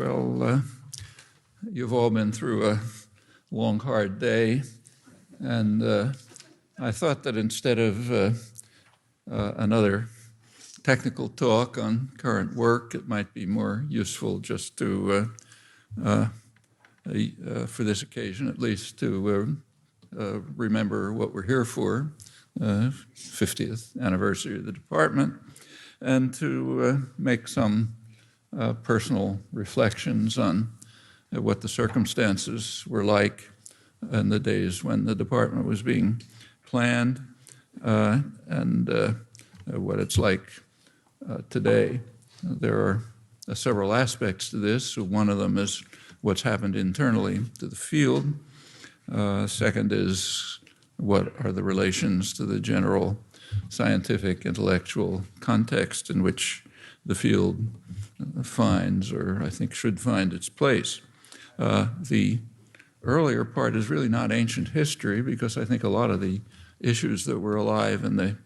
Well, you've all been through a long, hard day, and I thought that instead of another technical talk on current work, it might be more useful just to, for this occasion at least, to remember what we're here for, 50th anniversary of the department, and to make some personal reflections on what the circumstances were like in the days when the department was being planned and what it's like today. There are several aspects to this. One of them is what's happened internally to the field. Second is what are the relations to the general scientific, intellectual context in which the field finds, or I think should find, its place. The earlier part is really not ancient history, because I think a lot of the issues that were alive in the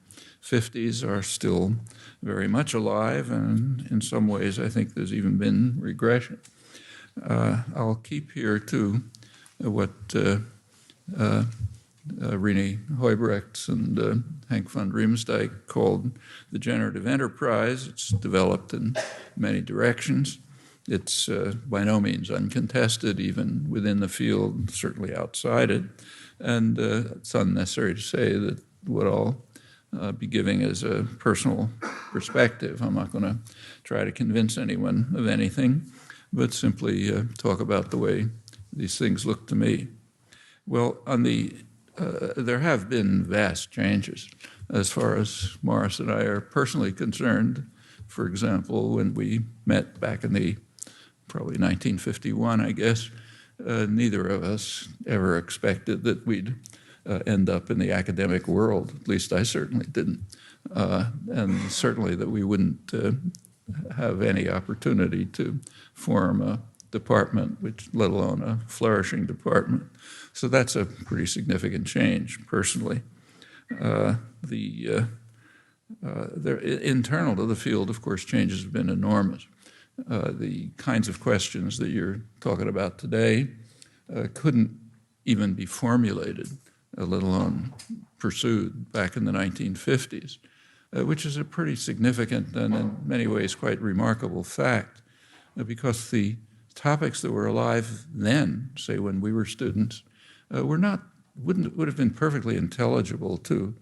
50s are still very much alive, and in some ways I think there's even been regression. I'll keep here to what René Hoybrechts and Henk van Riemsdijk called the generative enterprise. It's developed in many directions. It's by no means uncontested, even within the field, certainly outside it. And it's unnecessary to say that what I'll be giving is a personal perspective. I'm not going to try to convince anyone of anything, but simply talk about the way these things look to me. Well, on the there have been vast changes as far as Morris and I are personally concerned. For example, when we met back in the probably 1951, I guess, neither of us ever expected that we'd end up in the academic world. At least I certainly didn't. And certainly that we wouldn't have any opportunity to form a department, let alone a flourishing department. So that's a pretty significant change, personally. Internal to the field, of course, changes have been enormous. The kinds of questions that you're talking about today couldn't even be formulated, let alone pursued, back in the 1950s, which is a pretty significant and in many ways quite remarkable fact, because the topics that were alive then, say when we were students, would have been perfectly intelligible to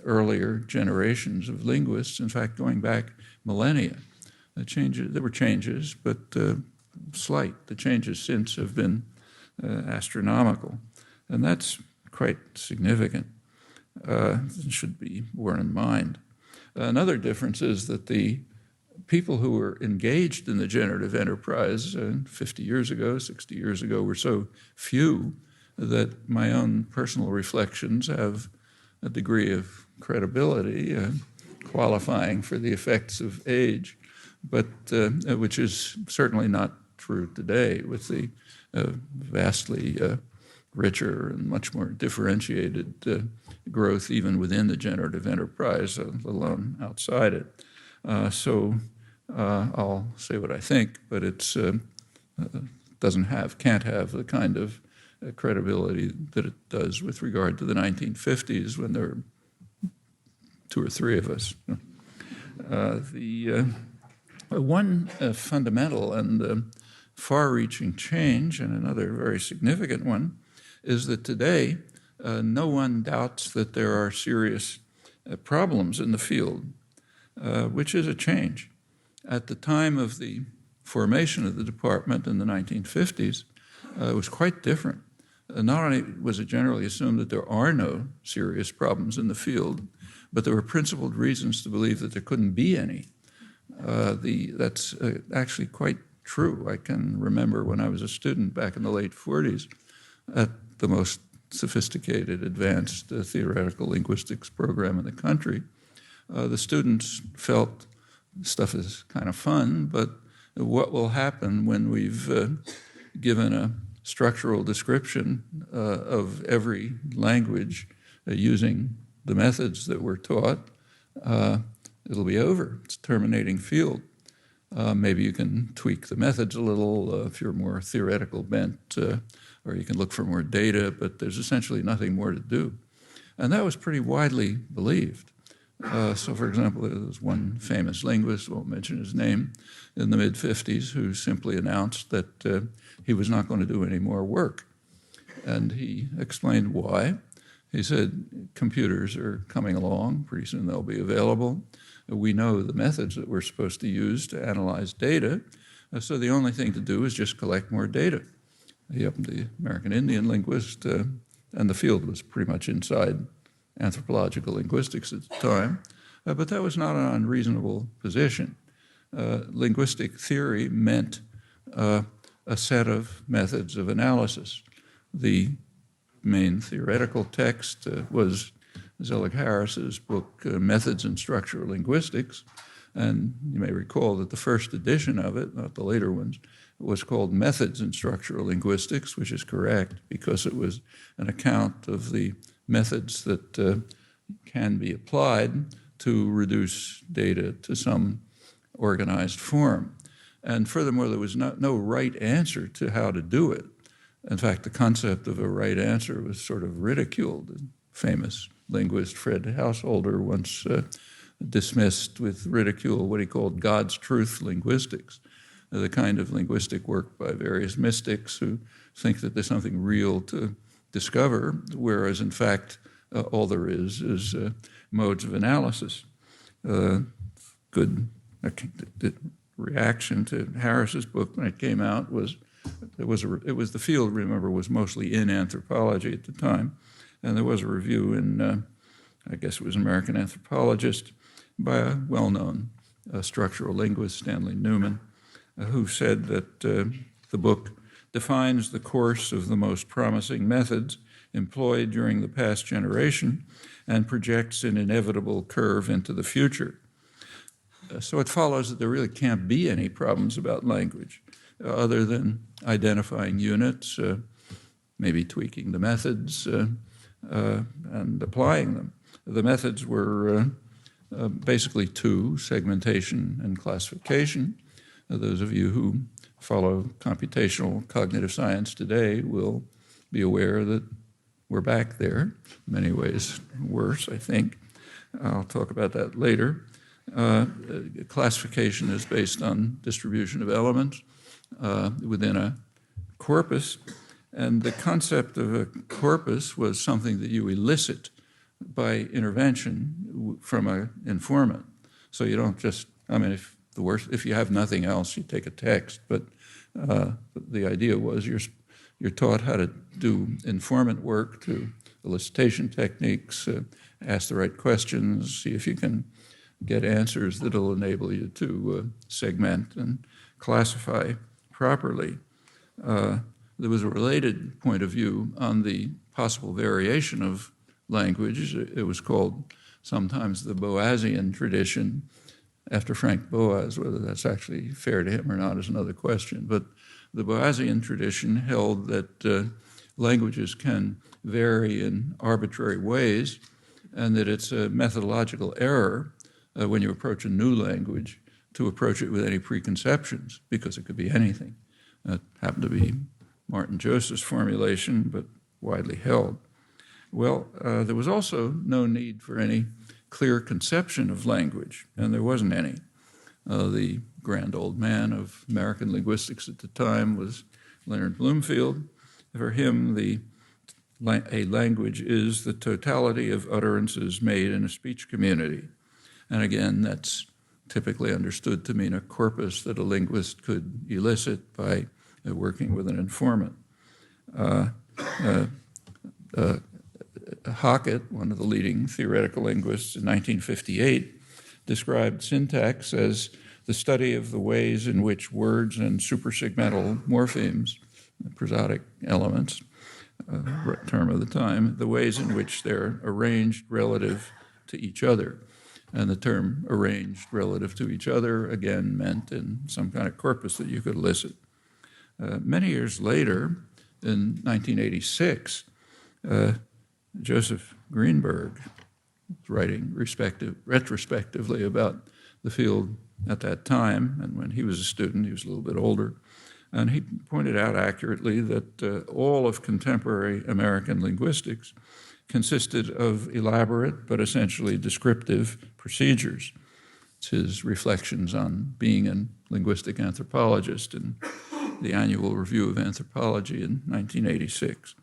earlier generations of linguists. In fact, going back millennia, there were changes, but slight. The changes since have been astronomical, and that's quite significant. It should be borne in mind. Another difference is that the people who were engaged in the generative enterprise 50 years ago, 60 years ago, were so few that my own personal reflections have a degree of credibility, qualifying for the effects of age, but which is certainly not true today with the vastly richer and much more differentiated growth even within the generative enterprise, let alone outside it. So I'll say what I think, but it can't have the kind of credibility that it does with regard to the 1950s when there were two or three of us. One fundamental and far-reaching change, and another very significant one, is that today no one doubts that there are serious problems in the field, which is a change. At the time of the formation of the department in the 1950s, it was quite different. Not only was it generally assumed that there are no serious problems in the field, but there were principled reasons to believe that there couldn't be any. That's actually quite true. I can remember when I was a student back in the late 40s at the most sophisticated, advanced theoretical linguistics program in the country, the students felt stuff is kind of fun, but what will happen when we've given a structural description of every language using the methods that we're taught, it'll be over. It's a terminating field. Maybe you can tweak the methods a little if you're more theoretical bent, or you can look for more data, but there's essentially nothing more to do. And that was pretty widely believed. So, for example, there was one famous linguist, won't mention his name, in the mid-50s who simply announced that he was not going to do any more work. And he explained why. He said, computers are coming along, pretty soon they'll be available. We know the methods that we're supposed to use to analyze data, so the only thing to do is just collect more data. He happened to be the American Indian linguist, and the field was pretty much inside anthropological linguistics at the time, but that was not an unreasonable position. Linguistic theory meant a set of methods of analysis. The main theoretical text was Zelig Harris's book, Methods in Structural Linguistics, and you may recall that the first edition of it, not the later ones, was called Methods in Structural Linguistics, which is correct because it was an account of the methods that can be applied to reduce data to some organized form. And furthermore, there was no right answer to how to do it. In fact, the concept of a right answer was sort of ridiculed. The famous linguist Fred Householder once dismissed with ridicule what he called God's truth linguistics, the kind of linguistic work by various mystics who think that there's something real to discover, whereas in fact all there is modes of analysis. Good reaction to Harris's book when it came out was it was the field, remember, was mostly in anthropology at the time, and there was a review in I guess it was American Anthropologist by a well-known structural linguist, Stanley Newman, who said that the book defines the course of the most promising methods employed during the past generation and projects an inevitable curve into the future. So it follows that there really can't be any problems about language other than identifying units, maybe tweaking the methods, and applying them. The methods were basically two, segmentation and classification. Those of you who follow computational cognitive science today will be aware that we're back there, in many ways worse, I think. I'll talk about that later. Classification is based on distribution of elements within a corpus, and the concept of a corpus was something that you elicit by intervention from an informant. So you don't just, I mean, if you have nothing else, you take a text, but the idea was you're taught how to do informant work through elicitation techniques, ask the right questions, see if you can get answers that'll enable you to segment and classify properly. There was a related point of view on the possible variation of language. It was called sometimes the Boasian tradition, after Frank Boas. Whether that's actually fair to him or not is another question. But the Boasian tradition held that languages can vary in arbitrary ways, and that it's a methodological error when you approach a new language to approach it with any preconceptions, because it could be anything. That happened to be Martin Joseph's formulation, but widely held. Well, there was also no need for any clear conception of language, and there wasn't any. The grand old man of American linguistics at the time was Leonard Bloomfield. For him, a language is the totality of utterances made in a speech community. And again, that's typically understood to mean a corpus that a linguist could elicit by working with an informant. Hockett, one of the leading theoretical linguists in 1958, described syntax as the study of the ways in which words and supersegmental morphemes, prosodic elements, term of the time, the ways in which they're arranged relative to each other. And the term arranged relative to each other, again, meant in some kind of corpus that you could elicit. Many years later, in 1986, Joseph Greenberg was writing retrospectively about the field at that time, and when he was a student, he was a little bit older, and he pointed out accurately that all of contemporary American linguistics consisted of elaborate but essentially descriptive procedures. It's his reflections on being a linguistic anthropologist in the Annual Review of Anthropology in 1986.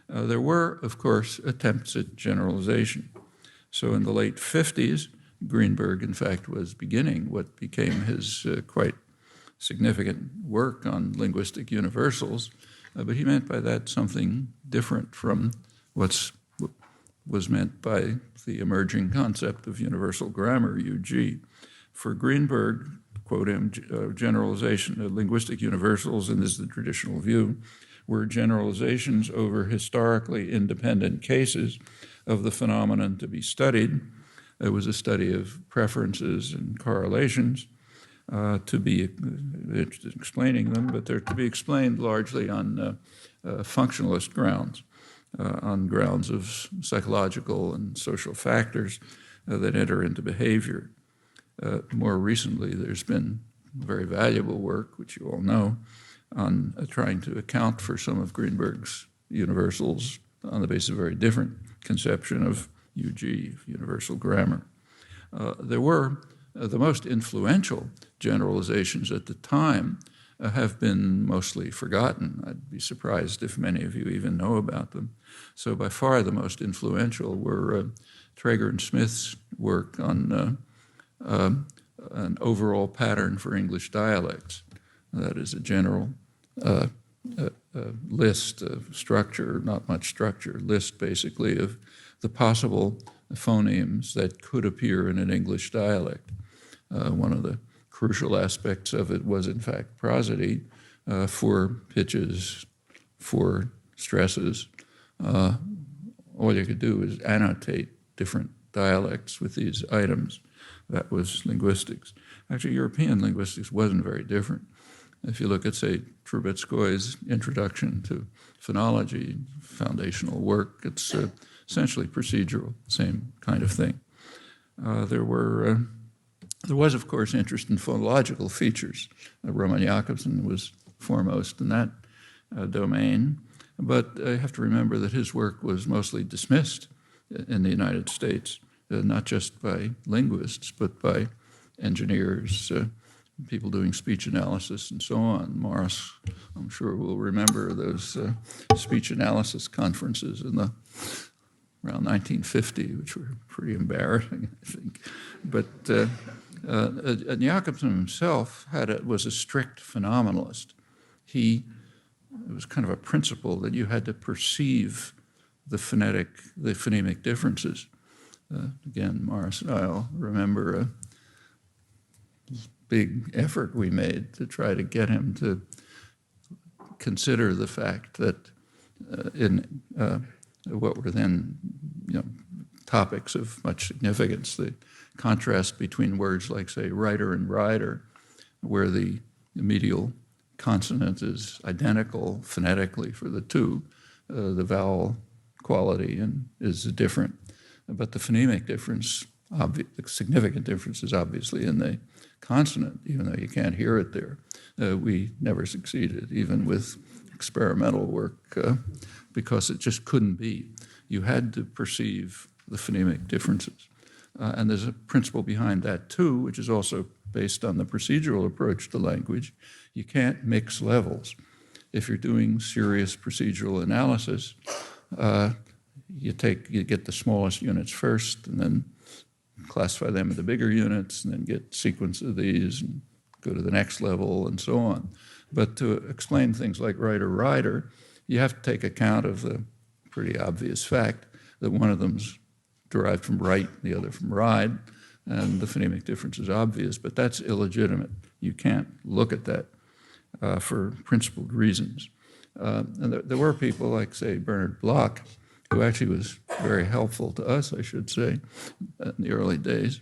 There were, of course, attempts at generalization. So in the late 50s, Greenberg, in fact, was beginning what became his quite significant work on linguistic universals, but he meant by that something different from what was meant by the emerging concept of universal grammar, UG. For Greenberg, quote him, generalization, linguistic universals, and this is the traditional view, were generalizations over historically independent cases of the phenomenon to be studied. It was a study of preferences and correlations to be explaining them, but they're to be explained largely on functionalist grounds, on grounds of psychological and social factors that enter into behavior. More recently, there's been very valuable work, which you all know, on trying to account for some of Greenberg's universals on the basis of a very different conception of UG, universal grammar. There were the most influential generalizations at the time have been mostly forgotten. I'd be surprised if many of you even know about them. So by far the most influential were Traeger and Smith's work on an overall pattern for English dialects. That is a general list of structure, not much structure, list basically of the possible phonemes that could appear in an English dialect. One of the crucial aspects of it was, in fact, prosody for pitches, for stresses. All you could do is annotate different dialects with these items. That was linguistics. Actually, European linguistics wasn't very different. If you look at, say, Trubetskoy's Introduction to Phonology, foundational work, it's essentially procedural, same kind of thing. There was, of course, interest in phonological features. Roman Jakobson was foremost in that domain, but you have to remember that his work was mostly dismissed in the United States, not just by linguists, but by engineers, people doing speech analysis and so on. Morris, I'm sure, will remember those speech analysis conferences in around 1950, which were pretty embarrassing, I think. But Jakobson himself was a strict phenomenalist. It was kind of a principle that you had to perceive the phonemic differences. Again, Morris and I'll remember a big effort we made to try to get him to consider the fact that in what were then topics of much significance, the contrast between words like, say, writer and rider, where the medial consonant is identical phonetically for the two, the vowel quality is different. But the phonemic difference, the significant difference is obviously in the consonant, even though you can't hear it there. We never succeeded, even with experimental work, because it just couldn't be. You had to perceive the phonemic differences. And there's a principle behind that, too, which is also based on the procedural approach to language. You can't mix levels. If you're doing serious procedural analysis, you get the smallest units first and then classify them into bigger units and then get sequence of these and go to the next level and so on. But to explain things like writer-rider, you have to take account of the pretty obvious fact that one of them's derived from write, the other from ride, and the phonemic difference is obvious, but that's illegitimate. You can't look at that for principled reasons. And there were people like, say, Bernard Bloch, who actually was very helpful to us, I should say, in the early days,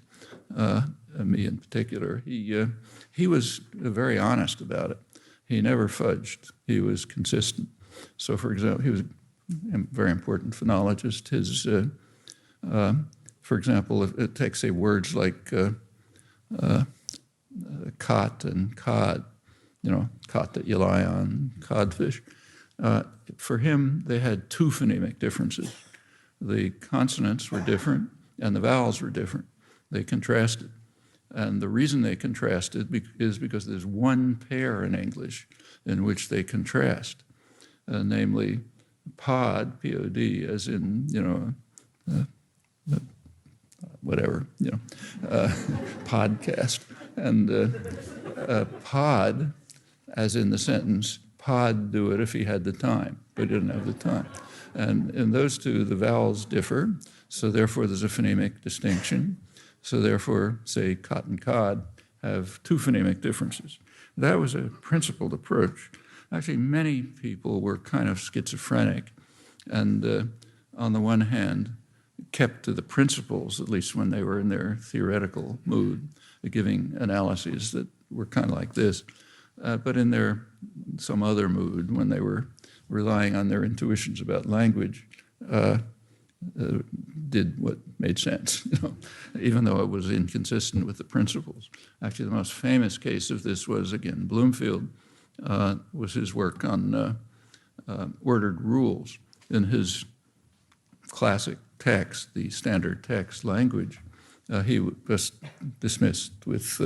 me in particular. He was very honest about it. He never fudged. He was consistent. So, for example, he was a very important phonologist. For example, if it takes, say, words like cot and cod, cot that you lie on, codfish. For him, they had two phonemic differences. The consonants were different and the vowels were different. They contrasted. And the reason they contrasted is because there's one pair in English in which they contrast, namely pod, P-O-D, as in, whatever, podcast, and pod, as in the sentence, pod do it if he had the time, but he didn't have the time. And in those two, the vowels differ, so therefore there's a phonemic distinction. So therefore, say, cot and cod have two phonemic differences. That was a principled approach. Actually, many people were kind of schizophrenic and, on the one hand, kept to the principles, at least when they were in their theoretical mood, giving analyses that were kind of like this. But in some other mood, when they were relying on their intuitions about language, did what made sense, even though it was inconsistent with the principles. Actually, the most famous case of this was, again, Bloomfield, was his work on ordered rules. In his classic text, the standard text language, he was dismissed with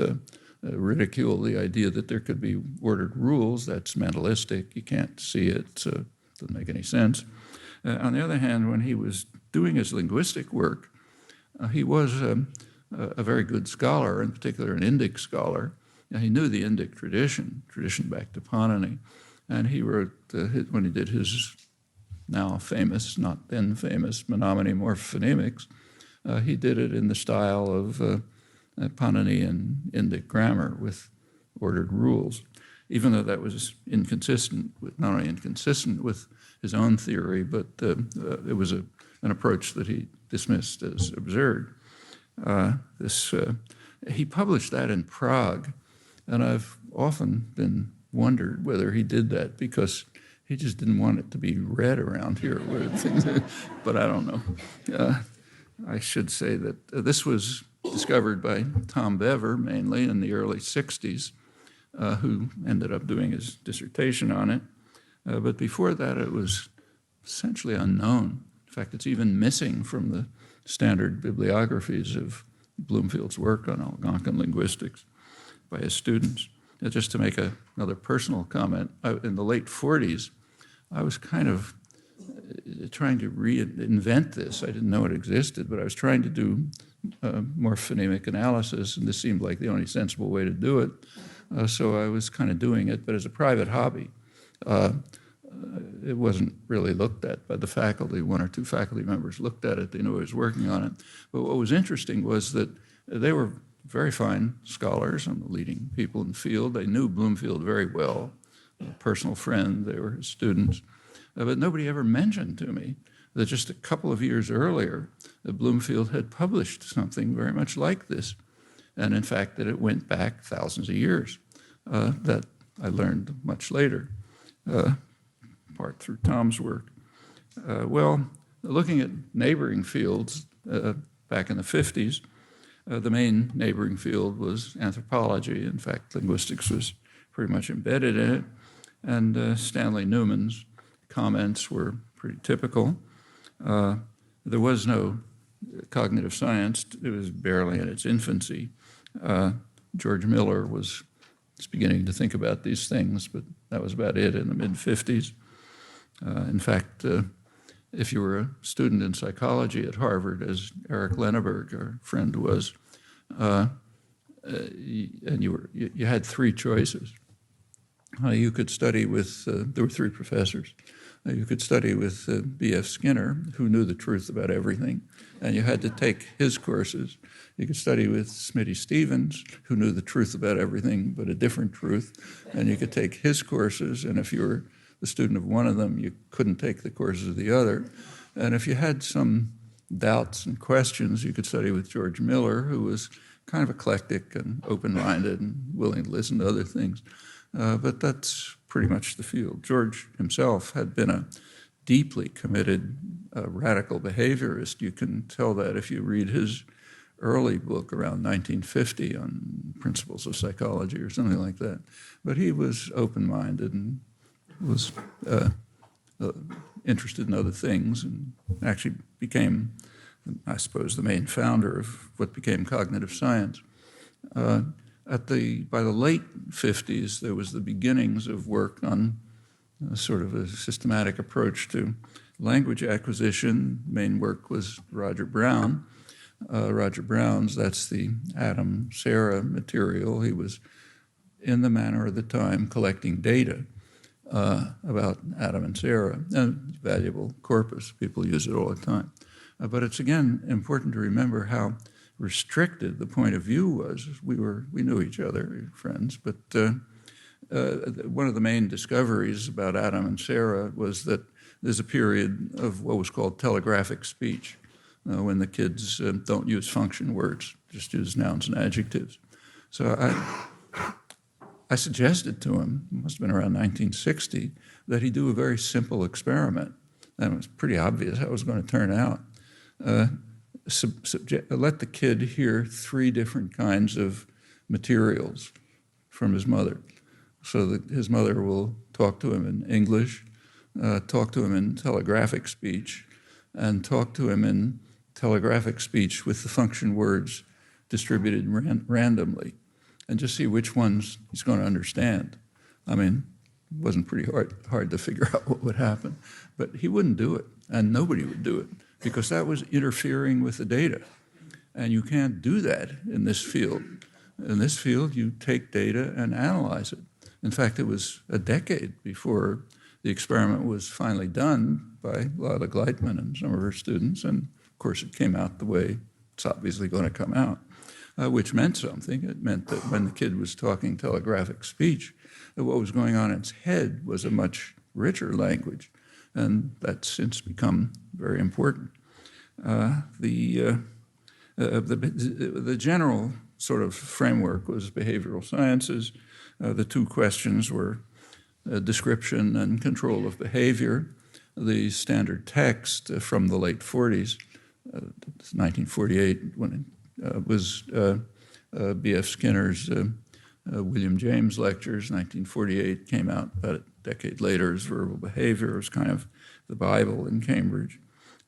ridicule the idea that there could be ordered rules. That's mentalistic. You can't see it, so it doesn't make any sense. On the other hand, when he was doing his linguistic work, he was a very good scholar, in particular an Indic scholar. He knew the Indic tradition back to Panini, and he wrote, when he did his now famous, not then famous, Menominee Morphonemics, he did it in the style of Panini and Indic grammar with ordered rules, even though that was inconsistent, not only inconsistent with his own theory, but it was an approach that he dismissed as absurd. He published that in Prague, and I've often been wondered whether he did that because he just didn't want it to be read around here. But I don't know. I should say that this was discovered by Tom Bever, mainly in the early 60s, who ended up doing his dissertation on it. But before that, it was essentially unknown. In fact, it's even missing from the standard bibliographies of Bloomfield's work on Algonquin linguistics by his students. Just to make another personal comment, in the late 40s, I was kind of trying to reinvent this. I didn't know it existed, but I was trying to do more phonemic analysis, and this seemed like the only sensible way to do it. So I was kind of doing it, but as a private hobby. It wasn't really looked at by the faculty. One or two faculty members looked at it. They knew I was working on it. But what was interesting was that they were very fine scholars and the leading people in the field. They knew Bloomfield very well, a personal friend. They were his students. But nobody ever mentioned to me that just a couple of years earlier, Bloomfield had published something very much like this. And in fact, that it went back thousands of years. That I learned much later. Part through Tom's work. Well, looking at neighboring fields back in the 50s, the main neighboring field was anthropology. In fact, linguistics was pretty much embedded in it. And Stanley Newman's comments were pretty typical. There was no cognitive science. It was barely in its infancy. George Miller was beginning to think about these things, but that was about it in the mid-50s. In fact, if you were a student in psychology at Harvard, as Eric Lenneberg, our friend, was, and you had three choices. You could study with, there were three professors. You could study with B.F. Skinner, who knew the truth about everything, and you had to take his courses. You could study with Smitty Stevens, who knew the truth about everything, but a different truth, and you could take his courses, and if you were the student of one of them, you couldn't take the courses of the other. And if you had some doubts and questions, you could study with George Miller, who was kind of eclectic and open-minded and willing to listen to other things. But that's pretty much the field. George himself had been a deeply committed radical behaviorist. You can tell that if you read his early book around 1950 on principles of psychology or something like that. But he was open-minded and was interested in other things, and actually became, I suppose, the main founder of what became cognitive science. By the late 50s, there was the beginnings of work on sort of a systematic approach to language acquisition. Main work was Roger Brown. Roger Brown's, that's the Adam-Sarah material. He was, in the manner of the time, collecting data about Adam and Sarah, and valuable corpus. People use it all the time. But it's, again, important to remember how restricted the point of view was. We knew each other, we were friends, but one of the main discoveries about Adam and Sarah was that there's a period of what was called telegraphic speech, when the kids don't use function words, just use nouns and adjectives. So I suggested to him, it must have been around 1960, that he do a very simple experiment. And it was pretty obvious how it was going to turn out. Let the kid hear 3 different kinds of materials from his mother, so that his mother will talk to him in English, talk to him in telegraphic speech, and talk to him in telegraphic speech with the function words distributed randomly, and just see which ones he's going to understand. I mean, it wasn't pretty hard to figure out what would happen, but he wouldn't do it, and nobody would do it, because that was interfering with the data. And you can't do that in this field. In this field, you take data and analyze it. In fact, it was a decade before the experiment was finally done by Lila Gleitman and some of her students, and of course it came out the way it's obviously going to come out, which meant something. It meant that when the kid was talking telegraphic speech, that what was going on in its head was a much richer language, and that's since become very important. The general sort of framework was behavioral sciences. The 2 questions were description and control of behavior. The standard text from the late 40s, 1948, when it was B.F. Skinner's William James lectures. 1948 came out about a decade later as verbal behavior. It was kind of the Bible in Cambridge.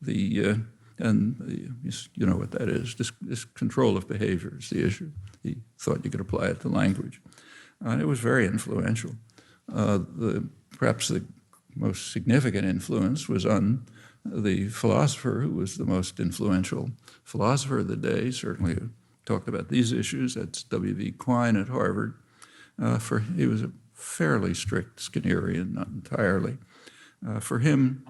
You know what that is. This control of behavior is the issue. He thought you could apply it to language. It was very influential. Perhaps the most significant influence was on the philosopher who was the most influential philosopher of the day, certainly who talked about these issues. That's W.V. Quine at Harvard. He was a fairly strict Skinnerian, not entirely. For him,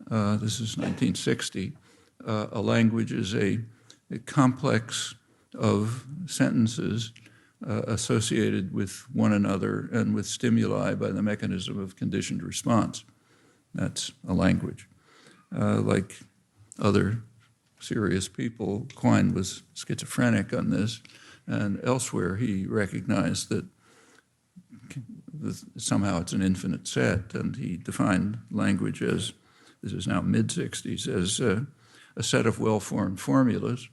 this is 1960, a language is a complex of sentences associated with one another and with stimuli by the mechanism of conditioned response. That's a language. Like other serious people, Quine was schizophrenic on this, and elsewhere he recognized that somehow it's an infinite set, and he defined language as, this is now mid-60s, as a set of well-formed formulas,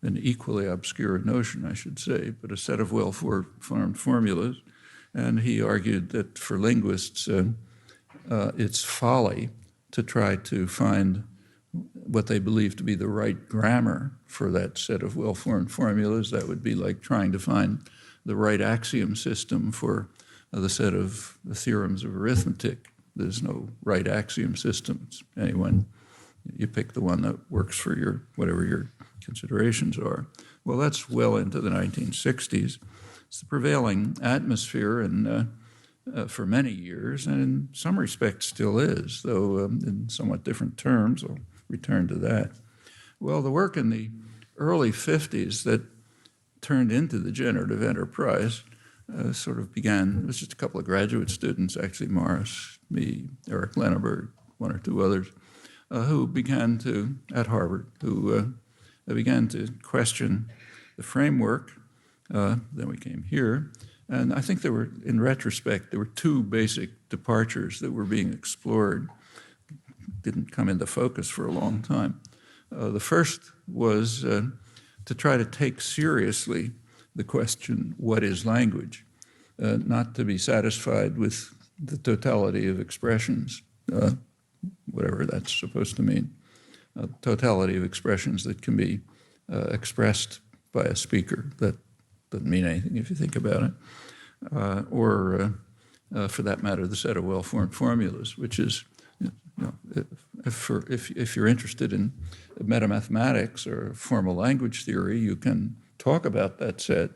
an equally obscure notion, I should say, but a set of well-formed formulas. And he argued that for linguists, it's folly to try to find what they believe to be the right grammar for that set of well-formed formulas. That would be like trying to find the right axiom system for the set of the theorems of arithmetic. There's no right axiom system. It's anyone, you pick the one that works for your whatever your considerations are. Well, that's well into the 1960s. It's the prevailing atmosphere and for many years, and in some respects still is, though in somewhat different terms. I'll return to that. Well, the work in the early 50s that turned into the generative enterprise sort of began, it was just a couple of graduate students, actually, Morris, me, Eric Lenneberg, 1 or 2 others, who began to, at Harvard, who began to question the framework. Then we came here. And I think there were, in retrospect, there were 2 basic departures that were being explored. Didn't come into focus for a long time. The first was to try to take seriously the question, what is language? Not to be satisfied with the totality of expressions, whatever that's supposed to mean, totality of expressions that can be expressed by a speaker. That doesn't mean anything if you think about it. Or for that matter, the set of well-formed formulas, which is, if you're interested in metamathematics or formal language theory, you can talk about that set,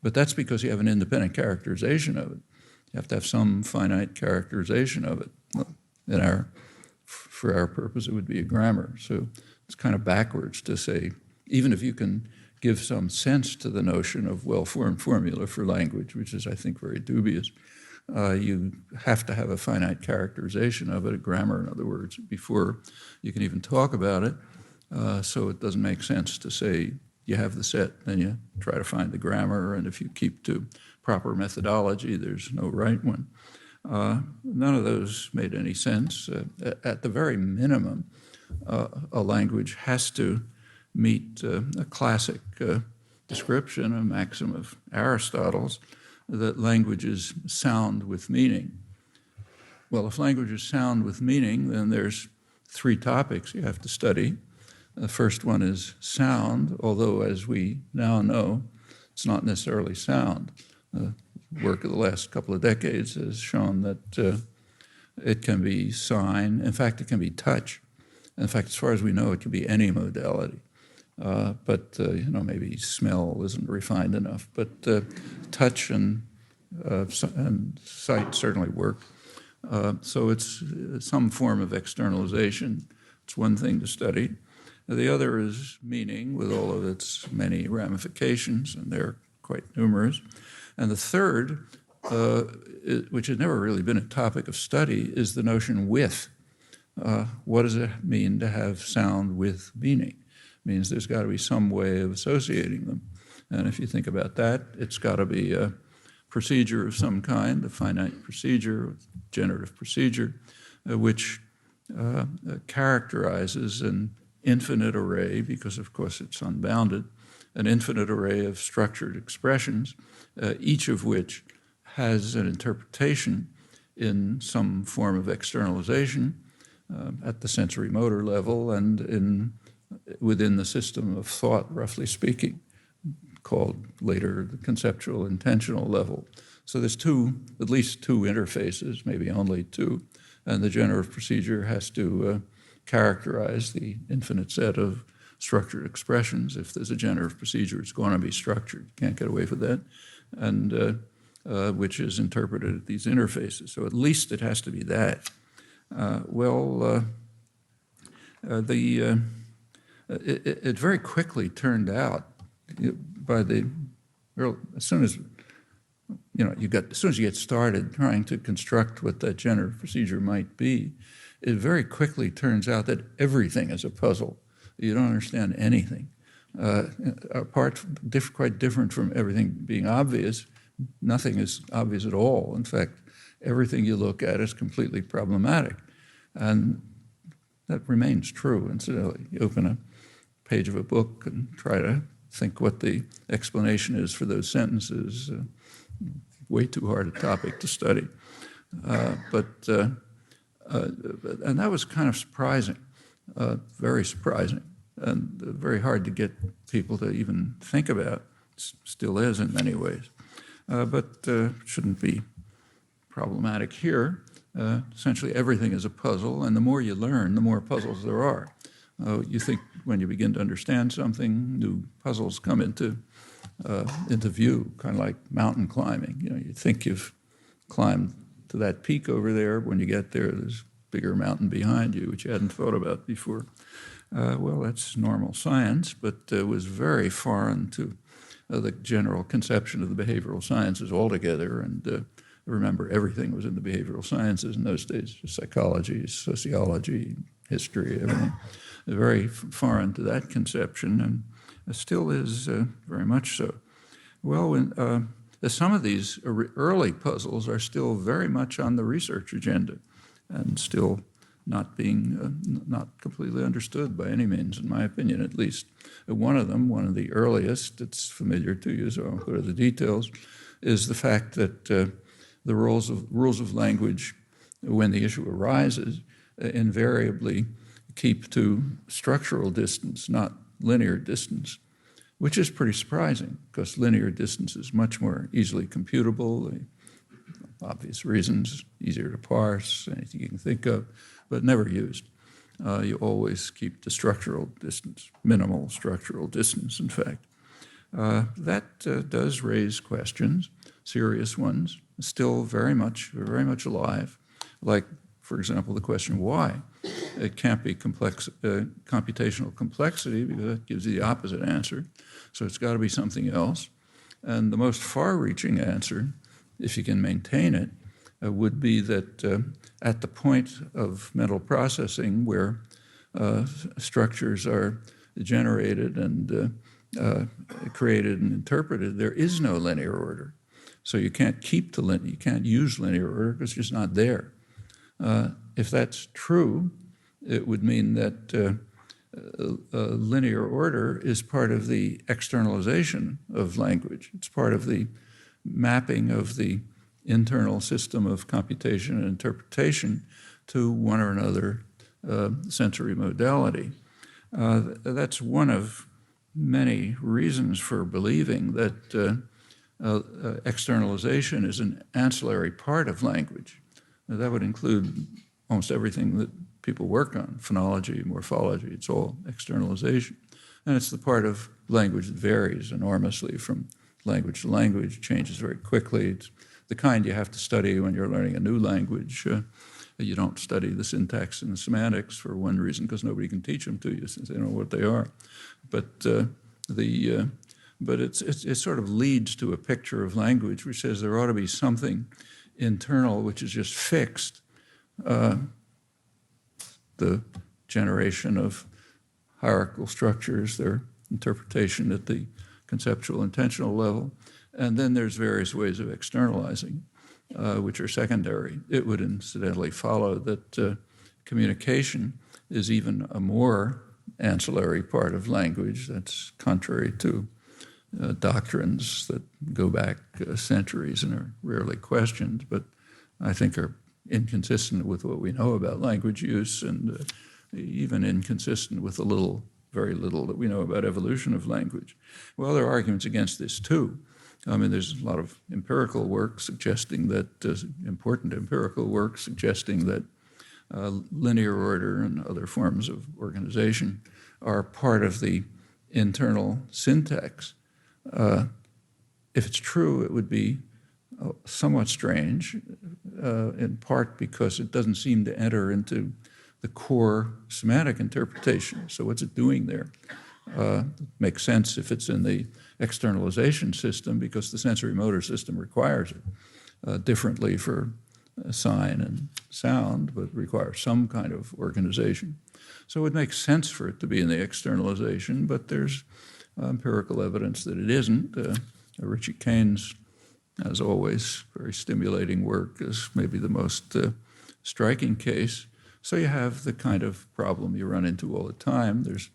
but that's because you have an independent characterization of it. You have to have some finite characterization of it. For our purpose, it would be a grammar. So it's kind of backwards to say, even if you can give some sense to the notion of well-formed formula for language, which is, I think, very dubious, you have to have a finite characterization of it, a grammar, in other words, before you can even talk about it. So it doesn't make sense to say you have the set, then you try to find the grammar, and if you keep to proper methodology, there's no right one. None of those made any sense. At the very minimum, a language has to meet a classic description, a maxim of Aristotle's, that languages sound with meaning. Well, if languages sound with meaning, then there's three topics you have to study. The first one is sound, although as we now know, it's not necessarily sound. Work of the last couple of decades has shown that it can be sign. In fact, it can be touch. In fact, as far as we know, it can be any modality. But maybe smell isn't refined enough. But touch and sight certainly work. So it's some form of externalization. It's one thing to study. The other is meaning, with all of its many ramifications, and they're quite numerous. And the third, which has never really been a topic of study, is the notion with. What does it mean to have sound with meaning? It means there's got to be some way of associating them. And if you think about that, it's got to be a procedure of some kind, a finite procedure, generative procedure, which characterizes an infinite array, because of course it's unbounded, an infinite array of structured expressions, each of which has an interpretation in some form of externalization at the sensory motor level and within the system of thought, roughly speaking, called later the conceptual intentional level. So there's at least two interfaces, maybe only two, and the generative procedure has to characterize the infinite set of structured expressions. If there's a generative procedure, it's going to be structured. You can't get away with that, and which is interpreted at these interfaces. So at least it has to be that. It very quickly turned out as soon as you get started trying to construct what that generative procedure might be, it very quickly turns out that everything is a puzzle. You don't understand anything. Quite different from everything being obvious, nothing is obvious at all. In fact, everything you look at is completely problematic. And that remains true, incidentally. You open a page of a book and try to think what the explanation is for those sentences. Way too hard a topic to study. And that was kind of surprising, very surprising, and very hard to get people to even think about. It still is in many ways, but shouldn't be problematic here. Essentially, everything is a puzzle, and the more you learn, the more puzzles there are. You think when you begin to understand something, new puzzles come into view, kind of like mountain climbing. You think you've climbed to that peak over there. When you get there, there's a bigger mountain behind you, which you hadn't thought about before. Well, that's normal science, but it was very foreign to the general conception of the behavioral sciences altogether. And remember, everything was in the behavioral sciences in those days: psychology, sociology, history, everything. Very foreign to that conception, and it still is very much so. Well, some of these early puzzles are still very much on the research agenda and still not being not completely understood by any means, in my opinion at least. One of them, one of the earliest, it's familiar to you, so I won't go to the details, is the fact that the rules of language, when the issue arises, invariably keep to structural distance, not linear distance, which is pretty surprising because linear distance is much more easily computable, obvious reasons, easier to parse, anything you can think of, but never used. You always keep the structural distance, minimal structural distance, in fact. That does raise questions, serious ones, still very much alive, like, for example, the question why. It can't be computational complexity because that gives you the opposite answer. So it's got to be something else. And the most far-reaching answer, if you can maintain it, would be that at the point of mental processing where structures are generated and created and interpreted, there is no linear order. So you can't keep you can't use linear order because it's just not there. If that's true, it would mean that linear order is part of the externalization of language. It's part of the mapping of the internal system of computation and interpretation to one or another sensory modality. That's one of many reasons for believing that externalization is an ancillary part of language. That would include almost everything that people work on, phonology, morphology, it's all externalization. And it's the part of language that varies enormously from language to language, changes very quickly. It's the kind you have to study when you're learning a new language. You don't study the syntax and the semantics for one reason, because nobody can teach them to you since they don't know what they are. But it sort of leads to a picture of language which says there ought to be something internal which is just fixed. The generation of hierarchical structures, their interpretation at the conceptual intentional level, and then there's various ways of externalizing, which are secondary. It would incidentally follow that communication is even a more ancillary part of language. That's contrary to doctrines that go back centuries and are rarely questioned, but I think are inconsistent with what we know about language use, and even inconsistent with very little that we know about evolution of language. Well, there are arguments against this too. I mean, there's a lot of empirical work suggesting that, important empirical work suggesting that linear order and other forms of organization are part of the internal syntax. If it's true, it would be somewhat strange, in part because it doesn't seem to enter into the core semantic interpretation. So what's it doing there? It makes sense if it's in the externalization system because the sensory motor system requires it differently for sign and sound, but requires some kind of organization. So it makes sense for it to be in the externalization, but there's empirical evidence that it isn't. Richie Kane's, as always, very stimulating work is maybe the most striking case. So you have the kind of problem you run into all the time. There's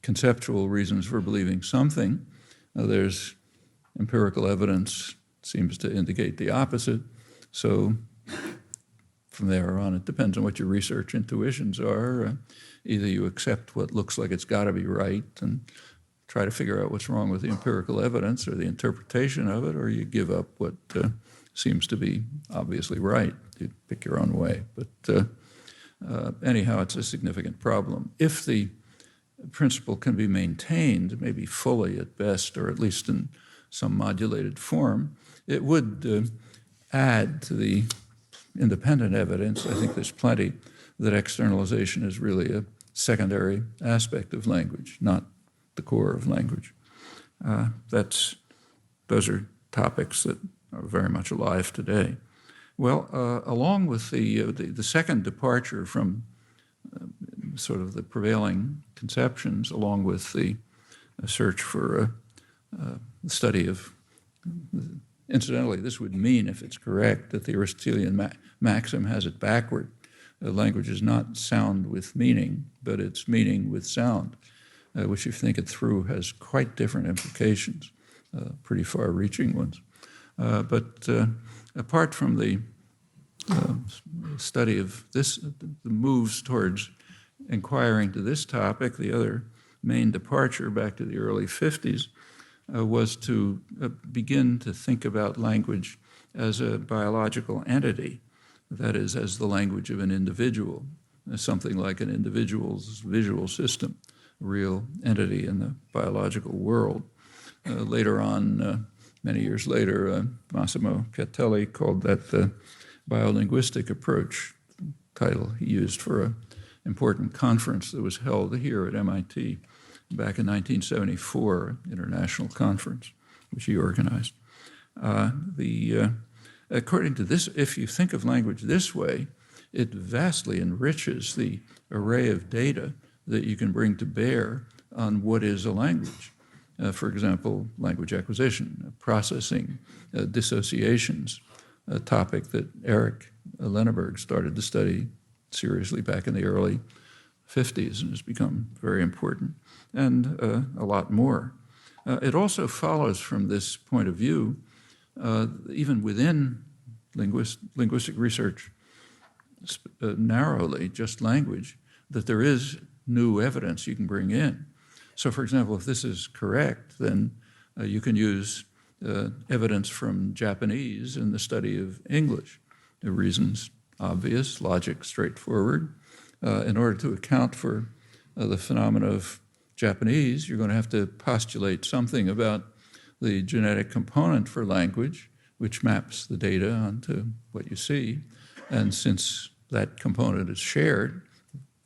conceptual reasons for believing something. There's empirical evidence seems to indicate the opposite. So from there on, it depends on what your research intuitions are. Either you accept what looks like it's got to be right and try to figure out what's wrong with the empirical evidence or the interpretation of it, or you give up what seems to be obviously right. You pick your own way. But anyhow, it's a significant problem. If the principle can be maintained, maybe fully at best, or at least in some modulated form, it would add to the independent evidence, I think there's plenty, that externalization is really a secondary aspect of language, not the core of language. Those are topics that are very much alive today. Well, along with the second departure from sort of the prevailing conceptions, along with the search for the study of, incidentally, this would mean, if it's correct, that the Aristotelian maxim has it backward. language is not sound with meaning, but it's meaning with sound, which, if you think it through, has quite different implications, pretty far-reaching ones. But apart from the study of this, the moves towards inquiring to this topic, the other main departure back to the early 50s was to begin to think about language as a biological entity, that is, as the language of an individual, as something like an individual's visual system, a real entity in the biological world. Later on, many years later, Massimo Catelli called that the biolinguistic approach, title he used for an important conference that was held here at MIT back in 1974, international conference, which he organized. According to this, if you think of language this way, it vastly enriches the array of data that you can bring to bear on what is a language. For example, language acquisition, processing, dissociations, a topic that Eric Lenneberg started to study seriously back in the early 50s and has become very important, and a lot more. It also follows from this point of view, even within linguistic research, narrowly, just language, that there is new evidence you can bring in. So, for example, if this is correct, then you can use evidence from Japanese in the study of English. The reasons obvious, logic straightforward. In order to account for the phenomena of Japanese, you're going to have to postulate something about the genetic component for language, which maps the data onto what you see. And since that component is shared,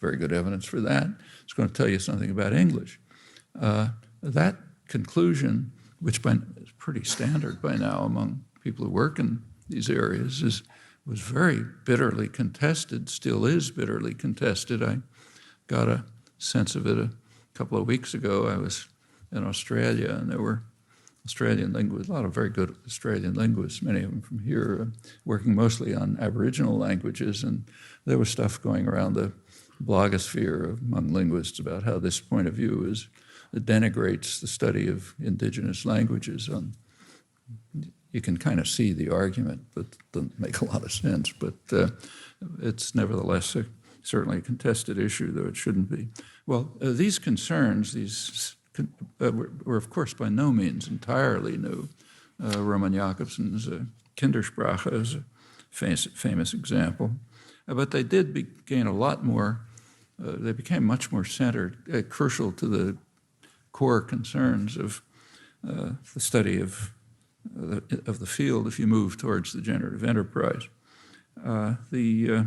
very good evidence for that, it's going to tell you something about English. That conclusion, which is pretty standard by now among people who work in these areas, was very bitterly contested, still is bitterly contested. I got a sense of it a couple of weeks ago. I was in Australia, and there were Australian linguists, a lot of very good Australian linguists, many of them from here, working mostly on Aboriginal languages, and there was stuff going around the blogosphere among linguists about how this point of view denigrates the study of indigenous languages. You can kind of see the argument, but it doesn't make a lot of sense. But it's nevertheless certainly a contested issue, though it shouldn't be. Well, these concerns, were of course by no means entirely new. Roman Jakobson's Kindersprache is a famous example. But they did gain a lot more, they became much more centered, crucial to the core concerns of the study of the field if you move towards the generative enterprise. There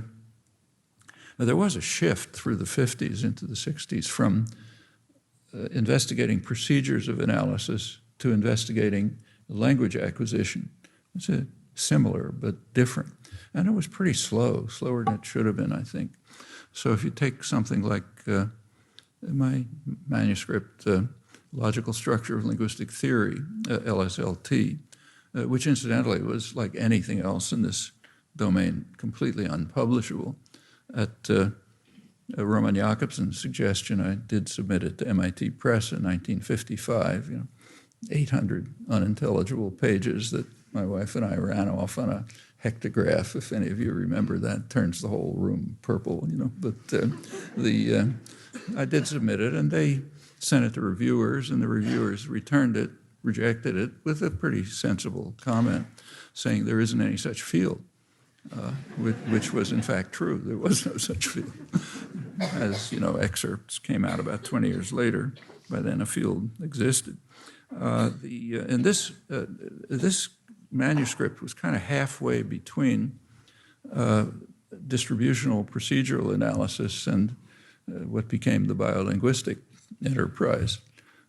was a shift through the 50s into the 60s from investigating procedures of analysis to investigating language acquisition. It's similar but different. And it was pretty slower than it should have been, I think. So if you take something like my manuscript, Logical Structure of Linguistic Theory, LSLT, which incidentally was like anything else in this domain, completely unpublishable. At Roman Jakobson's suggestion, I did submit it to MIT Press in 1955, 800 unintelligible pages that my wife and I ran off on a hectograph, if any of you remember that, turns the whole room purple, But I did submit it, and they sent it to reviewers, and the reviewers rejected it with a pretty sensible comment, saying there isn't any such field, which was in fact true. There was no such field. As excerpts came out about 20 years later. By then, a field existed. And this manuscript was kind of halfway between distributional procedural analysis and what became the biolinguistic enterprise.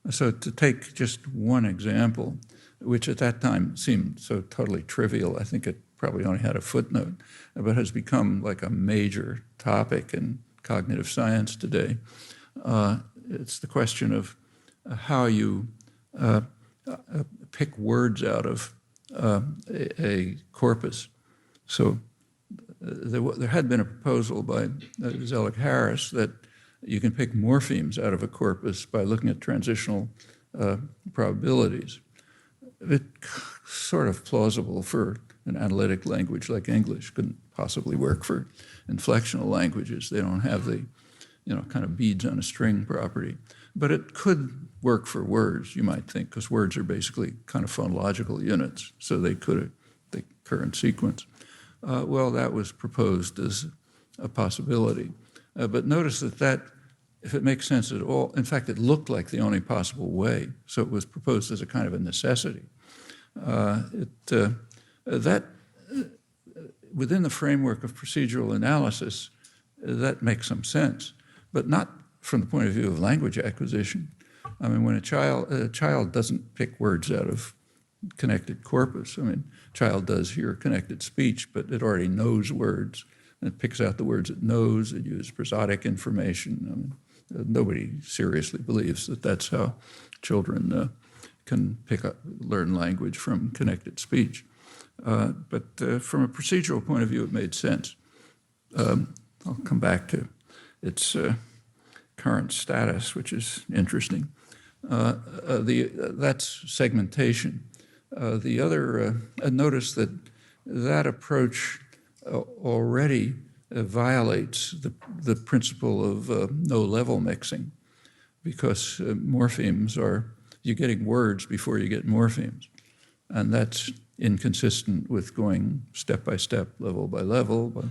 So to take just one example, which at that time seemed so totally trivial, I think it probably only had a footnote, but has become like a major topic in cognitive science today. It's the question of how you pick words out of a corpus. So there had been a proposal by Zelig Harris that you can pick morphemes out of a corpus by looking at transitional probabilities. It's sort of plausible for an analytic language like English. Couldn't possibly work for inflectional languages. They don't have the, kind of beads on a string property. But it could work for words, you might think, because words are basically kind of phonological units, so they occur in sequence. Well, that was proposed as a possibility. But notice that, if it makes sense at all, in fact, it looked like the only possible way, so it was proposed as a kind of a necessity. Within the framework of procedural analysis, that makes some sense, but not from the point of view of language acquisition. I mean, when a child doesn't pick words out of connected corpus. I mean, a child does hear connected speech, but it already knows words, and it picks out the words it knows. It uses prosodic information. I mean, nobody seriously believes that that's how children can learn language from connected speech. But from a procedural point of view, it made sense. I'll come back to its current status, which is interesting. That's segmentation. The other, notice that approach already violates the principle of no-level mixing, because morphemes you're getting words before you get morphemes. And that's inconsistent with going step by step, level by level. But,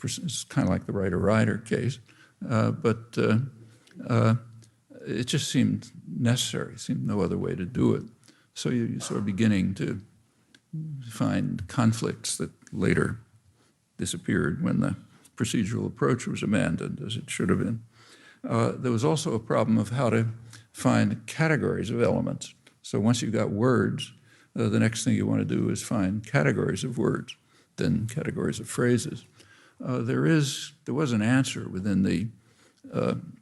it's kind of like the writer-writer case. But it just seemed necessary. It seemed no other way to do it. So you're sort of beginning to find conflicts that later disappeared when the procedural approach was abandoned, as it should have been. There was also a problem of how to find categories of elements. So once you've got words, the next thing you want to do is find categories of words, then categories of phrases. There was an answer within the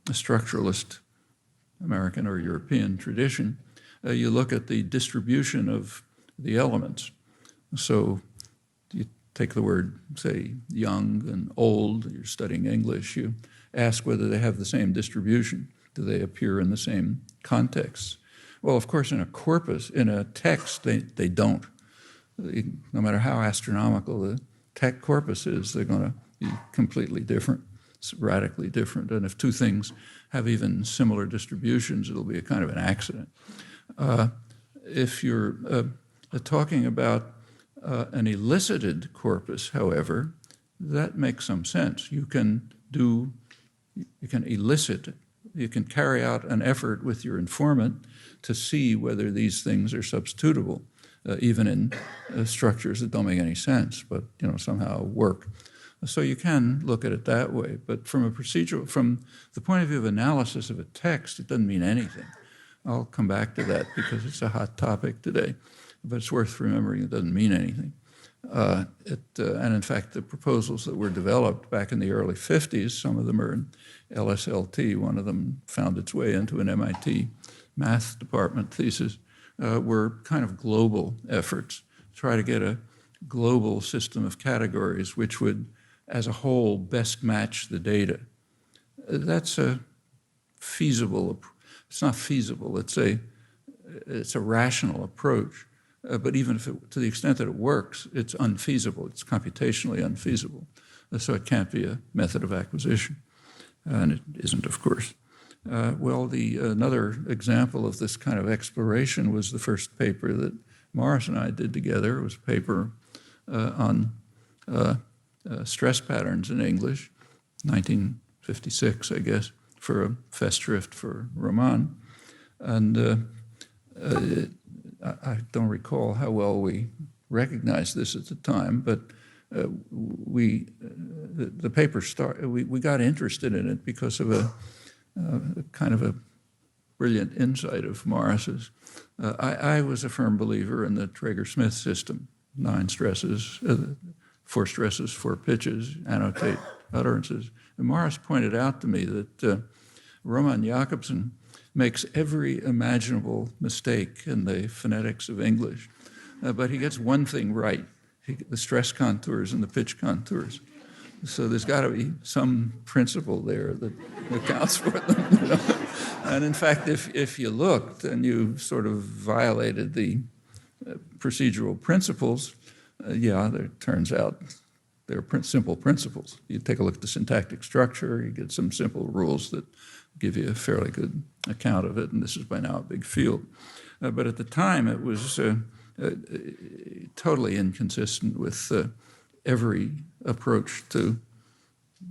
structuralist American or European tradition. You look at the distribution of the elements. So you take the word, say, young and old, you're studying English, you ask whether they have the same distribution. Do they appear in the same contexts? Well, of course, in a corpus, in a text, they don't. No matter how astronomical the text corpus is, they're going to be completely different. It's radically different. And if two things have even similar distributions, it'll be a kind of an accident. If you're talking about an elicited corpus, however, that makes some sense. You can elicit, you can carry out an effort with your informant to see whether these things are substitutable, even in structures that don't make any sense, but somehow work. So you can look at it that way, but from the point of view of analysis of a text, it doesn't mean anything. I'll come back to that because it's a hot topic today, but it's worth remembering it doesn't mean anything. And in fact, the proposals that were developed back in the early 50s, some of them are in LSLT, one of them found its way into an MIT math department thesis, were kind of global efforts, try to get a global system of categories which would, as a whole, best match the data. That's a feasible, it's not feasible, it's a rational approach. But even if to the extent that it works, it's unfeasible. It's computationally unfeasible. So it can't be a method of acquisition. And it isn't, of course. Another example of this kind of exploration was the first paper that Morris and I did together. It was a paper on stress patterns in English, 1956, I guess, for a Festschrift for Roman. And I don't recall how well we recognized this at the time, but the paper we got interested in it because of a kind of a brilliant insight of Morris's. I was a firm believer in the Traeger-Smith system, 9 stresses, 4 stresses, 4 pitches, annotate utterances. And Morris pointed out to me that Roman Jakobson makes every imaginable mistake in the phonetics of English, but he gets one thing right. the stress contours and the pitch contours. So there's got to be some principle there that accounts for them. You know? And in fact, if you looked and you sort of violated the procedural principles, there turns out they're simple principles. You take a look at the syntactic structure, you get some simple rules that give you a fairly good account of it, and this is by now a big field. But at the time, it was totally inconsistent with every approach to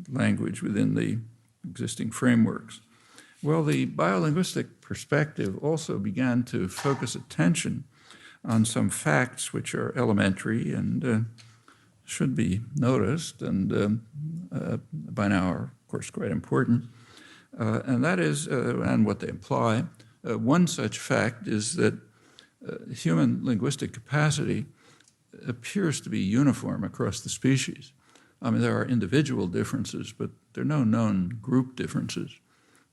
language within the existing frameworks. Well, the biolinguistic perspective also began to focus attention on some facts which are elementary and should be noticed, and by now are, of course, quite important. And that is, and what they imply, one such fact is that human linguistic capacity appears to be uniform across the species. I mean, there are individual differences, but there are no known group differences.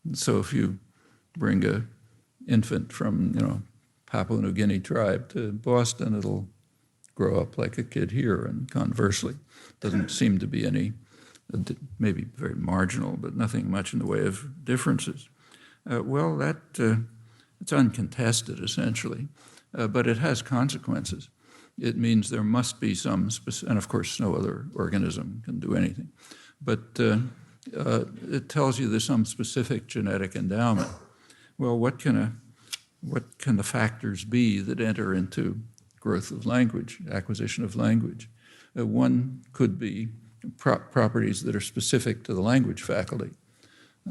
And so if you bring an infant from, Papua New Guinea tribe to Boston, it'll grow up like a kid here, and conversely. Doesn't seem to be any, maybe very marginal, but nothing much in the way of differences. It's uncontested, essentially, but it has consequences. It means there must be some and of course no other organism can do anything, but it tells you there's some specific genetic endowment. Well, what can the factors be that enter into growth of language, acquisition of language? One could be properties that are specific to the language faculty,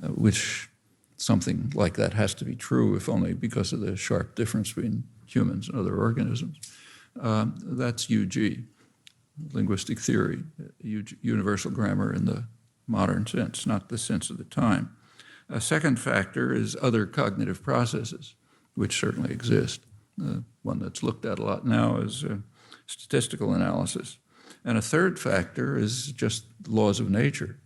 which something like that has to be true, if only because of the sharp difference between humans and other organisms. That's UG, linguistic theory, universal grammar in the modern sense, not the sense of the time. A second factor is other cognitive processes, which certainly exist. One that's looked at a lot now is statistical analysis. And a third factor is just laws of nature,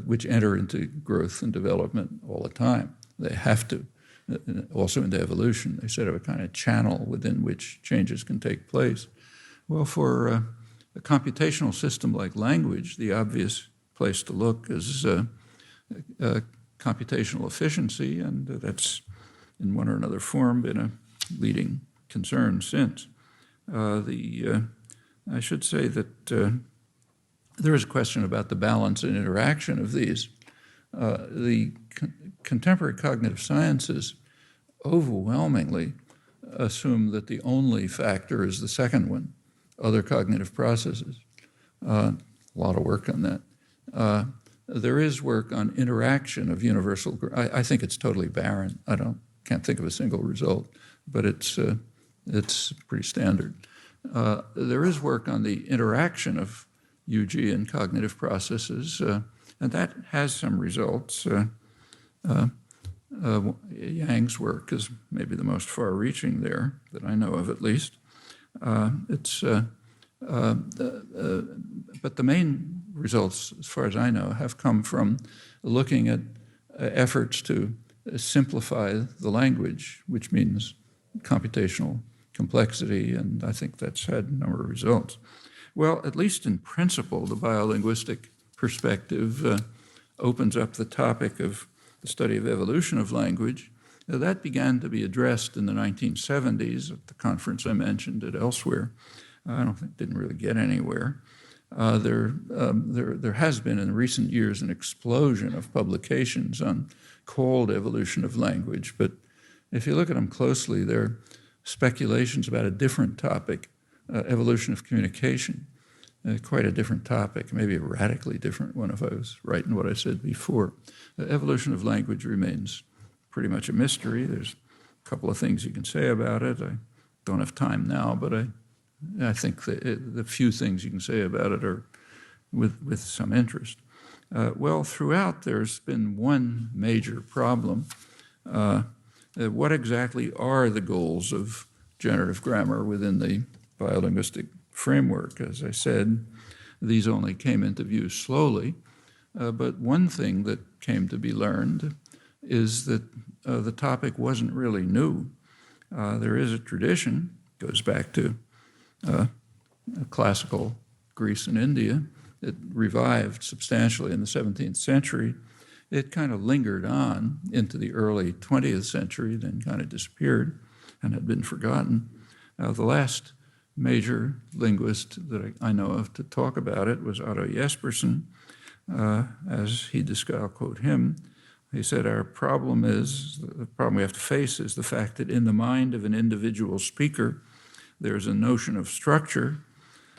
which enter into growth and development all the time. They have to. Also into evolution, they set up a kind of channel within which changes can take place. Well, for a computational system like language, the obvious place to look is computational efficiency, and that's in one or another form been a leading concern since. I should say that there is a question about the balance and interaction of these. The contemporary cognitive sciences overwhelmingly assume that the only factor is the second one, other cognitive processes. A lot of work on that. There is work on interaction of universal. I think it's totally barren. Can't think of a single result, but it's pretty standard. There is work on the interaction of UG and cognitive processes, and that has some results. Yang's work is maybe the most far-reaching there that I know of, at least. But the main results, as far as I know, have come from looking at efforts to simplify the language, which means computational complexity, and I think that's had a number of results. Well, at least in principle, the biolinguistic perspective opens up the topic of the study of evolution of language. Now, that began to be addressed in the 1970s at the conference I mentioned and elsewhere. Didn't really get anywhere. There has been in recent years an explosion of publications on called evolution of language, but if you look at them closely, they're speculations about a different topic, evolution of communication, quite a different topic, maybe a radically different one if I was right in what I said before. Evolution of language remains pretty much a mystery. There's a couple of things you can say about it. I don't have time now, but I think the few things you can say about it are with some interest. Well, throughout there's been one major problem. What exactly are the goals of generative grammar within the biolinguistic framework? As I said, these only came into view slowly, but one thing that came to be learned is that the topic wasn't really new. There is a tradition, goes back to classical Greece and India. It revived substantially in the 17th century. It kind of lingered on into the early 20th century, then kind of disappeared and had been forgotten. The last major linguist that I know of to talk about it was Otto Jespersen. As he described, I'll quote him, he said, the problem we have to face is the fact that in the mind of an individual speaker, there's a notion of structure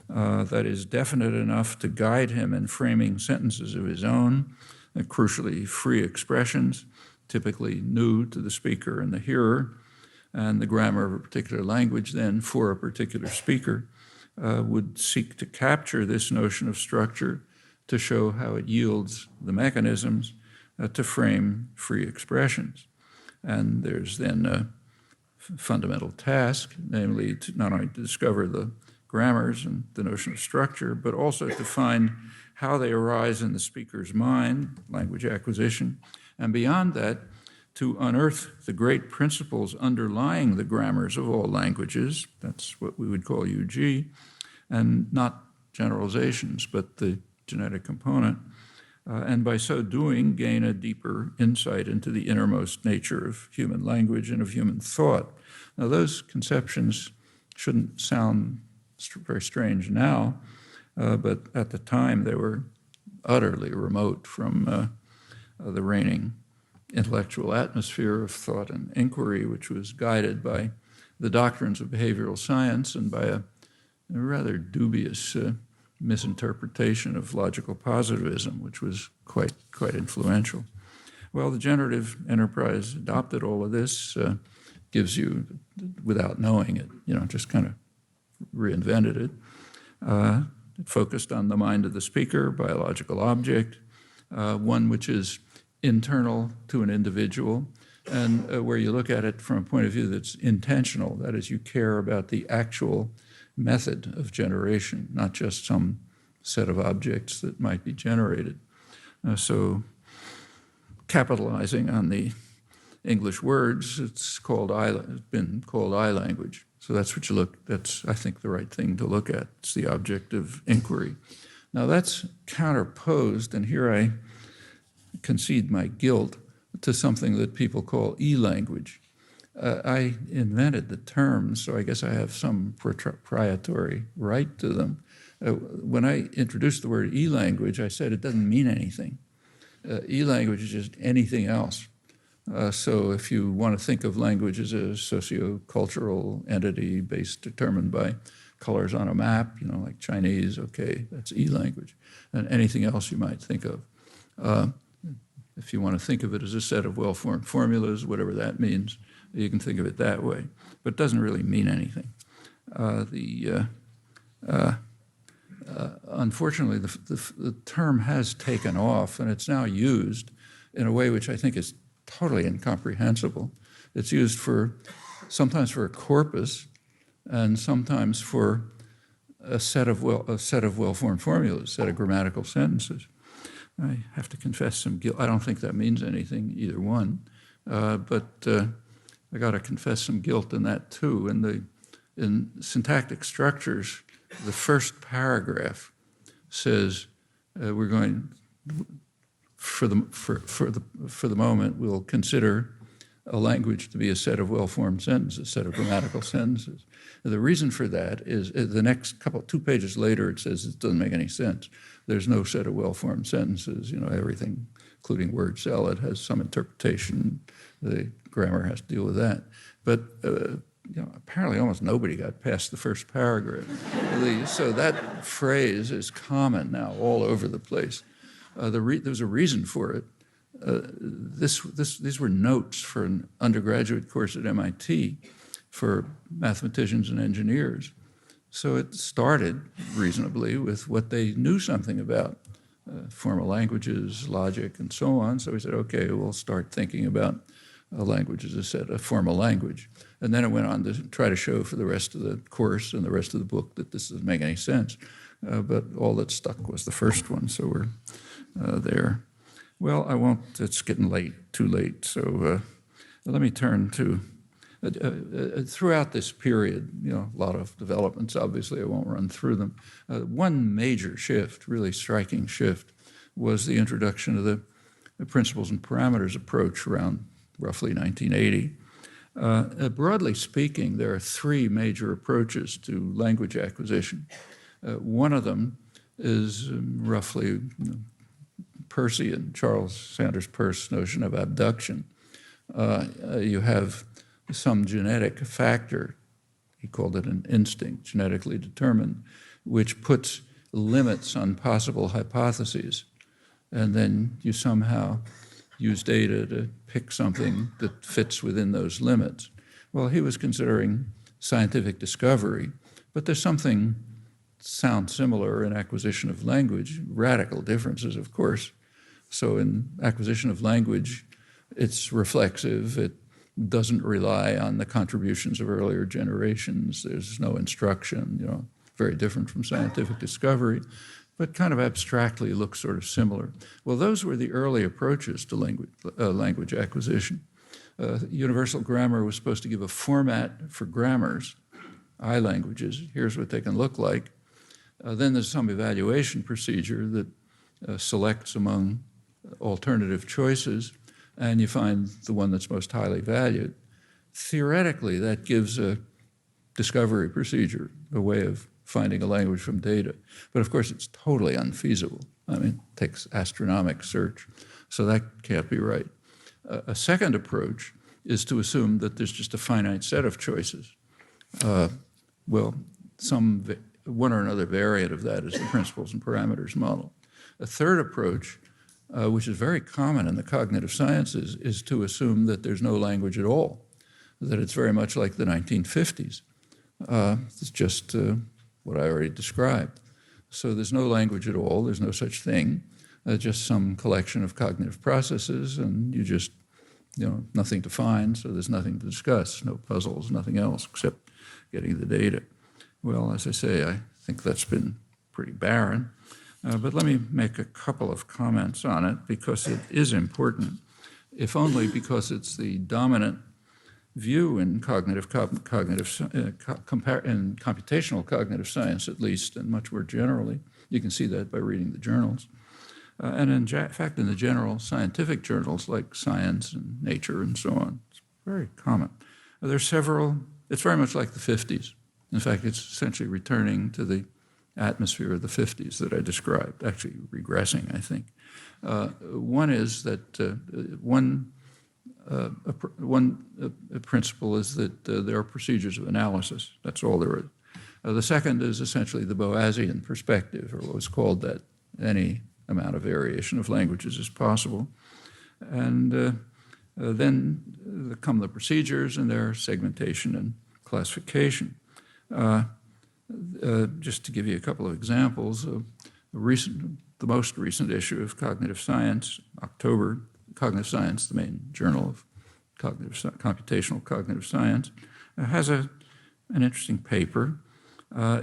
that is definite enough to guide him in framing sentences of his own, crucially free expressions, typically new to the speaker and the hearer, and the grammar of a particular language then for a particular speaker would seek to capture this notion of structure to show how it yields the mechanisms to frame free expressions. And there's then a fundamental task, namely to not only to discover the grammars and the notion of structure, but also to find how they arise in the speaker's mind, language acquisition, and beyond that, to unearth the great principles underlying the grammars of all languages, that's what we would call UG, and not generalizations, but the genetic component, and by so doing, gain a deeper insight into the innermost nature of human language and of human thought. Now, those conceptions shouldn't sound very strange now, but at the time they were utterly remote from the reigning intellectual atmosphere of thought and inquiry, which was guided by the doctrines of behavioral science and by a rather dubious misinterpretation of logical positivism, which was quite influential. Well, the generative enterprise adopted all of this, gives you, without knowing it, just kind of reinvented it. It focused on the mind of the speaker, biological object, one which is internal to an individual, and where you look at it from a point of view that's intentional, that is, you care about the actual method of generation, not just some set of objects that might be generated. So capitalizing on the English words, it's been called I language. So that's what you that's, I think, the right thing to look at. It's the object of inquiry. Now that's counterposed, and here I concede my guilt, to something that people call e-language. I invented the terms, so I guess I have some proprietary right to them. When I introduced the word e-language, I said it doesn't mean anything. E-language is just anything else. So if you want to think of language as a socio-cultural entity determined by colors on a map, like Chinese, okay, that's e-language. And anything else you might think of. If you want to think of it as a set of well-formed formulas, whatever that means, you can think of it that way. But it doesn't really mean anything. Unfortunately, the term has taken off, and it's now used in a way which I think is totally incomprehensible. It's used sometimes for a corpus, and sometimes for a set of well-formed formulas, a set of grammatical sentences. I have to confess some guilt. I don't think that means anything, either one, but I got to confess some guilt in that too. In syntactic structures, the first paragraph says we're going, for the moment, we'll consider a language to be a set of well-formed sentences, a set of grammatical sentences. And the reason for that is the next two pages later, it says it doesn't make any sense. There's no set of well-formed sentences. Everything, including word salad, has some interpretation. The grammar has to deal with that. But apparently almost nobody got past the first paragraph. So that phrase is common now all over the place. There's a reason for it. These were notes for an undergraduate course at MIT for mathematicians and engineers. So it started reasonably with what they knew something about, formal languages, logic, and so on. So we said, okay, we'll start thinking about a language as a formal language. And then it went on to try to show for the rest of the course and the rest of the book that this doesn't make any sense. But all that stuck was the first one, so we're there. Well, I won't, it's getting late, too late. So let me turn to Throughout this period, a lot of developments, obviously, I won't run through them. One major shift, really striking shift, was the introduction of the principles and parameters approach around roughly 1980. Broadly speaking, there are three major approaches to language acquisition. One of them is roughly Percy and Charles Sanders Peirce's notion of abduction. You have some genetic factor, he called it an instinct, genetically determined, which puts limits on possible hypotheses. And then you somehow use data to pick something that fits within those limits. Well, he was considering scientific discovery, but there's something sounds similar in acquisition of language, radical differences, of course. So in acquisition of language, it's reflexive. It doesn't rely on the contributions of earlier generations. There's no instruction, very different from scientific discovery, but kind of abstractly looks sort of similar. Well, those were the early approaches to language acquisition. Universal grammar was supposed to give a format for grammars, languages. Here's what they can look like. Then there's some evaluation procedure that selects among alternative choices, and you find the one that's most highly valued. Theoretically, that gives a discovery procedure, a way of finding a language from data. But of course, it's totally unfeasible. It takes astronomical search, so that can't be right. A second approach is to assume that there's just a finite set of choices. One or another variant of that is the principles and parameters model. A third approach, which is very common in the cognitive sciences, is to assume that there's no language at all, that it's very much like the 1950s. It's just what I already described. So there's no language at all, there's no such thing, just some collection of cognitive processes, and you just, nothing to find, so there's nothing to discuss, no puzzles, nothing else except getting the data. Well, as I say, I think that's been pretty barren. But let me make a couple of comments on it because it is important, if only because it's the dominant view in computational cognitive science, at least, and much more generally. You can see that by reading the journals. And in fact, in the general scientific journals like Science and Nature and so on, it's very common. There's several, it's very much like the 50s. In fact, it's essentially returning to the atmosphere of the 50s that I described, actually regressing, I think. One is that one principle is that there are procedures of analysis. That's all there is. The second is essentially the Boasian perspective, or what was called that. Any amount of variation of languages is possible. And then come the procedures and their segmentation and classification. Just to give you a couple of examples, the most recent issue of Cognitive Science, October, Cognitive Science, the main journal of computational cognitive science, has an interesting paper. I'll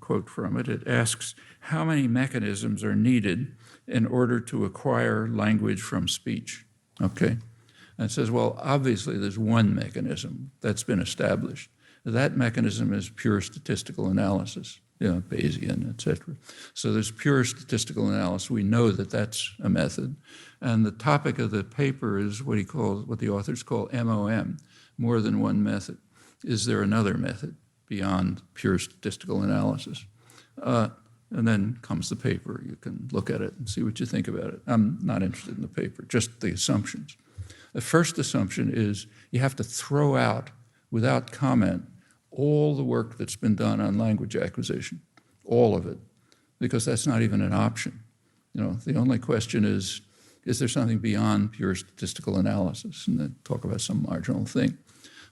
quote from it. It asks, how many mechanisms are needed in order to acquire language from speech? Okay. And it says, well, obviously there's one mechanism that's been established. That mechanism is pure statistical analysis, Bayesian, et cetera. So there's pure statistical analysis. We know that that's a method. And the topic of the paper is what the authors call MOM, more than one method. Is there another method beyond pure statistical analysis? And then comes the paper. You can look at it and see what you think about it. I'm not interested in the paper, just the assumptions. The first assumption is you have to throw out, without comment, all the work that's been done on language acquisition, all of it, because that's not even an option. The only question is there something beyond pure statistical analysis? And then talk about some marginal thing.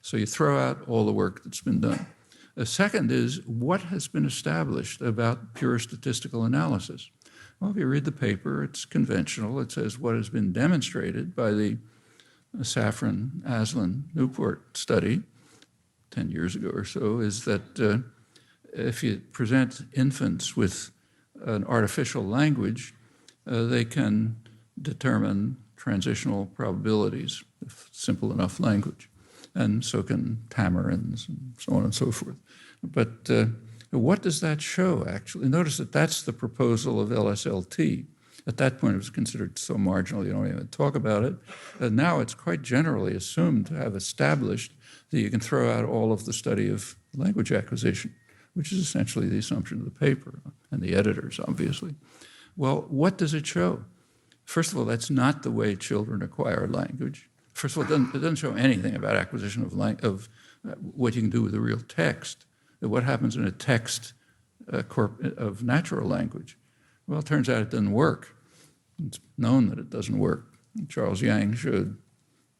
So you throw out all the work that's been done. The second is, what has been established about pure statistical analysis? Well, if you read the paper, it's conventional. It says what has been demonstrated by the Safran, Aslan, Newport study 10 years ago or so is that if you present infants with an artificial language, they can determine transitional probabilities, simple enough language. and so can tamarins and so on and so forth. But what does that show, actually? Notice that that's the proposal of LSLT. At that point, it was considered so marginal you don't even talk about it. Now it's quite generally assumed to have established that you can throw out all of the study of language acquisition, which is essentially the assumption of the paper and the editors, obviously. Well, what does it show? First of all, that's not the way children acquire language. First of all, it doesn't show anything about acquisition of what you can do with a real text, what happens in a text of natural language. Well, it turns out it doesn't work. It's known that it doesn't work. Charles Yang showed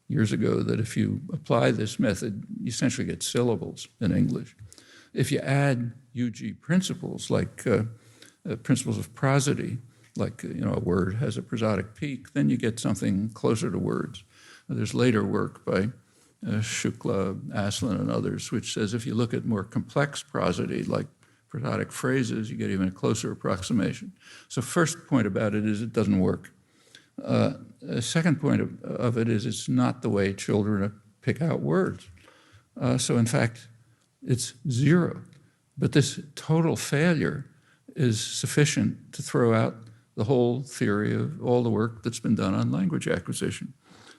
years ago that if you apply this method, you essentially get syllables in English. If you add UG principles, like principles of prosody, like a word has a prosodic peak, then you get something closer to words. There's later work by Shukla, Aslan, and others, which says if you look at more complex prosody, like prosodic phrases, you get even a closer approximation. So first point about it is it doesn't work. Second point of it is it's not the way children pick out words. So in fact, it's zero. But this total failure is sufficient to throw out the whole theory of all the work that's been done on language acquisition.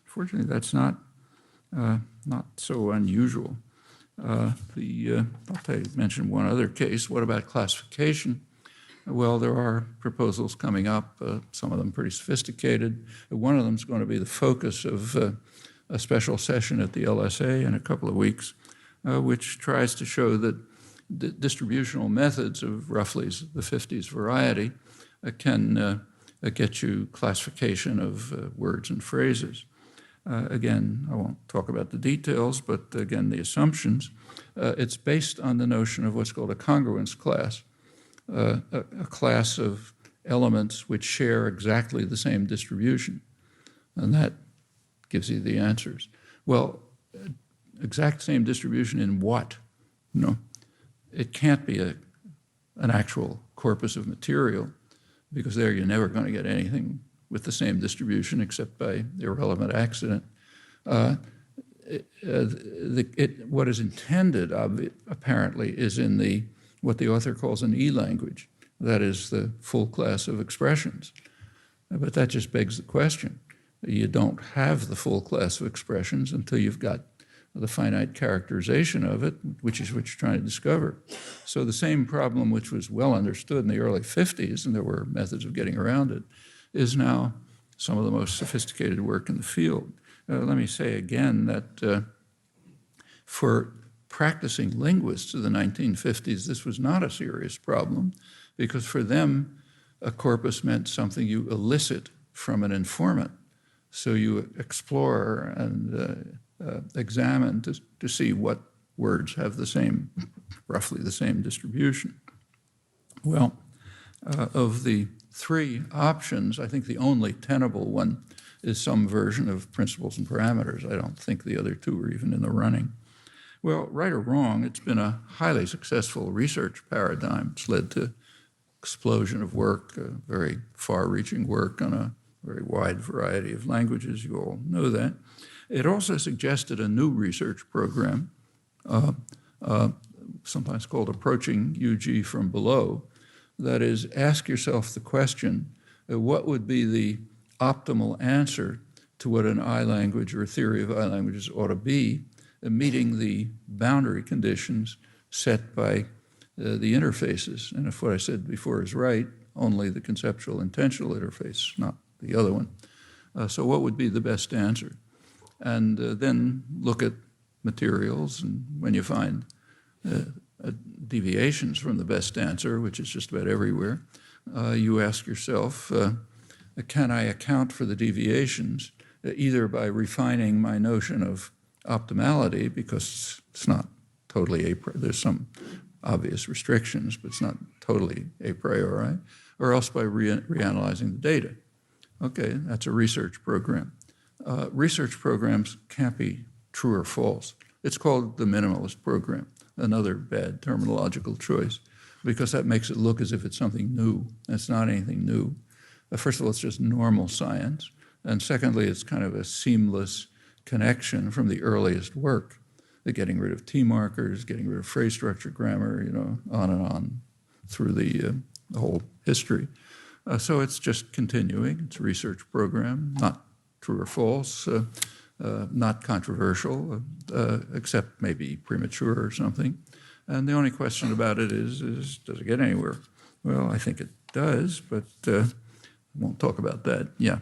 Fortunately, that's not so unusual. I'll mention one other case. What about classification? Well, there are proposals coming up, some of them pretty sophisticated. One of them is going to be the focus of a special session at the LSA in a couple of weeks, which tries to show that the distributional methods of roughly the 50s variety can get you classification of words and phrases. Again, I won't talk about the details, but again, the assumptions. It's based on the notion of what's called a congruence class, a class of elements which share exactly the same distribution. And that gives you the answers. Well, exact same distribution in what? No, it can't be an actual corpus of material, because there you're never going to get anything with the same distribution except by irrelevant accident. What is intended, apparently, is in what the author calls an E-language. That is the full class of expressions. But that just begs the question. You don't have the full class of expressions until you've got the finite characterization of it, which is what you're trying to discover. So the same problem, which was well understood in the early 50s, and there were methods of getting around it, is now some of the most sophisticated work in the field. Let me say again that for practicing linguists of the 1950s, this was not a serious problem, because for them, a corpus meant something you elicit from an informant. So you explore and examine to see what words have roughly the same distribution. Well, of the three options, I think the only tenable one is some version of principles and parameters. I don't think the other two are even in the running. Well, right or wrong, it's been a highly successful research paradigm. It's led to explosion of work, very far-reaching work on a very wide variety of languages. You all know that. It also suggested a new research program, sometimes called Approaching UG from Below. That is, ask yourself the question, what would be the optimal answer to what an I-language or a theory of I-languages ought to be, meeting the boundary conditions set by the interfaces. And if what I said before is right, only the conceptual intentional interface, not the other one. So what would be the best answer? And then look at materials, and when you find deviations from the best answer, which is just about everywhere, you ask yourself, can I account for the deviations either by refining my notion of optimality, because it's not totally there's some obvious restrictions, but it's not totally a priori, or else by reanalyzing the data. Okay, that's a research program. Research programs can't be true or false. It's called the Minimalist program, another bad terminological choice, because that makes it look as if it's something new. It's not anything new. First of all, it's just normal science. And secondly, it's kind of a seamless connection from the earliest work. getting rid of T markers, getting rid of phrase structure grammar, on and on through the whole history. So it's just continuing. It's a research program, not true or false, not controversial, except maybe premature or something. And the only question about it is does it get anywhere? Well, I think it does, but I won't talk about that. Yeah.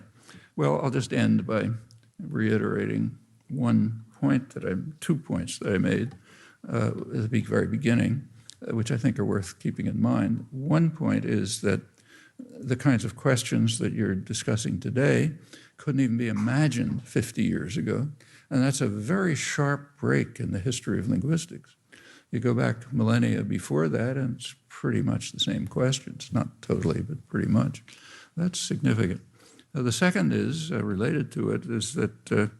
Well, I'll just end by reiterating 2 points that I made at the very beginning, which I think are worth keeping in mind. One point is that the kinds of questions that you're discussing today couldn't even be imagined 50 years ago. And that's a very sharp break in the history of linguistics. You go back millennia before that, and it's pretty much the same questions. Not totally, but pretty much. That's significant. The second is, related to it, is that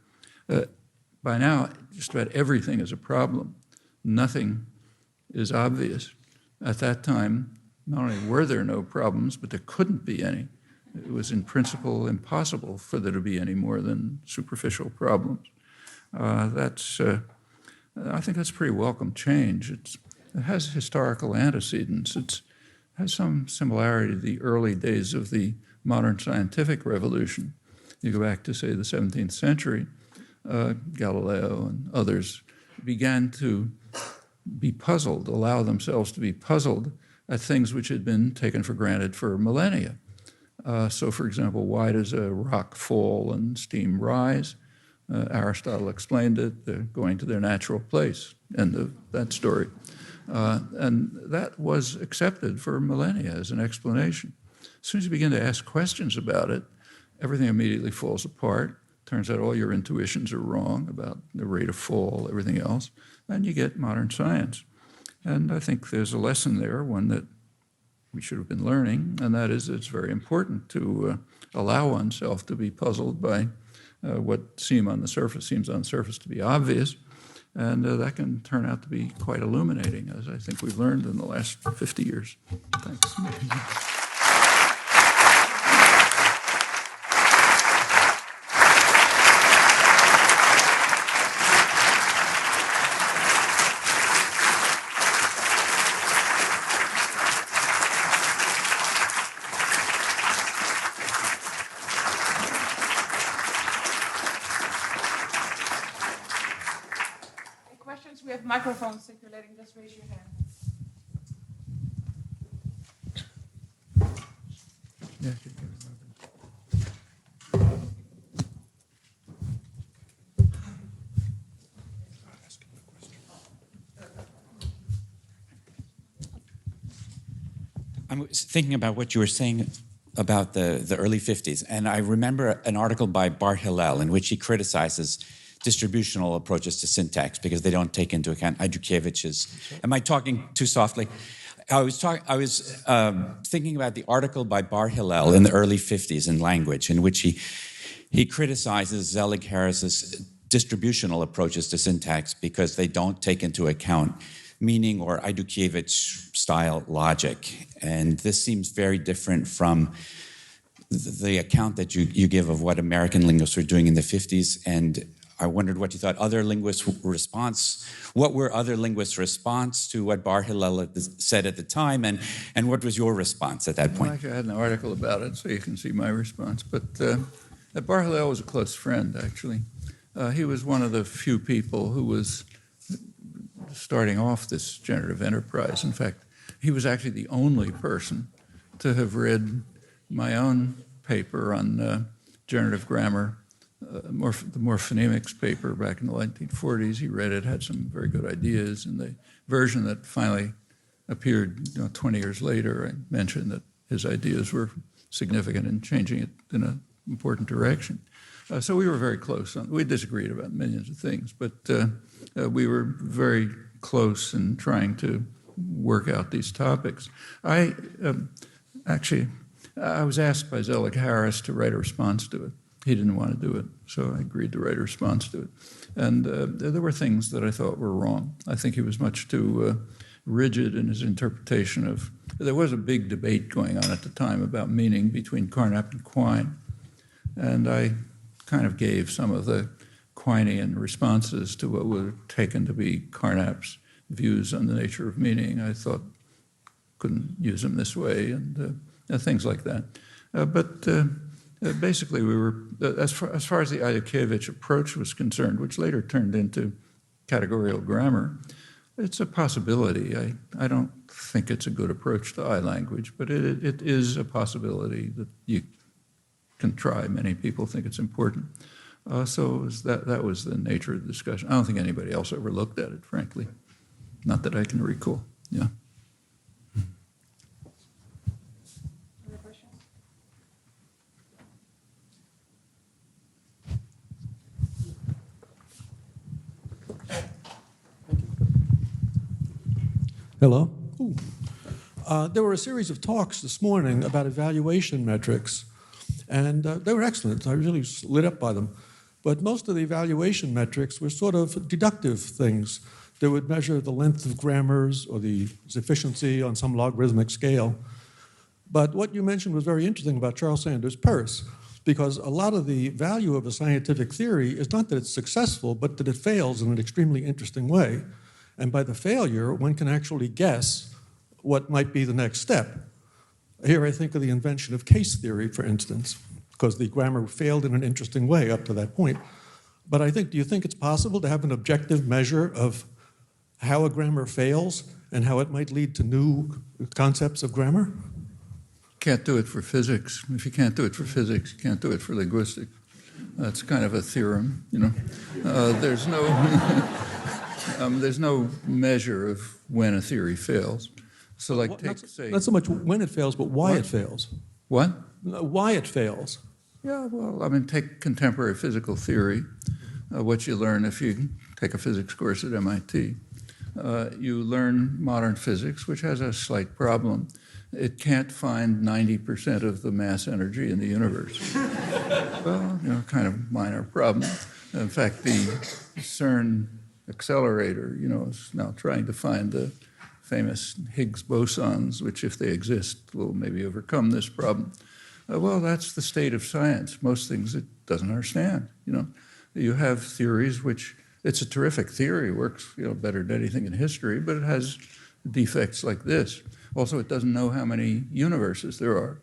by now, just about everything is a problem. Nothing is obvious. At that time, not only were there no problems, but there couldn't be any. It was in principle impossible for there to be any more than superficial problems. I think that's a pretty welcome change. It has historical antecedents. It has some similarity to the early days of the modern scientific revolution. You go back to, say, the 17th century, Galileo and others began to be puzzled, allow themselves to be puzzled at things which had been taken for granted for millennia. So, for example, why does a rock fall and steam rise? Aristotle explained it, they're going to their natural place, end of that story. And that was accepted for millennia as an explanation. As soon as you begin to ask questions about it, everything immediately falls apart. Turns out all your intuitions are wrong about the rate of fall, everything else, and you get modern science. And I think there's a lesson there, one that we should have been learning, and that is it's very important to allow oneself to be puzzled by what seems on the surface to be obvious, and that can turn out to be quite illuminating, as I think we've learned in the last 50 years. Thanks. We have microphones circulating. Just raise your hand. I'm thinking about what you were saying about the early 50s, and I remember an article by Bar Hillel in which he criticizes distributional approaches to syntax because they don't take into account Ajdukevich's. Am I talking too softly? I was thinking about the article by Bar Hillel in the early 50s in Language, in which he criticizes Zelig Harris's distributional approaches to syntax because they don't take into account meaning or Ajdukievich style logic. And this seems very different from the account that you give of what American linguists were doing in the 50s. And I wondered what you thought what were other linguists' response to what Bar Hillel said at the time, and what was your response at that point? Well, actually, I had an article about it, so you can see my response. But Bar Hillel was a close friend, actually. He was one of the few people who was starting off this generative enterprise. In fact, he was actually the only person to have read my own paper on generative grammar, the morphonemics paper back in the 1940s. He read it, had some very good ideas, and the version that finally appeared 20 years later, I mentioned that his ideas were significant in changing it in an important direction. So we were very close. We disagreed about millions of things, but we were very close in trying to work out these topics. I was asked by Zelig Harris to write a response to it. He didn't want to do it, so I agreed to write a response to it. And there were things that I thought were wrong. I think he was much too rigid in his interpretation of. There was a big debate going on at the time about meaning between Carnap and Quine, and I kind of gave some of the Quinean responses to what were taken to be Carnap's views on the nature of meaning. I thought couldn't use them this way, and things like that. But basically, we were, as far as the Ayaukevich approach was concerned, which later turned into categorical grammar, it's a possibility. I don't think it's a good approach to I-language, but it is a possibility that you can try. Many people think it's important. So that was the nature of the discussion. I don't think anybody else ever looked at it, frankly. Not that I can recall. Yeah. Other questions? Hello. There were a series of talks this morning about evaluation metrics, and they were excellent. I really lit up by them. But most of the evaluation metrics were sort of deductive things. They would measure the length of grammars or the efficiency on some logarithmic scale. But what you mentioned was very interesting about Charles Sanders Peirce, because a lot of the value of a scientific theory is not that it's successful, but that it fails in an extremely interesting way. And by the failure, one can actually guess what might be the next step. Here I think of the invention of case theory, for instance, because the grammar failed in an interesting way up to that point. But do you think it's possible to have an objective measure of how a grammar fails and how it might lead to new concepts of grammar? Can't do it for physics. If you can't do it for physics, you can't do it for linguistics. That's kind of a theorem, you know. There's no measure of when a theory fails. So, like, not so much when it fails, but why it fails. What? Why it fails. Yeah, well, I mean, take contemporary physical theory, what you learn if you take a physics course at MIT. You learn modern physics, which has a slight problem. It can't find 90% of the mass energy in the universe. Well, you know, kind of minor problem. In fact, the CERN accelerator, you know, is now trying to find the famous Higgs bosons, which, if they exist, will maybe overcome this problem. Well, that's the state of science. Most things it doesn't understand, you know. You have theories which, it's a terrific theory, works, you know, better than anything in history, but it has defects like this. Also, it doesn't know how many universes there are.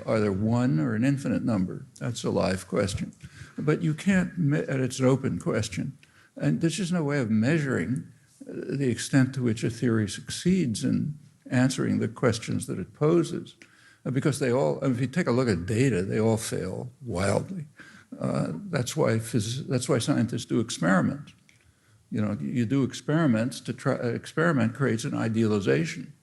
Are there one or an infinite number? That's a live question. But you can't, and it's an open question. And there's just no way of measuring the extent to which a theory succeeds in answering the questions that it poses. Because they all, if you take a look at data, they all fail wildly. That's why scientists do experiments. You know, you do experiments to try. Experiment creates an idealization,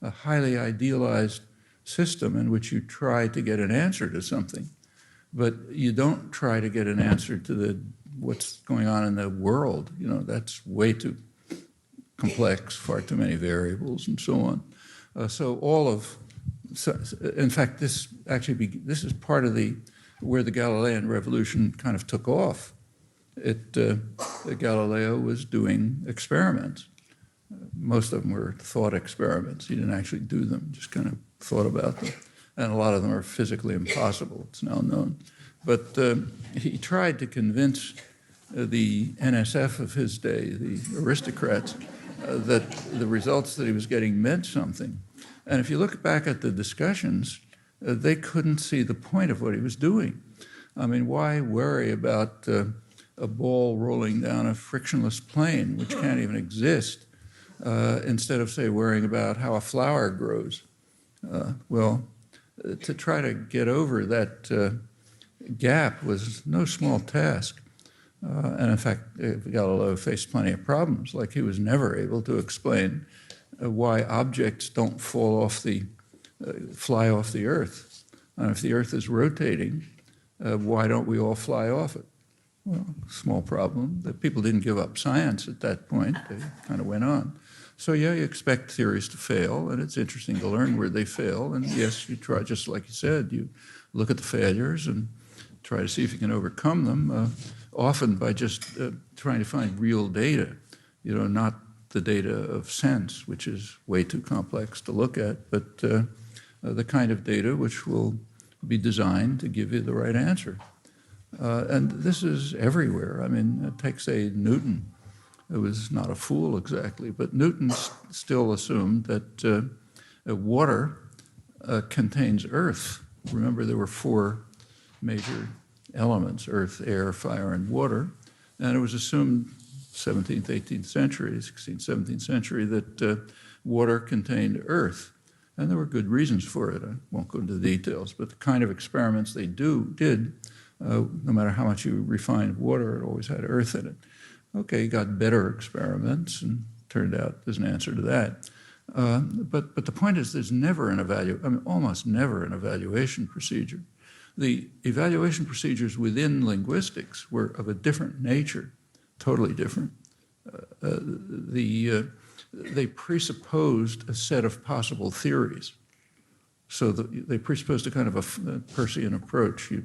a highly idealized system in which you try to get an answer to something, but you don't try to get an answer to what's going on in the world. You know, that's way too complex, far too many variables, and so on. In fact, this is part of where the Galilean revolution kind of took off. Galileo was doing experiments. Most of them were thought experiments. He didn't actually do them, just kind of thought about them. And a lot of them are physically impossible, it's now known. But he tried to convince the NSF of his day, the aristocrats, that the results that he was getting meant something. And if you look back at the discussions, they couldn't see the point of what he was doing. I mean, why worry about a ball rolling down a frictionless plane, which can't even exist, instead of, say, worrying about how a flower grows? To try to get over that gap was no small task. And in fact, Galileo faced plenty of problems, like he was never able to explain why objects don't fly off the Earth. And if the Earth is rotating, why don't we all fly off it? Well, small problem. The people didn't give up science at that point. They kind of went on. So yeah, you expect theories to fail, and it's interesting to learn where they fail. And yes, you try, just like you said, you look at the failures and try to see if you can overcome them, often by just trying to find real data, you know, not the data of sense, which is way too complex to look at, but the kind of data which will be designed to give you the right answer. And this is everywhere. I mean, take, say, Newton, who was not a fool exactly, but Newton still assumed that water contains earth. Remember, there were four major elements: earth, air, fire, and water. And it was assumed 17th, 18th century, 16th, 17th century, that water contained earth. And there were good reasons for it. I won't go into the details, but the kind of experiments they did, no matter how much you refined water, it always had earth in it. Okay, you got better experiments, and turned out there's an answer to that. But the point is, there's never almost never an evaluation procedure. The evaluation procedures within linguistics were of a different nature, totally different. They presupposed a set of possible theories. So they presupposed a kind of a Peircean approach. You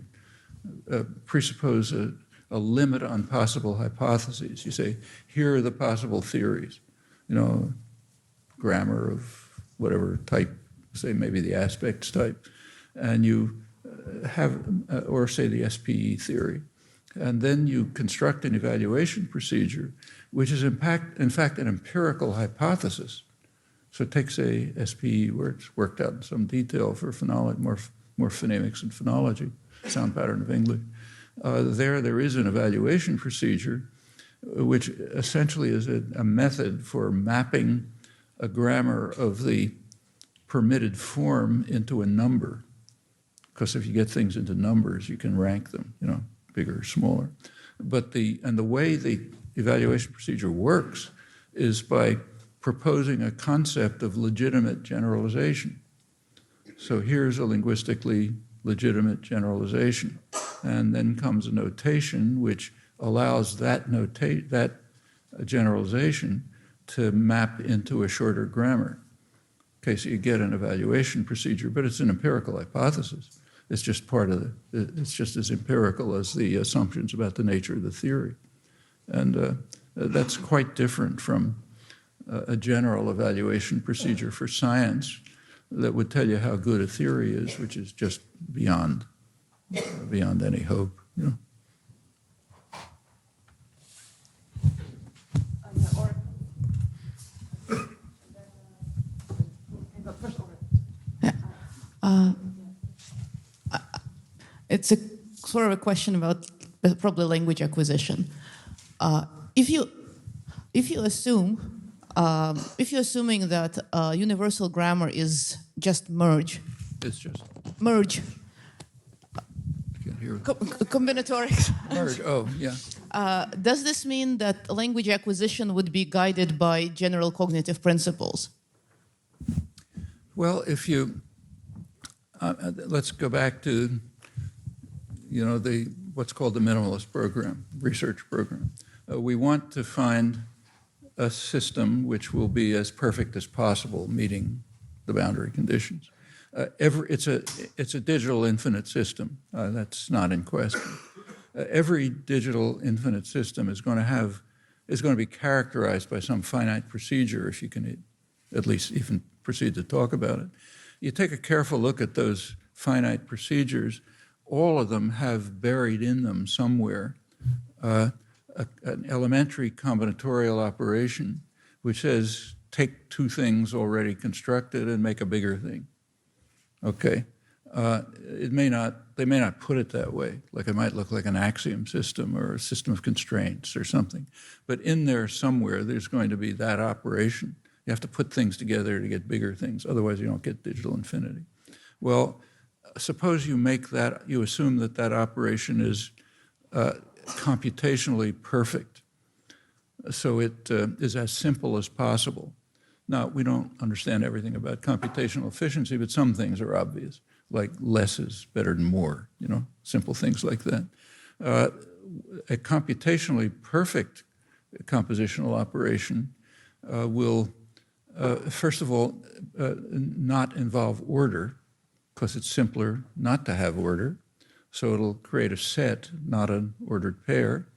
presuppose a limit on possible hypotheses. You say, here are the possible theories. Grammar of whatever type, say maybe the aspects type, and you have, or say the SPE theory. And then you construct an evaluation procedure, which is in fact an empirical hypothesis. So take, say, SPE, where it's worked out in some detail for phonology, more phonemics and phonology, sound pattern of English. There is an evaluation procedure, which essentially is a method for mapping a grammar of the permitted form into a number. Because if you get things into numbers, you can rank them, bigger or smaller. But the way the evaluation procedure works is by proposing a concept of legitimate generalization. So here's a linguistically legitimate generalization. And then comes a notation which allows that generalization to map into a shorter grammar. Okay, so you get an evaluation procedure, but it's an empirical hypothesis. It's just it's just as empirical as the assumptions about the nature of the theory. And that's quite different from a general evaluation procedure for science that would tell you how good a theory is, which is just beyond any hope. It's a sort of a question about probably language acquisition. If you're assuming that universal grammar is just merge. It's just Merge. Can't hear. Combinatorics. Merge. Oh, yeah. Does this mean that language acquisition would be guided by general cognitive principles? Well, if you let's go back to what's called the Minimalist program, research program. We want to find a system which will be as perfect as possible, meeting the boundary conditions. It's a digital infinite system. That's not in question. Every digital infinite system is going to be characterized by some finite procedure, if you can at least even proceed to talk about it. You take a careful look at those finite procedures. All of them have buried in them somewhere an elementary combinatorial operation which says take two things already constructed and make a bigger thing. Okay, they may not put it that way. Like it might look like an axiom system or a system of constraints or something. But in there somewhere, there's going to be that operation. You have to put things together to get bigger things. Otherwise, you don't get digital infinity. Well, suppose you assume that operation is computationally perfect. So it is as simple as possible. Now, we don't understand everything about computational efficiency, but some things are obvious, like less is better than more, simple things like that. A computationally perfect compositional operation will, first of all, not involve order, because it's simpler not to have order. So it'll create a set, not an ordered pair.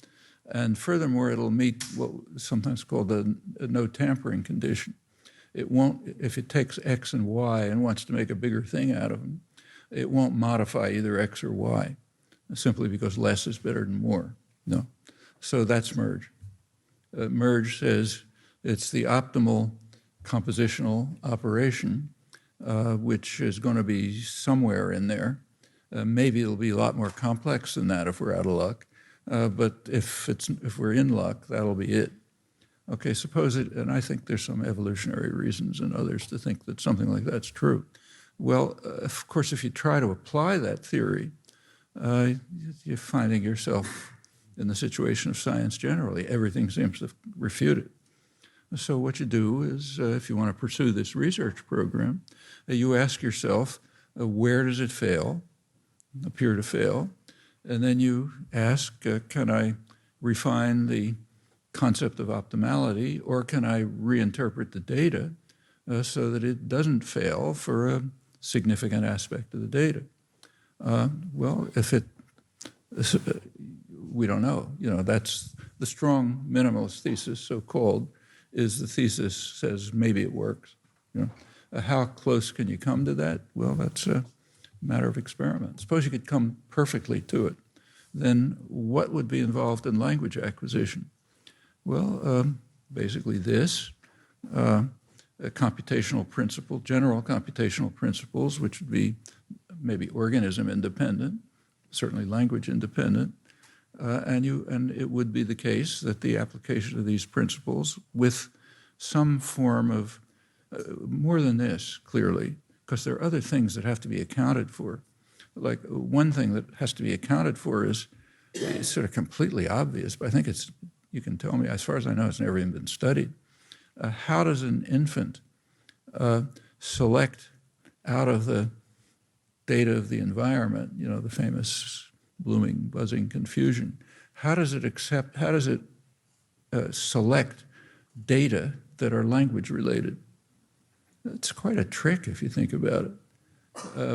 And furthermore, it'll meet what is sometimes called a no tampering condition. It won't, if it takes X and Y and wants to make a bigger thing out of them, it won't modify either X or Y. simply because less is better than more. No. So that's merge. Merge says it's the optimal compositional operation, which is going to be somewhere in there. Maybe it'll be a lot more complex than that if we're out of luck. But if we're in luck, that'll be it. Okay, suppose it, and I think there's some evolutionary reasons and others to think that something like that's true. Well, of course, if you try to apply that theory, you're finding yourself in the situation of science generally. Everything seems to refute it. So what you do is, if you want to pursue this research program, you ask yourself, where does it fail, appear to fail? And then you ask, can I refine the concept of optimality, or can I reinterpret the data so that it doesn't fail for a significant aspect of the data? Well, if it, we don't know. You know, that's the strong minimalist thesis, so-called, is the thesis says maybe it works. You know, how close can you come to that? Well, that's a matter of experiment. Suppose you could come perfectly to it. Then what would be involved in language acquisition? Well, basically this, a computational principle, general computational principles, which would be maybe organism independent, certainly language independent, and it would be the case that the application of these principles with some form of, more than this, clearly, because there are other things that have to be accounted for. Like one thing that has to be accounted for is sort of completely obvious, but I think it's, you can tell me, as far as I know, it's never even been studied. How does an infant select out of the data of the environment, you know, the famous blooming, buzzing confusion? How does it select data that are language related? It's quite a trick if you think about it.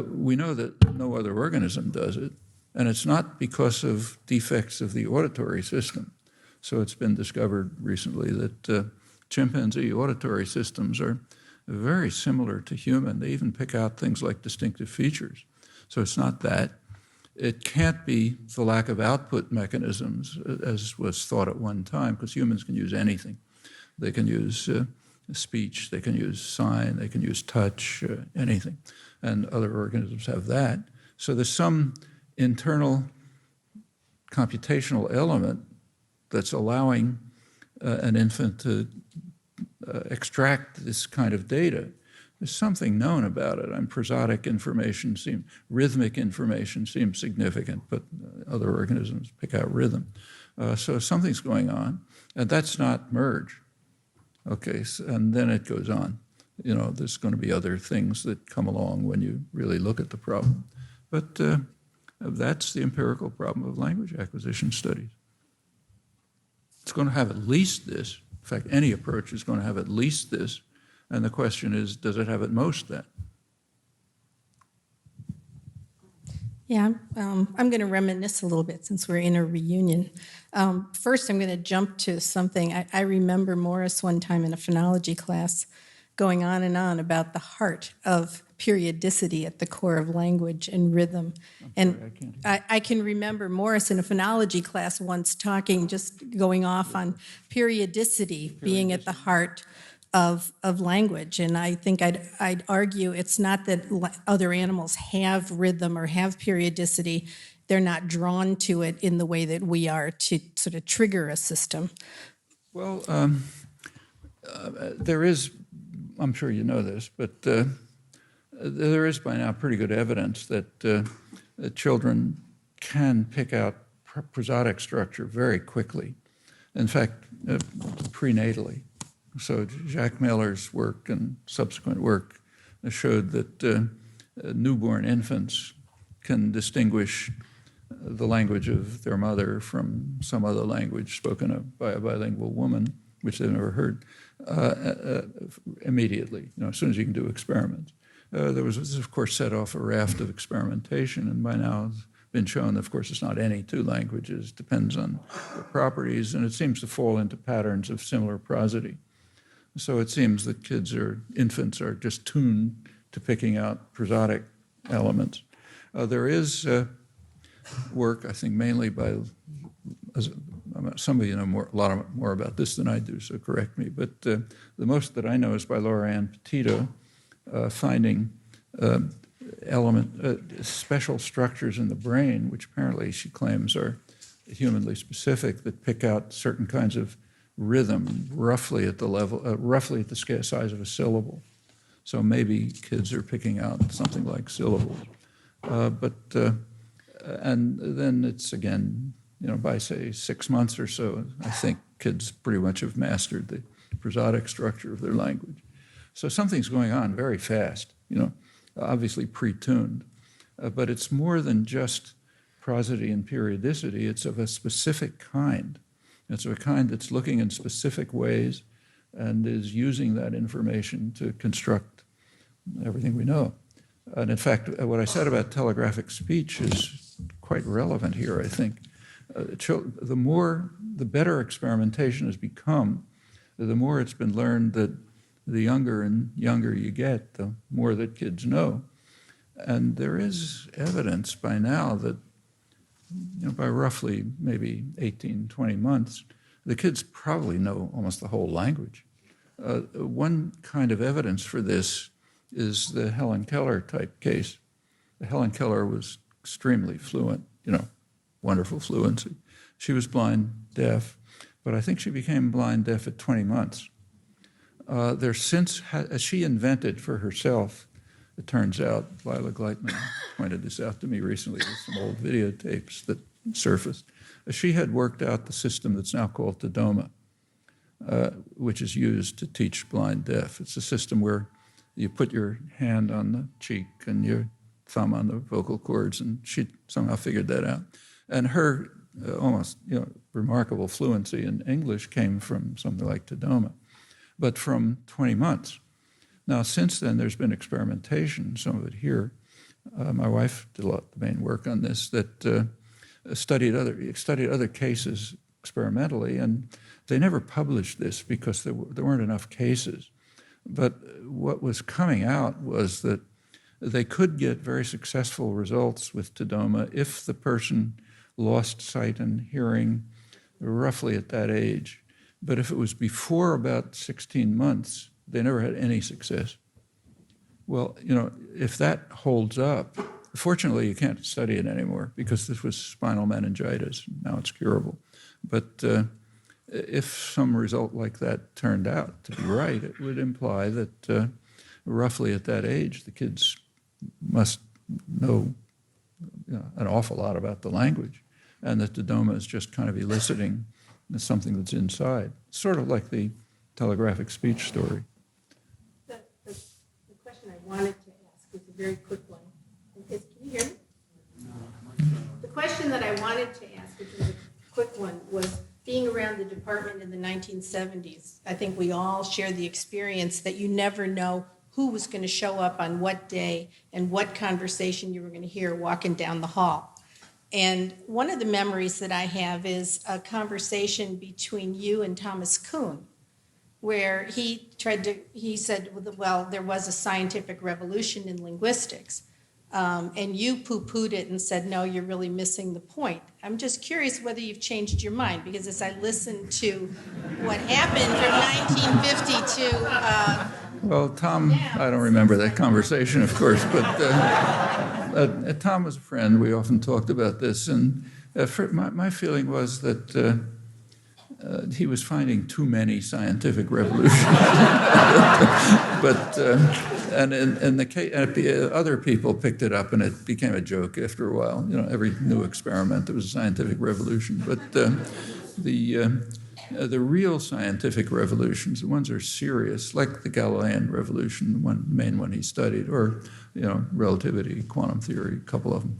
We know that no other organism does it, and it's not because of defects of the auditory system. So it's been discovered recently that chimpanzee auditory systems are very similar to human. They even pick out things like distinctive features. So it's not that. It can't be the lack of output mechanisms, as was thought at one time, because humans can use anything. They can use speech, they can use sign, they can use touch, anything. And other organisms have that. So there's some internal computational element that's allowing an infant to extract this kind of data. There's something known about it. Prosodic information rhythmic information seems significant, but other organisms pick out rhythm. So something's going on, and that's not merge. Okay, so, and then it goes on. You know, there's going to be other things that come along when you really look at the problem. But that's the empirical problem of language acquisition studies. It's going to have at least this. In fact, any approach is going to have at least this. And the question is, does it have at most that? Yeah, I'm going to reminisce a little bit since we're in a reunion. First, I'm going to jump to something. I remember Morris one time in a phonology class going on and on about the heart of periodicity at the core of language and rhythm. I can remember Morris in a phonology class once talking, just going off on periodicity being at the heart of language. And I think I'd argue it's not that other animals have rhythm or have periodicity. They're not drawn to it in the way that we are to sort of trigger a system. Well, there is, I'm sure you know this, but there is by now pretty good evidence that children can pick out prosodic structure very quickly. In fact, prenatally. So Jacques Meller's work and subsequent work showed that newborn infants can distinguish the language of their mother from some other language spoken by a bilingual woman, which they've never heard, immediately, you know, as soon as you can do experiments. This, of course, set off a raft of experimentation, and by now it's been shown, of course, it's not any two languages, depends on the properties, and it seems to fall into patterns of similar prosody. So it seems that infants are just tuned to picking out prosodic elements. There is work, I think mainly by, some of you know a lot more about this than I do, so correct me, but the most that I know is by Laura Ann Petito, finding special structures in the brain, which apparently she claims are humanly specific, that pick out certain kinds of rhythm roughly at the level, roughly at the size of a syllable. So maybe kids are picking out something like syllables. And then it's again, you know, by say 6 months or so, I think kids pretty much have mastered the prosodic structure of their language. So something's going on very fast, you know, obviously pre-tuned. But it's more than just prosody and periodicity. It's of a specific kind. It's of a kind that's looking in specific ways and is using that information to construct everything we know. And in fact, what I said about telegraphic speech is quite relevant here, I think. The better experimentation has become, the more it's been learned that the younger and younger you get, the more that kids know. And there is evidence by now that, you know, by roughly maybe 18, 20 months, the kids probably know almost the whole language. One kind of evidence for this is the Helen Keller type case. Helen Keller was extremely fluent, you know, wonderful fluency. She was blind, deaf, but I think she became blind, deaf at 20 months. She invented for herself, it turns out, Lila Gleitman pointed this out to me recently with some old videotapes that surfaced. She had worked out the system that's now called Tadoma, which is used to teach blind, deaf. It's a system where you put your hand on the cheek and your thumb on the vocal cords, and she somehow figured that out. And her almost, you know, remarkable fluency in English came from something like Tadoma, but from 20 months. Now, since then, there's been experimentation, some of it here. My wife did a lot of the main work on this, that studied other cases experimentally, and they never published this because there weren't enough cases. But what was coming out was that they could get very successful results with Tadoma if the person lost sight and hearing roughly at that age. But if it was before about 16 months, they never had any success. Well, you know, if that holds up, fortunately you can't study it anymore because this was spinal meningitis. Now it's curable. But if some result like that turned out to be right, it would imply that roughly at that age, the kids must know, you know, an awful lot about the language, and that Tadoma is just kind of eliciting something that's inside, sort of like the telegraphic speech story. The question I wanted to ask was a very quick one. Can you hear me? The question that I wanted to ask, which was a quick one, was being around the department in the 1970s. I think we all share the experience that you never know who was going to show up on what day and what conversation you were going to hear walking down the hall. And one of the memories that I have is a conversation between you and Thomas Kuhn, where he said, well, there was a scientific revolution in linguistics. And you poo-pooed it and said, no, you're really missing the point. I'm just curious whether you've changed your mind, because as I listened to what happened from 1950 to... Well, Tom, I don't remember that conversation, of course, but Tom was a friend. We often talked about this, and my feeling was that he was finding too many scientific revolutions. But and in the case, other people picked it up, and it became a joke after a while. You know, every new experiment there was a scientific revolution. But the real scientific revolutions, the ones that are serious, like the Galilean revolution, the main one he studied, or, you know, relativity, quantum theory, a couple of them.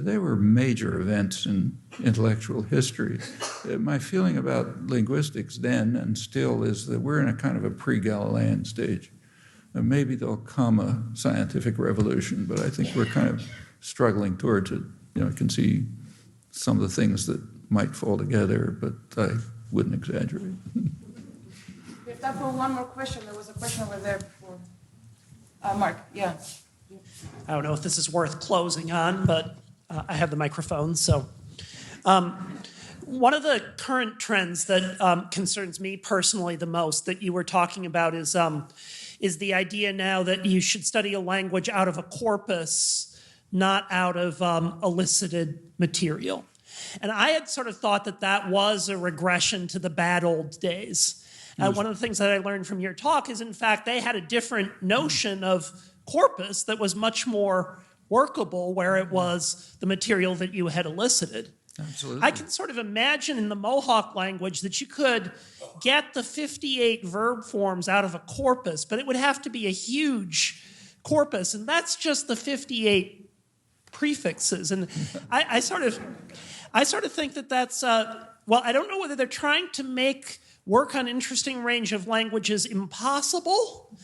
They were major events in intellectual history. My feeling about linguistics then and still is that we're in a kind of a pre-Galilean stage. Maybe there'll come a scientific revolution, but I think we're kind of struggling towards it. You know, I can see some of the things that might fall together, but I wouldn't exaggerate. We have time for one more question. There was a question over there before. Mark, yeah. I don't know if this is worth closing on, but I have the microphone. So one of the current trends that concerns me personally the most that you were talking about is the idea now that you should study a language out of a corpus, not out of elicited material. And I had sort of thought that that was a regression to the bad old days. One of the things that I learned from your talk is, in fact, they had a different notion of corpus that was much more workable, where it was the material that you had elicited. Absolutely. I can sort of imagine in the Mohawk language that you could get the 58 verb forms out of a corpus, but it would have to be a huge corpus, and that's just the 58 prefixes. And I sort of think that that's, well, I don't know whether they're trying to make work on interesting range of languages impossible,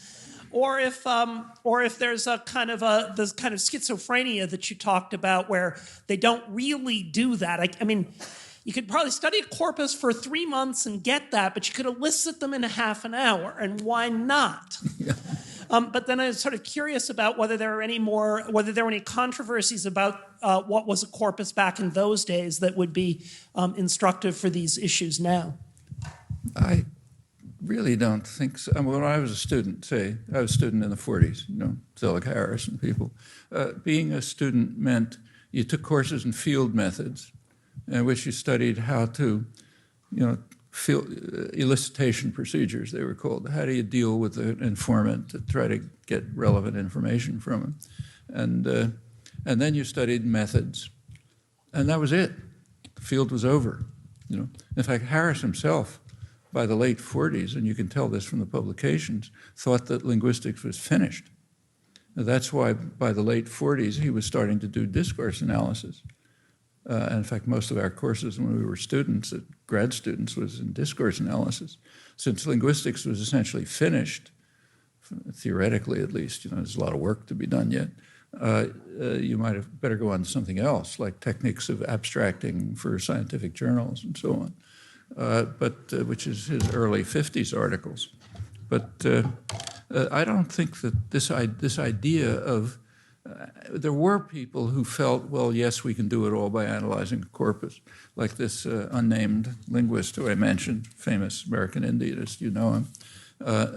or if there's this kind of schizophrenia that you talked about where they don't really do that. I mean, you could probably study a corpus for 3 months and get that, but you could elicit them in a half an hour, and why not? Yeah. But then I was sort of curious about whether there were any controversies about what was a corpus back in those days that would be instructive for these issues now. I really don't think so. I mean, when I was a student, I was a student in the 40s, Zelig Harris and people. Being a student meant you took courses in field methods in which you studied how to, elicitation procedures, they were called. How do you deal with an informant to try to get relevant information from him? And then you studied methods. And that was it. The field was over. In fact, Harris himself, by the late 40s, and you can tell this from the publications, thought that linguistics was finished. And that's why by the late 40s he was starting to do discourse analysis. And in fact, most of our courses when we were students, grad students, was in discourse analysis. Since linguistics was essentially finished, theoretically at least, there's a lot of work to be done yet, you might have better go on to something else, like techniques of abstracting for scientific journals and so on. Which is his early 50s articles. But I don't think that this idea of, there were people who felt, well, yes, we can do it all by analyzing a corpus, like this unnamed linguist who I mentioned, famous American Indianist, you know him,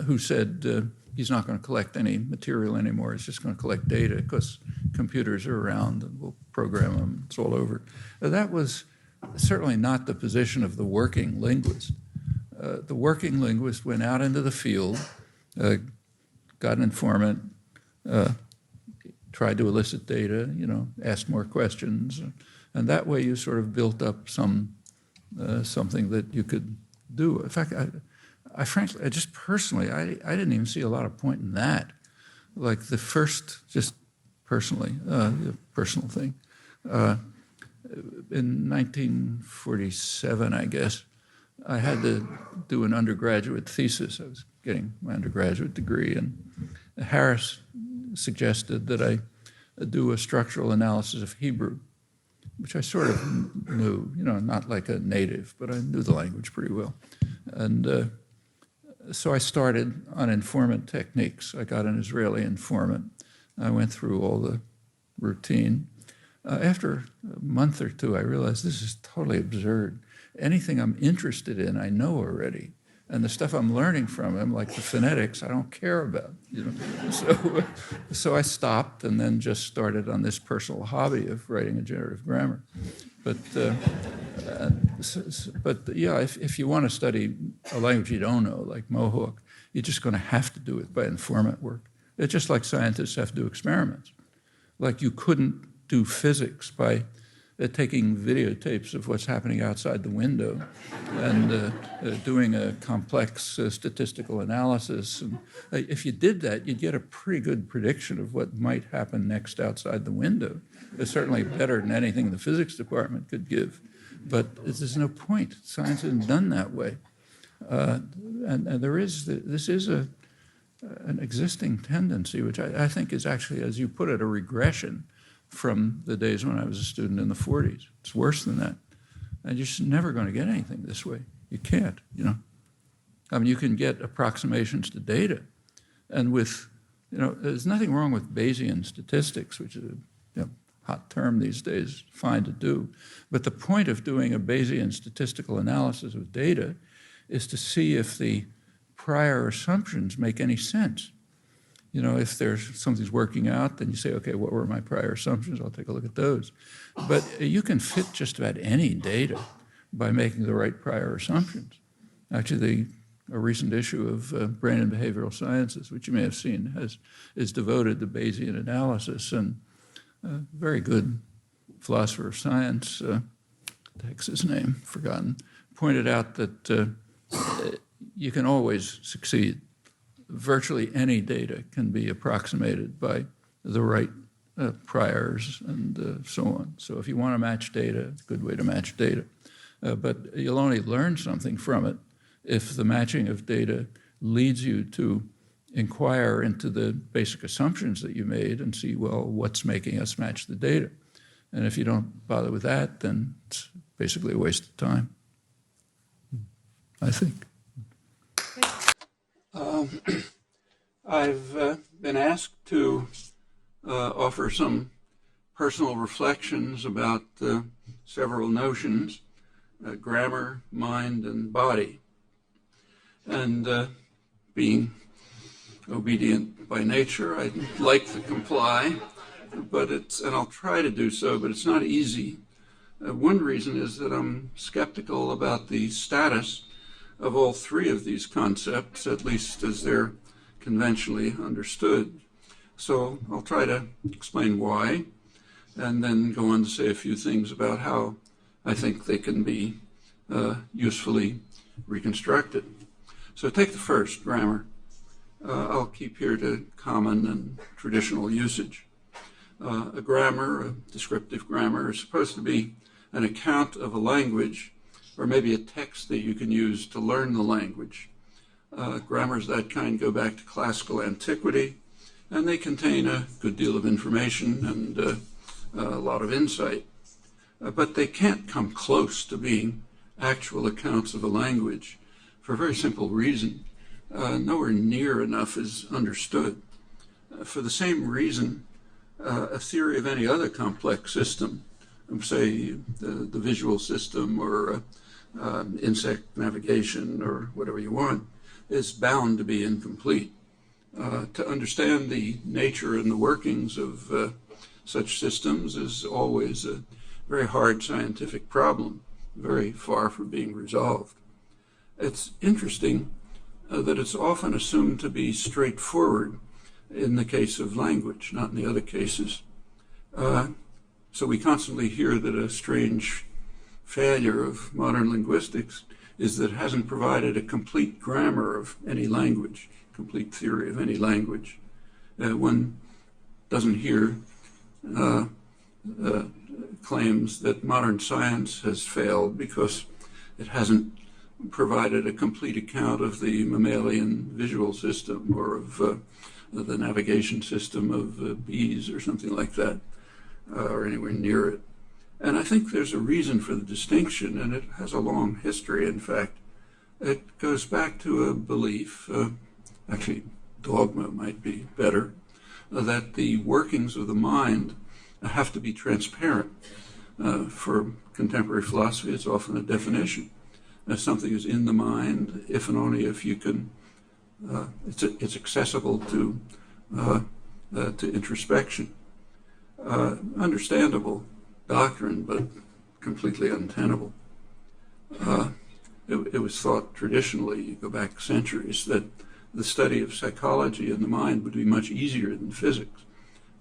who said he's not going to collect any material anymore, he's just going to collect data because computers are around and we'll program them, it's all over. That was certainly not the position of the working linguist. The working linguist went out into the field, got an informant, tried to elicit data, asked more questions, and that way you sort of built up something that you could do. In fact, I frankly, I didn't even see a lot of point in that. Like the first, just personally, personal thing. In 1947, I guess, I had to do an undergraduate thesis. I was getting my undergraduate degree, and Harris suggested that I do a structural analysis of Hebrew, which I sort of knew, not like a native, but I knew the language pretty well. And so I started on informant techniques. I got an Israeli informant. I went through all the routine. After a month or two, I realized this is totally absurd. Anything I'm interested in, I know already. And the stuff I'm learning from him, like the phonetics, I don't care about. So I stopped and then just started on this personal hobby of writing a generative grammar. But yeah, if you want to study a language you don't know, like Mohawk, you're just going to have to do it by informant work. It's just like scientists have to do experiments. Like you couldn't do physics by taking videotapes of what's happening outside the window and doing a complex statistical analysis. And if you did that, you'd get a pretty good prediction of what might happen next outside the window. It's certainly better than anything the physics department could give. But there's no point. Science isn't done that way. And this is an existing tendency, which I think is actually, as you put it, a regression from the days when I was a student in the 40s. It's worse than that. And you're just never going to get anything this way. You can't, I mean, you can get approximations to data. And with, there's nothing wrong with Bayesian statistics, which is a hot term these days, fine to do. But the point of doing a Bayesian statistical analysis of data is to see if the prior assumptions make any sense. You know, if something's working out, then you say, okay, what were my prior assumptions? I'll take a look at those. But you can fit just about any data by making the right prior assumptions. Actually, a recent issue of Brain and Behavioral Sciences, which you may have seen, is devoted to Bayesian analysis. And a very good philosopher of science, what the heck's his name, forgotten, pointed out that you can always succeed. Virtually any data can be approximated by the right priors and so on. So if you want to match data, it's a good way to match data. But you'll only learn something from it if the matching of data leads you to inquire into the basic assumptions that you made and see, well, what's making us match the data? And if you don't bother with that, then it's basically a waste of time, I think. I've been asked to offer some personal reflections about several notions, grammar, mind, and body. And being obedient by nature, I'd like to comply, and I'll try to do so, but it's not easy. One reason is that I'm skeptical about the status of all three of these concepts, at least as they're conventionally understood. So I'll try to explain why, and then go on to say a few things about how I think they can be usefully reconstructed. So take the first, grammar. I'll keep here to common and traditional usage. A grammar, a descriptive grammar, is supposed to be an account of a language, or maybe a text that you can use to learn the language. Grammars of that kind go back to classical antiquity, and they contain a good deal of information and a lot of insight. But they can't come close to being actual accounts of a language for a very simple reason. Nowhere near enough is understood. For the same reason, a theory of any other complex system, say the visual system or insect navigation or whatever you want, is bound to be incomplete. To understand the nature and the workings of such systems is always a very hard scientific problem, very far from being resolved. It's interesting that it's often assumed to be straightforward in the case of language, not in the other cases. So we constantly hear that a strange failure of modern linguistics is that it hasn't provided a complete grammar of any language, complete theory of any language. One doesn't hear claims that modern science has failed because it hasn't provided a complete account of the mammalian visual system or of the navigation system of bees or something like that, or anywhere near it. And I think there's a reason for the distinction, and it has a long history, in fact. It goes back to a belief, actually dogma might be better, that the workings of the mind have to be transparent. For contemporary philosophy, it's often a definition. Something is in the mind if and only if you can, it's accessible to introspection. Understandable doctrine, but completely untenable. It was thought traditionally, you go back centuries, that the study of psychology and the mind would be much easier than physics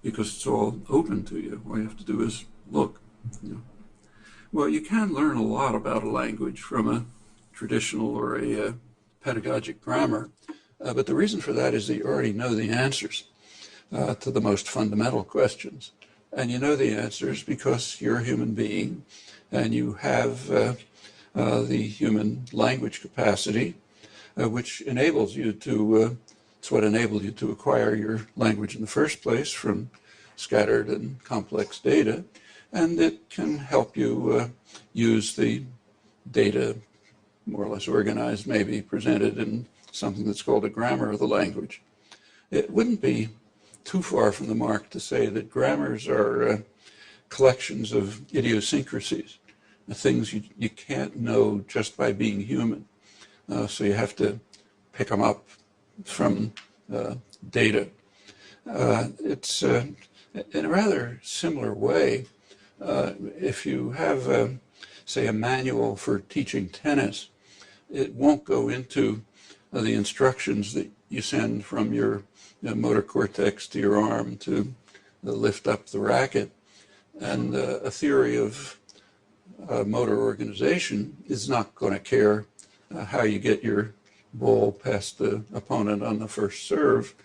because it's all open to you. All you have to do is look. You know. Well, you can learn a lot about a language from a traditional or a pedagogic grammar, but the reason for that is that you already know the answers to the most fundamental questions. And you know the answers because you're a human being and you have the human language capacity, which enables you to, it's what enabled you to acquire your language in the first place from scattered and complex data. And it can help you use the data, more or less organized, maybe presented in something that's called a grammar of the language. It wouldn't be too far from the mark to say that grammars are collections of idiosyncrasies, the things you can't know just by being human. So you have to pick them up from data. It's in a rather similar way. If you have, say, a manual for teaching tennis, it won't go into the instructions that you send from your motor cortex to your arm to lift up the racket. And a theory of motor organization is not going to care how you get your ball past the opponent on the first serve.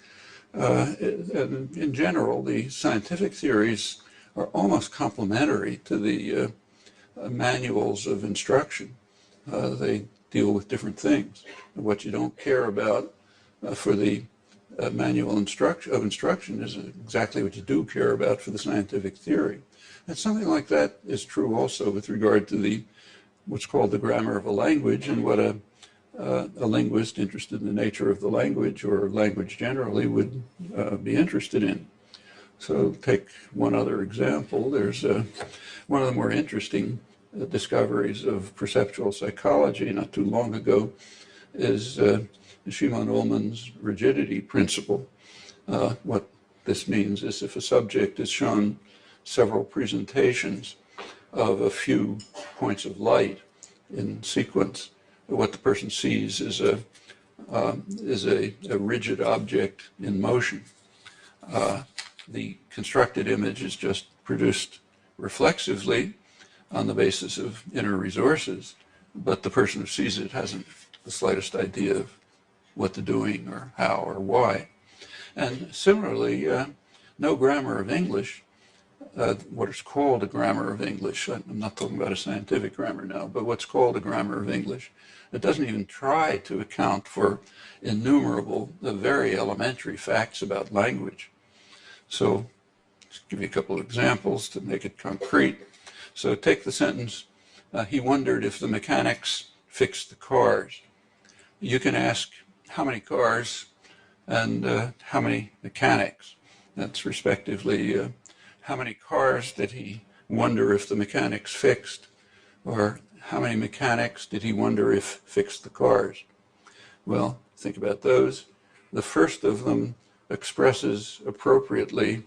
And in general, the scientific theories are almost complementary to the manuals of instruction. They deal with different things. What you don't care about for the manual of instruction is exactly what you do care about for the scientific theory. And something like that is true also with regard to what's called the grammar of a language, and what a linguist interested in the nature of the language, or language generally, would be interested in. So take one other example. There's one of the more interesting discoveries of perceptual psychology not too long ago is Shimon Ullman's rigidity principle. What this means is if a subject is shown several presentations of a few points of light in sequence, what the person sees is a rigid object in motion. The constructed image is just produced reflexively on the basis of inner resources, but the person who sees it hasn't the slightest idea of what they're doing or how or why. And similarly, no grammar of English, what is called a grammar of English, I'm not talking about a scientific grammar now, but what's called a grammar of English, it doesn't even try to account for innumerable, very elementary facts about language. So, just give you a couple of examples to make it concrete. So take the sentence, he wondered if the mechanics fixed the cars. You can ask how many cars and how many mechanics. That's respectively how many cars did he wonder if the mechanics fixed, or how many mechanics did he wonder if fixed the cars? Well, think about those. The first of them expresses appropriately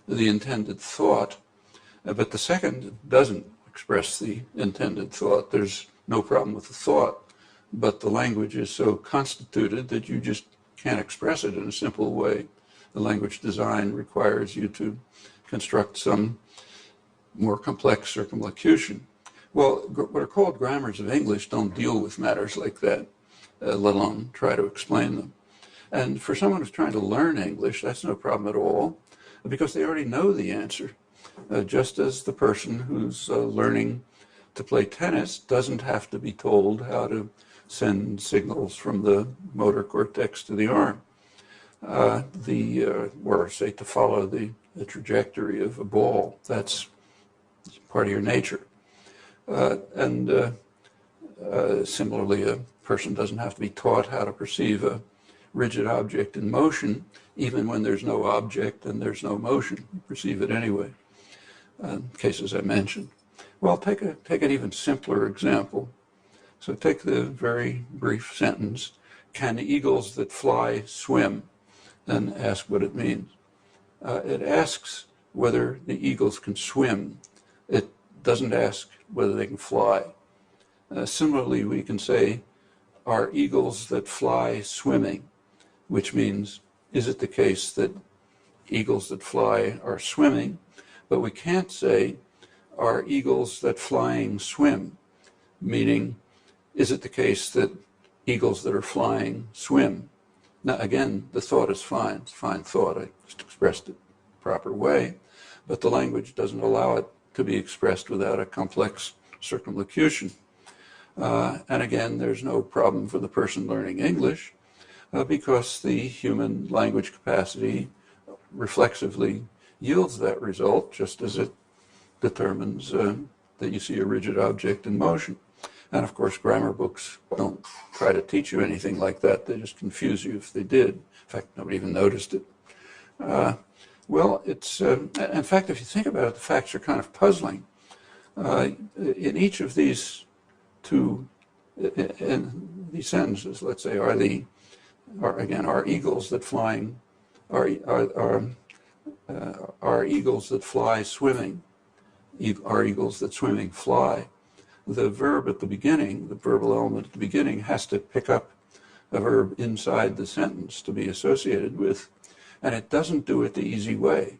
the intended thought, but the second doesn't express the intended thought. There's no problem with the thought, but the language is so constituted that you just can't express it in a simple way. The language design requires you to construct some more complex circumlocution. Well, what are called grammars of English don't deal with matters like that, let alone try to explain them. And for someone who's trying to learn English, that's no problem at all, because they already know the answer. Just as the person who's learning to play tennis doesn't have to be told how to send signals from the motor cortex to the arm, or say to follow the trajectory of a ball. That's part of your nature. Similarly, a person doesn't have to be taught how to perceive a rigid object in motion, even when there's no object and there's no motion. You perceive it anyway. Cases I mentioned. Well, take an even simpler example. So take the very brief sentence, can eagles that fly swim? And ask what it means. It asks whether the eagles can swim. It doesn't ask whether they can fly. Similarly, we can say, are eagles that fly swimming? Which means, is it the case that eagles that fly are swimming? But we can't say, are eagles that flying swim? Meaning, is it the case that eagles that are flying swim? Now, again, the thought is fine. It's fine thought. I just expressed it the proper way. But the language doesn't allow it to be expressed without a complex circumlocution. And again, there's no problem for the person learning English because the human language capacity reflexively yields that result, just as it determines that you see a rigid object in motion. And of course, grammar books don't try to teach you anything like that. They just confuse you if they did. In fact, nobody even noticed it. Well, it's, in fact, if you think about it, the facts are kind of puzzling. In each of these two, in these sentences, let's say, are eagles that flying, are eagles that fly swimming, are eagles that swimming fly. The verb at the beginning, the verbal element at the beginning, has to pick up a verb inside the sentence to be associated with, and it doesn't do it the easy way.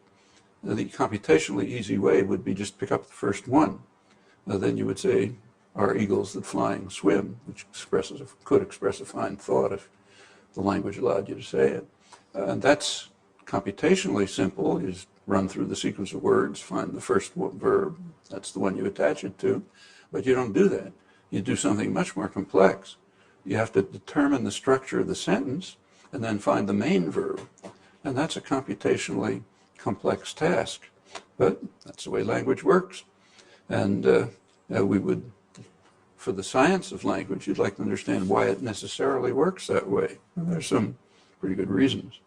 The computationally easy way would be just pick up the first one. Then you would say, are eagles that flying swim, which could express a fine thought if the language allowed you to say it. And that's computationally simple. You just run through the sequence of words, find the first verb, that's the one you attach it to. But you don't do that. You do something much more complex. You have to determine the structure of the sentence and then find the main verb. And that's a computationally complex task. But that's the way language works. And we would, for the science of language, you'd like to understand why it necessarily works that way. And there's some pretty good reasons.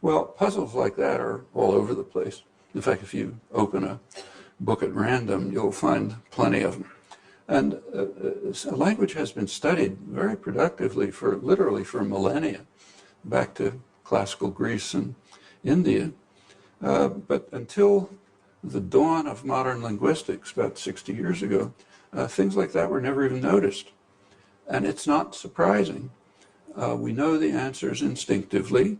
Well, puzzles like that are all over the place. In fact, if you open a book at random, you'll find plenty of them. And language has been studied very productively literally for millennia, back to classical Greece and India. But until the dawn of modern linguistics, about 60 years ago, things like that were never even noticed. And it's not surprising. We know the answers instinctively.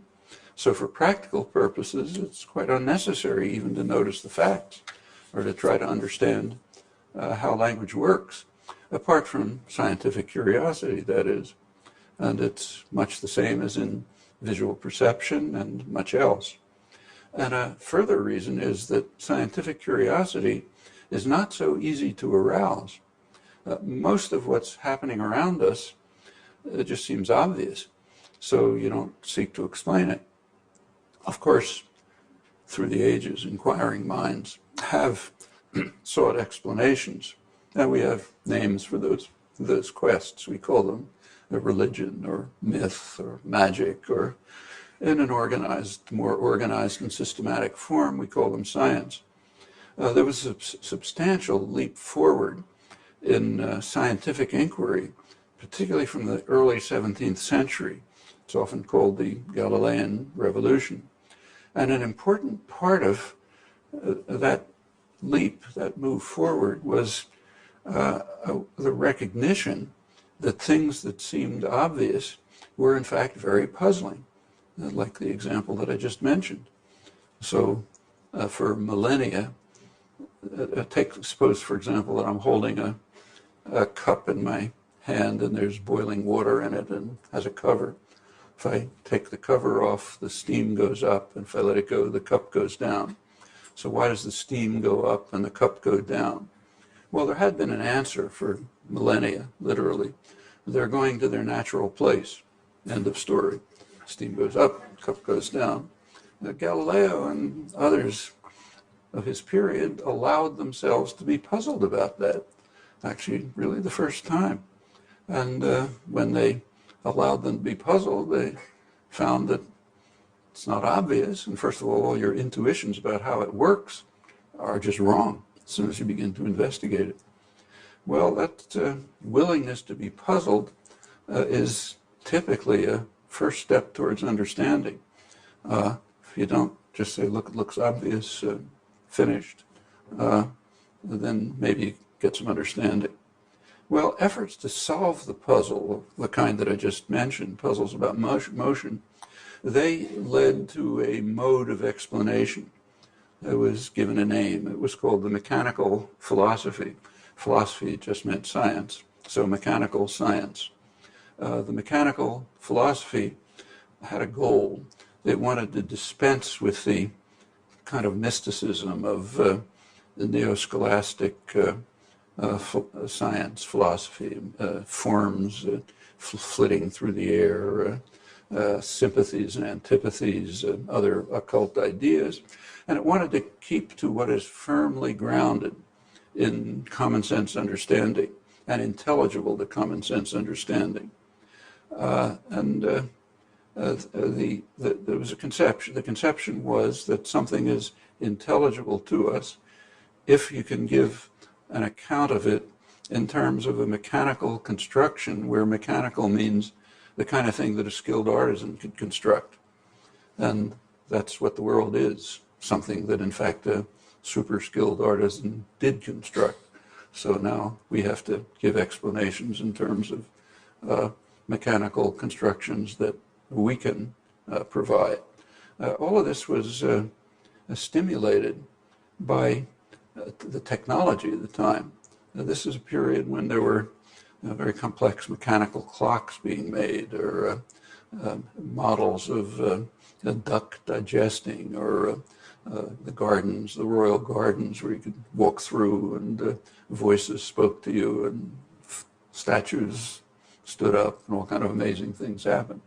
So for practical purposes, it's quite unnecessary even to notice the facts or to try to understand how language works, apart from scientific curiosity, that is. And it's much the same as in visual perception and much else. And a further reason is that scientific curiosity is not so easy to arouse. Most of what's happening around us just seems obvious, so you don't seek to explain it. Of course, through the ages, inquiring minds have sought explanations, and we have names for those quests. We call them a religion or myth or magic, or in an more organized and systematic form, we call them science. There was a substantial leap forward in scientific inquiry, particularly from the early 17th century. It's often called the Galilean Revolution. And an important part of that leap, that move forward, was the recognition that things that seemed obvious were in fact very puzzling, like the example that I just mentioned. So for millennia, suppose, for example, that I'm holding a cup in my hand and there's boiling water in it and has a cover. If I take the cover off, the steam goes up, and if I let it go, the cup goes down. So why does the steam go up and the cup go down? Well, there had been an answer for millennia, literally. They're going to their natural place. End of story. Steam goes up, cup goes down. Galileo and others of his period allowed themselves to be puzzled about that. Actually, really the first time. And when they allowed them to be puzzled, they found that it's not obvious. And first of all your intuitions about how it works are just wrong as soon as you begin to investigate it. Well, that willingness to be puzzled is typically a first step towards understanding. If you don't just say, look, it looks obvious, finished, then maybe you get some understanding. Well, efforts to solve the puzzle, the kind that I just mentioned, puzzles about motion, they led to a mode of explanation that was given a name. It was called the mechanical philosophy. Philosophy just meant science, so mechanical science. The mechanical philosophy had a goal. It wanted to dispense with the kind of mysticism of the neo-scholastic science, philosophy, forms flitting through the air, sympathies and antipathies, other occult ideas. And it wanted to keep to what is firmly grounded in common sense understanding and intelligible to common sense understanding. there was a conception. The conception was that something is intelligible to us if you can give an account of it in terms of a mechanical construction, where mechanical means the kind of thing that a skilled artisan could construct. And that's what the world is, something that in fact a super skilled artisan did construct. So now we have to give explanations in terms of mechanical constructions that we can provide. All of this was stimulated by the technology of the time. This is a period when there were very complex mechanical clocks being made, or models of duck digesting, or the gardens, the royal gardens, where you could walk through and voices spoke to you and statues stood up and all kind of amazing things happened.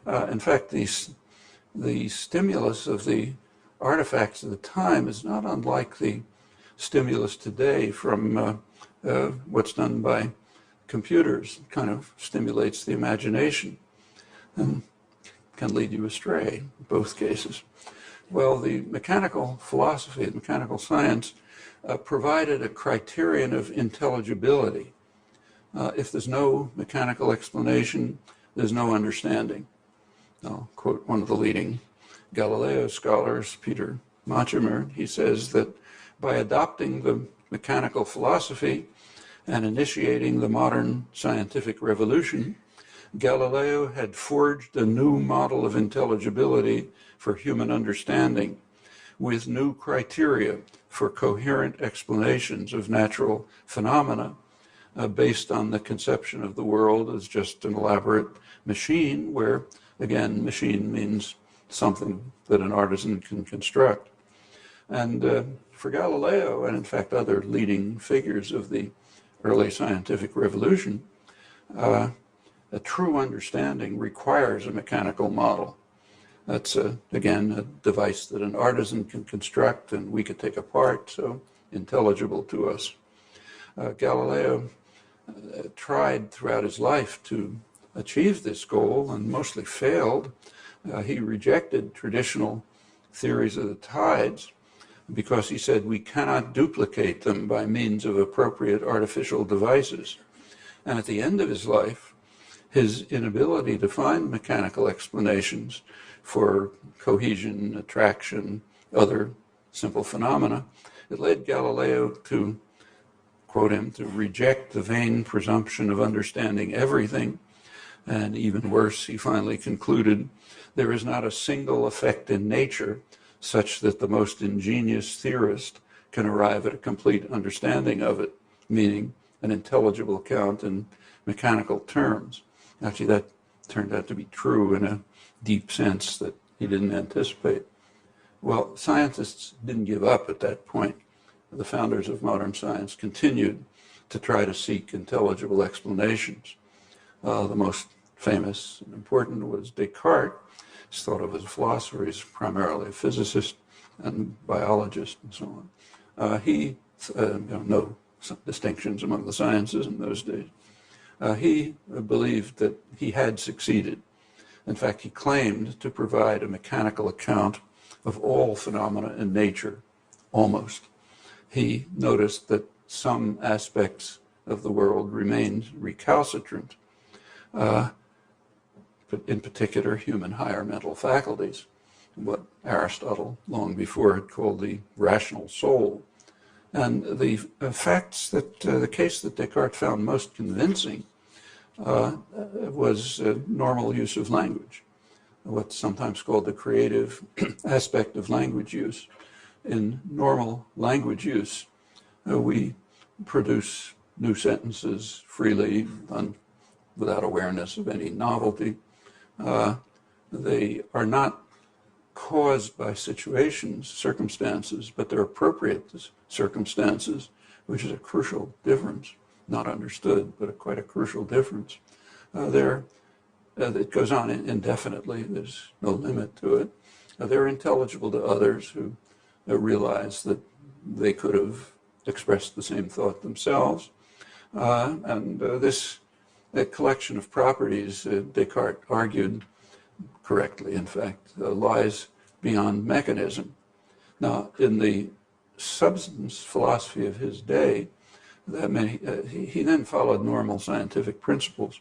In fact, the stimulus of the artifacts of the time is not unlike the stimulus today from what's done by computers. It kind of stimulates the imagination and can lead you astray in both cases. Well, the mechanical philosophy, the mechanical science, provided a criterion of intelligibility. If there's no mechanical explanation, there's no understanding. I'll quote one of the leading Galileo scholars, Peter Machimer. He says that by adopting the mechanical philosophy and initiating the modern scientific revolution, Galileo had forged a new model of intelligibility for human understanding, with new criteria for coherent explanations of natural phenomena, based on the conception of the world as just an elaborate machine, where, again, machine means something that an artisan can construct. And for Galileo, and in fact other leading figures of the early scientific revolution, a true understanding requires a mechanical model. That's, again, a device that an artisan can construct and we could take apart, so intelligible to us. Galileo tried throughout his life to achieve this goal and mostly failed. He rejected traditional theories of the tides because he said we cannot duplicate them by means of appropriate artificial devices. And at the end of his life, his inability to find mechanical explanations for cohesion, attraction, other simple phenomena, it led Galileo to, quote him, to reject the vain presumption of understanding everything. And even worse, he finally concluded, there is not a single effect in nature such that the most ingenious theorist can arrive at a complete understanding of it, meaning an intelligible account in mechanical terms. Actually, that turned out to be true in a deep sense that he didn't anticipate. Well, scientists didn't give up at that point. The founders of modern science continued to try to seek intelligible explanations. The most famous and important was Descartes. He's thought of as a philosopher. He's primarily a physicist and biologist and so on. He, no distinctions among the sciences in those days. He believed that he had succeeded. In fact, he claimed to provide a mechanical account of all phenomena in nature, almost. He noticed that some aspects of the world remained recalcitrant, but in particular human higher mental faculties, what Aristotle long before had called the rational soul. And the facts that the case that Descartes found most convincing was normal use of language, what's sometimes called the creative aspect of language use. In normal language use, we produce new sentences freely without awareness of any novelty. They are not caused by situations, circumstances, but they're appropriate circumstances, which is a crucial difference. Not understood, but quite a crucial difference. It goes on indefinitely. There's no limit to it. They're intelligible to others who realize that they could have expressed the same thought themselves. This collection of properties, Descartes argued, correctly, in fact, lies beyond mechanism. Now, in the substance philosophy of his day, he then followed normal scientific principles.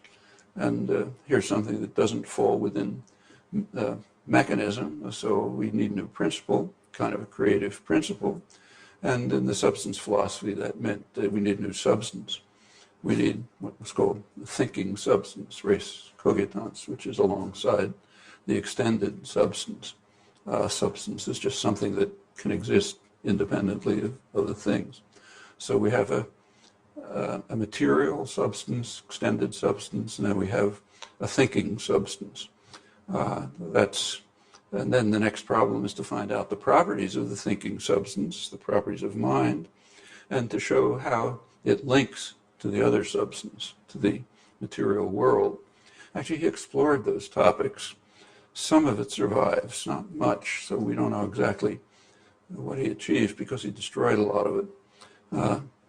And here's something that doesn't fall within mechanism, so we need a new principle, kind of a creative principle. And in the substance philosophy, that meant that we need new substance. We need what was called thinking substance, res cogitans, which is alongside the extended substance. Substance is just something that can exist independently of other things. So we have a material substance, extended substance, and then we have a thinking substance. And then the next problem is to find out the properties of the thinking substance, the properties of mind, and to show how it links to the other substance, to the material world. Actually, he explored those topics. Some of it survives, not much, so we don't know exactly what he achieved because he destroyed a lot of it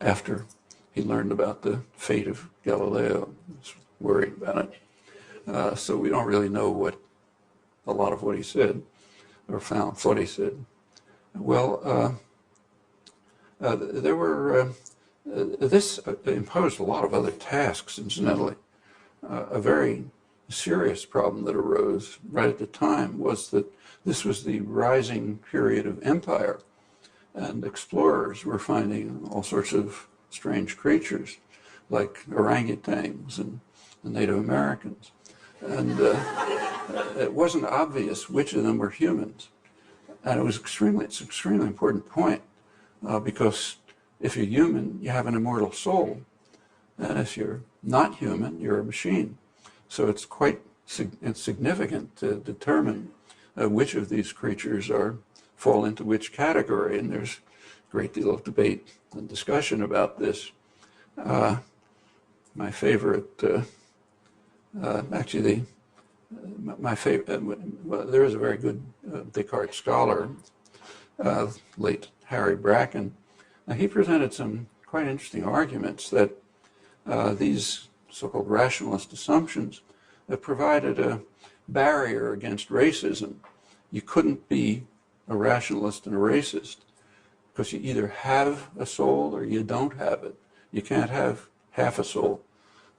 after he learned about the fate of Galileo. He was worried about it. So we don't really know a lot of what he said, or thought he said. Well, this imposed a lot of other tasks, incidentally. A very serious problem that arose right at the time was that this was the rising period of empire, and explorers were finding all sorts of strange creatures, like orangutans and the Native Americans. And it wasn't obvious which of them were humans. And it's an extremely important point, because if you're human, you have an immortal soul. And if you're not human, you're a machine. So it's quite significant to determine which of these creatures fall into which category. And there's a great deal of debate and discussion about this. My favorite, there is a very good Descartes scholar, late Harry Bracken. He presented some quite interesting arguments that these so-called rationalist assumptions provided a barrier against racism. You couldn't be a rationalist and a racist because you either have a soul or you don't have it. You can't have half a soul.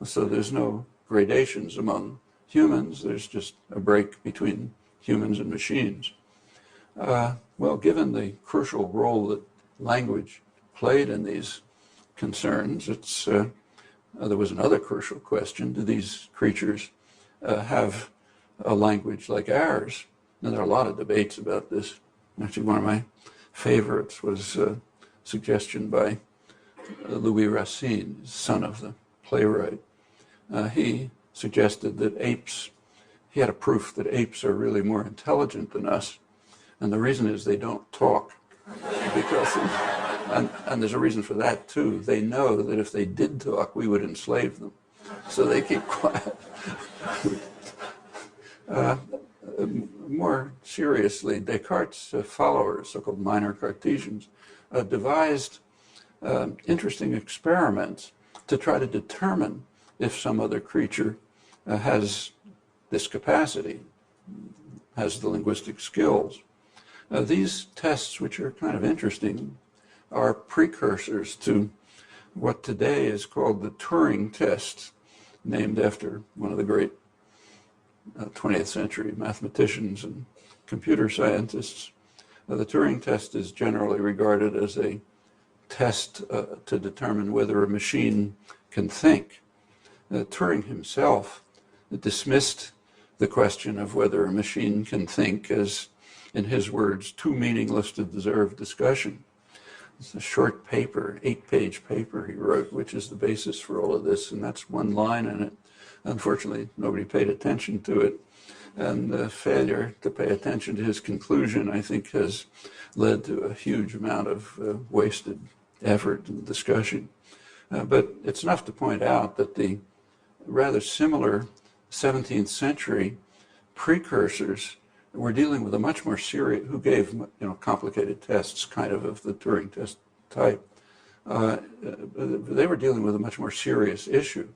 So there's no gradations among humans. There's just a break between humans and machines. Well, given the crucial role that language played in these concerns, there was another crucial question. Do these creatures have a language like ours? And there are a lot of debates about this. Actually, one of my favorites was a suggestion by Louis Racine, son of the playwright. He suggested that he had a proof that apes are really more intelligent than us. And the reason is they don't talk. And there's a reason for that too. They know that if they did talk, we would enslave them. So they keep quiet. More seriously, Descartes' followers, so-called minor Cartesians, devised interesting experiments to try to determine if some other creature has this capacity, has the linguistic skills. These tests, which are kind of interesting, are precursors to what today is called the Turing test, named after one of the great 20th century mathematicians and computer scientists. The Turing test is generally regarded as a test to determine whether a machine can think. Turing himself dismissed the question of whether a machine can think as, in his words, too meaningless to deserve discussion. It's a short paper, 8-page paper he wrote, which is the basis for all of this, and that's one line in it. Unfortunately, nobody paid attention to it, and the failure to pay attention to his conclusion, I think, has led to a huge amount of wasted effort and discussion. But it's enough to point out that the rather similar 17th century precursors were dealing with a much more serious, who gave complicated tests, kind of the Turing test type. They were dealing with a much more serious issue,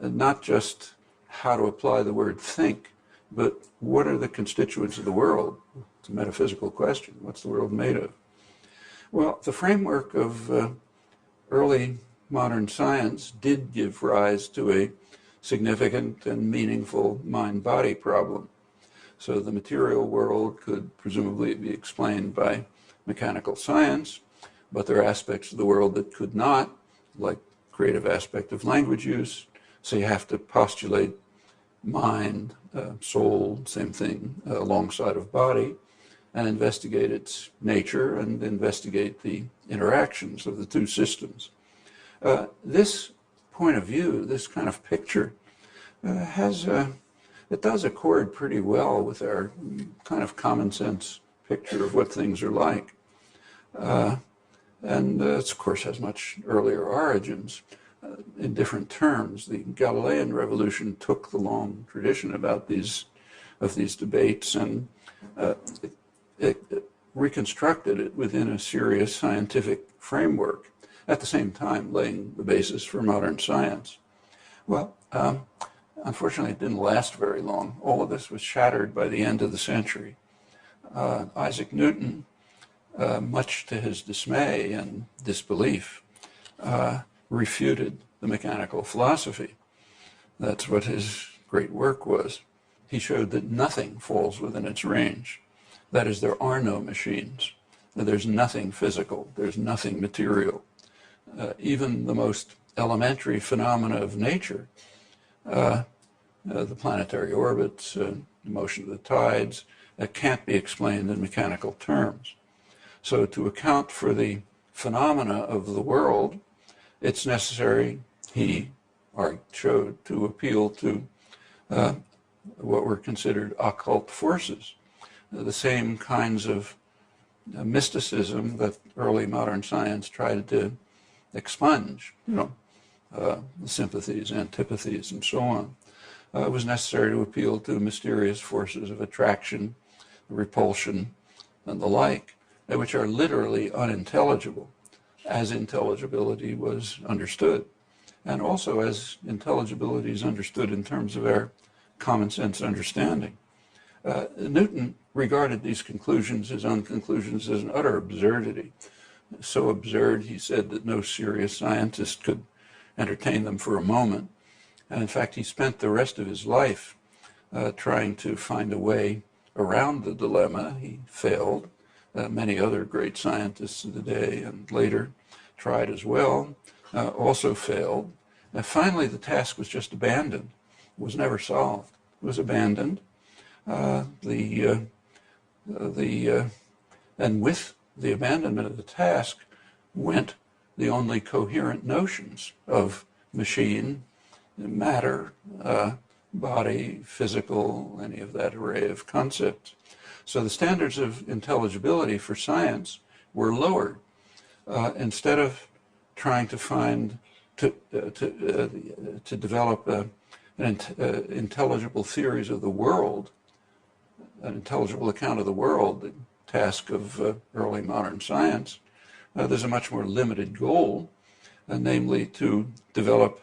not just how to apply the word think but what are the constituents of the world? It's a metaphysical question. What's the world made of? Well, the framework of early modern science did give rise to a significant and meaningful mind-body problem. So the material world could presumably be explained by mechanical science, but there are aspects of the world that could not, like creative aspect of language use. So you have to postulate mind, soul, same thing, alongside of body, and investigate its nature and investigate the interactions of the two systems. This point of view, this kind of picture, it does accord pretty well with our kind of common sense picture of what things are like. And it, of course, has much earlier origins in different terms. The Galilean revolution took the long tradition of these debates and it reconstructed it within a serious scientific framework, at the same time laying the basis for modern science. Well, unfortunately, it didn't last very long. All of this was shattered by the end of the century. Isaac Newton, much to his dismay and disbelief, refuted the mechanical philosophy. That's what his great work was. He showed that nothing falls within its range. That is, there are no machines. There's nothing physical. There's nothing material. Even the most elementary phenomena of nature, the planetary orbits, the motion of the tides, can't be explained in mechanical terms. So to account for the phenomena of the world, it's necessary, he showed, to appeal to what were considered occult forces, the same kinds of mysticism that early modern science tried to expunge, the sympathies, antipathies, and so on. It was necessary to appeal to mysterious forces of attraction, repulsion, and the like, which are literally unintelligible, as intelligibility was understood, and also as intelligibility is understood in terms of our common sense understanding. Newton regarded these conclusions, his own conclusions, as an utter absurdity. So absurd, he said, that no serious scientist could entertain them for a moment. And in fact, he spent the rest of his life trying to find a way around the dilemma. He failed. Many other great scientists of the day and later tried as well, also failed. Finally, the task was just abandoned. It was never solved. It was abandoned. And with the abandonment of the task went the only coherent notions of machine, matter, body, physical, any of that array of concepts. So the standards of intelligibility for science were lowered. Instead of trying to develop intelligible theories of the world, an intelligible account of the world, the task of early modern science, there's a much more limited goal, namely to develop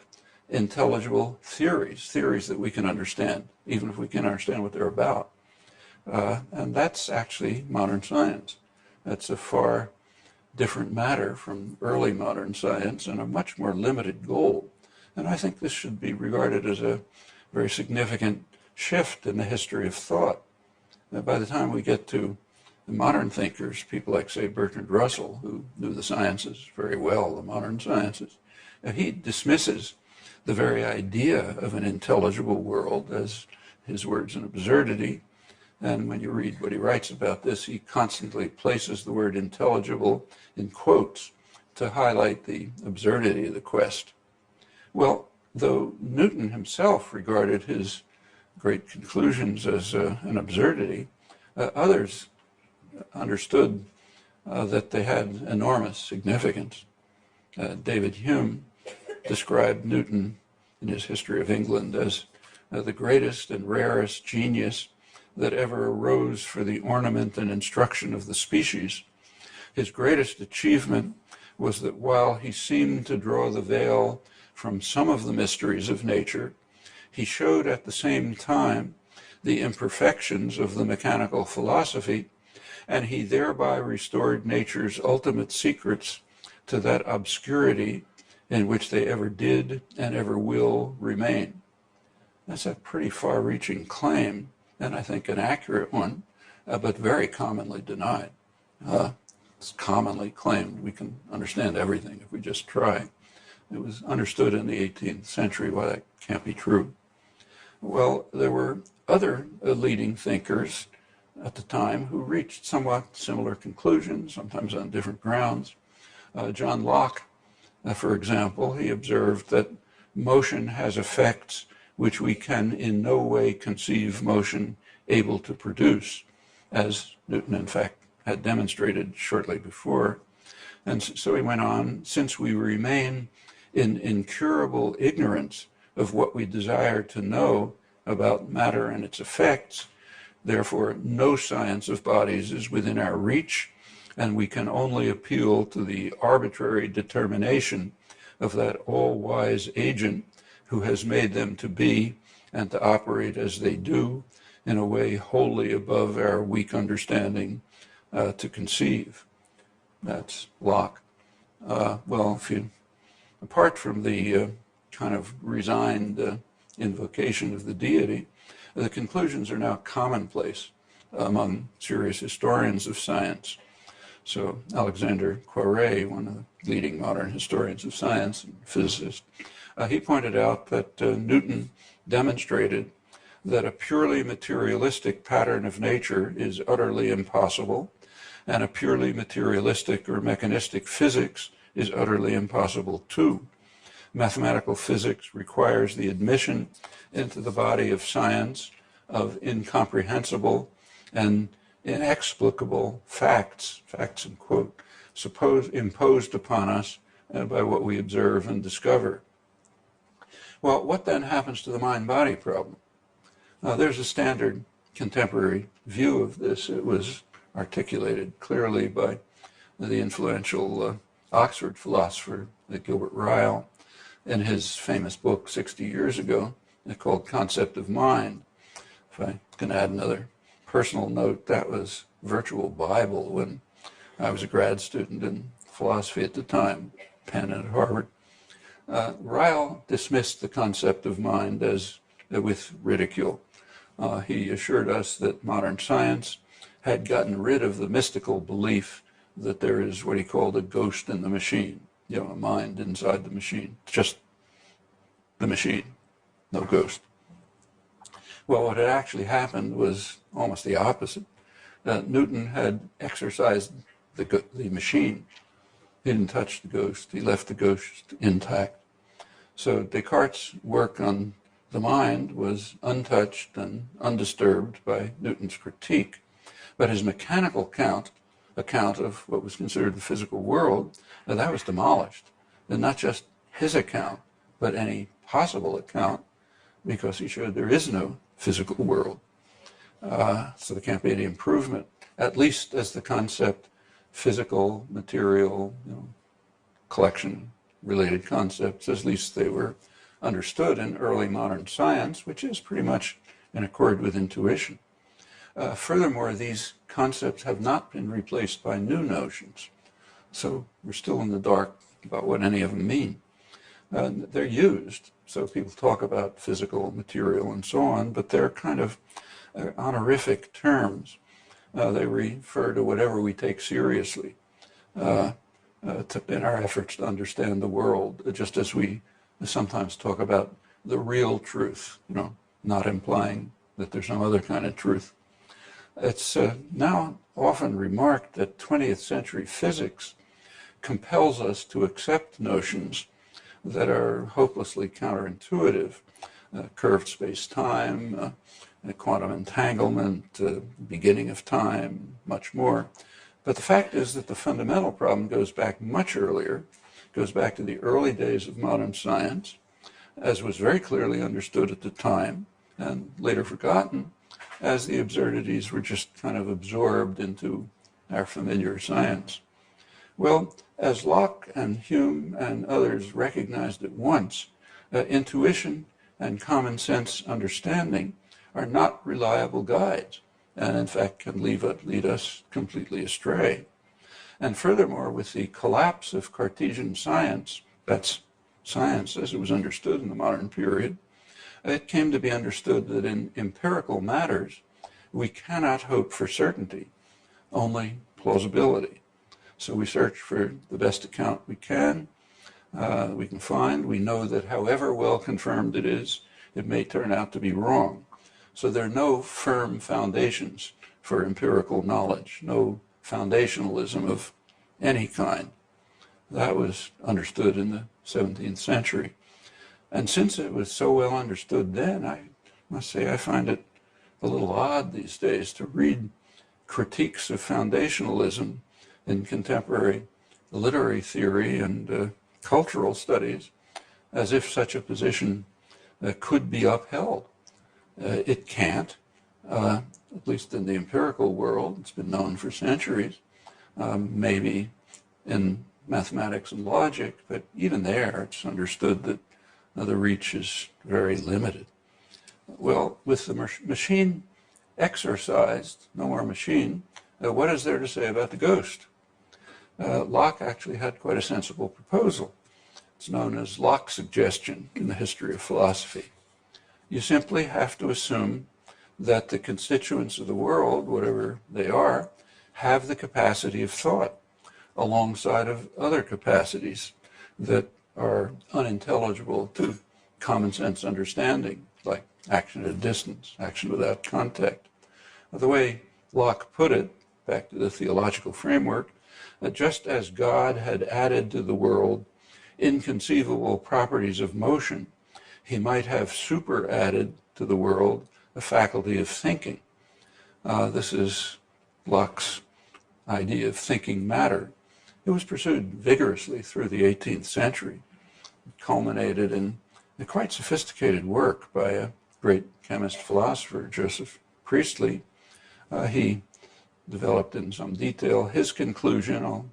intelligible theories that we can understand, even if we can't understand what they're about. And that's actually modern science. That's a far different matter from early modern science and a much more limited goal. And I think this should be regarded as a very significant shift in the history of thought. By the time we get to the modern thinkers, people like, say, Bertrand Russell, who knew the sciences very well, the modern sciences, he dismisses the very idea of an intelligible world as, his words, an absurdity. And when you read what he writes about this, he constantly places the word intelligible in quotes to highlight the absurdity of the quest. Well, though Newton himself regarded his great conclusions as an absurdity, others understood that they had enormous significance. David Hume described Newton in his History of England as the greatest and rarest genius that ever arose for the ornament and instruction of the species. His greatest achievement was that while he seemed to draw the veil from some of the mysteries of nature, he showed at the same time the imperfections of the mechanical philosophy, and he thereby restored nature's ultimate secrets to that obscurity in which they ever did and ever will remain. That's a pretty far-reaching claim, and I think an accurate one, but very commonly denied. It's commonly claimed we can understand everything if we just try. It was understood in the 18th century why that can't be true. Well, there were other leading thinkers at the time who reached somewhat similar conclusions, sometimes on different grounds. John Locke, for example, he observed that motion has effects which we can in no way conceive motion able to produce, as Newton, in fact, had demonstrated shortly before. And so he went on, since we remain in incurable ignorance of what we desire to know about matter and its effects, therefore no science of bodies is within our reach, and we can only appeal to the arbitrary determination of that all-wise agent who has made them to be and to operate as they do in a way wholly above our weak understanding to conceive. That's Locke. Well, apart from the kind of resigned invocation of the deity, the conclusions are now commonplace among serious historians of science. So Alexander Poiré, one of the leading modern historians of science and physicist, he pointed out that Newton demonstrated that a purely materialistic pattern of nature is utterly impossible, and a purely materialistic or mechanistic physics is utterly impossible too. Mathematical physics requires the admission into the body of science of incomprehensible and inexplicable facts, facts in quote, imposed upon us by what we observe and discover. Well, what then happens to the mind-body problem? There's a standard contemporary view of this. It was articulated clearly by the influential Oxford philosopher Gilbert Ryle in his famous book 60 years ago called Concept of Mind. If I can add another personal note, that was virtual Bible when I was a grad student in philosophy at the time, Penn at Harvard. Ryle dismissed the concept of mind as with ridicule. He assured us that modern science had gotten rid of the mystical belief that there is what he called a ghost in the machine, a mind inside the machine, just the machine, no ghost. Well, what had actually happened was almost the opposite. Newton had exercised the machine. He didn't touch the ghost. He left the ghost intact. So Descartes' work on the mind was untouched and undisturbed by Newton's critique. But his mechanical account of what was considered the physical world, that was demolished. And not just his account, but any possible account, because he showed there is no physical world. So there can't be any improvement, at least as the concept physical, material, collection-related concepts, at least they were understood in early modern science, which is pretty much in accord with intuition. Furthermore, these concepts have not been replaced by new notions, so we're still in the dark about what any of them mean. They're used, so people talk about physical, material, and so on, but they're kind of honorific terms. They refer to whatever we take seriously in our efforts to understand the world, just as we sometimes talk about the real truth, not implying that there's some other kind of truth. It's now often remarked that 20th century physics compels us to accept notions that are hopelessly counterintuitive, curved space-time, quantum entanglement, beginning of time, much more. But the fact is that the fundamental problem goes back much earlier, goes back to the early days of modern science, as was very clearly understood at the time and later forgotten, as the absurdities were just kind of absorbed into our familiar science. Well, as Locke and Hume and others recognized at once, intuition and common sense understanding are not reliable guides, and in fact can lead us completely astray. And furthermore, with the collapse of Cartesian science, that's science as it was understood in the modern period, it came to be understood that in empirical matters, we cannot hope for certainty, only plausibility. So we search for the best account we can find. We know that however well confirmed it is, it may turn out to be wrong. So there are no firm foundations for empirical knowledge, no foundationalism of any kind. That was understood in the 17th century. And since it was so well understood then, I must say I find it a little odd these days to read critiques of foundationalism in contemporary literary theory and cultural studies as if such a position could be upheld. It can't, at least in the empirical world. It's been known for centuries, maybe in mathematics and logic, but even there it's understood that the reach is very limited. Well, with the machine exorcised, no more machine, what is there to say about the ghost? Locke actually had quite a sensible proposal. It's known as Locke's suggestion in the history of philosophy. You simply have to assume that the constituents of the world, whatever they are, have the capacity of thought alongside of other capacities that are unintelligible to common sense understanding, like action at a distance, action without contact. The way Locke put it, back to the theological framework, just as God had added to the world inconceivable properties of motion, he might have superadded to the world the faculty of thinking. This is Locke's idea of thinking matter. It was pursued vigorously through the 18th century. It culminated in a quite sophisticated work by a great chemist philosopher, Joseph Priestley. He developed in some detail his conclusion, I'll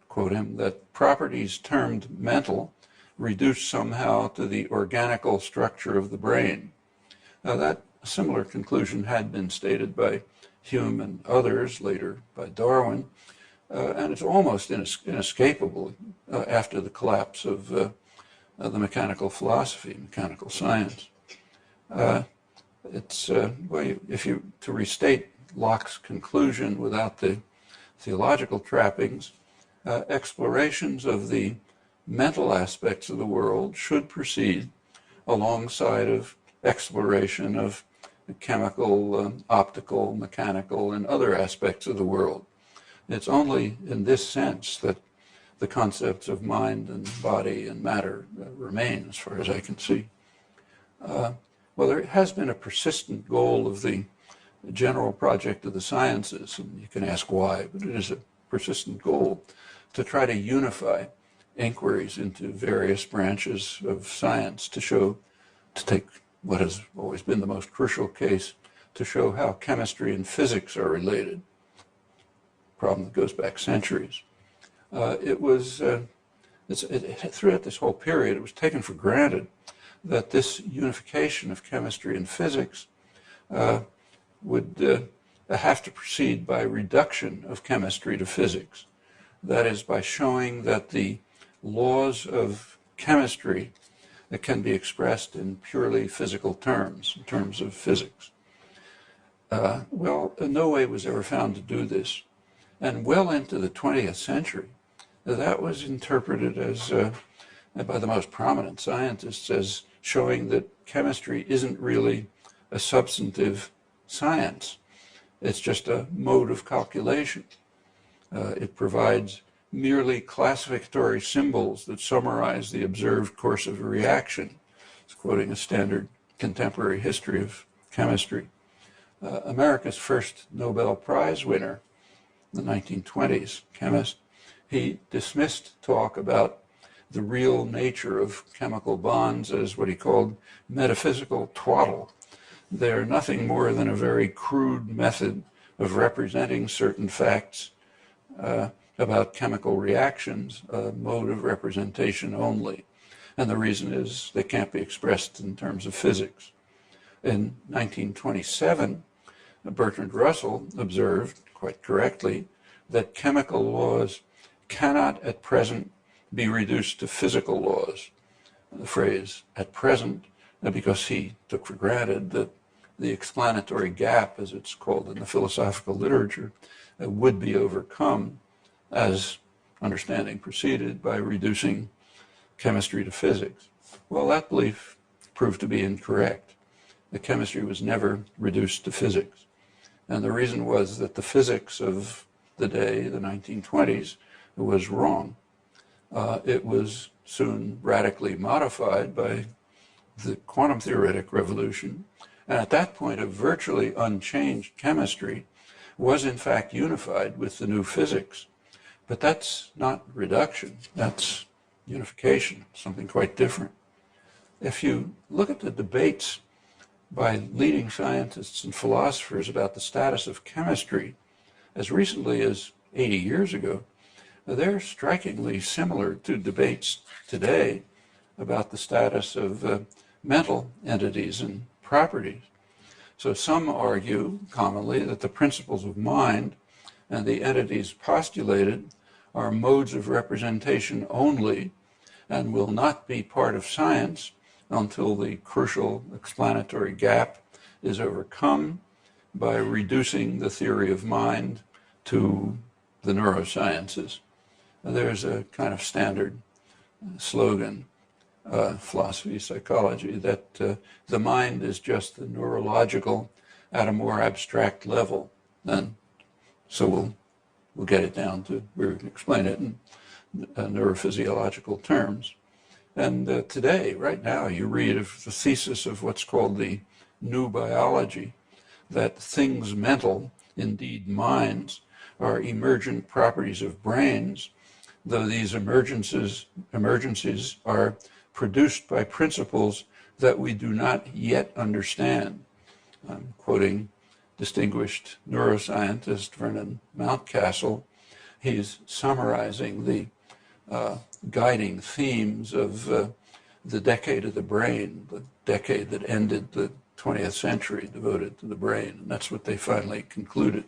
quote him, that properties termed mental reduce somehow to the organical structure of the brain. Now that similar conclusion had been stated by Hume and others, later by Darwin, and it's almost inescapable after the collapse of the mechanical philosophy, mechanical science. To restate Locke's conclusion without the theological trappings, explorations of the mental aspects of the world should proceed alongside of exploration of chemical, optical, mechanical, and other aspects of the world. It's only in this sense that the concepts of mind and body and matter remain, as far as I can see. Well, there has been a persistent goal of the general project of the sciences, and you can ask why, but it is a persistent goal to try to unify inquiries into various branches of science to take what has always been the most crucial case, to show how chemistry and physics are related. Problem that goes back centuries. Throughout this whole period, it was taken for granted that this unification of chemistry and physics would have to proceed by reduction of chemistry to physics. That is, by showing that the laws of chemistry can be expressed in purely physical terms, in terms of physics. Well, no way was ever found to do this. And well into the 20th century, that was interpreted as, by the most prominent scientists, as showing that chemistry isn't really a substantive science. It's just a mode of calculation. It provides merely classificatory symbols that summarize the observed course of a reaction. It's quoting a standard contemporary history of chemistry. America's first Nobel Prize winner, the 1920s chemist, he dismissed talk about the real nature of chemical bonds as what he called metaphysical twaddle. They're nothing more than a very crude method of representing certain facts about chemical reactions, a mode of representation only. And the reason is they can't be expressed in terms of physics. In 1927, Bertrand Russell observed, quite correctly, that chemical laws cannot at present be reduced to physical laws. The phrase "at present," because he took for granted that the explanatory gap, as it's called in the philosophical literature, would be overcome as understanding proceeded by reducing chemistry to physics. Well, that belief proved to be incorrect. The chemistry was never reduced to physics. And the reason was that the physics of the day, the 1920s, was wrong. It was soon radically modified by the quantum theoretic revolution. And at that point, a virtually unchanged chemistry was in fact unified with the new physics. But that's not reduction, that's unification, something quite different. If you look at the debates by leading scientists and philosophers about the status of chemistry as recently as 80 years ago, they're strikingly similar to debates today about the status of mental entities and properties. So some argue commonly that the principles of mind and the entities postulated are modes of representation only and will not be part of science until the crucial explanatory gap is overcome by reducing the theory of mind to the neurosciences. There's a kind of standard slogan, philosophy, psychology, that the mind is just the neurological at a more abstract level. And so we'll get it down to, we'll explain it in neurophysiological terms. And today, right now, you read of the thesis of what's called the new biology, that things mental, indeed minds, are emergent properties of brains, though these emergencies are produced by principles that we do not yet understand. I'm quoting distinguished neuroscientist Vernon Mountcastle. He's summarizing the guiding themes of the decade of the brain, the decade that ended the 20th century devoted to the brain, and that's what they finally concluded.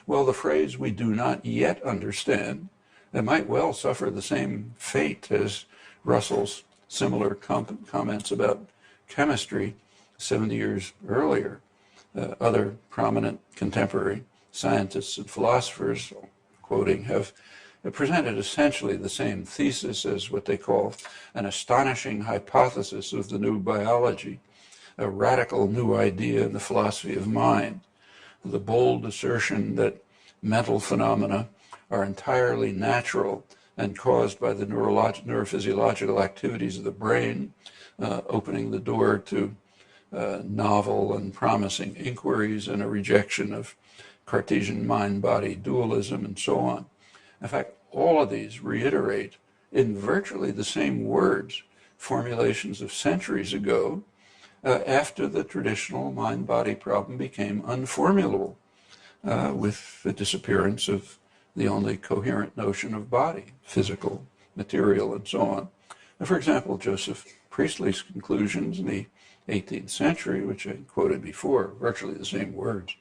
Well, the phrase "we do not yet understand" that might well suffer the same fate as Russell's similar comments about chemistry 70 years earlier. Other prominent contemporary scientists and philosophers, quoting, have presented essentially the same thesis as what they call an astonishing hypothesis of the new biology, a radical new idea in the philosophy of mind, the bold assertion that mental phenomena are entirely natural and caused by the neurophysiological activities of the brain, opening the door to novel and promising inquiries and a rejection of Cartesian mind-body dualism and so on. In fact, all of these reiterate in virtually the same words formulations of centuries ago after the traditional mind-body problem became unformulable with the disappearance of the only coherent notion of body, physical, material, and so on. And for example, Joseph Priestley's conclusions in the 18th century, which I quoted before, virtually the same words.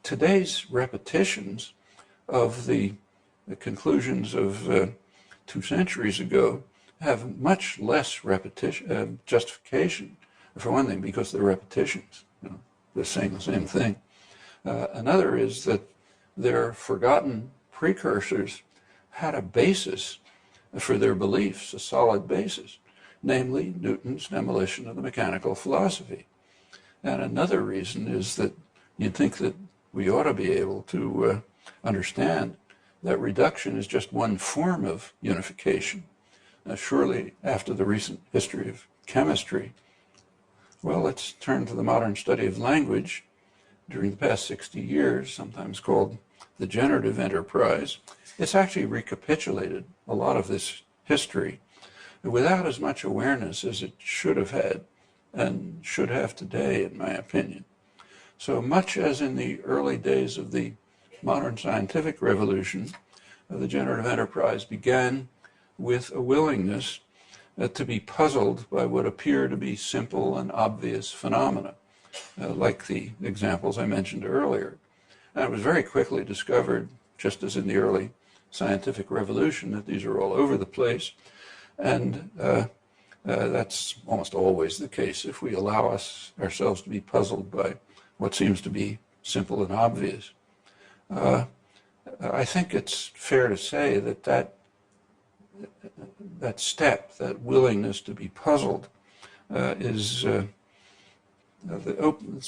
Today's repetitions of the conclusions of 2 centuries ago have much less justification, for one thing, because they're repetitions. They're saying the same thing. Another is that their forgotten precursors had a basis for their beliefs, a solid basis, namely Newton's demolition of the mechanical philosophy. And another reason is that you'd think that we ought to be able to understand that reduction is just one form of unification. Surely, after the recent history of chemistry, well, let's turn to the modern study of language. During the past 60 years, sometimes called the generative enterprise, it's actually recapitulated a lot of this history without as much awareness as it should have had and should have today, in my opinion. So much as in the early days of the modern scientific revolution, the generative enterprise began with a willingness to be puzzled by what appear to be simple and obvious phenomena, like the examples I mentioned earlier. And it was very quickly discovered, just as in the early scientific revolution, that these are all over the place. And that's almost always the case if we allow ourselves to be puzzled by what seems to be simple and obvious. I think it's fair to say that that step, that willingness to be puzzled, it's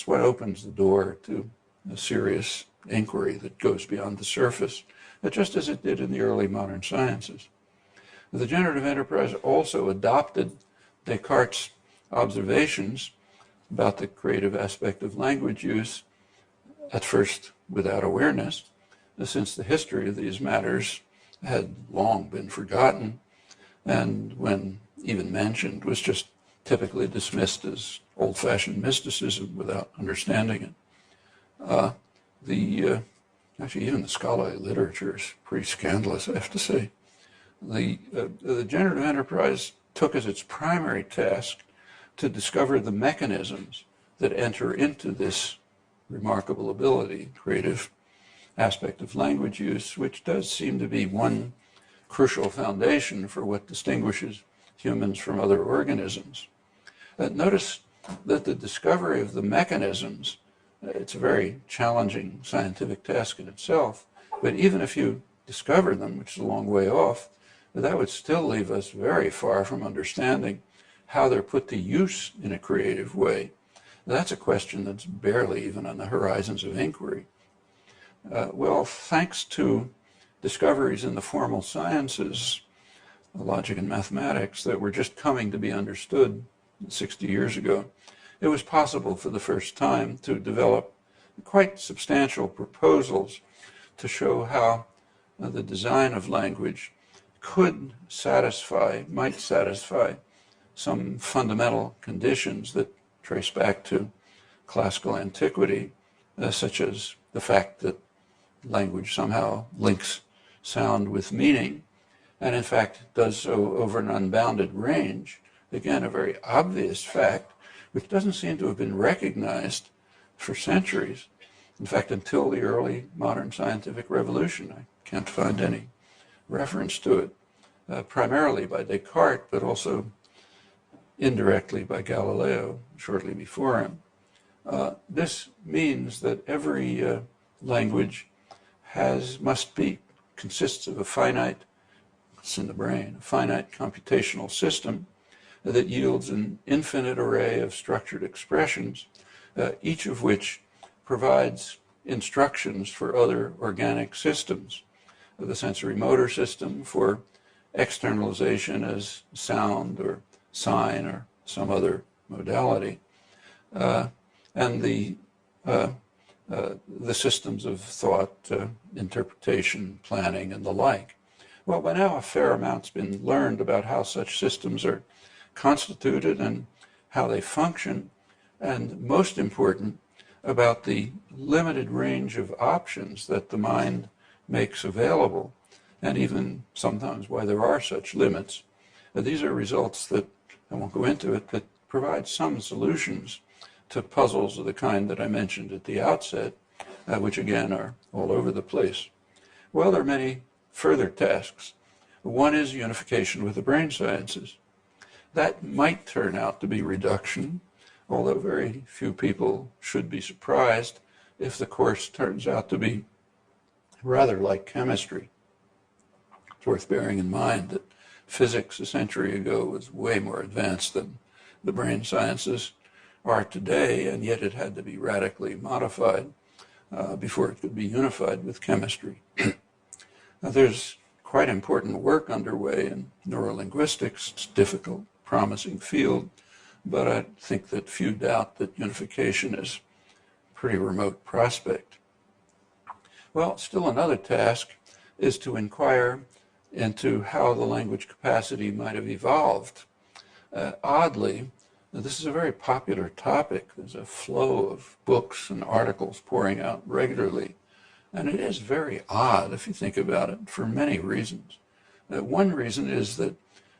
what opens the door to a serious inquiry that goes beyond the surface, just as it did in the early modern sciences. The generative enterprise also adopted Descartes' observations about the creative aspect of language use, at first without awareness, since the history of these matters had long been forgotten, and when even mentioned was just typically dismissed as old-fashioned mysticism without understanding it. Actually, even the scholarly literature is pretty scandalous, I have to say. The generative enterprise took as its primary task to discover the mechanisms that enter into this remarkable ability, creative aspect of language use, which does seem to be one crucial foundation for what distinguishes humans from other organisms. Notice that the discovery of the mechanisms, it's a very challenging scientific task in itself, but even if you discover them, which is a long way off, that would still leave us very far from understanding how they're put to use in a creative way. That's a question that's barely even on the horizons of inquiry. Well, thanks to discoveries in the formal sciences, logic and mathematics, that were just coming to be understood 60 years ago, it was possible for the first time to develop quite substantial proposals to show how the design of language might satisfy some fundamental conditions that trace back to classical antiquity, such as the fact that language somehow links sound with meaning, and in fact does so over an unbounded range. Again, a very obvious fact, which doesn't seem to have been recognized for centuries. In fact, until the early modern scientific revolution, I can't find any reference to it, primarily by Descartes, but also indirectly by Galileo shortly before him. This means that every language consists of a finite, it's in the brain, a finite computational system that yields an infinite array of structured expressions, each of which provides instructions for other organic systems. The sensory motor system for externalization as sound or sign or some other modality, and the systems of thought, interpretation, planning, and the like. Well, by now a fair amount's been learned about how such systems are constituted and how they function, and most important, about the limited range of options that the mind makes available, and even sometimes why there are such limits. These are results that, I won't go into it, but provide some solutions to puzzles of the kind that I mentioned at the outset, which again are all over the place. Well, there are many further tasks. One is unification with the brain sciences. That might turn out to be reduction, although very few people should be surprised if the course turns out to be rather like chemistry. It's worth bearing in mind that physics a century ago was way more advanced than the brain sciences are today, and yet it had to be radically modified before it could be unified with chemistry. Now, there's quite important work underway in neurolinguistics. It's a difficult, promising field, but I think that few doubt that unification is a pretty remote prospect. Well, still another task is to inquire into how the language capacity might have evolved. Oddly, this is a very popular topic. There's a flow of books and articles pouring out regularly, and it is very odd if you think about it for many reasons. One reason is that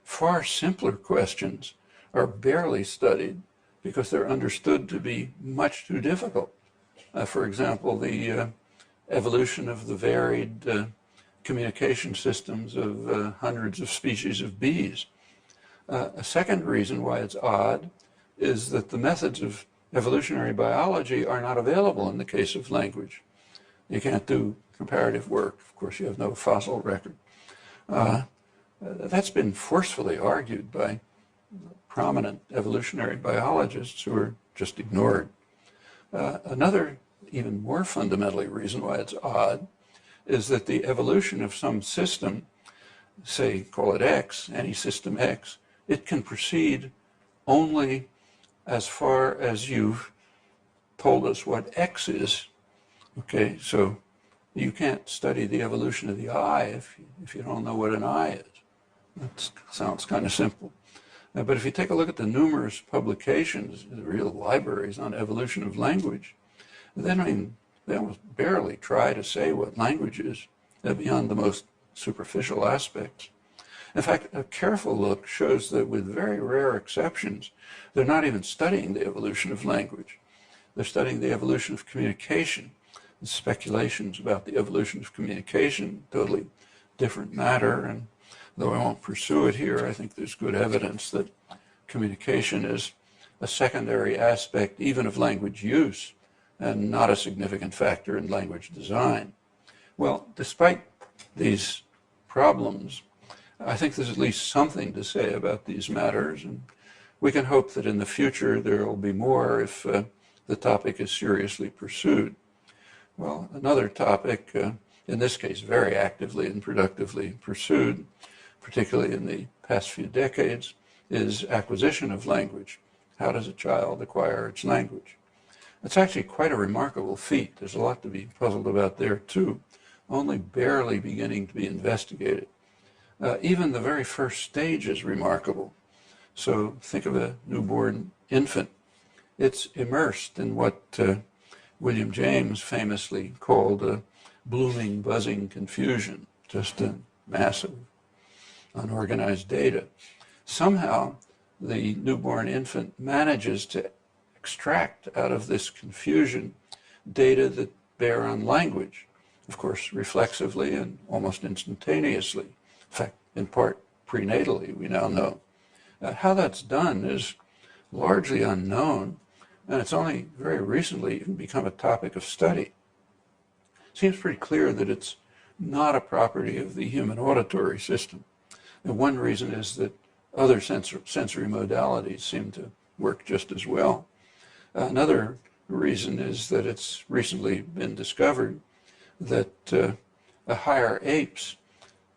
far simpler questions are barely studied because they're understood to be much too difficult. For example, the evolution of the varied communication systems of hundreds of species of bees. A second reason why it's odd is that the methods of evolutionary biology are not available in the case of language. You can't do comparative work. Of course, you have no fossil record. That's been forcefully argued by prominent evolutionary biologists who are just ignored. Another, even more fundamentally reason why it's odd is that the evolution of some system, say, call it X, any system X, it can proceed only as far as you've told us what X is. Okay, so you can't study the evolution of the eye if you don't know what an eye is. That sounds kind of simple. But if you take a look at the numerous publications, the real libraries on evolution of language, they almost barely try to say what language is beyond the most superficial aspects. In fact, a careful look shows that with very rare exceptions, they're not even studying the evolution of language. They're studying the evolution of communication. The speculations about the evolution of communication, totally different matter, and though I won't pursue it here, I think there's good evidence that communication is a secondary aspect even of language use and not a significant factor in language design. Well, despite these problems, I think there's at least something to say about these matters, and we can hope that in the future there will be more if the topic is seriously pursued. Well, another topic, in this case very actively and productively pursued, particularly in the past few decades, is acquisition of language. How does a child acquire its language? It's actually quite a remarkable feat. There's a lot to be puzzled about there too, only barely beginning to be investigated. Even the very first stage is remarkable. So think of a newborn infant. It's immersed in what William James famously called a blooming, buzzing confusion, just a massive unorganized data. Somehow, the newborn infant manages to extract out of this confusion data that bear on language, of course, reflexively and almost instantaneously. In fact, in part prenatally, we now know. How that's done is largely unknown, and it's only very recently even become a topic of study. Seems pretty clear that it's not a property of the human auditory system. And one reason is that other sensory modalities seem to work just as well. Another reason is that it's recently been discovered that higher apes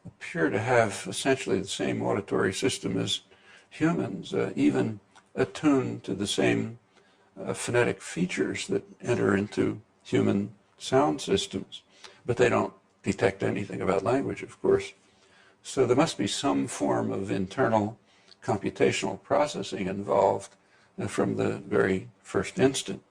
appear to have essentially the same auditory system as humans, even attuned to the same phonetic features that enter into human sound systems. But they don't detect anything about language, of course. So there must be some form of internal computational processing involved from the very first instant.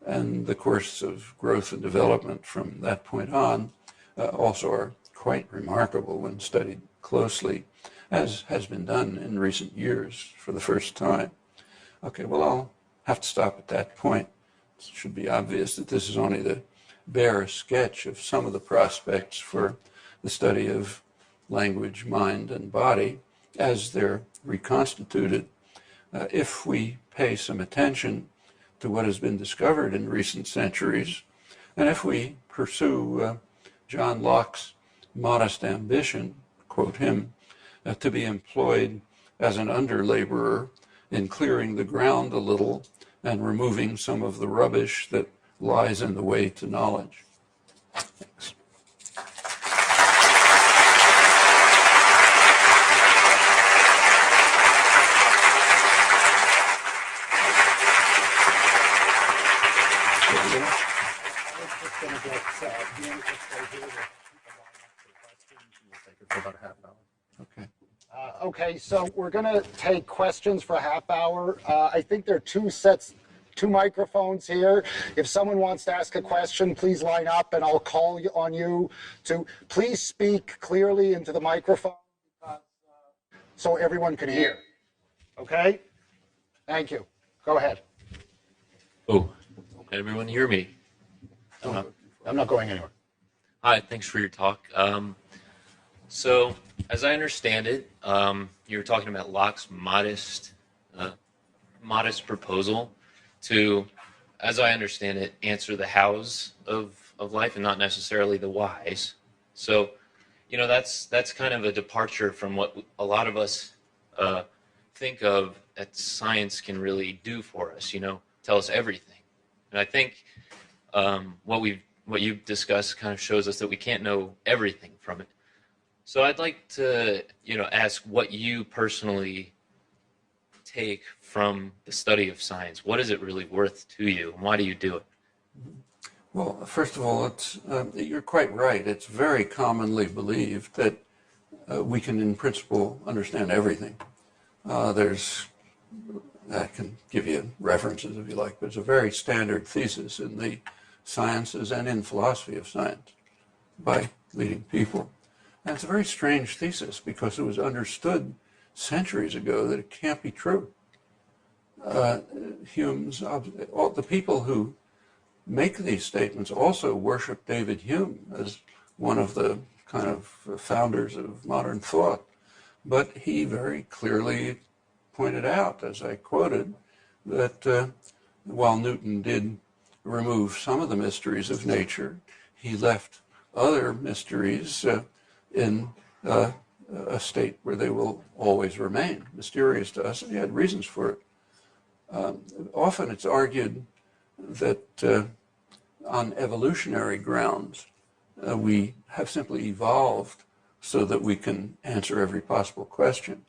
And the course of growth and development from that point on also are quite remarkable when studied closely, as has been done in recent years for the first time. Okay, well, I'll have to stop at that point. It should be obvious that this is only the bare sketch of some of the prospects for the study of language, mind, and body as they're reconstituted. If we pay some attention to what has been discovered in recent centuries, and if we pursue John Locke's modest ambition, quote him, to be employed as an under-laborer in clearing the ground a little and removing some of the rubbish that lies in the way to knowledge. Thanks. Okay. Okay, so we're going to take questions for a half hour. I think there are two microphones here. If someone wants to ask a question, please line up and I'll call on you to please speak clearly into the microphone because so everyone could hear. Okay? Thank you. Go ahead. Oh, can everyone hear me? I'm not going anywhere. Hi, thanks for your talk. So, as I understand it, you were talking about Locke's modest proposal to, as I understand it, answer the hows of life and not necessarily the whys. So, that's kind of a departure from what a lot of us think of that science can really do for us. Tell us everything. And I think what you've discussed kind of shows us that we can't know everything from it. So I'd like to, ask what you personally take from the study of science. What is it really worth to you, and why do you do it? Well, first of all, you're quite right. It's very commonly believed that we can, in principle, understand everything. I can give you references if you like, but it's a very standard thesis in the sciences and in philosophy of science by leading people. And it's a very strange thesis because it was understood centuries ago that it can't be true. Hume's, all the people who make these statements also worship David Hume as one of the kind of founders of modern thought. But he very clearly pointed out, as I quoted, that while Newton did remove some of the mysteries of nature, he left other mysteries in a state where they will always remain mysterious to us, and he had reasons for it. Often it's argued that on evolutionary grounds, we have simply evolved so that we can answer every possible question.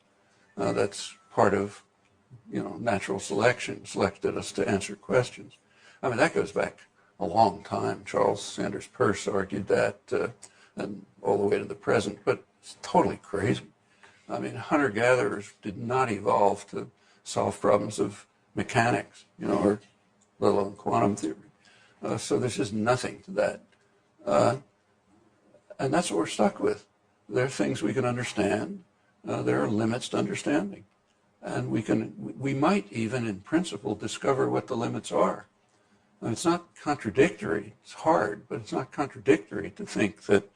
That's part of, natural selection, selected us to answer questions. I mean, that goes back a long time. Charles Sanders Peirce argued that, and all the way to the present, but it's totally crazy. I mean, hunter-gatherers did not evolve to solve problems of mechanics, or let alone quantum theory. So there's just nothing to that. And that's what we're stuck with. There are things we can understand. There are limits to understanding. And we might even, in principle, discover what the limits are. And it's not contradictory. It's hard, but it's not contradictory to think that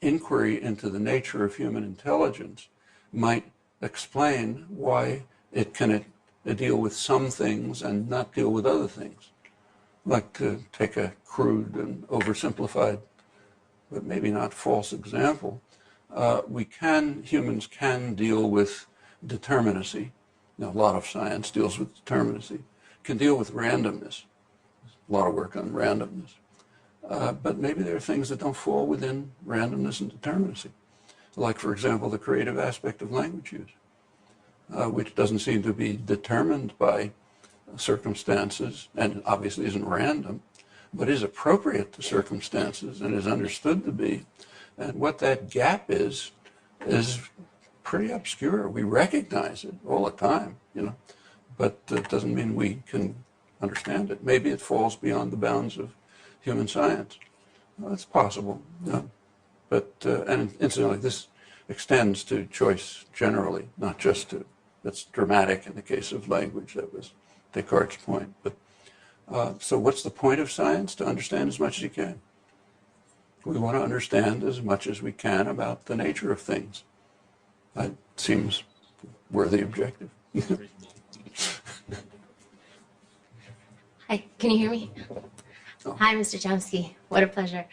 inquiry into the nature of human intelligence might explain why it can deal with some things and not deal with other things. Like to take a crude and oversimplified, but maybe not false example, humans can deal with determinacy. A lot of science deals with determinacy. Can deal with randomness. A lot of work on randomness. But maybe there are things that don't fall within randomness and determinacy. Like, for example, the creative aspect of language use, which doesn't seem to be determined by circumstances and obviously isn't random, but is appropriate to circumstances and is understood to be. And what that gap is pretty obscure. We recognize it all the time, but it doesn't mean we can understand it. Maybe it falls beyond the bounds of human science. Well, it's possible. But, and incidentally, this extends to choice generally, not just to, that's dramatic in the case of language. That was Descartes' point. But so what's the point of science? To understand as much as you can. We want to understand as much as we can about the nature of things. That seems worthy objective. Hi, can you hear me? Oh. Hi, Mr. Chomsky. What a pleasure.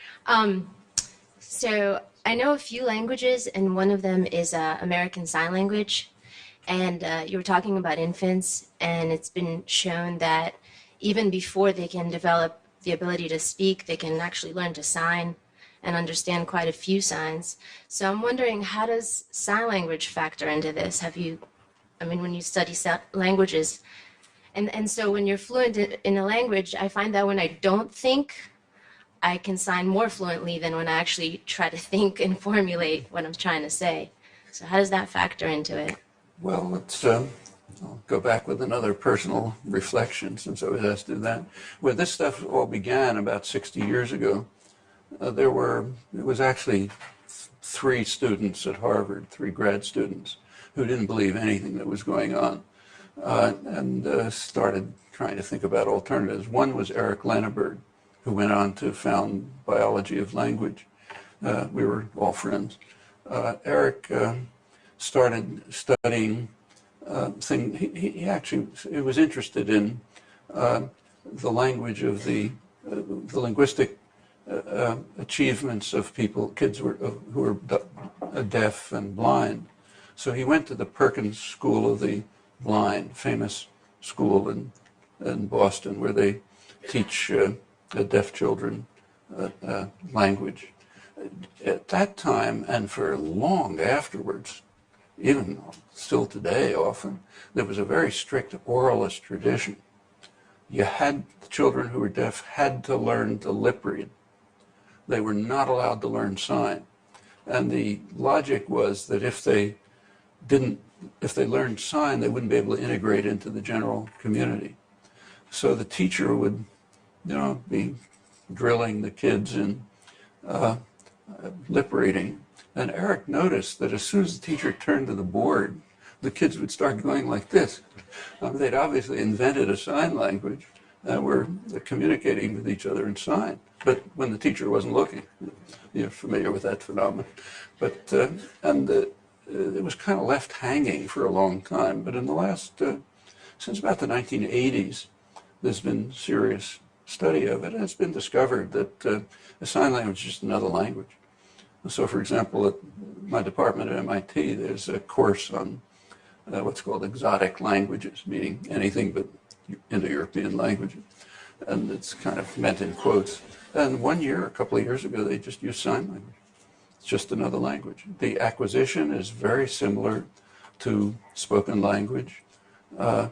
So I know a few languages, and one of them is American Sign Language. And you were talking about infants, and it's been shown that even before they can develop the ability to speak, they can actually learn to sign and understand quite a few signs. So I'm wondering, how does sign language factor into this? When you study languages, and so when you're fluent in a language, I find that when I don't think, I can sign more fluently than when I actually try to think and formulate what I'm trying to say. So how does that factor into it? Well, I'll go back with another personal reflection since I was asked to do that. When this stuff all began about 60 years ago, it was actually 3 students at Harvard, 3 grad students, who didn't believe anything that was going on, and started trying to think about alternatives. One was Eric Lenneberg, who went on to found Biology of Language. We were all friends. Eric started studying he actually was interested in the language of the linguistic achievements of people, kids who were deaf and blind. So he went to the Perkins School of the Blind, famous school in Boston, where they teach deaf children language. At that time, and for long afterwards, even still today often, there was a very strict oralist tradition. You had, the children who were deaf had to learn to lip read. They were not allowed to learn sign. And the logic was that if they learned sign, they wouldn't be able to integrate into the general community. So the teacher would, be drilling the kids in lip reading. And Eric noticed that as soon as the teacher turned to the board, the kids would start going like this. They'd obviously invented a sign language and were communicating with each other in sign. But when the teacher wasn't looking, you're familiar with that phenomenon. But it was kind of left hanging for a long time. But in the last, since about the 1980s, there's been serious study of it. And it's been discovered that a sign language is just another language. So, for example, at my department at MIT, there's a course on what's called exotic languages, meaning anything but Indo-European languages. And it's kind of meant in quotes. And a couple of years ago, they just used sign language. It's just another language. The acquisition is very similar to spoken language. To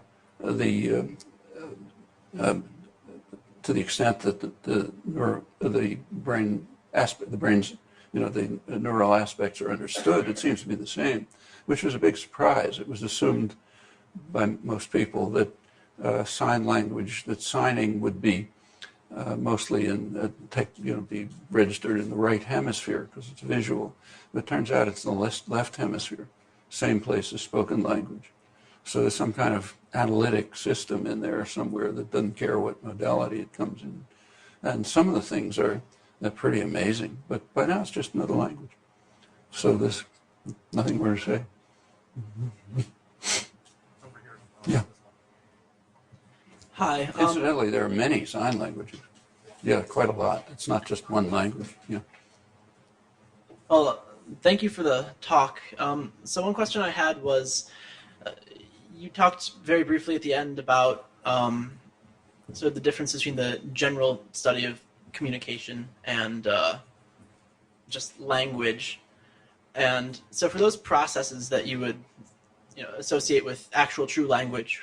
the extent that the brain's the neural aspects are understood, it seems to be the same, which was a big surprise. It was assumed by most people that sign language, that signing would be mostly be registered in the right hemisphere because it's visual. But it turns out it's in the left hemisphere, same place as spoken language. So there's some kind of analytic system in there somewhere that doesn't care what modality it comes in. And some of the things are pretty amazing, but by now it's just another language. So there's nothing more to say. Yeah. Hi. Incidentally, there are many sign languages. Yeah, quite a lot. It's not just one language. Yeah. Well, thank you for the talk. So one question I had was, you talked very briefly at the end about sort of the difference between the general study of communication and just language. And so for those processes that you would associate with actual true language,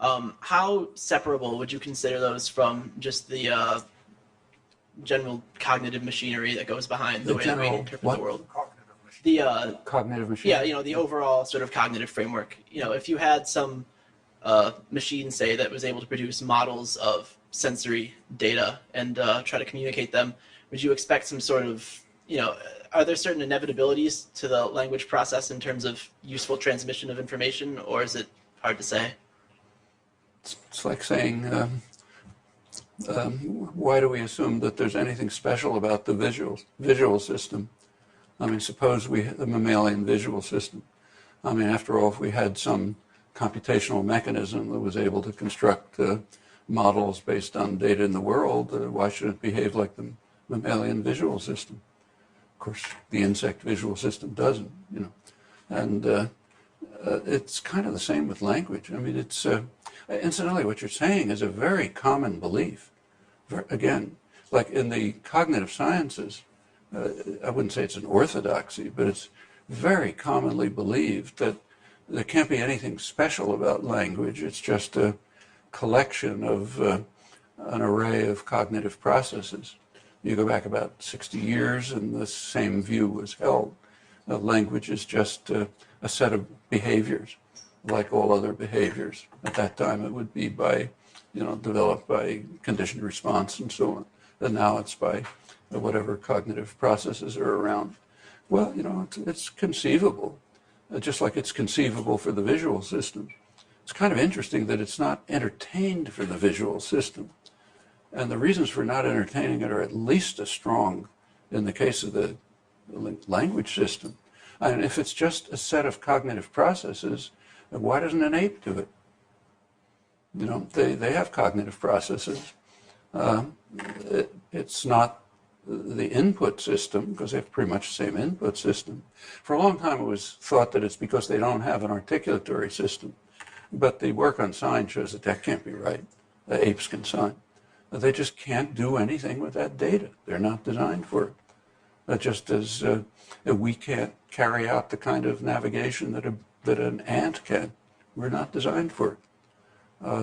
how separable would you consider those from just the general cognitive machinery that goes behind the way that we interpret the world? The cognitive machinery? Yeah, the overall sort of cognitive framework. If you had some machine, say, that was able to produce models of sensory data and try to communicate them, would you expect some sort of, are there certain inevitabilities to the language process in terms of useful transmission of information, or is it hard to say? It's like saying, why do we assume that there's anything special about the visual system? I mean, suppose we had the mammalian visual system. I mean, after all, if we had some computational mechanism that was able to construct models based on data in the world, why should it behave like the mammalian visual system? Of course, the insect visual system doesn't, And it's kind of the same with language. I mean, it's, incidentally, what you're saying is a very common belief. Again, like in the cognitive sciences, I wouldn't say it's an orthodoxy, but it's very commonly believed that there can't be anything special about language. It's just a collection of an array of cognitive processes. You go back about 60 years and the same view was held. Language is just a set of behaviors, like all other behaviors. At that time, it would be developed by conditioned response and so on. And now it's by whatever cognitive processes are around. Well, it's conceivable just like it's conceivable for the visual system. It's kind of interesting that it's not entertained for the visual system. And the reasons for not entertaining it are at least as strong in the case of the language system. And if it's just a set of cognitive processes, why doesn't an ape do it? You know, they have cognitive processes. It's not the input system, because they have pretty much the same input system. For a long time, it was thought that it's because they don't have an articulatory system. But the work on sign shows that that can't be right. The apes can sign. They just can't do anything with that data. They're not designed for it. Just as we can't carry out the kind of navigation that an ant can. We're not designed for it.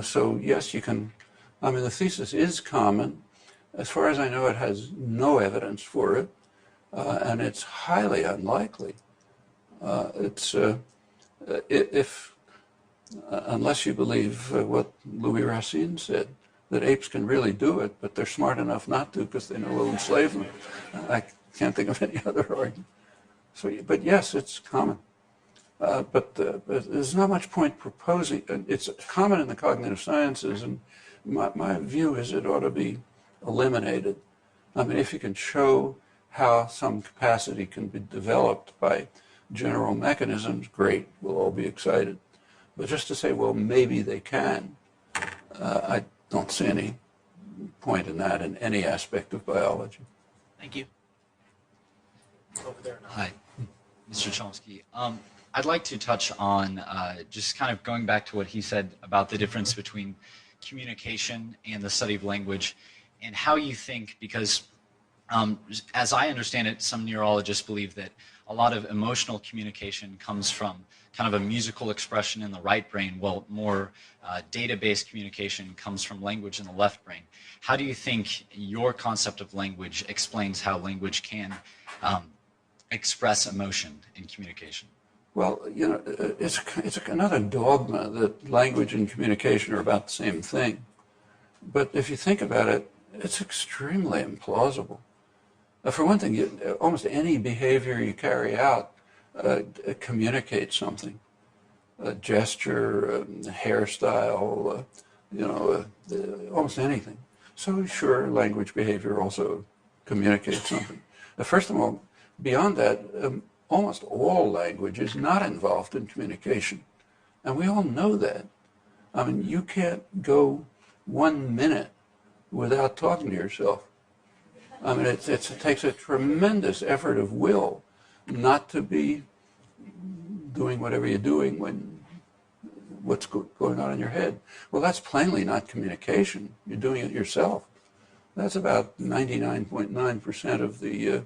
So yes, you can, I mean, the thesis is common. As far as I know, it has no evidence for it, and it's highly unlikely. Unless you believe what Louis Racine said, that apes can really do it, but they're smart enough not to because they know we'll enslave them. I can't think of any other argument. So, but yes, it's common. But there's not much point proposing. It's common in the cognitive sciences, and my view is it ought to be eliminated. I mean, if you can show how some capacity can be developed by general mechanisms, great, we'll all be excited. But just to say, well, maybe they can, I don't see any point in that in any aspect of biology. Thank you. Over there now. Hi, Mr. Chomsky. I'd like to touch on just kind of going back to what he said about the difference between communication and the study of language, and how you think, because as I understand it, some neurologists believe that a lot of emotional communication comes from kind of a musical expression in the right brain, while more data-based communication comes from language in the left brain. How do you think your concept of language explains how language can express emotion in communication? Well, you know, it's another dogma that language and communication are about the same thing. But if you think about it, it's extremely implausible. For one thing, almost any behavior you carry out communicates something. A gesture, a hairstyle, you know, almost anything. So sure, language behavior also communicates something. First of all, beyond that, almost all language is not involved in communication. And we all know that. I mean, you can't go 1 minute without talking to yourself. I mean, it takes a tremendous effort of will not to be doing whatever you're doing when what's going on in your head. Well, that's plainly not communication. You're doing it yourself. That's about 99.9% of the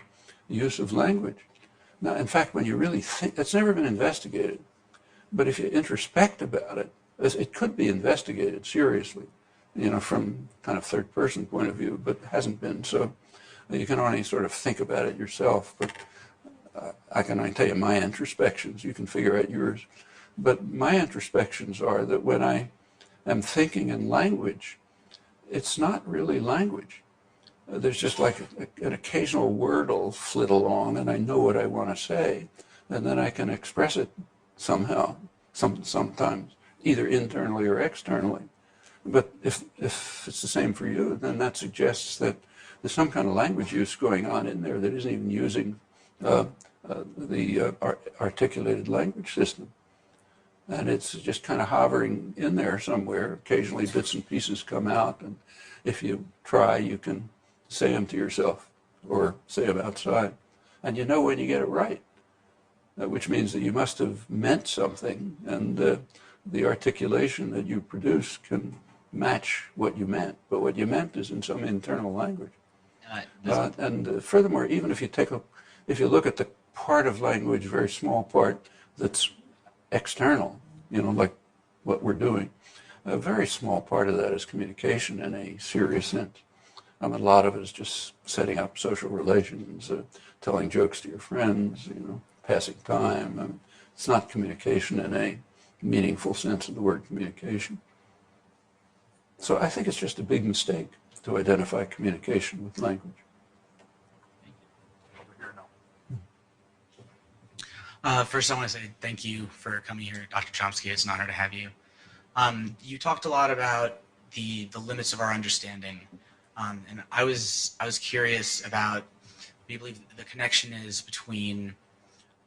use of language. Now, in fact, when you really think, it's never been investigated, but if you introspect about it, it could be investigated seriously, you know, from kind of third-person point of view, but hasn't been. So you can only sort of think about it yourself. But I can only tell you my introspections. You can figure out yours. But my introspections are that when I am thinking in language, it's not really language. There's just like an occasional word will flit along, and I know what I want to say, and then I can express it somehow, sometimes, either internally or externally. But if it's the same for you, then that suggests that there's some kind of language use going on in there that isn't even using the articulated language system. And it's just kind of hovering in there somewhere. Occasionally bits and pieces come out, and if you try, you can say them to yourself or say them outside. And you know when you get it right, which means that you must have meant something, and the articulation that you produce can match what you meant. But what you meant is in some internal language. And furthermore, even if you look at the part of language, a very small part that's external, you know, like what we're doing, a very small part of that is communication in a serious sense. I mean, a lot of it is just setting up social relations, telling jokes to your friends, you know, passing time. I mean, it's not communication in a meaningful sense of the word communication. So I think it's just a big mistake to identify communication with language. First, I want to say thank you for coming here, Dr. Chomsky. It's an honor to have you. You talked a lot about the limits of our understanding, and I was curious about what you believe the connection is between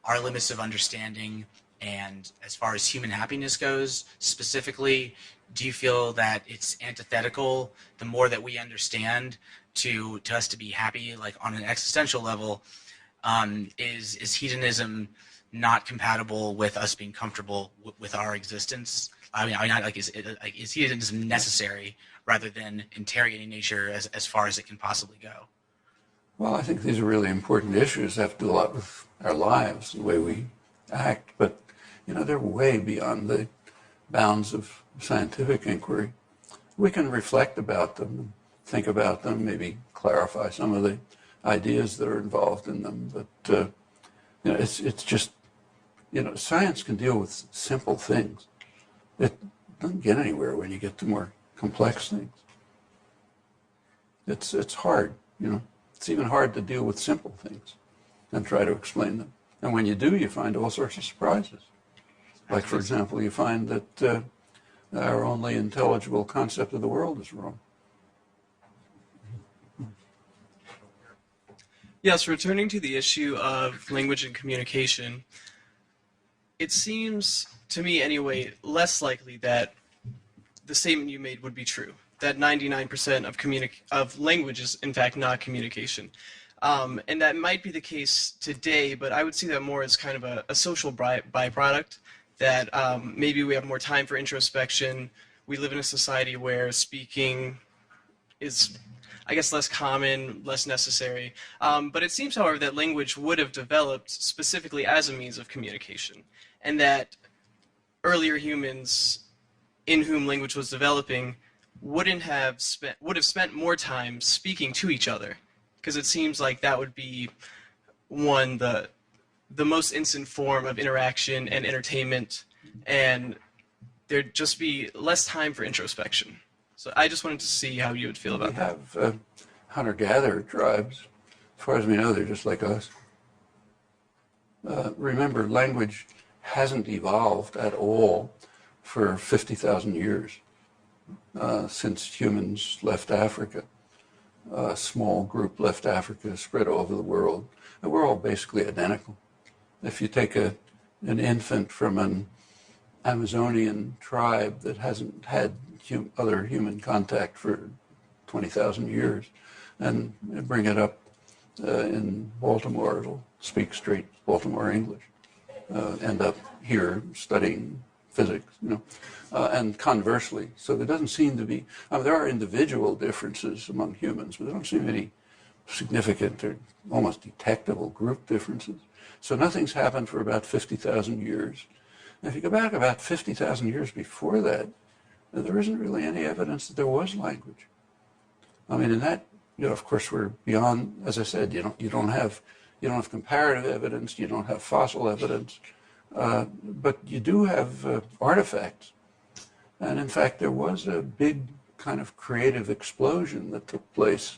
our limits of understanding and as far as human happiness goes. Specifically, do you feel that it's antithetical the more that we understand to us to be happy, like on an existential level? Is hedonism not compatible with us being comfortable with our existence? I mean, is hedonism necessary rather than interrogating nature as far as it can possibly go? Well, I think these are really important issues that have to do a lot with our lives, the way we act, but they're way beyond the bounds of scientific inquiry. We can reflect about them, think about them, maybe clarify some of the ideas that are involved in them, but it's just, science can deal with simple things. It doesn't get anywhere when you get to more complex things. It's hard, It's even hard to deal with simple things and try to explain them. And when you do, you find all sorts of surprises. Like, for example, you find that our only intelligible concept of the world is wrong. Yes, returning to the issue of language and communication, it seems, to me anyway, less likely that the statement you made would be true, that 99% of language is in fact not communication. And that might be the case today, but I would see that more as kind of a social byproduct, that maybe we have more time for introspection. We live in a society where speaking is, I guess, less common, less necessary. But it seems, however, that language would have developed specifically as a means of communication, and that earlier humans in whom language was developing would have spent more time speaking to each other, because it seems like that would be the most instant form of interaction and entertainment, and there'd just be less time for introspection. So I just wanted to see how you would feel about that. We have hunter-gatherer tribes. As far as we know, they're just like us. Remember, language hasn't evolved at all for 50,000 years since humans left Africa. A small group left Africa, spread all over the world. And we're all basically identical. If you take an infant from an Amazonian tribe that hasn't had other human contact for 20,000 years and bring it up in Baltimore, it'll speak straight Baltimore English. End up here studying physics, and conversely. So there doesn't seem to be, there are individual differences among humans, but there don't seem any significant or almost detectable group differences. So nothing's happened for about 50,000 years. And if you go back about 50,000 years before that, there isn't really any evidence that there was language. I mean, in that, of course, we're beyond, as I said, you don't have comparative evidence, you don't have fossil evidence, but you do have artifacts. And in fact, there was a big kind of creative explosion that took place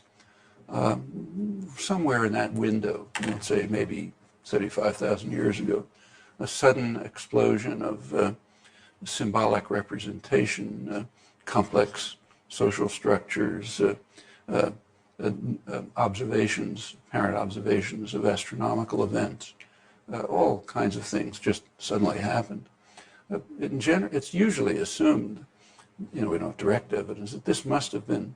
somewhere in that window, let's say maybe 35,000 years ago, a sudden explosion of symbolic representation, complex social structures, observations, apparent observations of astronomical events, all kinds of things just suddenly happened. In general, it's usually assumed, we don't have direct evidence, that this must have been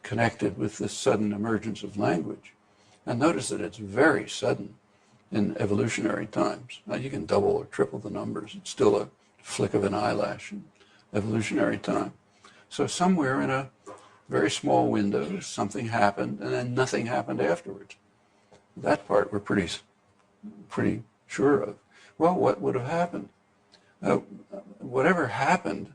connected with this sudden emergence of language. And notice that it's very sudden in evolutionary times. Now, you can double or triple the numbers. It's still a flick of an eyelash in evolutionary time. So somewhere in a very small window, something happened, and then nothing happened afterwards. That part we're pretty sure of. Well, what would have happened? Whatever happened,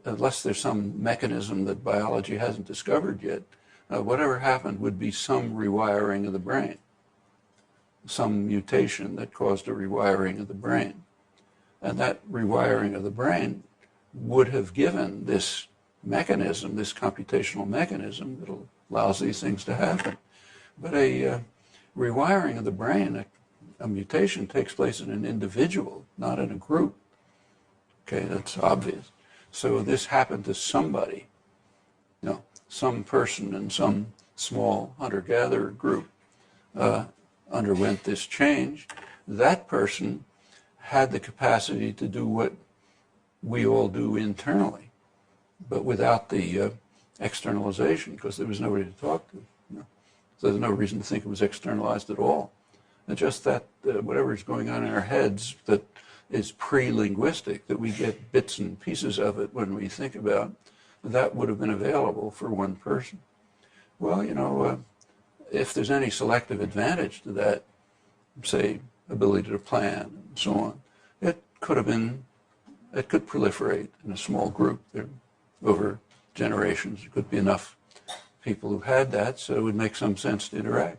unless there's some mechanism that biology hasn't discovered yet, whatever happened would be some rewiring of the brain, some mutation that caused a rewiring of the brain. And that rewiring of the brain would have given this mechanism, this computational mechanism that allows these things to happen. But a rewiring of the brain a mutation takes place in an individual, not in a group. Okay, that's obvious. So this happened to somebody, you know, some person in some small hunter-gatherer group underwent this change. That person had the capacity to do what we all do internally, but without the externalization, because there was nobody to talk to. You know? So there's no reason to think it was externalized at all. It's just that whatever is going on in our heads that is pre-linguistic, that we get bits and pieces of it when we think about, that would have been available for one person. Well, you know, if there's any selective advantage to that, say, ability to plan and so on, it could proliferate in a small group there over generations. It could be enough people who had that, so it would make some sense to interact.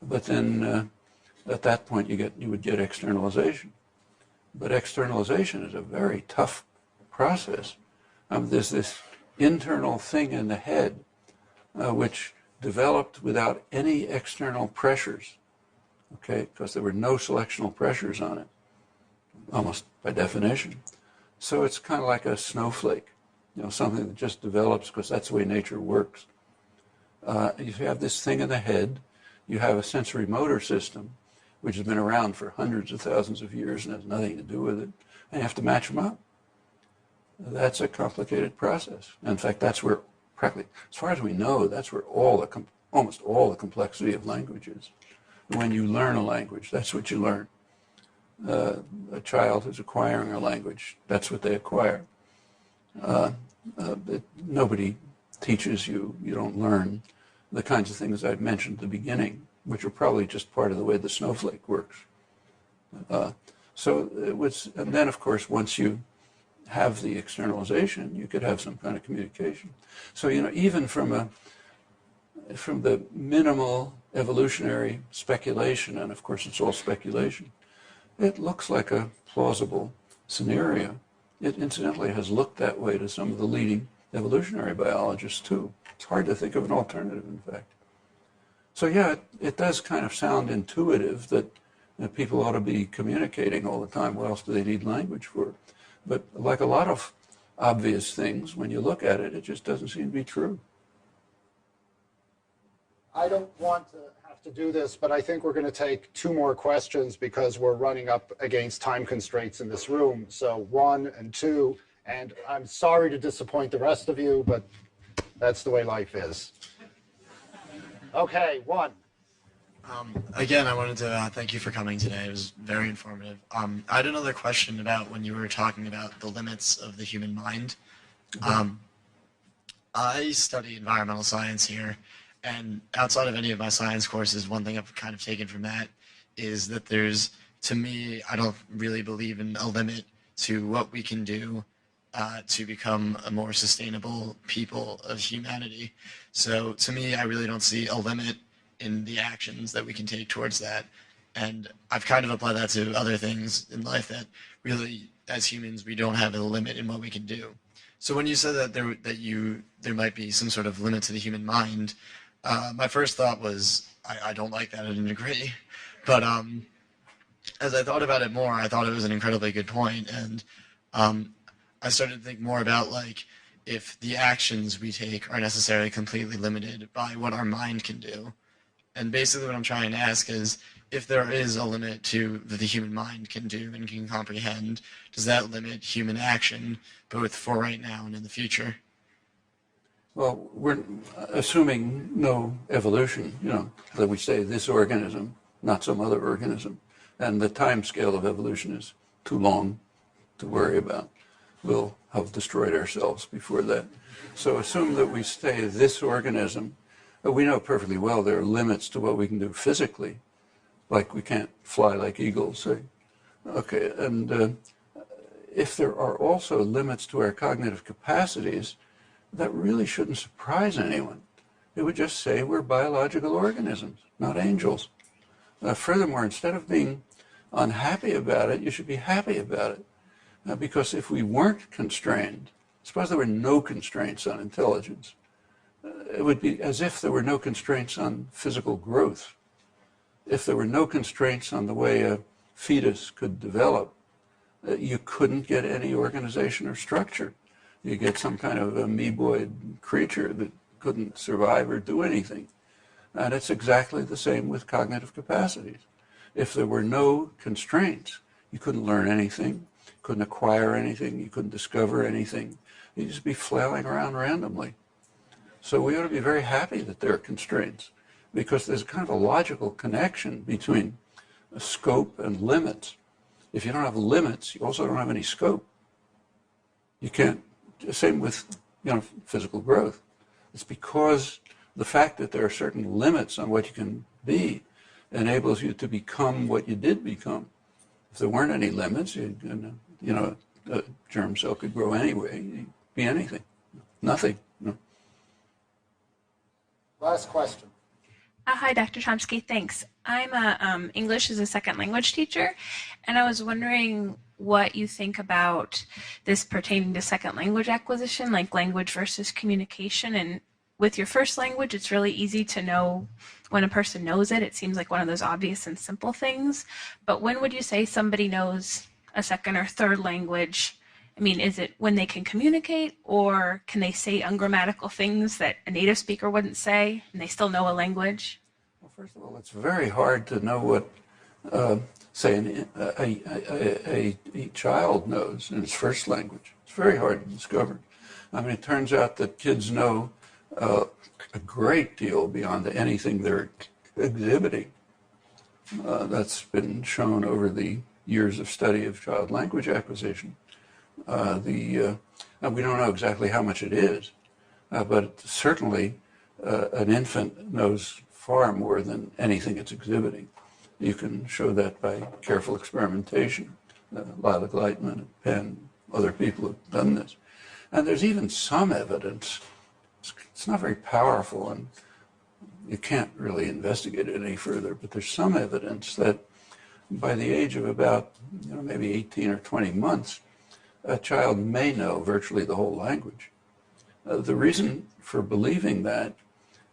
But then at that point you would get externalization. But externalization is a very tough process. There's this internal thing in the head which developed without any external pressures, okay, because there were no selectional pressures on it, almost by definition. So it's kind of like a snowflake, you know, something that just develops because that's the way nature works. You have this thing in the head, you have a sensory motor system, which has been around for hundreds of thousands of years and has nothing to do with it, and you have to match them up. That's a complicated process. In fact, that's where practically, as far as we know, that's where almost all the complexity of language is. When you learn a language, that's what you learn. A child who's acquiring a language, that's what they acquire. Nobody teaches you, you don't learn the kinds of things I've mentioned at the beginning, which are probably just part of the way the snowflake works. So it was, and then of course, once you have the externalization, you could have some kind of communication. So, you know, even from the minimal evolutionary speculation, and of course it's all speculation, it looks like a plausible scenario. It incidentally has looked that way to some of the leading evolutionary biologists too. It's hard to think of an alternative, in fact. So yeah, it does kind of sound intuitive that people ought to be communicating all the time. What else do they need language for? But like a lot of obvious things, when you look at it, it just doesn't seem to be true. I don't want to have to do this, but I think we're going to take 2 more questions because we're running up against time constraints in this room. So 1 and 2, and I'm sorry to disappoint the rest of you, but that's the way life is. Okay, 1. Again, I wanted to thank you for coming today. It was very informative. I had another question about when you were talking about the limits of the human mind. I study environmental science here, and outside of any of my science courses, one thing I've kind of taken from that is that there's, to me, I don't really believe in a limit to what we can do to become a more sustainable people of humanity. So to me, I really don't see a limit in the actions that we can take towards that. And I've kind of applied that to other things in life that really, as humans, we don't have a limit in what we can do. So when you said that there might be some sort of limit to the human mind, my first thought was, I don't like that, I didn't agree. But as I thought about it more, I thought it was an incredibly good point. And I started to think more about, like, if the actions we take are necessarily completely limited by what our mind can do. And basically what I'm trying to ask is, if there is a limit to that the human mind can do and can comprehend, does that limit human action, both for right now and in the future? Well, we're assuming no evolution, you know, that we say this organism, not some other organism. And the time scale of evolution is too long to worry about. We'll have destroyed ourselves before that. So assume that we say this organism. We know perfectly well there are limits to what we can do physically, like we can't fly like eagles, say. Okay, and if there are also limits to our cognitive capacities, that really shouldn't surprise anyone. It would just say we're biological organisms, not angels. Furthermore, instead of being unhappy about it, you should be happy about it. Because if we weren't constrained, suppose there were no constraints on intelligence, it would be as if there were no constraints on physical growth. if there were no constraints on the way a fetus could develop, you couldn't get any organization or structure. You get some kind of amoeboid creature that couldn't survive or do anything. And it's exactly the same with cognitive capacities. If there were no constraints, you couldn't learn anything, couldn't acquire anything, you couldn't discover anything. You'd just be flailing around randomly. So we ought to be very happy that there are constraints, because there's kind of a logical connection between scope and limits. If you don't have limits, you also don't have any scope. You can't, same with physical growth. It's because the fact that there are certain limits on what you can be enables you to become what you did become. If there weren't any limits, a germ cell could grow anyway. You'd be anything, nothing. Last question. Hi, Dr. Chomsky. Thanks. I'm a English as a second language teacher, and I was wondering what you think about this pertaining to second language acquisition, like language versus communication. And with your first language, it's really easy to know when a person knows it. It seems like one of those obvious and simple things. But when would you say somebody knows a second or third language? I mean, is it when they can communicate, or can they say ungrammatical things that a native speaker wouldn't say, and they still know a language? Well, first of all, it's very hard to know what, say, a child knows in his first language. It's very hard to discover. I mean, it turns out that kids know a great deal beyond anything they're exhibiting. That's been shown over the years of study of child language acquisition. We don't know exactly how much it is, but certainly an infant knows far more than anything it's exhibiting. You can show that by careful experimentation. Lila Gleitman and Penn, other people have done this. And there's even some evidence. It's not very powerful, and you can't really investigate it any further, but there's some evidence that by the age of about maybe 18 or 20 months, a child may know virtually the whole language. The reason for believing that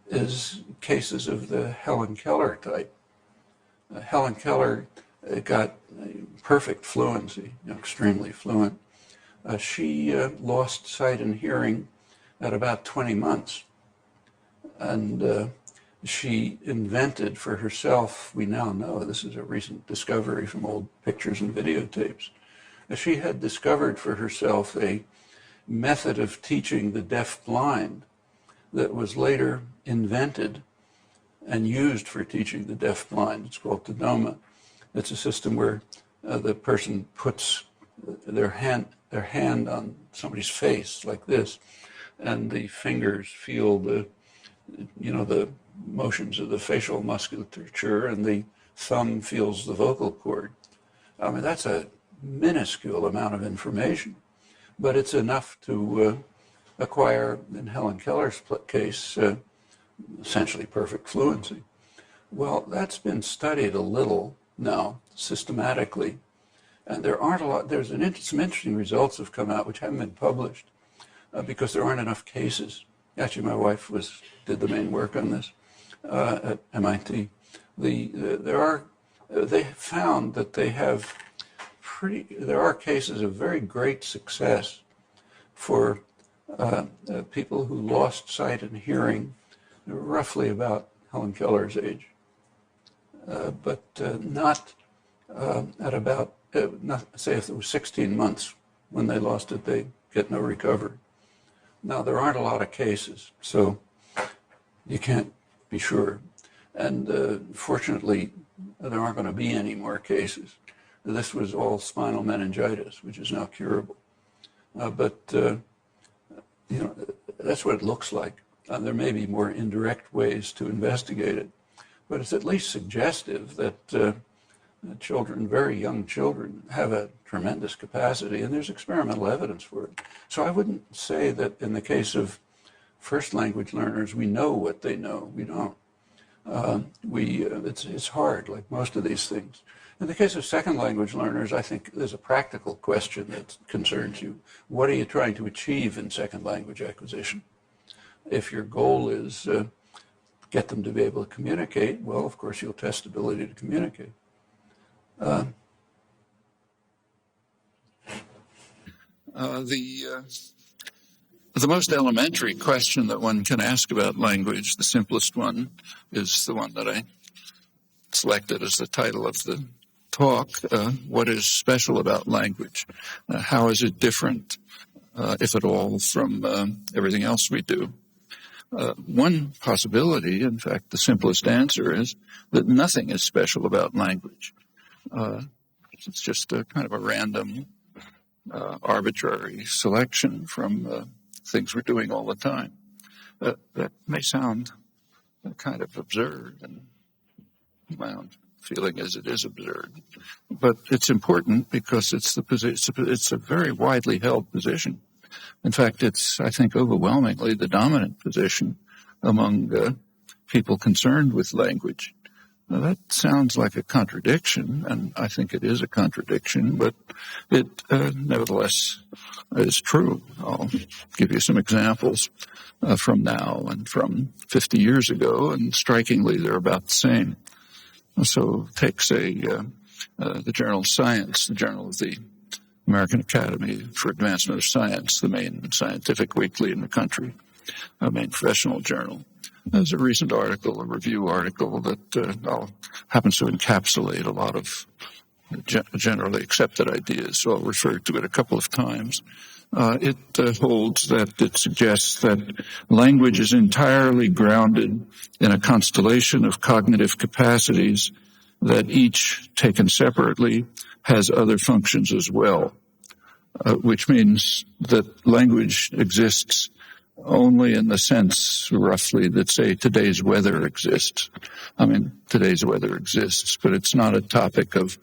is cases of the Helen Keller type. Helen Keller got perfect fluency, extremely fluent. She lost sight and hearing at about 20 months. And she invented for herself, we now know, this is a recent discovery from old pictures and videotapes, she had discovered for herself a method of teaching the deaf-blind that was later invented and used for teaching the deaf-blind. It's called Noam. It's a system where the person puts their hand on somebody's face like this, and the fingers feel the motions of the facial musculature, and the thumb feels the vocal cord. I mean, that's a minuscule amount of information, but it's enough to acquire, in Helen Keller's case, essentially perfect fluency. Well, that's been studied a little now, systematically, and there aren't a lot. Some interesting results have come out which haven't been published because there aren't enough cases. Actually, my wife did the main work on this at MIT. They found that there are cases of very great success for people who lost sight and hearing roughly about Helen Keller's age, but not at about, say if it was 16 months when they lost it, they get no recovery. Now, there aren't a lot of cases, so you can't be sure. And fortunately, there aren't going to be any more cases. This was all spinal meningitis, which is now curable. But that's what it looks like. There may be more indirect ways to investigate it, but it's at least suggestive that children, very young children, have a tremendous capacity, and there's experimental evidence for it. So I wouldn't say that in the case of first language learners, we know what they know. We don't. It's hard, like most of these things. In the case of second language learners, I think there's a practical question that concerns you. What are you trying to achieve in second language acquisition? If your goal is get them to be able to communicate, well, of course, you'll test ability to communicate. The most elementary question that one can ask about language, the simplest one, is the one that I selected as the title of the talk. What is special about language? How is it different, if at all, from everything else we do? One possibility, in fact, the simplest answer is that nothing is special about language. It's just a kind of a random, arbitrary selection from things we're doing all the time. That may sound kind of absurd, and my own feeling is it is absurd. But it's important because it's a very widely held position. In fact, it's, I think, overwhelmingly the dominant position among people concerned with language. Now, that sounds like a contradiction, and I think it is a contradiction, but it nevertheless is true. I'll give you some examples from now and from 50 years ago, and strikingly, they're about the same. So take, say, the journal Science, the journal of the American Academy for Advancement of Science, the main scientific weekly in the country, a main professional journal. There's a recent article, a review article that happens to encapsulate a lot of generally accepted ideas, so I'll refer to it a couple of times. It holds that it suggests that language is entirely grounded in a constellation of cognitive capacities that each, taken separately, has other functions as well, which means that language exists only in the sense, roughly, that, say, today's weather exists. I mean, today's weather exists, but it's not a topic of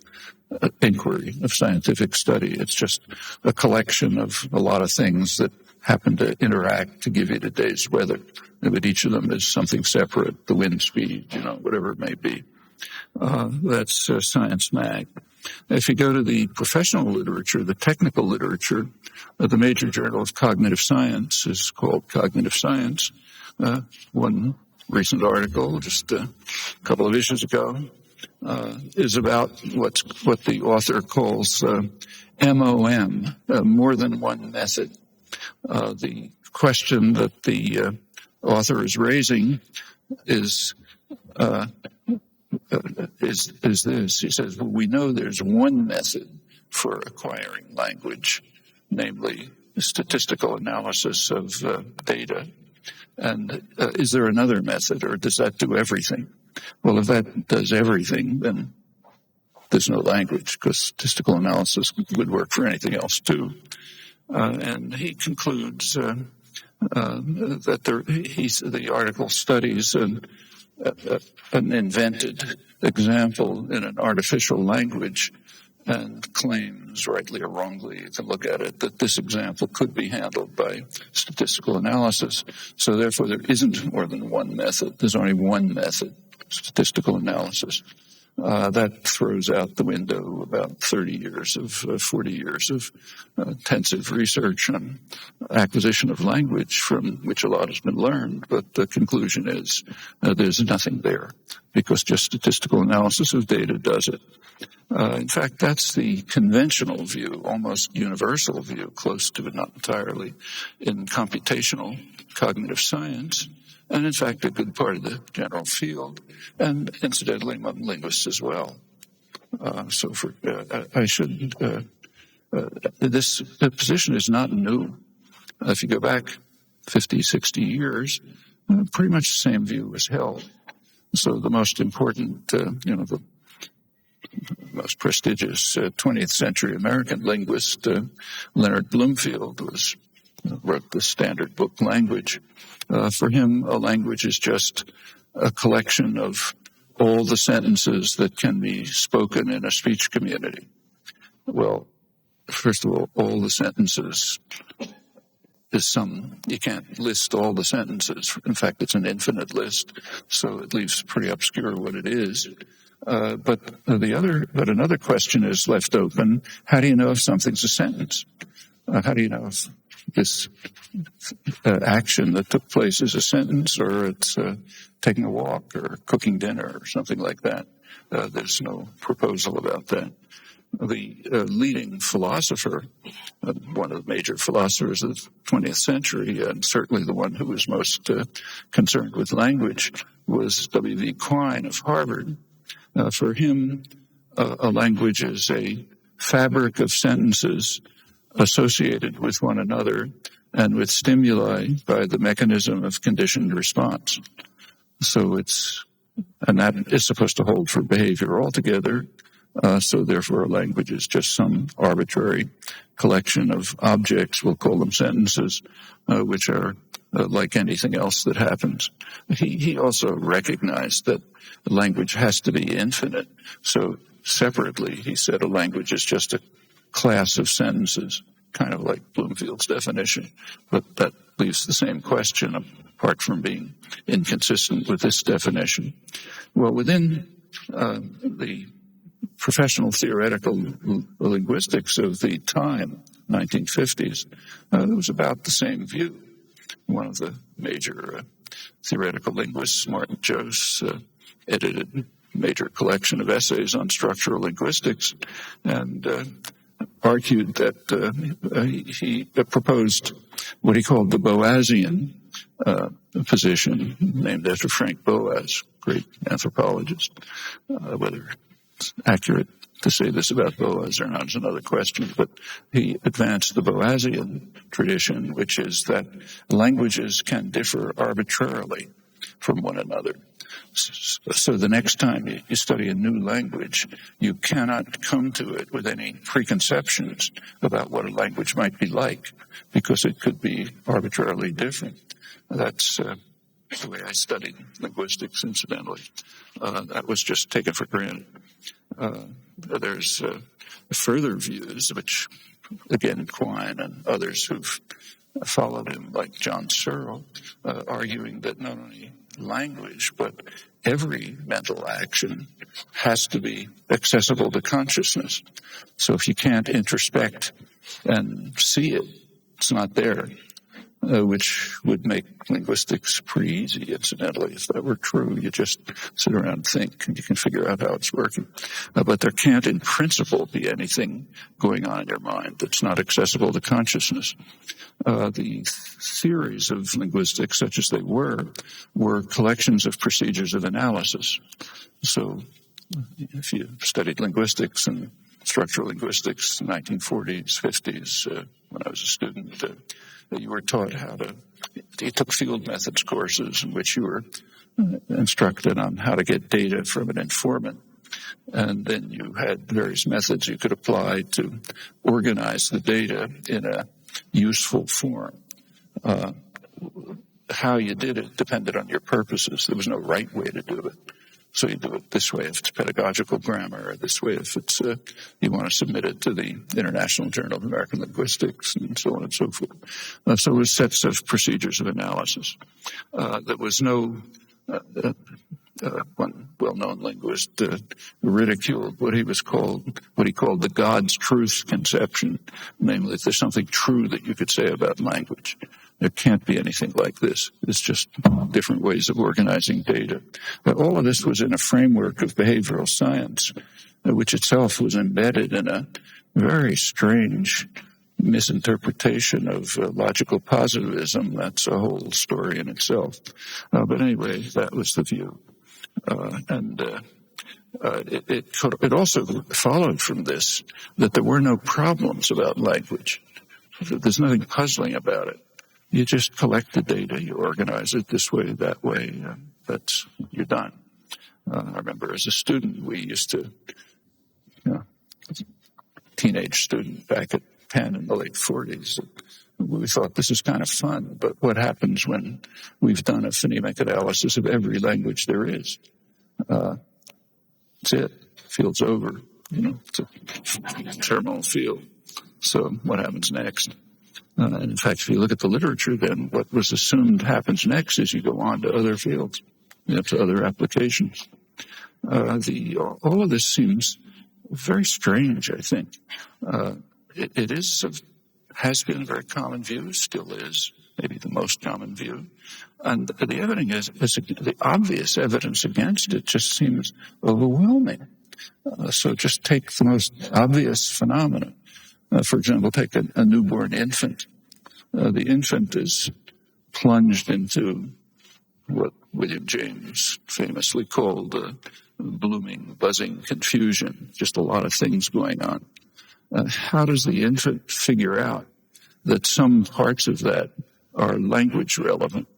inquiry, of scientific study. It's just a collection of a lot of things that happen to interact to give you today's weather. But each of them is something separate, the wind speed, whatever it may be. That's Science Mag. If you go to the professional literature, the technical literature, the major journal of cognitive science is called Cognitive Science. One recent article, just a couple of issues ago, is about what the author calls MOM, more than one method. The question that the author is raising is this. He says, well, we know there's one method for acquiring language, namely statistical analysis of data. And is there another method, or does that do everything? Well, if that does everything, then there's no language, because statistical analysis would work for anything else too. And he concludes that the article studies an invented example in an artificial language and claims, rightly or wrongly, you can look at it, that this example could be handled by statistical analysis. So therefore, there isn't more than one method. There's only one method, statistical analysis. That throws out the window about 40 years of intensive research on acquisition of language, from which a lot has been learned. But the conclusion is there's nothing there, because just statistical analysis of data does it. In fact, that's the conventional view, almost universal view, close to but not entirely, in computational cognitive science. And in fact, a good part of the general field, and incidentally among linguists as well. This position is not new. If you go back 50, 60 years, pretty much the same view was held. So the most important, the most prestigious 20th century American linguist, Leonard Bloomfield, wrote the standard book Language. For him, a language is just a collection of all the sentences that can be spoken in a speech community. Well, first of all the sentences is you can't list all the sentences. In fact, it's an infinite list, so it leaves pretty obscure what it is. But another question is left open. How do you know if something's a sentence? How do you know if this action that took place is a sentence, or it's taking a walk or cooking dinner or something like that. There's no proposal about that. The leading philosopher, one of the major philosophers of the 20th century, and certainly the one who was most concerned with language, was W.V. Quine of Harvard. For him, a language is a fabric of sentences associated with one another and with stimuli by the mechanism of conditioned response. So that is supposed to hold for behavior altogether. So therefore, a language is just some arbitrary collection of objects, we'll call them sentences, which are like anything else that happens. He also recognized that language has to be infinite. So separately, he said a language is just a class of sentences, kind of like Bloomfield's definition. But that leaves the same question, apart from being inconsistent with this definition. Well, within the professional theoretical linguistics of the time, 1950s, it was about the same view. One of the major theoretical linguists, Martin Jost, edited a major collection of essays on structural linguistics and argued that he proposed what he called the Boasian position, named after Frank Boas, great anthropologist. Whether it's accurate to say this about Boas or not is another question, but he advanced the Boasian tradition, which is that languages can differ arbitrarily from one another. So the next time you study a new language, you cannot come to it with any preconceptions about what a language might be like, because it could be arbitrarily different. That's the way I studied linguistics, incidentally. That was just taken for granted. There's further views, which, again, Quine and others who've followed him, like John Searle, arguing that not only language, but every mental action has to be accessible to consciousness. So if you can't introspect and see it, it's not there, which would make linguistics pretty easy, incidentally. If that were true, you just sit around and think, and you can figure out how it's working. But there can't, in principle, be anything going on in your mind that's not accessible to consciousness. The theories of linguistics, such as they were collections of procedures of analysis. So if you studied linguistics and structural linguistics in the 1940s, 50s, when I was a student, you were taught you took field methods courses in which you were instructed on how to get data from an informant. And then you had various methods you could apply to organize the data in a useful form. How you did it depended on your purposes. There was no right way to do it. So you do it this way if it's pedagogical grammar, or this way if it's you want to submit it to the International Journal of American Linguistics, and so on and so forth. So it was sets of procedures of analysis. There was no one well-known linguist ridiculed what he called the God's truth conception, namely, if there's something true that you could say about language, there can't be anything like this. It's just different ways of organizing data. But all of this was in a framework of behavioral science, which itself was embedded in a very strange misinterpretation of logical positivism. That's a whole story in itself. But anyway, that was the view. It also followed from this that there were no problems about language. There's nothing puzzling about it. You just collect the data, you organize it this way, that way, you're done. I remember as a student, we used to, teenage student back at Penn in the late 40s, we thought this is kind of fun, but what happens when we've done a phonemic analysis of every language there is? That's it. Field's over. It's a terminal field. So what happens next? And in fact, if you look at the literature, then what was assumed happens next is you go on to other fields, to other applications. All of this seems very strange, I think. It has been a very common view, still is, maybe the most common view. And the evidence the obvious evidence against it just seems overwhelming. So just take the most obvious phenomena. For example, take a newborn infant. The infant is plunged into what William James famously called blooming, buzzing confusion, just a lot of things going on. How does the infant figure out that some parts of that are language relevant?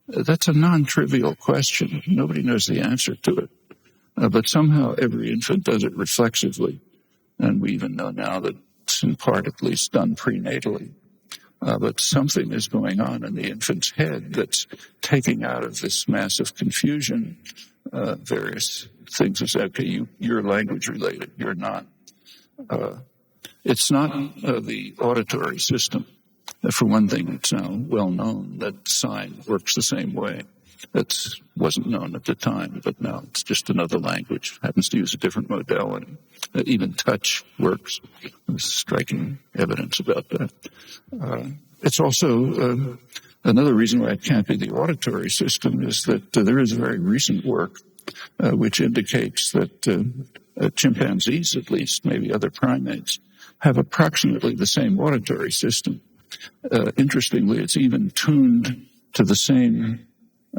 That's a non-trivial question. Nobody knows the answer to it. But somehow every infant does it reflexively. And we even know now that it's in part at least done prenatally. But something is going on in the infant's head that's taking out of this massive confusion various things that say, okay, you're language related, you're not. It's not the auditory system. For one thing, it's now well known that sign works the same way. That wasn't known at the time, but now it's just another language. Happens to use a different modality. Even touch works. There's striking evidence about that. It's also another reason why it can't be the auditory system is that there is very recent work which indicates that chimpanzees, at least, maybe other primates, have approximately the same auditory system. Interestingly, it's even tuned to the same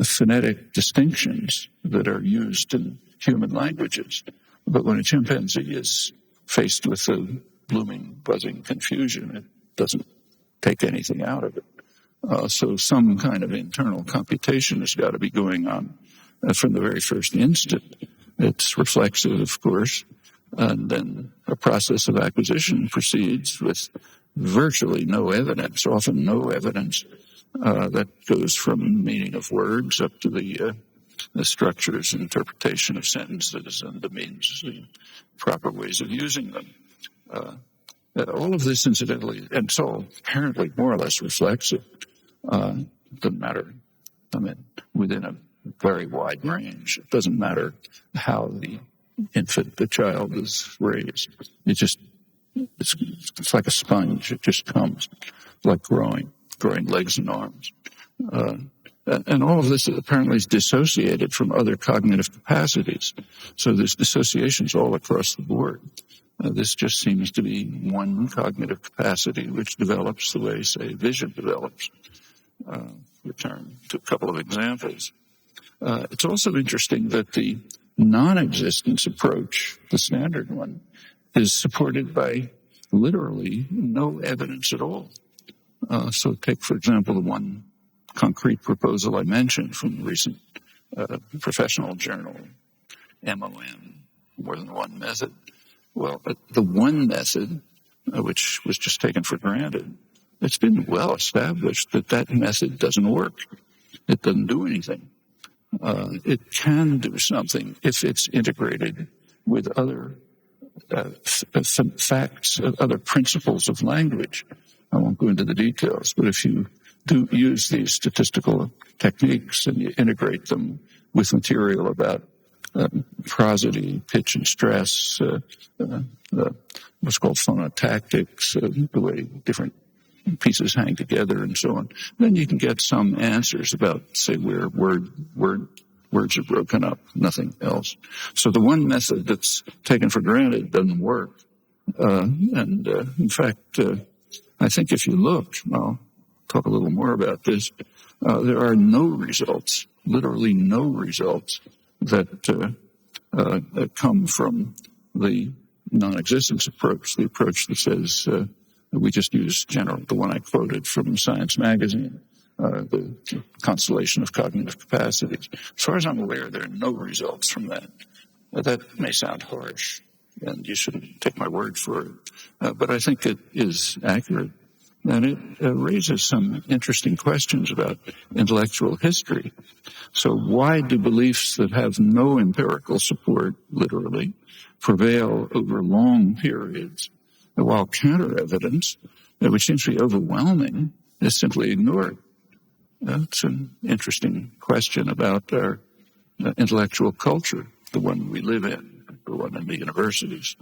phonetic distinctions that are used in human languages. But when a chimpanzee is faced with a blooming, buzzing confusion, it doesn't take anything out of it. So some kind of internal computation has got to be going on from the very first instant. It's reflexive, of course, and then a process of acquisition proceeds with virtually no evidence, often no evidence, that goes from meaning of words up to the structures, interpretation of sentences, and the means, the proper ways of using them. All of this, incidentally, and it's all apparently more or less reflexive. Doesn't matter. I mean, within a very wide range. It doesn't matter how the infant, the child, is raised. It's like a sponge. It just comes, like growing legs and arms. And all of this apparently is dissociated from other cognitive capacities. So there's dissociations all across the board. This just seems to be one cognitive capacity which develops the way, say, vision develops. Return to a couple of examples. It's also interesting that the non-existence approach, the standard one, is supported by literally no evidence at all. So take, for example, the one concrete proposal I mentioned from the recent professional journal, MOM, more than one method. Well, the one method, which was just taken for granted, it's been well established that method doesn't work. It doesn't do anything. It can do something if it's integrated with other facts, other principles of language. I won't go into the details, but if you do use these statistical techniques and you integrate them with material about prosody, pitch and stress, what's called phonotactics, the way different pieces hang together and so on, then you can get some answers about, say, where words are broken up, nothing else. So the one method that's taken for granted doesn't work. In fact, I think if you look, I'll talk a little more about this, there are no results, literally no results that come from the non-existence approach, the approach that says we just use the one I quoted from Science Magazine, the constellation of cognitive capacities. As far as I'm aware, there are no results from that. That may sound harsh, and you shouldn't take my word for it, but I think it is accurate. And it raises some interesting questions about intellectual history. So why do beliefs that have no empirical support, literally, prevail over long periods, while counter-evidence, which seems to be overwhelming, is simply ignored? That's an interesting question about our intellectual culture, the one we live in, the one in the universities.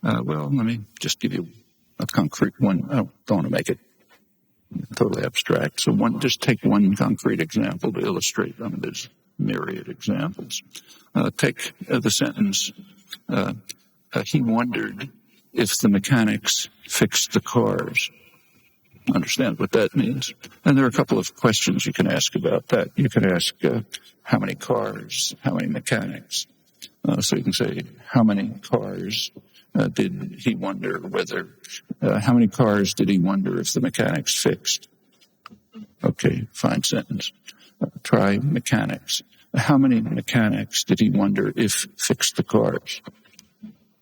Well, let me just give you a concrete one. I don't want to make it totally abstract. So just take one concrete example to illustrate. I mean, there's myriad examples. Take the sentence, he wondered if the mechanics fixed the cars. Understand what that means. And there are a couple of questions you can ask about that. You can ask how many cars, how many mechanics. So you can say, how many cars did he wonder whether, how many cars did he wonder if the mechanics fixed? Okay, fine sentence. Try mechanics. How many mechanics did he wonder if fixed the cars?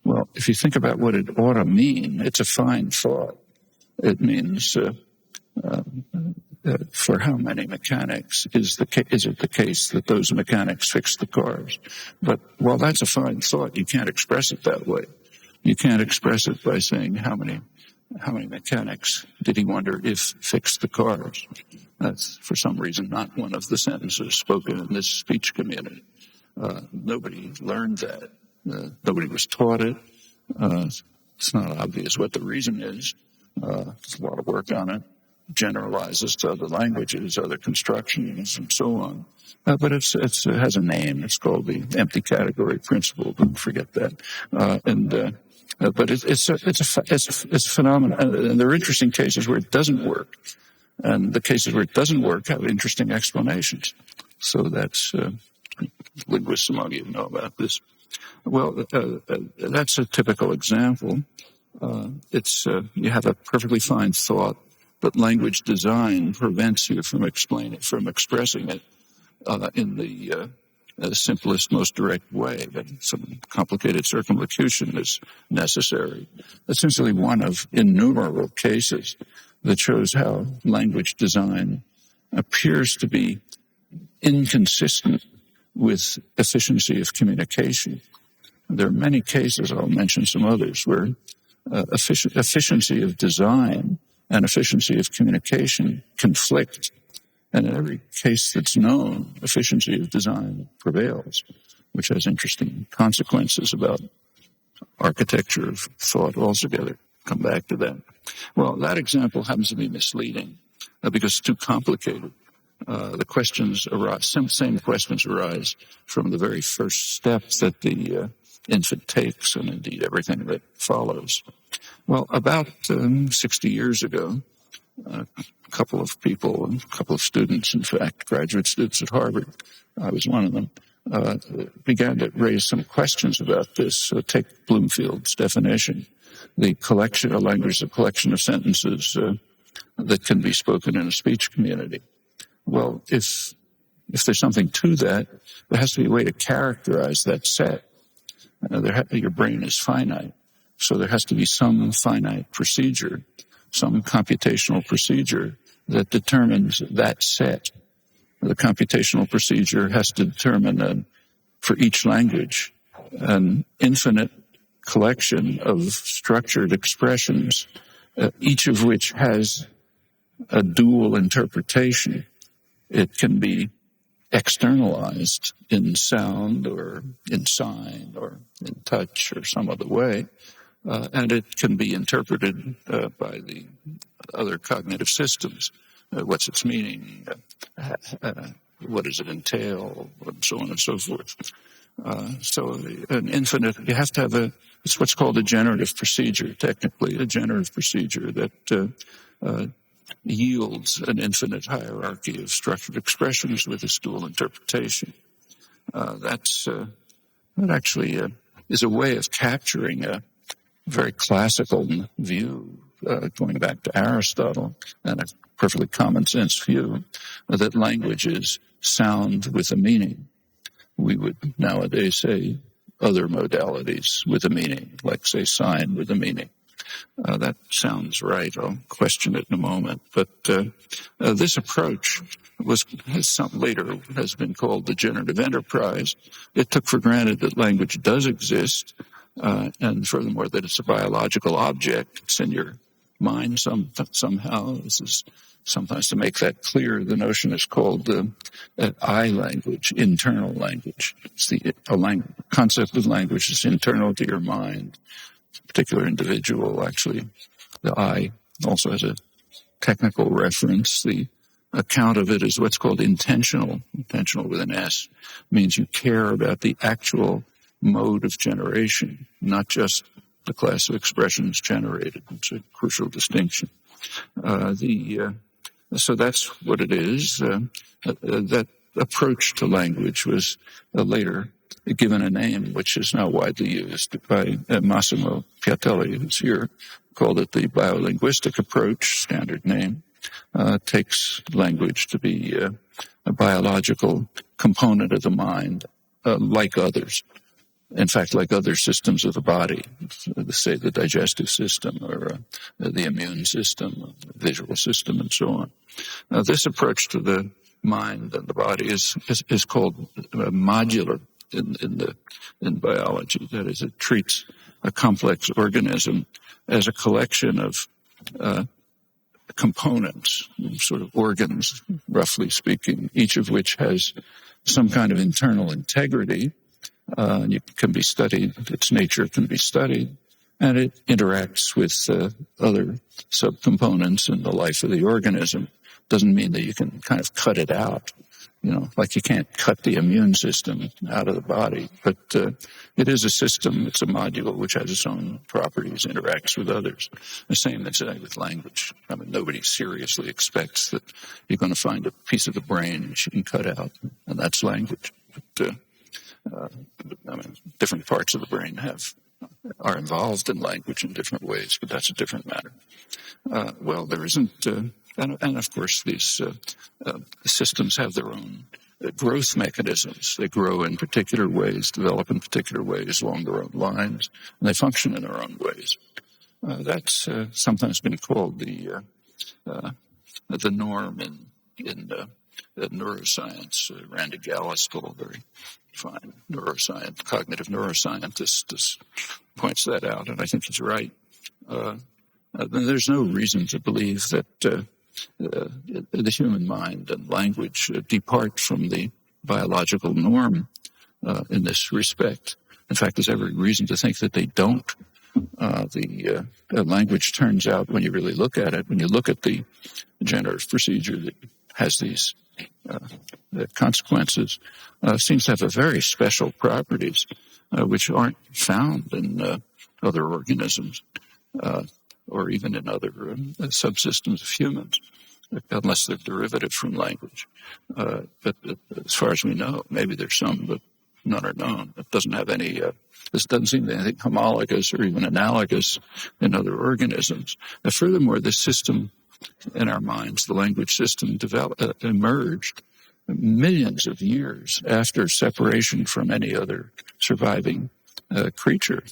Well, if you think about what it ought to mean, it's a fine thought. It means for how many mechanics is it the case that those mechanics fix the cars? But while that's a fine thought, you can't express it that way. You can't express it by saying how many mechanics did he wonder if fixed the cars. That's for some reason not one of the sentences spoken in this speech community. Nobody learned that. Nobody was taught it. It's not obvious what the reason is. There's a lot of work on it. Generalizes to other languages, other constructions, and so on. But it has a name. It's called the empty category principle. Don't forget that. But it's a phenomenon. And there are interesting cases where it doesn't work, and the cases where it doesn't work have interesting explanations. So that's linguists among you know about this. Well, that's a typical example. You have a perfectly fine thought, but language design prevents you from expressing it in the simplest, most direct way. Some complicated circumlocution is necessary. Essentially, one of innumerable cases that shows how language design appears to be inconsistent with efficiency of communication. There are many cases, I'll mention some others, where efficiency of design and efficiency of communication conflict. And in every case that's known, efficiency of design prevails, which has interesting consequences about architecture of thought altogether. Come back to that. Well, that example happens to be misleading because it's too complicated. The questions arise, same questions arise from the very first step that the infant takes, and indeed everything that follows. Well, about 60 years ago, a couple of people, a couple of students, in fact, graduate students at Harvard, I was one of them, began to raise some questions about this. Take Bloomfield's definition. The collection of language is a collection of sentences that can be spoken in a speech community. Well, if there's something to that, there has to be a way to characterize that set. Your brain is finite, so there has to be some finite procedure, some computational procedure that determines that set. The computational procedure has to determine, for each language, an infinite collection of structured expressions, each of which has a dual interpretation. It can be externalized in sound or in sign or in touch or some other way, and it can be interpreted by the other cognitive systems. What's its meaning? What does it entail? And so on and so forth. So an infinite, you have to have it's what's called a generative procedure, technically, a generative procedure that yields an infinite hierarchy of structured expressions with its dual interpretation. That actually is a way of capturing a very classical view, going back to Aristotle, and a perfectly common sense view, that language is sound with a meaning. We would nowadays say other modalities with a meaning, like say sign with a meaning. That sounds right. I'll question it in a moment. But this approach later has been called the generative enterprise. It took for granted that language does exist, and furthermore that it's a biological object. It's in your mind somehow. This is sometimes to make that clear. The notion is called I language, internal language. It's the concept of language is internal to your mind. Particular individual, actually, the I also has a technical reference. The account of it is what's called intentional with an S, means you care about the actual mode of generation, not just the class of expressions generated. It's a crucial distinction. So that's what it is. That approach to language was later given a name which is now widely used by Massimo Piattelli, who's here, called it the biolinguistic approach, standard name. Takes language to be a biological component of the mind, like others. In fact, like other systems of the body, say the digestive system or the immune system, the visual system, and so on. This approach to the mind and the body is called modular in biology. That is, it treats a complex organism as a collection of components, sort of organs, roughly speaking, each of which has some kind of internal integrity. And it can be studied, its nature can be studied, and it interacts with other subcomponents in the life of the organism. Doesn't mean that you can kind of cut it out, like you can't cut the immune system out of the body. But it is a system, it's a module which has its own properties, interacts with others. The same as with language. I mean, nobody seriously expects that you're going to find a piece of the brain which you can cut out, and that's language. But different parts of the brain are involved in language in different ways, but that's a different matter. There isn't, and of course these systems have their own growth mechanisms. They grow in particular ways, develop in particular ways along their own lines, and they function in their own ways. That's sometimes been called the norm in neuroscience. Randy Gallistel, very fine cognitive neuroscientist, points that out, and I think he's right. There's no reason to believe that the human mind and language depart from the biological norm in this respect. In fact, there's every reason to think that they don't. The language turns out, when you really look at it, when you look at the generative procedure that has these consequences, seems to have a very special properties which aren't found in other organisms or even in other subsystems of humans, unless they're derivative from language. But as far as we know, maybe there's some, but none are known. It doesn't have any. This doesn't seem to be anything homologous or even analogous in other organisms. Furthermore, this system in our minds, the language system, emerged millions of years after separation from any other surviving creature.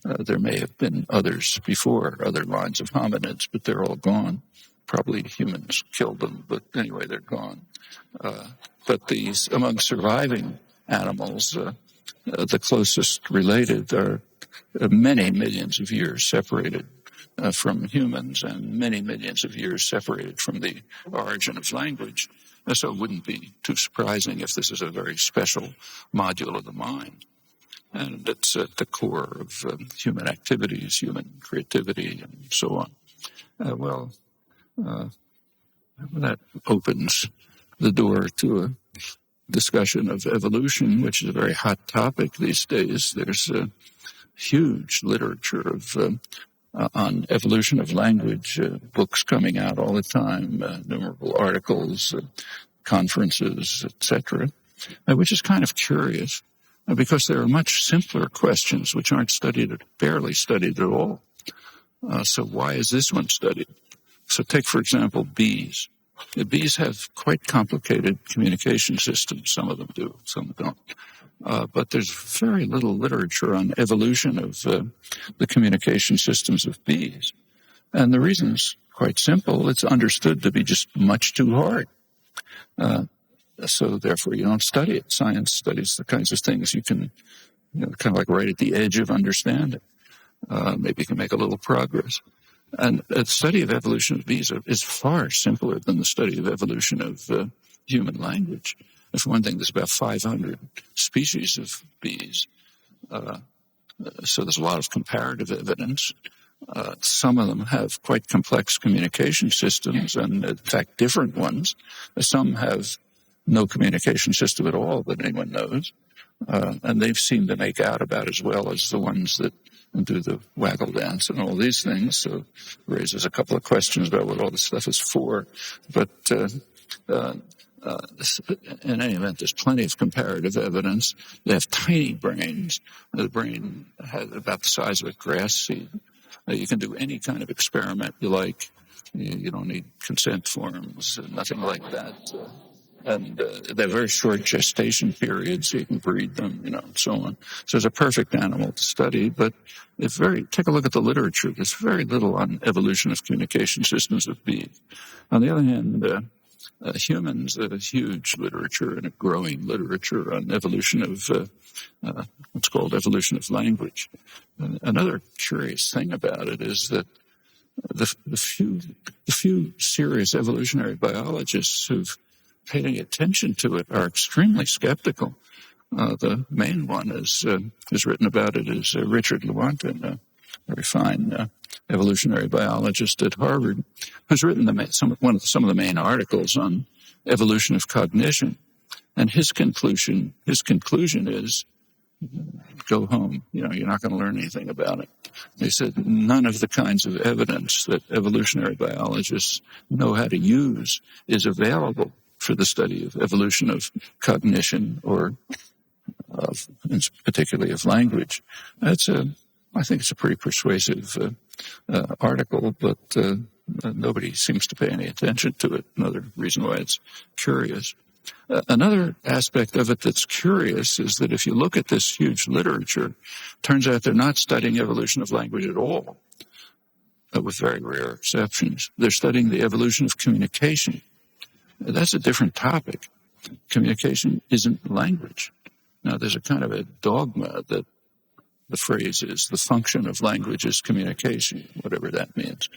There may have been others before, other lines of hominids, but they're all gone. Probably humans killed them, but anyway, they're gone. But these, among surviving animals, the closest related are many millions of years separated from humans and many millions of years separated from the origin of language. So it wouldn't be too surprising if this is a very special module of the mind. And it's at the core of human activities, human creativity, and so on. That opens the door to a discussion of evolution, which is a very hot topic these days. There's a huge literature on evolution of language, books coming out all the time, innumerable articles, conferences, etc., which is kind of curious because there are much simpler questions which aren't studied, barely studied at all. So why is this one studied? So take, for example, bees. The bees have quite complicated communication systems. Some of them do, some don't. But there's very little literature on evolution of the communication systems of bees. And the reason's quite simple. It's understood to be just much too hard. So therefore you don't study it. Science studies the kinds of things you can, kind of like right at the edge of understanding. Maybe you can make a little progress. And the study of evolution of bees is far simpler than the study of evolution of human language. And for one thing, there's about 500 species of bees. So there's a lot of comparative evidence. Some of them have quite complex communication systems, and in fact, different ones. Some have no communication system at all that anyone knows, and they've seemed to make out about as well as the ones that do the waggle dance and all these things. So it raises a couple of questions about what all this stuff is for. But in any event, there's plenty of comparative evidence. They have tiny brains. The brain has about the size of a grass seed. You can do any kind of experiment you like. You don't need consent forms, nothing like that. And they're very short gestation periods, so you can breed them, and so on. So it's a perfect animal to study, but take a look at the literature. There's very little on evolution of communication systems of beings. On the other hand, humans have a huge literature and a growing literature on evolution of what's called evolution of language. Another curious thing about it is that the few serious evolutionary biologists who've paid any attention to it are extremely skeptical. The main one is written about it is Richard Lewontin, a very fine evolutionary biologist at Harvard, who's written some of the main articles on evolution of cognition. And his conclusion is, go home. You're not going to learn anything about it. They said none of the kinds of evidence that evolutionary biologists know how to use is available for the study of evolution of cognition or particularly of language. I think it's a pretty persuasive article, but nobody seems to pay any attention to it. Another reason why it's curious. Another aspect of it that's curious is that if you look at this huge literature, turns out they're not studying evolution of language at all, with very rare exceptions. They're studying the evolution of communication. That's a different topic. Communication isn't language. Now, there's a kind of a dogma that the phrase is the function of language is communication, whatever that means.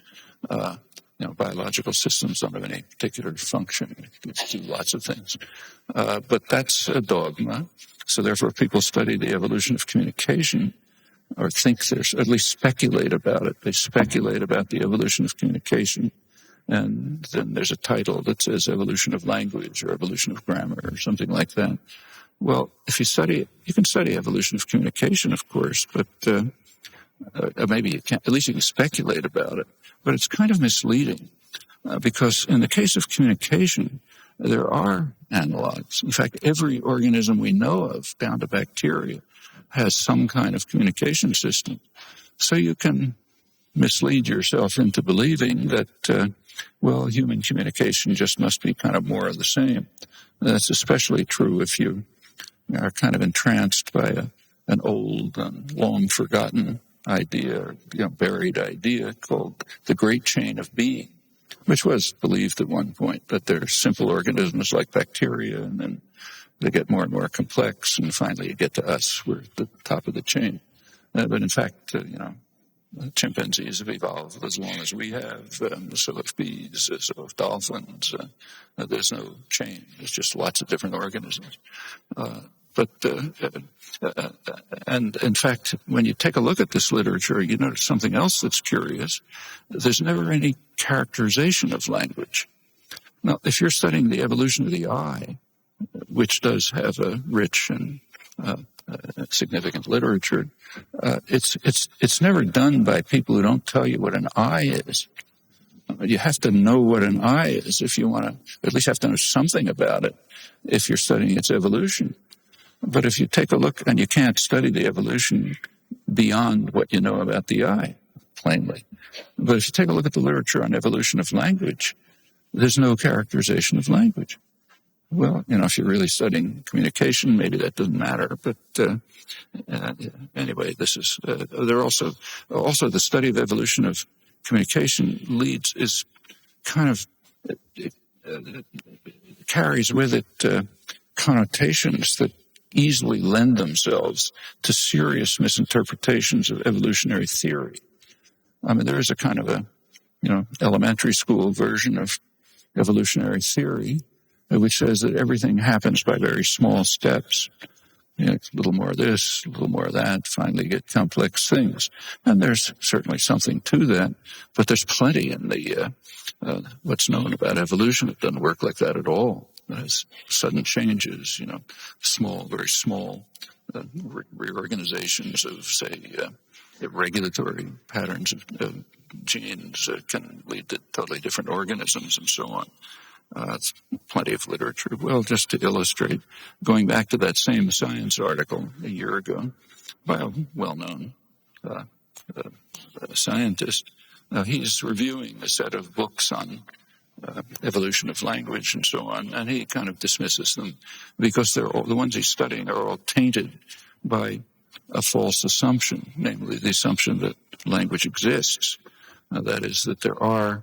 Biological systems don't have any particular function. They do lots of things. But that's a dogma. So therefore, people study the evolution of communication or think there's, at least speculate about it. They speculate about the evolution of communication. And then there's a title that says evolution of language or evolution of grammar or something like that. Well, if you study it, you can study evolution of communication, of course, but maybe you can't, at least you can speculate about it. But it's kind of misleading because in the case of communication, there are analogs. In fact, every organism we know of, down to bacteria, has some kind of communication system. So you can mislead yourself into believing that, human communication just must be kind of more of the same. That's especially true if you are kind of entranced by an old and long-forgotten idea, buried idea called the Great Chain of Being, which was believed at one point that they're simple organisms like bacteria, and then they get more and more complex, and finally you get to us. We're at the top of the chain. But in fact, chimpanzees have evolved as long as we have, so have bees, so have dolphins. There's no chain. There's just lots of different organisms. And in fact, when you take a look at this literature, you notice something else that's curious. There's never any characterization of language. Now, if you're studying the evolution of the eye, which does have a rich and significant literature, it's never done by people who don't tell you what an eye is. You have to know what an eye is if you want to, at least have to know something about it if you're studying its evolution. But if you take a look, and you can't study the evolution beyond what you know about the eye, plainly. But if you take a look at the literature on evolution of language, there's no characterization of language. Well, if you're really studying communication, maybe that doesn't matter. But anyway, this is there also the study of evolution of communication is kind of carries with it connotations that easily lend themselves to serious misinterpretations of evolutionary theory. I mean, there is a kind of elementary school version of evolutionary theory, which says that everything happens by very small steps. a little more of this, a little more of that, finally get complex things. And there's certainly something to that, but there's plenty in the what's known about evolution. It doesn't work like that at all. It has sudden changes, small, very small reorganizations of, say, regulatory patterns of genes can lead to totally different organisms and so on. It's plenty of literature. Well, just to illustrate, going back to that same Science article a year ago by a well-known scientist, he's reviewing a set of books on evolution of language and so on, and he kind of dismisses them because the ones he's studying are all tainted by a false assumption, namely the assumption that language exists. That is, that there are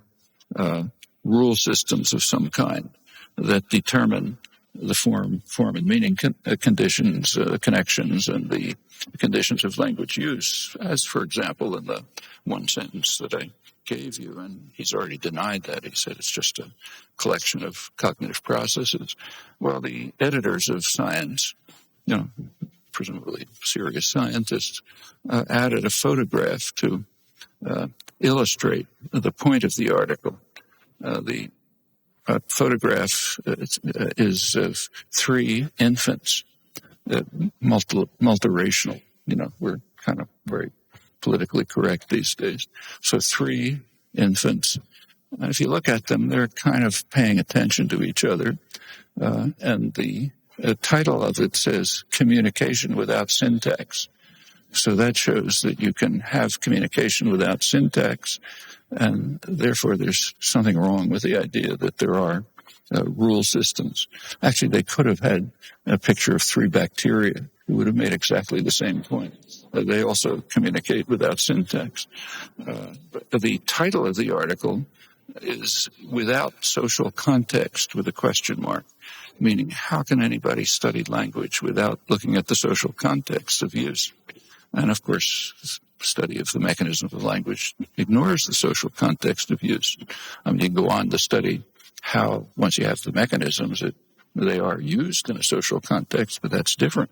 rule systems of some kind that determine the form and meaning conditions, connections, and the conditions of language use, as, for example, in the one sentence that I gave you, and he's already denied that. He said it's just a collection of cognitive processes. Well, the editors of Science, presumably serious scientists, added a photograph to illustrate the point of the article. The photograph is of three infants, multiracial. We're kind of very politically correct these days. So three infants. And if you look at them, they're kind of paying attention to each other. And the title of it says Communication Without Syntax. So that shows that you can have communication without syntax, and therefore there's something wrong with the idea that there are rule systems. Actually, they could have had a picture of three bacteria who would have made exactly the same point. They also communicate without syntax. But the title of the article is Without Social Context, with a question mark, meaning how can anybody study language without looking at the social context of use? And, of course, study of the mechanism of language ignores the social context of use. I mean, you can go on to study how, once you have the mechanisms, they are used in a social context, but that's different.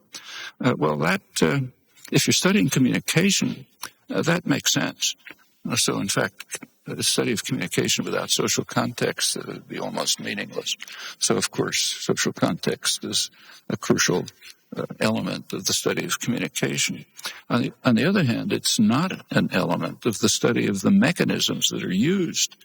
If you're studying communication, that makes sense. So, in fact, the study of communication without social context would be almost meaningless. So, of course, social context is a crucial element of the study of communication. On the other hand, it's not an element of the study of the mechanisms that are used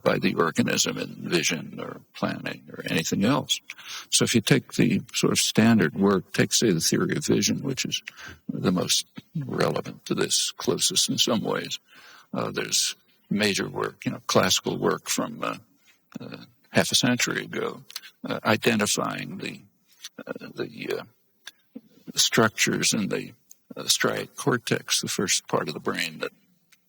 by the organism in vision or planning or anything else. So if you take the sort of standard work, take, say, the theory of vision, which is the most relevant to this, closest in some ways, there's major work, classical work from half a century ago, identifying the structures in the striate cortex, the first part of the brain that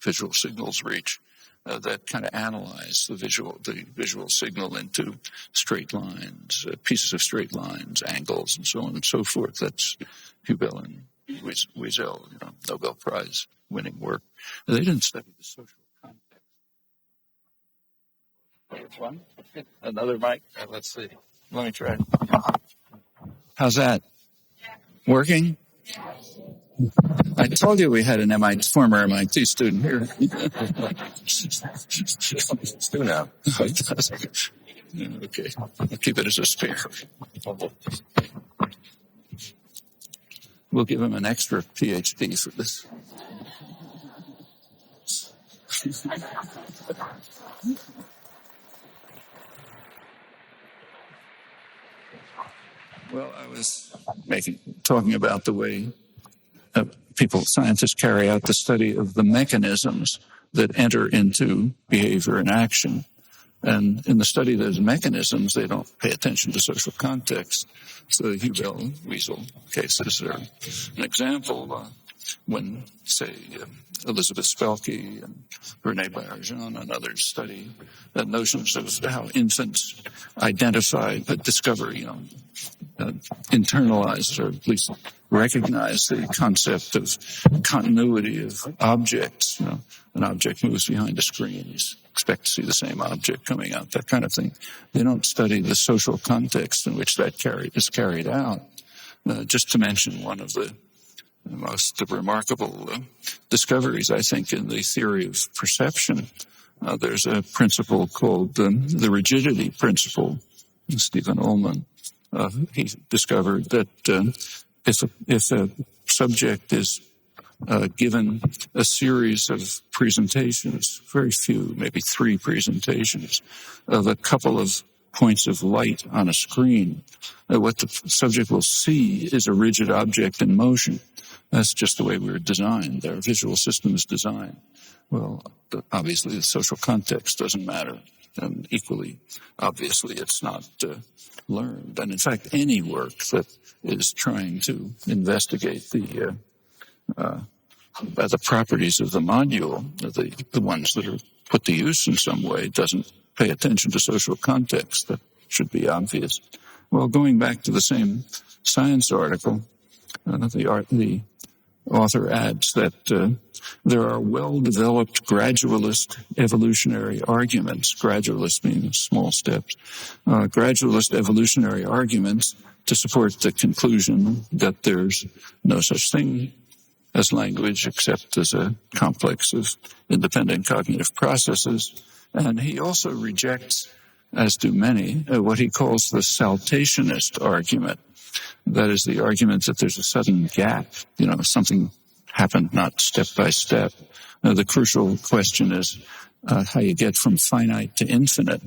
visual signals reach, that kind of analyze the visual signal into straight lines, pieces of straight lines, angles, and so on and so forth. That's Hubel and Wiesel, Nobel Prize winning work. They didn't study the social context. One? Another mic? Let's see. Let me try. How's that? Working? I told you we had an former MIT student here. Now. Okay, I'll keep it as a spare. We'll give him an extra PhD for this. Well, I was talking about the way scientists carry out the study of the mechanisms that enter into behavior and action. And in the study of those mechanisms, they don't pay attention to social context. So the Hubel-Wiesel cases are an example. When, say, Elizabeth Spelke and René Baillargeon and others study notions of how infants identify, discover, internalize, or at least recognize the concept of continuity of objects. An object moves behind a screen, you expect to see the same object coming out, that kind of thing. They don't study the social context in which that is carried out. Just to mention one of the most remarkable discoveries, I think, in the theory of perception, there's a principle called the rigidity principle. Stephen Ullman, he discovered that if a subject is given a series of presentations, very few, maybe 3 presentations, of a couple of points of light on a screen, what the subject will see is a rigid object in motion. That's just the way we were designed. Our visual system is designed. Well, obviously the social context doesn't matter. And equally, obviously, it's not learned. And in fact, any work that is trying to investigate the properties of the module, the ones that are put to use in some way, doesn't pay attention to social context. That should be obvious. Well, going back to the same science article, the author adds that there are well-developed gradualist evolutionary arguments, gradualist meaning small steps, gradualist evolutionary arguments to support the conclusion that there's no such thing as language except as a complex of independent cognitive processes. And he also rejects, as do many, what he calls the saltationist argument. That is the argument that there's a sudden gap, something happened not step by step. The crucial question is how you get from finite to infinite.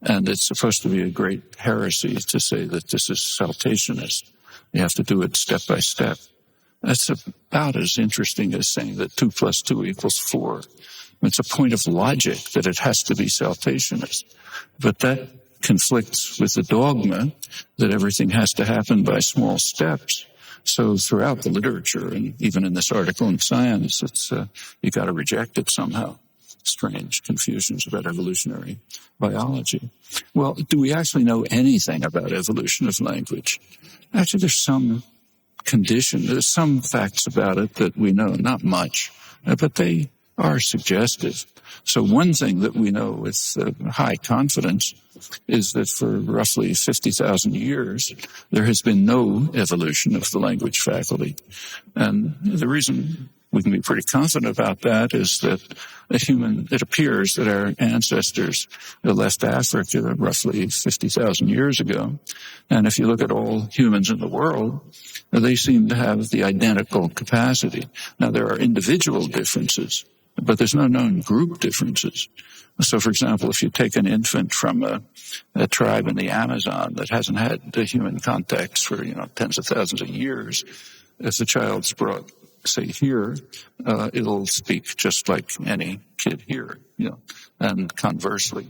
And it's supposed to be a great heresy to say that this is saltationist. You have to do it step by step. That's about as interesting as saying that 2 + 2 = 4. It's a point of logic that it has to be saltationist. But that conflicts with the dogma that everything has to happen by small steps. So throughout the literature, and even in this article in Science, you got to reject it somehow. Strange confusions about evolutionary biology. Well, do we actually know anything about evolution of language? Actually, there's some there's some facts about it that we know, not much, but they are suggestive. So one thing that we know with high confidence is that for roughly 50,000 years, there has been no evolution of the language faculty. And the reason we can be pretty confident about that is that it appears that our ancestors left Africa roughly 50,000 years ago. And if you look at all humans in the world, they seem to have the identical capacity. Now, there are individual differences, but there's no known group differences. So, for example, if you take an infant from a tribe in the Amazon that hasn't had human contacts for, tens of thousands of years, if the child's brought, say, here, it'll speak just like any kid here, and conversely,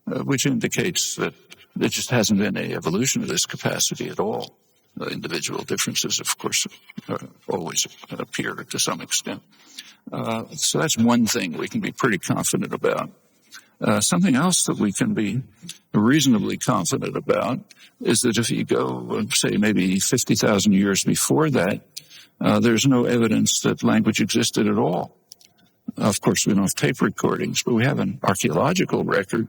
which indicates that there just hasn't been any evolution of this capacity at all. Individual differences, of course, always appear to some extent. So that's one thing we can be pretty confident about. Something else that we can be reasonably confident about is that if you go, say, maybe 50,000 years before that, there's no evidence that language existed at all. Of course, we don't have tape recordings, but we have an archaeological record,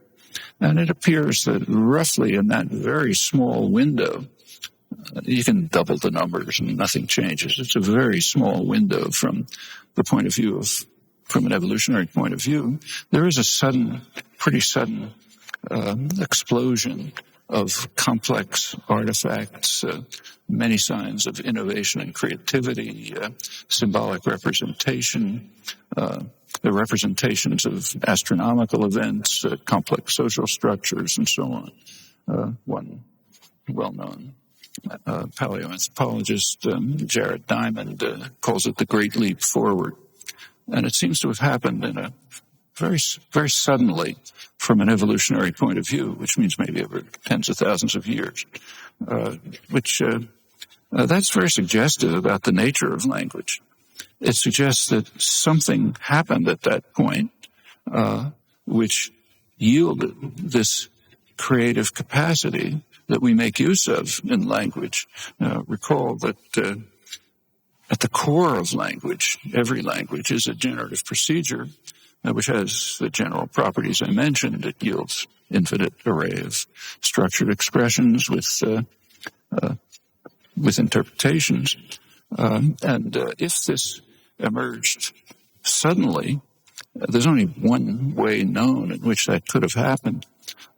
and it appears that roughly in that very small window, you can double the numbers and nothing changes. It's a very small window from the point of view from an evolutionary point of view. There is a pretty sudden explosion of complex artifacts, many signs of innovation and creativity, symbolic representation, the representations of astronomical events, complex social structures, and so on. One well-known paleoanthropologist, Jared Diamond, calls it the Great Leap Forward. And it seems to have happened in a very, very suddenly from an evolutionary point of view, which means maybe over tens of thousands of years, that's very suggestive about the nature of language. It suggests that something happened at that point, which yielded this creative capacity that we make use of in language. Recall that at the core of language, every language is a generative procedure, which has the general properties I mentioned. It yields infinite array of structured expressions with with interpretations. If this emerged suddenly, there's only one way known in which that could have happened.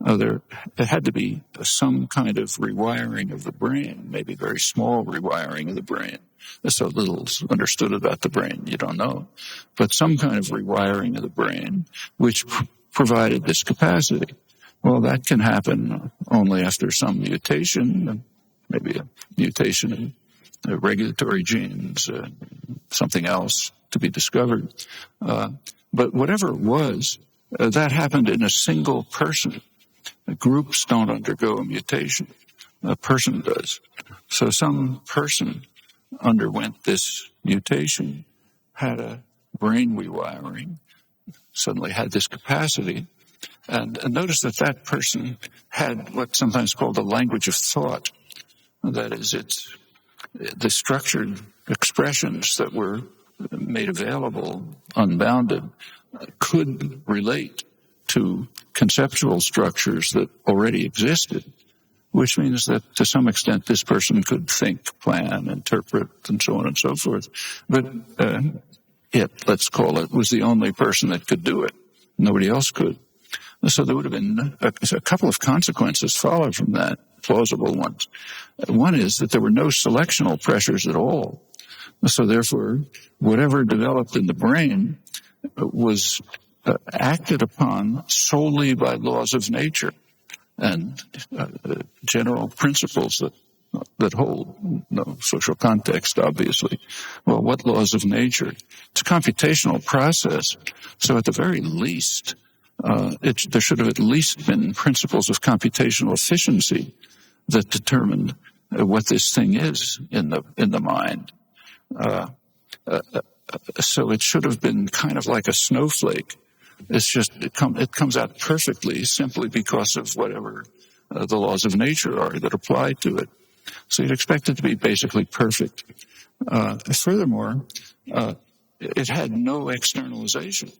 There had to be some kind of rewiring of the brain, maybe very small rewiring of the brain. There's so little understood about the brain, you don't know. But some kind of rewiring of the brain, which provided this capacity. Well, that can happen only after some mutation, maybe a mutation in regulatory genes, something else to be discovered. But whatever it was, that happened in a single person. Groups don't undergo a mutation. A person does. So some person underwent this mutation, had a brain rewiring, suddenly had this capacity. And notice that that person had what's sometimes called the language of thought. That is, it's the structured expressions that were made available, unbounded, could relate to conceptual structures that already existed, which means that to some extent this person could think, plan, interpret, and so on and so forth. But it, let's call it, was the only person that could do it. Nobody else could. So there would have been a couple of consequences followed from that, plausible ones. One is that there were no selectional pressures at all. So therefore, whatever developed in the brain was acted upon solely by laws of nature and general principles that hold no social context, obviously. Well, what laws of nature? It's a computational process. So at the very least, there should have at least been principles of computational efficiency that determined what this thing is in the mind. So it should have been kind of like a snowflake. It's just it comes out perfectly simply because of whatever the laws of nature are that apply to it. So you'd expect it to be basically perfect. Furthermore, it had no externalization.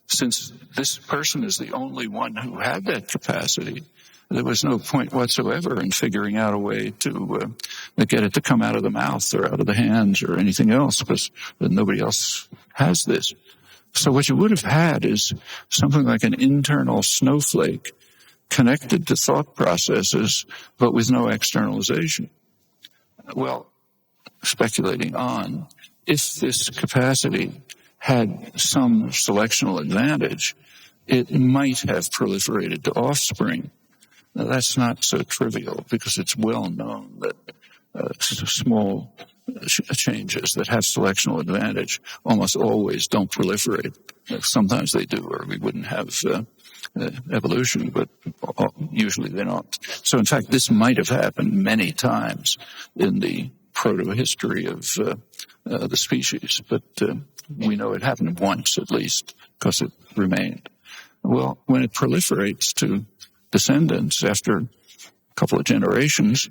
Since this person is the only one who had that capacity, there was no point whatsoever in figuring out a way to get it to come out of the mouth or out of the hands or anything else, because nobody else has this. So what you would have had is something like an internal snowflake connected to thought processes, but with no externalization. Well, speculating on, if this capacity had some selectional advantage, it might have proliferated to offspring. Now, that's not so trivial because it's well known that small changes that have selectional advantage almost always don't proliferate. Sometimes they do, or we wouldn't have evolution, but usually they don't. So, in fact, this might have happened many times in the proto-history of the species, but we know it happened once at least because it remained. Well, when it proliferates to descendants after a couple of generations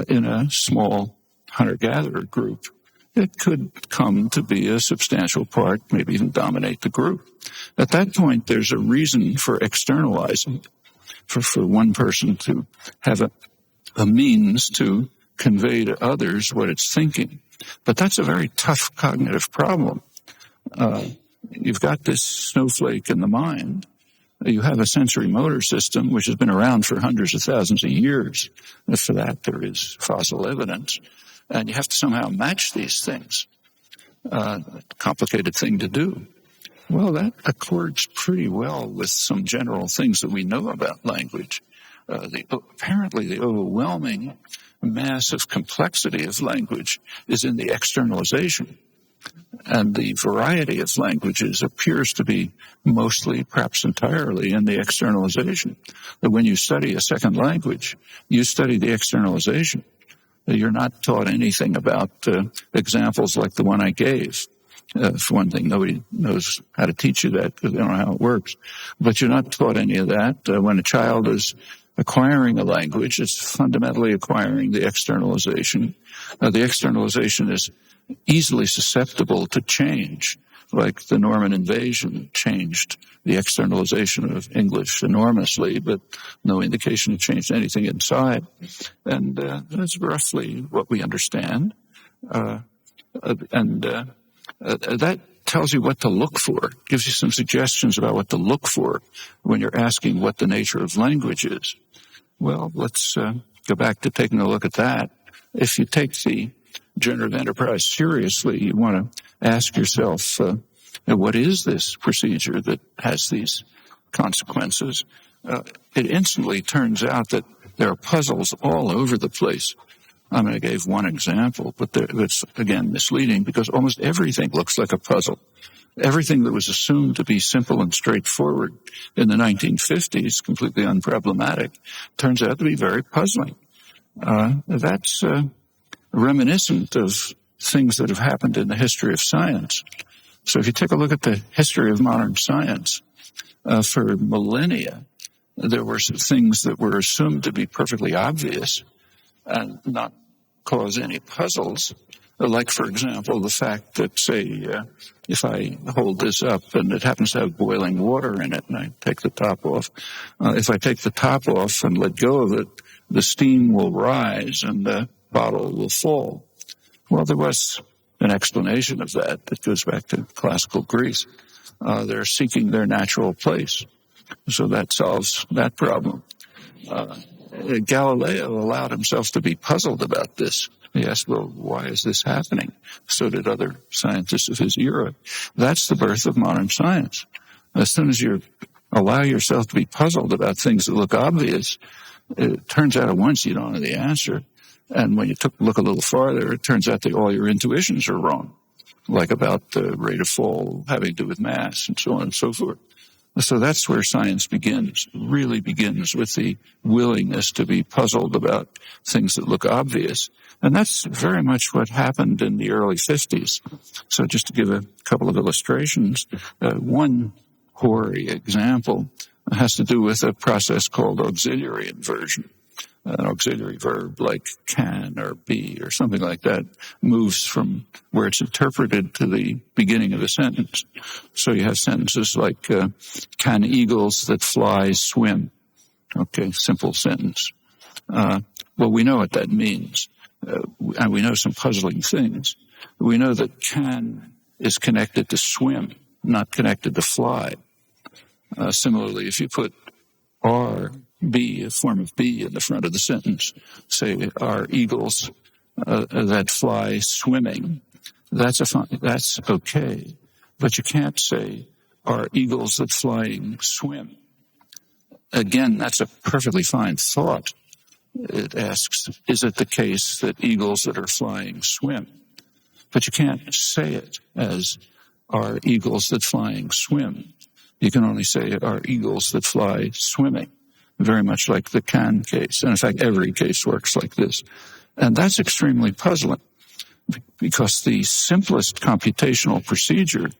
in a small hunter-gatherer group, it could come to be a substantial part, maybe even dominate the group. At that point, there's a reason for externalizing, for one person to have a means to convey to others what it's thinking. But that's a very tough cognitive problem. You've got this snowflake in the mind. You have a sensory motor system which has been around for hundreds of thousands of years. And for that, there is fossil evidence. And you have to somehow match these things. Complicated thing to do. Well, that accords pretty well with some general things that we know about language. Apparently, the overwhelming mass of complexity of language is in the externalization. And the variety of languages appears to be mostly, perhaps entirely, in the externalization. That when you study a second language, you study the externalization. You're not taught anything about examples like the one I gave. For one thing, nobody knows how to teach you that because they don't know how it works. But you're not taught any of that. When a child is acquiring a language, it's fundamentally acquiring the externalization. The externalization is easily susceptible to change. like the Norman invasion changed the externalization of English enormously, but no indication it changed anything inside. And that's roughly what we understand. That tells you what to look for, gives you some suggestions about what to look for when you're asking what the nature of language is. Well, let's go back to taking a look at that. If you take the generative enterprise seriously, you want to ask yourself, what is this procedure that has these consequences? It instantly turns out that there are puzzles all over the place. I mean, I gave one example, but it's, again, misleading because almost everything looks like a puzzle. Everything that was assumed to be simple and straightforward in the 1950s, completely unproblematic, turns out to be very puzzling. That's reminiscent of things that have happened in the history of science. So if you take a look at the history of modern science, for millennia, there were some things that were assumed to be perfectly obvious and not cause any puzzles. Like, for example, the fact that, say, if I hold this up and it happens to have boiling water in it and I take the top off, if I take the top off and let go of it, the steam will rise and the bottle will fall. Well, there was an explanation of that that goes back to classical Greece. They're seeking their natural place. So that solves that problem. Galileo allowed himself to be puzzled about this. He asked, well, why is this happening? So did other scientists of his era. That's the birth of modern science. As soon as you allow yourself to be puzzled about things that look obvious, it turns out at once you don't know the answer. And when you look a little farther, it turns out that all your intuitions are wrong, like about the rate of fall having to do with mass and so on and so forth. So that's where science begins, really begins with the willingness to be puzzled about things that look obvious. And that's very much what happened in the early 50s. So just to give a couple of illustrations, one hoary example has to do with a process called auxiliary inversion. An auxiliary verb like can or be or something like that moves from where it's interpreted to the beginning of a sentence. So you have sentences like, can eagles that fly swim? Okay, simple sentence. Well, we know what that means. And we know some puzzling things. We know that can is connected to swim, not connected to fly. Similarly, if you put are, be, a form of be in the front of the sentence, say, are eagles that fly swimming, that's okay. But you can't say, are eagles that flying swim. Again, that's a perfectly fine thought. It asks, is it the case that eagles that are flying swim? But you can't say it as, are eagles that flying swim. You can only say, are eagles that fly swimming, very much like the can case. And in fact, every case works like this. And that's extremely puzzling because the simplest computational procedure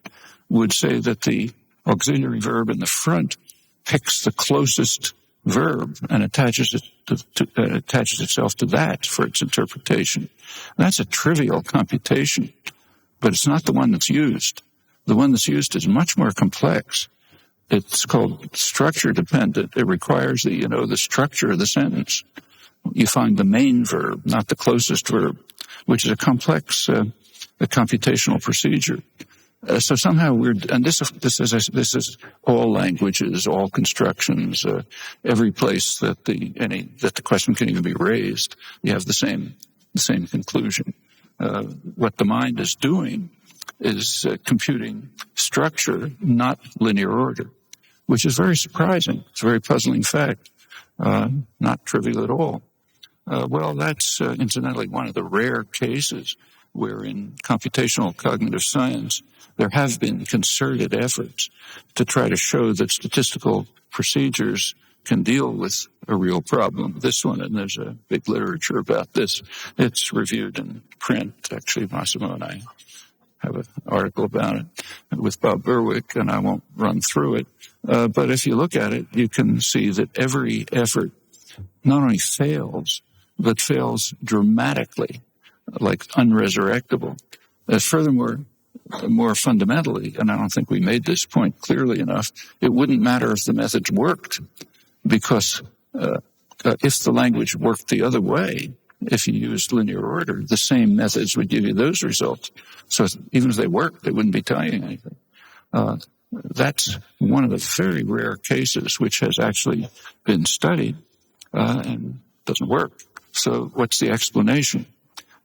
would say that the auxiliary verb in the front picks the closest verb and attaches itself to that for its interpretation. That's a trivial computation, but it's not the one that's used. The one that's used is much more complex. It's called structure dependent. It requires that you know the structure of the sentence. You find the main verb, not the closest verb, which is a complex a computational procedure. So somehow this is all languages, all constructions, every place that the question can even be raised. You have the same conclusion. What the mind is doing is computing structure, not linear order, which is very surprising. It's a very puzzling fact, not trivial at all. Well, that's incidentally one of the rare cases where in computational cognitive science there have been concerted efforts to try to show that statistical procedures can deal with a real problem. This one, and there's a big literature about this. It's reviewed in print. Actually, Massimo and I have an article about it with Bob Berwick, and I won't run through it. But if you look at it, you can see that every effort not only fails, but fails dramatically, like unresurrectable. Furthermore, more fundamentally, and I don't think we made this point clearly enough, it wouldn't matter if the methods worked, because if the language worked the other way, if you used linear order, the same methods would give you those results. So even if they worked, they wouldn't be telling you anything. That's one of the very rare cases which has actually been studied and doesn't work. So what's the explanation?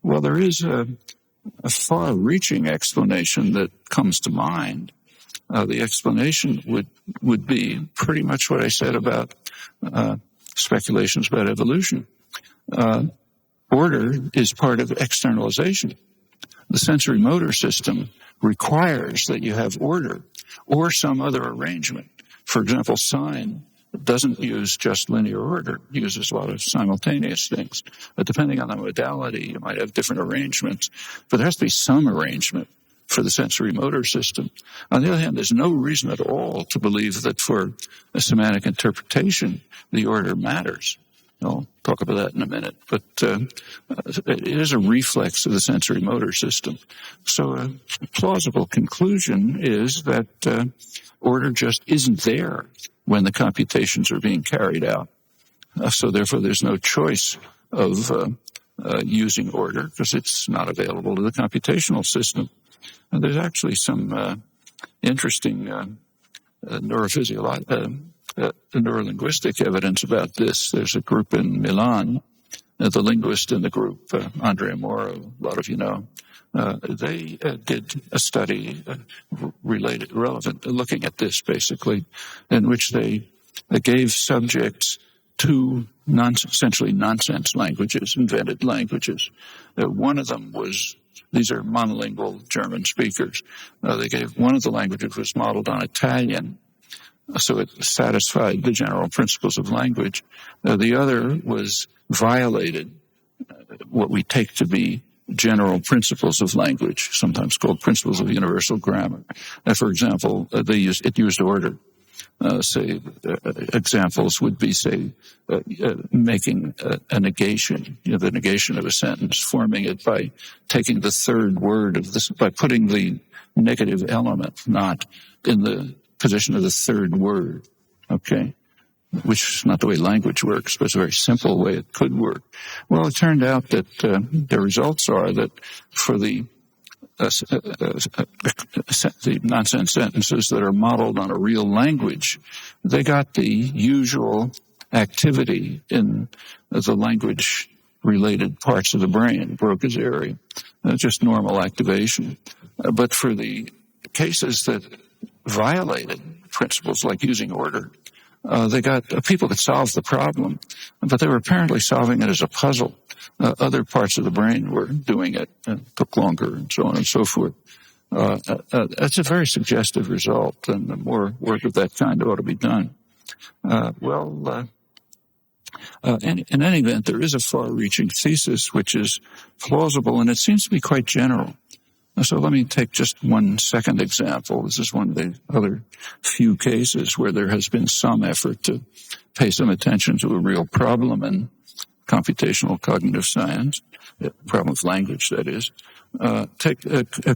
Well, there is a far-reaching explanation that comes to mind. The explanation would be pretty much what I said about speculations about evolution. Order is part of externalization. The sensory motor system requires that you have order or some other arrangement. For example, sign doesn't use just linear order. It uses a lot of simultaneous things. But depending on the modality, you might have different arrangements. But there has to be some arrangement for the sensory motor system. On the other hand, there's no reason at all to believe that for a semantic interpretation, the order matters. I'll talk about that in a minute. But it is a reflex of the sensory motor system. So a plausible conclusion is that order just isn't there when the computations are being carried out. So therefore, there's no choice of using order because it's not available to the computational system. And there's actually some interesting neurolinguistic evidence about this. There's a group in Milan, the linguist in the group, Andrea Moro, a lot of you know. They did a study relevant, looking at this basically, in which they gave subjects two essentially nonsense languages, invented languages. One of them was, these are monolingual German speakers. They gave one of the languages was modeled on Italian, so it satisfied the general principles of language. The other was violated what we take to be general principles of language, sometimes called principles of universal grammar. For example, it used order. Examples would be, making a negation, the negation of a sentence, forming it by taking the third word of this, by putting the negative element not in the position of the third word, okay? Which is not the way language works, but it's a very simple way it could work. Well, it turned out that the results are that for the nonsense sentences that are modeled on a real language, they got the usual activity in the language-related parts of the brain, Broca's area, just normal activation. But for the cases that violated principles like using order, they got people that solved the problem, but they were apparently solving it as a puzzle. Other parts of the brain were doing it and took longer and so on and so forth. That's a very suggestive result, and more work of that kind ought to be done. In any event, there is a far-reaching thesis which is plausible, and it seems to be quite general. So let me take just one second example. This is one of the other few cases where there has been some effort to pay some attention to a real problem in computational cognitive science, the problem of language, that is. Take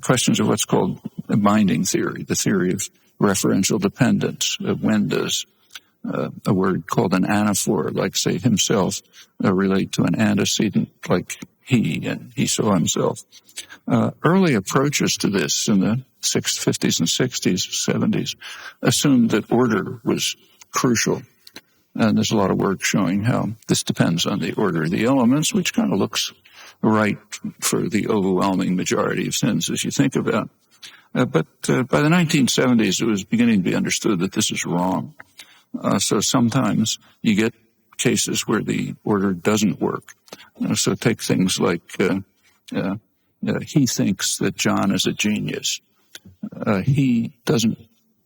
questions of what's called a binding theory, the theory of referential dependence. When does a word called an anaphor, like, say, himself, relate to an antecedent, like he, and he saw himself? Early approaches to this in the 50s and 60s, 70s, assumed that order was crucial. And there's a lot of work showing how this depends on the order of the elements, which kind of looks right for the overwhelming majority of sentences you think about. But by the 1970s, it was beginning to be understood that this is wrong. So sometimes you get cases where the order doesn't work. So take things like he thinks that John is a genius. He doesn't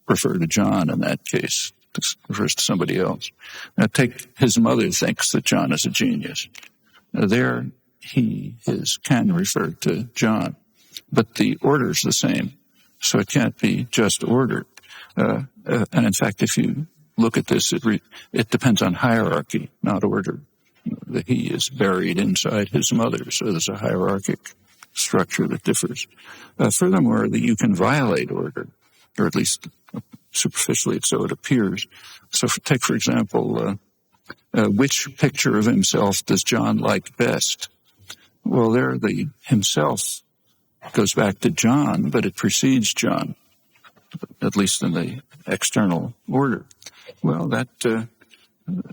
refer to John in that case. It refers to somebody else. Now take his mother thinks that John is a genius. There, he, his, can refer to John. But the order is the same. So it can't be just ordered. And in fact, if you look at this, it depends on hierarchy, not order. The he is buried inside his mother, so there's a hierarchic structure that differs. Furthermore, that you can violate order, or at least superficially so it appears. So take, for example, which picture of himself does John like best? Well, there the himself goes back to John, but it precedes John, at least in the external order. Well, that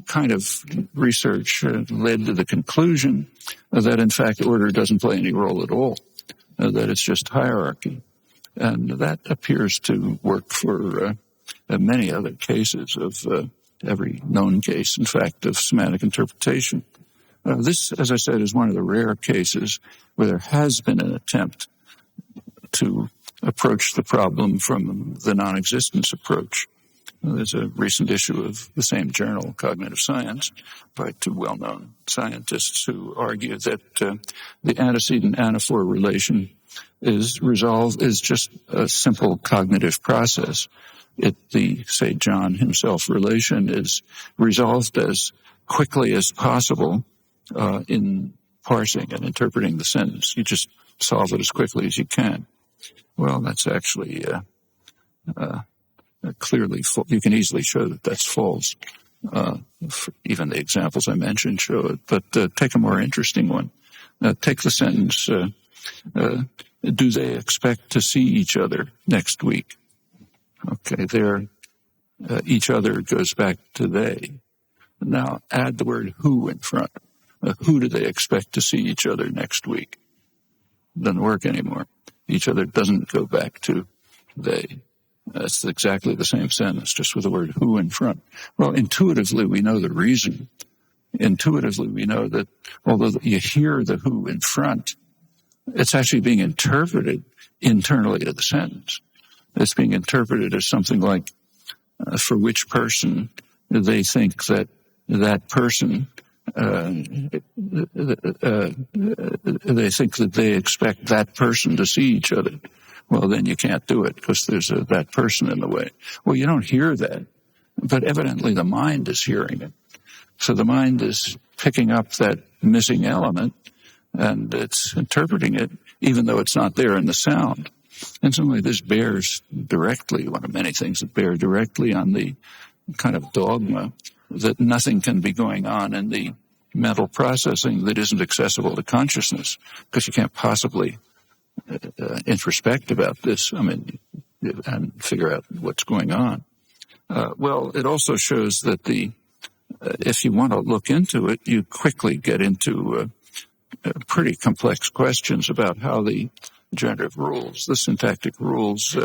kind of research led to the conclusion that, in fact, order doesn't play any role at all, that it's just hierarchy. And that appears to work for many other cases of every known case, in fact, of semantic interpretation. This, as I said, is one of the rare cases where there has been an attempt to approach the problem from the non-existence approach. There's a recent issue of the same journal, Cognitive Science, by two well-known scientists who argue that the antecedent-anaphore relation is just a simple cognitive process. The, say, John himself relation is resolved as quickly as possible in parsing and interpreting the sentence. You just solve it as quickly as you can. Well, that's actually clearly you can easily show that that's false. Even the examples I mentioned show it. But take a more interesting one. Take the sentence, do they expect to see each other next week? Okay, there, each other goes back to they. Now add the word who in front. Who do they expect to see each other next week? Doesn't work anymore. Each other doesn't go back to they. That's exactly the same sentence, just with the word who in front. Well, intuitively, we know the reason. Intuitively, we know that although you hear the who in front, it's actually being interpreted internally to the sentence. It's being interpreted as something like, for which person they think that person, they think that they expect that person to see each other. Well, then you can't do it because there's that person in the way. Well, you don't hear that, but evidently the mind is hearing it. So the mind is picking up that missing element and it's interpreting it even though it's not there in the sound. And certainly this bears directly, one of many things that bear directly on the kind of dogma that nothing can be going on in the mental processing that isn't accessible to consciousness, because you can't possibly introspect about this, and figure out what's going on. Well, it also shows that if you want to look into it, you quickly get into pretty complex questions about how the generative rules, the syntactic rules,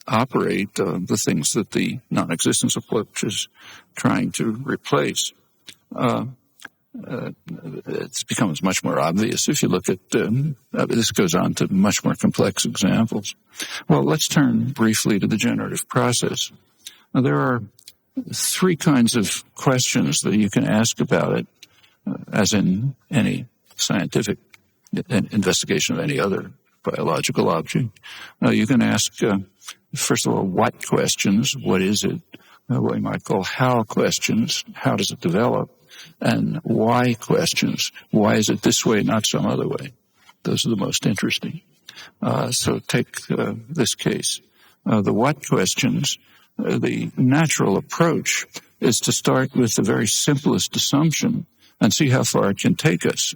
operate, the things that the non-existence approach is trying to replace. It becomes much more obvious if you look at, this goes on to much more complex examples. Well, let's turn briefly to the generative process. Now, there are three kinds of questions that you can ask about it, as in any scientific investigation of any other biological object. You can ask, first of all, what questions, what is it? What we might call how questions, how does it develop? And why questions, why is it this way, not some other way? Those are the most interesting. So take this case. The what questions, the natural approach is to start with the very simplest assumption and see how far it can take us.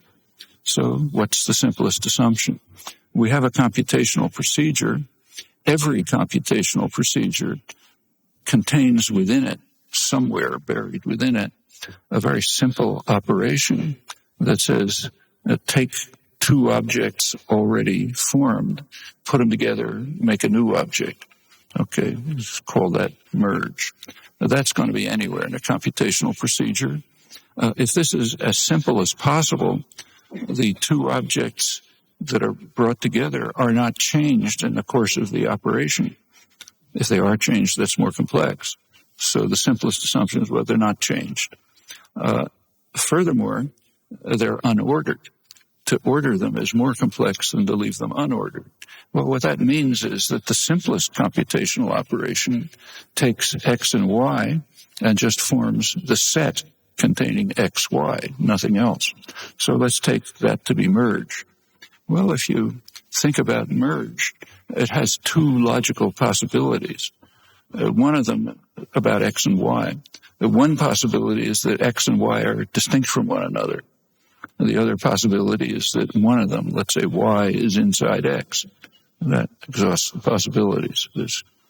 So what's the simplest assumption? We have a computational procedure. Every computational procedure contains within it, somewhere buried within it, a very simple operation that says, take two objects already formed, put them together, make a new object. Okay, let's call that merge. Now, that's going to be anywhere in a computational procedure. If this is as simple as possible, the two objects that are brought together are not changed in the course of the operation. If they are changed, that's more complex. So the simplest assumption is, well, they're not changed. Furthermore, they're unordered. To order them is more complex than to leave them unordered. Well, what that means is that the simplest computational operation takes X and Y and just forms the set containing X, Y, nothing else. So let's take that to be merge. Well, if you think about merge, it has two logical possibilities. One of them about X and Y. The one possibility is that X and Y are distinct from one another. The other possibility is that one of them, let's say Y, is inside X. That exhausts the possibilities.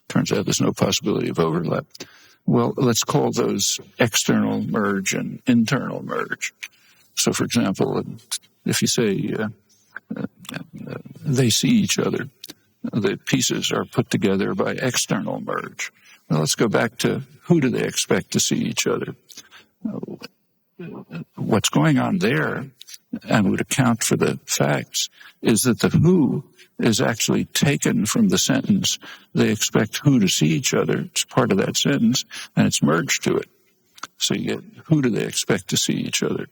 Turns out there's no possibility of overlap. Well, let's call those external merge and internal merge. So, for example, if you say they see each other, the pieces are put together by external merge. Now, let's go back to who do they expect to see each other? What's going on there, and would account for the facts, is that the who is actually taken from the sentence, they expect who to see each other. It's part of that sentence, and it's merged to it. So you get, who do they expect to see each other?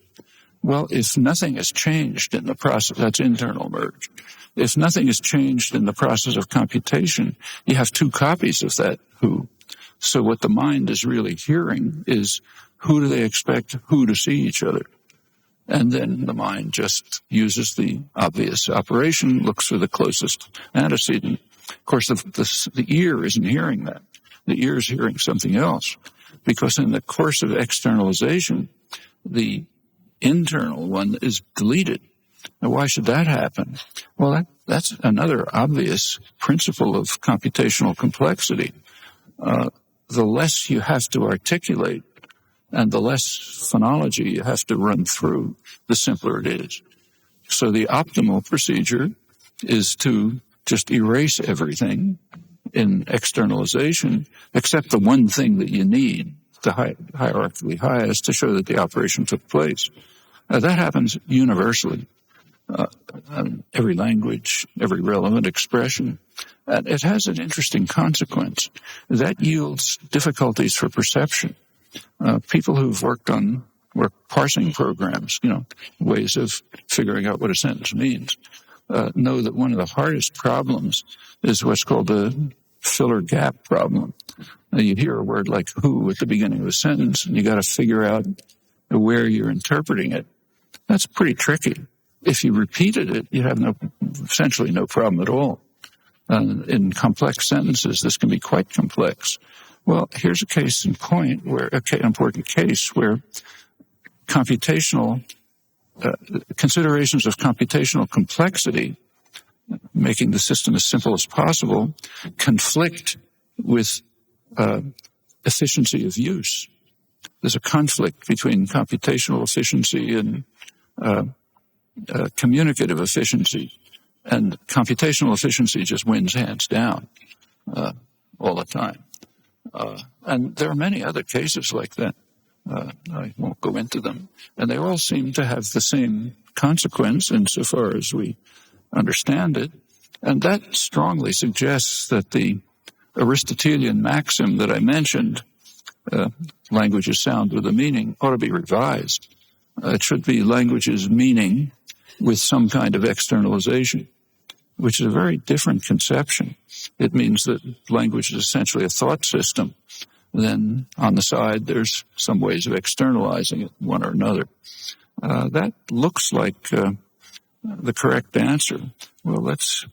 Well, if nothing has changed in the process, that's internal merge. If nothing has changed in the process of computation, you have two copies of that who. So what the mind is really hearing is, who do they expect who to see each other? And then the mind just uses the obvious operation, looks for the closest antecedent. Of course, the ear isn't hearing that. The ear is hearing something else. Because in the course of externalization, the internal one is deleted. Now, why should that happen? Well, that's another obvious principle of computational complexity. The less you have to articulate, and the less phonology you have to run through, the simpler it is. So the optimal procedure is to just erase everything in externalization, except the one thing that you need, the hierarchically highest, to show that the operation took place. That happens universally. Every language, every relevant expression. And it has an interesting consequence. That yields difficulties for perception. People who've worked on parsing programs, ways of figuring out what a sentence means, know that one of the hardest problems is what's called the filler gap problem. Now, you hear a word like who at the beginning of a sentence, and you got to figure out where you're interpreting it. That's pretty tricky. If you repeated it, you have essentially no problem at all. In complex sentences, this can be quite complex. Well, here's a case in point an important case where computational considerations of computational complexity, making the system as simple as possible, conflict with efficiency of use. There's a conflict between computational efficiency and communicative efficiency, and computational efficiency just wins hands down all the time. And there are many other cases like that. I won't go into them. And they all seem to have the same consequence insofar as we understand it. And that strongly suggests that the Aristotelian maxim that I mentioned, language is sound with a meaning, ought to be revised. It should be language's meaning with some kind of externalization, which is a very different conception. It means that language is essentially a thought system. Then on the side, there's some ways of externalizing it, one or another. That looks like the correct answer. Well, let's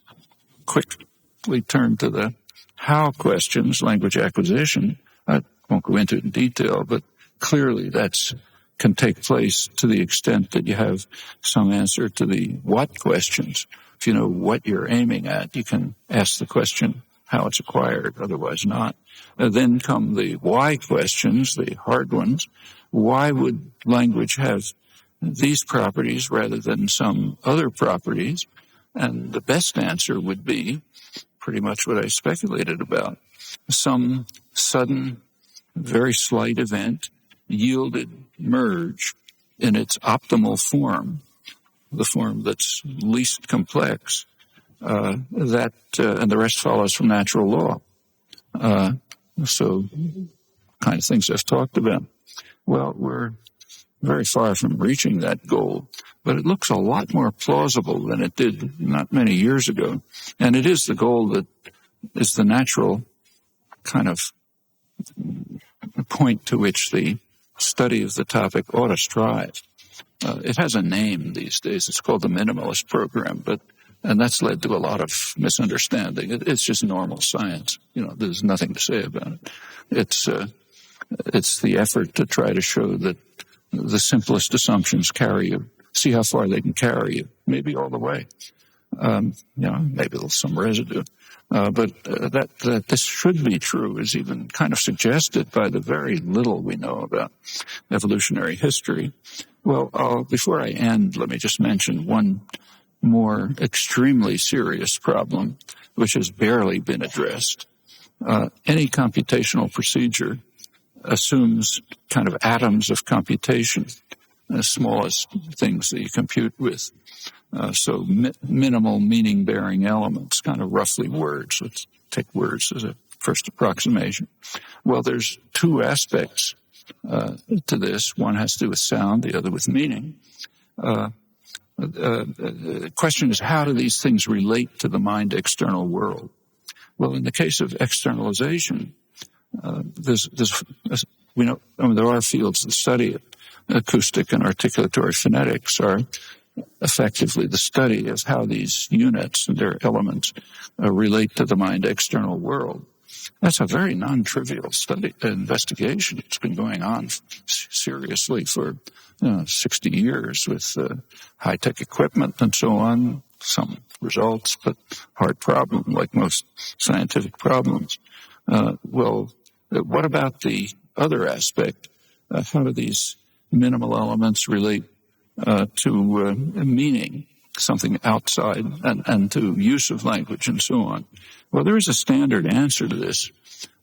quickly turn to the how questions, language acquisition. I won't go into it in detail, but clearly that can take place to the extent that you have some answer to the what questions. If you know what you're aiming at, you can ask the question how it's acquired, otherwise not. Then come the why questions, the hard ones. Why would language have these properties rather than some other properties? And the best answer would be pretty much what I speculated about. Some sudden, very slight event yielded merge in its optimal form, the form that's least complex, and the rest follows from natural law. So, kind of things I've talked about. Well, we're very far from reaching that goal, but it looks a lot more plausible than it did not many years ago. And it is the goal that is the natural kind of point to which the study of the topic ought to strive. It has a name these days. It's called the Minimalist program, but And that's led to a lot of misunderstanding. It's just normal science. There's nothing to say about it. It's the effort to try to show that the simplest assumptions carry you. See how far they can carry you. Maybe all the way. Maybe there's some residue. But that this should be true is even kind of suggested by the very little we know about evolutionary history. Well, before I end, let me just mention one more extremely serious problem, which has barely been addressed. Any computational procedure assumes kind of atoms of computation, the smallest things that you compute with. So minimal meaning-bearing elements, kind of roughly words. Let's take words as a first approximation. Well, there's two aspects to this. One has to do with sound, the other with meaning. The question is, how do these things relate to the mind external world? Well, in the case of externalization, there are fields that study it. Acoustic and articulatory phonetics are effectively the study of how these units and their elements relate to the mind external world. That's a very non-trivial investigation. It's been going on seriously for 60 years with high-tech equipment and so on. Some results, but hard problem, like most scientific problems. What about the other aspect? How do these minimal elements relate to meaning, something outside, and to use of language and so on? Well, there is a standard answer to this.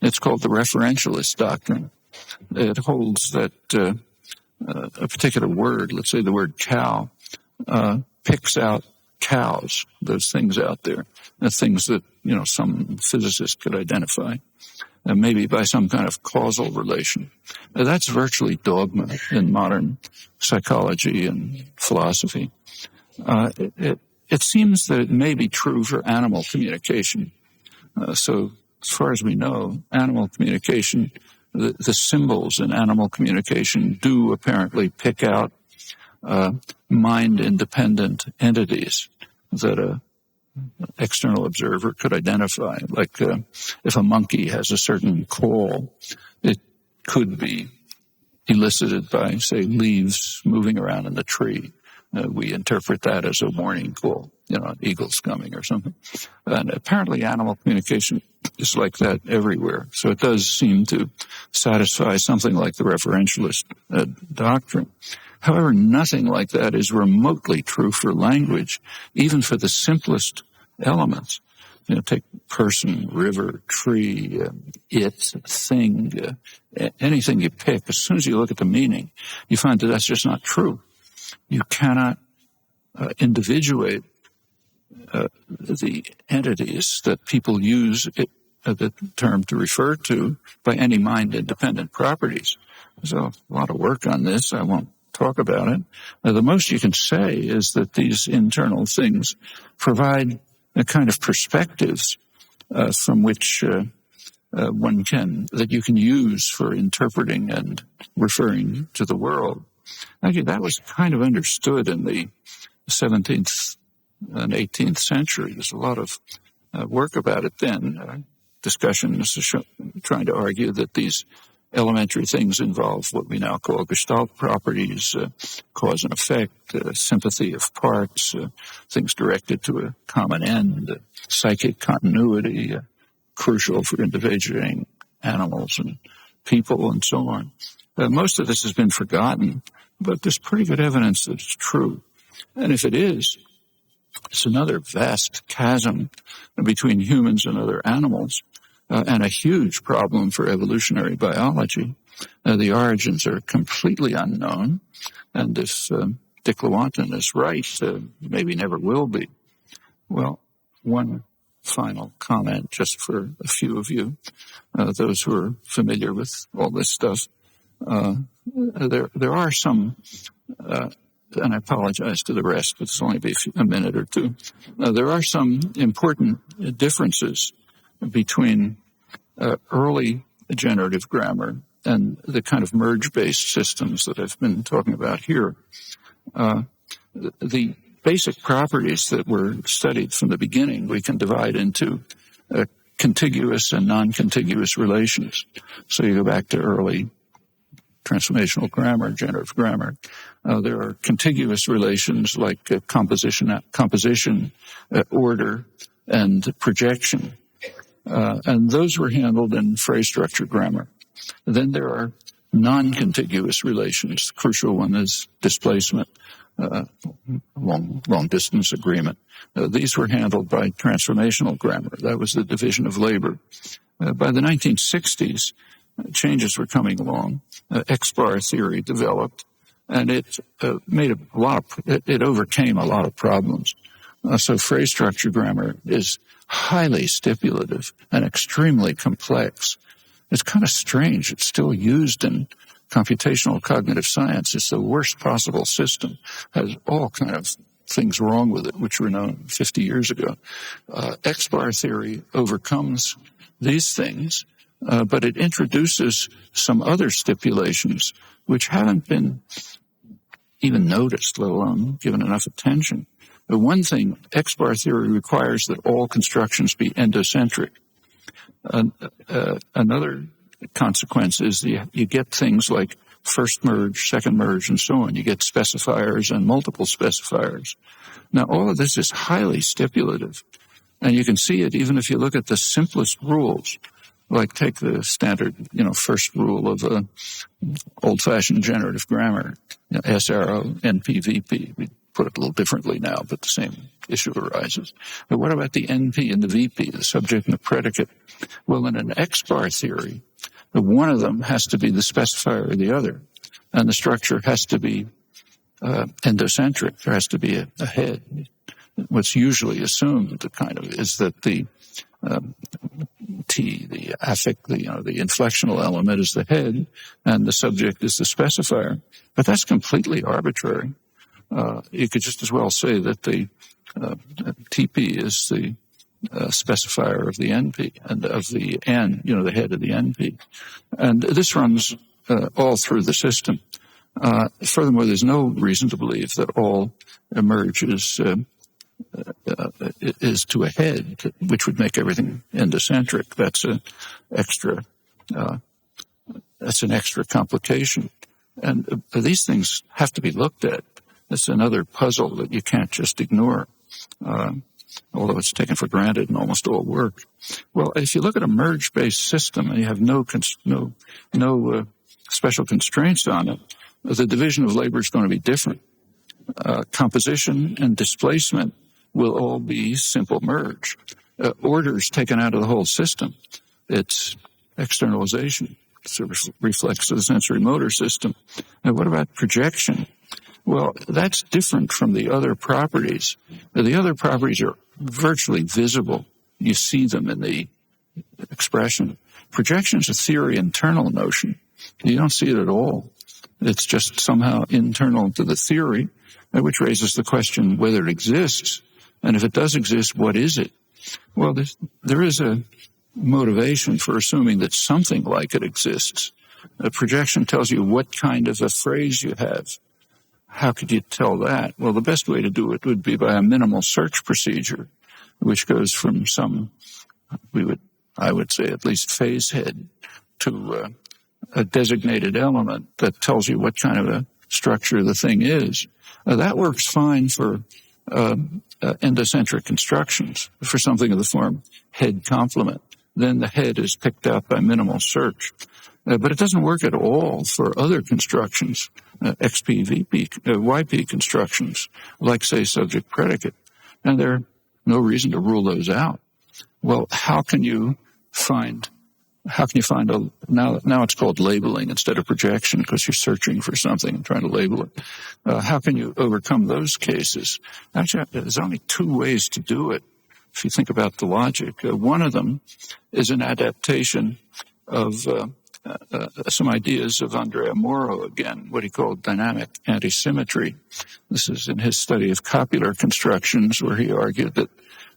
It's called the referentialist doctrine. It holds that a particular word, let's say the word cow, picks out cows, those things out there, the things that, some physicist could identify, maybe by some kind of causal relation. That's virtually dogma in modern psychology and philosophy. It seems that it may be true for animal communication. So as far as we know, animal communication, the symbols in animal communication do apparently pick out mind-independent entities that an external observer could identify. Like if a monkey has a certain call, it could be elicited by, say, leaves moving around in the tree. We interpret that as a warning call, an eagle's coming or something. And apparently animal communication is like that everywhere. So it does seem to satisfy something like the referentialist doctrine. However, nothing like that is remotely true for language, even for the simplest elements. Take person, river, tree, thing, anything you pick. As soon as you look at the meaning, you find that that's just not true. You cannot individuate the entities that people use the term to refer to by any mind-independent properties. There's a lot of work on this. I won't talk about it. The most you can say is that these internal things provide a kind of perspectives from which that you can use for interpreting and referring to the world. Actually, that was kind of understood in the 17th and 18th century. There's a lot of work about it then. Discussions trying to argue that these elementary things involve what we now call Gestalt properties, cause and effect, sympathy of parts, things directed to a common end, psychic continuity, crucial for individuating animals and people and so on. Most of this has been forgotten, but there's pretty good evidence that it's true. And if it is, it's another vast chasm between humans and other animals, and a huge problem for evolutionary biology. The origins are completely unknown, and if Dick Lewontin is right, maybe never will be. Well, one final comment just for a few of you, those who are familiar with all this stuff. There are some, and I apologize to the rest, but it's only be a minute or two. There are some important differences between early generative grammar and the kind of merge-based systems that I've been talking about here. The basic properties that were studied from the beginning, we can divide into contiguous and non-contiguous relations. So you go back to early transformational grammar, generative grammar. There are contiguous relations like composition, order, and projection. And those were handled in phrase structure grammar. Then there are non-contiguous relations. The crucial one is displacement, long distance agreement. These were handled by transformational grammar. That was the division of labor. By the 1960s, changes were coming along. X-bar theory developed, and it overcame a lot of problems. So phrase structure grammar is highly stipulative and extremely complex. It's kind of strange. It's still used in computational cognitive science. It's the worst possible system. Has all kind of things wrong with it, which were known 50 years ago. X-bar theory overcomes these things, but it introduces some other stipulations which haven't been even noticed, let alone given enough attention. The one thing, X-bar theory requires that all constructions be endocentric. Another consequence is you get things like first merge, second merge, and so on. You get specifiers and multiple specifiers. Now, all of this is highly stipulative, and you can see it even if you look at the simplest rules. Like take the standard, first rule of old-fashioned generative grammar, SRO, NP, VP. We put it a little differently now, but the same issue arises. But what about the NP and the VP, the subject and the predicate? Well, in an X-bar theory, one of them has to be the specifier of the other, and the structure has to be endocentric. There has to be a head. What's usually assumed, is that the T, the affect, the inflectional element is the head, and the subject is the specifier. But that's completely arbitrary. You could just as well say that the TP is the specifier of the NP and of the N, the head of the NP. And this runs all through the system. Furthermore, there's no reason to believe that all emerges is to a head, which would make everything endocentric. That's an extra complication. And these things have to be looked at. It's another puzzle that you can't just ignore, although it's taken for granted in almost all work. Well, if you look at a merge-based system and you have no special constraints on it, the division of labor is going to be different. Composition and displacement will all be simple merge. Orders taken out of the whole system. It's externalization. It reflects the sensory motor system. Now, what about projection? Well, that's different from the other properties. The other properties are virtually visible. You see them in the expression. Projection is a theory internal notion. You don't see it at all. It's just somehow internal to the theory, which raises the question whether it exists. And if it does exist, what is it? Well, there is a motivation for assuming that something like it exists. A projection tells you what kind of a phrase you have. How could you tell that? Well, the best way to do it would be by a minimal search procedure, which goes from I would say at least phase head to a designated element that tells you what kind of a structure the thing is. That works fine for endocentric constructions, for something of the form head complement. Then the head is picked up by minimal search. But it doesn't work at all for other constructions, XP, VP, YP constructions, like, say, subject-predicate. And there's no reason to rule those out. Well, how can you find now it's called labeling instead of projection because you're searching for something and trying to label it. How can you overcome those cases? Actually, there's only two ways to do it if you think about the logic. One of them is an adaptation of some ideas of Andrea Moro again, what he called dynamic antisymmetry. This is in his study of copular constructions where he argued that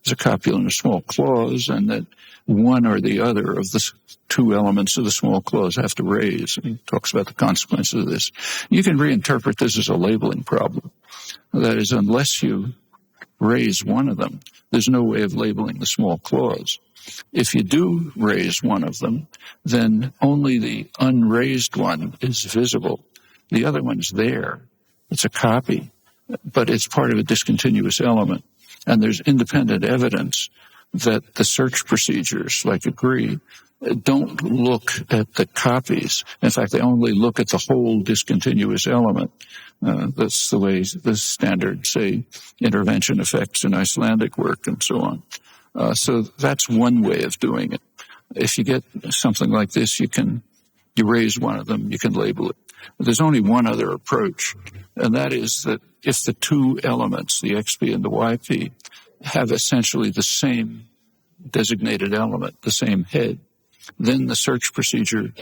is a copula and a small clause, and that one or the other of the two elements of the small clause have to raise. He talks about the consequences of this. You can reinterpret this as a labeling problem. That is, unless you raise one of them, there's no way of labeling the small clause. If you do raise one of them, then only the unraised one is visible. The other one's there. It's a copy, but it's part of a discontinuous element. And there's independent evidence that the search procedures, like agree, don't look at the copies. In fact, they only look at the whole discontinuous element. That's the way the standard, say, intervention effects in Icelandic work and so on. So that's one way of doing it. If you get something like this, you raise one of them, you can label it. But there's only one other approach, and that is that if the two elements, the XP and the YP, have essentially the same designated element, the same head, then the search procedure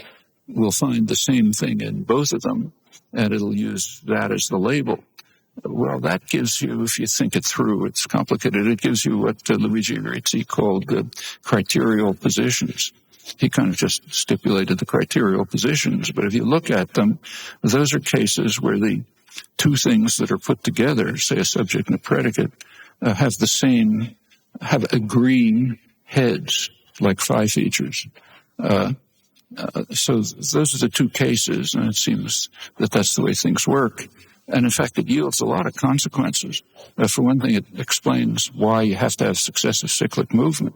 will find the same thing in both of them, and it'll use that as the label. Well, that gives you, if you think it through, it's complicated, it gives you what Luigi Rizzi called criterial positions. He kind of just stipulated the criterial positions, but if you look at them, those are cases where the two things that are put together, say a subject and a predicate, have agreeing heads, like phi features. So those are the two cases, and it seems that that's the way things work. And in fact, it yields a lot of consequences. For one thing, it explains why you have to have successive cyclic movement.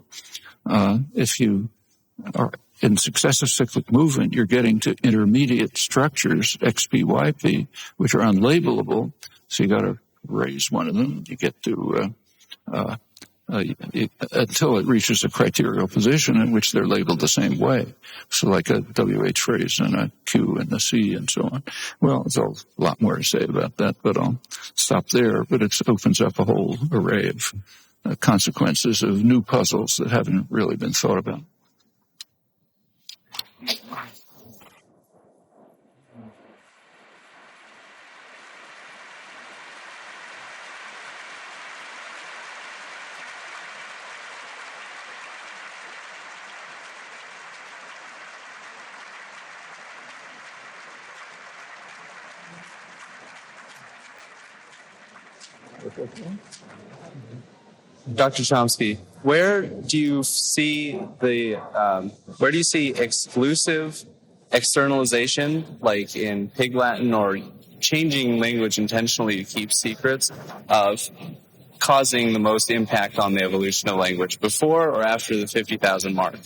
If you are in successive cyclic movement, you're getting to intermediate structures, XP, YP, which are unlabelable. So you got to raise one of them. You get to until it reaches a criterial position in which they're labeled the same way. So like a WH phrase and a Q and a C and so on. Well, there's a lot more to say about that, but I'll stop there. But it opens up a whole array of consequences of new puzzles that haven't really been thought about. Dr. Chomsky, where do you see exclusive externalization, like in Pig Latin, or changing language intentionally to keep secrets, of causing the most impact on the evolution of language, before or after the 50,000 mark?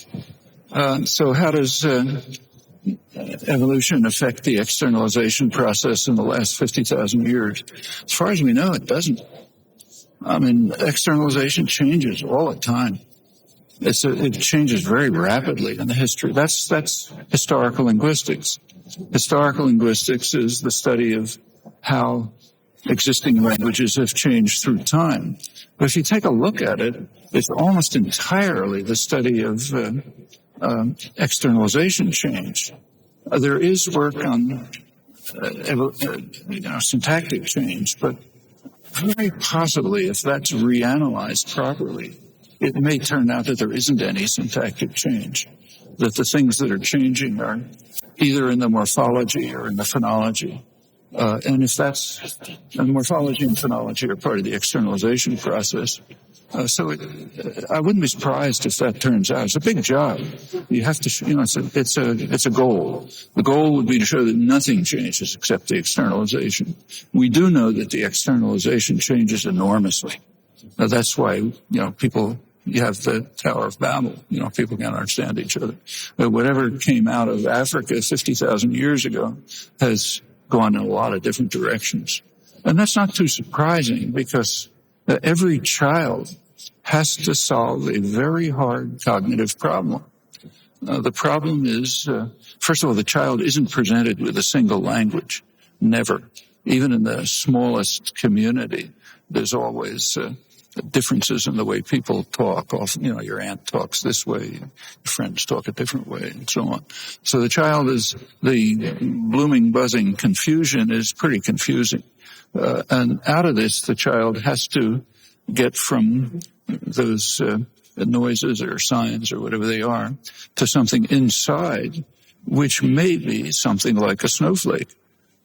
So how does evolution affect the externalization process in the last 50,000 years? As far as we know, it doesn't. I mean, externalization changes all the time. It changes very rapidly in the history. That's historical linguistics. Historical linguistics is the study of how existing languages have changed through time. But if you take a look at it, it's almost entirely the study of externalization change. There is work on syntactic change, but very possibly, if that's reanalyzed properly, it may turn out that there isn't any syntactic change, that the things that are changing are either in the morphology or in the phonology. And morphology and phonology are part of the externalization process. So I wouldn't be surprised if that turns out. It's a big job. You have to, it's a goal. The goal would be to show that nothing changes except the externalization. We do know that the externalization changes enormously. Now, that's why, you have the Tower of Babel. People can't understand each other. But whatever came out of Africa 50,000 years ago has gone in a lot of different directions. And that's not too surprising, because every child has to solve a very hard cognitive problem. The problem is, first of all, the child isn't presented with a single language. Never. Even in the smallest community, there's always differences in the way people talk. Often, your aunt talks this way, your friends talk a different way, and so on. So the child the blooming, buzzing confusion is pretty confusing. And out of this, the child has to get from those noises or signs or whatever they are to something inside, which may be something like a snowflake.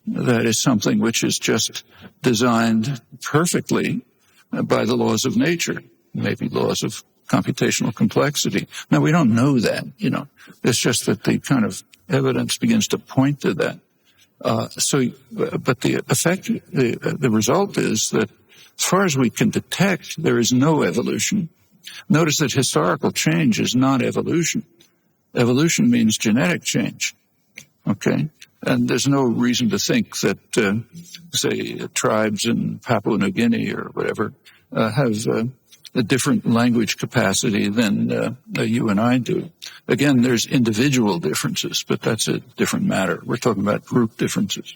That is something which is just designed perfectly by the laws of nature, maybe laws of computational complexity. Now, we don't know that, It's just that the kind of evidence begins to point to that. But the effect, the result is that as far as we can detect, there is no evolution. Notice that historical change is not evolution. Evolution means genetic change. Okay? And there's no reason to think that, say, tribes in Papua New Guinea or whatever have a different language capacity than you and I do. Again, there's individual differences, but that's a different matter. We're talking about group differences.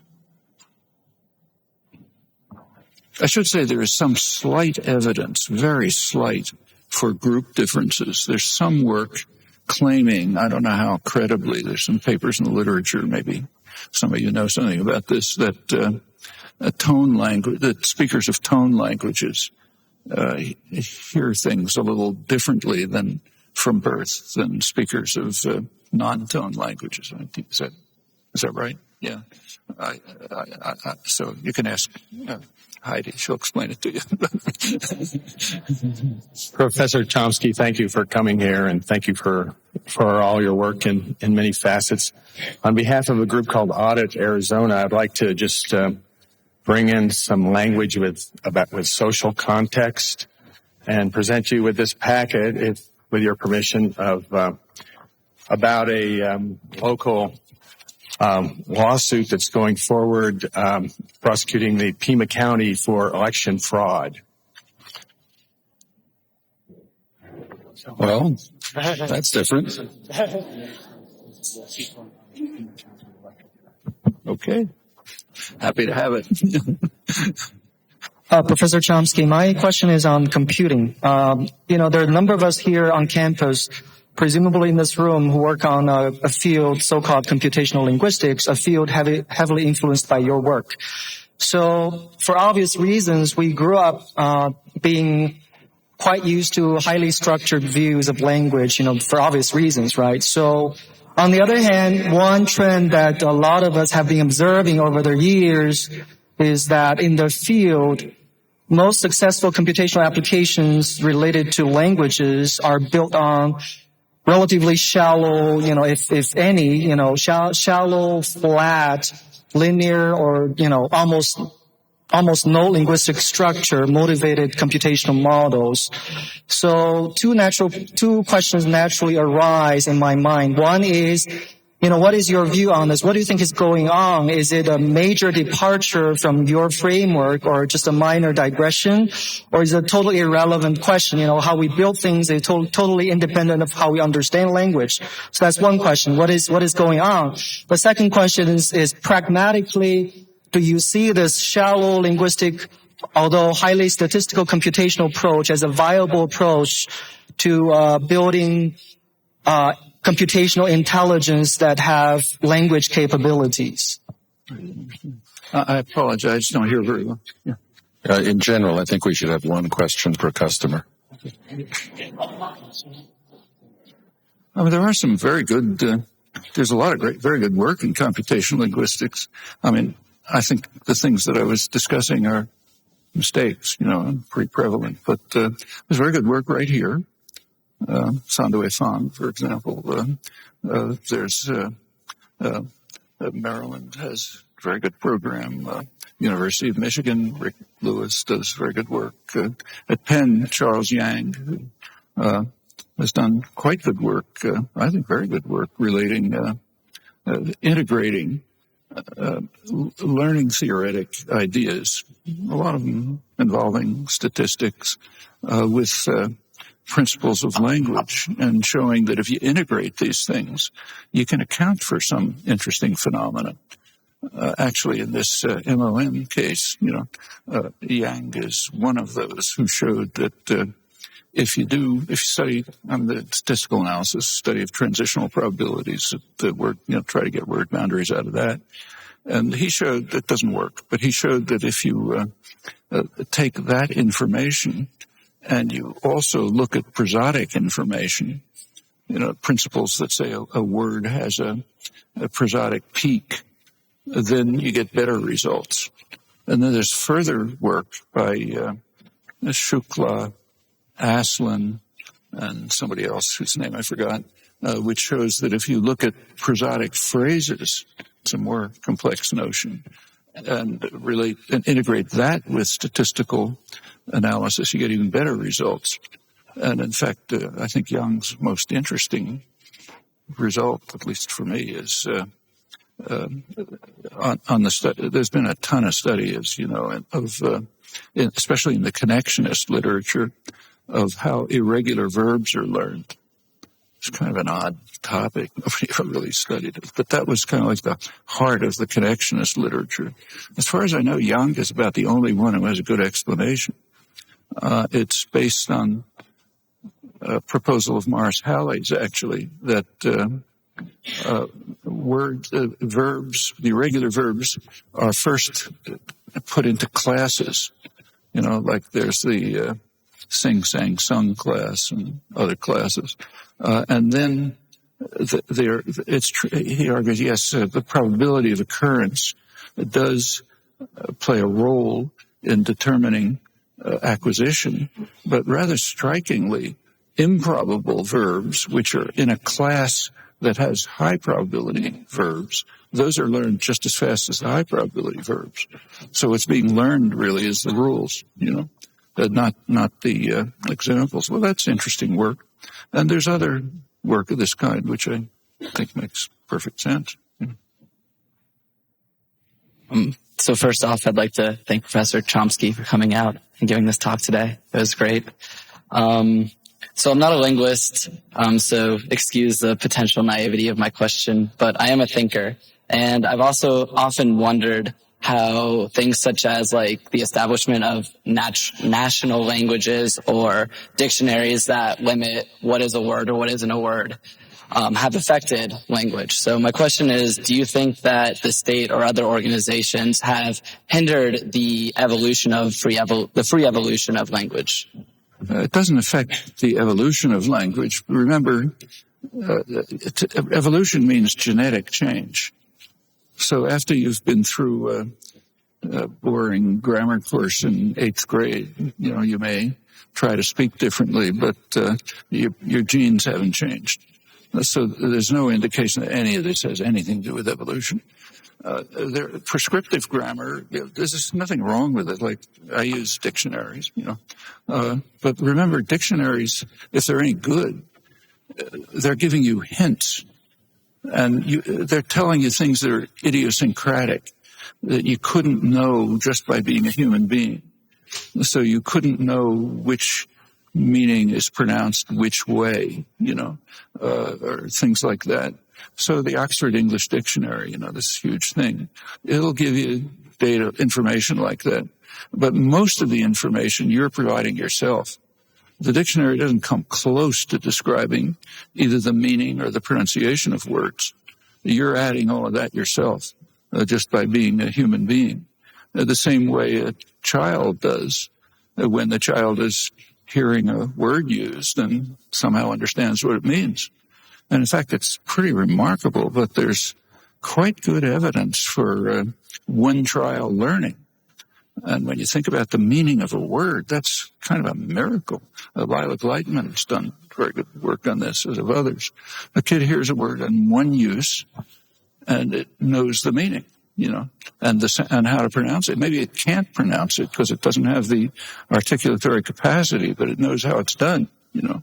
I should say there is some slight evidence, very slight, for group differences. There's some work claiming, I don't know how credibly, there's some papers in the literature, maybe some of you know something about this, that that speakers of tone languages hear things a little differently than from birth than speakers of non-tone languages. Is that right? Yeah. So you can ask Heidi; she'll explain it to you. Professor Chomsky, thank you for coming here, and thank you for all your work in many facets. On behalf of a group called Audit Arizona, I'd like to just bring in some language with social context and present you with this packet, with your permission, of about a local lawsuit that's going forward, prosecuting the Pima County for election fraud. Well, that's different. Okay. Happy to have it. Professor Chomsky, my question is on computing. There are a number of us here on campus, presumably in this room, who work on a field so-called computational linguistics, a field heavily influenced by your work. So, for obvious reasons, we grew up being quite used to highly structured views of language, for obvious reasons, right? So, on the other hand, one trend that a lot of us have been observing over the years is that in the field, most successful computational applications related to languages are built on relatively shallow, if any, shallow, flat, linear, or, almost no linguistic structure motivated computational models. So two questions naturally arise in my mind. One is, what is your view on this? What do you think is going on? Is it a major departure from your framework or just a minor digression? Or is it a totally irrelevant question? How we build things is totally independent of how we understand language. So that's one question. What is going on? The second question is pragmatically, do you see this shallow linguistic, although highly statistical computational approach as a viable approach to building computational intelligence that have language capabilities? I apologize, don't hear very well. Yeah. In general, I think we should have one question per customer. There are some very good, there's a lot of very good work in computational linguistics. I think the things that I was discussing are mistakes, pretty prevalent. But there's very good work right here. Sandue Fang, for example. There's Maryland has a very good program. University of Michigan, Rick Lewis does very good work. At Penn, Charles Yang has done quite good work, I think very good work, relating, integrating learning theoretic ideas, a lot of them involving statistics, with principles of language, and showing that if you integrate these things, you can account for some interesting phenomena. Actually, in this MOM case, Yang is one of those who showed that if you study the statistical analysis, study of transitional probabilities, try to get word boundaries out of that. And he showed that doesn't work, but he showed that if you take that information and you also look at prosodic information, principles that say a word has a prosodic peak, then you get better results. And then there's further work by Shukla, Aslan, and somebody else whose name I forgot, which shows that if you look at prosodic phrases, it's a more complex notion, and integrate that with statistical analysis, you get even better results. And in fact, I think Young's most interesting result, at least for me, is on the study. There's been a ton of study, as you know, especially in the connectionist literature, of how irregular verbs are learned. It's kind of an odd topic. Nobody ever really studied it. But that was kind of like the heart of the connectionist literature. As far as I know, Young is about the only one who has a good explanation. It's based on a proposal of Morris Halley's, actually, that verbs, the irregular verbs, are first put into classes. Like there's the sing, sang, sung class and other classes. And then he argues, yes, the probability of occurrence does play a role in determining acquisition, but rather strikingly, improbable verbs, which are in a class that has high probability verbs, those are learned just as fast as the high probability verbs. So what's being learned really is the rules, not the examples. Well, that's interesting work. And there's other work of this kind, which I think makes perfect sense. So first off, I'd like to thank Professor Chomsky for coming out and giving this talk today. It was great. So I'm not a linguist, so excuse the potential naivety of my question, but I am a thinker. And I've also often wondered how things such as like the establishment of national languages or dictionaries that limit what is a word or what isn't a word have affected language. So my question is, do you think that the state or other organizations have hindered the evolution of the free evolution of language? It doesn't affect the evolution of language. Remember, evolution means genetic change. So after you've been through a boring grammar course in 8th grade, you may try to speak differently, but your genes haven't changed. So there's no indication that any of this has anything to do with evolution. Prescriptive grammar, there's nothing wrong with it. Like, I use dictionaries, but remember, dictionaries, if they're any good, they're giving you hints, and they're telling you things that are idiosyncratic that you couldn't know just by being a human being. So you couldn't know which meaning is pronounced which way, or things like that. So the Oxford English Dictionary, this huge thing, it'll give you information like that. But most of the information you're providing yourself. The dictionary doesn't come close to describing either the meaning or the pronunciation of words. You're adding all of that yourself, just by being a human being. The same way a child does when the child is hearing a word used and somehow understands what it means. And in fact, it's pretty remarkable, but there's quite good evidence for one-trial learning. And when you think about the meaning of a word, that's kind of a miracle. Lila Gleitman has done very good work on this, as have others. A kid hears a word in one use, and it knows the meaning, and how to pronounce it. Maybe it can't pronounce it because it doesn't have the articulatory capacity, but it knows how it's done, in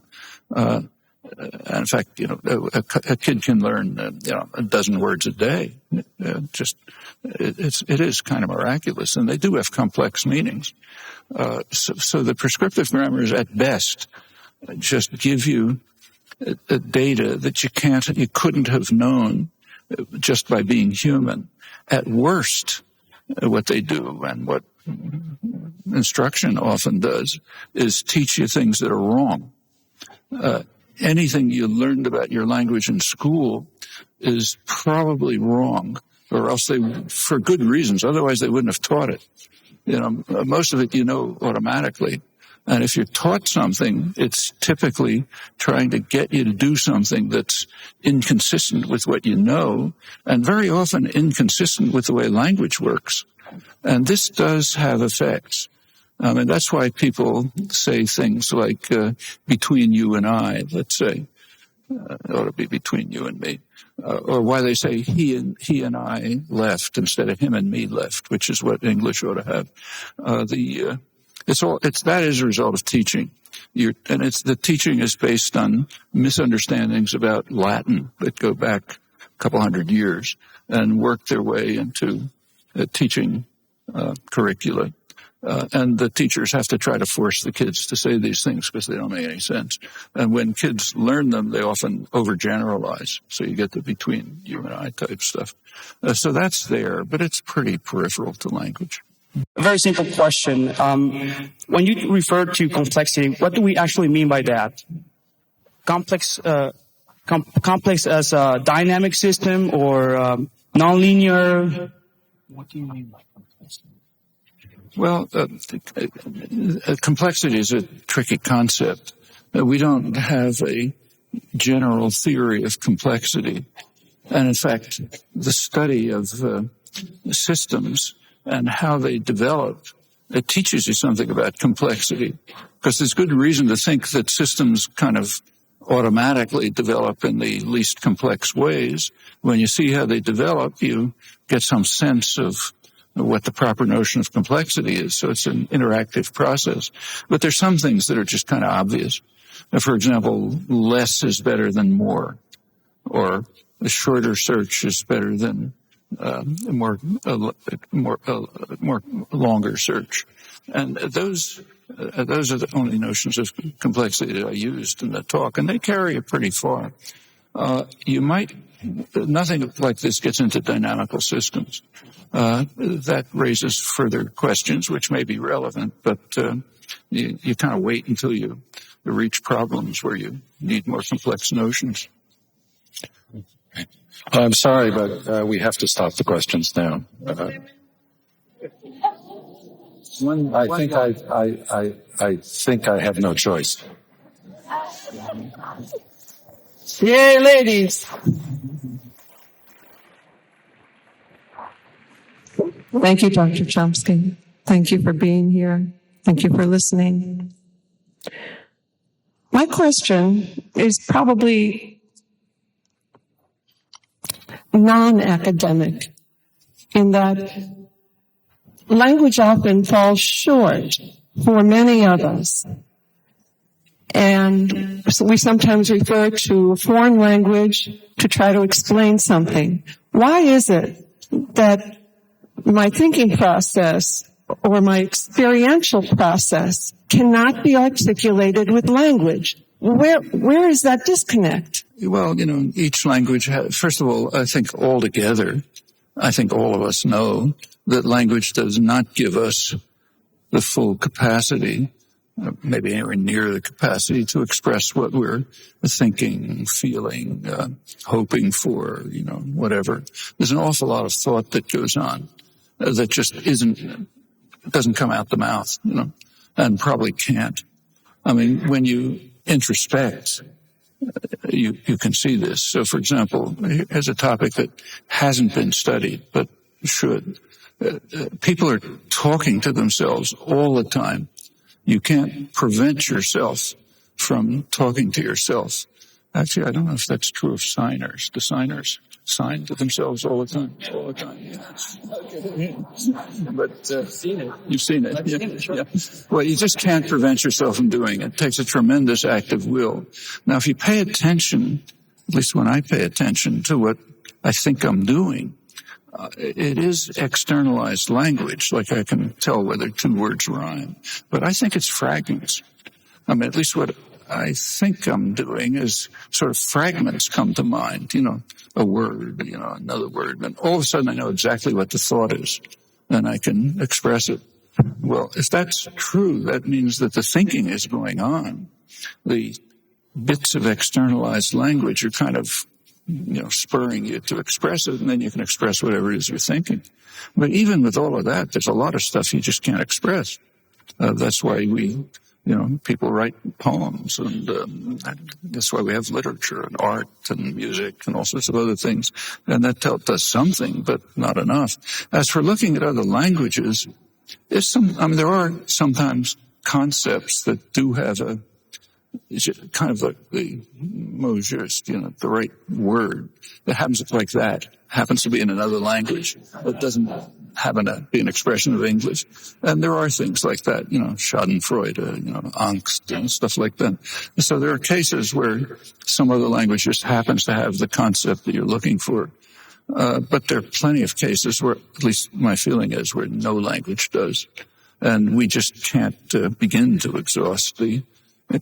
fact, a kid can learn, a dozen words a day. It is kind of miraculous, and they do have complex meanings. So the prescriptive grammars, at best, just give you data that you couldn't have known just by being human. At worst, what they do, and what instruction often does, is teach you things that are wrong. Anything you learned about your language in school is probably wrong, or else for good reasons. Otherwise, they wouldn't have taught it. Most of it automatically. And if you're taught something, it's typically trying to get you to do something that's inconsistent with what you know, and very often inconsistent with the way language works. And this does have effects. And that's why people say things like, between you and I, let's say. It ought to be between you and me. Or why they say he and I left instead of him and me left, which is what English ought to have. That is a result of teaching. The teaching is based on misunderstandings about Latin that go back a couple hundred years and work their way into teaching curricula. And the teachers have to try to force the kids to say these things because they don't make any sense. And when kids learn them, they often overgeneralize. So you get the between you and I type stuff. So that's there, but it's pretty peripheral to language. A very simple question. When you refer to complexity, what do we actually mean by that? Complex as a dynamic system or nonlinear? What do you mean by complexity? Well, complexity is a tricky concept. We don't have a general theory of complexity. And in fact, the study of systems and how they develop, it teaches you something about complexity. Because there's good reason to think that systems kind of automatically develop in the least complex ways. When you see how they develop, you get some sense of what the proper notion of complexity is. So it's an interactive process. But there's some things that are just kind of obvious. For example, less is better than more, or a shorter search is better than more longer search. And those are the only notions of complexity that I used in the talk, and they carry it pretty far. Nothing like this gets into dynamical systems. That raises further questions, which may be relevant, but you kind of wait until you reach problems where you need more complex notions. I'm sorry, but we have to stop the questions now. I think I have no choice. Yay, ladies! Thank you, Dr. Chomsky. Thank you for being here. Thank you for listening. My question is probably non-academic in that language often falls short for many of us. And so we sometimes refer to a foreign language to try to explain something. Why is it that my thinking process or my experiential process cannot be articulated with language? Where is that disconnect? Well, each language has, first of all, I think altogether, I think all of us know that language does not give us the full capacity, maybe anywhere near the capacity to express what we're thinking, feeling, hoping for, whatever. There's an awful lot of thought that goes on that just doesn't come out the mouth, and probably can't. I mean, when you introspect, you can see this. So, for example, here's a topic that hasn't been studied, but should. People are talking to themselves all the time. You can't prevent yourself from talking to yourself. Actually, I don't know if that's true of signers. Do signers sign to themselves all the time? All the time, yeah. Okay. But you've seen it. Yeah. Well, you just can't prevent yourself from doing it. It takes a tremendous act of will. Now, if you pay attention, at least when I pay attention to what I think I'm doing, it is externalized language, like I can tell whether two words rhyme. But I think it's fragments. I mean, at least what I think I'm doing is sort of fragments come to mind, a word, another word. And all of a sudden I know exactly what the thought is, and I can express it. Well, if that's true, that means that the thinking is going on. The bits of externalized language are kind of spurring you to express it, and then you can express whatever it is you're thinking. But even with all of that, there's a lot of stuff you just can't express. That's why we People write poems, and that's why we have literature and art and music and all sorts of other things. And that does something, but not enough. As for looking at other languages, there are sometimes concepts that do have kind of like the mot juste, the right word that happens like that, happens to be in another language. It doesn't happen to be an expression of English. And there are things like that, schadenfreude, angst, and stuff like that. So there are cases where some other language just happens to have the concept that you're looking for. But there are plenty of cases where, at least my feeling is, where no language does. And we just can't begin to exhaust the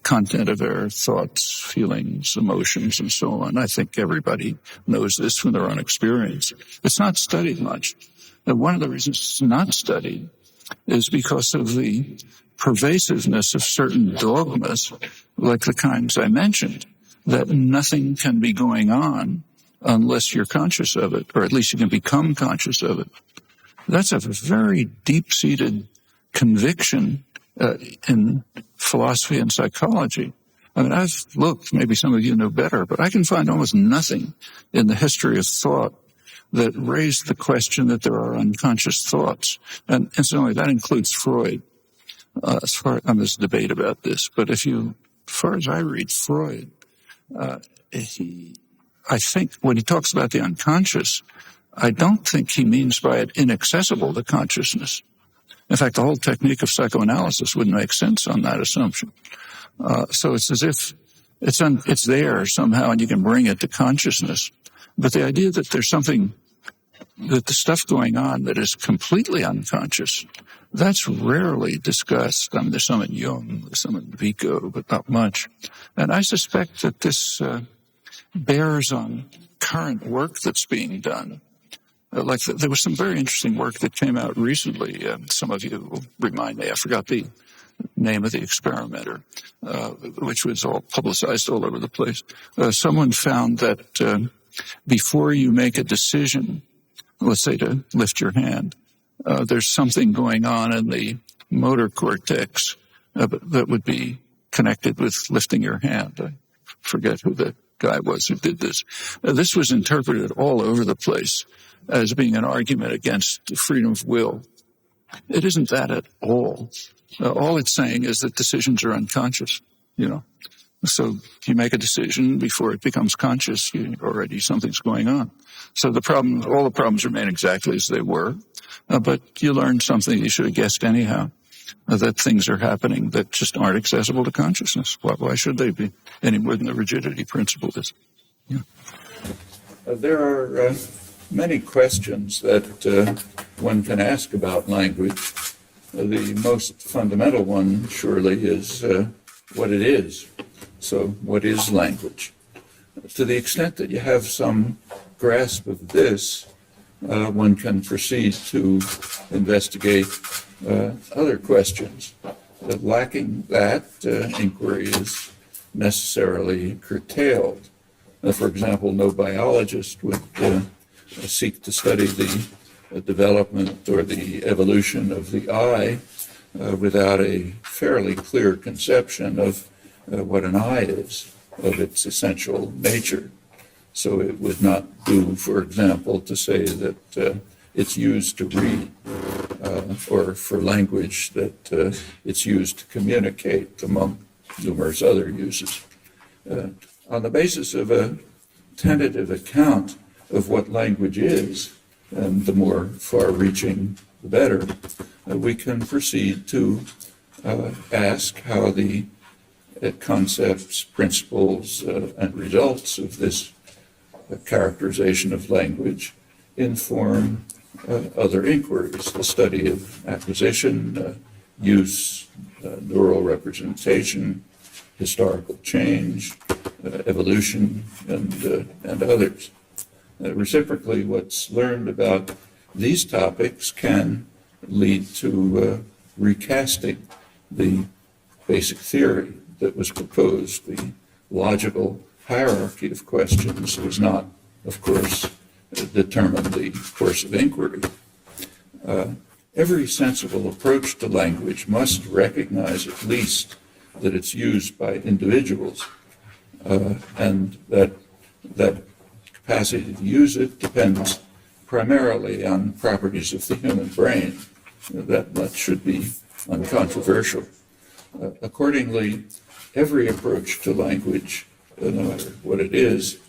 content of our thoughts, feelings, emotions, and so on. I think everybody knows this from their own experience. It's not studied much. And one of the reasons it's not studied is because of the pervasiveness of certain dogmas, like the kinds I mentioned, that nothing can be going on unless you're conscious of it, or at least you can become conscious of it. That's a very deep-seated conviction in philosophy and psychology. I mean, I've looked, maybe some of you know better, but I can find almost nothing in the history of thought that raised the question that there are unconscious thoughts. And incidentally, that includes Freud. There's debate about this, but as far as I read Freud, I think when he talks about the unconscious, I don't think he means by it inaccessible to consciousness. In fact, the whole technique of psychoanalysis wouldn't make sense on that assumption. So it's as if it's there somehow and you can bring it to consciousness. But the idea that there's something, that the stuff going on that is completely unconscious, that's rarely discussed. I mean, there's some in Jung, there's some in Vico, but not much. And I suspect that this bears on current work that's being done. There was some very interesting work that came out recently. Some of you will remind me. I forgot the name of the experimenter, which was all publicized all over the place. Someone found that before you make a decision, let's say to lift your hand, there's something going on in the motor cortex that would be connected with lifting your hand. I forget who the guy was who did this. This was interpreted all over the place as being an argument against freedom of will. It isn't that at all. All it's saying is that decisions are unconscious, So if you make a decision before it becomes conscious, something's going on. So all the problems remain exactly as they were, but you learn something you should have guessed anyhow, that things are happening that just aren't accessible to consciousness. Why should they be, any more than the rigidity principle is? Yeah. There are many questions that one can ask about language. The most fundamental one, surely, is what it is. So, what is language? To the extent that you have some grasp of this, one can proceed to investigate other questions. Lacking that, inquiry is necessarily curtailed. For example, no biologist would seek to study the development or the evolution of the eye without a fairly clear conception of what an eye is, of its essential nature. So it would not do, for example, to say that it's used to read, or for language that it's used to communicate, among numerous other uses. On the basis of a tentative account of what language is, and the more far-reaching, the better, we can proceed to ask how the concepts, principles, and results of this characterization of language inform other inquiries, the study of acquisition, use, neural representation, historical change, evolution, and others. Reciprocally, what's learned about these topics can lead to recasting the basic theory that was proposed. The logical hierarchy of questions does not, of course, determine the course of inquiry. Every sensible approach to language must recognize at least that it's used by individuals, and that capacity to use it depends primarily on properties of the human brain. That should be uncontroversial. Accordingly, every approach to language, no matter what it is,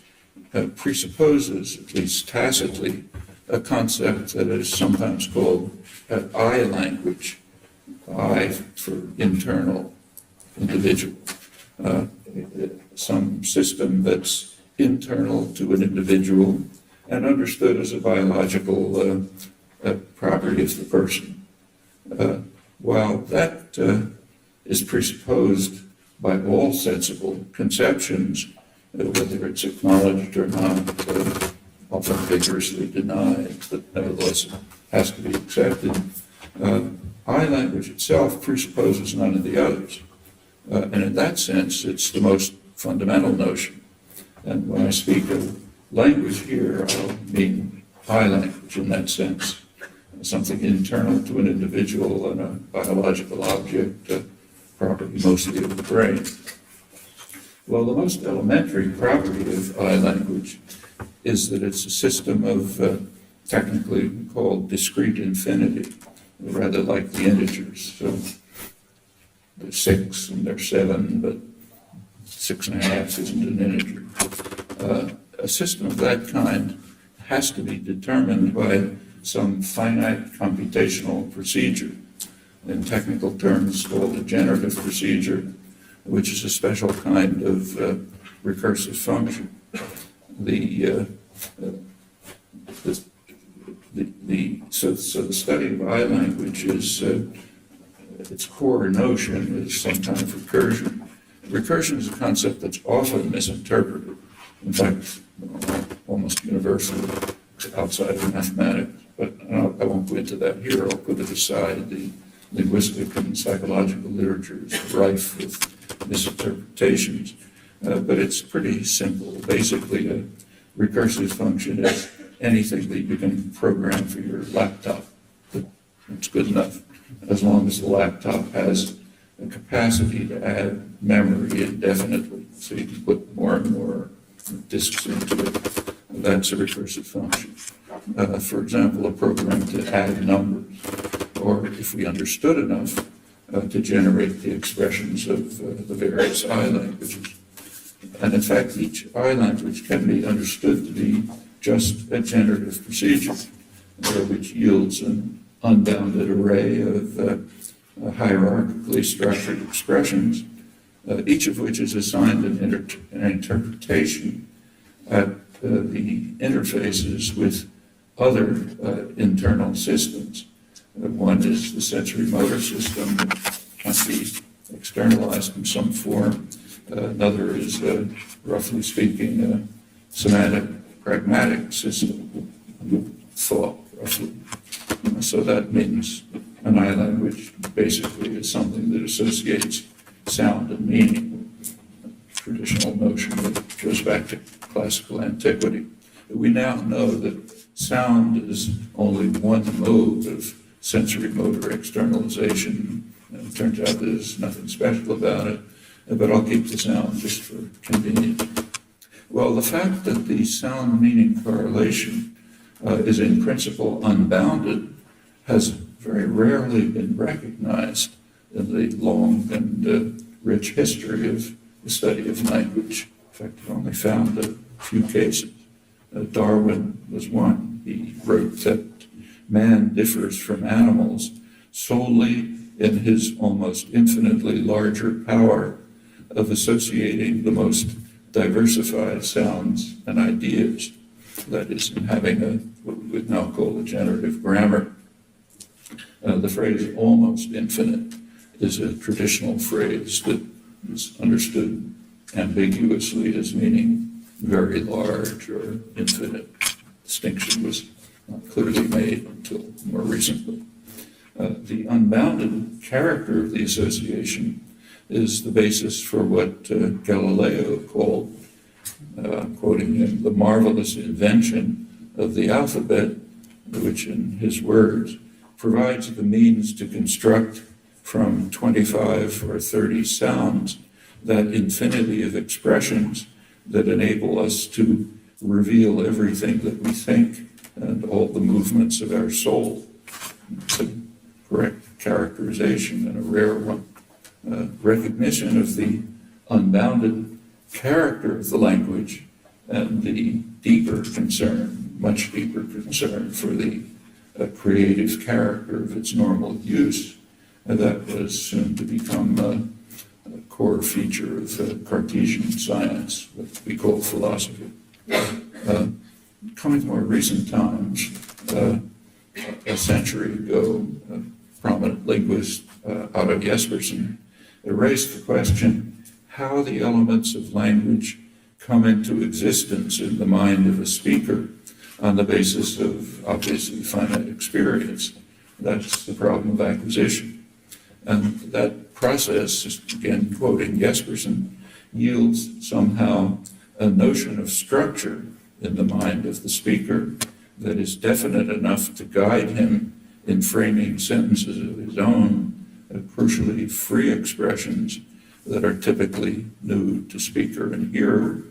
presupposes, at least tacitly, a concept that is sometimes called I language, I for internal, individual, some system that's internal to an individual and understood as a biological property of the person. While that is presupposed by all sensible conceptions, whether it's acknowledged or not, often vigorously denied, but nevertheless has to be accepted. I language itself presupposes none of the others. And in that sense, it's the most fundamental notion. And when I speak of language here, I'll mean I language in that sense, something internal to an individual and a biological object, property mostly of the brain. Well, the most elementary property of I language is that it's a system of technically called discrete infinity, rather like the integers. So there's 6 and there's 7, but 6.5 isn't an integer. A system of that kind has to be determined by some finite computational procedure, in technical terms called a generative procedure, which is a special kind of recursive function. So the study of I language is its core notion is some kind of recursion. Recursion is a concept that's often misinterpreted. In fact, almost universally outside of mathematics. But I won't go into that here. I'll put it aside. The linguistic and psychological literature is rife with misinterpretations. But it's pretty simple. Basically, a recursive function is anything that you can program for your laptop. It's good enough, as long as the laptop has a capacity to add memory indefinitely. So you can put more and more disks into it. That's a recursive function. For example, a program to add numbers, or if we understood enough, to generate the expressions of the various I languages. And in fact, each I language can be understood to be just a generative procedure, which yields an unbounded array of hierarchically structured expressions, each of which is assigned an interpretation at the interfaces with other internal systems. One is the sensory motor system that can be externalized in some form. Another is, roughly speaking, a semantic pragmatic system of thought, roughly. So that means an I language basically is something that associates sound and meaning, a traditional notion that goes back to classical antiquity. We now know that sound is only one mode of sensory motor externalization, and it turns out there's nothing special about it, but I'll keep the sound just for convenience. Well, the fact that the sound-meaning correlation is in principle unbounded has very rarely been recognized in the long and rich history of the study of language. In fact, I've only found a few cases. Darwin was one. He wrote that man differs from animals solely in his almost infinitely larger power of associating the most diversified sounds and ideas. That is, in having what we would now call a generative grammar. The phrase almost infinite is a traditional phrase that is understood ambiguously as meaning very large or infinite. Distinction was not clearly made until more recently. The unbounded character of the association is the basis for what Galileo called, quoting him, the marvelous invention of the alphabet, which in his words provides the means to construct from 25 or 30 sounds, that infinity of expressions that enable us to reveal everything that we think and all the movements of our soul. It's a correct characterization and a rare one. Recognition of the unbounded character of the language and the deeper concern, much deeper concern for the creative character of its normal use. And that was soon to become a core feature of Cartesian science, what we call philosophy. Coming to more recent times, a century ago, a prominent linguist, Otto Jespersen, raised the question how the elements of language come into existence in the mind of a speaker on the basis of obviously finite experience. That's the problem of acquisition. And that process, again quoting Jespersen, yields somehow a notion of structure in the mind of the speaker that is definite enough to guide him in framing sentences of his own, crucially free expressions that are typically new to speaker and hearer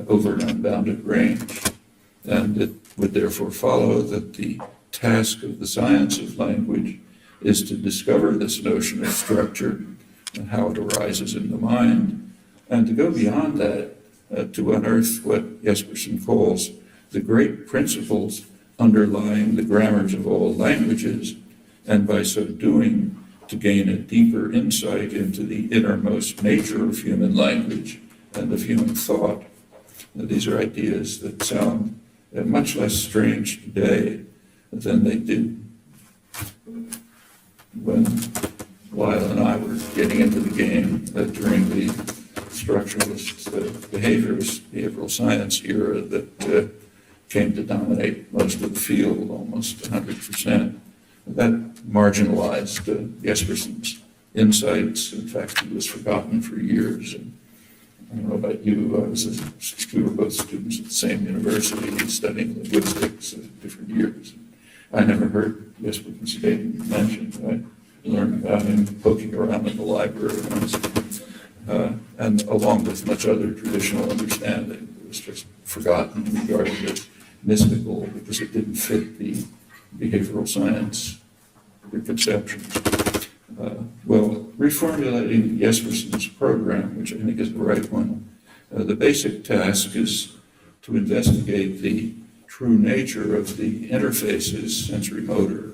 over an unbounded range. And it would therefore follow that the task of the science of language is to discover this notion of structure and how it arises in the mind, and to go beyond that, to unearth what Jespersen calls the great principles underlying the grammars of all languages, and by so doing, to gain a deeper insight into the innermost nature of human language and of human thought. Now, these are ideas that sound much less strange today than they did when Lyle and I were getting into the game during the structuralist behavioral science era that came to dominate most of the field, almost 100%. That marginalized Jespersen's insights. In fact, he was forgotten for years. And I don't know about you, we were both students at the same university studying linguistics at different years. I never heard Jespersen's name mentioned. I learned about him poking around in the library once. And along with much other traditional understanding, it was just forgotten and regarded as mystical because it didn't fit the behavioral science preconceptions. Well, reformulating Jespersen's program, which I think is the right one, the basic task is to investigate the true nature of the interfaces, sensory motor,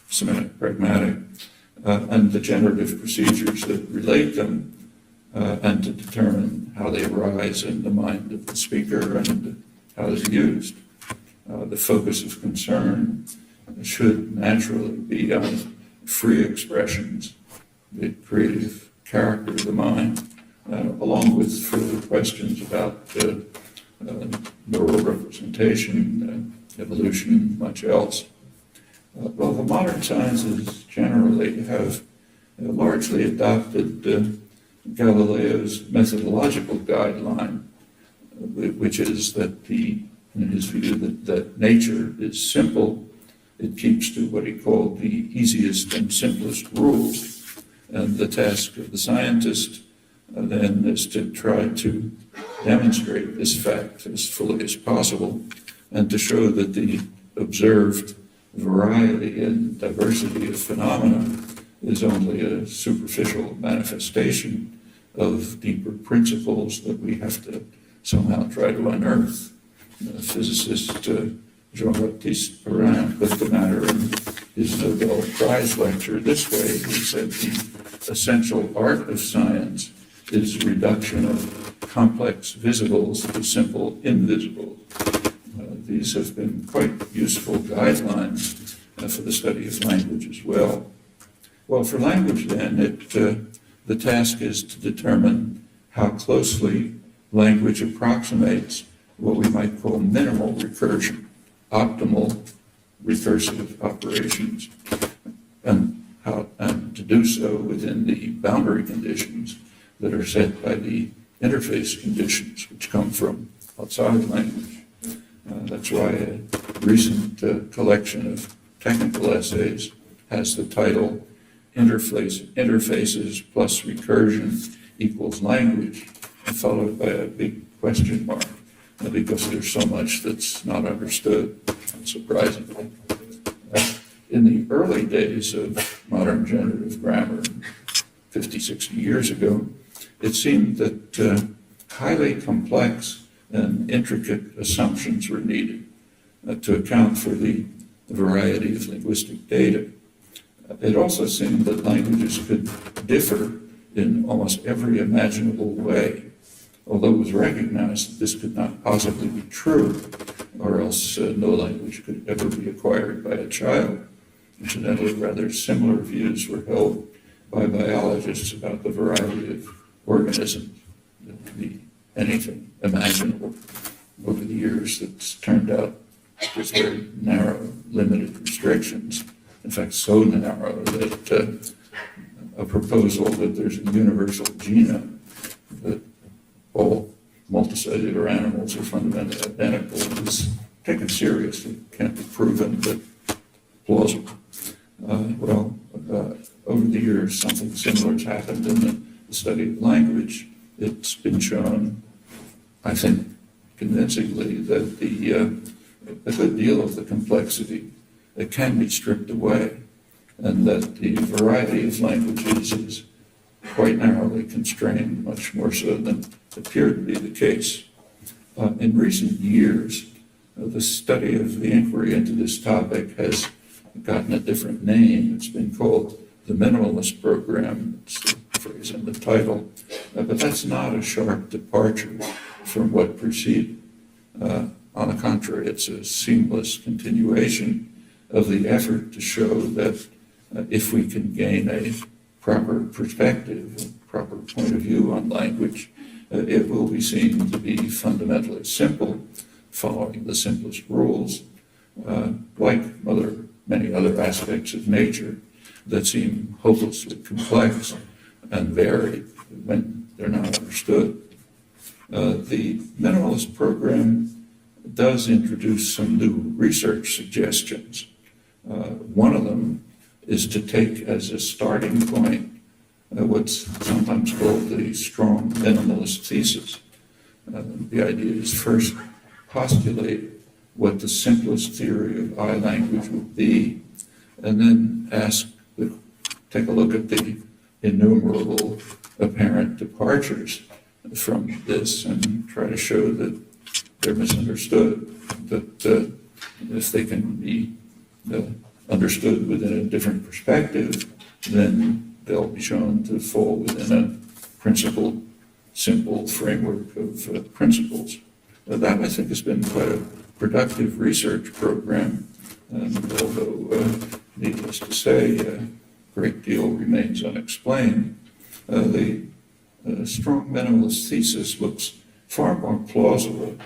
semantic pragmatic, and the generative procedures that relate them, and to determine how they arise in the mind of the speaker and how they're used. The focus of concern should naturally be on free expressions, the creative character of the mind, along with further questions about neural representation, evolution, much else. Well, the modern sciences generally have largely adopted Galileo's methodological guideline, which is that in his view, that nature is simple. It keeps to what he called the easiest and simplest rules. And the task of the scientist then is to try to demonstrate this fact as fully as possible and to show that the observed variety and diversity of phenomena is only a superficial manifestation of deeper principles that we have to somehow try to unearth. Physicist Jean-Baptiste Perrin put the matter in his Nobel Prize lecture this way. He said the essential art of science is reduction of complex visibles to simple invisibles. These have been quite useful guidelines for the study of language as well. Well, for language then, the task is to determine how closely language approximates what we might call minimal recursion, optimal recursive operations, and to do so within the boundary conditions that are set by the interface conditions which come from outside language. That's why a recent collection of technical essays has the title interfaces plus recursion equals language, followed by a big question mark, because there's so much that's not understood, surprisingly. In the early days of modern generative grammar, 50, 60 years ago, it seemed that highly complex and intricate assumptions were needed to account for the variety of linguistic data. It also seemed that languages could differ in almost every imaginable way, although it was recognized that this could not possibly be true, or else no language could ever be acquired by a child. Incidentally, rather similar views were held by biologists about the variety of organisms that could be anything imaginable. Over the years, it's turned out just very narrow, limited restrictions. In fact, so narrow that a proposal that there's a universal genome, that all multicellular animals are fundamentally identical, is taken seriously. Can't be proven, but plausible. Over the years, something similar has happened in the study of language. It's been shown, I think, convincingly, that a good deal of the complexity can be stripped away, and that the variety of languages is quite narrowly constrained, much more so than appeared to be the case. In recent years, the study of the inquiry into this topic has gotten a different name. It's been called the Minimalist program. It's the phrase in the title. But that's not a sharp departure from what preceded. On the contrary, it's a seamless continuation of the effort to show that if we can gain a proper perspective, a proper point of view on language, it will be seen to be fundamentally simple, following the simplest rules, like many other aspects of nature that seem hopelessly complex and varied when they're not understood. The Minimalist program does introduce some new research suggestions. One of them is to take as a starting point what's sometimes called the strong minimalist thesis. The idea is first postulate what the simplest theory of I language would be, and then take a look at the innumerable apparent departures from this and try to show that they're misunderstood, that if they can be understood within a different perspective, then they'll be shown to fall within a principled, simple framework of principles. That, I think, has been quite a productive research program, and although, needless to say, a great deal remains unexplained, the strong minimalist thesis looks far more plausible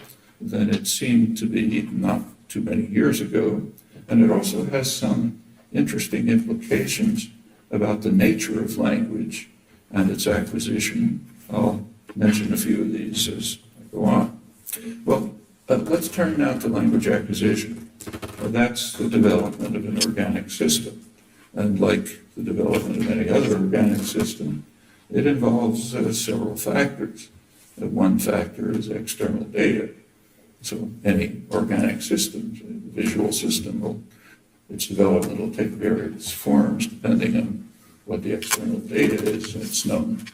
than it seemed to be not too many years ago, and it also has some interesting implications about the nature of language and its acquisition. I'll mention a few of these as I go on. Well, let's turn now to language acquisition. That's the development of an organic system. And like the development of any other organic system, it involves several factors. One factor is external data. So any organic system, a visual system, its development will take various forms depending on what the external data is. It's known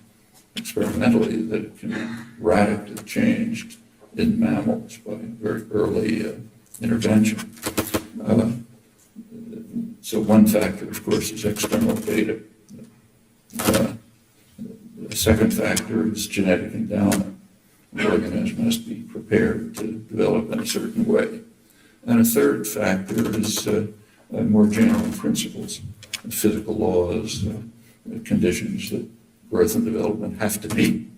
experimentally that it can be radically changed in mammals by very early intervention. So one factor, of course, is external data. The second factor is genetic endowment. The organism must be prepared to develop in a certain way. And a third factor is more general principles, physical laws, conditions that growth and development have to meet.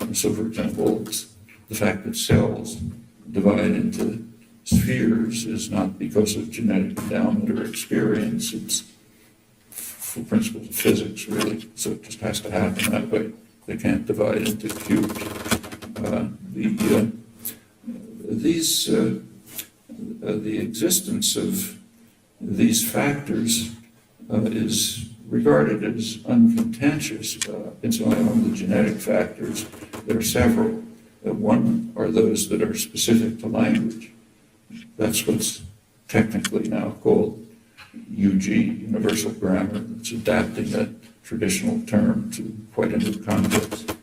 And so, for example, the fact that cells divide into spheres is not because of genetic endowment or experience. It's for principles of physics, really. So it just has to happen that way. They can't divide into cubes. The existence of these factors is regarded as uncontentious. Incidentally, among the genetic factors, there are several. One are those that are specific to language. That's what's technically now called UG, Universal Grammar. It's adapting a traditional term to quite a new context.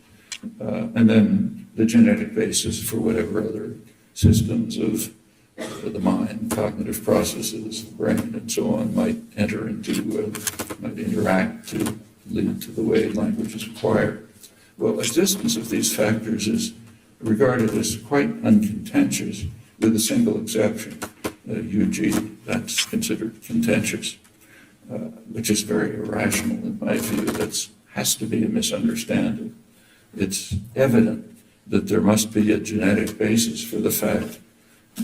And then the genetic basis for whatever other systems of the mind, cognitive processes, the brain, and so on might enter into, might interact to lead to the way language is acquired. Well, existence of these factors is regarded as quite uncontentious, with a single exception, UG, that's considered contentious, which is very irrational in my view. That has to be a misunderstanding. It's evident that there must be a genetic basis for the fact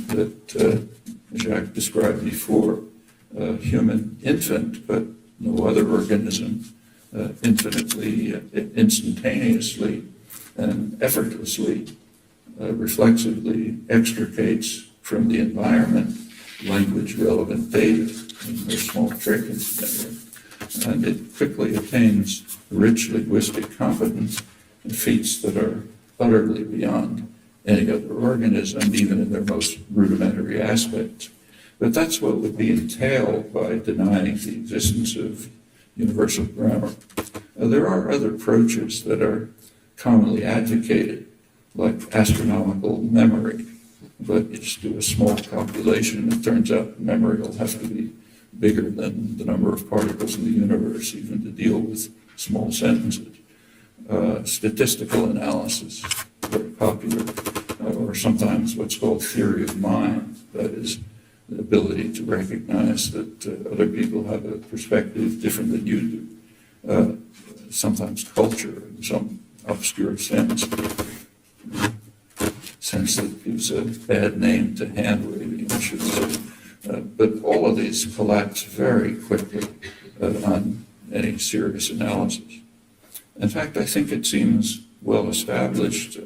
that Jacques described before, a human infant, but no other organism, infinitely, instantaneously, and effortlessly, reflexively extricates from the environment language-relevant data. There's a small trick incidentally. And it quickly attains rich linguistic competence in feats that are utterly beyond any other organism, even in their most rudimentary aspects. But that's what would be entailed by denying the existence of universal grammar. There are other approaches that are commonly advocated, like astronomical memory, but you just do a small calculation, it turns out memory will have to be bigger than the number of particles in the universe, even to deal with small sentences. Statistical analysis, very popular, or sometimes what's called theory of mind, that is the ability to recognize that other people have a perspective different than you do. Sometimes culture in some obscure sense that gives a bad name to hand waving, I should say. But all of these collapse very quickly on any serious analysis. In fact, I think it seems well established,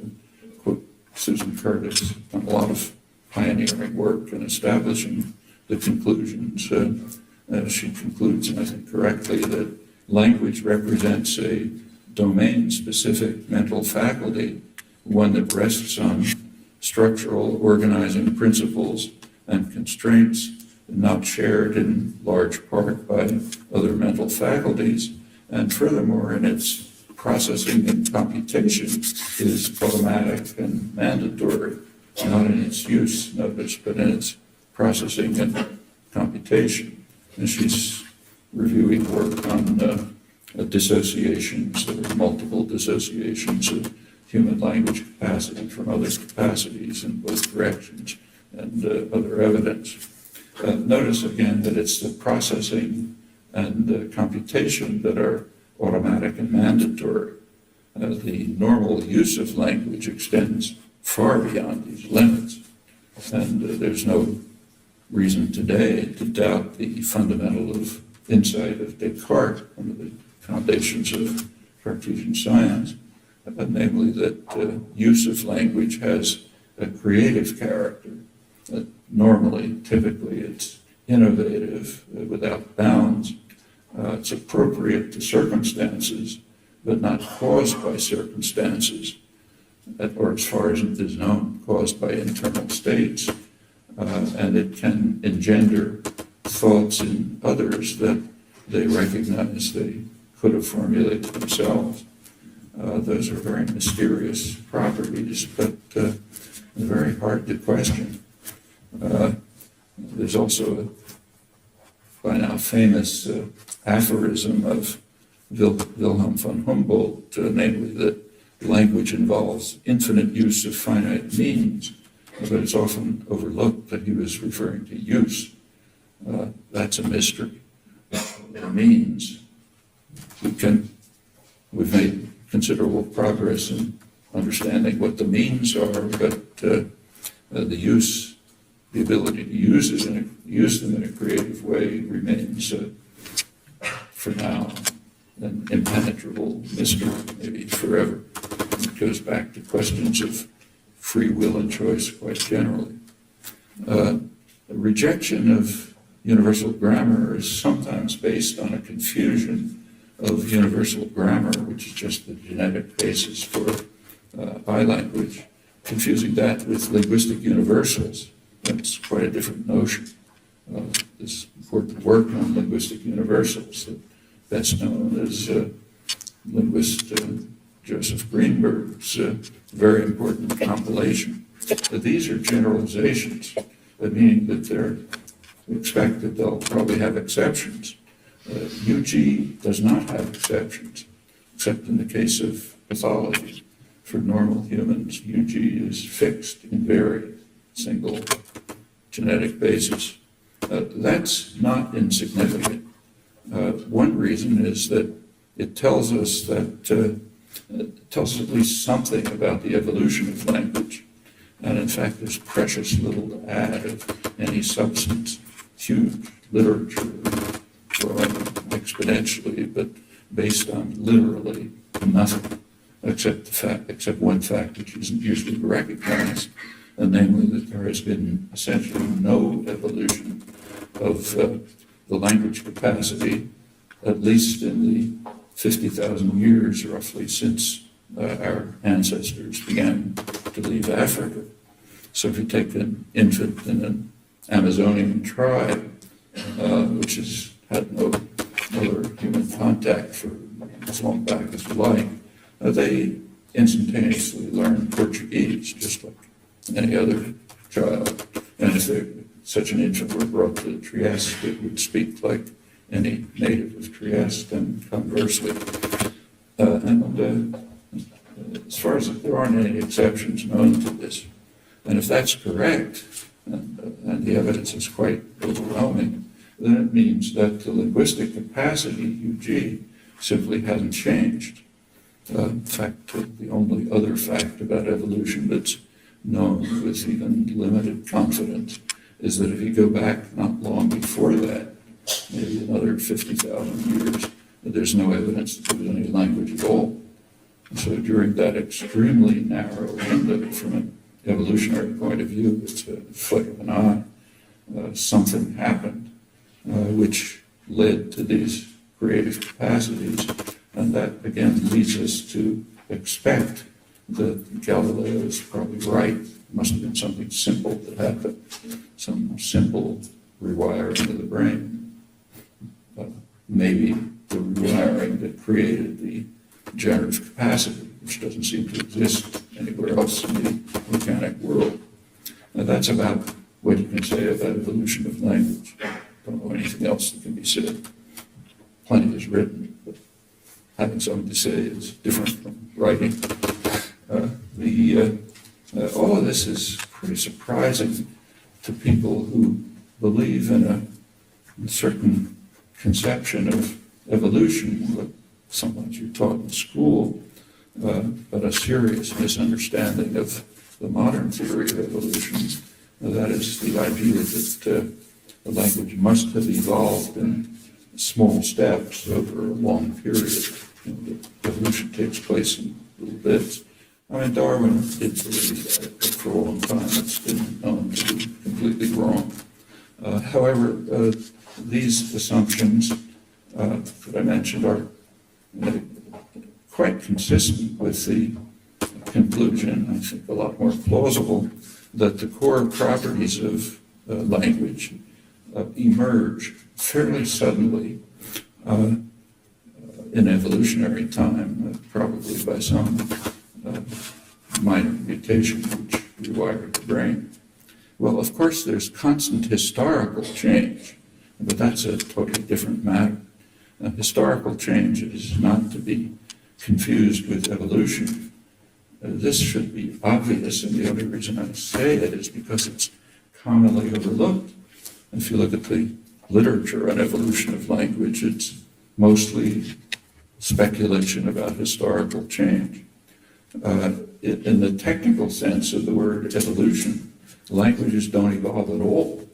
quote Susan Curtis, done a lot of pioneering work in establishing the conclusions. She concludes, and I think correctly, that language represents a domain-specific mental faculty, one that rests on structural organizing principles and constraints not shared in large part by other mental faculties, and furthermore, in its processing and computation is automatic and mandatory, not in its use, notice, but in its processing and computation. And she's reviewing work on dissociations, or multiple dissociations of human language capacity from other capacities in both directions, and other evidence. Notice again that it's the processing and computation that are automatic and mandatory. The normal use of language extends far beyond these limits, and there's no reason today to doubt the fundamental of insight of Descartes, one of the foundations of Cartesian science, namely that use of language has a creative character. Normally, typically, it's innovative, without bounds. It's appropriate to circumstances, but not caused by circumstances, or as far as it is known, caused by internal states. And it can engender thoughts in others that they recognize they could have formulated themselves. Those are very mysterious properties, but very hard to question. There's also a by now famous aphorism of Wilhelm von Humboldt, namely that language involves infinite use of finite means, but it's often overlooked that he was referring to use. That's a mystery. It means we've made considerable progress in understanding what the means are, but the ability to use them in a creative way remains, for now, an impenetrable mystery, maybe forever. It goes back to questions of free will and choice quite generally. The rejection of universal grammar is sometimes based on a confusion of universal grammar, which is just the genetic basis for iLanguage, confusing that with linguistic universals. That's quite a different notion. This important work on linguistic universals that's known as linguist Joseph Greenberg's very important compilation. These are generalizations, meaning that they're expect that they'll probably have exceptions. UG does not have exceptions, except in the case of pathology. For normal humans, UG is fixed, invariant, single genetic basis. That's not insignificant. One reason is that it tells us that it tells us at least something about the evolution of language. And in fact, there's precious little to add of any substance. Huge literature growing exponentially, but based on literally nothing, except one fact which isn't usually recognized, and namely that there has been essentially no evolution of the language capacity, at least in the 50,000 years roughly since our ancestors began to leave Africa. So if you take an infant in an Amazonian tribe, which has had no other human contact for as long back as you like, they instantaneously learn Portuguese, just like any other child. And if such an infant were brought to Trieste, it would speak like any native of Trieste, and conversely. As far as there aren't any exceptions known to this, and if that's correct, and the evidence is quite overwhelming, then it means that the linguistic capacity, UG, simply hasn't changed. In fact, the only other fact about evolution that's known with even limited confidence is that if you go back not long before that, maybe another 50,000 years, there's no evidence that there was any language at all. And so during that extremely narrow window from an evolutionary point of view, it's a flick of an eye, something happened which led to these creative capacities. And that, again, leads us to expect that Galileo is probably right. It must have been something simple that happened, some simple rewiring of the brain. Maybe the rewiring that created the generative capacity, which doesn't seem to exist anywhere else in the organic world. Now, that's about what you can say about evolution of language. I don't know anything else that can be said. Plenty is written, but having something to say is different from writing. All of this is pretty surprising to people who believe in a certain conception of evolution, what sometimes you're taught in school, but a serious misunderstanding of the modern theory of evolution. That is the idea that the language must have evolved in small steps over a long period. That evolution takes place in little bits. I mean, Darwin did believe that, but for a long time it's been known to be completely wrong. However, these assumptions that I mentioned are quite consistent with the conclusion, I think a lot more plausible, that the core properties of language emerge fairly suddenly in evolutionary time, probably by some minor mutation which rewired the brain. Well, of course, there's constant historical change, but that's a totally different matter. Historical change is not to be confused with evolution. This should be obvious, and the only reason I say it is because it's commonly overlooked. If you look at the literature on evolution of language, it's mostly speculation about historical change. In the technical sense of the word evolution, languages don't evolve at all.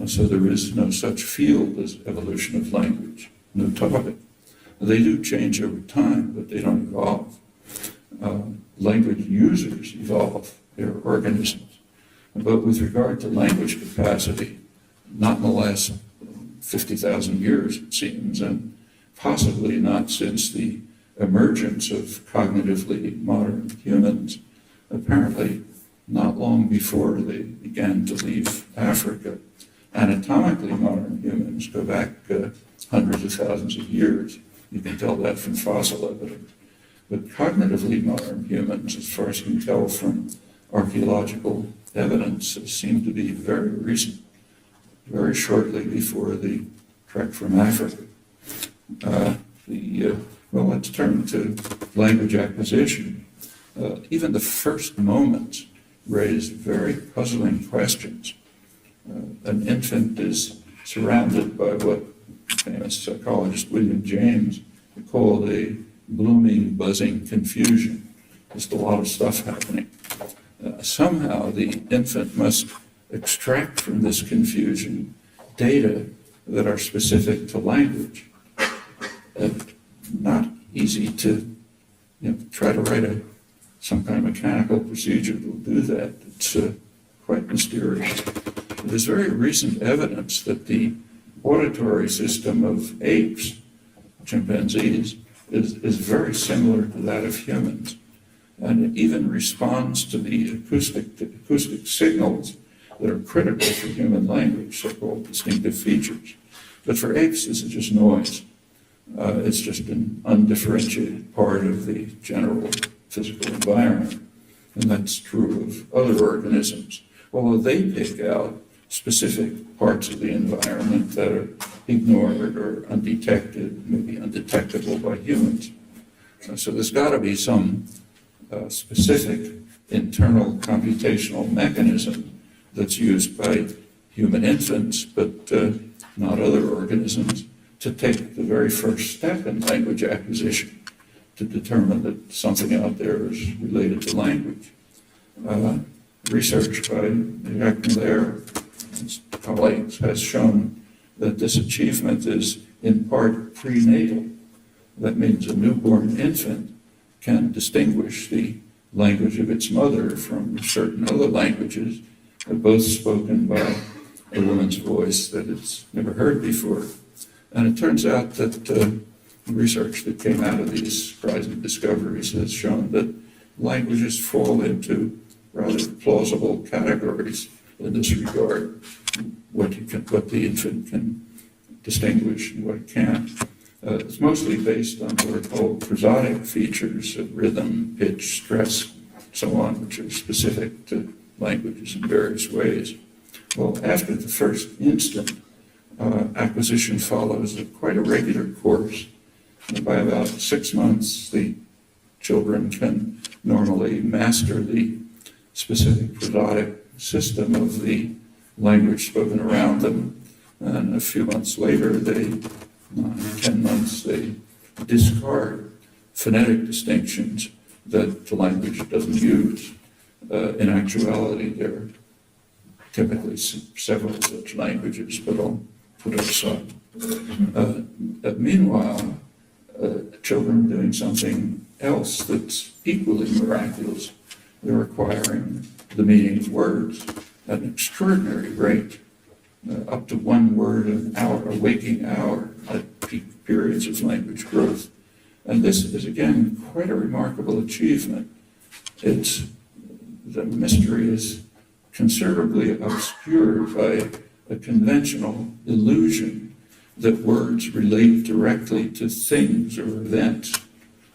So there is no such field as evolution of language, no topic. They do change over time, but they don't evolve. Language users evolve, they're organisms. But with regard to language capacity, not in the last 50,000 years, it seems, and possibly not since the emergence of cognitively modern humans, apparently not long before they began to leave Africa. Anatomically modern humans go back hundreds of thousands of years. You can tell that from fossil evidence. But cognitively modern humans, as far as you can tell from archaeological evidence, seem to be very recent, very shortly before the trek from Africa. Well, let's turn to language acquisition. Even the first moments raised very puzzling questions. An infant is surrounded by what famous psychologist William James called a blooming, buzzing confusion. Just a lot of stuff happening. Somehow the infant must extract from this confusion data that are specific to language. Not easy to try to write some kind of mechanical procedure that will do that. It's quite mysterious. There's very recent evidence that the auditory system of apes, chimpanzees, is very similar to that of humans. And it even responds to the acoustic signals that are critical for human language, so-called distinctive features. But for apes, this is just noise. It's just an undifferentiated part of the general physical environment. And that's true of other organisms. Although they pick out specific parts of the environment that are ignored or undetected, maybe undetectable by humans. So there's got to be some specific internal computational mechanism that's used by human infants, but not other organisms, to take the very first step in language acquisition to determine that something out there is related to language. Research by Jacques Miller and his colleagues has shown that this achievement is in part prenatal. That means a newborn infant can distinguish the language of its mother from certain other languages, both spoken by a woman's voice that it's never heard before. And it turns out that research that came out of these surprising discoveries has shown that languages fall into rather plausible categories in this regard, what the infant can distinguish and what it can't. It's mostly based on what are called prosodic features of rhythm, pitch, stress, so on, which are specific to languages in various ways. Well, after the first instant, acquisition follows quite a regular course. And by about 6 months, the children can normally master the specific prosodic system of the language spoken around them. And a few months later, 10 months, they discard phonetic distinctions that the language doesn't use. In actuality, there are typically several such languages, but I'll put it aside. Meanwhile, children doing something else that's equally miraculous. They're acquiring the meaning of words at an extraordinary rate, up to 1 word an hour, a waking hour at peak periods of language growth. And this is, again, quite a remarkable achievement. The mystery is considerably obscured by a conventional illusion that words relate directly to things or events.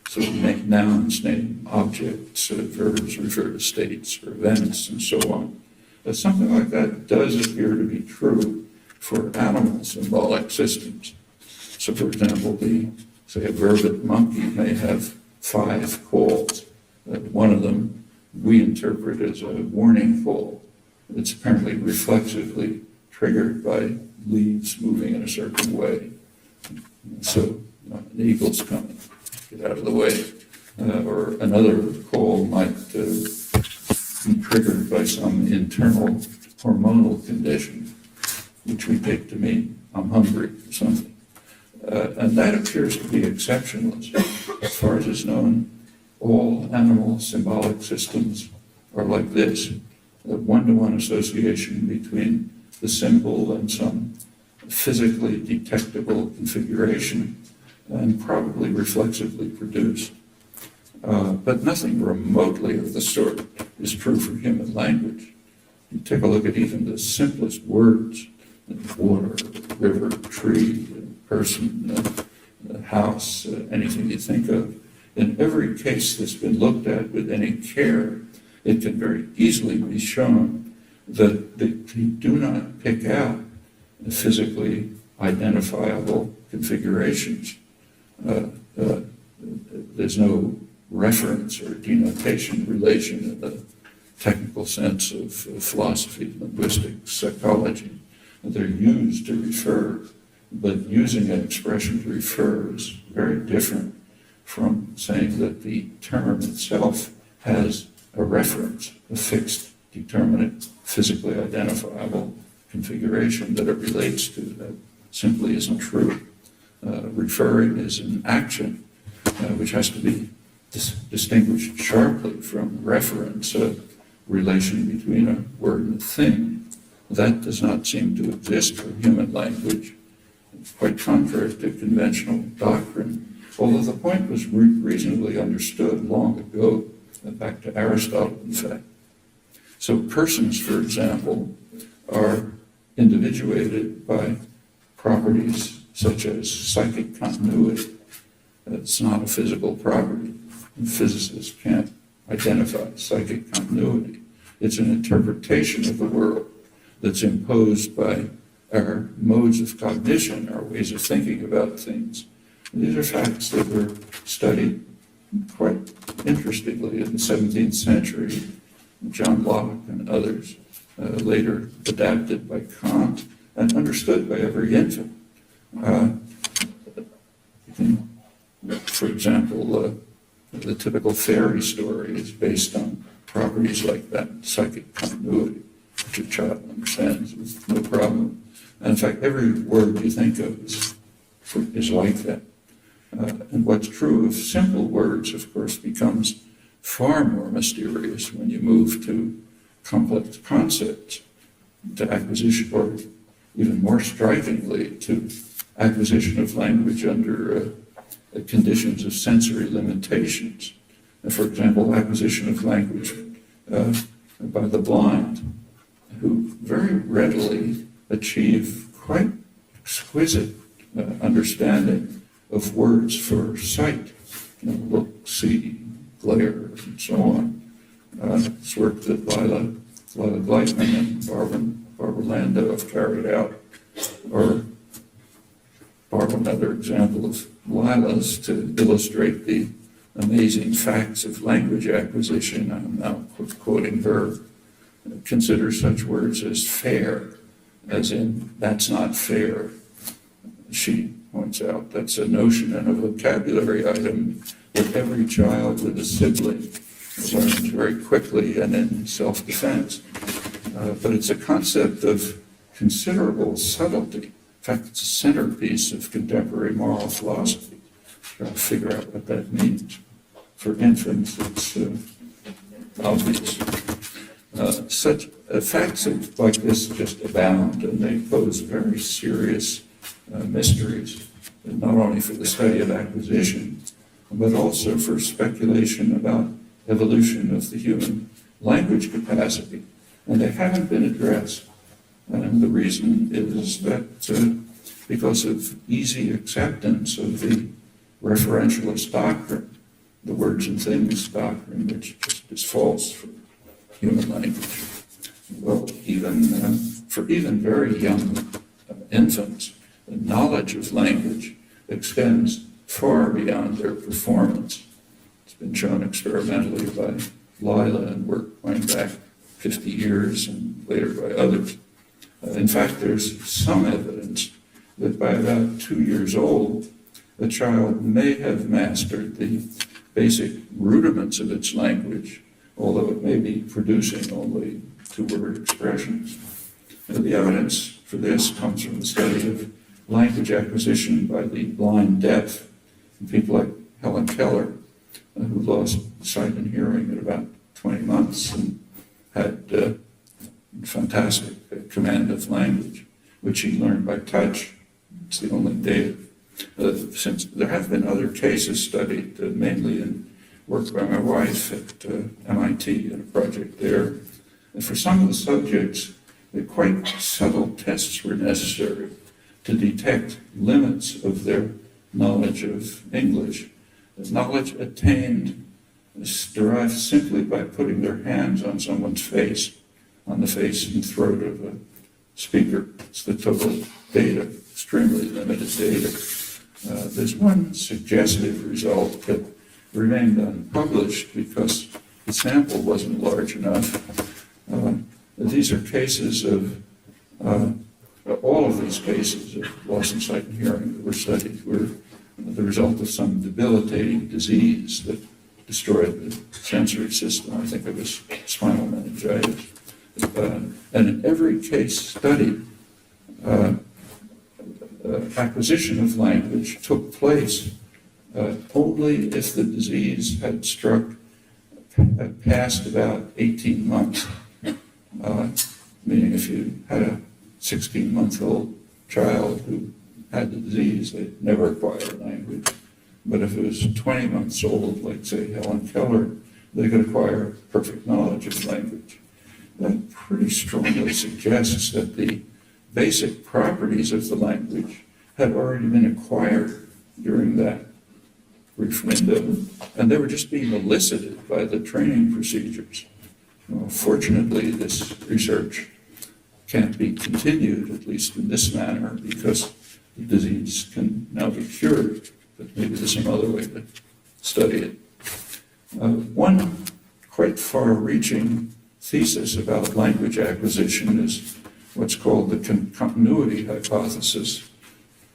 So nouns name objects, verbs refer to states or events, and so on. But something like that does appear to be true for animal symbolic systems. So, for example, say a vervet monkey may have 5 calls. One of them we interpret as a warning call. It's apparently reflexively triggered by leaves moving in a certain way. So an eagle's coming, get out of the way. Or another call might be triggered by some internal hormonal condition, which we take to mean I'm hungry or something. And that appears to be exceptionless. As far as is known, all animal symbolic systems are like this, a one-to-one association between the symbol and some physically detectable configuration, and probably reflexively produced. But nothing remotely of the sort is true for human language. You take a look at even the simplest words, water, river, tree, person, house, anything you think of. In every case that's been looked at with any care, it can very easily be shown that they do not pick out physically identifiable configurations. There's no reference or denotation relation in the technical sense of philosophy, linguistics, psychology. They're used to refer, but using an expression to refer is very different from saying that the term itself has a reference, a fixed, determinate, physically identifiable configuration that it relates to. That simply isn't true. Referring is an action which has to be distinguished sharply from reference, a relation between a word and a thing. That does not seem to exist for human language. It's quite contrary to conventional doctrine, although the point was reasonably understood long ago, back to Aristotle, in fact. So persons, for example, are individuated by properties such as psychic continuity. It's not a physical property. Physicists can't identify psychic continuity. It's an interpretation of the world that's imposed by our modes of cognition, our ways of thinking about things. And these are facts that were studied quite interestingly in the 17th century. John Locke and others, later adapted by Kant and understood by every infant. For example, the typical fairy story is based on properties like that, psychic continuity, which a child understands with no problem. And in fact, every word you think of is like that. And what's true of simple words, of course, becomes far more mysterious when you move to complex concepts, to acquisition, or even more strikingly, to acquisition of language under conditions of sensory limitations. For example, acquisition of language by the blind, who very readily achieve quite exquisite understanding of words for sight, look, see, glare, and so on. It's work that Lila Gleitman and Barbara Landau have carried out, or borrow another example of Lila's to illustrate the amazing facts of language acquisition. I'm now quoting her. Consider such words as fair, as in, that's not fair. She points out that's a notion and a vocabulary item that every child with a sibling learns very quickly and in self-defense. But it's a concept of considerable subtlety. In fact, it's a centerpiece of contemporary moral philosophy. Trying to figure out what that means. For infants, it's obvious. Such facts like this just abound, and they pose very serious mysteries, not only for the study of acquisition, but also for speculation about evolution of the human language capacity. And they haven't been addressed. And the reason is that because of easy acceptance of the referentialist doctrine, the words and things doctrine, which just is false for human language. Well, for even very young infants, the knowledge of language extends far beyond their performance. It's been shown experimentally by Lila and work going back 50 years and later by others. In fact, there's some evidence that by about 2 years old, a child may have mastered the basic rudiments of its language, although it may be producing only two-word expressions. The evidence for this comes from the study of language acquisition by the blind deaf, people like Helen Keller, who lost sight and hearing at about 20 months and had fantastic command of language, which he learned by touch. It's the only data Since there have been other cases studied, mainly in work by my wife at MIT in a project there, and for some of the subjects, quite subtle tests were necessary to detect limits of their knowledge of English. The knowledge attained is derived simply by putting their hands on someone's face, on the face and throat of a speaker. It's the total data, extremely limited data. There's one suggestive result that remained unpublished because the sample wasn't large enough. These are cases of, all of these cases of loss in sight and hearing that were studied were the result of some debilitating disease that destroyed the sensory system. I think it was spinal meningitis. And in every case studied, acquisition of language took place only if the disease had passed about 18 months. Meaning if you had a 16-month-old child who had the disease, they'd never acquire language. But if it was 20 months old, like say Helen Keller, they could acquire perfect knowledge of language. That pretty strongly suggests that the basic properties of the language had already been acquired during that brief window, and they were just being elicited by the training procedures. Well, fortunately, this research can't be continued, at least in this manner, because the disease can now be cured, but maybe there's some other way to study it. One quite far-reaching thesis about language acquisition is what's called the continuity hypothesis.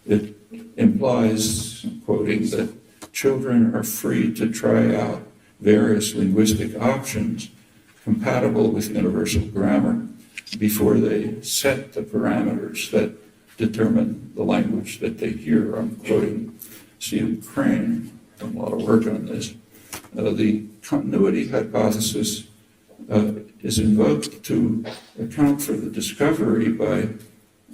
It implies, I'm quoting, that children are free to try out various linguistic options compatible with universal grammar before they set the parameters that determine the language that they hear. I'm quoting Stephen Crane, done a lot of work on this. The continuity hypothesis is invoked to account for the discovery by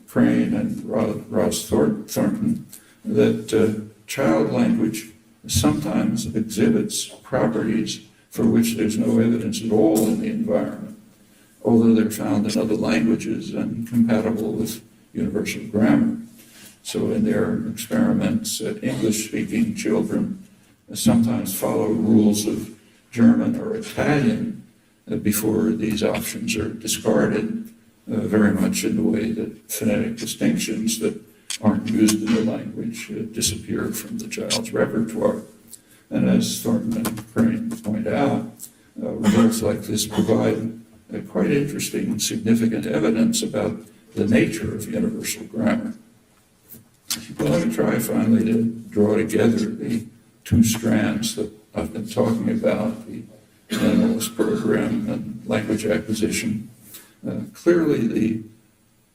Crane and Ross Thornton that child language sometimes exhibits properties for which there's no evidence at all in the environment, although they're found in other languages and compatible with universal grammar. So in their experiments, English-speaking children sometimes follow rules of German or Italian before these options are discarded, very much in the way that phonetic distinctions that aren't used in the language disappear from the child's repertoire. And as Thornton and Crane point out, results like this provide quite interesting and significant evidence about the nature of universal grammar. Well, let me try finally to draw together the two strands that I've been talking about, the Minimalist program and language acquisition. Clearly, the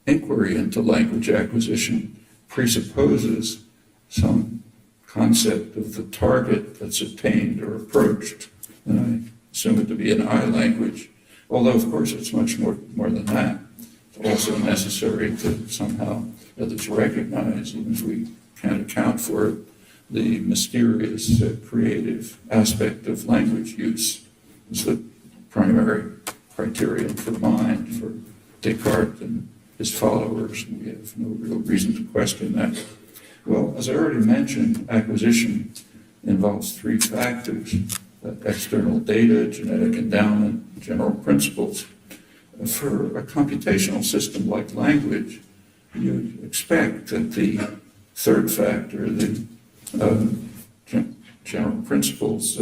inquiry into language acquisition presupposes some concept of the target that's attained or approached, and I assume it to be an I language, although of course it's much more than that. It's also necessary to somehow at least recognize, even if we can't account for it, the mysterious creative aspect of language use. It's the primary criterion for mind for Descartes and his followers, and we have no real reason to question that. Well, as I already mentioned, acquisition involves three factors: external data, genetic endowment, general principles. For a computational system like language, you expect that the third factor, the general principles,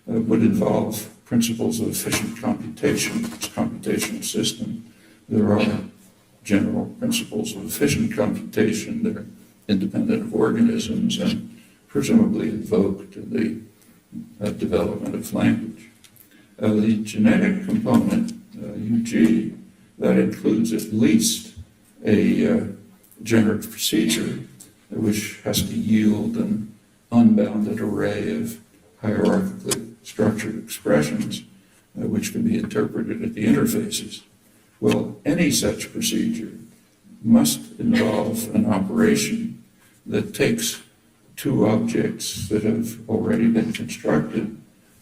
would involve principles of efficient computation. It's a computational system. There are general principles of efficient computation. They're independent of organisms and presumably invoked in the development of language. The genetic component, UG, that includes at least a generative procedure which has to yield an unbounded array of hierarchically structured expressions which can be interpreted at the interfaces. Well, any such procedure must involve an operation that takes two objects that have already been constructed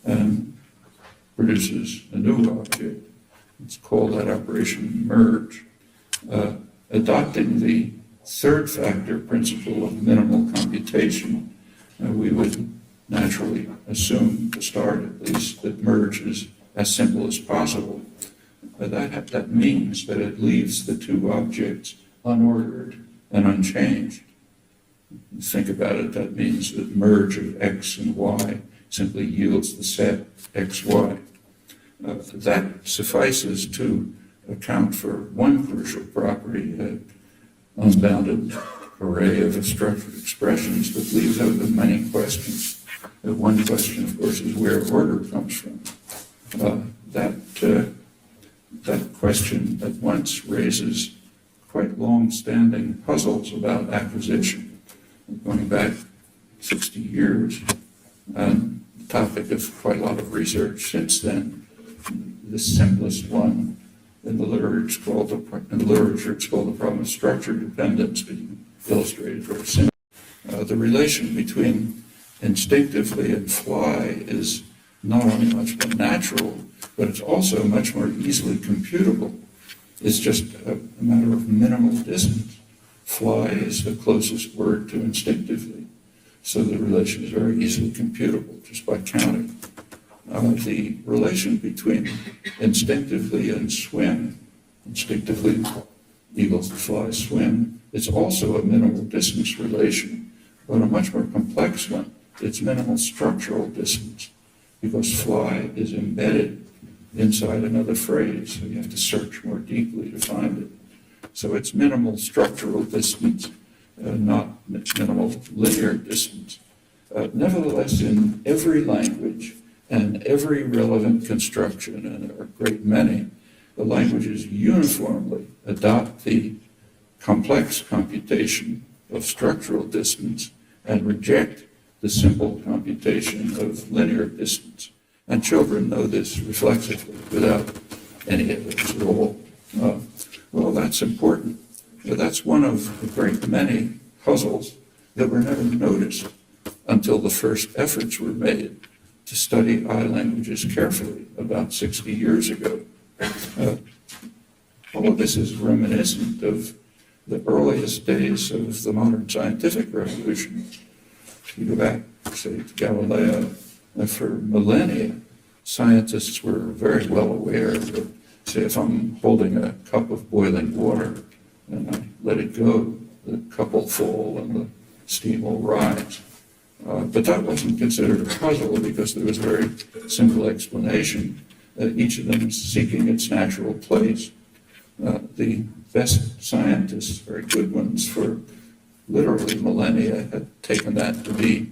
and produces a new object. It's called that operation merge. Adopting the third factor principle of minimal computation, we would naturally assume, to start at least, that merge is as simple as possible. That means that it leaves the two objects unordered and unchanged. Think about it, that means that merge of x and y simply yields the set xy. That suffices to account for one crucial property, an unbounded array of structured expressions that leaves open many questions. One question, of course, is where order comes from. That question at once raises quite long-standing puzzles about acquisition, going back 60 years, and the topic of quite a lot of research since then. The simplest one in the literature, it's called the problem of structure dependence, being illustrated very simply. The relation between instinctively and fly is not only much more natural, but it's also much more easily computable. It's just a matter of minimal distance. Fly is the closest word to instinctively, so the relation is very easily computable just by counting. The relation between instinctively and swim, instinctively eagles fly, swim, it's also a minimal distance relation, but a much more complex one. It's minimal structural distance, because fly is embedded inside another phrase, so you have to search more deeply to find it. So it's minimal structural distance, not minimal linear distance. Nevertheless, in every language and every relevant construction, and there are a great many, the languages uniformly adopt the complex computation of structural distance and reject the simple computation of linear distance. And children know this reflexively without any evidence at all. Well, that's important. That's one of a great many puzzles that were never noticed until the first efforts were made to study I languages carefully about 60 years ago. All of this is reminiscent of the earliest days of the modern scientific revolution. If you go back, say, to Galileo, for millennia, scientists were very well aware that, say, if I'm holding a cup of boiling water and I let it go, the cup will fall and the steam will rise. But that wasn't considered a puzzle because there was a very simple explanation. Each of them is seeking its natural place. The best scientists, very good ones for literally millennia, had taken that to be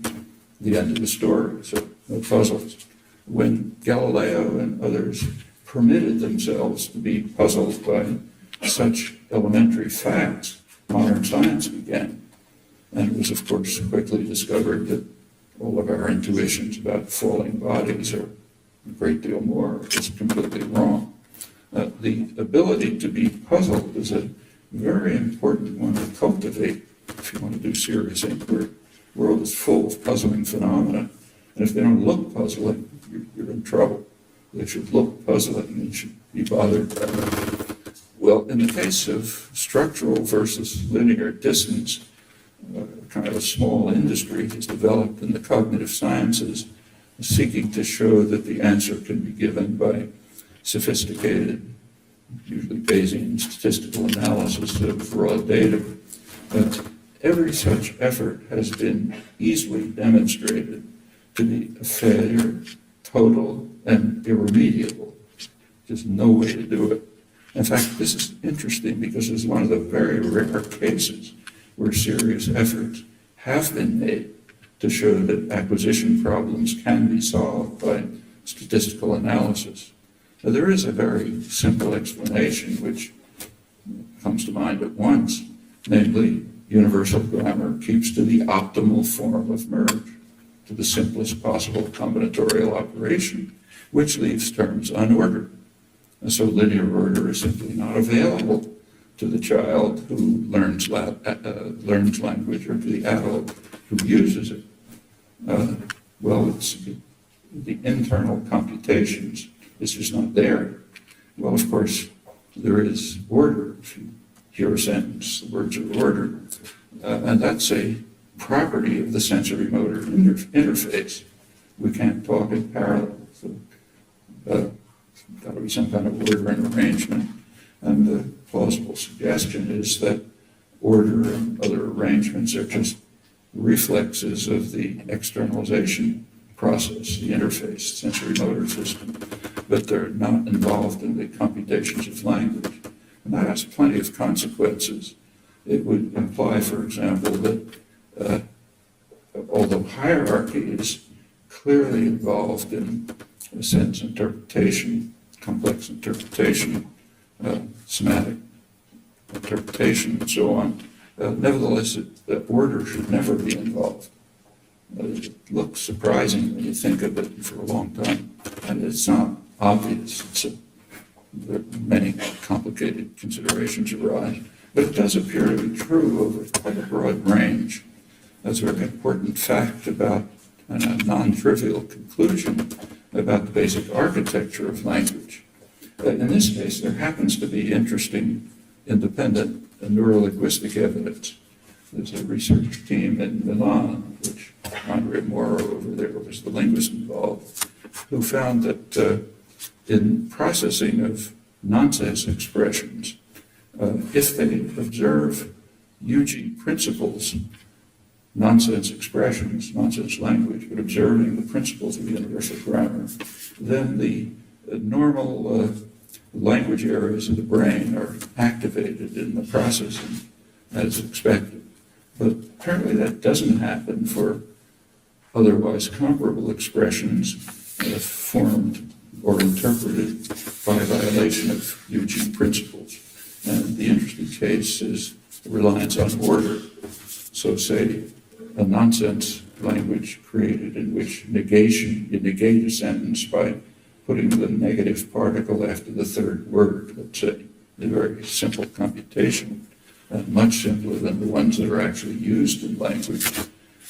the end of the story, so no puzzles. When Galileo and others permitted themselves to be puzzled by such elementary facts, modern science began. And it was, of course, quickly discovered that all of our intuitions about falling bodies are a great deal more is completely wrong. The ability to be puzzled is a very important one to cultivate if you want to do serious inquiry. The world is full of puzzling phenomena, and if they don't look puzzling, you're in trouble. They should look puzzling, and you should be bothered by them. Well, in the case of structural versus linear distance, kind of a small industry has developed in the cognitive sciences, seeking to show that the answer can be given by sophisticated, usually Bayesian statistical analysis of raw data. Every such effort has been easily demonstrated to be a failure, total and irremediable. There's no way to do it. In fact, this is interesting because it's one of the very rare cases where serious efforts have been made to show that acquisition problems can be solved by statistical analysis. Now, there is a very simple explanation which comes to mind at once, namely, universal grammar keeps to the optimal form of merge, to the simplest possible combinatorial operation, which leaves terms unordered. And so linear order is simply not available to the child who learns language or to the adult who uses it? Well, it's the internal computations. It's just not there. Well, of course, there is order. If you hear a sentence, the words are ordered. And that's a property of the sensory motor interface. We can't talk in parallel. So, got to be some kind of order and arrangement. And the plausible suggestion is that order and other arrangements are just reflexes of the externalization process, the interface, sensory motor system, but they're not involved in the computations of language. And that has plenty of consequences. It would imply, for example, that although hierarchy is clearly involved in sentence interpretation, complex interpretation, semantic interpretation, and so on, nevertheless, order should never be involved. It looks surprising when you think of it for a long time, and it's not obvious. There are many complicated considerations arise, but it does appear to be true over quite a broad range. That's a very important fact about, and a non-trivial conclusion about the basic architecture of language. In this case, there happens to be interesting, independent neurolinguistic evidence. There's a research team in Milan, which Andre Moro over there was the linguist involved, who found that in processing of nonsense expressions, if they observe UG principles, nonsense expressions, nonsense language, but observing the principles of universal grammar, then the normal language areas of the brain are activated in the processing as expected. But apparently that doesn't happen for otherwise comparable expressions formed or interpreted by violation of UG principles. And the interesting case is reliance on order. So say a nonsense language created in which you negate a sentence by putting the negative particle after the third word, let's say, a very simple computation, much simpler than the ones that are actually used in language.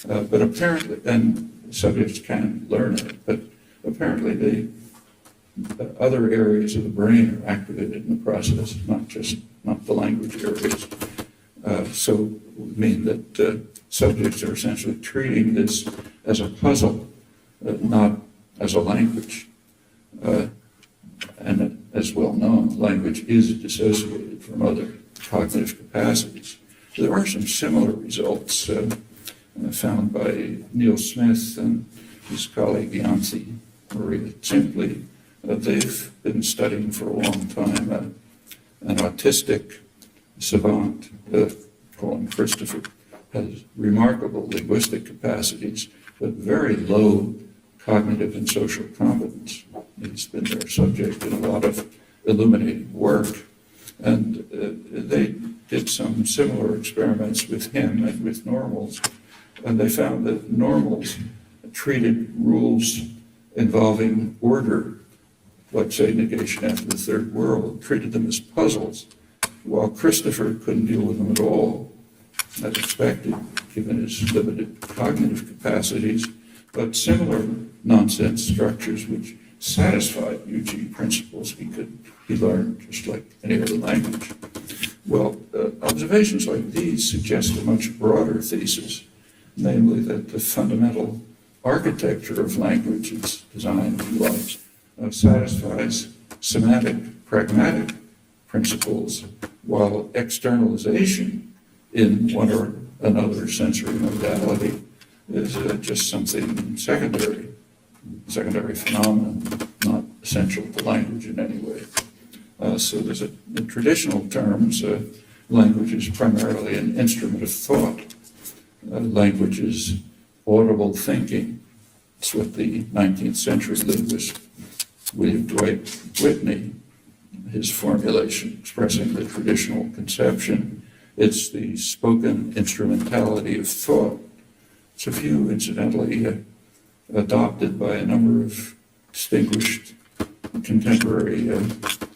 But apparently, and subjects can learn it, but apparently the other areas of the brain are activated in the process, not the language areas. So would mean that subjects are essentially treating this as a puzzle, not as a language. And as well known, language is dissociated from other cognitive capacities. There are some similar results found by Neil Smith and his colleague Yancy Maria Simply. They've been studying for a long time an autistic savant, call him Christopher, has remarkable linguistic capacities, but very low cognitive and social competence. He's been their subject in a lot of illuminating work. And they did some similar experiments with him and with normals. And they found that normals treated rules involving order, like say negation after the third word, treated them as puzzles, while Christopher couldn't deal with them at all, as expected, given his limited cognitive capacities. But similar nonsense structures which satisfied UG principles he learned just like any other language. Well, observations like these suggest a much broader thesis, namely that the fundamental architecture of language, its design, if you like, satisfies semantic, pragmatic principles, while externalization in one or another sensory modality is just something secondary phenomenon, not essential to language in any way. So there's in traditional terms, language is primarily an instrument of thought. Language is audible thinking. It's what the 19th century linguist William Dwight Whitney, his formulation expressing the traditional conception, it's the spoken instrumentality of thought. It's a view, incidentally, adopted by a number of distinguished contemporary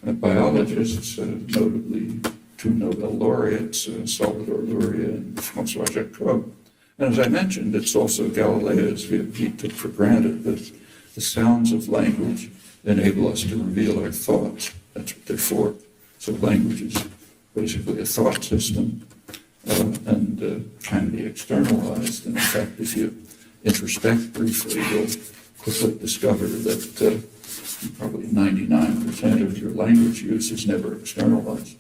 biologists, notably two Nobel laureates, Salvador Luria and François Jacob. And as I mentioned, it's also Galileo's view. He took for granted that the sounds of language enable us to reveal our thoughts. That's what they're for. So language is basically a thought system and can be externalized. And in fact, if you introspect briefly, you'll quickly discover that probably 99% of your language use is never externalized.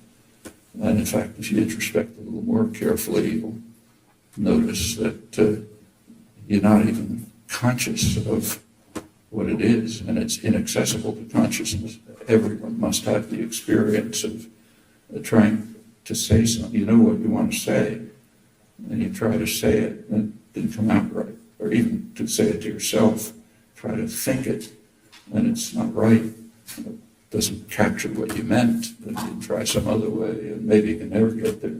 And in fact, if you introspect a little more carefully, you'll notice that you're not even conscious of what it is, and it's inaccessible to consciousness. Everyone must have the experience of trying to say something. You know what you want to say, and you try to say it, and it didn't come out right. Or even to say it to yourself, try to think it, and it's not right. It doesn't capture what you meant, and you try some other way, and maybe you can never get there.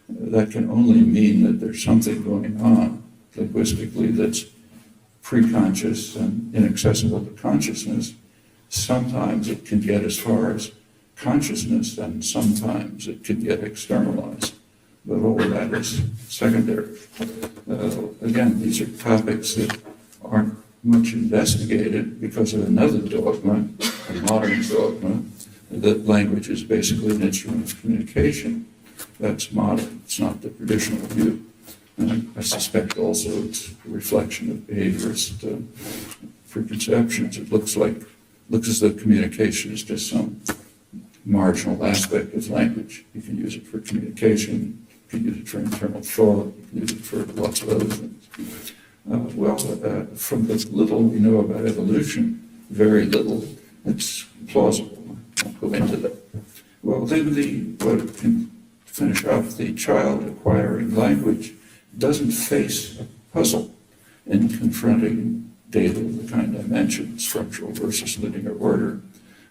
That can only mean that there's something going on linguistically that's pre-conscious and inaccessible to consciousness. Sometimes it can get as far as consciousness, and sometimes it can get externalized. But all of that is secondary. Again, these are topics that aren't much investigated because of another dogma, a modern dogma, that language is basically an instrument of communication. That's modern. It's not the traditional view. And I suspect also it's a reflection of behaviorist preconceptions. It looks as though communication is just some marginal aspect of language. You can use it for communication, you can use it for internal thought, you can use it for lots of other things. From the little we know about evolution, very little, it's plausible. I won't go into that. Well, then what can finish off, the child acquiring language doesn't face a puzzle in confronting data of the kind I mentioned, structural versus linear order.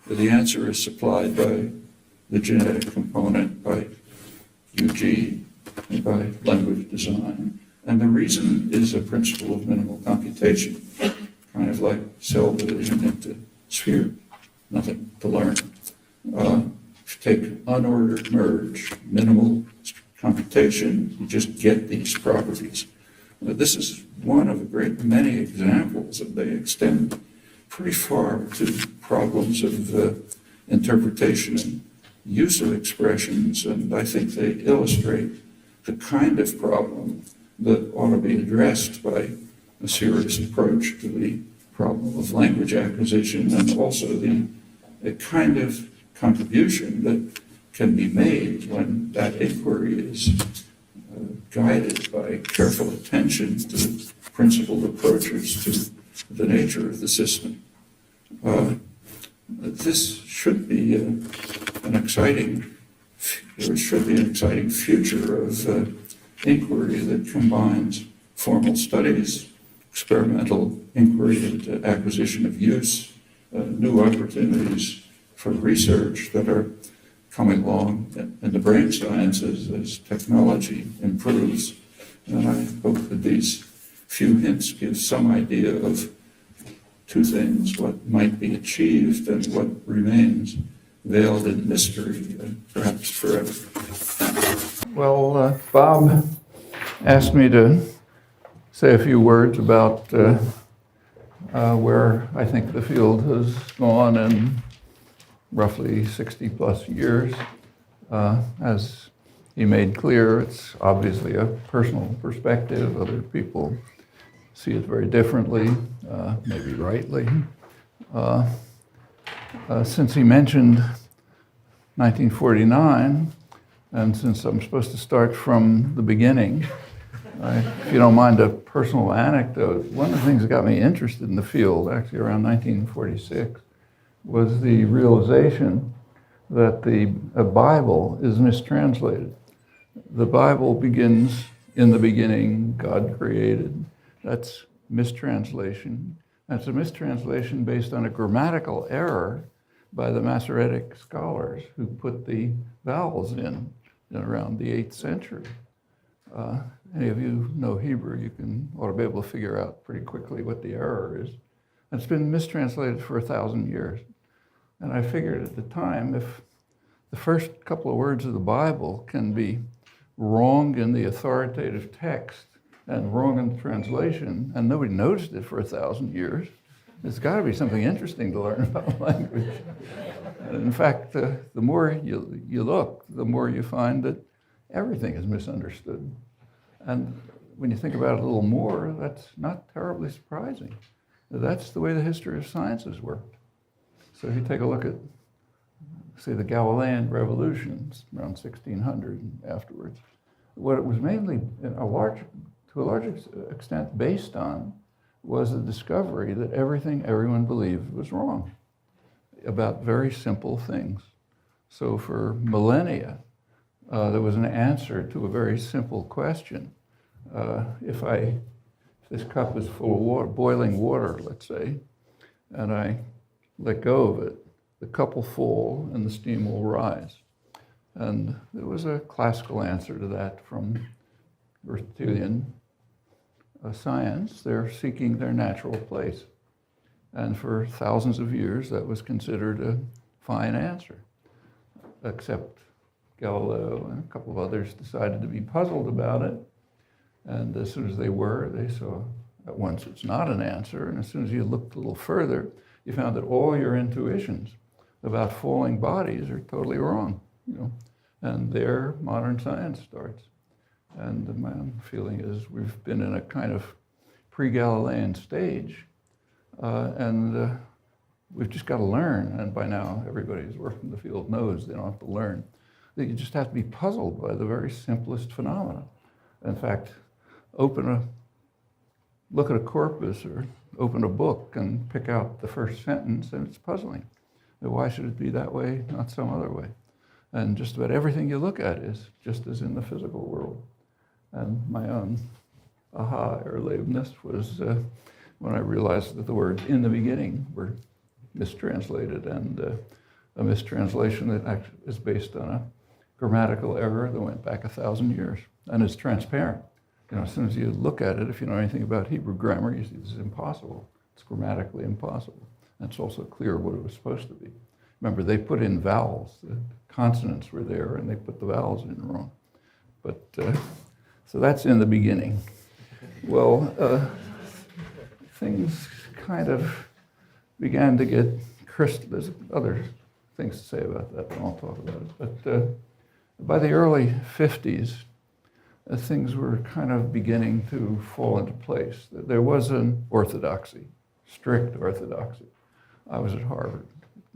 The answer is supplied by the genetic component, by UG, and by language design. And the reason is a principle of minimal computation, kind of like cell division into sphere, nothing to learn. If you take unordered merge, minimal computation, you just get these properties. This is one of a great many examples, and they extend pretty far to problems of interpretation and use of expressions, and I think they illustrate the kind of problem that ought to be addressed by a serious approach to the problem of language acquisition, and also the kind of contribution that can be made when that inquiry is guided by careful attention to principled approaches to the nature of the system. This should be an exciting future of inquiry that combines formal studies, experimental inquiry into acquisition of use, new opportunities for research that are coming along in the brain sciences as technology improves. And I hope that these few hints give some idea of two things: what might be achieved and what remains veiled in mystery, perhaps forever. Well, Bob asked me to say a few words about where I think the field has gone in roughly 60 plus years. As he made clear, it's obviously a personal perspective. Other people see it very differently, maybe rightly. Since he mentioned 1949, and since I'm supposed to start from the beginning, if you don't mind a personal anecdote, one of the things that got me interested in the field, actually around 1946, was the realization that the Bible is mistranslated. The Bible begins, "In the beginning, God created." That's mistranslation. That's a mistranslation based on a grammatical error by the Masoretic scholars who put the vowels in around the 8th century. Any of you know Hebrew, you ought to be able to figure out pretty quickly what the error is. It's been mistranslated for 1,000 years. And I figured at the time, if the first couple of words of the Bible can be wrong in the authoritative text and wrong in the translation, and nobody noticed it for 1,000 years. There's got to be something interesting to learn about language. And in fact, the more you look, the more you find that everything is misunderstood. And when you think about it a little more, that's not terribly surprising. That's the way the history of science has worked. So if you take a look at, say, the Galilean revolutions around 1600 and afterwards, what it was mainly, to a large extent, based on was the discovery that everything everyone believed was wrong about very simple things. So for millennia, there was an answer to a very simple question. If this cup is full of water, boiling water, let's say, and I let go of it, the cup will fall and the steam will rise. And there was a classical answer to that from Aristotelian science. They're seeking their natural place. And for thousands of years, that was considered a fine answer, except Galileo and a couple of others decided to be puzzled about it. And as soon as they were, they saw at once it's not an answer. And as soon as you looked a little further, you found that all your intuitions about falling bodies are totally wrong, And there modern science starts. And my own feeling is we've been in a kind of pre-Galilean stage, and we've just got to learn. And by now, everybody who's worked in the field knows they don't have to learn. That you just have to be puzzled by the very simplest phenomena. In fact, look at a corpus or open a book and pick out the first sentence, and it's puzzling. Why should it be that way, not some other way? And just about everything you look at is just as in the physical world. And my own aha erlebnis was when I realized that the words in the beginning were mistranslated, and a mistranslation that actually is based on a grammatical error that went back 1,000 years. And it's transparent. As soon as you look at it, if you know anything about Hebrew grammar, you see this is impossible. It's grammatically impossible. And it's also clear what it was supposed to be. Remember, they put in vowels. The consonants were there, and they put the vowels in wrong. But so that's in the beginning. Well, things kind of began to get crystal. There's other things to say about that, but I won't talk about it. But by the early 50s, things were kind of beginning to fall into place. There was an orthodoxy, strict orthodoxy. I was at Harvard,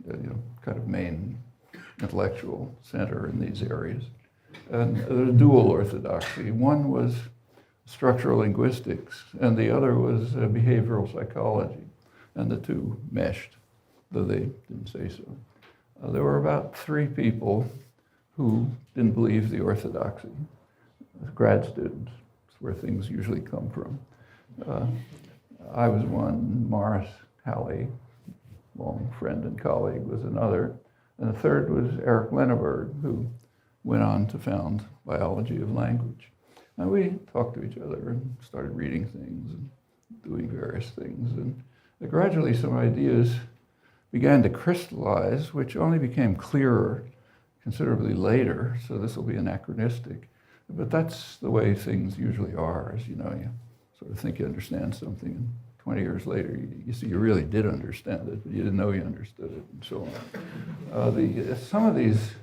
kind of main intellectual center in these areas. And there was dual orthodoxy. One was structural linguistics, and the other was behavioral psychology. And the two meshed, though they didn't say so. There were about 3 people who didn't believe the orthodoxy. Grad students, that's where things usually come from. I was one, Morris Halley, long friend and colleague, was another. And the third was Eric Lenneberg, who went on to found biology of language. And we talked to each other and started reading things and doing various things. And gradually some ideas began to crystallize, which only became clearer considerably later, so this will be anachronistic. But that's the way things usually are, as you sort of think you understand something, and 20 years later you see you really did understand it, but you didn't know you understood it, and so on. Some of these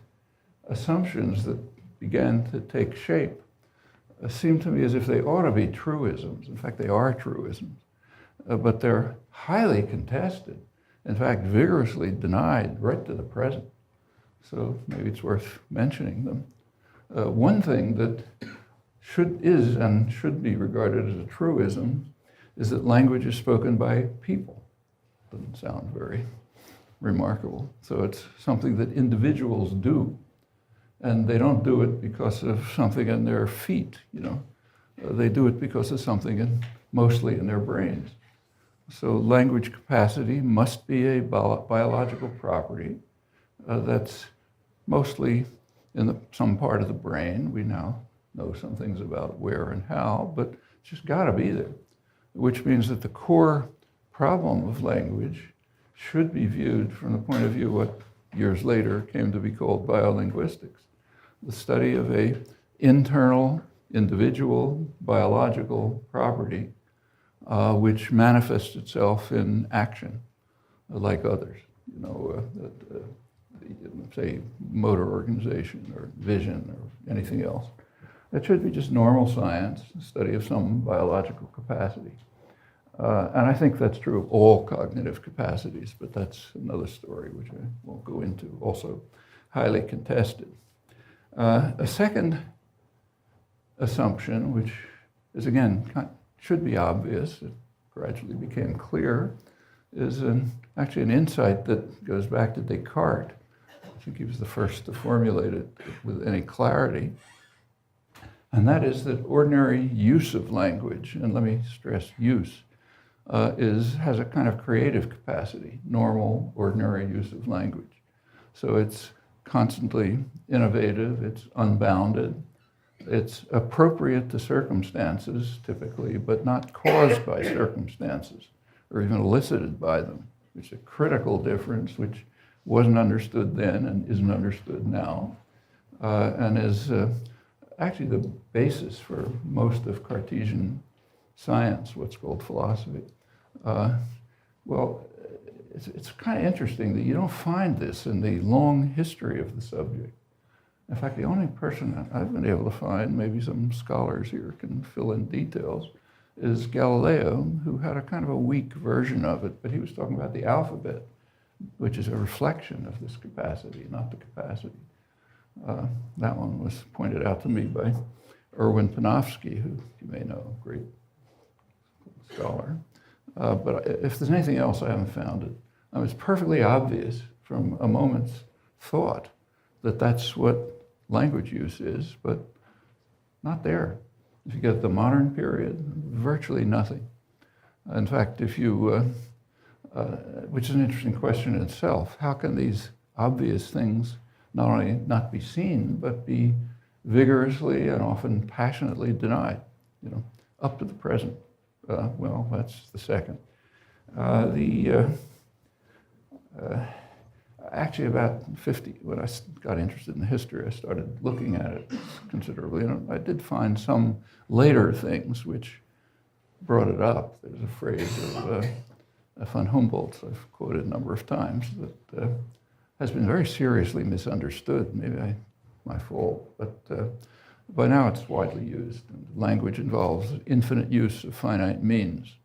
assumptions that began to take shape seem to me as if they ought to be truisms. In fact, they are truisms, but they're highly contested, in fact, vigorously denied right to the present. So maybe it's worth mentioning them. One thing that should be regarded as a truism is that language is spoken by people. Doesn't sound very remarkable. So it's something that individuals do, and they don't do it because of something in their feet, They do it because of something mostly in their brains. So language capacity must be a biological property that's mostly in some part of the brain. We now know some things about where and how, but it's just got to be there, which means that the core problem of language should be viewed from the point of view what years later came to be called biolinguistics, the study of a internal, individual, biological property which manifests itself in action, like others. Say motor organization or vision or anything else. It should be just normal science, study of some biological capacity. And I think that's true of all cognitive capacities, but that's another story which I won't go into, also highly contested. A second assumption, which is again, should be obvious, it gradually became clear, is actually an insight that goes back to Descartes. I think he was the first to formulate it with any clarity. And that is that ordinary use of language, and let me stress use, has a kind of creative capacity, normal, ordinary use of language. So it's constantly innovative, it's unbounded, it's appropriate to circumstances, typically, but not caused by circumstances or even elicited by them, which is a critical difference, which wasn't understood then and isn't understood now, and is actually the basis for most of Cartesian science, what's called philosophy. Well, it's kind of interesting that you don't find this in the long history of the subject. In fact, the only person I've been able to find, maybe some scholars here can fill in details, is Galileo, who had a kind of a weak version of it, but he was talking about the alphabet, which is a reflection of this capacity, not the capacity. That one was pointed out to me by Erwin Panofsky, who you may know, a great scholar. But if there's anything else, I haven't found it. It's perfectly obvious from a moment's thought that that's what language use is, but not there. If you get the modern period, virtually nothing. In fact, if you which is an interesting question in itself. How can these obvious things not only not be seen, but be vigorously and often passionately denied, up to the present? Well, that's the second. Actually, about 50, when I got interested in the history, I started looking at it considerably, and I did find some later things which brought it up. There's a phrase of von Humboldt, I've quoted a number of times, that has been very seriously misunderstood. Maybe my fault, but by now it's widely used. Language involves infinite use of finite means.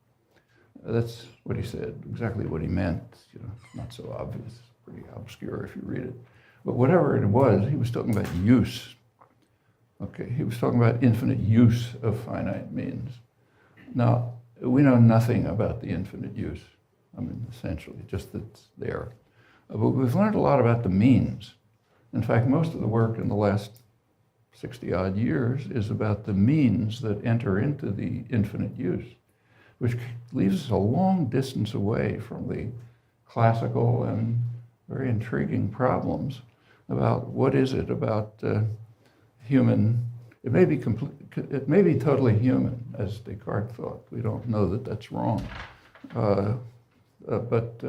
That's what he said, exactly what he meant. Not so obvious, pretty obscure if you read it. But whatever it was, he was talking about use. Okay, he was talking about infinite use of finite means. Now, we know nothing about the infinite use. Essentially, just that it's there. But we've learned a lot about the means. In fact, most of the work in the last 60-odd years is about the means that enter into the infinite use, which leaves us a long distance away from the classical and very intriguing problems about what is it about human. It may be totally human, as Descartes thought. We don't know that that's wrong. But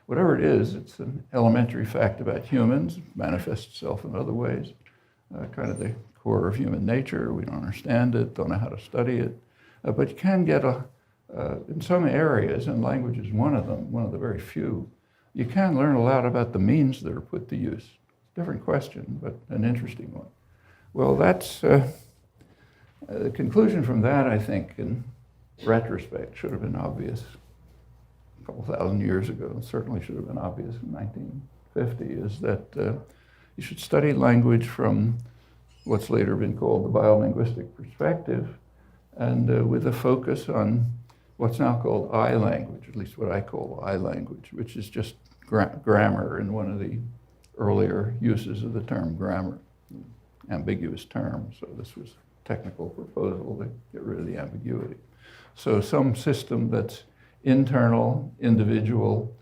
whatever it is, it's an elementary fact about humans, manifests itself in other ways, kind of the core of human nature. We don't understand it, don't know how to study it. But you can get in some areas, and language is one of them, one of the very few, you can learn a lot about the means that are put to use. Different question, but an interesting one. Well, that's the conclusion from that, I think, in retrospect, should have been obvious a couple thousand years ago. It certainly should have been obvious in 1950, is that you should study language from what's later been called the biolinguistic perspective, and with a focus on what's now called I language, at least what I call I language, which is just grammar in one of the earlier uses of the term grammar, ambiguous term. So this was a technical proposal to get rid of the ambiguity. So some system that's internal, individual,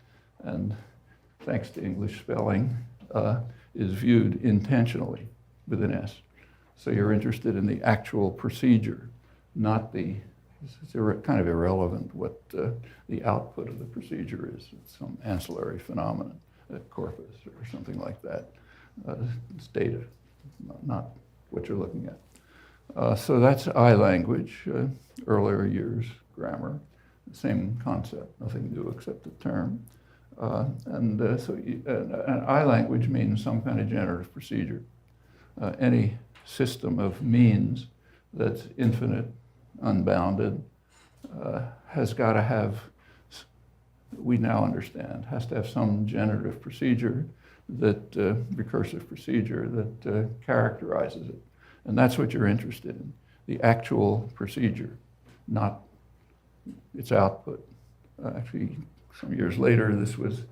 and thanks to English spelling, is viewed intentionally with an S. So you're interested in the actual procedure, not it's kind of irrelevant what the output of the procedure is. It's some ancillary phenomenon. corpus or something like that. It's data, not what you're looking at. So that's I language, earlier years grammar, same concept, nothing new except the term. And I language means some kind of generative procedure. Any system of means that's infinite, unbounded, has got to have, we now understand, has to have some generative procedure that, recursive procedure that characterizes it. And that's what you're interested in, the actual procedure, not its output. Actually, some years later, this was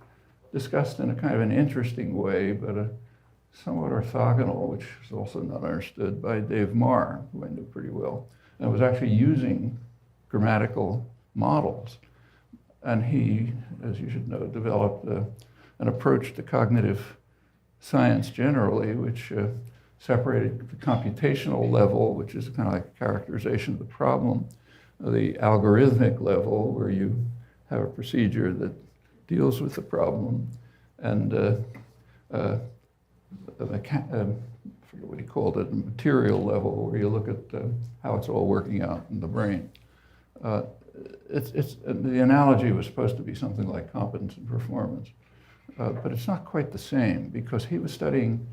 discussed in a kind of an interesting way, but a somewhat orthogonal, which is also not understood, by Dave Marr, who I knew pretty well. And it was actually using grammatical models. And he, as you should know, developed an approach to cognitive science generally, which separated the computational level, which is kind of like characterization of the problem, the algorithmic level, where you have a procedure that deals with the problem, and I forget what he called it, a material level, where you look at how it's all working out in the brain. The analogy was supposed to be something like competence and performance, but it's not quite the same, because he was studying,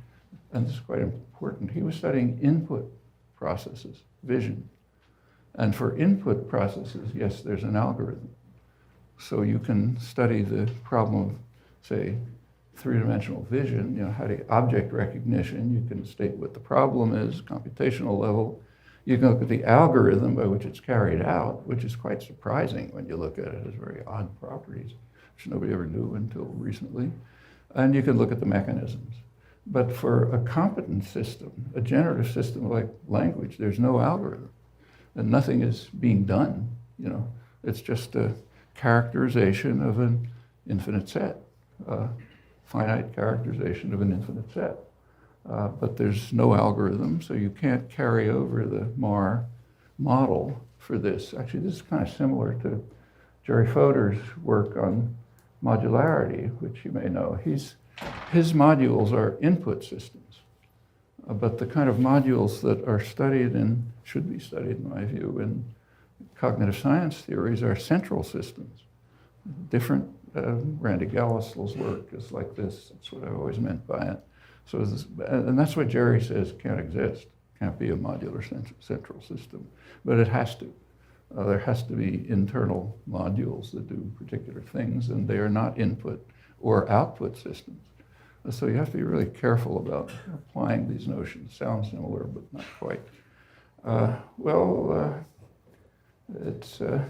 and this is quite important, he was studying input processes, vision. And for input processes, yes, there's an algorithm. So you can study the problem of, say, three-dimensional vision, how do object recognition, you can state what the problem is, computational level. You can look at the algorithm by which it's carried out, which is quite surprising when you look at it. It has very odd properties, which nobody ever knew until recently. And you can look at the mechanisms. But for a competent system, a generative system like language, there's no algorithm. And nothing is being done, It's just a characterization of an infinite set, finite characterization of an infinite set. But there's no algorithm, so you can't carry over the Marr model for this. Actually, this is kind of similar to Jerry Fodor's work on modularity, which you may know. His modules are input systems, but the kind of modules that are studied and should be studied, in my view, in cognitive science theories are central systems. Different, Randy Gallistel's work is like this. That's what I always meant by it. So, and that's what Jerry says can't exist, can't be a modular central system, but it has to. There has to be internal modules that do particular things, and they are not input or output systems. So you have to be really careful about applying these notions. Sounds similar, but not quite. It's, the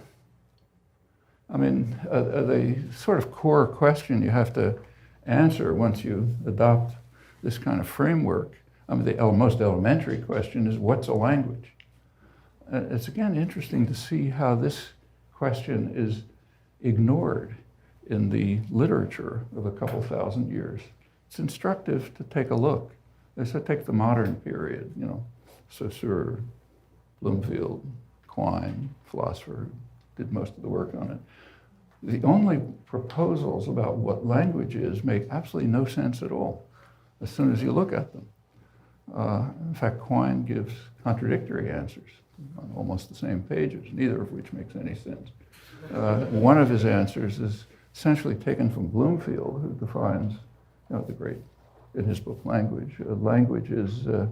sort of core question you have to answer once you adopt this kind of framework, the most elementary question is, what's a language? It's again interesting to see how this question is ignored in the literature of a couple thousand years. It's instructive to take a look. They said take the modern period, Saussure, Bloomfield, Quine, philosopher, did most of the work on it. The only proposals about what language is make absolutely no sense at all as soon as you look at them. In fact, Quine gives contradictory answers on almost the same pages, neither of which makes any sense. One of his answers is essentially taken from Bloomfield, who defines, the great, in his book, Language. Language is the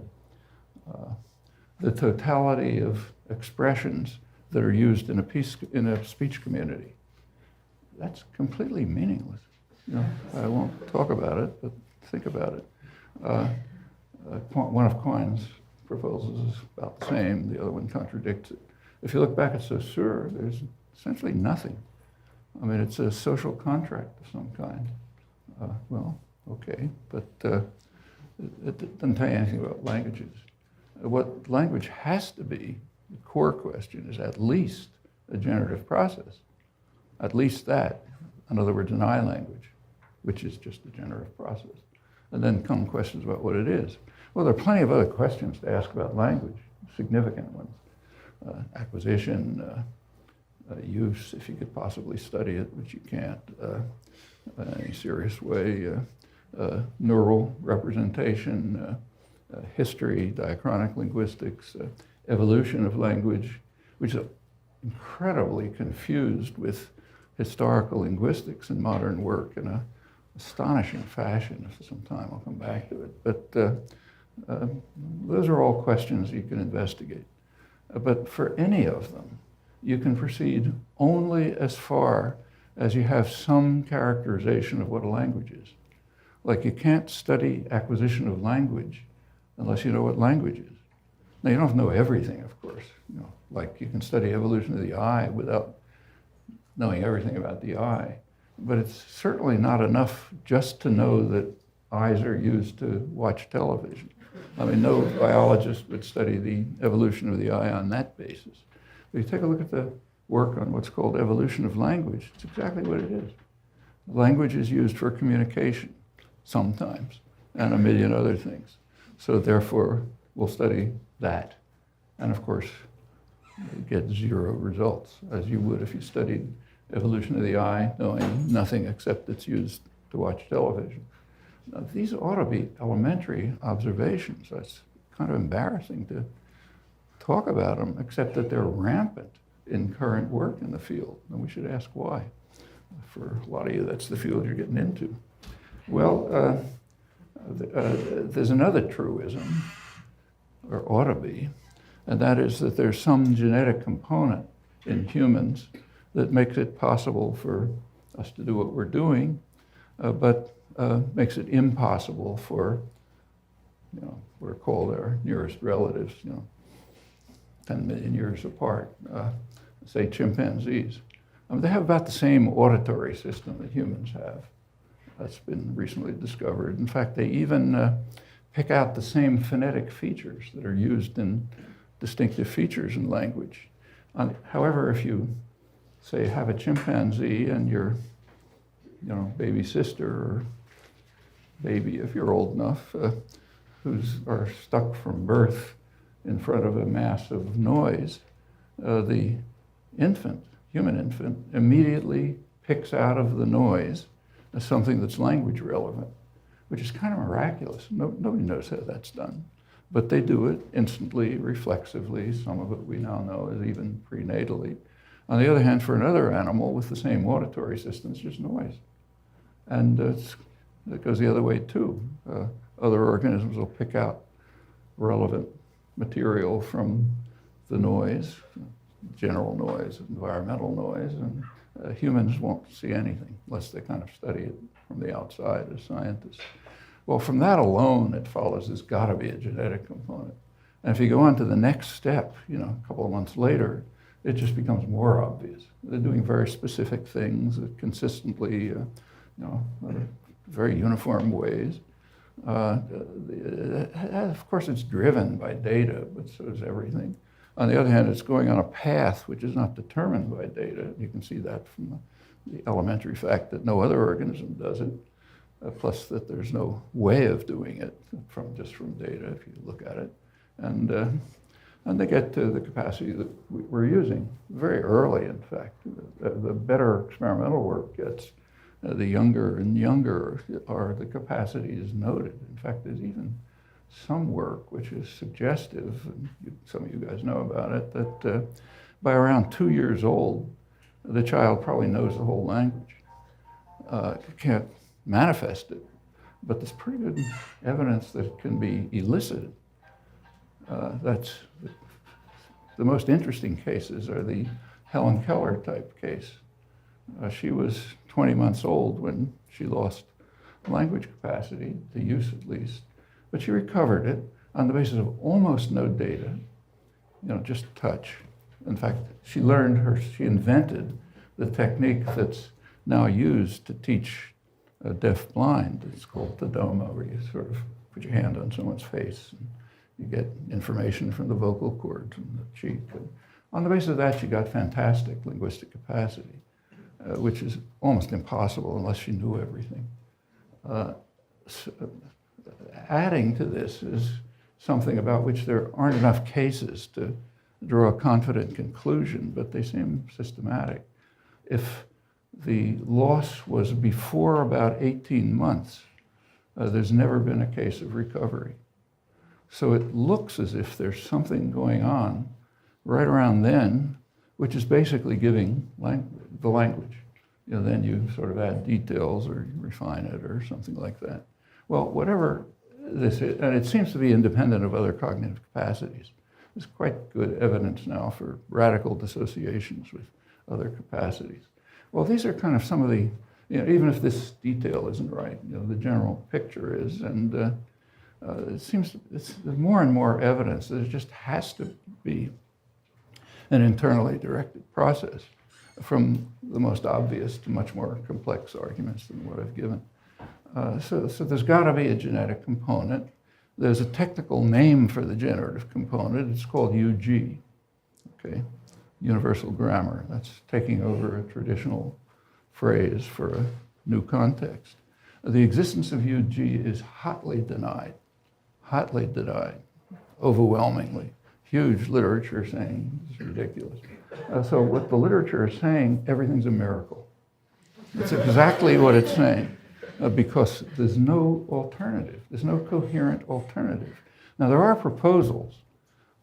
totality of expressions that are used in a speech community. That's completely meaningless. I won't talk about it, but think about it. One of Quine's proposals is about the same. The other one contradicts it. If you look back at Saussure, there's essentially nothing. It's a social contract of some kind. Okay, but it doesn't tell you anything about languages. What language has to be, the core question, is at least a generative process. At least that. In other words, an I language, which is just a generative process. And then come questions about what it is. Well, there are plenty of other questions to ask about language, significant ones. Acquisition, use, if you could possibly study it, which you can't. in any serious way. Neural representation, history, diachronic linguistics, evolution of language, which is incredibly confused with historical linguistics in modern work in an astonishing fashion. Sometime I'll come back to it. But those are all questions you can investigate. But for any of them, you can proceed only as far as you have some characterization of what a language is. Like you can't study acquisition of language unless you know what language is. Now you don't have to know everything, of course. You know, like you can study evolution of the eye without knowing everything about the eye. But it's certainly not enough just to know that eyes are used to watch television. I mean, no biologist would study the evolution of the eye on that basis. But you take a look at the work on what's called evolution of language, it's exactly what it is. Language is used for communication sometimes, and a million other things. So therefore, we'll study that. And of course, you get zero results, as you would if you studied evolution of the eye, knowing nothing except it's used to watch television. Now, these ought to be elementary observations. It's kind of embarrassing to talk about them, except that they're rampant in current work in the field. And we should ask why. For a lot of you, that's the field you're getting into. Well, there's another truism, or ought to be, and that is that there's some genetic component in humans that makes it possible for us to do what we're doing, but makes it impossible for, what are called our nearest relatives, 10 million years apart, say chimpanzees. They have about the same auditory system that humans have. That's been recently discovered. In fact, they even pick out the same phonetic features that are used in distinctive features in language. However, if you, say, have a chimpanzee and your baby sister or baby, if you're old enough, are stuck from birth in front of a mass of noise, the infant, human infant, immediately picks out of the noise as something that's language relevant, which is kind of miraculous. Nobody knows how that's done. But they do it instantly, reflexively. Some of it we now know is even prenatally. On the other hand, for another animal with the same auditory system, it's just noise. And it goes the other way too. Other organisms will pick out relevant material from the noise, general noise, environmental noise, and humans won't see anything unless they kind of study it from the outside as scientists. Well, from that alone, it follows there's got to be a genetic component. And if you go on to the next step, a couple of months later, it just becomes more obvious. They're doing very specific things that consistently, very uniform ways. Of course, it's driven by data, but so is everything. On the other hand, it's going on a path which is not determined by data. You can see that from the elementary fact that no other organism does it, plus that there's no way of doing it from data if you look at it. And they get to the capacity that we're using very early, in fact. The better experimental work gets, the younger and younger are the capacities noted. In fact, there's even some work which is suggestive, and some of you guys know about it, that by around 2 years old, the child probably knows the whole language. Can't manifest it, but there's pretty good evidence that it can be elicited. That's the most interesting cases are the Helen Keller type case. She was 20 months old when she lost language capacity, the use at least, but she recovered it on the basis of almost no data, just touch. In fact, she invented the technique that's now used to teach deaf-blind. It's called the doma, where you sort of put your hand on someone's face and you get information from the vocal cords and the cheek. And on the basis of that, she got fantastic linguistic capacity, which is almost impossible unless you knew everything. So adding to this is something about which there aren't enough cases to draw a confident conclusion, but they seem systematic. If the loss was before about 18 months. There's never been a case of recovery. So it looks as if there's something going on right around then, which is basically giving the language. Then you sort of add details or you refine it or something like that. Well, whatever this is, and it seems to be independent of other cognitive capacities. There's quite good evidence now for radical dissociations with other capacities. Well, these are kind of some of the, even if this detail isn't right, the general picture is, and it seems there's more and more evidence that it just has to be an internally directed process, from the most obvious to much more complex arguments than what I've given. So there's got to be a genetic component. There's a technical name for the generative component. It's called UG, okay? Universal grammar. That's taking over a traditional phrase for a new context. The existence of UG is hotly denied, overwhelmingly. Huge literature saying it's ridiculous. So what the literature is saying, everything's a miracle. It's exactly what it's saying, because there's no alternative. There's no coherent alternative. Now, there are proposals.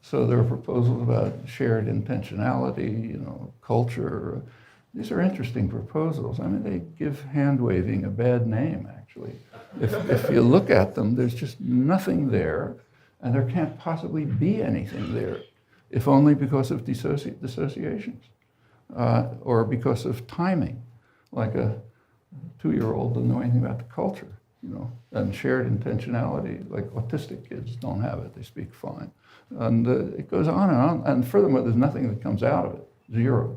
So there are proposals about shared intentionality, culture. These are interesting proposals. I mean, they give hand-waving a bad name, actually. If you look at them, there's just nothing there, and there can't possibly be anything there, if only because of dissociations, or because of timing, like a 2-year-old doesn't know anything about the culture, and shared intentionality, like autistic kids don't have it, they speak fine. And it goes on and on, and furthermore, there's nothing that comes out of it, zero,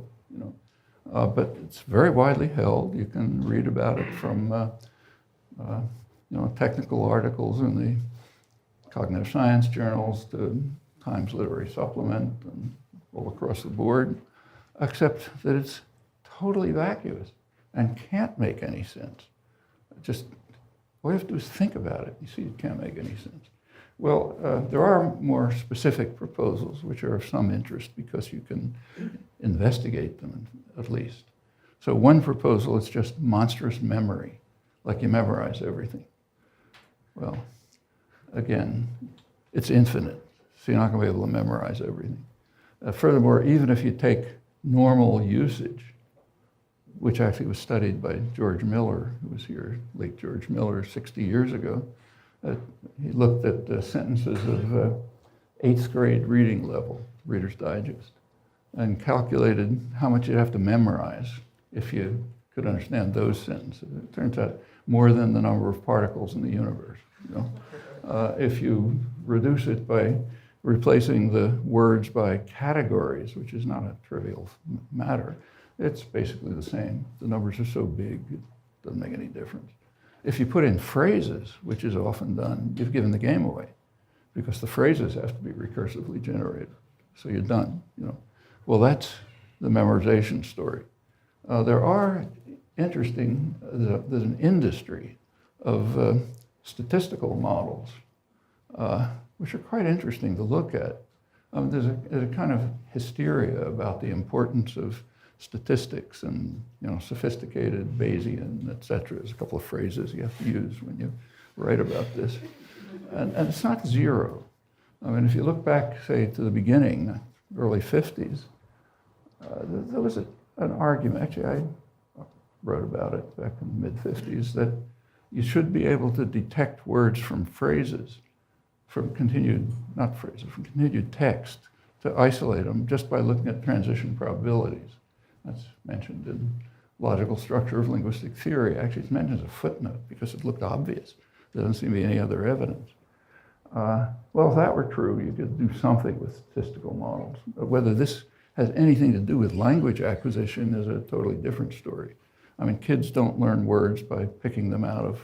but it's very widely held. You can read about it from, technical articles in the cognitive science journals to Times Literary Supplement and all across the board, except that it's totally vacuous and can't make any sense. Just all you have to do is think about it. You see, it can't make any sense. Well, there are more specific proposals which are of some interest because you can investigate them at least. So one proposal is just monstrous memory, like you memorize everything. Well, again, it's infinite, so you're not going to be able to memorize everything. Furthermore, even if you take normal usage, which actually was studied by George Miller, who was here, late George Miller, 60 years ago, he looked at sentences of 8th grade reading level, Reader's Digest, and calculated how much you'd have to memorize if you could understand those sentences. It turns out more than the number of particles in the universe. If you reduce it by replacing the words by categories, which is not a trivial matter, it's basically the same. The numbers are so big, it doesn't make any difference. If you put in phrases, which is often done, you've given the game away, because the phrases have to be recursively generated. So you're done. Well, that's the memorization story. There are interesting, there's an industry of statistical models, which are quite interesting to look at. There's a kind of hysteria about the importance of statistics and sophisticated Bayesian, et cetera. There's a couple of phrases you have to use when you write about this. And it's not zero. I mean, if you look back, say, to the beginning, early 50s, there was an argument, actually I wrote about it back in the mid-50s, that you should be able to detect words from phrases, from continued text, to isolate them just by looking at transition probabilities. That's mentioned in Logical Structure of Linguistic Theory. Actually, it's mentioned as a footnote because it looked obvious. There doesn't seem to be any other evidence. Well, if that were true, you could do something with statistical models. Whether this has anything to do with language acquisition is a totally different story. I mean, kids don't learn words by picking them out of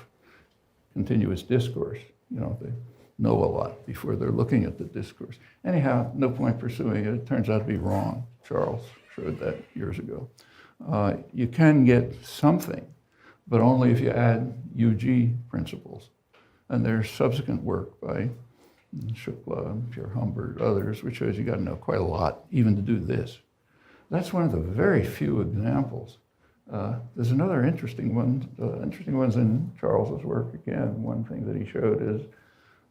continuous discourse. They know a lot before they're looking at the discourse. Anyhow, no point pursuing it. It turns out to be wrong. Charles showed that years ago. You can get something, but only if you add UG principles. And there's subsequent work by Shukla, Pierre Humbert, others, which shows you got to know quite a lot even to do this. That's one of the very few examples There's another interesting one. Interesting ones in Charles's work. Again, one thing that he showed is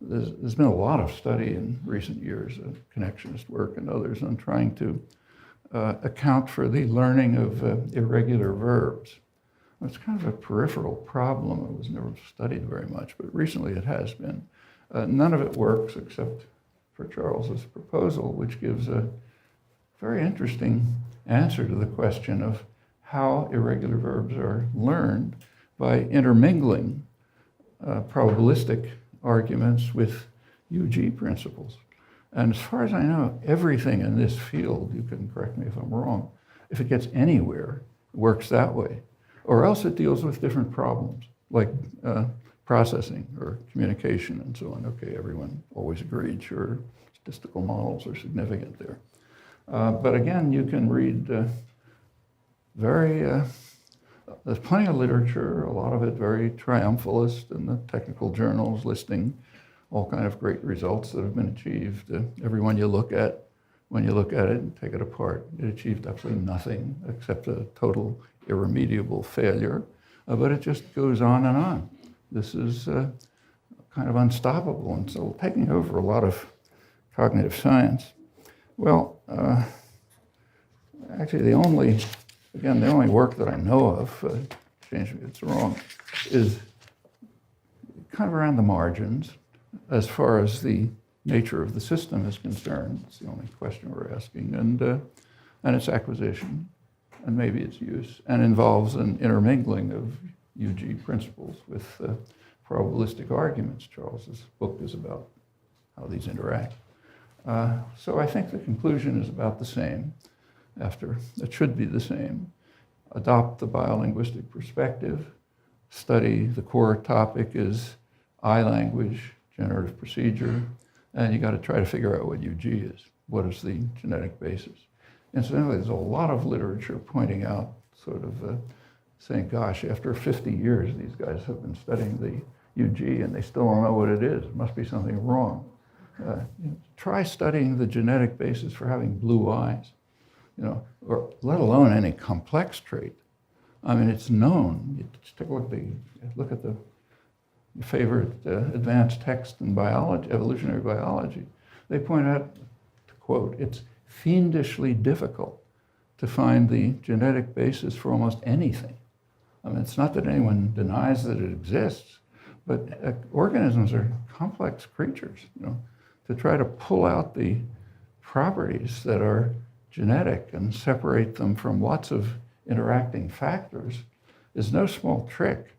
there's been a lot of study in recent years of connectionist work and others on trying to account for the learning of irregular verbs. It's kind of a peripheral problem. It was never studied very much, but recently it has been. None of it works except for Charles's proposal, which gives a very interesting answer to the question of how irregular verbs are learned by intermingling probabilistic arguments with UG principles. And as far as I know, everything in this field, you can correct me if I'm wrong, if it gets anywhere, it works that way. Or else it deals with different problems, like processing or communication and so on. Okay, everyone always agreed, sure, statistical models are significant there. But again, you can read there's plenty of literature, a lot of it very triumphalist in the technical journals listing all kind of great results that have been achieved. Every one you look at, when you look at it and take it apart, it achieved absolutely nothing except a total irremediable failure, but it just goes on and on. This is kind of unstoppable, and so taking over a lot of cognitive science. Well, actually the only work that I know of, change me if it's wrong, is kind of around the margins as far as the nature of the system is concerned. It's the only question we're asking, and its acquisition, and maybe its use, and involves an intermingling of UG principles with probabilistic arguments. Charles's book is about how these interact. So I think the conclusion is about the same. It should be the same. Adopt the biolinguistic perspective. Study, the core topic is I language, generative procedure, and you got to try to figure out what UG is. What is the genetic basis? Incidentally, there's a lot of literature pointing out, sort of saying, gosh, after 50 years, these guys have been studying the UG and they still don't know what it is. It must be something wrong. Try studying the genetic basis for having blue eyes, or let alone any complex trait. I mean, it's known. You just take a look at your favorite advanced text in biology, evolutionary biology. They point out, to quote, it's fiendishly difficult to find the genetic basis for almost anything. I mean, it's not that anyone denies that it exists, but organisms are complex creatures. To try to pull out the properties that are genetic and separate them from lots of interacting factors is no small trick,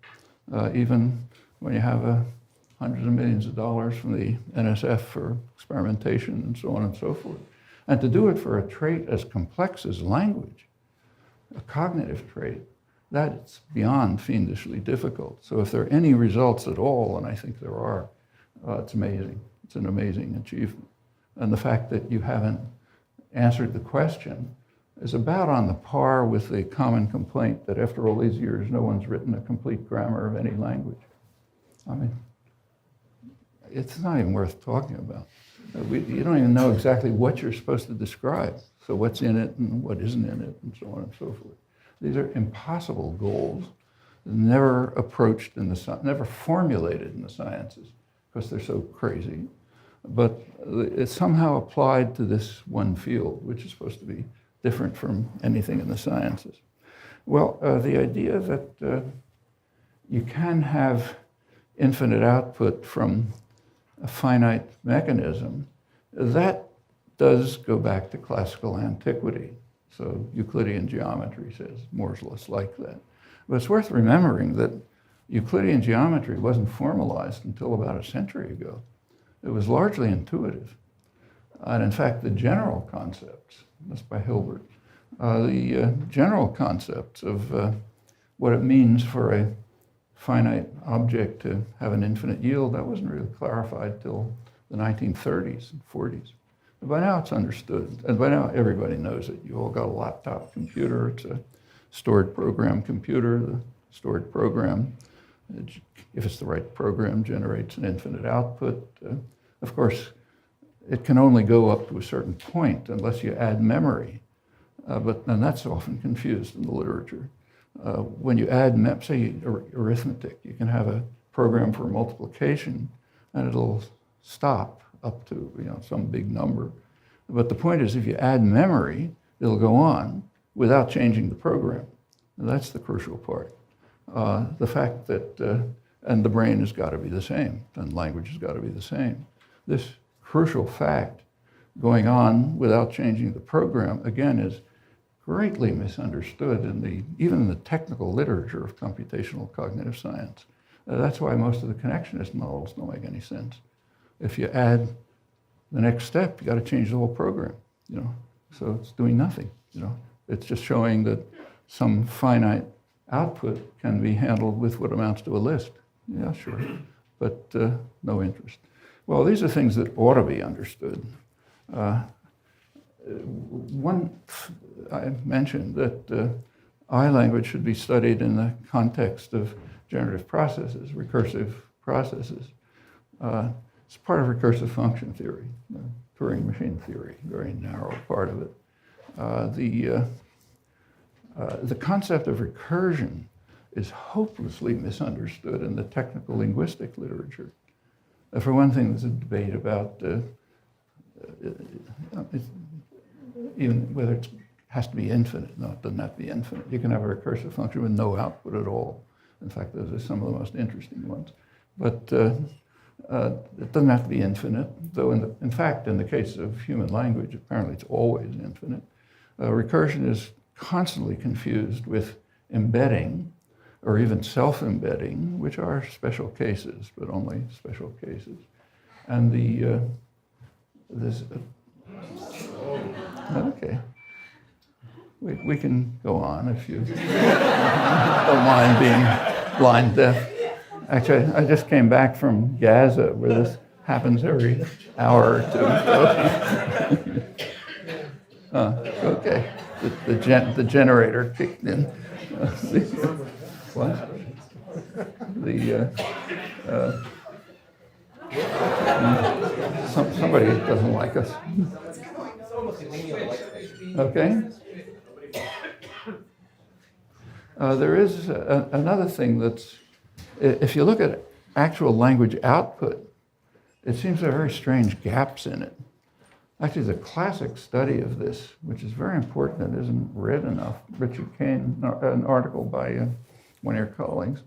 even when you have hundreds of millions of dollars from the NSF for experimentation and so on and so forth. And to do it for a trait as complex as language, a cognitive trait, that's beyond fiendishly difficult. So if there are any results at all, and I think there are, it's amazing. It's an amazing achievement. And the fact that you haven't answered the question is about on the par with the common complaint that after all these years, no one's written a complete grammar of any language. I mean, it's not even worth talking about. You don't even know exactly what you're supposed to describe. So what's in it and what isn't in it and so on and so forth. These are impossible goals, never approached never formulated in the sciences because they're so crazy. But it's somehow applied to this one field, which is supposed to be different from anything in the sciences. Well, the idea that you can have infinite output from a finite mechanism, that does go back to classical antiquity. So Euclidean geometry says more or less like that. But it's worth remembering that Euclidean geometry wasn't formalized until about a century ago. It was largely intuitive. And in fact, the general concepts, that's by Hilbert, the general concepts of what it means for a finite object to have an infinite yield, that wasn't really clarified till the 1930s and 40s. And by now it's understood. And by now everybody knows it. You all got a laptop computer. It's a stored program computer. The stored program, if it's the right program, generates an infinite output. Of course, it can only go up to a certain point unless you add memory. And that's often confused in the literature. When you add, say, arithmetic, you can have a program for multiplication, and it'll stop up to some big number. But the point is, if you add memory, it'll go on without changing the program. And that's the crucial part. The fact that, and the brain has got to be the same, and language has got to be the same. This crucial fact going on without changing the program, again, is greatly misunderstood even in the technical literature of computational cognitive science. That's why most of the connectionist models don't make any sense. If you add the next step, you got to change the whole program, So it's doing nothing, It's just showing that some finite output can be handled with what amounts to a list. Yeah, sure, but no interest. Well, these are things that ought to be understood. I mentioned that I language should be studied in the context of generative processes, recursive processes. It's part of recursive function theory, Turing machine theory, very narrow part of it. The concept of recursion is hopelessly misunderstood in the technical linguistic literature. For one thing, there's a debate about even whether it has to be infinite. No, it doesn't have to be infinite. You can have a recursive function with no output at all. In fact, those are some of the most interesting ones. But it doesn't have to be infinite, though in fact, in the case of human language, apparently it's always infinite. Recursion is constantly confused with embedding, or even self-embedding, which are special cases, but only special cases. And okay. We can go on if you don't mind being blind deaf. Actually, I just came back from Gaza, where this happens every hour or two. Okay, the generator kicked in. What? Somebody doesn't like us. Okay. There is another thing that's, if you look at actual language output, it seems there are very strange gaps in it. Actually, the classic study of this, which is very important and isn't read enough, Richard Kane, an article by one of your colleagues,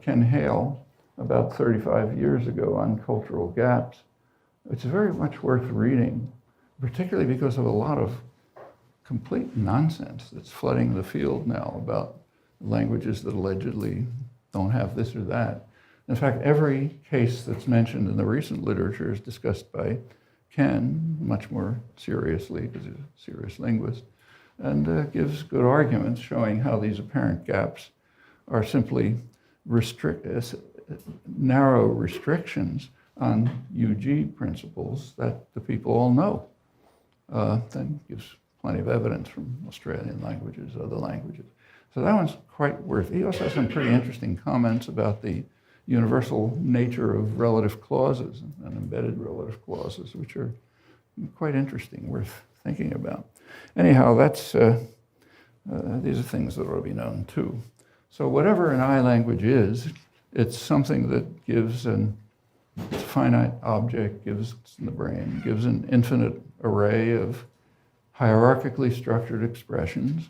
Ken Hale, about 35 years ago on cultural gaps. It's very much worth reading, particularly because of a lot of complete nonsense that's flooding the field now about languages that allegedly don't have this or that. In fact, every case that's mentioned in the recent literature is discussed by Ken much more seriously, because he's a serious linguist, and gives good arguments showing how these apparent gaps are simply narrow restrictions on UG principles that the people all know. Then gives plenty of evidence from Australian languages, other languages. So that one's quite worth. He also has some pretty interesting comments about the universal nature of relative clauses and embedded relative clauses, which are quite interesting, worth thinking about. Anyhow, that's these are things that ought to be known too. So whatever an I language is, it's something that gives it's a finite object, gives in the brain, gives an infinite array of hierarchically structured expressions,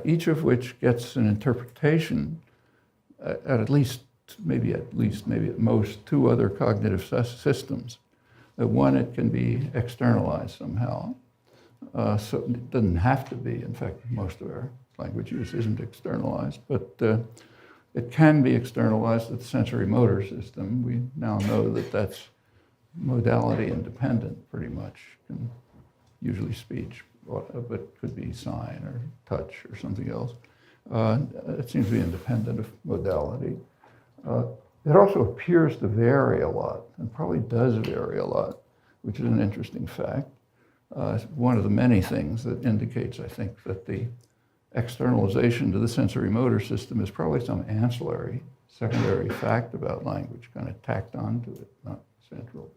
each of which gets an interpretation at least, maybe at most, two other cognitive systems. One, it can be externalized somehow. So it doesn't have to be. In fact, most of our language use isn't externalized, but it can be externalized at the sensory motor system. We now know that that's modality independent, pretty much. Usually speech, but could be sign or touch or something else. It seems to be independent of modality. It also appears to vary a lot, and probably does vary a lot, which is an interesting fact. It's one of the many things that indicates, I think, that the externalization to the sensory motor system is probably some ancillary, secondary fact about language, kind of tacked onto it, not central.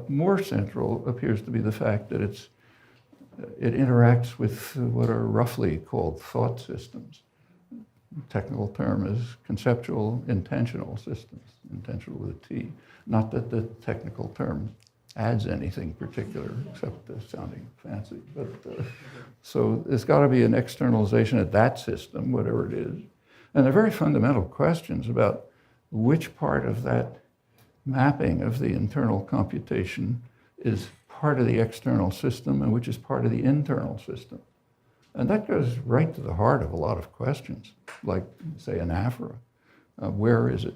More central appears to be the fact that it interacts with what are roughly called thought systems. technical term is conceptual intentional systems, intentional with a T. Not that the technical term adds anything particular except sounding fancy. But so there's got to be an externalization of that system, whatever it is. And they're very fundamental questions about which part of that mapping of the internal computation is part of the external system and which is part of the internal system. And that goes right to the heart of a lot of questions, like, say, anaphora. Where is it?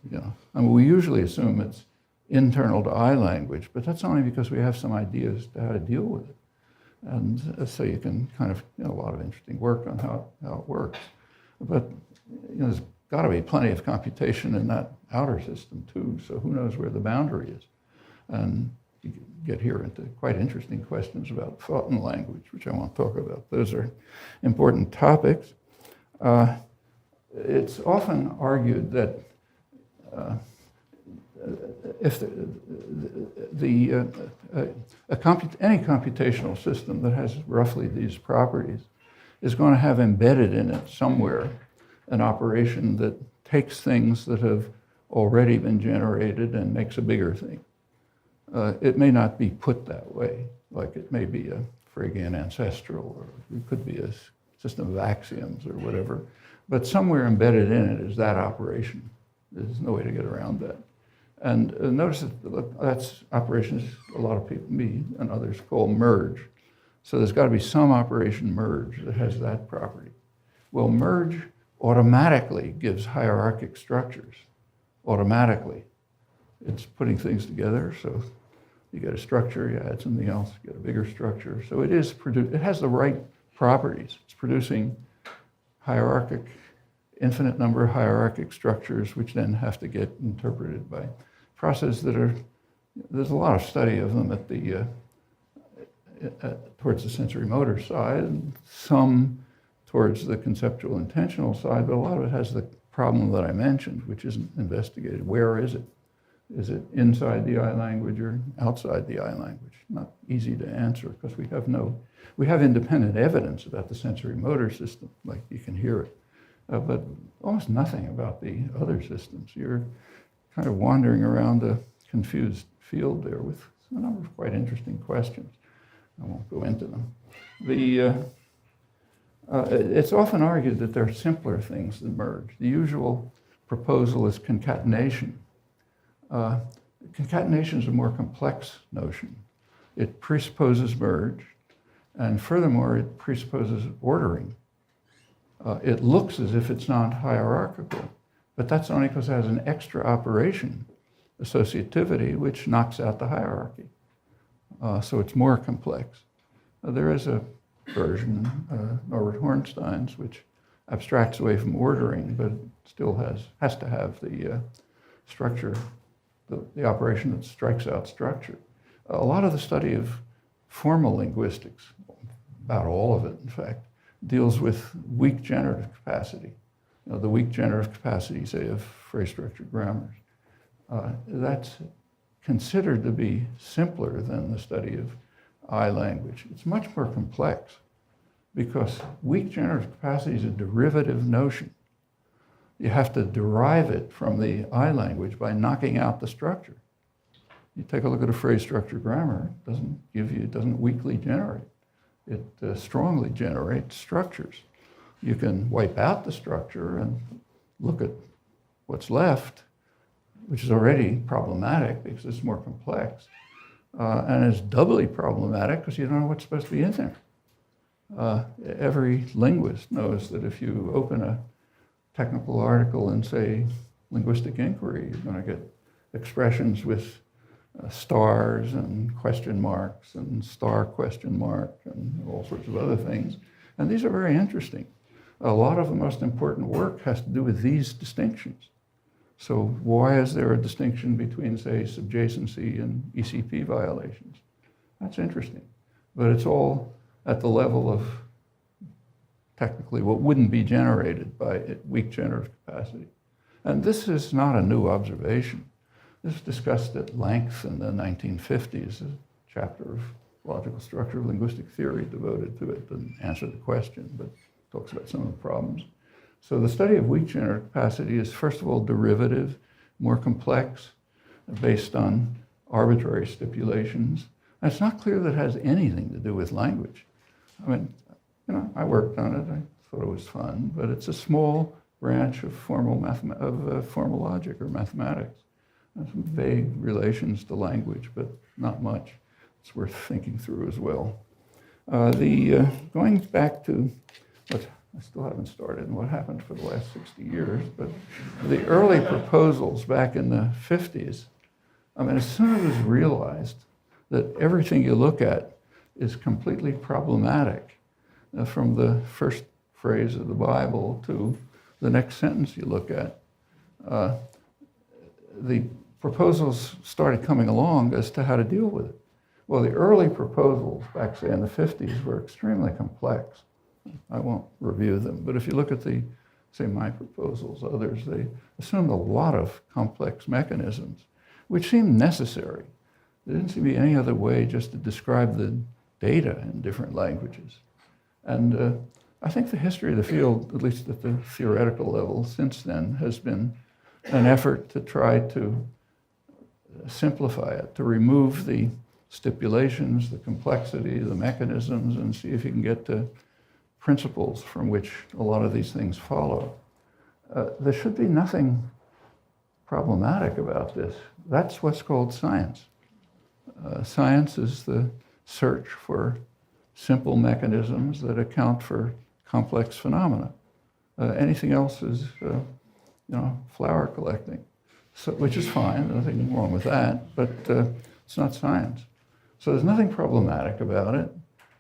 You know, I mean, we usually assume it's internal to I language, but that's only because we have some ideas to how to deal with it. And so you can kind of, a lot of interesting work on how it works. But there's got to be plenty of computation in that outer system too, so who knows where the boundary is. And you get here into quite interesting questions about thought and language, which I won't talk about. Those are important topics. It's often argued that if any computational system that has roughly these properties is going to have embedded in it somewhere an operation that takes things that have already been generated and makes a bigger thing. It may not be put that way, like it may be a Phrygian ancestral, or it could be a system of axioms or whatever, but somewhere embedded in it is that operation. There's no way to get around that. And notice that that's operations a lot of people, me and others, call merge. So there's got to be some operation merge that has that property. Well, merge automatically gives hierarchic structures, automatically. It's putting things together, so you get a structure, you add something else, you get a bigger structure. So it has the right properties. It's producing hierarchic, infinite number of hierarchic structures, which then have to get interpreted by processes that are, there's a lot of study of them at the, towards the sensory motor side, and some towards the conceptual intentional side, but a lot of it has the problem that I mentioned, which isn't investigated. Where is it? Is it inside the I language or outside the I language? Not easy to answer because we have independent evidence about the sensory motor system, like you can hear it, but almost nothing about the other systems. You're kind of wandering around a confused field there with a number of quite interesting questions. I won't go into them. It's often argued that there are simpler things than merge. The usual proposal is concatenation. Concatenation is a more complex notion. It presupposes merge, and furthermore, it presupposes ordering. It looks as if it's not hierarchical, but that's only because it has an extra operation, associativity, which knocks out the hierarchy. So it's more complex. There is a version, Norbert Hornstein's, which abstracts away from ordering, but still has to have the structure, the operation that strikes out structure. A lot of the study of formal linguistics, about all of it, in fact, deals with weak generative capacity. The weak generative capacity, say, of phrase-structured grammars. That's considered to be simpler than the study of I language. It's much more complex because weak generative capacity is a derivative notion. You have to derive it from the I language by knocking out the structure. You take a look at a phrase-structured grammar, it doesn't weakly generate. It strongly generates structures. You can wipe out the structure and look at what's left, which is already problematic because it's more complex. And it's doubly problematic because you don't know what's supposed to be in there. Every linguist knows that if you open a technical article in, say, linguistic inquiry, you're going to get expressions with stars and question marks and star question mark and all sorts of other things. And these are very interesting. A lot of the most important work has to do with these distinctions. So why is there a distinction between, say, subjacency and ECP violations? That's interesting. But it's all at the level of technically what wouldn't be generated by weak generative capacity. And this is not a new observation. This was discussed at length in the 1950s, a chapter of logical structure of linguistic theory devoted to it. Doesn't answer the question, but talks about some of the problems. So the study of weak generative capacity is, first of all, derivative, more complex, based on arbitrary stipulations. And it's not clear that it has anything to do with language. I mean, I worked on it. I thought it was fun, but it's a small branch of formal logic or mathematics. There's some vague relations to language, but not much. It's worth thinking through as well. Going back to what I still haven't started and what happened for the last 60 years, but the early proposals back in the 50s, I mean, as soon as it was realized that everything you look at is completely problematic, from the first phrase of the Bible to the next sentence you look at, the proposals started coming along as to how to deal with it. Well, the early proposals back, say, in the 50s were extremely complex. I won't review them, but if you look at my proposals, others, they assumed a lot of complex mechanisms, which seemed necessary. There didn't seem to be any other way just to describe the data in different languages. And I think the history of the field, at least at the theoretical level since then, has been an effort to try to simplify it, to remove the stipulations, the complexity, the mechanisms, and see if you can get to principles from which a lot of these things follow. There should be nothing problematic about this. That's what's called science. Science is the search for simple mechanisms that account for complex phenomena. Anything else is, flower collecting, which is fine, nothing wrong with that, but it's not science. So there's nothing problematic about it.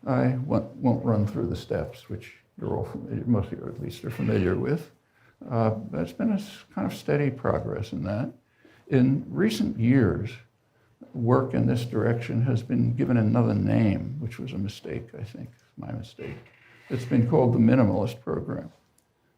I won't run through the steps, which you're all familiar, most of you at least are familiar with. There's been a kind of steady progress in that. In recent years, work in this direction has been given another name, which was a mistake, I think, my mistake. It's been called the Minimalist program.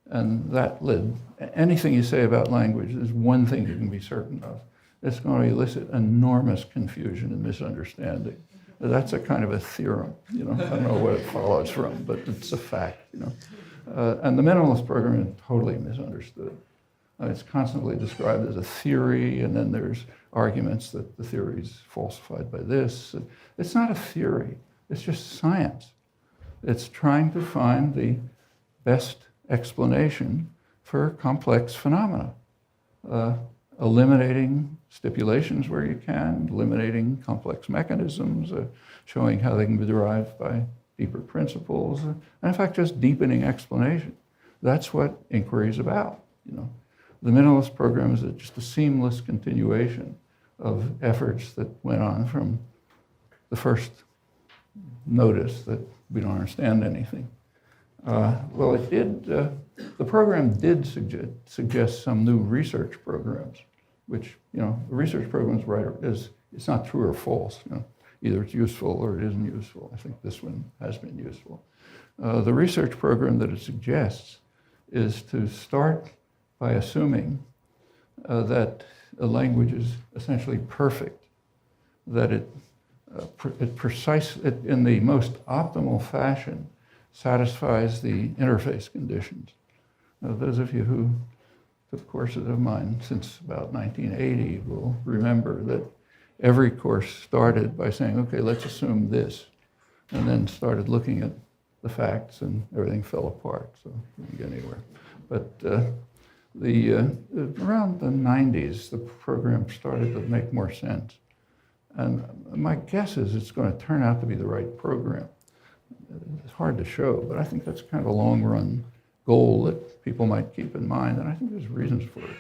And that led, anything you say about language, there's one thing you can be certain of. It's going to elicit enormous confusion and misunderstanding. That's a kind of a theorem, I don't know what it follows from, but it's a fact, And the Minimalist program is totally misunderstood. It's constantly described as a theory, and then there's arguments that the theory is falsified by this. It's not a theory, it's just science. It's trying to find the best explanation for complex phenomena, eliminating stipulations where you can, eliminating complex mechanisms, showing how they can be derived by deeper principles, and in fact, just deepening explanation. That's what inquiry is about. The Minimalist program is just a seamless continuation of efforts that went on from the first notice that we don't understand anything. Well, it did. The program did suggest some new research programs, which the research programs it's not true or false. Either it's useful or it isn't useful. I think this one has been useful. The research program that it suggests is to start by assuming that a language is essentially perfect, that it in the most optimal fashion satisfies the interface conditions. Now, those of you who took courses of mine since about 1980 will remember that every course started by saying, okay, let's assume this, and then started looking at the facts and everything fell apart, so we didn't get anywhere. But around the 90s, the program started to make more sense. And my guess is it's going to turn out to be the right program. It's hard to show, but I think that's kind of a long-run goal that people might keep in mind, and I think there's reasons for it.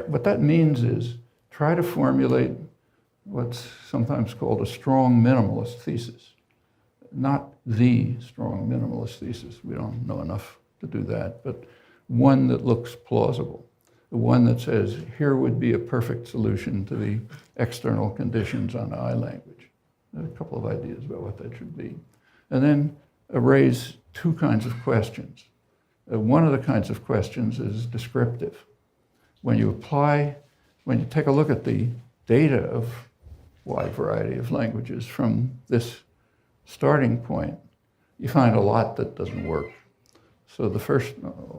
What that means is try to formulate what's sometimes called a strong minimalist thesis, not the strong minimalist thesis. We don't know enough to do that, but one that looks plausible, one that says, here would be a perfect solution to the external conditions on I language. A couple of ideas about what that should be. And then raise two kinds of questions. One of the kinds of questions is descriptive. When you take a look at the data of a wide variety of languages from this starting point, you find a lot that doesn't work. So the first,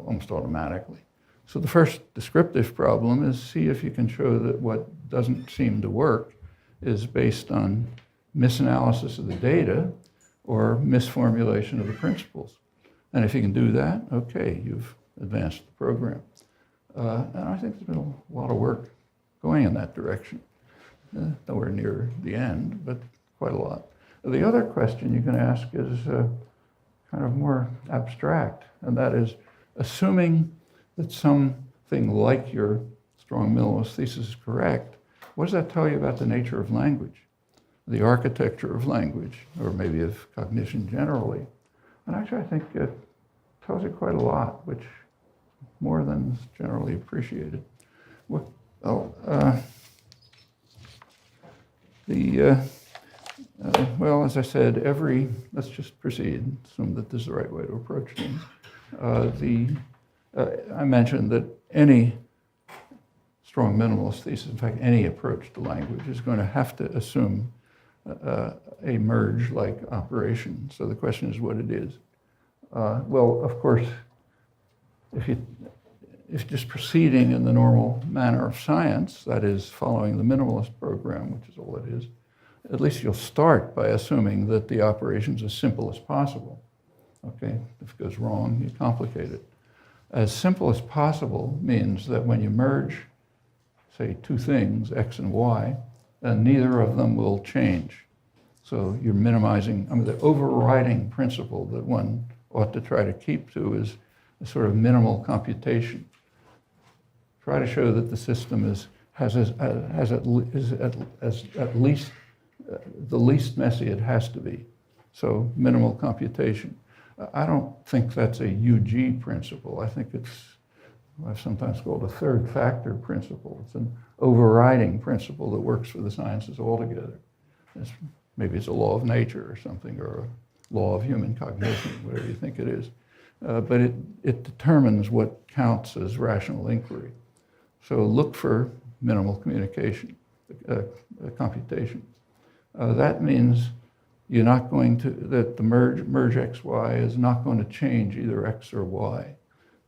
almost automatically. So the first descriptive problem is see if you can show that what doesn't seem to work is based on misanalysis of the data or misformulation of the principles. And if you can do that, okay, you've advanced the program. And I think there's been a lot of work going in that direction. Nowhere near the end, but quite a lot. The other question you can ask is kind of more abstract, and that is, assuming that something like your strong minimalist thesis is correct, what does that tell you about the nature of language, the architecture of language, or maybe of cognition generally? And actually, I think it tells you quite a lot, which more than is generally appreciated. Well, as I said, let's just proceed, assume that this is the right way to approach things. I mentioned that any strong minimalist thesis, in fact, any approach to language, is going to have to assume a merge-like operation. So the question is what it is. Well, of course, if just proceeding in the normal manner of science, that is, following the minimalist program, which is all it is, at least you'll start by assuming that the operation's as simple as possible. Okay, if it goes wrong, you complicate it. As simple as possible means that when you merge, say, two things, X and Y, then neither of them will change. So you're minimizing, the overriding principle that one ought to try to keep to is a sort of minimal computation. Try to show that the system has at least the least messy it has to be. So minimal computation. I don't think that's a UG principle. I think I've sometimes called a third factor principle. It's an overriding principle that works for the sciences altogether. Maybe it's a law of nature or something, or a law of human cognition, whatever you think it is. But it determines what counts as rational inquiry. So look for minimal communication, computation. That means you're not going to, that the merge XY is not going to change either X or Y.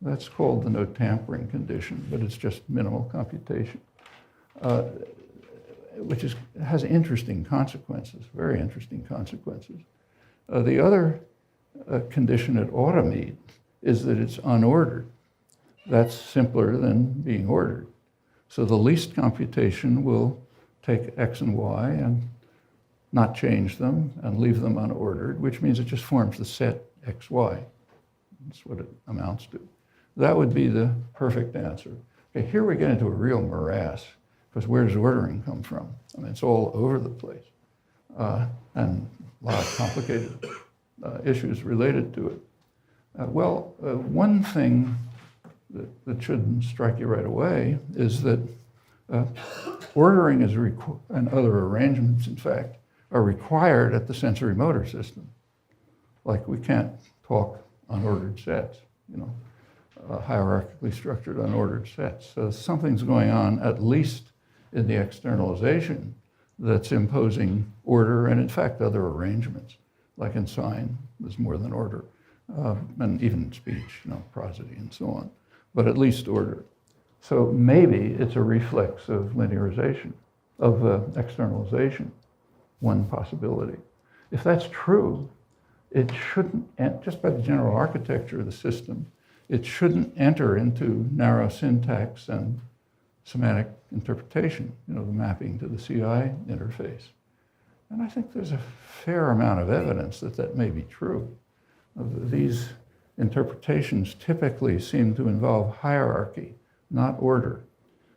That's called the no tampering condition, but it's just minimal computation, which has interesting consequences, very interesting consequences. The other condition it ought to meet is that it's unordered. That's simpler than being ordered. So the least computation will take X and Y and not change them and leave them unordered, which means it just forms the set XY. That's what it amounts to. That would be the perfect answer. Okay, here we get into a real morass, because where does ordering come from? It's all over the place, and a lot of complicated issues related to it. One thing that shouldn't strike you right away is that ordering and other arrangements, in fact, are required at the sensory motor system. Like we can't talk unordered sets, hierarchically structured unordered sets. So something's going on, at least in the externalization, that's imposing order and, in fact, other arrangements. Like in sign, there's more than order, and even in speech, prosody and so on, but at least order. So maybe it's a reflex of linearization, of externalization, one possibility. If that's true, it shouldn't, just by the general architecture of the system, it shouldn't enter into narrow syntax and semantic interpretation, the mapping to the CI interface. And I think there's a fair amount of evidence that that may be true. These interpretations typically seem to involve hierarchy, not order.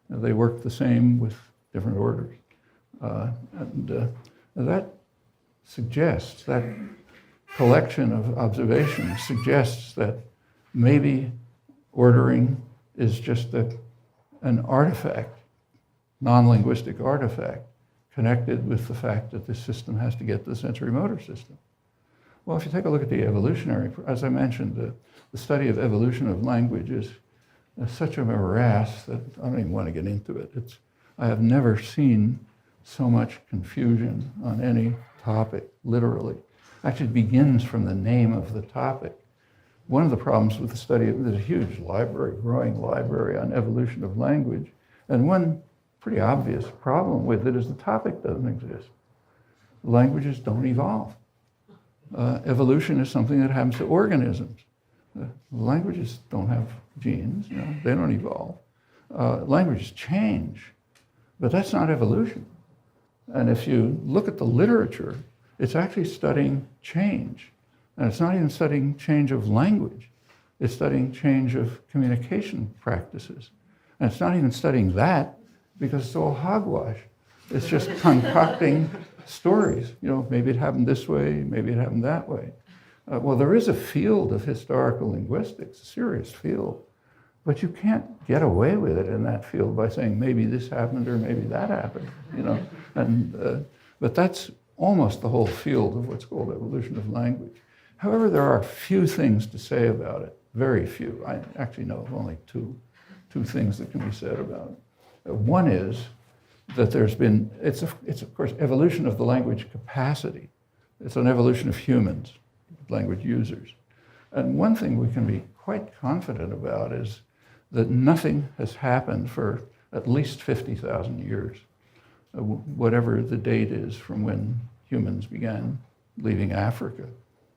They work the same with different orders. That suggests, that collection of observations suggests that maybe ordering is just an artifact, non-linguistic artifact, connected with the fact that this system has to get to the sensory motor system. Well, if you take a look at the evolutionary, as I mentioned, the study of evolution of language is such a morass that I don't even want to get into it. I have never seen so much confusion on any topic, literally. Actually, it begins from the name of the topic. one of the problems with the study, there's a huge library, growing library on evolution of language, and one pretty obvious problem with it is the topic doesn't exist. Languages don't evolve. Evolution is something that happens to organisms. Languages don't have genes, they don't evolve. Languages change, but that's not evolution. And if you look at the literature, it's actually studying change. And it's not even studying change of language. It's studying change of communication practices. And it's not even studying that because it's all hogwash. It's just concocting stories. Maybe it happened this way, maybe it happened that way. Well, there is a field of historical linguistics, a serious field, but you can't get away with it in that field by saying maybe this happened or maybe that happened, but that's almost the whole field of what's called evolution of language. However, there are few things to say about it, very few. I actually know of only two things that can be said about it. One is that it's of course evolution of the language capacity. It's an evolution of humans, language users. And one thing we can be quite confident about is that nothing has happened for at least 50,000 years, whatever the date is from when humans began leaving Africa.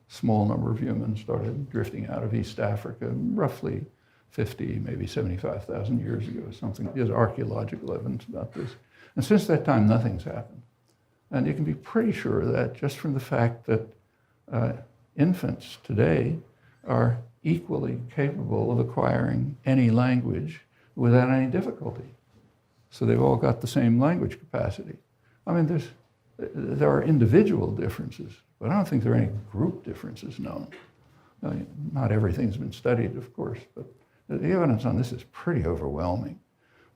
Small number of humans started drifting out of East Africa, roughly 50, maybe 75,000 years ago. There's archaeological evidence about this. And since that time, nothing's happened. And you can be pretty sure of that just from the fact that infants today are equally capable of acquiring any language without any difficulty. So they've all got the same language capacity. I mean, there are individual differences, but I don't think there are any group differences known. Not everything's been studied, of course, but the evidence on this is pretty overwhelming.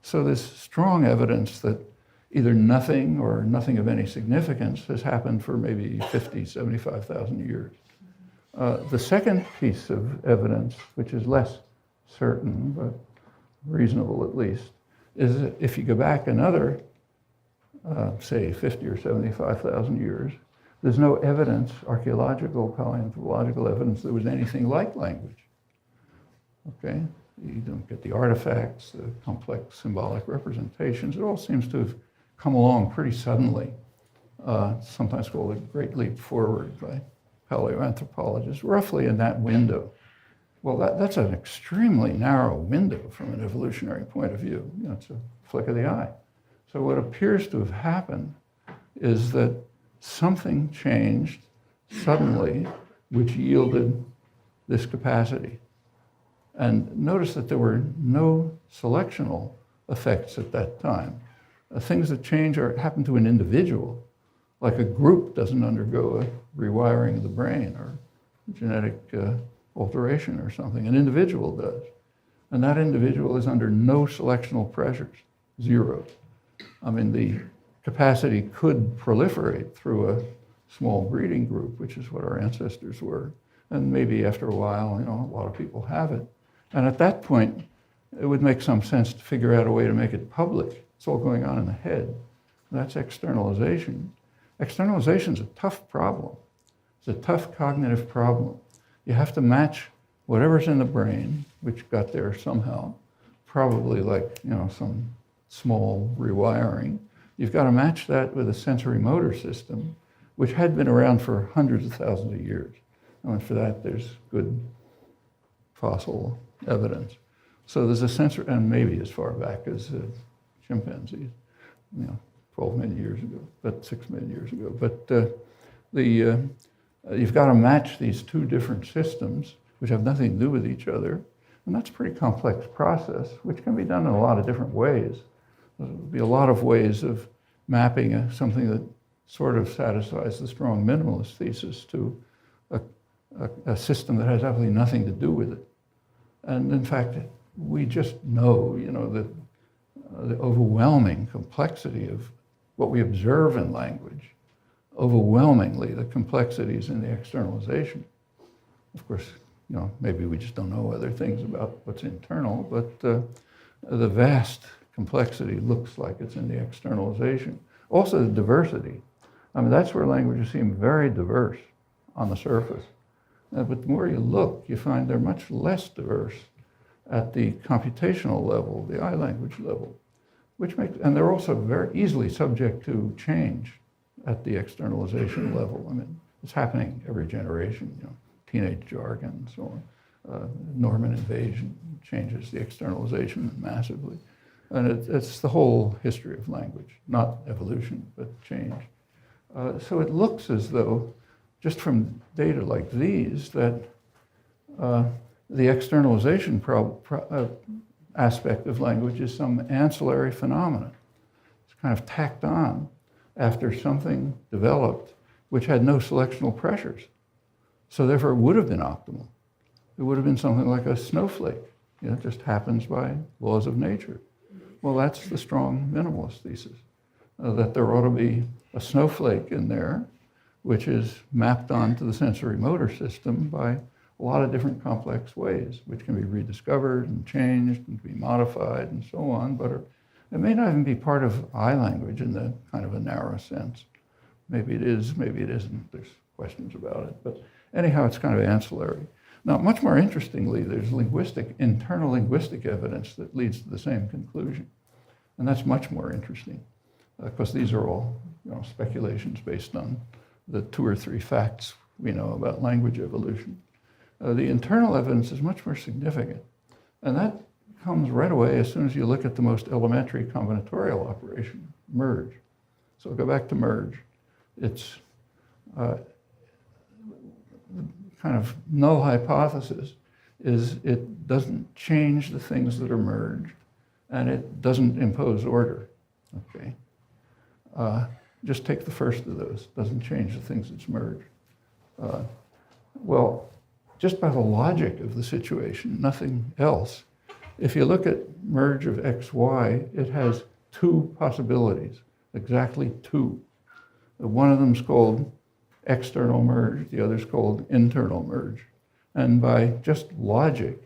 So there's strong evidence that either nothing or nothing of any significance has happened for maybe 50, 75,000 years. The second piece of evidence, which is less certain, but reasonable at least, is that if you go back another, say, 50 or 75,000 years, there's no evidence, archaeological, paleontological evidence, there was anything like language. Okay? You don't get the artifacts, the complex symbolic representations. It all seems to have come along pretty suddenly, sometimes called a great leap forward by paleoanthropologists, roughly in that window. Well, that's an extremely narrow window from an evolutionary point of view. It's a flick of the eye. So what appears to have happened is that something changed suddenly, which yielded this capacity. And notice that there were no selectional effects at that time. Things that change happen to an individual, like a group doesn't undergo a rewiring of the brain or genetic alteration or something. An individual does. And that individual is under no selectional pressures, zero. I mean, the capacity could proliferate through a small breeding group, which is what our ancestors were. And maybe after a while, a lot of people have it. And at that point, it would make some sense to figure out a way to make it public. It's all going on in the head. That's externalization. Externalization is a tough problem. It's a tough cognitive problem. You have to match whatever's in the brain, which got there somehow, probably like, some small rewiring. You've got to match that with a sensory motor system, which had been around for hundreds of thousands of years. And for that, there's good fossil evidence. So there's a sensory, and maybe as far back as chimpanzees, 12 million years ago, but 6 million years ago. But you've got to match these two different systems, which have nothing to do with each other. And that's a pretty complex process, which can be done in a lot of different ways. There'll be a lot of ways of mapping something that sort of satisfies the strong minimalist thesis to a system that has absolutely nothing to do with it. And in fact, we just know, the overwhelming complexity of what we observe in language, overwhelmingly the complexities in the externalization. Of course, maybe we just don't know other things about what's internal, but the vast complexity looks like it's in the externalization. Also the diversity. I mean, that's where languages seem very diverse on the surface. But the more you look, you find they're much less diverse at the computational level, the I-language level, and they're also very easily subject to change at the externalization level. I mean, it's happening every generation, teenage jargon and so on. Norman invasion changes the externalization massively. And it's the whole history of language, not evolution, but change. So it looks as though, just from data like these, that the externalization aspect of language is some ancillary phenomenon. It's kind of tacked on after something developed which had no selectional pressures. So therefore it would have been optimal. It would have been something like a snowflake. It just happens by laws of nature. Well, that's the strong minimalist thesis, that there ought to be a snowflake in there which is mapped onto the sensory motor system by a lot of different complex ways, which can be rediscovered and changed and be modified and so on, but it may not even be part of I-language in the kind of a narrow sense. Maybe it is, maybe it isn't. There's questions about it. But anyhow, it's kind of ancillary. Now, much more interestingly, there's internal linguistic evidence that leads to the same conclusion. And that's much more interesting, because these are all speculations based on the 2 or 3 facts we know about language evolution. The internal evidence is much more significant. And that comes right away as soon as you look at the most elementary combinatorial operation, merge. So go back to merge. It's kind of null hypothesis is it doesn't change the things that are merged, and it doesn't impose order, okay? Just take the first of those, doesn't change the things that's merged. Well, just by the logic of the situation, nothing else, if you look at merge of x, y, it has 2 possibilities, exactly 2. One of them is called external merge, the other is called internal merge. And by just logic,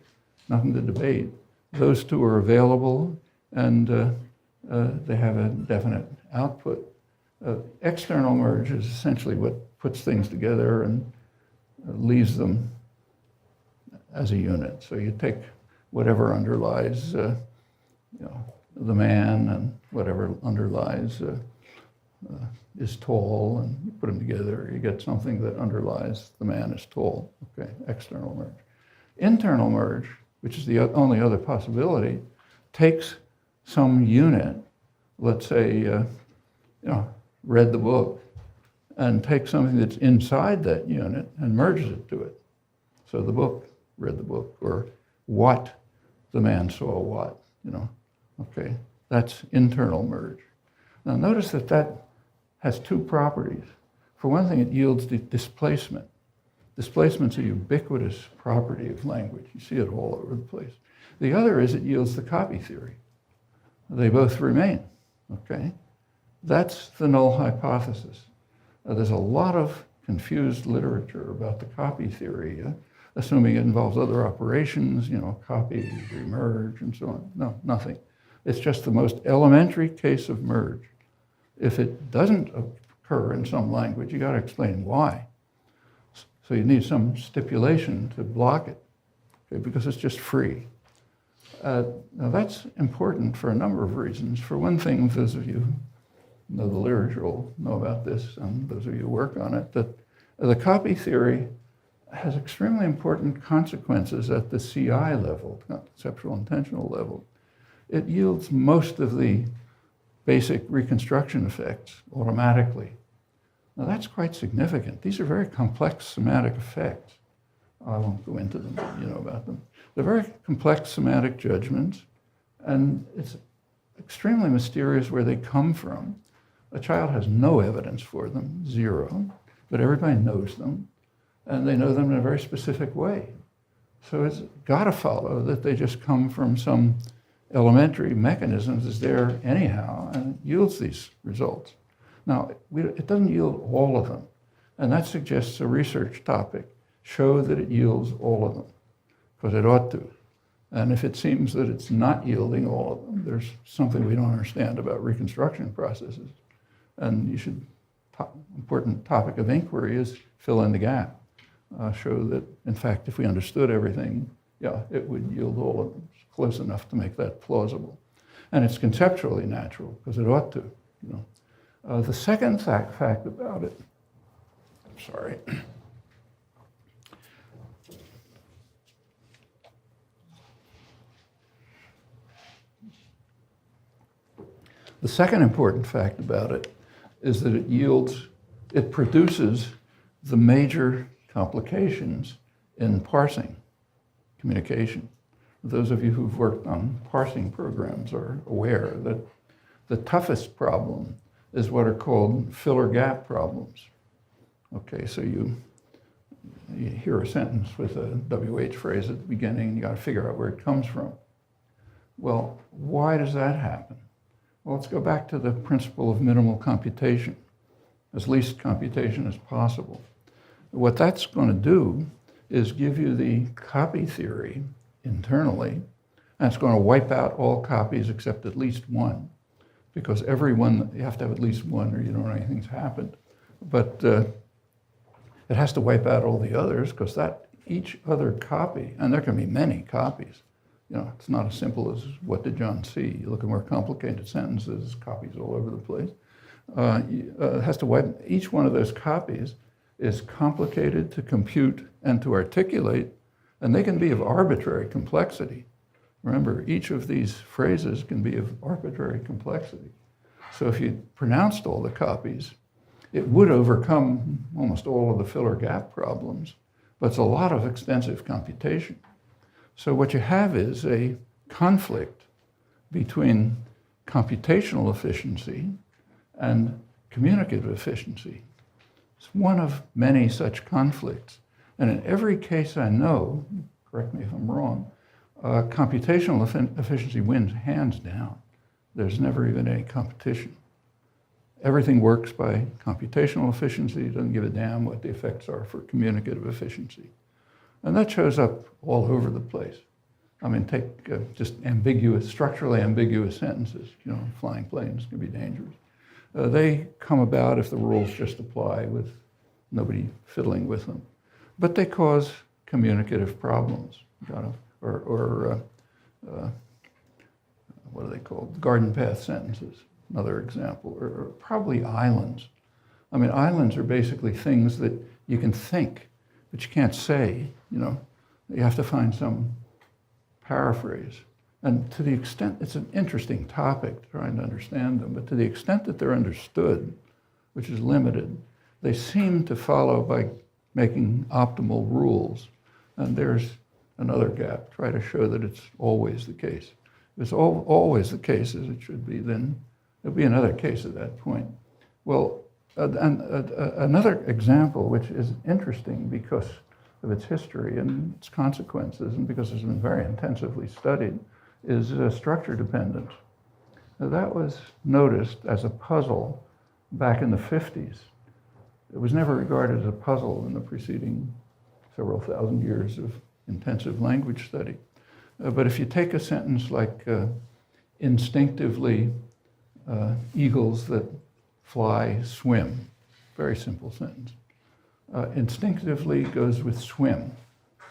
nothing to debate, those 2 are available and they have a definite output. External merge is essentially what puts things together and leaves them as a unit. So you take whatever underlies the man and whatever underlies is tall, and you put them together, you get something that underlies the man is tall. Okay, external merge. Internal merge, which is the only other possibility, takes some unit, let's say, read the book, and takes something that's inside that unit and merges it to it. So the book, read the book, or what, the man saw what, Okay, that's internal merge. Now notice that has 2 properties. For one thing, it yields the displacement. Displacement's a ubiquitous property of language. You see it all over the place. The other is it yields the copy theory. They both remain, okay? That's the null hypothesis. There's a lot of confused literature about the copy theory, assuming it involves other operations, copy, remerge, and so on. No, nothing. It's just the most elementary case of merge. If it doesn't occur in some language, you got to explain why. So you need some stipulation to block it, okay, because it's just free. Now that's important for a number of reasons. For one thing, those of you who know the literature will know about this, and those of you who work on it, that the copy theory has extremely important consequences at the CI level, conceptual intentional level. It yields most of the basic reconstruction effects automatically. Now that's quite significant. These are very complex semantic effects. I won't go into them, but you know about them. They're very complex semantic judgments, and it's extremely mysterious where they come from. A child has no evidence for them, 0, but everybody knows them, and they know them in a very specific way. So it's got to follow that they just come from some elementary mechanisms is there anyhow, and it yields these results. Now, it doesn't yield all of them, and that suggests a research topic. Show that it yields all of them, because it ought to. And if it seems that it's not yielding all of them, there's something we don't understand about reconstruction processes. And important topic of inquiry is fill in the gap. show that, in fact, if we understood everything, yeah, it would yield all close enough to make that plausible. And it's conceptually natural, because it ought to. The second fact about it, sorry. The second important fact about it is that it produces the major complications in parsing communication. Those of you who've worked on parsing programs are aware that the toughest problem is what are called filler gap problems. Okay, so you hear a sentence with a WH phrase at the beginning, and you got to figure out where it comes from. Well, why does that happen? Well, let's go back to the principle of minimal computation, as least computation as possible. What that's going to do is give you the copy theory internally, and it's going to wipe out all copies except at least one, because you have to have at least one or you don't know anything's happened. But it has to wipe out all the others, because each other copy, and there can be many copies. It's not as simple as what did John see. You look at more complicated sentences, copies all over the place. It has to wipe, each one of those copies is complicated to compute and to articulate, and they can be of arbitrary complexity. Remember, each of these phrases can be of arbitrary complexity. So if you pronounced all the copies, it would overcome almost all of the filler gap problems, but it's a lot of extensive computation. So what you have is a conflict between computational efficiency and communicative efficiency. It's one of many such conflicts. And in every case I know, correct me if I'm wrong, computational efficiency wins hands down. There's never even any competition. Everything works by computational efficiency. It doesn't give a damn what the effects are for communicative efficiency. And that shows up all over the place. I mean, take just structurally ambiguous sentences. Flying planes can be dangerous. They come about if the rules just apply with nobody fiddling with them. But they cause communicative problems. Or what are they called? Garden path sentences, another example. Or probably islands. I mean, islands are basically things that you can think, but you can't say. You have to find some paraphrase. And to the extent, it's an interesting topic, trying to understand them, but to the extent that they're understood, which is limited, they seem to follow by making optimal rules. And there's another gap. Try to show that it's always the case. If it's always the case as it should be, then there'll be another case at that point. Well, another example, which is interesting because of its history and its consequences, and because it's been very intensively studied, is structure dependence. Now, that was noticed as a puzzle back in the 50s. It was never regarded as a puzzle in the preceding several thousand years of intensive language study. But if you take a sentence like instinctively eagles that fly swim, very simple sentence. Instinctively goes with swim.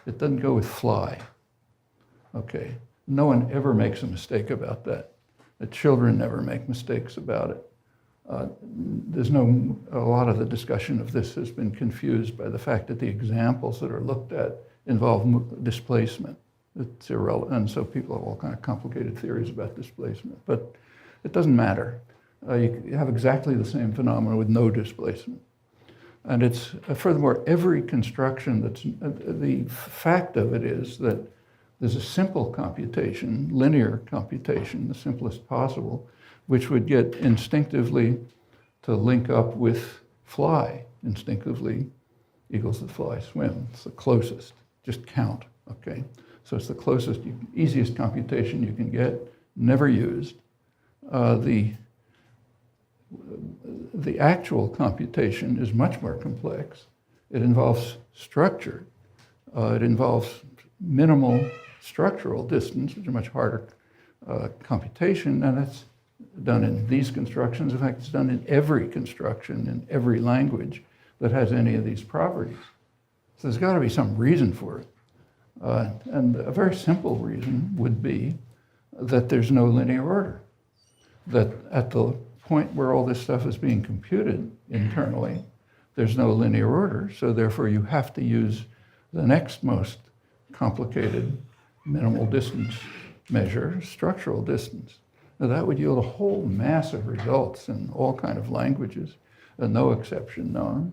It doesn't go with fly. Okay, no one ever makes a mistake about that. The children never make mistakes about it. A lot of the discussion of this has been confused by the fact that the examples that are looked at involve displacement. It's irrelevant, and so people have all kind of complicated theories about displacement, but it doesn't matter. You have exactly the same phenomenon with no displacement. And it's, furthermore, every construction the fact of it is that there's a simple computation, linear computation, the simplest possible, which would get instinctively to link up with fly. Instinctively, eagles that fly swim. It's the closest. Just count, okay? So it's the closest, easiest computation you can get, never used. The actual computation is much more complex. It involves structure. It involves minimal structural distance, which is a much harder computation, and it's done in these constructions. In fact, it's done in every construction in every language that has any of these properties. So there's got to be some reason for it. And a very simple reason would be that there's no linear order. That at the point where all this stuff is being computed internally, there's no linear order, so therefore you have to use the next most complicated minimal distance measure, structural distance. Now that would yield a whole mass of results in all kind of languages, no exception known.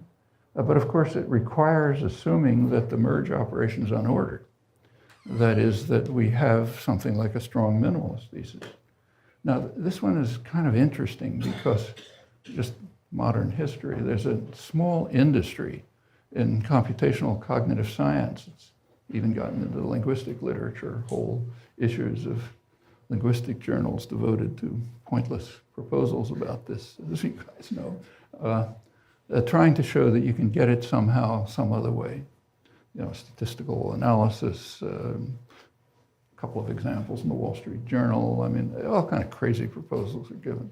But of course it requires assuming that the merge operation is unordered. That is, that we have something like a strong minimalist thesis. Now, this one is kind of interesting because just modern history, there's a small industry in computational cognitive science. It's even gotten into the linguistic literature, whole issues of linguistic journals devoted to pointless proposals about this, as you guys know, trying to show that you can get it somehow, some other way. You know, statistical analysis, a couple of examples in the Wall Street Journal. I mean, all kind of crazy proposals are given.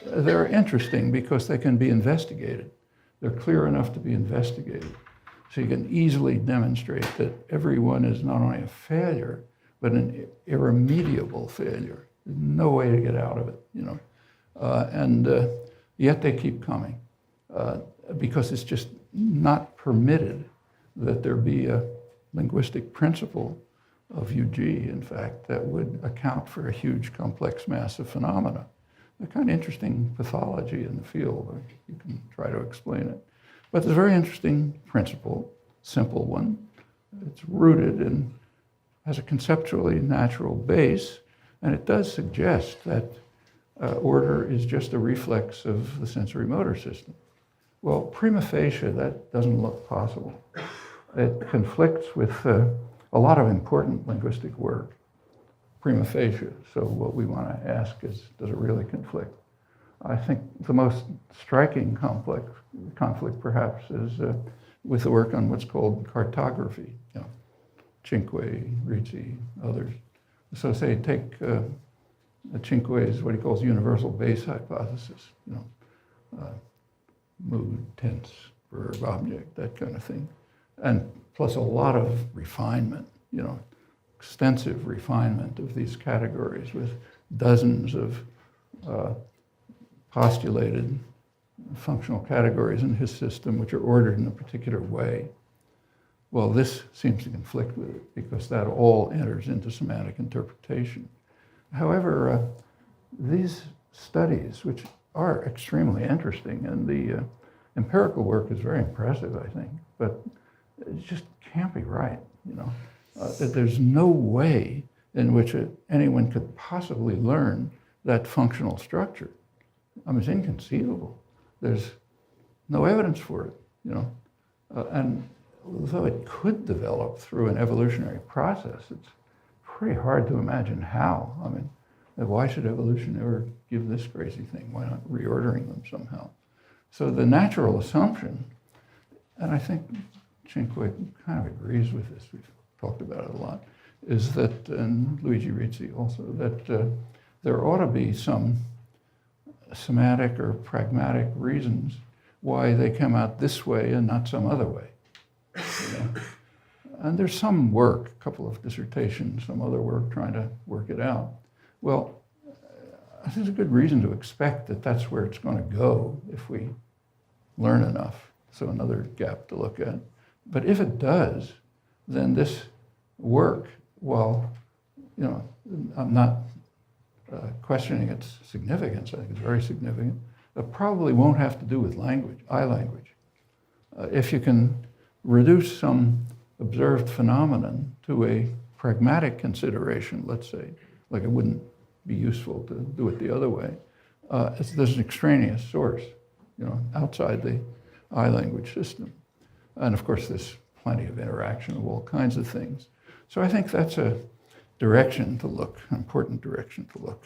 They're interesting because they can be investigated. They're clear enough to be investigated. So you can easily demonstrate that everyone is not only a failure, but an irremediable failure. There's no way to get out of it, you know. And yet they keep coming because it's just not permitted that there be a linguistic principle of UG, in fact, that would account for a huge, complex mass of phenomena. A kind of interesting pathology in the field. You can try to explain it. But there's a very interesting principle, simple one. It's rooted in, has a conceptually natural base, and it does suggest that order is just a reflex of the sensory motor system. Well, prima facie, that doesn't look possible. It conflicts with a lot of important linguistic work, prima facie. So what we want to ask is, does it really conflict? I think the most striking conflict perhaps is with the work on what's called cartography, you know, Cinque, Rizzi, others. So say take Cinque's, what he calls universal base hypothesis, you know, mood, tense, verb, object, that kind of thing. And plus a lot of refinement, you know, extensive refinement of these categories with dozens of postulated functional categories in his system which are ordered in a particular way. Well, this seems to conflict with it because that all enters into semantic interpretation. However, these studies, which are extremely interesting, and the empirical work is very impressive, I think, but it just can't be right, you know. There's no way in which anyone could possibly learn that functional structure. I mean, it's inconceivable. There's no evidence for it, you know. And although it could develop through an evolutionary process, it's pretty hard to imagine how. I mean, why should evolution ever give this crazy thing? Why not reordering them somehow? So the natural assumption, and I think Cinque kind of agrees with this, we've talked about it a lot, is that, and Luigi Rizzi also, that there ought to be some semantic or pragmatic reasons why they come out this way and not some other way. You know? And there's some work, a couple of dissertations, some other work trying to work it out. Well, there's a good reason to expect that that's where it's going to go if we learn enough. So another gap to look at. But if it does, then this work, while, you know, I'm not questioning its significance, I think it's very significant, it probably won't have to do with language, language. If you can reduce some observed phenomenon to a pragmatic consideration, let's say, like it wouldn't be useful to do it the other way, there's an extraneous source, you know, outside the language system. And of course, there's plenty of interaction of all kinds of things. So I think that's a direction to look, an important direction to look.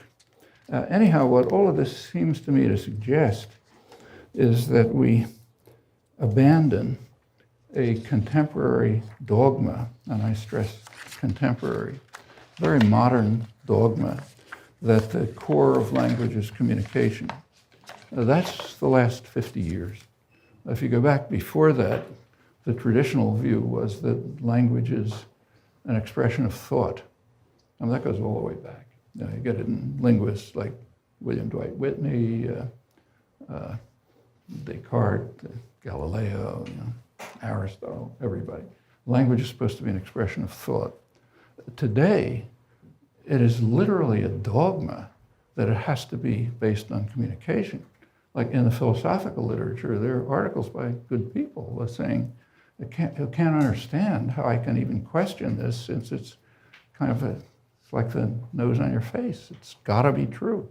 Anyhow, what all of this seems to me to suggest is that we abandon a contemporary dogma, and I stress contemporary, very modern dogma, that the core of language is communication. That's the last 50 years. If you go back before that, the traditional view was that language is an expression of thought. I mean, that goes all the way back. You get it in linguists like William Dwight Whitney, Descartes, Galileo, Aristotle, everybody. Language is supposed to be an expression of thought. Today, it is literally a dogma that it has to be based on communication. Like in the philosophical literature, there are articles by good people saying, I can't understand how I can even question this, since it's kind of it's like the nose on your face. It's got to be true.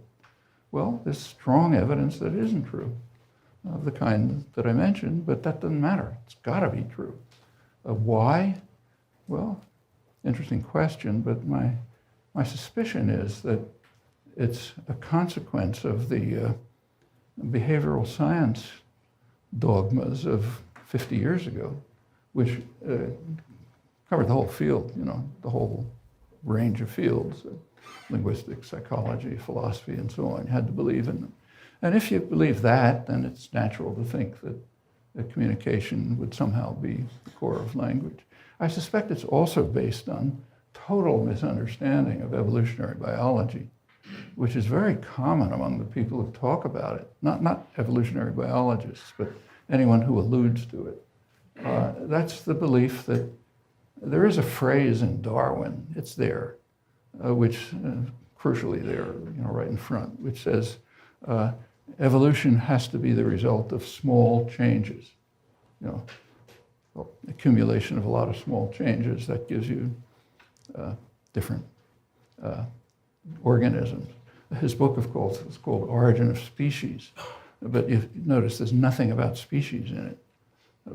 Well, there's strong evidence that it isn't true, of the kind that I mentioned, but that doesn't matter. It's got to be true. Why? Well, interesting question, but my suspicion is that it's a consequence of the behavioral science dogmas of 50 years ago, which covered the whole field, the whole range of fields, linguistics, psychology, philosophy, and so on. You had to believe in them. And if you believe that, then it's natural to think that communication would somehow be the core of language. I suspect it's also based on total misunderstanding of evolutionary biology, which is very common among the people who talk about it. Not evolutionary biologists, but anyone who alludes to it. That's the belief that there is a phrase in Darwin, it's there, which crucially there, right in front, which says, evolution has to be the result of small changes. Accumulation of a lot of small changes that gives you different organisms. His book, of course, is called Origin of Species, but you notice there's nothing about species in it,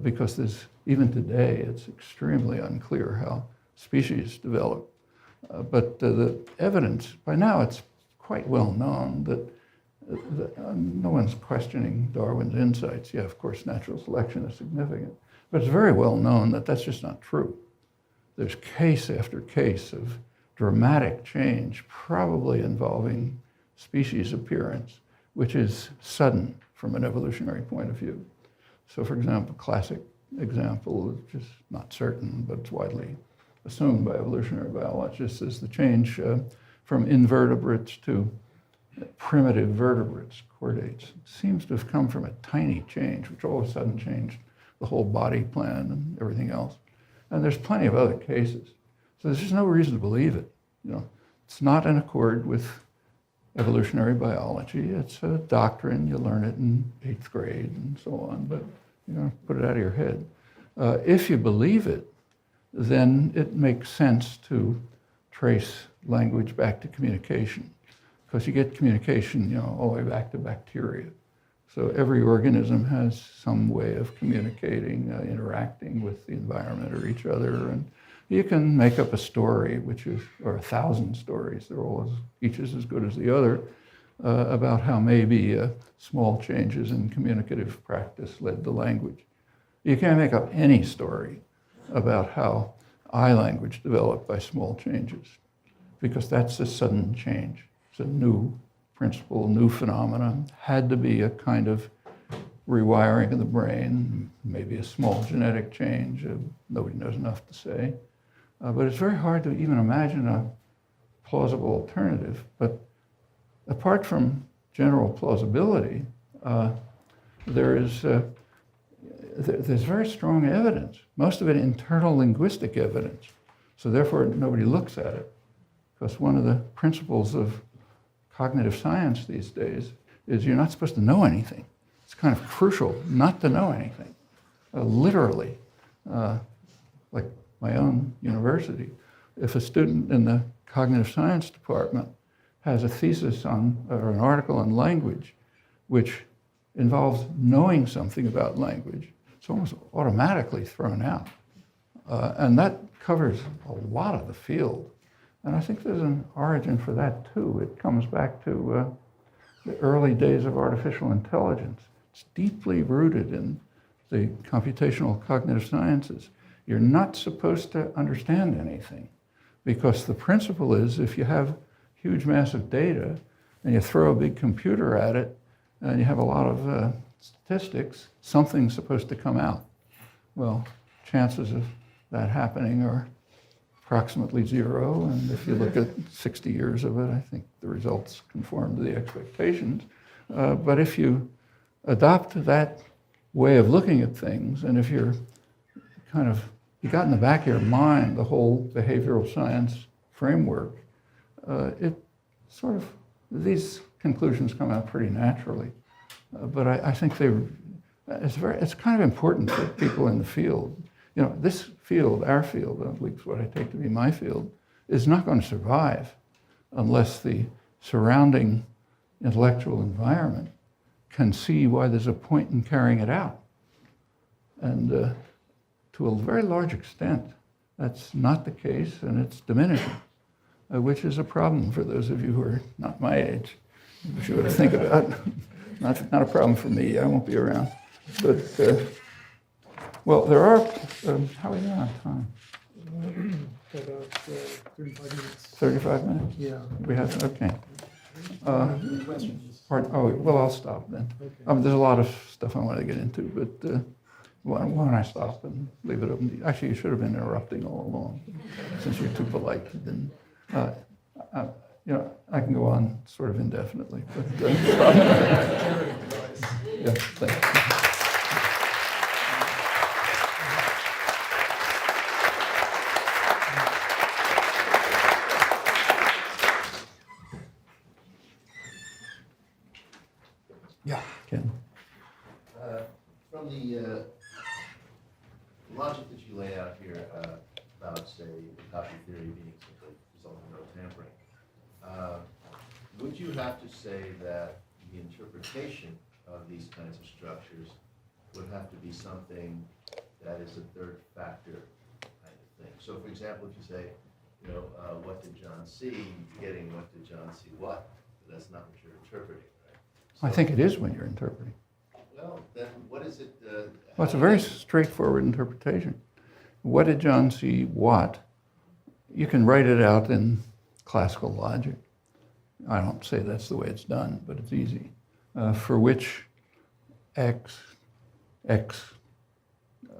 because even today it's extremely unclear how species develop. But the evidence, by now it's quite well known that no one's questioning Darwin's insights. Yeah, of course, natural selection is significant, but it's very well known that that's just not true. There's case after case of dramatic change, probably involving species appearance, which is sudden from an evolutionary point of view. So, for example, classic example, which is not certain, but it's widely assumed by evolutionary biologists, is the change from invertebrates to primitive vertebrates, chordates. It seems to have come from a tiny change, which all of a sudden changed the whole body plan and everything else. And there's plenty of other cases. So there's just no reason to believe it. It's not in accord with evolutionary biology. It's a doctrine. You learn it in 8th grade and so on, but you don't put it out of your head. If you believe it, then it makes sense to trace language back to communication, because you get communication, all the way back to bacteria. So every organism has some way of communicating, interacting with the environment or each other, and you can make up a story, or 1,000 stories, each is as good as the other, about how maybe small changes in communicative practice led to language. You can't make up any story about how language developed by small changes, because that's a sudden change. It's a new principle, new phenomenon. Had to be a kind of rewiring of the brain, maybe a small genetic change. Nobody knows enough to say. But it's very hard to even imagine a plausible alternative. But apart from general plausibility, there's very strong evidence, most of it internal linguistic evidence. So therefore, nobody looks at it, because one of the principles of cognitive science these days is you're not supposed to know anything. It's kind of crucial not to know anything. Literally, like my own university, if a student in the cognitive science department has a thesis on, or an article on language, which involves knowing something about language, it's almost automatically thrown out. And that covers a lot of the field. And I think there's an origin for that too. It comes back to the early days of artificial intelligence. It's deeply rooted in the computational cognitive sciences. You're not supposed to understand anything, because the principle is if you have huge massive data and you throw a big computer at it and you have a lot of statistics, something's supposed to come out. Well, chances of that happening are approximately zero, and if you look at 60 years of it, I think the results conform to the expectations. But if you adopt that way of looking at things, and if you're you got in the back of your mind the whole behavioral science framework, these conclusions come out pretty naturally. But I think it's kind of important for people in the field. You know, this field, our field, at least what I take to be my field, is not going to survive unless the surrounding intellectual environment can see why there's a point in carrying it out. And to a very large extent, that's not the case, and it's diminishing, which is a problem for those of you who are not my age. If you were to think about it, not a problem for me. I won't be around. But, well, there are, how are we doing on time? About 35 minutes. 35 minutes? Yeah. We have, okay. Questions? Well, I'll stop then. Okay. There's a lot of stuff I want to get into, but why don't I stop and leave it open? Actually, you should have been interrupting all along, since you're too polite. Then, you know, I can go on sort of indefinitely. But, yeah, thanks. Yeah, Ken. From the logic that you lay out here about, say, copy theory being simply result of no tampering, would you have to say that the interpretation of these kinds of structures would have to be something that is a third factor kind of thing? So, for example, if you say, you know, what did John see, you're getting what did John see what, but that's not what you're interpreting. I think it is when you're interpreting. Well, then what is it? Well, it's a very straightforward interpretation. What did John see what? You can write it out in classical logic. I don't say that's the way it's done, but it's easy. For which X,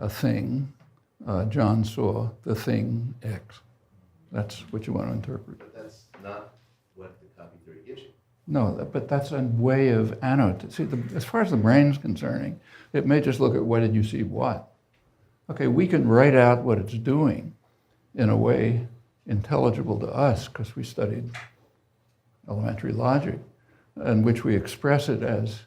a thing, John saw the thing X. That's what you want to interpret. But that's not what the copy theory gives you. No, but that's a way of annotating. See, as far as the brain's concerning, it may just look at what did you see what. Okay, we can write out what it's doing in a way intelligible to us because we studied elementary logic, in which we express it as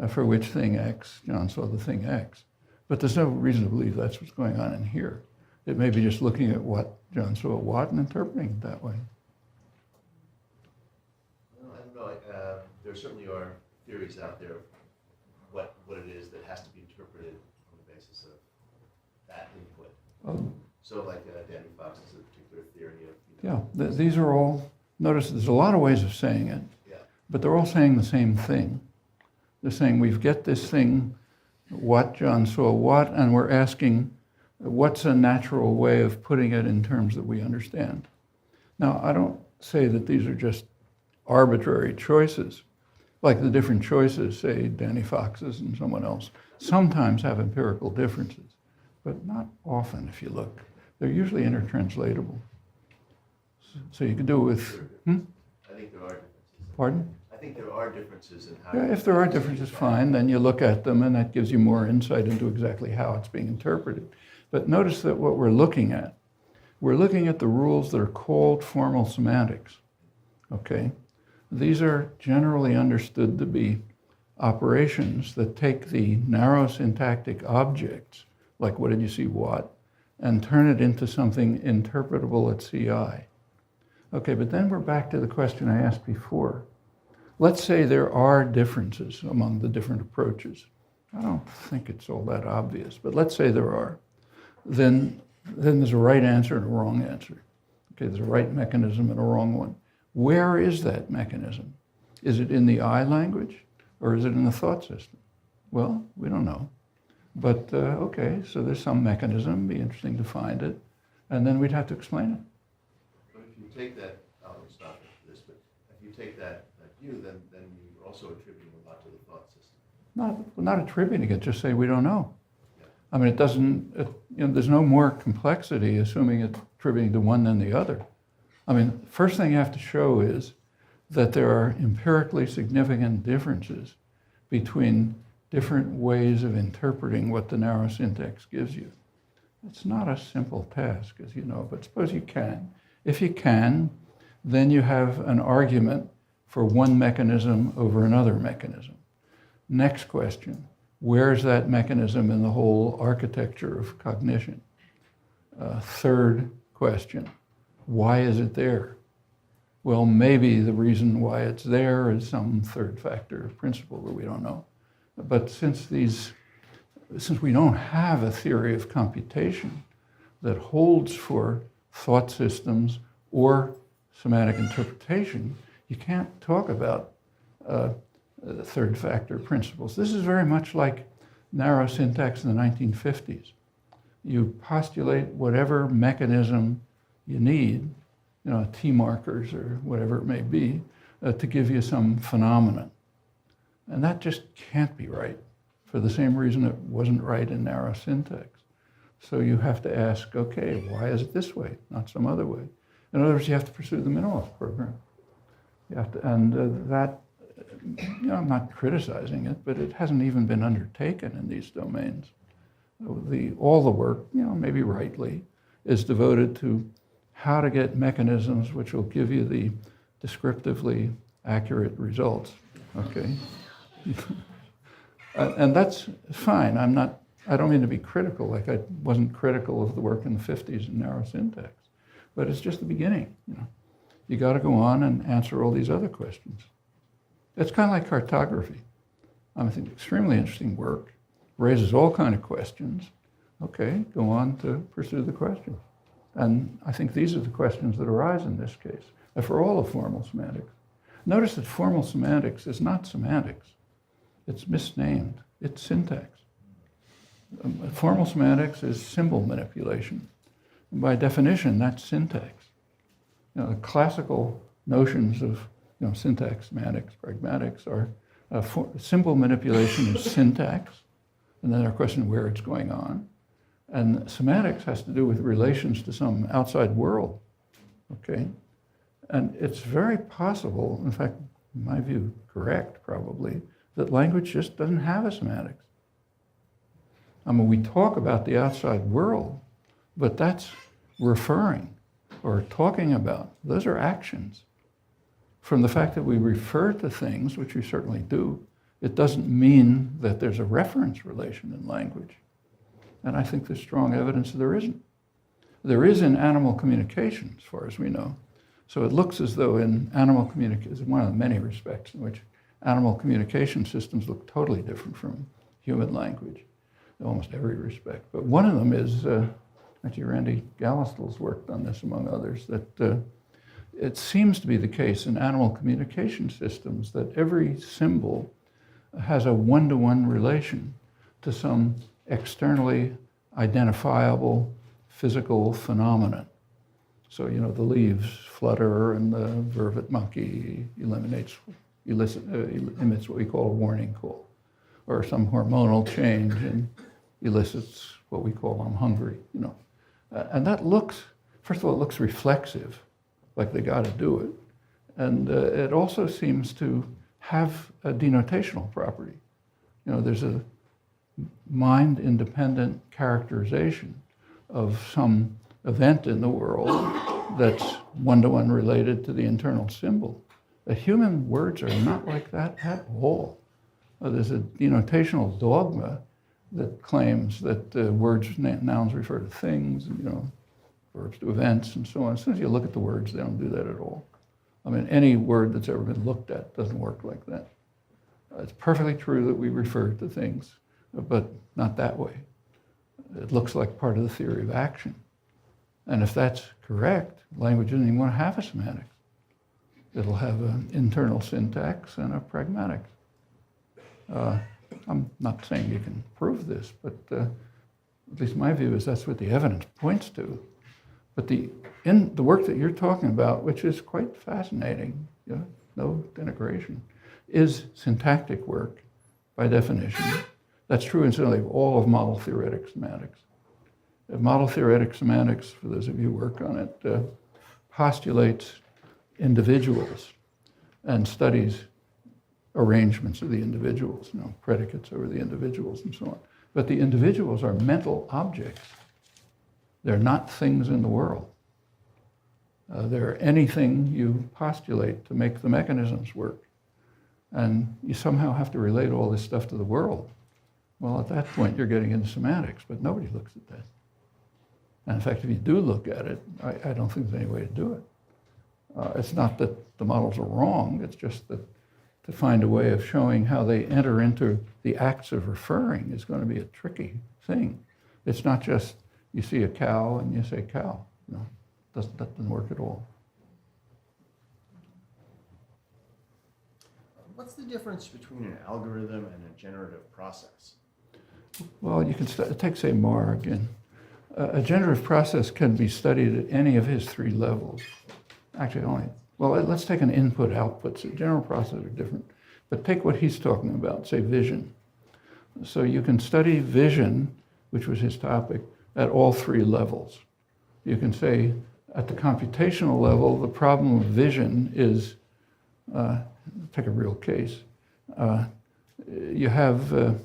for which thing X, John saw the thing X. But there's no reason to believe that's what's going on in here. It may be just looking at what John saw what and interpreting it that way. There certainly are theories out there of what it is that has to be interpreted on the basis of that input. Oh. So like Danny Fox is a particular theory of... Yeah, these are all, notice there's a lot of ways of saying it, but they're all saying the same thing. They're saying we get this thing, what John saw what, and we're asking what's a natural way of putting it in terms that we understand. Now, I don't say that these are just arbitrary choices. Like the different choices, say Danny Fox's and someone else, sometimes have empirical differences, but not often if you look. They're usually intertranslatable. So you can do it with... I think there are differences. Pardon? I think there are differences in how... Yeah, if there are differences, fine. Then you look at them and that gives you more insight into exactly how it's being interpreted. But notice that what we're looking at the rules that are called formal semantics, okay? These are generally understood to be operations that take the narrow syntactic objects, like what did you see what, and turn it into something interpretable at CI. Okay, but then we're back to the question I asked before. Let's say there are differences among the different approaches. I don't think it's all that obvious, but let's say there are. Then there's a right answer and a wrong answer. Okay, there's a right mechanism and a wrong one. Where is that mechanism? Is it in the I language or is it in the thought system? Well, we don't know. But okay, so there's some mechanism, be interesting to find it, and then we'd have to explain it. But if you take that, I'll stop after this, but if you take that view, then you're also attributing a lot to the thought system. Not attributing it, just say we don't know. I mean, it doesn't, there's no more complexity assuming it's attributing to one than the other. I mean, first thing you have to show is that there are empirically significant differences between different ways of interpreting what the narrow syntax gives you. It's not a simple task, as you know, but suppose you can. If you can, then you have an argument for one mechanism over another mechanism. Next question, where's that mechanism in the whole architecture of cognition? Third question, why is it there? Well, maybe the reason why it's there is some third factor principle that we don't know. But since we don't have a theory of computation that holds for thought systems or semantic interpretation, you can't talk about third factor principles. This is very much like narrow syntax in the 1950s. You postulate whatever mechanism you need, T markers or whatever it may be, to give you some phenomenon. And that just can't be right for the same reason it wasn't right in narrow syntax. So you have to ask, okay, why is it this way, not some other way? In other words, you have to pursue the minimalist program. You have to, and that, I'm not criticizing it, but it hasn't even been undertaken in these domains. All the work, maybe rightly, is devoted to how to get mechanisms which will give you the descriptively accurate results, okay? And that's fine. I don't mean to be critical, like I wasn't critical of the work in the 50s in narrow syntax, but it's just the beginning, You got to go on and answer all these other questions. It's kind of like cartography. I think extremely interesting work, raises all kinds of questions. Okay, go on to pursue the questions. And I think these are the questions that arise in this case, for all of formal semantics. Notice that formal semantics is not semantics. It's misnamed. It's syntax. Formal semantics is symbol manipulation. And by definition, that's syntax. The classical notions of syntax, semantics, pragmatics are symbol manipulation is syntax, and then our question where it's going on. And semantics has to do with relations to some outside world, okay? And it's very possible, in fact, in my view, correct probably, that language just doesn't have a semantics. I mean, we talk about the outside world, but that's referring or talking about. Those are actions. From the fact that we refer to things, which we certainly do, it doesn't mean that there's a reference relation in language. And I think there's strong evidence that there isn't. There is in animal communication, as far as we know. So it looks as though in animal communication, one of the many respects in which animal communication systems look totally different from human language, in almost every respect. But one of them is, actually Randy Gallistel's worked on this among others, that it seems to be the case in animal communication systems that every symbol has a one-to-one relation to some externally identifiable physical phenomenon. So, the leaves flutter and the vervet monkey emits what we call a warning call, or some hormonal change and elicits what we call I'm hungry, And that looks, first of all, it looks reflexive, like they got to do it. And it also seems to have a denotational property. There's a mind-independent characterization of some event in the world that's one-to-one related to the internal symbol. Human words are not like that at all. There's a denotational dogma that claims that words, nouns refer to things, verbs to events, and so on. As soon as you look at the words, they don't do that at all. I mean, any word that's ever been looked at doesn't work like that. It's perfectly true that we refer to things, but not that way. It looks like part of the theory of action. And if that's correct, language doesn't even want to have a semantics. It'll have an internal syntax and a pragmatic. I'm not saying you can prove this, but at least my view is that's what the evidence points to. But in the work that you're talking about, which is quite fascinating, no denigration, is syntactic work by definition. That's true, incidentally, of all of model theoretic semantics. Model theoretic semantics, for those of you who work on it, postulates individuals and studies arrangements of the individuals, predicates over the individuals and so on. But the individuals are mental objects. They're not things in the world. They're anything you postulate to make the mechanisms work. And you somehow have to relate all this stuff to the world. Well, at that point, you're getting into semantics, but nobody looks at that. And in fact, if you do look at it, I don't think there's any way to do it. It's not that the models are wrong, it's just that to find a way of showing how they enter into the acts of referring is going to be a tricky thing. It's not just you see a cow and you say cow. No, that doesn't work at all. What's the difference between an algorithm and a generative process? Well, you can take, say, Marr again. A generative process can be studied at any of his three levels. Actually, let's take an input-output. So general processes are different. But take what he's talking about, say vision. So you can study vision, which was his topic, at all three levels. You can say at the computational level, the problem of vision is, take a real case. You have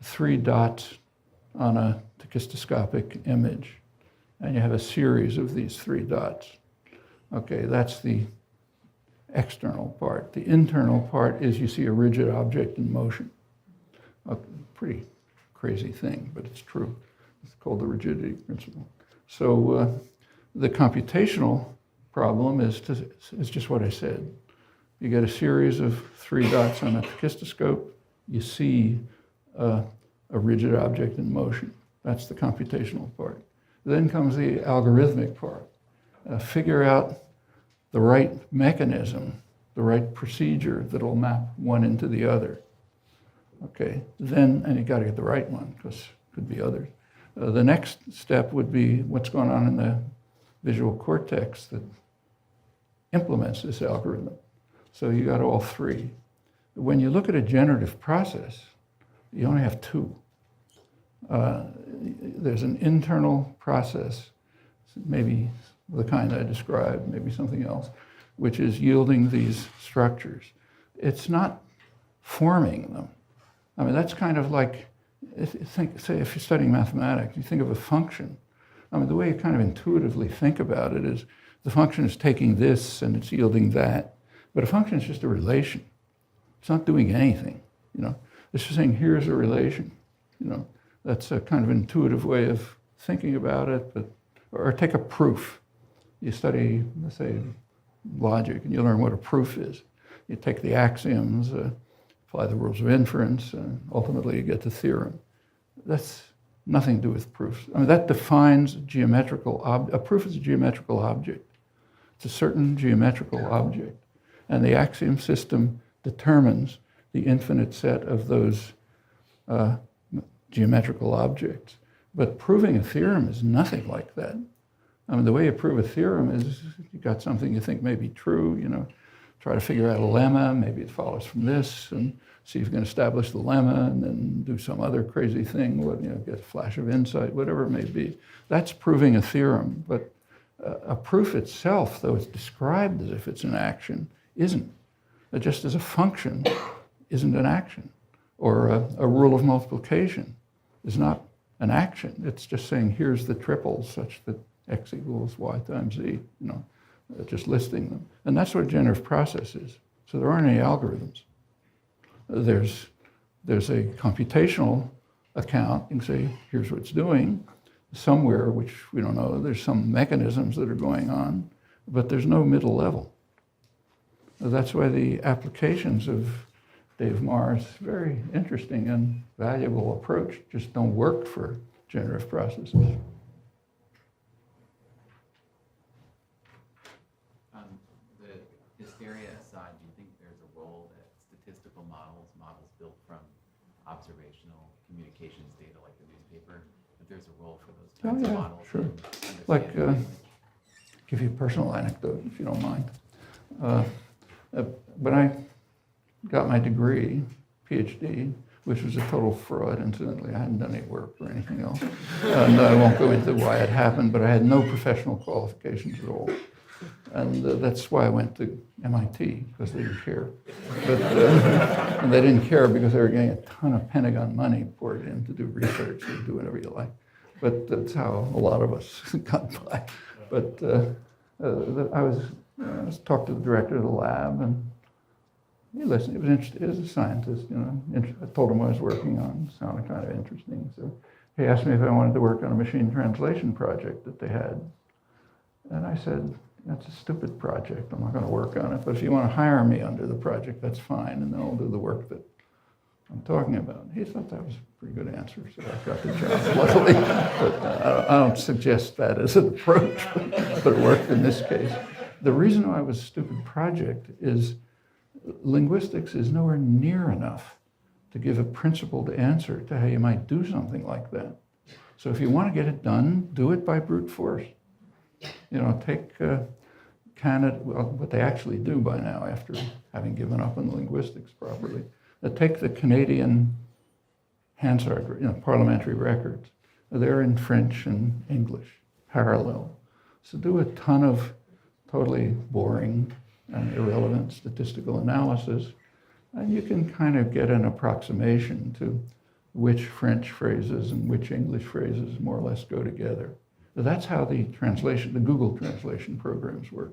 3 dots on a tachistoscopic image, and you have a series of these 3 dots. Okay, that's the external part. The internal part is you see a rigid object in motion. A pretty crazy thing, but it's true. It's called the rigidity principle. So the computational problem is just what I said. You get a series of 3 dots on a tachistoscope. You see a rigid object in motion. That's the computational part. Then comes the algorithmic part. Figure out the right mechanism, the right procedure that'll map one into the other. Okay, then, and you got to get the right one because it could be others. The next step would be what's going on in the visual cortex that implements this algorithm. So you got all 3. When you look at a generative process, you only have 2. There's an internal process, maybe the kind I described, maybe something else, which is yielding these structures. It's not forming them. I mean, that's kind of like, say if you're studying mathematics, you think of a function. I mean, the way you kind of intuitively think about it is the function is taking this and it's yielding that. But a function is just a relation. It's not doing anything, It's just saying, here's a relation, That's a kind of intuitive way of thinking about it. Or take a proof. You study, let's say, logic, and you learn what a proof is. You take the axioms, apply the rules of inference, and ultimately you get the theorem. That's nothing to do with proofs. I mean, that defines a proof is a geometrical object. It's a certain geometrical object. And the axiom system determines the infinite set of those geometrical objects. But proving a theorem is nothing like that. I mean, the way you prove a theorem is you got something you think may be true, try to figure out a lemma, maybe it follows from this, and see if you can establish the lemma, and then do some other crazy thing, get a flash of insight, whatever it may be. That's proving a theorem. But a proof itself, though it's described as if it's an action, isn't. Just as a function isn't an action, or a rule of multiplication is not an action. It's just saying here's the triples such that x equals y times z, just listing them. And that's what a generative process is. So there aren't any algorithms. There's a computational account. You can say, here's what it's doing. Somewhere, which we don't know, there's some mechanisms that are going on, but there's no middle level. That's why the applications of Dave Marr's very interesting and valuable approach just don't work for generative processes. The hysteria aside, do you think there's a role that statistical models built from observational communications data like the newspaper, that there's a role for those kinds of models? Sure. Like, give you a personal anecdote, if you don't mind. When I got my degree, PhD, which was a total fraud, incidentally. I hadn't done any work or anything else. And I won't go into why it happened, but I had no professional qualifications at all. And that's why I went to MIT, because they didn't care. But, and they didn't care because they were getting a ton of Pentagon money poured in to do research and do whatever you like. But that's how a lot of us got by. But I was talked to the director of the lab, and he listened. He was interested. He was a scientist, you know. I told him what I was working on. It sounded kind of interesting. So he asked me if I wanted to work on a machine translation project that they had. And I said, that's a stupid project. I'm not going to work on it. But if you want to hire me under the project, that's fine. And then I'll do the work that I'm talking about. He thought that was a pretty good answer. So I got the job, luckily. But I don't suggest that as an approach, but it worked in this case. The reason why it was a stupid project is linguistics is nowhere near enough to give a principled answer to how you might do something like that. So if you want to get it done, do it by brute force. You know, take Canada, well, what they actually do by now after having given up on linguistics properly, take the Canadian Hansard, you know, parliamentary records. They're in French and English, parallel. So do a ton of totally boring and irrelevant statistical analysis, and you can kind of get an approximation to which French phrases and which English phrases more or less go together. So that's how the Google translation programs work.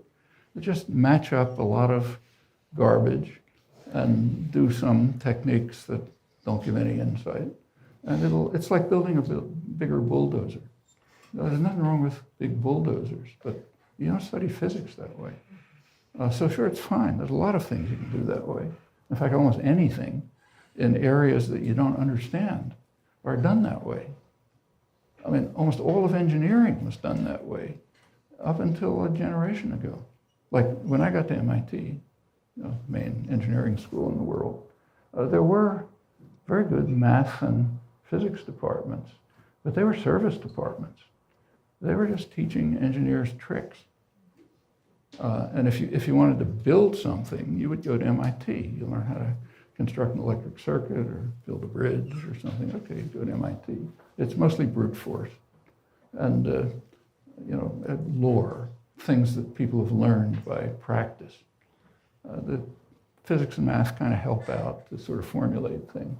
They just match up a lot of garbage and do some techniques that don't give any insight. And it's like building a bigger bulldozer. There's nothing wrong with big bulldozers, but you don't study physics that way. So sure, it's fine. There's a lot of things you can do that way. In fact, almost anything in areas that you don't understand are done that way. I mean, almost all of engineering was done that way up until a generation ago. Like when I got to MIT, you know, main engineering school in the world, there were very good math and physics departments, but they were service departments. They were just teaching engineers tricks. And if you wanted to build something, you would go to MIT. You learn how to construct an electric circuit or build a bridge or something. Okay, you go to MIT. It's mostly brute force and you know, lore, things that people have learned by practice. The physics and math kind of help out to sort of formulate things.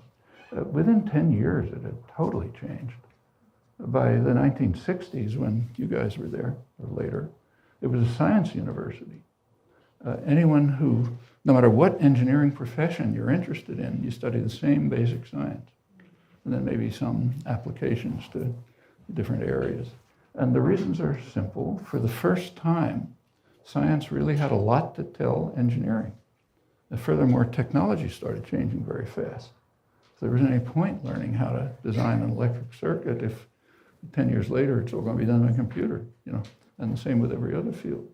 Within 10 years, it had totally changed. By the 1960s, when you guys were there, or later, it was a science university. Anyone who, no matter what engineering profession you're interested in, you study the same basic science. And then maybe some applications to different areas. And the reasons are simple. For the first time, science really had a lot to tell engineering. And furthermore, technology started changing very fast. So there wasn't any point learning how to design an electric circuit if 10 years later it's all going to be done on a computer, you know, and the same with every other field.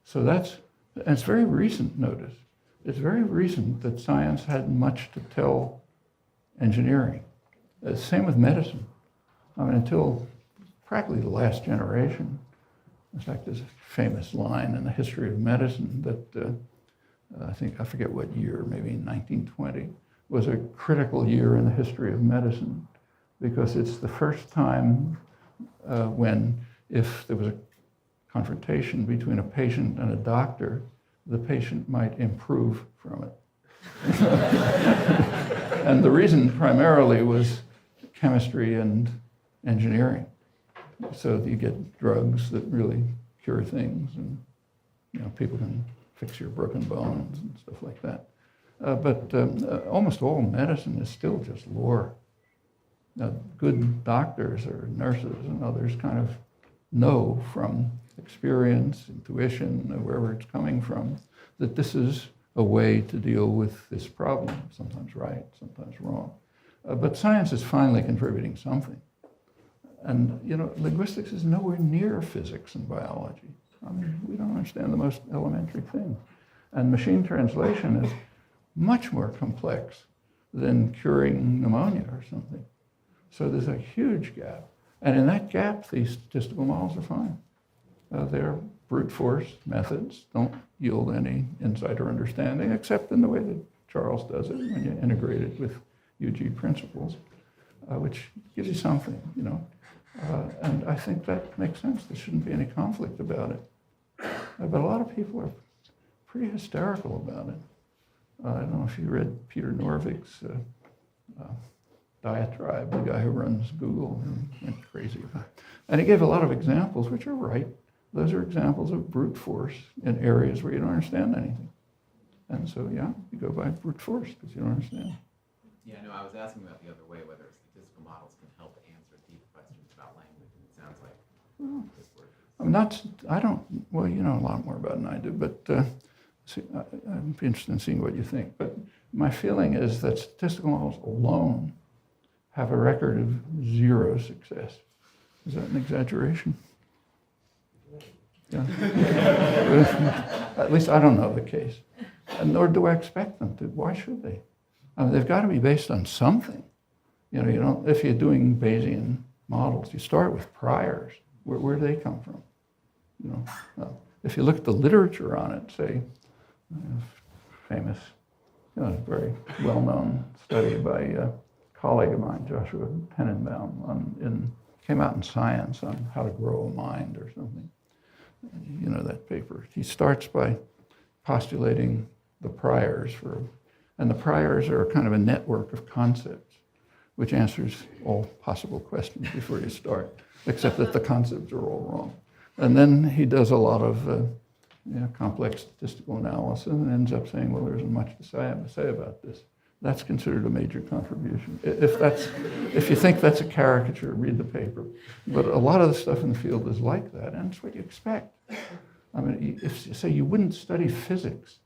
So and it's very recent, notice. It's very recent that science had much to tell engineering. Same with medicine. I mean, until practically the last generation. In fact, there's a famous line in the history of medicine that I forget what year, maybe 1920, was a critical year in the history of medicine because it's the first time when, if there was a confrontation between a patient and a doctor, the patient might improve from it. And the reason primarily was chemistry and engineering. So you get drugs that really cure things, and you know, people can fix your broken bones and stuff like that. But almost all medicine is still just lore. Good doctors or nurses and others kind of know from experience, intuition, wherever it's coming from, that this is a way to deal with this problem, sometimes right, sometimes wrong. But science is finally contributing something. And, you know, linguistics is nowhere near physics and biology. I mean, we don't understand the most elementary things. And machine translation is much more complex than curing pneumonia or something. So there's a huge gap. And in that gap, these statistical models are fine. They're brute force methods, don't yield any insight or understanding, except in the way that Charles does it, when you integrate it with UG principles, which gives you something, you know. And I think that makes sense. There shouldn't be any conflict about it. But a lot of people are pretty hysterical about it. I don't know if you read Peter Norvik's diatribe, the guy who runs Google, and went crazy about it. And he gave a lot of examples, which are right. Those are examples of brute force in areas where you don't understand anything. And so, yeah, you go by brute force because you don't understand. Yeah, no, I was asking about the other way, whether statistical models can help answer deep questions about language, and it sounds like this works. I'm not, I don't, well, you know a lot more about it than I do, but I'm interested in seeing what you think. But my feeling is that statistical models alone have a record of zero success. Is that an exaggeration? Yeah. At least I don't know the case. And nor do I expect them to. Why should they? I mean, they've got to be based on something. You know, you don't, if you're doing Bayesian models, you start with priors. Where do they come from? You know, if you look at the literature on it, say, famous, you know, very well-known study by a colleague of mine, Joshua Tenenbaum, came out in Science on how to grow a mind or something. You know that paper. He starts by postulating the priors and the priors are kind of a network of concepts, which answers all possible questions before you start, except that the concepts are all wrong. And then he does a lot of complex statistical analysis and ends up saying, well, there isn't much to say about this. That's considered a major contribution. If you think that's a caricature, read the paper. But a lot of the stuff in the field is like that, and it's what you expect. I mean, if you say you wouldn't study physics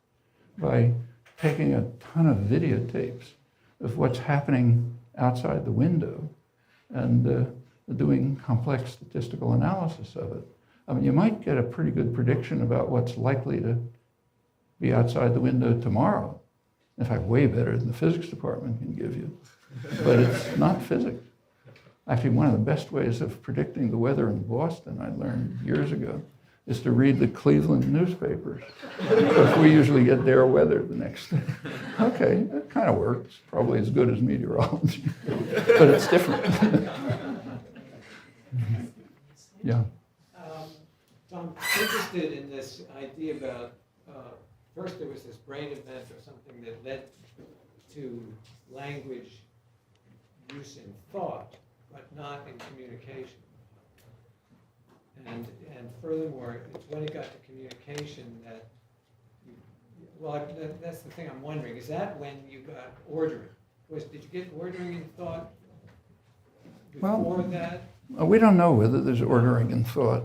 by taking a ton of videotapes of what's happening outside the window and doing complex statistical analysis of it. I mean, you might get a pretty good prediction about what's likely to be outside the window tomorrow. In fact, way better than the physics department can give you. But it's not physics. Actually, one of the best ways of predicting the weather in Boston, I learned years ago, is to read the Cleveland newspapers. Because we usually get their weather the next day. Okay, that kind of works. Probably as good as meteorology. But it's different. Yeah. I'm interested in this idea about, first there was this brain event or something that led to language use in thought, but not in communication. And furthermore, it's when it got to communication that, that's the thing I'm wondering. Is that when you got ordering? Did you get ordering in thought before that? We don't know whether there's ordering in thought.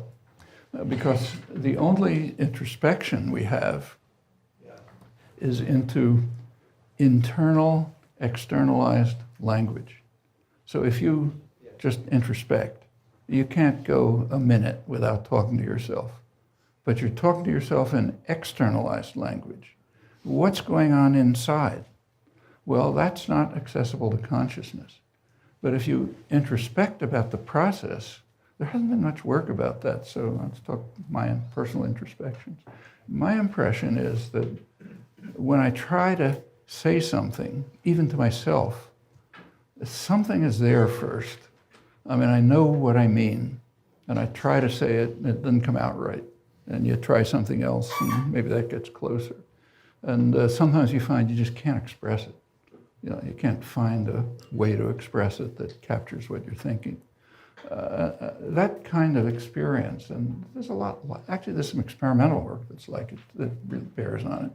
Because the only introspection we have is into internal, externalized language. So if you just introspect, you can't go a minute without talking to yourself. But you're talking to yourself in externalized language. What's going on inside? Well, that's not accessible to consciousness. But if you introspect about the process, there hasn't been much work about that, so let's talk my personal introspections. My impression is that when I try to say something, even to myself, something is there first. I mean, I know what I mean, and I try to say it, and it doesn't come out right. And you try something else, and maybe that gets closer. And sometimes you find you just can't express it. You know, you can't find a way to express it that captures what you're thinking. That kind of experience, and there's a lot, actually there's some experimental work that's like it, that really bears on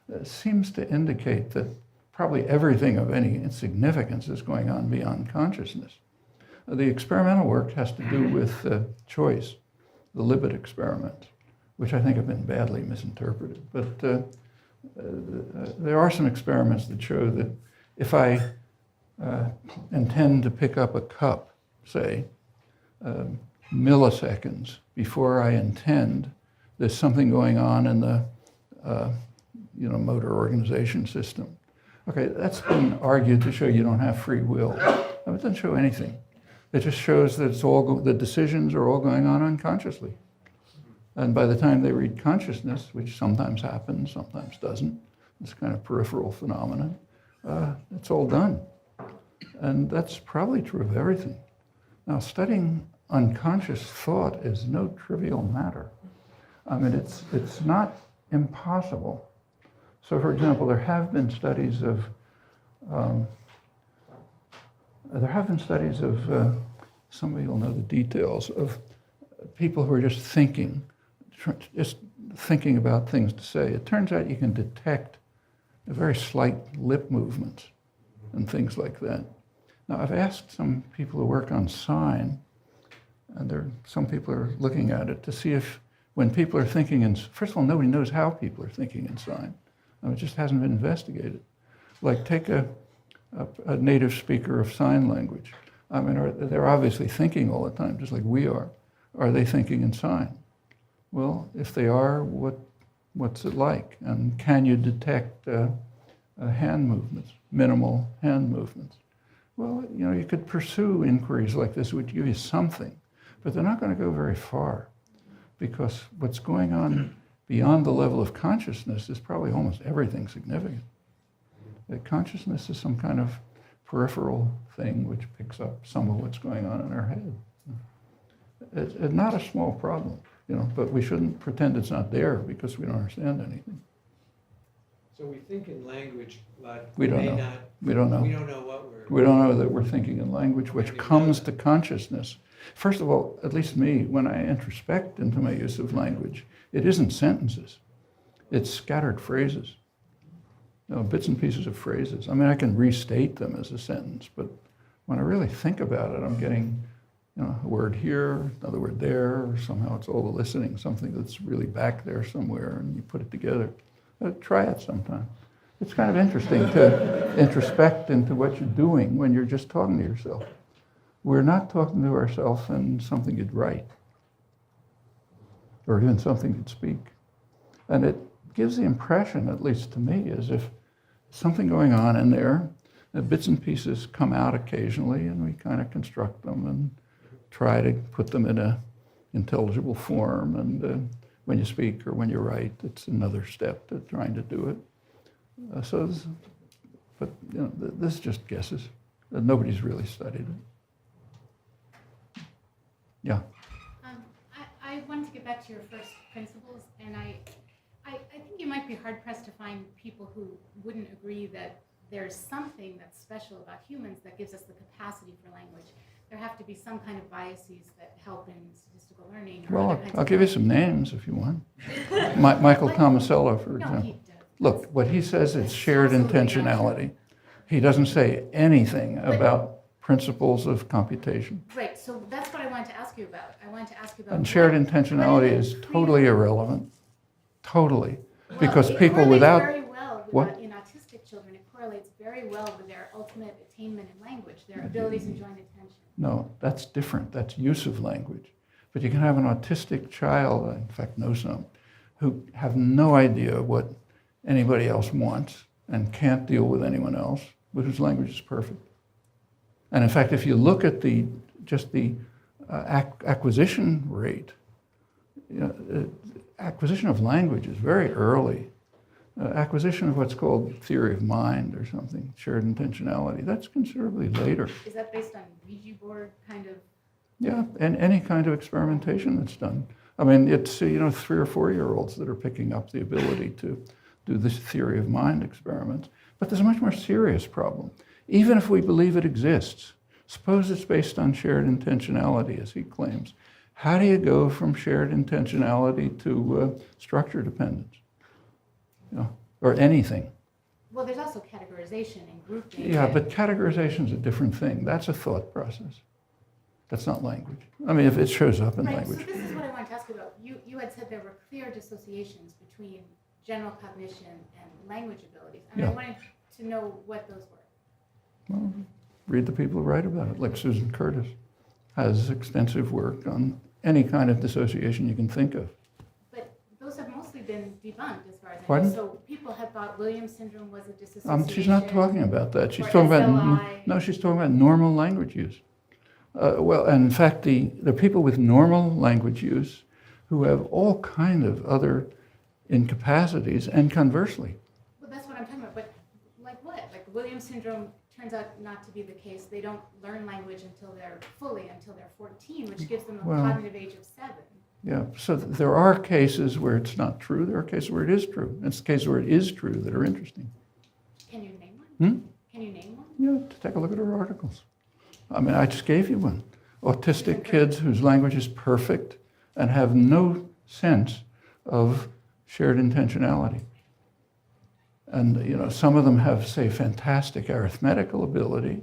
it, seems to indicate that probably everything of any significance is going on beyond consciousness. The experimental work has to do with choice, the Libet experiments, which I think have been badly misinterpreted. But there are some experiments that show that if I intend to pick up a cup, say, milliseconds before I intend, there's something going on in the motor organization system. Okay, that's been argued to show you don't have free will. No, it doesn't show anything. It just shows that it's all the decisions are all going on unconsciously. And by the time they reach consciousness, which sometimes happens, sometimes doesn't, this kind of peripheral phenomenon, it's all done. And that's probably true of everything. Now, studying unconscious thought is no trivial matter. I mean, it's not impossible. So, for example, there have been studies of somebody will know the details of people who are just thinking about things to say. It turns out you can detect a very slight lip movements and things like that. Now, I've asked some people who work on sign, and some people are looking at it to see if when people are thinking in, first of all, nobody knows how people are thinking in sign. It just hasn't been investigated. Like take a native speaker of sign language. I mean, they're obviously thinking all the time, just like we are. Are they thinking in sign? Well, if they are, what's it like? And can you detect hand movements, minimal hand movements? Well, you could pursue inquiries like this, which give you something, but they're not going to go very far, because what's going on beyond the level of consciousness is probably almost everything significant. That consciousness is some kind of peripheral thing which picks up some of what's going on in our head. It's not a small problem, but we shouldn't pretend it's not there because we don't understand anything. So we think in language, but We don't know. We don't know. We don't know what we're... We don't know that we're thinking in language, which comes to consciousness. First of all, at least me, when I introspect into my use of language, it isn't sentences. It's scattered phrases. Bits and pieces of phrases. I mean, I can restate them as a sentence, but when I really think about it, I'm getting a word here, another word there, or somehow it's all eliciting something that's really back there somewhere, and you put it together. Try it sometime. It's kind of interesting to introspect into what you're doing when you're just talking to yourself. We're not talking to ourselves in something you'd write, or even something you'd speak. And it gives the impression, at least to me, as if something going on in there, bits and pieces come out occasionally, and we kind of construct them and try to put them in an intelligible form. And when you speak or when you write, it's another step to trying to do it. This is just guesses. Nobody's really studied it. Yeah. I wanted to get back to your first principles, and I think you might be hard-pressed to find people who wouldn't agree that there's something that's special about humans that gives us the capacity for language. There have to be some kind of biases that help in statistical learning. Well, I'll give you some names if you want. Michael Tomasello, for example. Look, what he says is shared intentionality. He doesn't say anything about principles of computation. Right, so that's what I wanted to ask you about. And shared intentionality is totally irrelevant. Totally. Because people without... Very well what? In autistic children, it correlates very well with their ultimate attainment in language, their abilities to join attention. No, that's different. That's use of language. But you can have an autistic child, I in fact know some, who have no idea what anybody else wants and can't deal with anyone else, but whose language is perfect. And in fact, if you look at the acquisition rate, acquisition of language is very early. Acquisition of what's called theory of mind or something, shared intentionality, that's considerably later. Is that based on Ouija board kind of? Yeah, and any kind of experimentation that's done. I mean, it's 3 or 4-year-olds that are picking up the ability to do this theory of mind experiments. But there's a much more serious problem. Even if we believe it exists, suppose it's based on shared intentionality, as he claims. How do you go from shared intentionality to structure dependence? Or anything. Well, there's also categorization and grouping. Yeah, but categorization is a different thing. That's a thought process. That's not language. I mean, if it shows up in language. So this is what I wanted to ask you about. You had said there were clear dissociations between general cognition and language abilities. And I wanted to know what those were. Well, read the people who write about it, like Susan Curtis has extensive work on any kind of dissociation you can think of. But those have mostly been debunked as far as I know. Pardon? So people have thought Williams syndrome was a dissociation. She's not talking about that. She's talking about, she's talking about normal language use. And in fact, the people with normal language use who have all kind of other incapacities, and conversely. Well, that's what I'm talking about. But like what? Like Williams syndrome turns out not to be the case. They don't learn language until they're 14, which gives them a Well, cognitive age of 7. Yeah, so there are cases where it's not true. There are cases where it is true. It's the cases where it is true that are interesting. Can you name one? Can you name one? Yeah, take a look at our articles. I mean, I just gave you one. Autistic kids whose language is perfect and have no sense of shared intentionality. And, you know, some of them have, say, fantastic arithmetical ability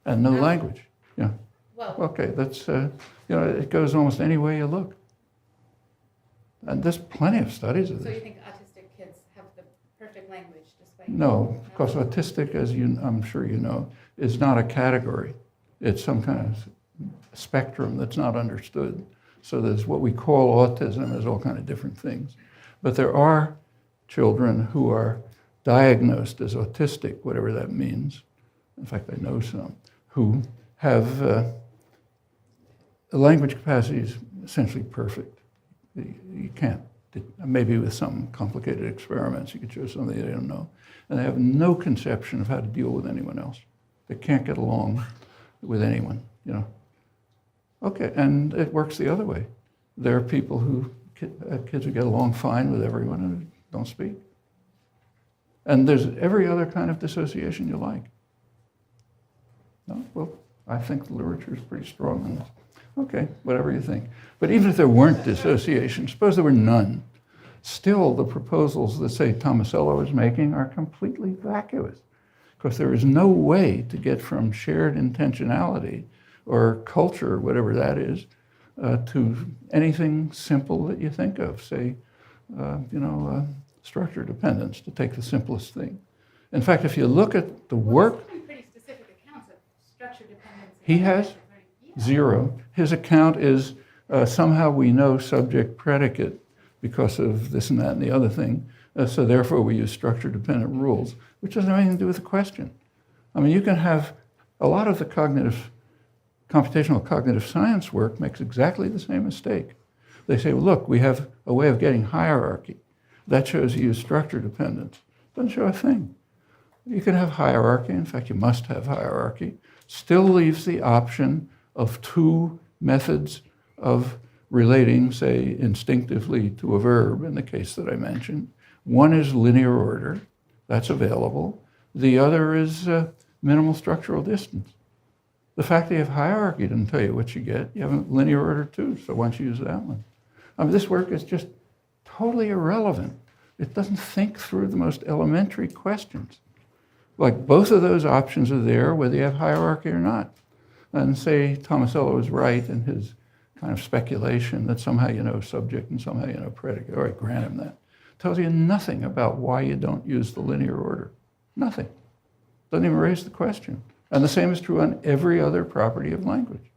and no language. Yeah. Well, okay, that's, you know, it goes almost any way you look. And there's plenty of studies of so this. you think autistic kids have the perfect language despite... No, because autistic, as I'm sure you know, is not a category. It's some kind of spectrum that's not understood. So there's what we call autism. There's all kind of different things. But there are children who are diagnosed as autistic, whatever that means. In fact, I know some who have the language capacity is essentially perfect. You can't, maybe with some complicated experiments, you could show something they don't know. And they have no conception of how to deal with anyone else. They can't get along with anyone, you know. Okay, and it works the other way. There are people who, kids who get along fine with everyone and don't speak. And there's every other kind of dissociation you like. No? Well, I think the literature is pretty strong on this. Okay, whatever you think. But even if there weren't dissociation, suppose there were none, still the proposals that, say, Tomasello is making are completely vacuous, because there is no way to get from shared intentionality or culture, whatever that is, to anything simple that you think of, say, structure dependence, to take the simplest thing. In fact, if you look at the work, Pretty specific accounts of structure dependence. he has 0. His account is somehow we know subject predicate because of this and that and the other thing. So therefore we use structure dependent rules, which doesn't have anything to do with the question. I mean, you can have a lot of the computational cognitive science work makes exactly the same mistake. They say, well, look, we have a way of getting hierarchy. That shows you use structure dependence. Doesn't show a thing. You can have hierarchy. In fact, you must have hierarchy. Still leaves the option of 2 methods of relating, say, instinctively to a verb in the case that I mentioned. One is linear order. That's available. The other is minimal structural distance. The fact that you have hierarchy doesn't tell you what you get. You have a linear order too, so why don't you use that one? I mean, this work is just totally irrelevant. It doesn't think through the most elementary questions. Like, both of those options are there whether you have hierarchy or not. And say Tomasello is right in his kind of speculation that somehow you know subject and somehow you know predicate. All right, grant him that. Tells you nothing about why you don't use the linear order. Nothing. Doesn't even raise the question. And the same is true on every other property of language.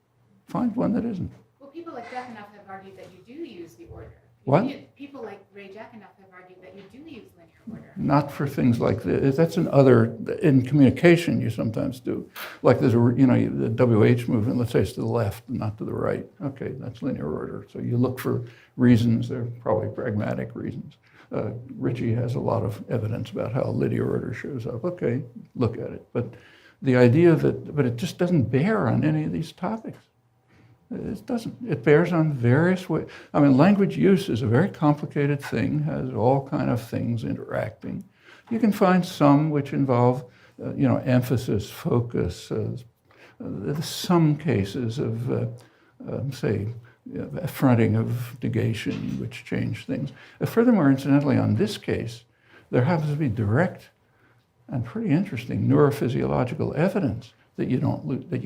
Find one that isn't. Well, people like Jackanoff have argued that you do use the order. What? People like Ray Jackanoff have argued that you do use linear order. Not for things like this. That's in communication you sometimes do. Like there's the WH movement, let's say it's to the left, not to the right. Okay, that's linear order. So you look for reasons, they're probably pragmatic reasons. Ritchie has a lot of evidence about how linear order shows up. Okay, look at it. But the idea but it just doesn't bear on any of these topics. It doesn't. It bears on various ways. I mean, language use is a very complicated thing, has all kind of things interacting. You can find some which involve, emphasis, focus, some cases of, say, affronting of negation, which change things. Furthermore, incidentally, on this case, there happens to be direct and pretty interesting neurophysiological evidence that you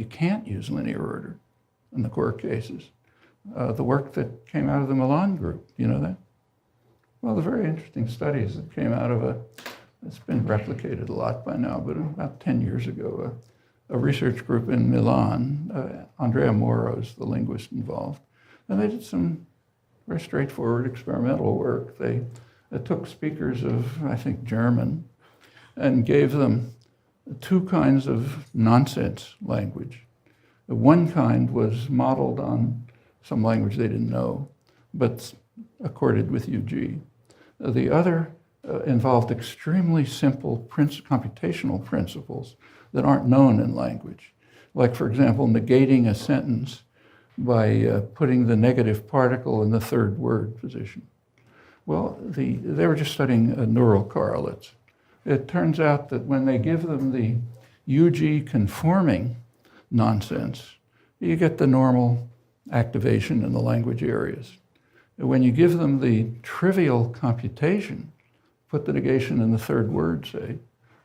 can't use linear order in the core cases. The work that came out of the Milan group, you know that? Well, the very interesting studies that came out of it's been replicated a lot by now, but about 10 years ago, a research group in Milan, Andrea Moro's the linguist involved, and they did some very straightforward experimental work. They took speakers of, I think, German, and gave them 2 kinds of nonsense language. One kind was modeled on some language they didn't know, but accorded with UG. The other involved extremely simple computational principles, that aren't known in language. Like, for example, negating a sentence by putting the negative particle in the third word position. Well, they were just studying neural correlates. It turns out that when they give them the UG conforming nonsense, you get the normal activation in the language areas. When you give them the trivial computation, put the negation in the third word, say,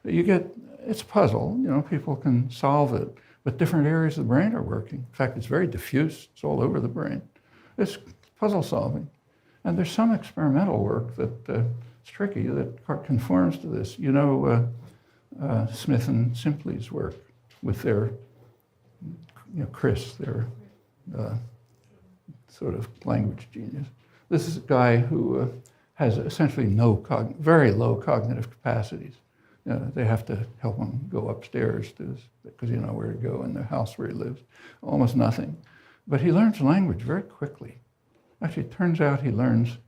you get, it's a puzzle, people can solve it, but different areas of the brain are working. In fact, it's very diffuse, it's all over the brain. It's puzzle solving. And there's some experimental work that it's tricky, that conforms to this. Smith and Simpley's work with their, Chris, their sort of language genius. This is a guy who has essentially very low cognitive capacities. They have to help him go upstairs because you know where to go in the house where he lives. Almost nothing. But he learns language very quickly. Actually, it turns out he learns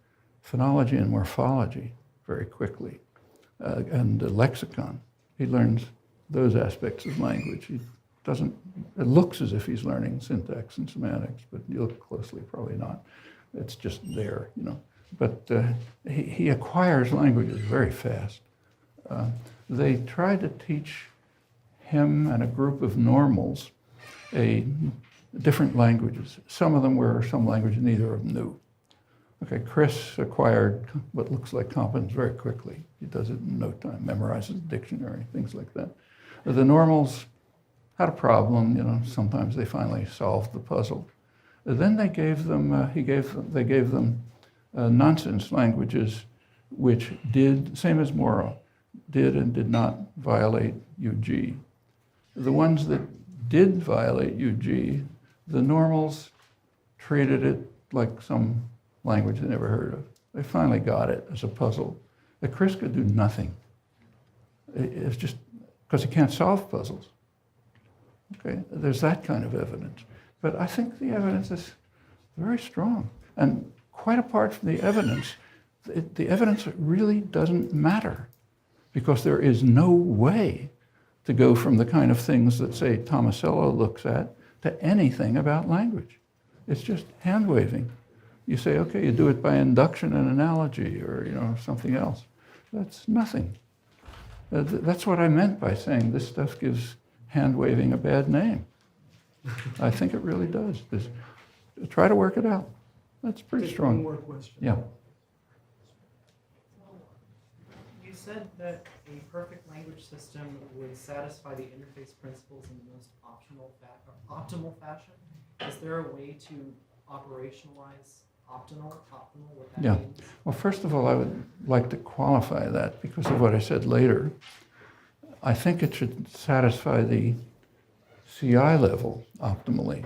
phonology and morphology very quickly, and lexicon. He learns those aspects of language. It looks as if he's learning syntax and semantics, but you look closely, probably not. It's just there, But he acquires languages very fast. They tried to teach him and a group of normals different languages. Some of them were some language neither of them knew. Okay, Chris acquired what looks like competence very quickly. He does it in no time, memorizes the dictionary, things like that. The normals had a problem, sometimes they finally solved the puzzle. Then they gave them, nonsense languages which did, same as moral, did and did not violate UG. The ones that did violate UG, the normals treated it like some language they never heard of. They finally got it as a puzzle. That Chris could do nothing. It's just because he can't solve puzzles. Okay, there's that kind of evidence. But I think the evidence is very strong. And quite apart from the evidence really doesn't matter because there is no way to go from the kind of things that, say, Tomasello looks at to anything about language. It's just hand-waving. You say, okay, you do it by induction and analogy or, something else. That's nothing. That's what I meant by saying this stuff gives hand-waving a bad name. I think it really does. Try to work it out. That's pretty strong. One more question. Yeah. You said that a perfect language system would satisfy the interface principles in the most optimal fashion. Is there a way to operationalize optimal, what that means? Well, first of all, I would like to qualify that because of what I said later. I think it should satisfy the CI level optimally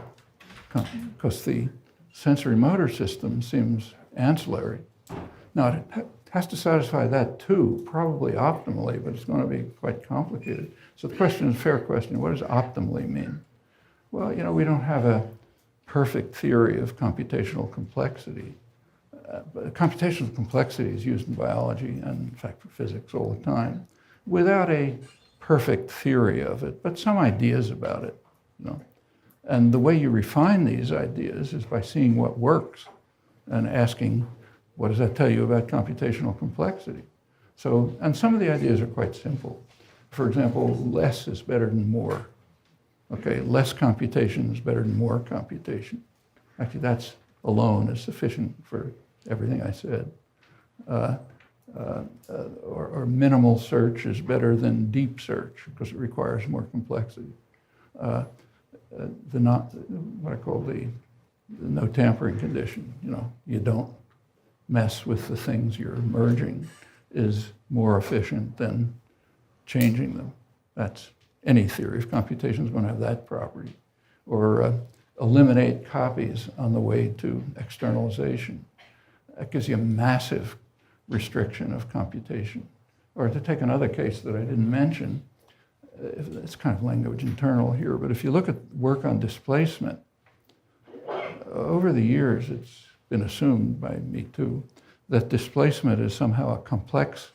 because the sensory motor system seems ancillary. Now, it has to satisfy that too, probably optimally, but it's going to be quite complicated. So the question is a fair question. What does optimally mean? Well, we don't have a perfect theory of computational complexity. But computational complexity is used in biology and, in fact, for physics all the time, without a perfect theory of it, but some ideas about it. And the way you refine these ideas is by seeing what works and asking, what does that tell you about computational complexity? So, and some of the ideas are quite simple. For example, less is better than more. Okay, less computation is better than more computation. Actually, that's alone is sufficient for everything I said. Or minimal search is better than deep search because it requires more complexity. What I call the no tampering condition, you don't mess with the things you're merging is more efficient than changing them. That's any theory of computation is going to have that property. Or eliminate copies on the way to externalization. That gives you a massive restriction of computation. Or to take another case that I didn't mention, it's kind of language internal here, but if you look at work on displacement, over the years it's been assumed by me too that displacement is somehow a complex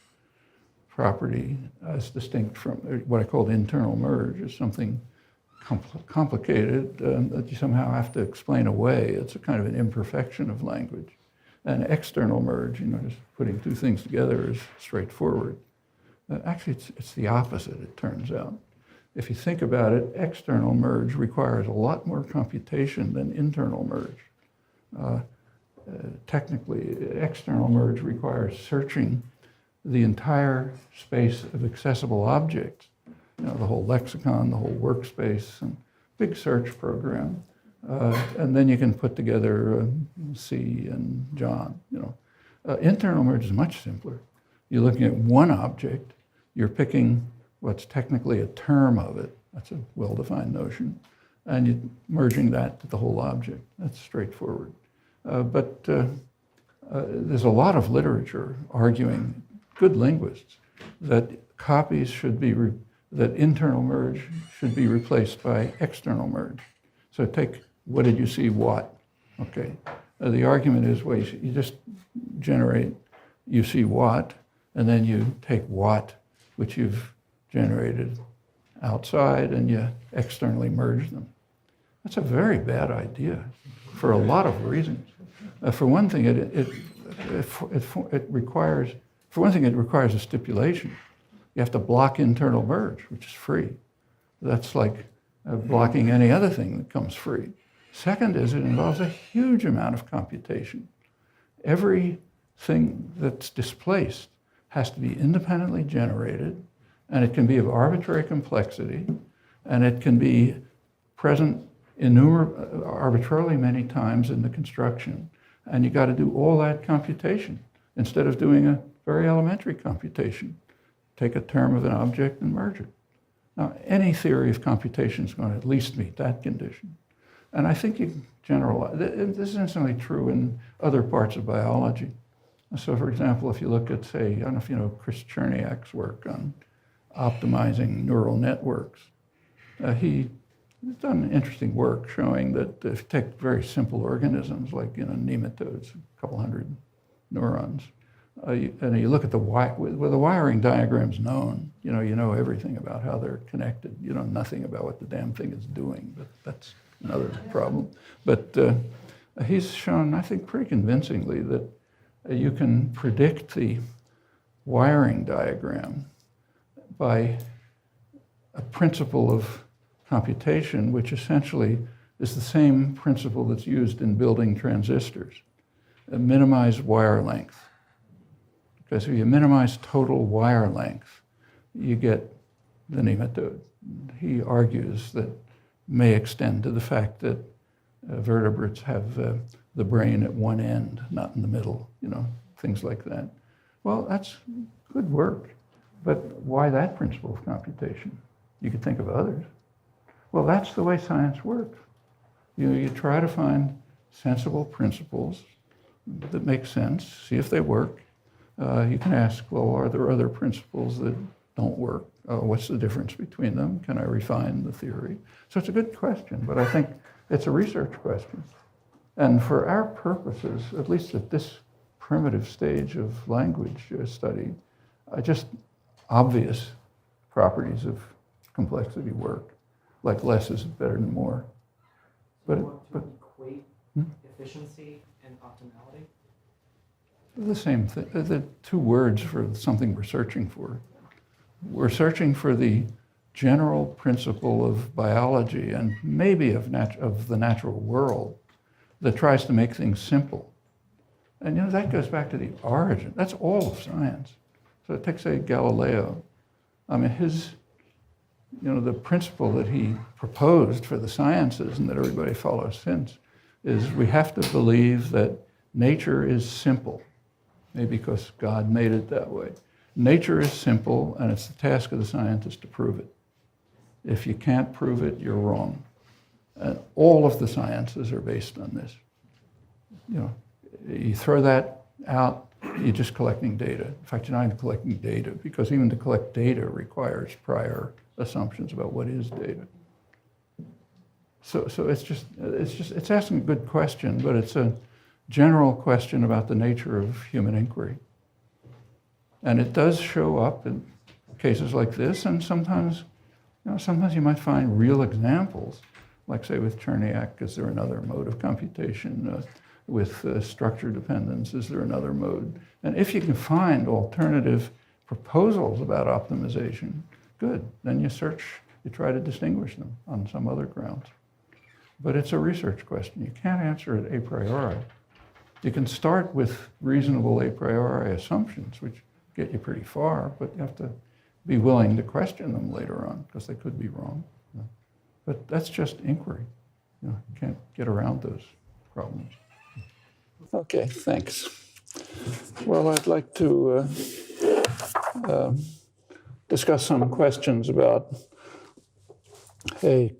property as distinct from what I call internal merge is something complicated that you somehow have to explain away. It's a kind of an imperfection of language. And external merge, just putting two things together is straightforward. Actually, it's the opposite, it turns out. If you think about it, external merge requires a lot more computation than internal merge. Technically, external merge requires searching the entire space of accessible objects, the whole lexicon, the whole workspace, and big search program. And then you can put together C and John. Internal merge is much simpler. You're looking at one object, you're picking what's technically a term of it, that's a well-defined notion, and you're merging that to the whole object. That's straightforward. But there's a lot of literature arguing, good linguists, that copies should be, that internal merge should be replaced by external merge. So take, what did you see, what? Okay. The argument is, well, you just generate, you see what, and then you take what, which you've generated outside, and you externally merge them. That's a very bad idea for a lot of reasons. For one thing, it requires a stipulation. You have to block internal merge, which is free. That's like blocking any other thing that comes free. Second is it involves a huge amount of computation. Everything that's displaced has to be independently generated, and it can be of arbitrary complexity, and it can be present arbitrarily many times in the construction. And you got to do all that computation instead of doing a very elementary computation. Take a term of an object and merge it. Now, any theory of computation is going to at least meet that condition. And I think you can generalize. This is instantly true in other parts of biology. So, for example, if you look at, say, I don't know if you know Chris Cherniak's work on optimizing neural networks, he's done interesting work showing that if you take very simple organisms like nematodes, a couple hundred neurons, and you look at the wiring diagram's known, you know everything about how they're connected. You know nothing about what the damn thing is doing, but that's another problem. But he's shown, I think, pretty convincingly that you can predict the wiring diagram by a principle of computation, which essentially is the same principle that's used in building transistors, minimize wire length. Because if you minimize total wire length, you get the nematode. He argues that may extend to the fact that vertebrates have the brain at one end, not in the middle, things like that. Well, that's good work, but why that principle of computation? You could think of others. Well, that's the way science works. You try to find sensible principles that make sense, see if they work. You can ask, well, are there other principles that don't work? What's the difference between them? Can I refine the theory? So it's a good question, but I think it's a research question. And for our purposes, at least at this primitive stage of language study, just obvious properties of complexity work, like less is better than more. But equate efficiency and optimality? The same thing. The two words for something we're searching for. We're searching for the general principle of biology and maybe of the natural world that tries to make things simple. And that goes back to the origin. That's all of science. So take, say, Galileo. I mean, the principle that he proposed for the sciences and that everybody follows since is we have to believe that nature is simple. Maybe because God made it that way. Nature is simple, and it's the task of the scientist to prove it. If you can't prove it, you're wrong. And all of the sciences are based on this. You throw that out, you're just collecting data. In fact, you're not even collecting data, because even to collect data requires prior assumptions about what is data. So it's asking a good question, but it's a general question about the nature of human inquiry. And it does show up in cases like this, and sometimes you might find real examples, like say with Cherniak, is there another mode of computation? With structure dependence, is there another mode? And if you can find alternative proposals about optimization, good. Then you try to distinguish them on some other grounds. But it's a research question. You can't answer it a priori. You can start with reasonable a priori assumptions, which get you pretty far, but you have to be willing to question them later on, because they could be wrong. But that's just inquiry. You can't get around those problems. Okay, thanks. Well, I'd like to discuss some questions about a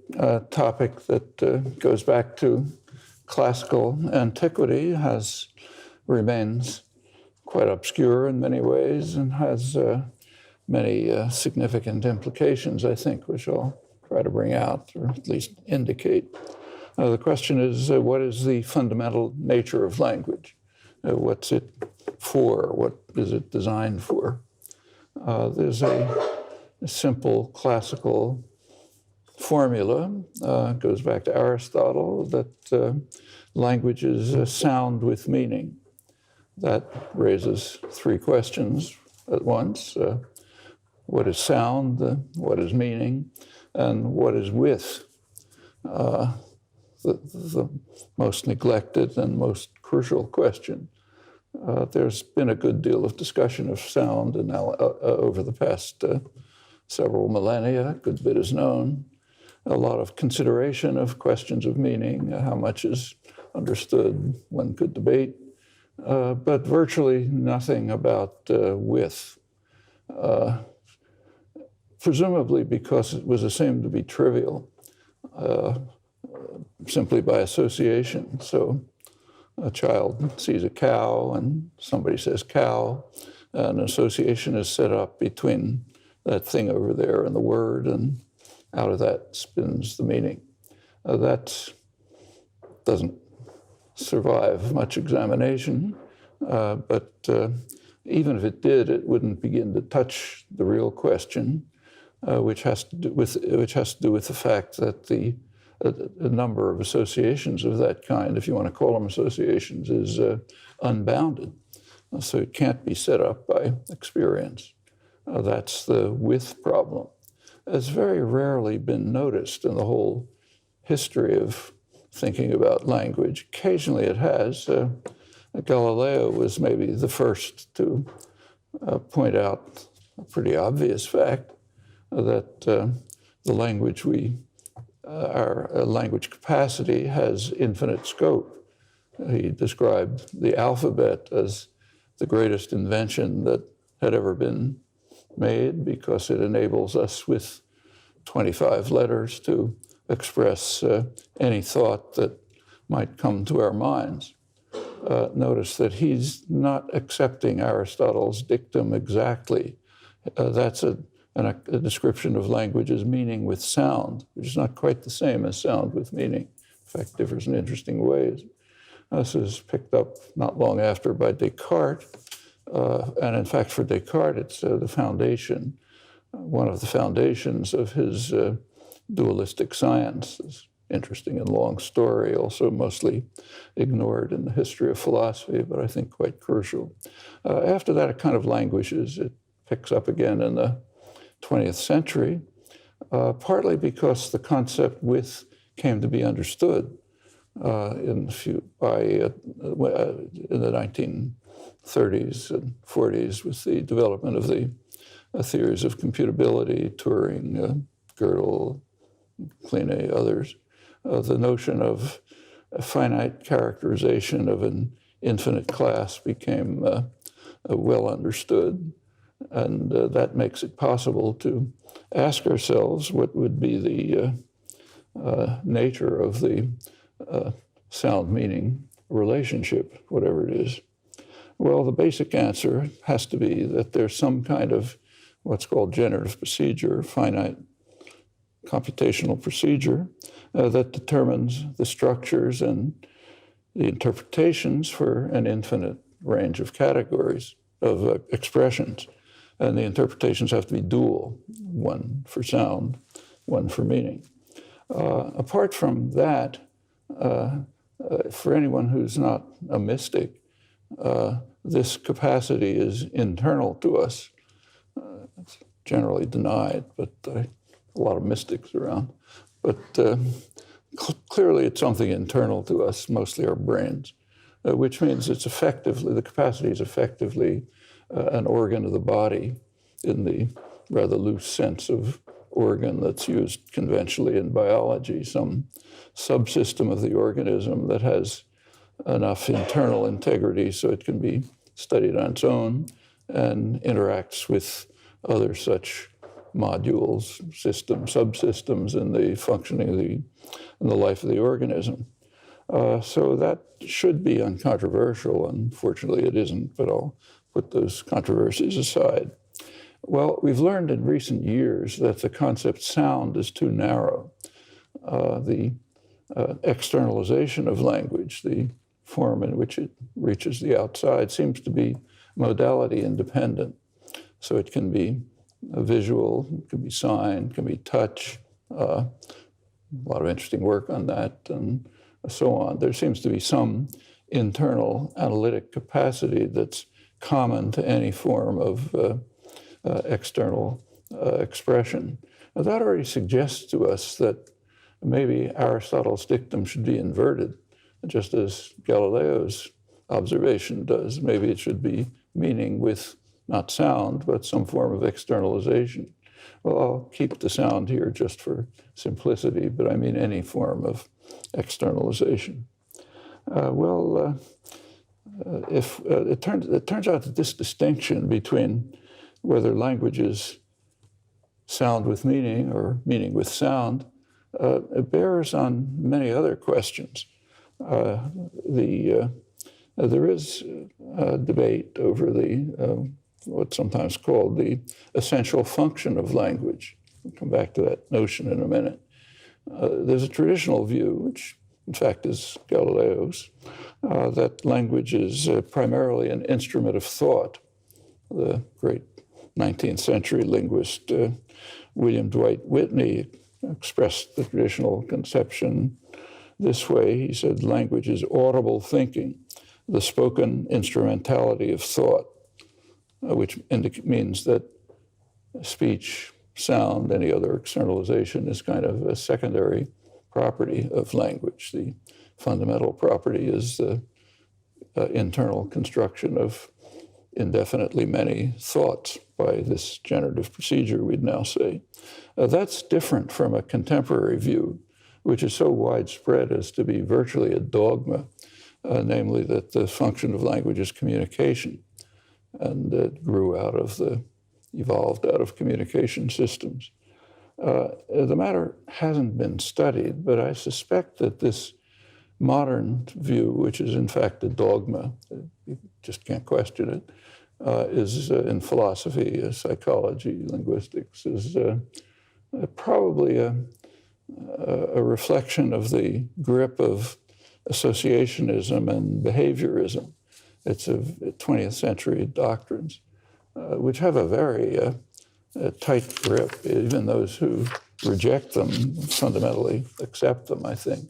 topic that goes back to classical antiquity, remains quite obscure in many ways, and has many significant implications, I think, which I'll try to bring out, or at least indicate. The question is, what is the fundamental nature of language? What's it for? What is it designed for? There's a simple classical formula, goes back to Aristotle, that language is sound with meaning. That raises three questions at once. What is sound? What is meaning? And what is with? The most neglected and most crucial question. There's been a good deal of discussion of sound over the past several millennia. A good bit is known. A lot of consideration of questions of meaning, how much is understood, one could debate, but virtually nothing about with. Presumably because it was assumed to be trivial. Simply by association. So a child sees a cow and somebody says cow, and an association is set up between that thing over there and the word, and out of that spins the meaning. That doesn't survive much examination, but even if it did, it wouldn't begin to touch the real question, which has to do with the fact that a number of associations of that kind, if you want to call them associations, is unbounded. So it can't be set up by experience. That's the with problem. It's very rarely been noticed in the whole history of thinking about language. Occasionally it has. Galileo was maybe the first to point out a pretty obvious fact that the language our language capacity has infinite scope. He described the alphabet as the greatest invention that had ever been made because it enables us with 25 letters to express any thought that might come to our minds. Notice that he's not accepting Aristotle's dictum exactly. That's a description of language as meaning with sound, which is not quite the same as sound with meaning. In fact, differs in interesting ways. This is picked up not long after by Descartes. And in fact, for Descartes, it's the foundation, one of the foundations of his dualistic science. It's interesting and long story, also mostly ignored in the history of philosophy, but I think quite crucial. After that, it kind of languishes. It picks up again in the 20th century, partly because the concept with came to be understood in the 1930s and 40s with the development of the theories of computability, Turing, Gödel, Kline, others. The notion of a finite characterization of an infinite class became well understood. And that makes it possible to ask ourselves what would be the nature of the sound-meaning relationship, whatever it is. Well, the basic answer has to be that there's some kind of what's called generative procedure, finite computational procedure, that determines the structures and the interpretations for an infinite range of categories. of expressions, and the interpretations have to be dual, one for sound, one for meaning. Apart from that, for anyone who's not a mystic, this capacity is internal to us. It's generally denied, but a lot of mystics around. But clearly it's something internal to us, mostly our brains, which means it's effectively, the capacity is effectively an organ of the body in the rather loose sense of organ that's used conventionally in biology, some subsystem of the organism that has enough internal integrity so it can be studied on its own and interacts with other such modules, systems, subsystems in the functioning of in the life of the organism. So that should be uncontroversial. Unfortunately, it isn't, but I'll put those controversies aside. Well, we've learned in recent years that the concept sound is too narrow. The externalization of language, the form in which it reaches the outside, seems to be modality independent. So it can be visual, it can be sign, it can be touch, a lot of interesting work on that, and so on. There seems to be some internal analytic capacity that's common to any form of external expression. Now, that already suggests to us that maybe Aristotle's dictum should be inverted, just as Galileo's observation does. Maybe it should be meaning with not sound, but some form of externalization. Well, I'll keep the sound here just for simplicity, but I mean any form of externalization. If it turns out that this distinction between whether language is sound with meaning or meaning with sound, it bears on many other questions. There is a debate over what's sometimes called the essential function of language. We'll come back to that notion in a minute. There's a traditional view, which in fact is Galileo's, that language is primarily an instrument of thought. The great 19th century linguist William Dwight Whitney expressed the traditional conception this way. He said, language is audible thinking, the spoken instrumentality of thought, which means that speech, sound, any other externalization is kind of a secondary property of language. The fundamental property is the internal construction of indefinitely many thoughts by this generative procedure, we'd now say. That's different from a contemporary view, which is so widespread as to be virtually a dogma, namely that the function of language is communication, and it evolved out of communication systems. The matter hasn't been studied, but I suspect that this modern view, which is in fact a dogma, you just can't question it, is in philosophy, psychology, linguistics, is probably a reflection of the grip of associationism and behaviorism. It's a 20th century doctrines, which have a very tight grip. Even those who reject them fundamentally accept them, I think.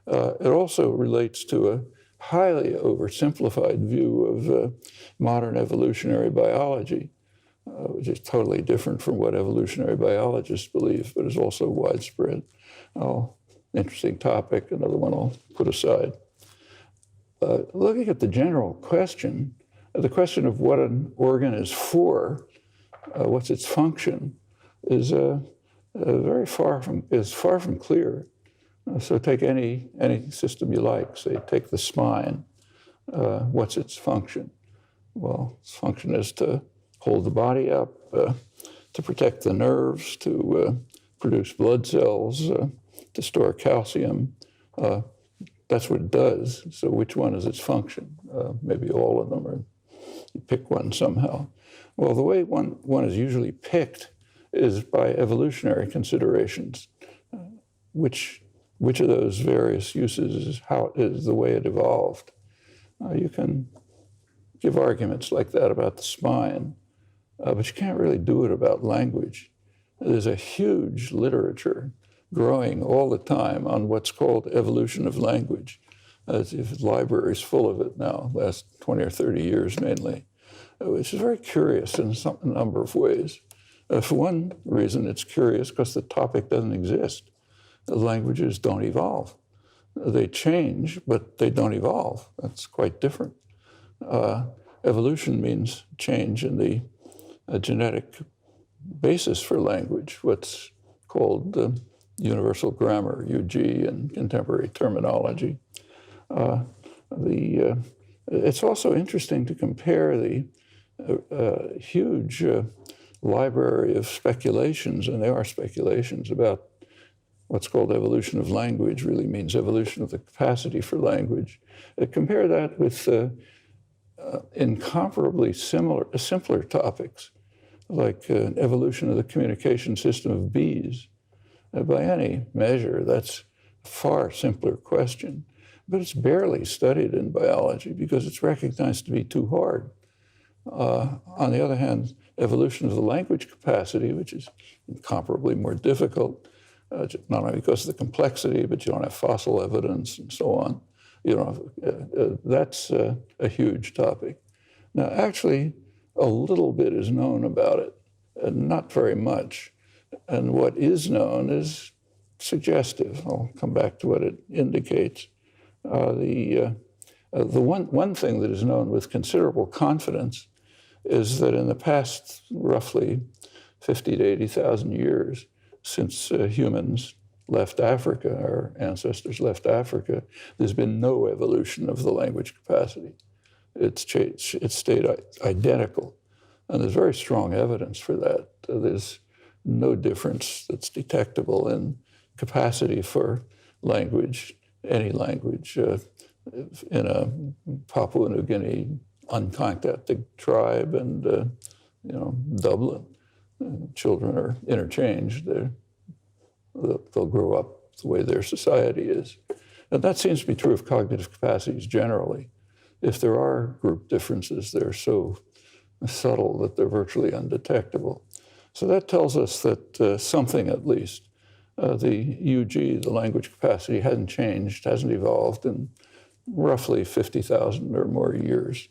It also relates to a highly oversimplified view of modern evolutionary biology, which is totally different from what evolutionary biologists believe, but is also widespread. Interesting topic, another one I'll put aside. Looking at the general question, the question of what an organ is for, what's its function, is far from clear. So take any system you like. Say, take the spine. What's its function? Well, its function is to hold the body up, to protect the nerves, to produce blood cells, to store calcium. That's what it does. So which one is its function? Maybe all of them, or you pick one somehow. Well, the way one is usually picked is by evolutionary considerations. Which of those various uses is the way it evolved. You can give arguments like that about the spine, but you can't really do it about language. There's a huge literature growing all the time on what's called evolution of language. The library's full of it now, last 20 or 30 years mainly, which is very curious in a number of ways. For one reason, it's curious because the topic doesn't exist. The languages don't evolve. They change, but they don't evolve. That's quite different. Evolution means change in the genetic basis for language, what's called universal grammar, UG, in contemporary terminology. It's also interesting to compare the huge library of speculations, and there are speculations about what's called evolution of language, really means evolution of the capacity for language. Compare that with incomparably simpler topics, like evolution of the communication system of bees. By any measure, that's a far simpler question, but it's barely studied in biology because it's recognized to be too hard. On the other hand, evolution of the language capacity, which is incomparably more difficult, not only because of the complexity, but you don't have fossil evidence and so on. That's a huge topic. Now, actually, a little bit is known about it, and not very much. And what is known is suggestive. I'll come back to what it indicates. The one thing that is known with considerable confidence is that in the past roughly 50 to 80,000 years since humans left Africa, our ancestors left Africa, there's been no evolution of the language capacity. It's stayed identical. And there's very strong evidence for that. There's no difference that's detectable in capacity for language, any language, in a Papua New Guinea uncontacted tribe and Dublin. Children are interchanged. They'll grow up the way their society is. And that seems to be true of cognitive capacities generally. If there are group differences, they're so subtle that they're virtually undetectable. So that tells us that something, at least, the UG, the language capacity, hasn't changed, hasn't evolved in roughly 50,000 or more years.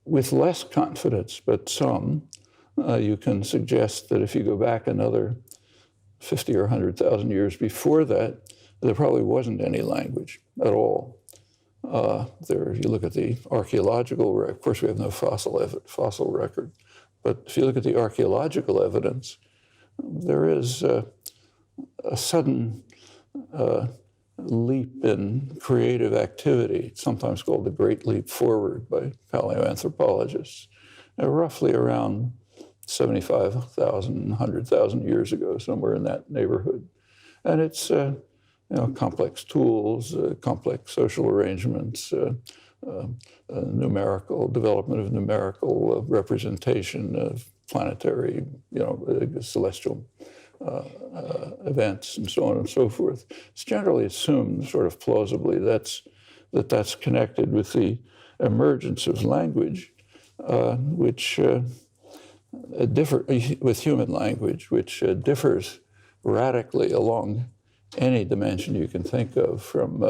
With less confidence, but some, you can suggest that if you go back another 50 or 100,000 years before that, there probably wasn't any language at all. You look at the archaeological record. Of course, we have no fossil record, but if you look at the archaeological evidence, there is a sudden leap in creative activity. It's sometimes called the Great Leap Forward by paleoanthropologists, roughly around 75,000, 100,000 years ago, somewhere in that neighborhood. And it's complex tools, complex social arrangements, numerical development of numerical representation of planetary, celestial events, and so on and so forth. It's generally assumed, sort of plausibly, that's connected with the emergence of language, which with human language, which differs radically along any dimension you can think of from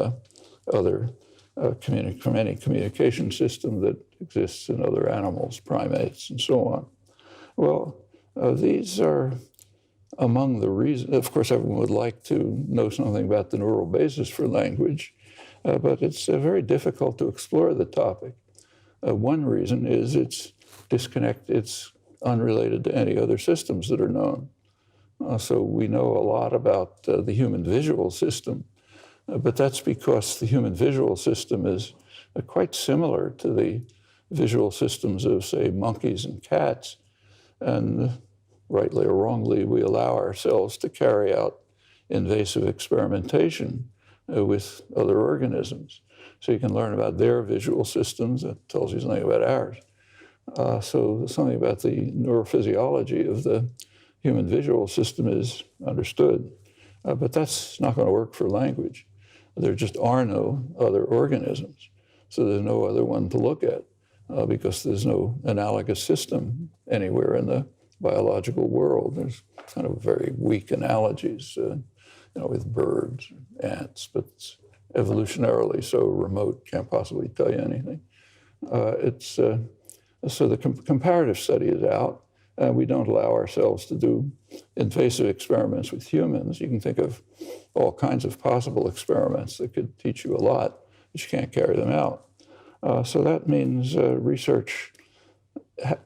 from any communication system that exists in other animals, primates, and so on. Well, these are among the reasons. Of course, everyone would like to know something about the neural basis for language, but it's very difficult to explore the topic. One reason is it's disconnected, it's unrelated to any other systems that are known. So we know a lot about the human visual system, but that's because the human visual system is quite similar to the visual systems of, say, monkeys and cats. And rightly or wrongly, we allow ourselves to carry out invasive experimentation with other organisms. So you can learn about their visual systems. That tells you something about ours. So something about the neurophysiology of the human visual system is understood, but that's not going to work for language. There just are no other organisms So there's no other one to look at because there's no analogous system anywhere in the biological world. There's kind of very weak analogies, with birds, and ants, but it's evolutionarily so remote, can't possibly tell you anything. So the comparative study is out, and we don't allow ourselves to do invasive experiments with humans. You can think of all kinds of possible experiments that could teach you a lot, but you can't carry them out. So that means research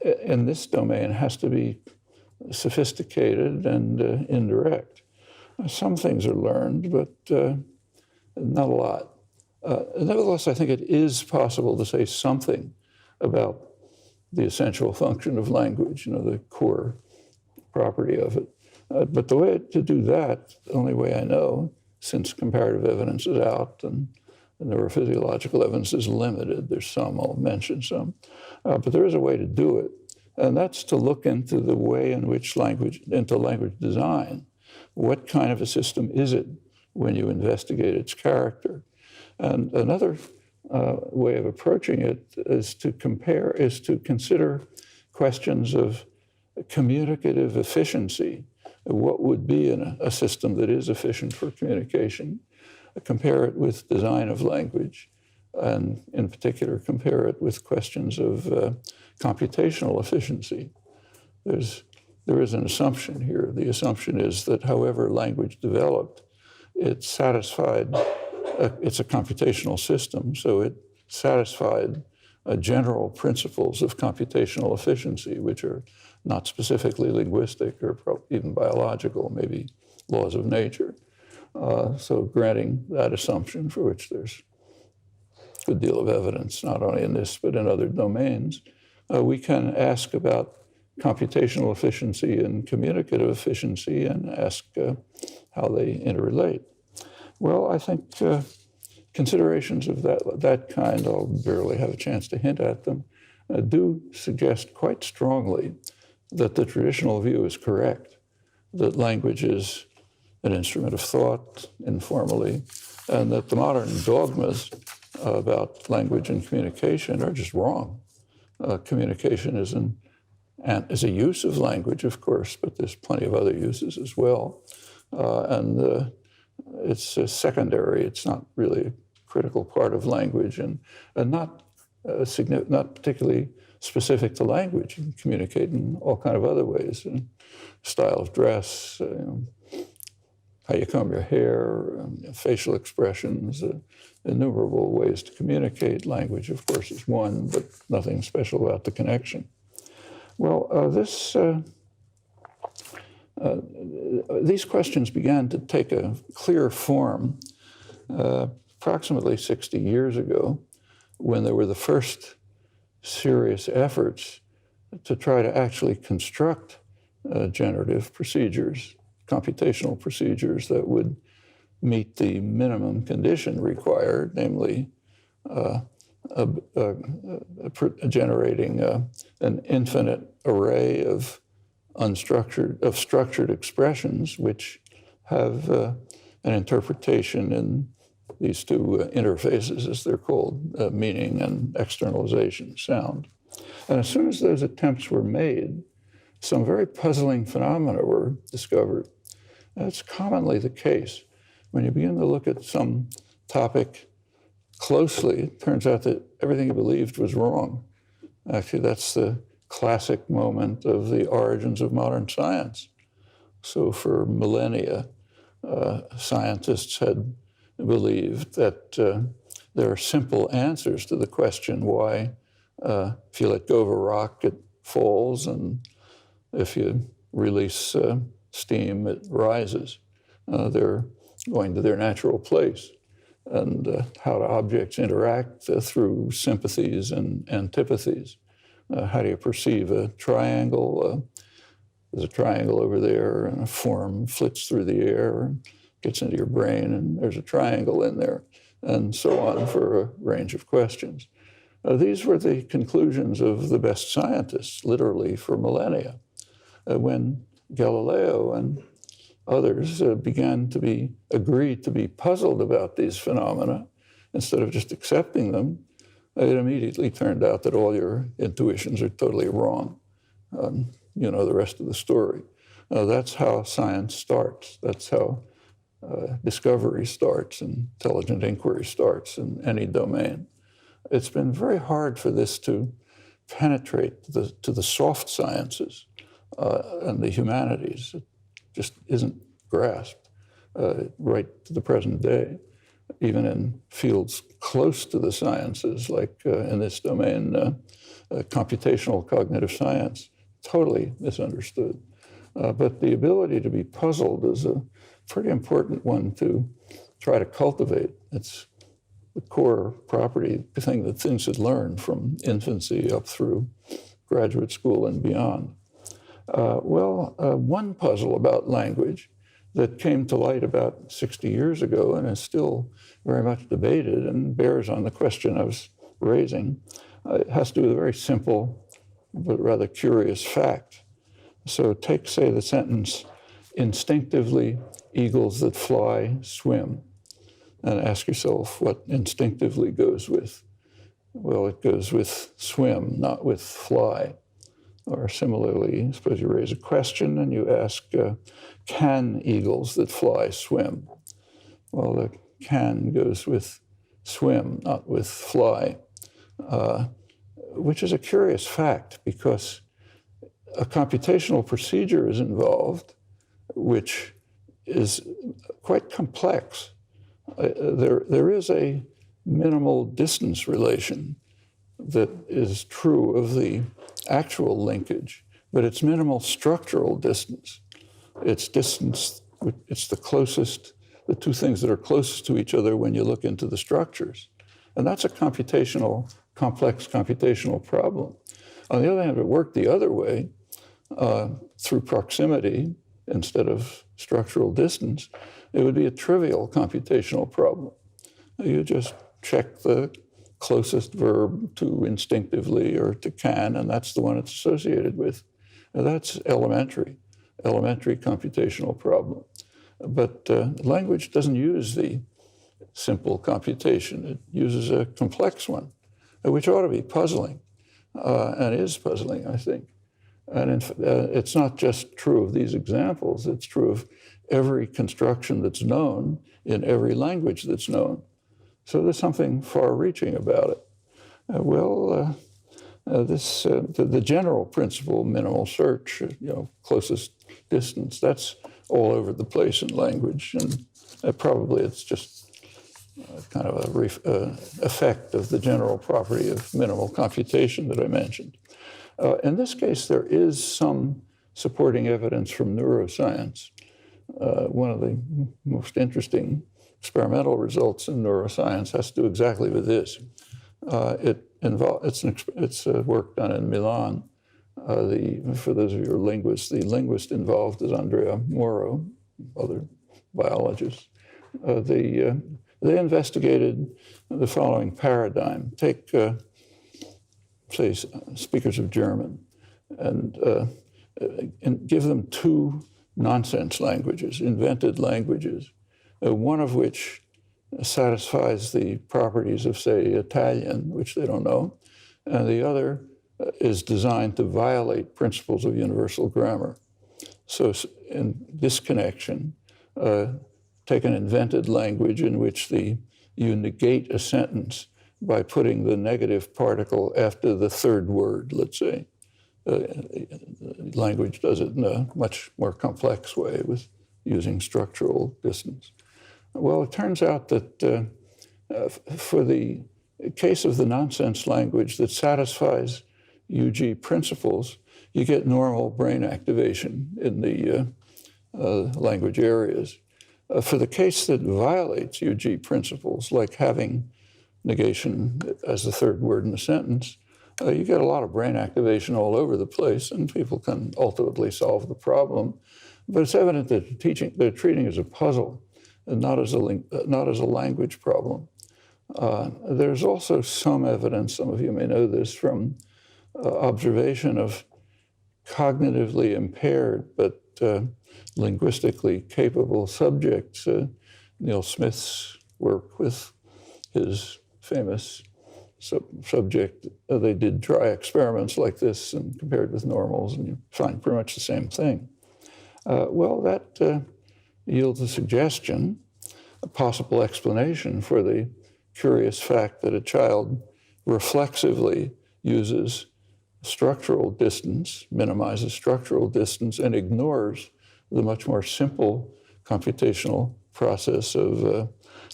in this domain has to be sophisticated and indirect. Some things are learned, but not a lot. Nevertheless, I think it is possible to say something about the essential function of language, the core property of it. But the way to do that, the only way I know, since comparative evidence is out and the neurophysiological evidence is limited, there's some, I'll mention some, but there is a way to do it. And that's to look into the way in which language design. What kind of a system is it when you investigate its character? And another way of approaching it is to consider questions of communicative efficiency. What would be in a system that is efficient for communication? Compare it with design of language, and in particular, compare it with questions of computational efficiency. There is an assumption here. The assumption is that however language developed, it's satisfied, it's a computational system, so it satisfied general principles of computational efficiency, which are not specifically linguistic or even biological, maybe laws of nature. So granting that assumption, for which there's a good deal of evidence, not only in this, but in other domains, we can ask about computational efficiency and communicative efficiency and ask how they interrelate. Well, I think considerations of that kind, I'll barely have a chance to hint at them, do suggest quite strongly that the traditional view is correct, that language is an instrument of thought informally, and that the modern dogmas about language and communication are just wrong. Communication is a use of language, of course, but there's plenty of other uses as well. And it's secondary. It's not really a critical part of language, and not particularly specific to language. You can communicate in all kinds of other ways, style of dress, how you comb your hair, facial expressions, innumerable ways to communicate. Language, of course, is one, but nothing special about the connection. Well, these questions began to take a clear form approximately 60 years ago, when there were the first serious efforts to try to actually construct generative procedures, computational procedures that would meet the minimum condition required, namely generating an infinite array of structured expressions which have an interpretation in these two interfaces, as they're called, meaning and externalization, sound. And as soon as those attempts were made, some very puzzling phenomena were discovered. That's commonly the case. When you begin to look at some topic closely, it turns out that everything you believed was wrong. Actually, that's the classic moment of the origins of modern science. So for millennia, scientists had believed that there are simple answers to the question why, if you let go of a rock, it falls, and if you release steam, it rises. They're going to their natural place, and how do objects interact through sympathies and antipathies. How do you perceive a triangle? There's a triangle over there, and a form flits through the air and gets into your brain, and there's a triangle in there, and so on for a range of questions. These were the conclusions of the best scientists, literally, for millennia. When Galileo and others began to agree to be puzzled about these phenomena, instead of just accepting them, it immediately turned out that all your intuitions are totally wrong. You know the rest of the story. That's how science starts. That's how discovery starts and intelligent inquiry starts in any domain. It's been very hard for this to penetrate to the soft sciences and the humanities. It just isn't grasped right to the present day, even in fields close to the sciences, like in this domain, computational cognitive science, totally misunderstood. But the ability to be puzzled is a pretty important one to try to cultivate. It's the core property, the thing that things should learn from infancy up through graduate school and beyond. One puzzle about language that came to light about 60 years ago and is still very much debated and bears on the question I was raising, it has to do with a very simple but rather curious fact. So take, say, the sentence, instinctively eagles that fly swim, and ask yourself what instinctively goes with. Well, it goes with swim, not with fly. Or similarly, suppose you raise a question and you ask, can eagles that fly swim? Well, the can goes with swim, not with fly, which is a curious fact because a computational procedure is involved, which is quite complex. There is a minimal distance relation that is true of the actual linkage, but it's minimal structural distance. It's distance, it's the closest, the two things that are closest to each other when you look into the structures. And that's a complex computational problem. On the other hand, if it worked the other way, through proximity instead of structural distance, it would be a trivial computational problem. You just check the closest verb to instinctively or to can, and that's the one it's associated with. And that's elementary computational problem. But language doesn't use the simple computation. It uses a complex one, which ought to be puzzling, and is puzzling, I think. And it's not just true of these examples, it's true of every construction that's known in every language that's known. So there's something far-reaching about it. The general principle, minimal search, closest distance, that's all over the place in language, and probably it's just kind of a effect of the general property of minimal computation that I mentioned. In this case, there is some supporting evidence from neuroscience. One of the most interesting experimental results in neuroscience has to do exactly with this. It's work done in Milan. For those of you who are linguists, the linguist involved is Andrea Moro, other biologists. They investigated the following paradigm. Take, say, speakers of German, and give them two nonsense languages, invented languages, one of which satisfies the properties of, say, Italian, which they don't know, and the other is designed to violate principles of universal grammar. So in this connection, take an invented language in which you negate a sentence by putting the negative particle after the third word, let's say. Language does it in a much more complex way with using structural distance. Well, it turns out that for the case of the nonsense language that satisfies UG principles, you get normal brain activation in the language areas. For the case that violates UG principles, like having negation as the third word in a sentence, you get a lot of brain activation all over the place, and people can ultimately solve the problem. But it's evident that they're treating it as a puzzle and not as a language problem. There's also some evidence, some of you may know this, from observation of cognitively impaired but linguistically capable subjects. Neil Smith's work with his famous subject, they did try experiments like this and compared with normals, and you find pretty much the same thing. Well, that yields a suggestion, a possible explanation for the curious fact that a child reflexively uses structural distance, minimizes structural distance, and ignores the much more simple computational process of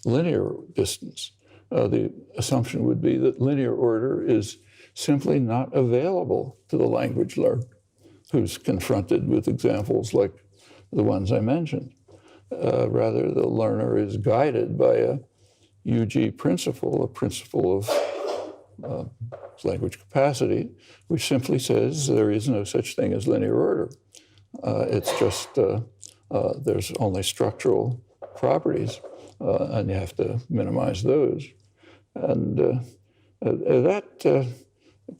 linear distance. The assumption would be that linear order is simply not available to the language learner who's confronted with examples like the ones I mentioned. Rather, the learner is guided by a UG principle, a principle of language capacity, which simply says there is no such thing as linear order. It's just there's only structural properties, and you have to minimize those. And that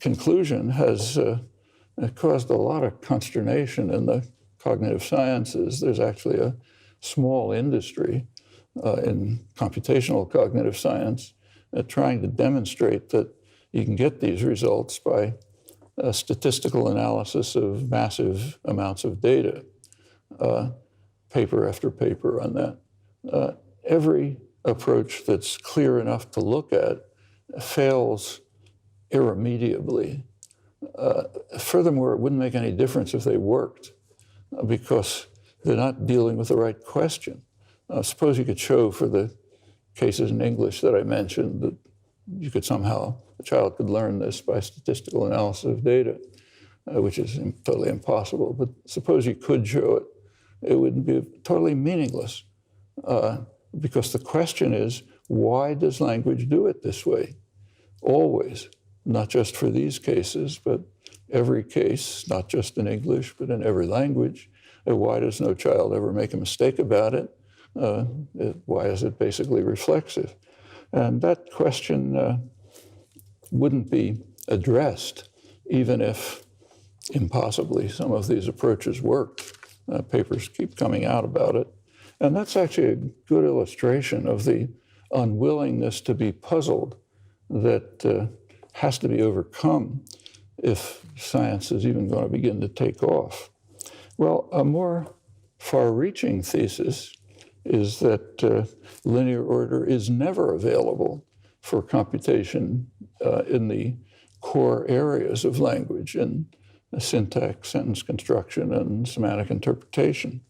conclusion has caused a lot of consternation in the cognitive sciences. There's actually a small industry in computational cognitive science trying to demonstrate that you can get these results by statistical analysis of massive amounts of data, paper after paper on that. Every approach that's clear enough to look at fails irremediably. Furthermore, it wouldn't make any difference if they worked because they're not dealing with the right question. Suppose you could show for the cases in English that I mentioned that you could somehow, a child could learn this by statistical analysis of data, which is totally impossible. But suppose you could show it, it would be totally meaningless because the question is, why does language do it this way? Always, not just for these cases, but every case, not just in English, but in every language. Why does no child ever make a mistake about it? Why is it basically reflexive? And that question wouldn't be addressed even if, impossibly, some of these approaches worked. Papers keep coming out about it. And that's actually a good illustration of the unwillingness to be puzzled that has to be overcome if science is even going to begin to take off. Well, a more far-reaching thesis is that linear order is never available for computation in the core areas of language, in syntax, sentence construction, and semantic interpretation.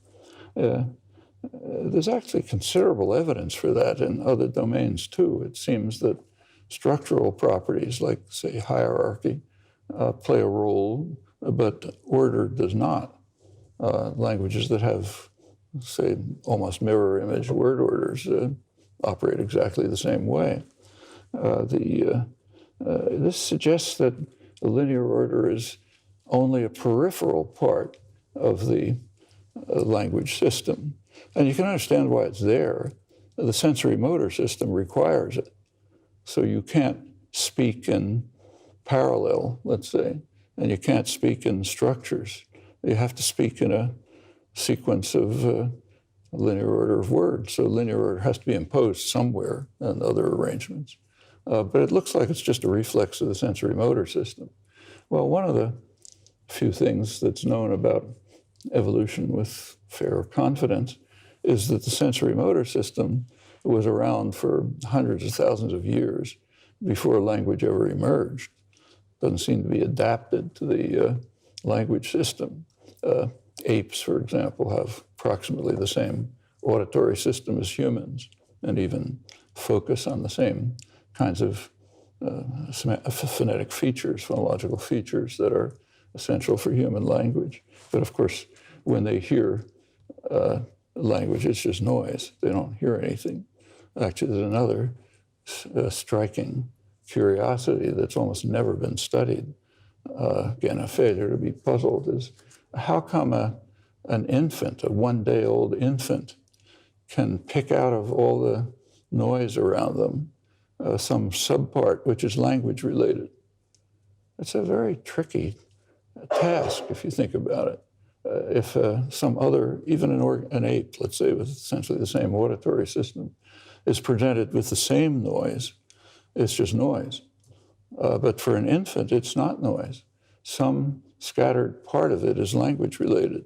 There's actually considerable evidence for that in other domains, too. It seems that structural properties like, say, hierarchy play a role, but order does not. Languages that have, say, almost mirror image word orders operate exactly the same way. This suggests that the linear order is only a peripheral part of the language system. And you can understand why it's there. The sensory motor system requires it. So you can't speak in parallel, let's say, and you can't speak in structures. You have to speak in a sequence of linear order of words. So linear order has to be imposed somewhere and other arrangements. But it looks like it's just a reflex of the sensory motor system. Well, one of the few things that's known about evolution with fair confidence is that the sensory motor system was around for hundreds of thousands of years before language ever emerged. Doesn't seem to be adapted to the language system. Apes, for example, have approximately the same auditory system as humans and even focus on the same kinds of phonetic features, phonological features that are essential for human language. But of course, when they hear language, it's just noise. They don't hear anything. Actually, there's another striking curiosity that's almost never been studied. Again, a failure to be puzzled is how come an infant, a one-day-old infant, can pick out of all the noise around them some subpart which is language-related? It's a very tricky task if you think about it. If some other, even an ape, let's say, with essentially the same auditory system, is presented with the same noise, it's just noise. But for an infant, it's not noise. Some scattered part of it is language related,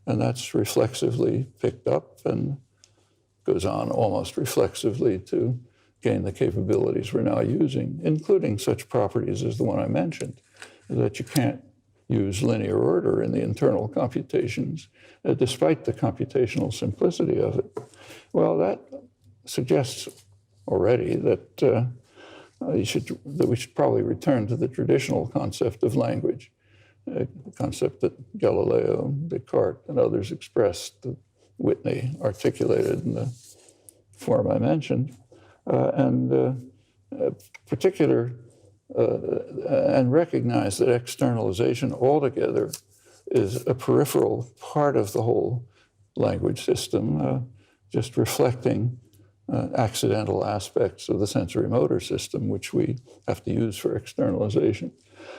and that's reflexively picked up and goes on almost reflexively to gain the capabilities we're now using, including such properties as the one I mentioned, that you can't use linear order in the internal computations, despite the computational simplicity of it. Well, that suggests already that we should probably return to the traditional concept of language, a concept that Galileo, Descartes, and others expressed, that Whitney articulated in the form I mentioned, and recognize that externalization altogether is a peripheral part of the whole language system, just reflecting accidental aspects of the sensory motor system, which we have to use for externalization.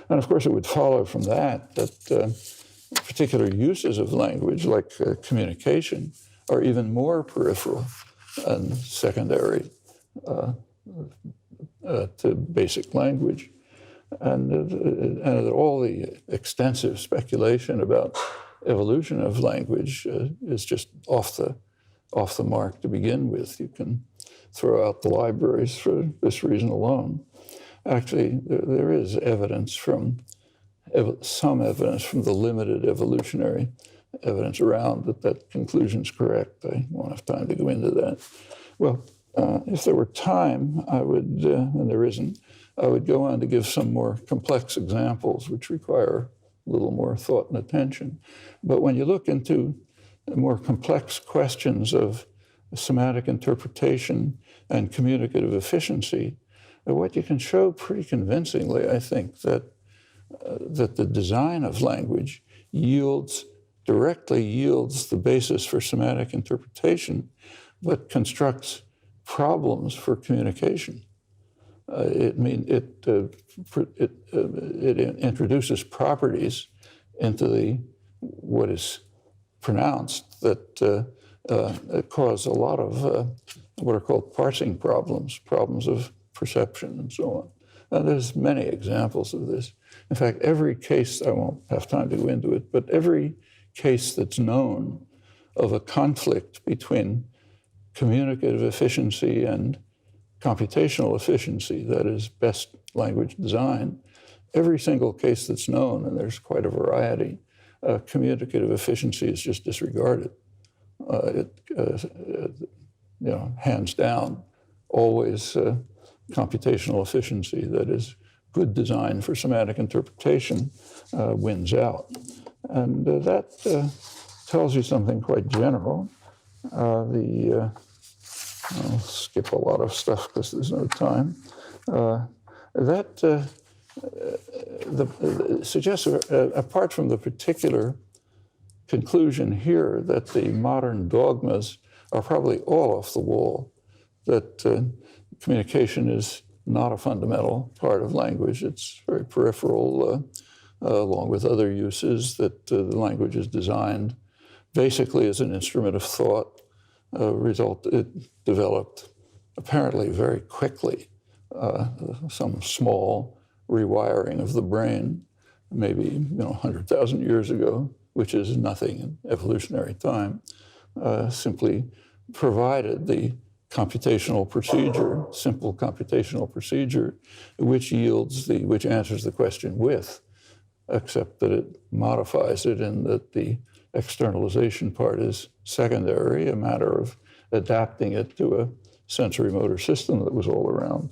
And of course, it would follow from that particular uses of language, like communication, are even more peripheral and secondary to basic language. And all the extensive speculation about evolution of language is just off the mark to begin with. You can throw out the libraries for this reason alone. Actually, there is evidence some evidence from the limited evolutionary evidence around that conclusion's correct. I won't have time to go into that. Well, if there were time, I would, and there isn't, I would go on to give some more complex examples which require a little more thought and attention. But when you look into more complex questions of semantic interpretation and communicative efficiency, what you can show pretty convincingly, I think, that the design of language directly yields the basis for semantic interpretation, but constructs problems for communication. It introduces properties into what is pronounced that cause a lot of what are called parsing problems of perception and so on. And there's many examples of this. In fact, every case, I won't have time to go into it, but every case that's known of a conflict between communicative efficiency and computational efficiency, that is best language design, every single case that's known, and there's quite a variety, communicative efficiency is just disregarded. Hands down, always computational efficiency, that is good design for semantic interpretation, wins out. And that tells you something quite general. I'll skip a lot of stuff because there's no time. That suggests, apart from the particular conclusion here that the modern dogmas are probably all off the wall, that communication is not a fundamental part of language. It's very peripheral, along with other uses, that the language is designed basically as an instrument of thought. It developed apparently very quickly, some small rewiring of the brain, maybe 100,000 years ago, which is nothing in evolutionary time, simply provided the computational procedure, simple computational procedure, which answers the question with, except that it modifies it in that the externalization part is secondary, a matter of adapting it to a sensory motor system that was all around.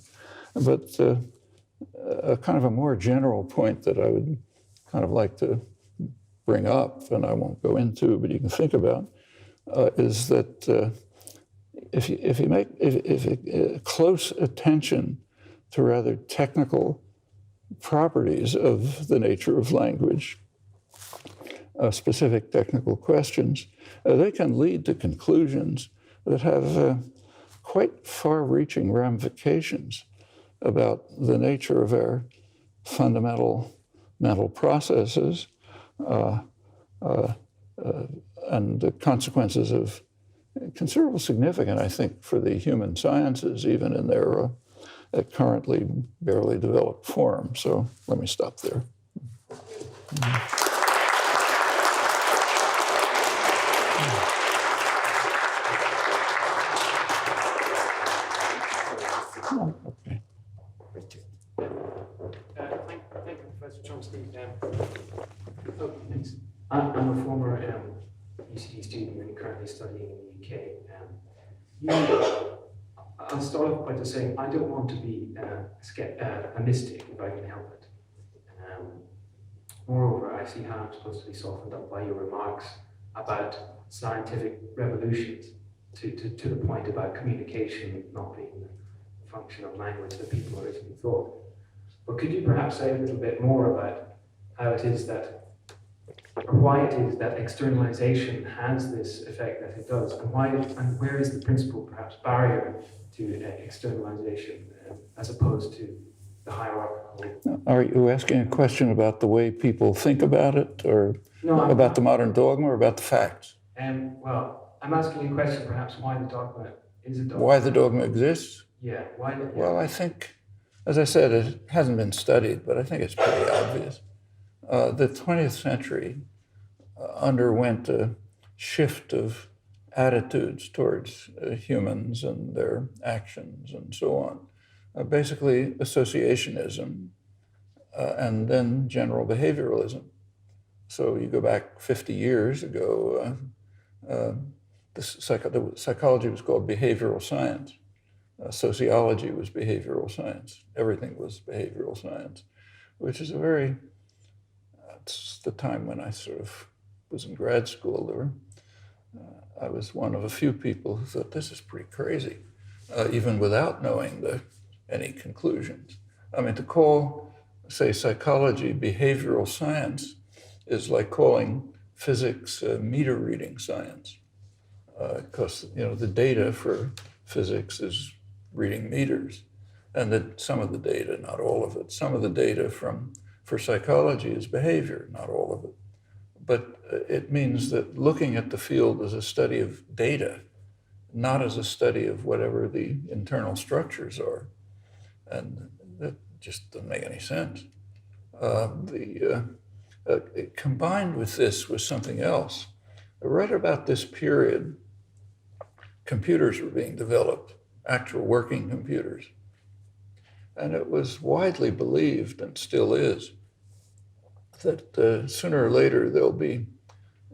But a kind of a more general point that I would kind of like to bring up, and I won't go into, but you can think about, is that if you make close attention to rather technical properties of the nature of language, specific technical questions, they can lead to conclusions that have quite far-reaching ramifications about the nature of our fundamental mental processes and the consequences of considerable significance, I think, for the human sciences, even in their currently barely developed form. So let me stop there. Okay. Thank you, Professor Chomsky. Thanks. I'm a former UCD student and currently studying in the UK. I'll start off by just saying I don't want to be a mystic if I can help it. Moreover, I see how I'm supposed to be softened up by your remarks about scientific revolutions to the point about communication not being a function of language that people originally thought. But could you perhaps say a little bit more about how it is that, or why it is that externalization has this effect that it does, and where is the principal perhaps barrier to externalization as opposed to the hierarchical? Are you asking a question about the way people think about it, or about the modern dogma, or about the facts? Well, I'm asking a question perhaps why the dogma is a dogma. Why the dogma exists? Yeah, why? Yeah. Well, I think, as I said, it hasn't been studied, but I think it's pretty obvious. The 20th century underwent a shift of attitudes towards humans and their actions and so on. Basically, associationism and then general behavioralism. So you go back 50 years ago, the psychology was called behavioral science. Sociology was behavioral science. Everything was behavioral science, which is it's the time when I sort of was in grad school. I was one of a few people who thought this is pretty crazy, even without knowing any conclusions. I mean, to call, say, psychology behavioral science is like calling physics meter reading science, because the data for physics is reading meters, and that some of the data, not all of it, some of the data for psychology is behavior, not all of it. But it means that looking at the field as a study of data, not as a study of whatever the internal structures are. And that just doesn't make any sense. Combined with this was something else. Right about this period, computers were being developed, actual working computers. And it was widely believed, and still is, that sooner or later there'll be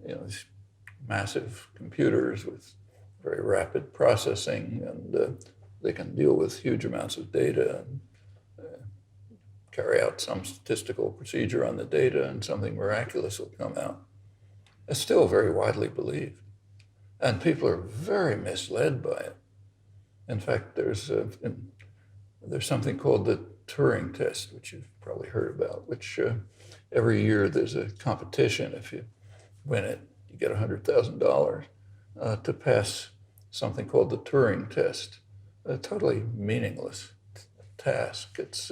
these massive computers with very rapid processing, and they can deal with huge amounts of data and carry out some statistical procedure on the data, and something miraculous will come out. It's still very widely believed. And people are very misled by it. In fact, there's something called the Turing test, which you've probably heard about, which every year there's a competition. If you win it, you get $100,000 to pass something called the Turing test. A totally meaningless task. It's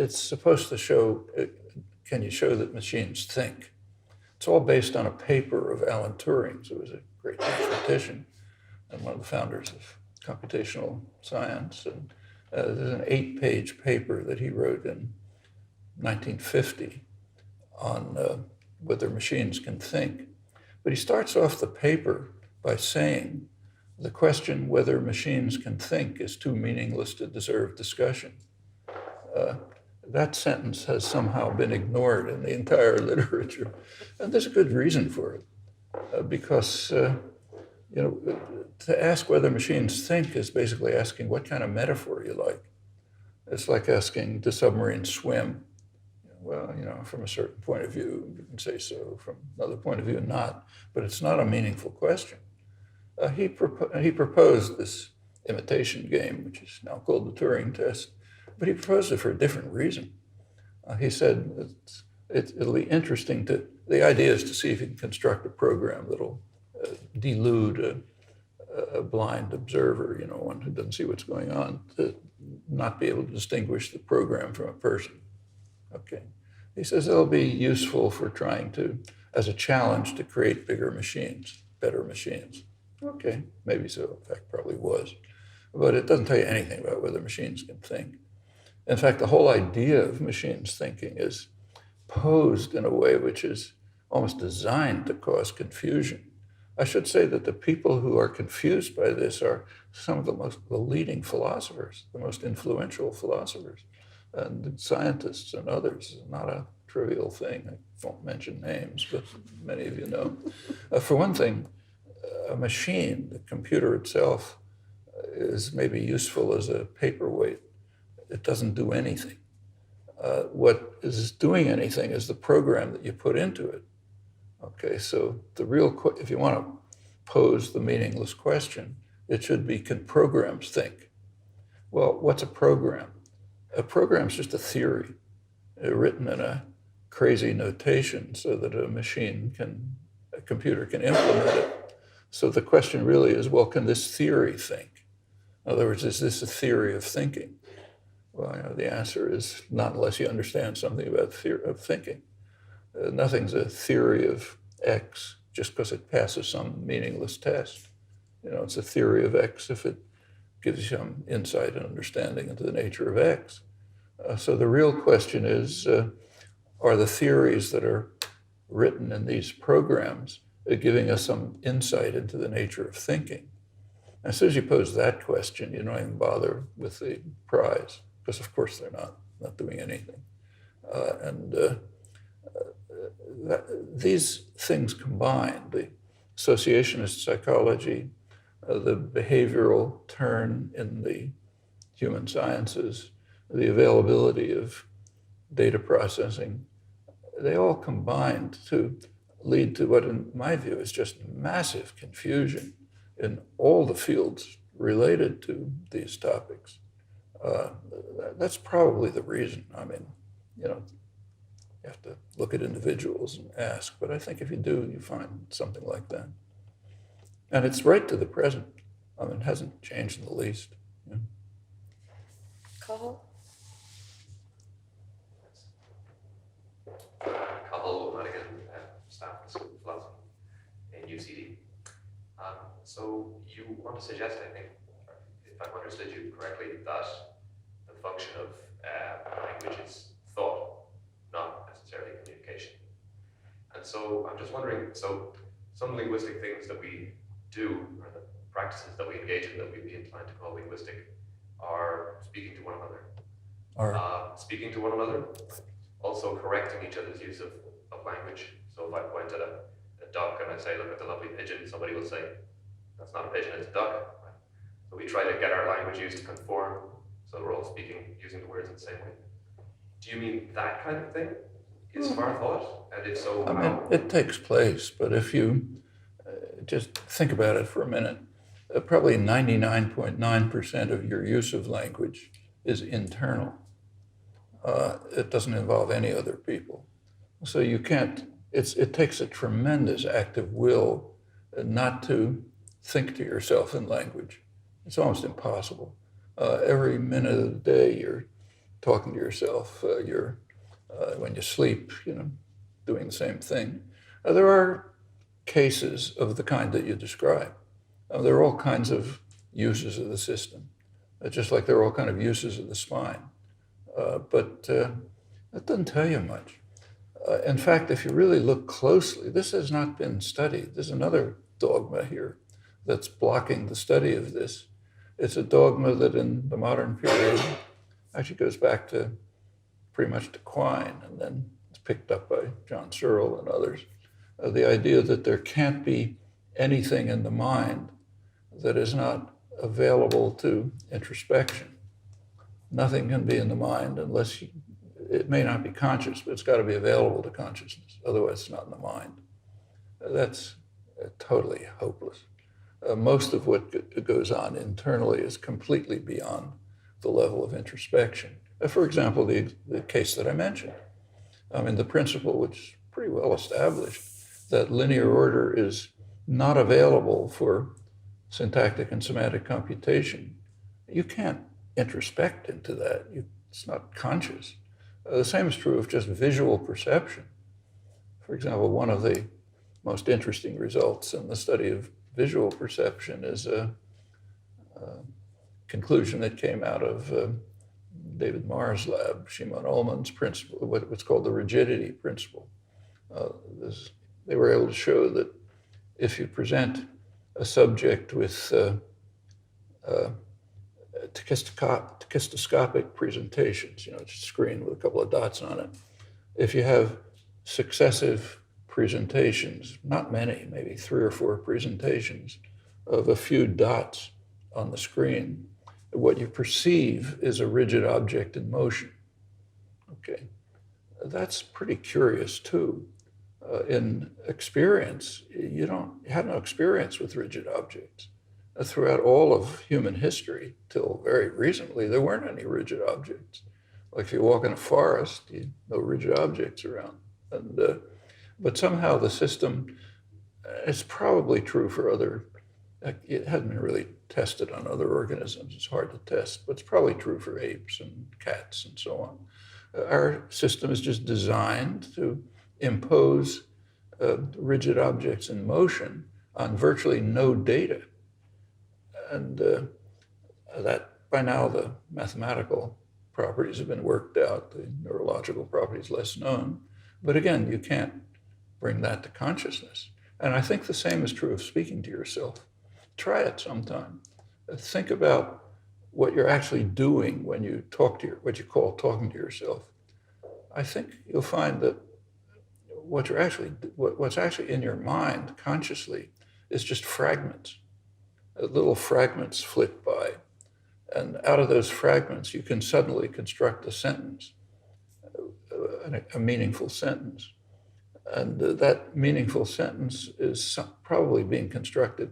supposed to show, can you show that machines think? It's all based on a paper of Alan Turing, who was a great mathematician and one of the founders of computational science. And there's an 8-page paper that he wrote in 1950 on whether machines can think. But he starts off the paper by saying the question whether machines can think is too meaningless to deserve discussion. That sentence has somehow been ignored in the entire literature. And there's a good reason for it, because to ask whether machines think is basically asking what kind of metaphor you like. It's like asking, do submarines swim? Well, from a certain point of view, you can say so. From another point of view, not. But it's not a meaningful question. He proposed this imitation game, which is now called the Turing test, but he proposed it for a different reason. He said it'll be interesting the idea is to see if you can construct a program that'll delude a blind observer, one who doesn't see what's going on, to not be able to distinguish the program from a person. Okay. He says it'll be useful for trying to, as a challenge, to create bigger machines, better machines. Okay, maybe so. In fact, probably was. but it doesn't tell you anything about whether machines can think. In fact, the whole idea of machines thinking is posed in a way which is almost designed to cause confusion. I should say that the people who are confused by this are some of the leading philosophers, the most influential philosophers, and scientists and others. It's not a trivial thing. I won't mention names, but many of you know. For one thing, a machine, the computer itself, is maybe useful as a paperweight. It doesn't do anything. What is doing anything is the program that you put into it. Okay, so if you want to pose the meaningless question, it should be, can programs think? Well, what's a program? A program is just a theory written in a crazy notation so that a computer can implement it. So the question really is, well, can this theory think? In other words, is this a theory of thinking? Well, the answer is not unless you understand something about theory of thinking. Nothing's a theory of X just because it passes some meaningless test. It's a theory of X if it gives you some insight and understanding into the nature of X. So the real question is, are the theories that are written in these programs giving us some insight into the nature of thinking? As soon as you pose that question, you don't even bother with the prize, because of course they're not doing anything. These things combined, the associationist psychology, the behavioral turn in the human sciences, the availability of data processing, they all combined to lead to what, in my view, is just massive confusion in all the fields related to these topics. That's probably the reason. I mean, you have to look at individuals and ask, but I think if you do, you find something like that. And it's right to the present. I mean, it hasn't changed in the least. Cahill? Cahill Madigan, staff at the School of Philosophy in UCD. So you want to suggest, I think, if I've understood you correctly, that the function of language is thought, not necessarily communication. And so I'm just wondering, so some linguistic things that we do, or the practices that we engage in that we'd be inclined to call linguistic, are speaking to one another. Speaking to one another, also correcting each other's use of language. So if I point at a duck and I say, look at the lovely pigeon, somebody will say, that's not a pigeon, it's a duck. Right? So we try to get our language use to conform, so we're all speaking, using the words in the same way. Do you mean that kind of thing is far thought? And if so, I mean, it takes place, but if you just think about it for a minute, probably 99.9% of your use of language is internal. It doesn't involve any other people. So you can't, it takes a tremendous act of will not to think to yourself in language. It's almost impossible. Every minute of the day you're talking to yourself, when you sleep, doing the same thing. There are cases of the kind that you describe. There are all kinds of uses of the system, just like there are all kinds of uses of the spine. But that doesn't tell you much. In fact, if you really look closely, this has not been studied. There's another dogma here that's blocking the study of this. It's a dogma that in the modern period actually goes back to pretty much to Quine, and then it's picked up by John Searle and others. The idea that there can't be anything in the mind that is not available to introspection. Nothing can be in the mind unless it may not be conscious, but it's got to be available to consciousness. Otherwise, it's not in the mind. That's totally hopeless. Most of what goes on internally is completely beyond the level of introspection. For example, the case that I mentioned. I mean, the principle, which is pretty well established, that linear order is not available for syntactic and semantic computation. You can't introspect into that. It's not conscious. The same is true of just visual perception. For example, one of the most interesting results in the study of visual perception is conclusion that came out of David Marr's lab, Shimon Ullman's principle, what's called the rigidity principle. They were able to show that if you present a subject with tachistoscopic presentations, just a screen with a couple of dots on it, if you have successive presentations, not many, maybe 3 or 4 presentations of a few dots on the screen, what you perceive is a rigid object in motion. Okay, that's pretty curious too. In experience, you have no experience with rigid objects. Throughout all of human history, till very recently, there weren't any rigid objects. Like if you walk in a forest, no rigid objects around. But somehow the system, it's probably true for other, it hasn't been really tested on other organisms. It's hard to test, but it's probably true for apes and cats and so on. Our system is just designed to impose rigid objects in motion on virtually no data. And that by now the mathematical properties have been worked out, the neurological properties less known. But again, you can't bring that to consciousness. And I think the same is true of speaking to yourself. Try it sometime. Think about what you're actually doing when you talk to what you call talking to yourself. I think you'll find that what's actually in your mind consciously is just fragments. Little fragments flit by. And out of those fragments, you can suddenly construct a sentence, a meaningful sentence. And that meaningful sentence is probably being constructed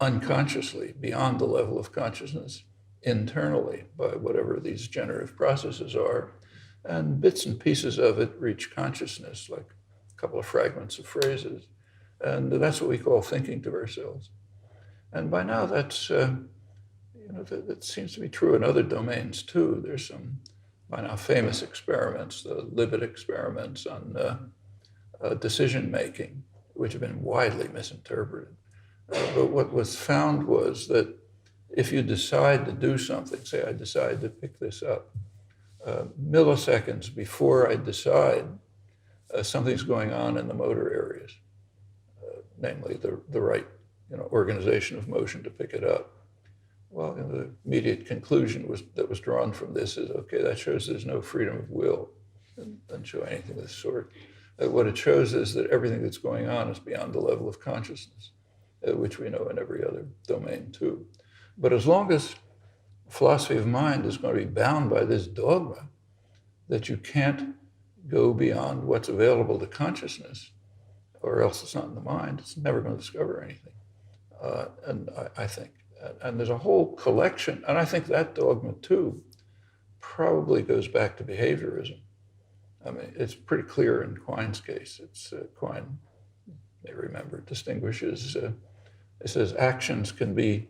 unconsciously, beyond the level of consciousness, internally, by whatever these generative processes are. And bits and pieces of it reach consciousness, like a couple of fragments of phrases. And that's what we call thinking to ourselves. And by now, that seems to be true in other domains too. There's some by now famous experiments, the Libet experiments on decision making, which have been widely misinterpreted. But what was found was that if you decide to do something, say I decide to pick this up, milliseconds before I decide, something's going on in the motor areas, namely the right organization of motion to pick it up. Well, the immediate conclusion that was drawn from this is, okay, that shows there's no freedom of will. It doesn't show anything of this sort. What it shows is that everything that's going on is beyond the level of consciousness, which we know in every other domain too. But as long as philosophy of mind is going to be bound by this dogma that you can't go beyond what's available to consciousness, or else it's not in the mind, it's never going to discover anything. And I think, and there's a whole collection, and I think that dogma too probably goes back to behaviorism. I mean, it's pretty clear in Quine's case. It's Quine, you may remember, distinguishes, it says actions can be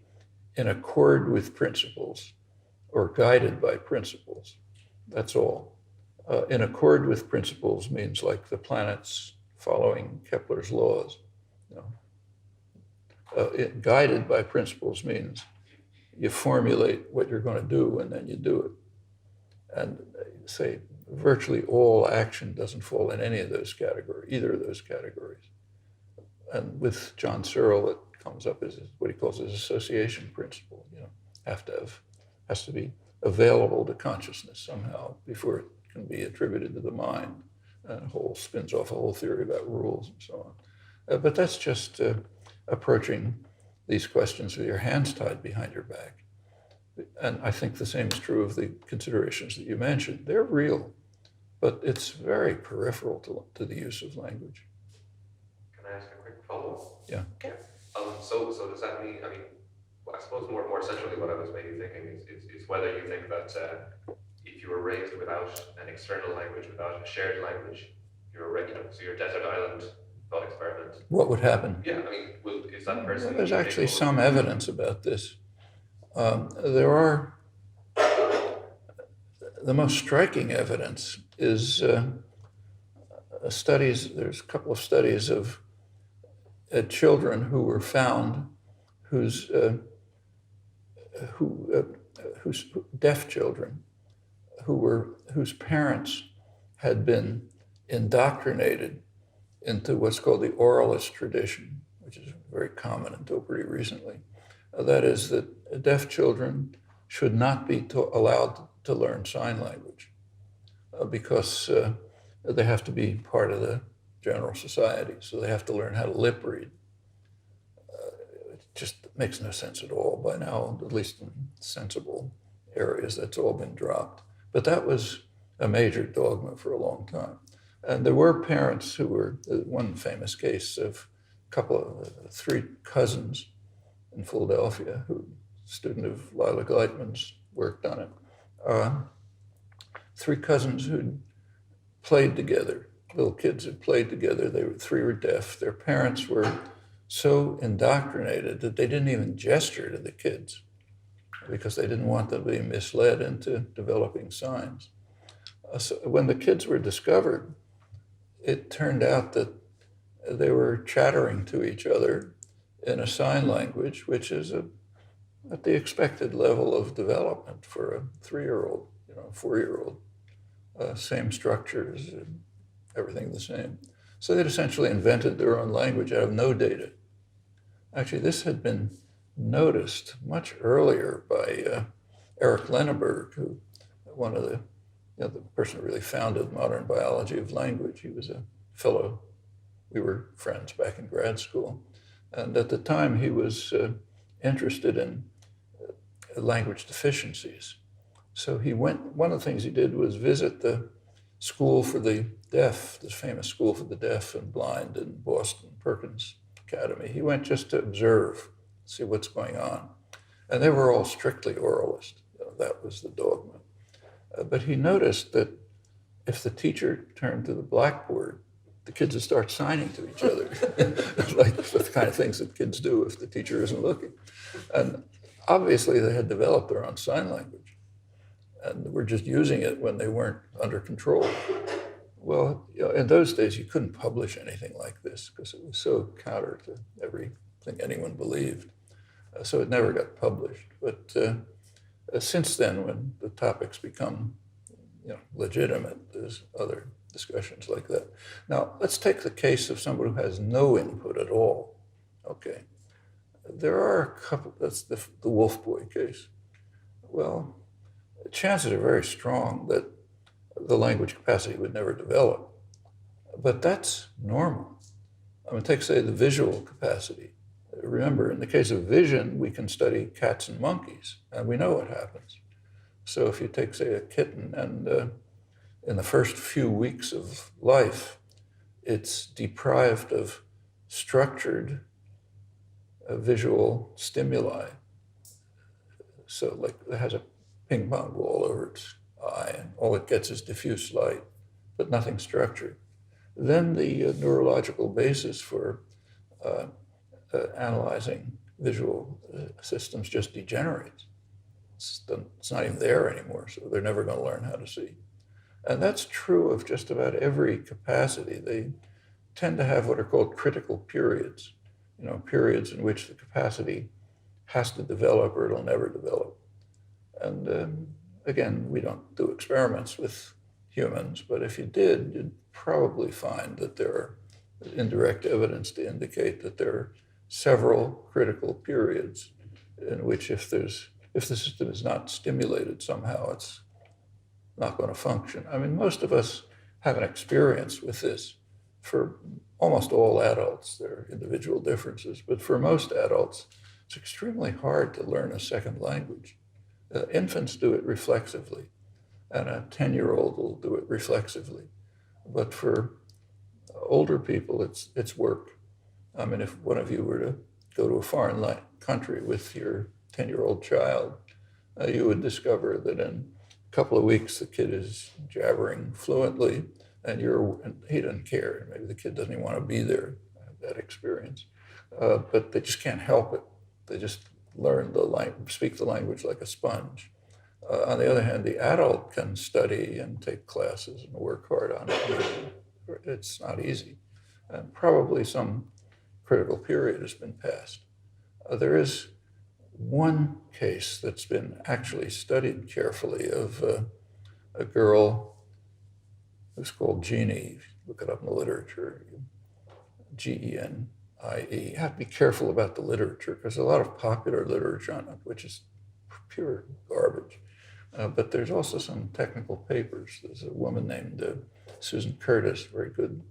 in accord with principles or guided by principles. That's all. In accord with principles means like the planets following Kepler's laws. Guided by principles means you formulate what you're going to do and then you do it. And say virtually all action doesn't fall in any of those categories, either of those categories. And with John Searle, it comes up as what he calls his association principle. Has to be available to consciousness somehow before it can be attributed to the mind. And spins off a whole theory about rules and so on. But that's just approaching these questions with your hands tied behind your back. And I think the same is true of the considerations that you mentioned. They're real, but it's very peripheral to the use of language. Can I ask a quick follow-up? Yeah. So does that mean, I suppose more essentially what I was maybe thinking is whether you think that if you were raised without an external language, without a shared language, so your desert island thought experiment. What would happen? Yeah, is that person... There's actually some evidence about this. There are, the most striking evidence is there's a couple of studies of children who were found who deaf children whose parents had been indoctrinated into what's called the oralist tradition, which is very common until pretty recently. That is that deaf children should not be allowed to learn sign language because they have to be part of the general society, so they have to learn how to lip read. It just makes no sense at all by now, at least in sensible areas. That's all been dropped. But that was a major dogma for a long time. And there were parents who were, one famous case of three cousins in Philadelphia, who, student of Lila Gleitman's, worked on it. Three cousins who'd played together, little kids had played together. Three were deaf. Their parents were so indoctrinated that they didn't even gesture to the kids because they didn't want them to be misled into developing signs. So when the kids were discovered, it turned out that they were chattering to each other in a sign language, which is at the expected level of development for a 3-year-old, 4-year-old. Same structures, everything the same. So they'd essentially invented their own language out of no data. Actually, this had been noticed much earlier by Eric Lenneberg, who one of the person who really founded modern biology of language. He was a fellow. We were friends back in grad school. And at the time, he was interested in language deficiencies. So one of the things he did was visit the school for the deaf, this famous school for the deaf and blind in Boston, Perkins Academy. He went just to observe, see what's going on. And they were all strictly oralist. That was the dogma. But he noticed that if the teacher turned to the blackboard, the kids would start signing to each other, like the kind of things that kids do if the teacher isn't looking. And obviously they had developed their own sign language and were just using it when they weren't under control. Well, in those days, you couldn't publish anything like this because it was so counter to everything anyone believed. So it never got published. But since then, when the topics become legitimate, there's other discussions like that. Now, let's take the case of somebody who has no input at all. Okay. There are a couple, that's the Wolf Boy case. Well, the chances are very strong that the language capacity would never develop. But that's normal. I mean, take, say, the visual capacity. Remember, in the case of vision, we can study cats and monkeys, and we know what happens. So if you take, say, a kitten, and in the first few weeks of life, it's deprived of structured visual stimuli. So like it has a ping pong ball over its eye, and all it gets is diffuse light, but nothing structured. Then the neurological basis for analyzing visual systems just degenerates. It's not even there anymore, so they're never going to learn how to see. And that's true of just about every capacity. They tend to have what are called critical periods, periods in which the capacity has to develop or it'll never develop. And again, we don't do experiments with humans, but if you did, you'd probably find that there are indirect evidence to indicate that there are several critical periods in which if the system is not stimulated somehow, it's not going to function. I mean, most of us have an experience with this. For almost all adults, there are individual differences, but for most adults, it's extremely hard to learn a second language. Infants do it reflexively, and a 10-year-old will do it reflexively. But for older people, it's work. I mean, if one of you were to go to a foreign country with your 10-year-old child, you would discover that in a couple of weeks, the kid is jabbering fluently, and he doesn't care. Maybe the kid doesn't even want to be there, that experience. But they just can't help it. They just learn speak the language like a sponge. On the other hand, the adult can study and take classes and work hard on it. It's not easy. And probably some critical period has been passed. There is one case that's been actually studied carefully of a girl who's called Jeannie. Look it up in the literature, Genie. You have to be careful about the literature because there's a lot of popular literature on it, which is pure garbage. But there's also some technical papers. There's a woman named Susan Curtis, very good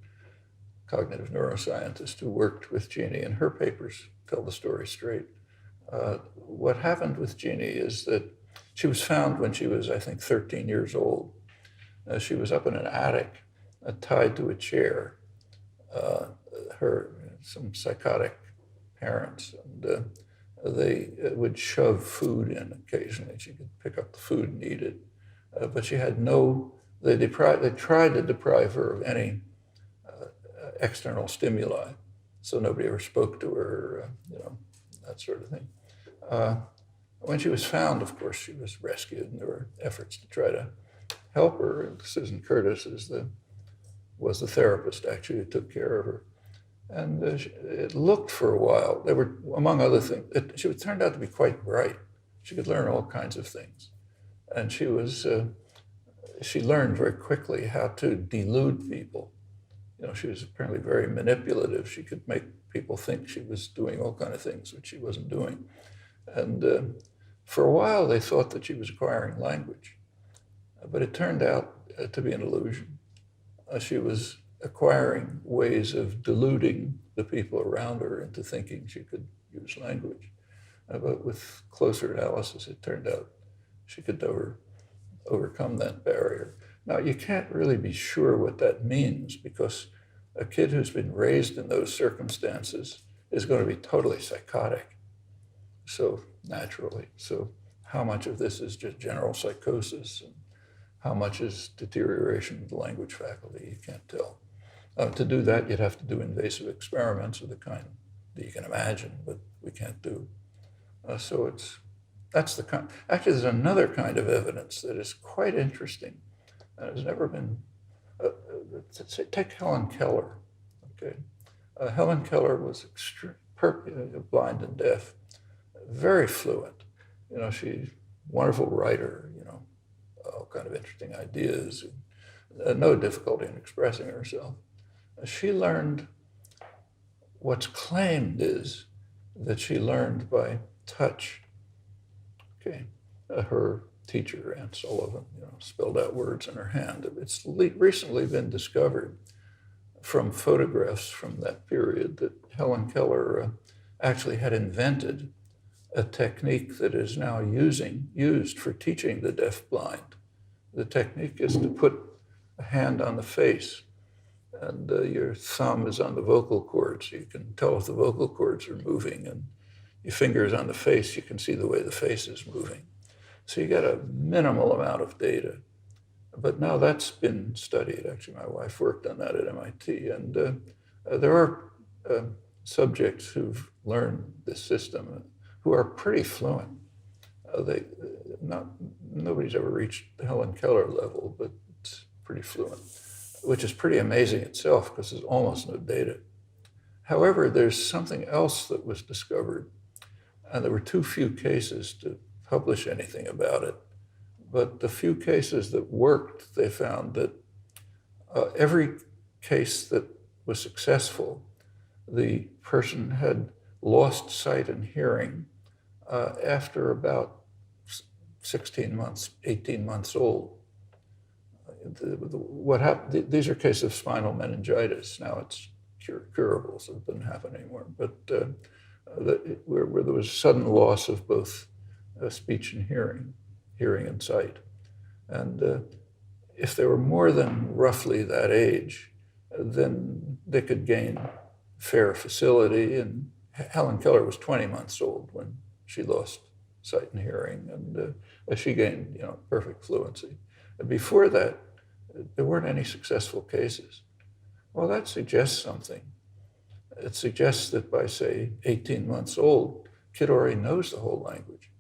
cognitive neuroscientist who worked with Jeannie, and her papers tell the story straight. What happened with Jeannie is that she was found when she was, I think, 13 years old. She was up in an attic, tied to a chair. Some psychotic parents, and they would shove food in occasionally. She could pick up the food and eat it, but she had they tried to deprive her of any external stimuli, so nobody ever spoke to her, that sort of thing. When she was found, of course, she was rescued, and there were efforts to try to help her. And Susan Curtis was the therapist, actually, who took care of her. And it looked for a while, they were, among other things, she turned out to be quite bright. She could learn all kinds of things. And she learned very quickly how to delude people. She was apparently very manipulative. She could make people think she was doing all kinds of things which she wasn't doing. And for a while, they thought that she was acquiring language. But it turned out to be an illusion. She was acquiring ways of deluding the people around her into thinking she could use language. But with closer analysis, it turned out she could overcome that barrier. Now, you can't really be sure what that means because a kid who's been raised in those circumstances is going to be totally psychotic. So naturally. So how much of this is just general psychosis and how much is deterioration of the language faculty? You can't tell. To do that, you'd have to do invasive experiments of the kind that you can imagine, but we can't do. That's the kind. Actually, there's another kind of evidence that is quite interesting. Has never been. Take Helen Keller. Okay, Helen Keller was blind and deaf, very fluent. She's a wonderful writer. All kind of interesting ideas. No difficulty in expressing herself. She learned, what's claimed is that she learned by touch. Okay, her teacher, Aunt Sullivan, spelled out words in her hand. It's recently been discovered from photographs from that period that Helen Keller actually had invented a technique that is now used for teaching the deafblind. The technique is to put a hand on the face, and your thumb is on the vocal cords. You can tell if the vocal cords are moving, and your fingers on the face, you can see the way the face is moving. So you get a minimal amount of data. But now that's been studied. Actually, my wife worked on that at MIT, and there are subjects who've learned this system who are pretty fluent. Nobody's ever reached the Helen Keller level, but it's pretty fluent, which is pretty amazing itself because there's almost no data. However, there's something else that was discovered, and there were too few cases to publish anything about it. But the few cases that worked, they found that every case that was successful, the person had lost sight and hearing after about 16 months, 18 months old. What happened? These are cases of spinal meningitis. Now it's curable, so it doesn't happen anymore. But where there was sudden loss of both speech and hearing and sight. And if they were more than roughly that age, then they could gain fair facility. And Helen Keller was 20 months old when she lost sight and hearing, and she gained, perfect fluency. Before that, there weren't any successful cases. Well, that suggests something. It suggests that by, say, 18 months old, kid already knows the whole language.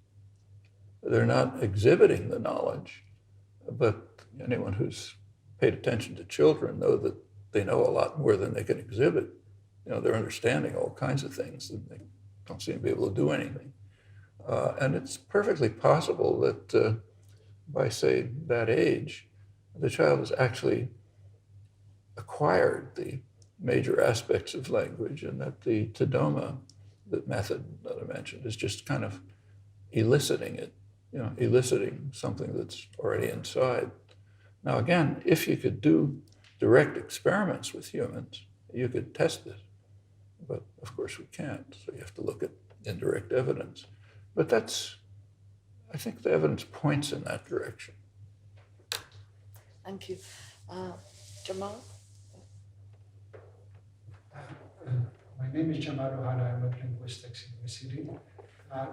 They're not exhibiting the knowledge, but anyone who's paid attention to children know that they know a lot more than they can exhibit. They're understanding all kinds of things, and they don't seem to be able to do anything. And it's perfectly possible that by, say, that age, the child has actually acquired the major aspects of language, and that the Tadoma, the method that I mentioned, is just kind of eliciting it, eliciting something that's already inside. Now, again, if you could do direct experiments with humans, you could test it. But of course we can't, so you have to look at indirect evidence. But I think the evidence points in that direction. Thank you. Jamal? My name is Jamal Rohana. I'm at Linguistics University. I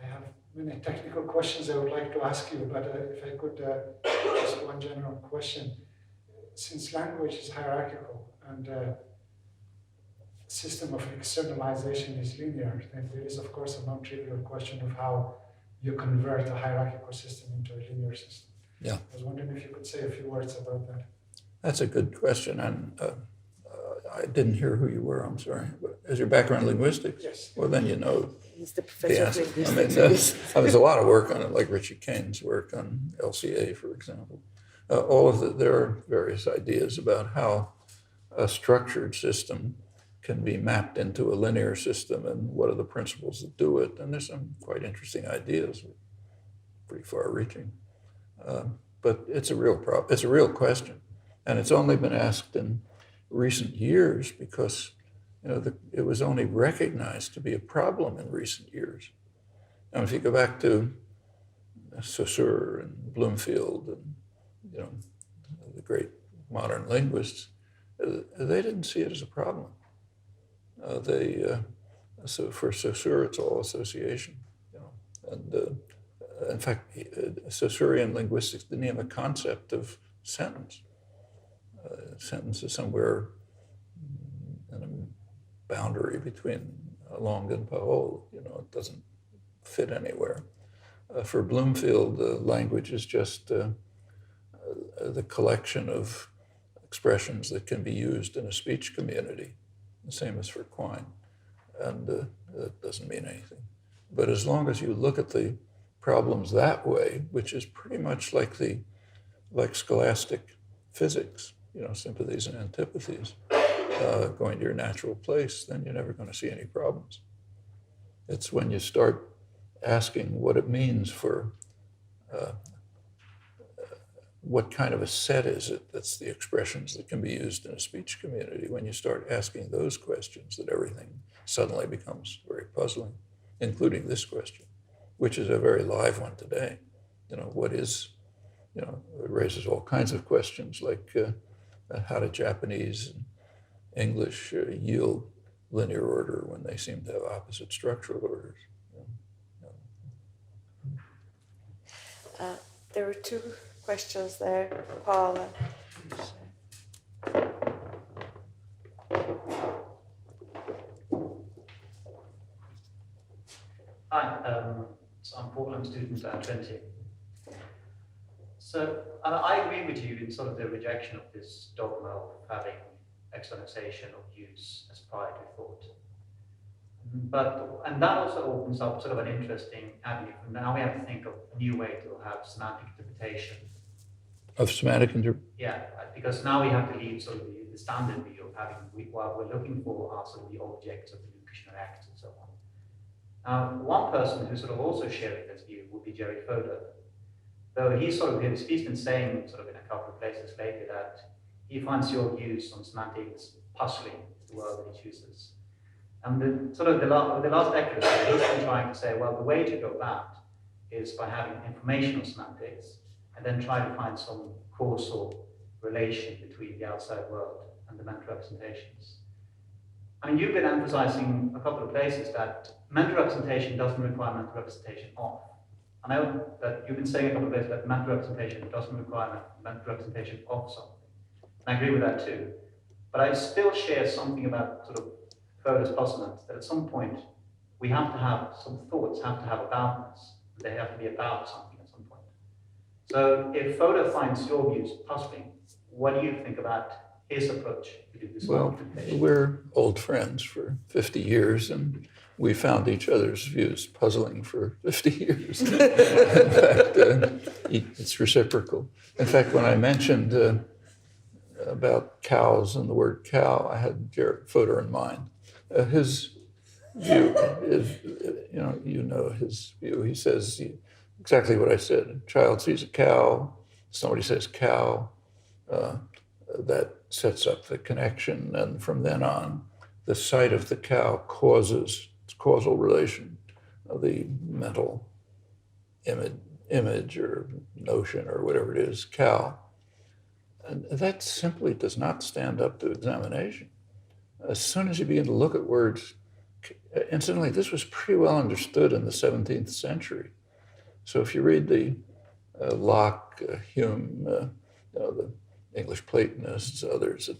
have many technical questions I would like to ask you, but if I could ask one general question. Since language is hierarchical and system of externalization is linear, then there is, of course, a non-trivial question of how you convert a hierarchical system into a linear system. Yeah. I was wondering if you could say a few words about that. That's a good question, and I didn't hear who you were, I'm sorry. But is your background linguistics? Yes. Well, then you know He's the professor of answer. linguistics. There's a lot of work on it, like Richie Kane's work on LCA, for example. There are various ideas about how a structured system can be mapped into a linear system and what are the principles that do it. And there's some quite interesting ideas, pretty far-reaching. But it's a real problem. It's a real question. And it's only been asked in recent years because it was only recognized to be a problem in recent years. Now, if you go back to Saussure and Bloomfield and the great modern linguists, they didn't see it as a problem. So for Saussure, it's all association. And in fact, Saussurean linguistics didn't have a concept of sentence. Sentence is somewhere in a boundary between langue and parole. It doesn't fit anywhere. For Bloomfield, language is just the collection of expressions that can be used in a speech community, the same as for Quine, and that doesn't mean anything. But as long as you look at the problems that way, which is pretty much like scholastic physics, sympathies and antipathies, going to your natural place, then you're never going to see any problems. It's when you start asking what it means for what kind of a set is it that's the expressions that can be used in a speech community. When you start asking those questions, that everything suddenly becomes very puzzling, including this question, which is a very live one today. What is, it raises all kinds of questions like how do Japanese and English yield linear order when they seem to have opposite structural orders? There were two questions there, Paul. Hi, so I'm Paul, I'm a student at Trinity. So I agree with you in sort of the rejection of this dogma of having externalization of use as prior to thought. And that also opens up sort of an interesting avenue. Now we have to think of a new way to have semantic interpretation. Of semantic interpretation? Yeah, because now we have to leave sort of the standard view of having, what we're looking for are sort of the objects of the locutional act and so on. One person who's sort of also sharing this view would be Jerry Fodor. Though he's been saying sort of in a couple of places lately that he finds your views on semantics puzzling, is the word that he chooses. And the last decade, he's been trying to say, well, the way to go about is by having informational semantics and then try to find some causal relation between the outside world and the mental representations. I mean, you've been emphasizing a couple of places that mental representation doesn't require mental representation of. I know that you've been saying a couple of places that mental representation doesn't require mental representation of something. And I agree with that too. But I still share something about sort of Fodor's puzzlement, that at some point we have to have, some thoughts have to have aboutness. They have to be about something at some point. So if Fodor finds your views puzzling, what do you think about his approach to do this Well, computation? we're old friends for 50 years, and we found each other's views puzzling for 50 years. In fact, it's reciprocal. In fact, when I mentioned about cows and the word cow, I had Jared Fodor in mind. His view is, you know his view. He says exactly what I said. A child sees a cow, somebody says cow, that sets up the connection, and from then on, the sight of the cow causes causal relation of the mental image or notion or whatever it is, cow. And that simply does not stand up to examination. As soon as you begin to look at words, incidentally, this was pretty well understood in the 17th century. So if you read the Locke, Hume, the English Platonists, others,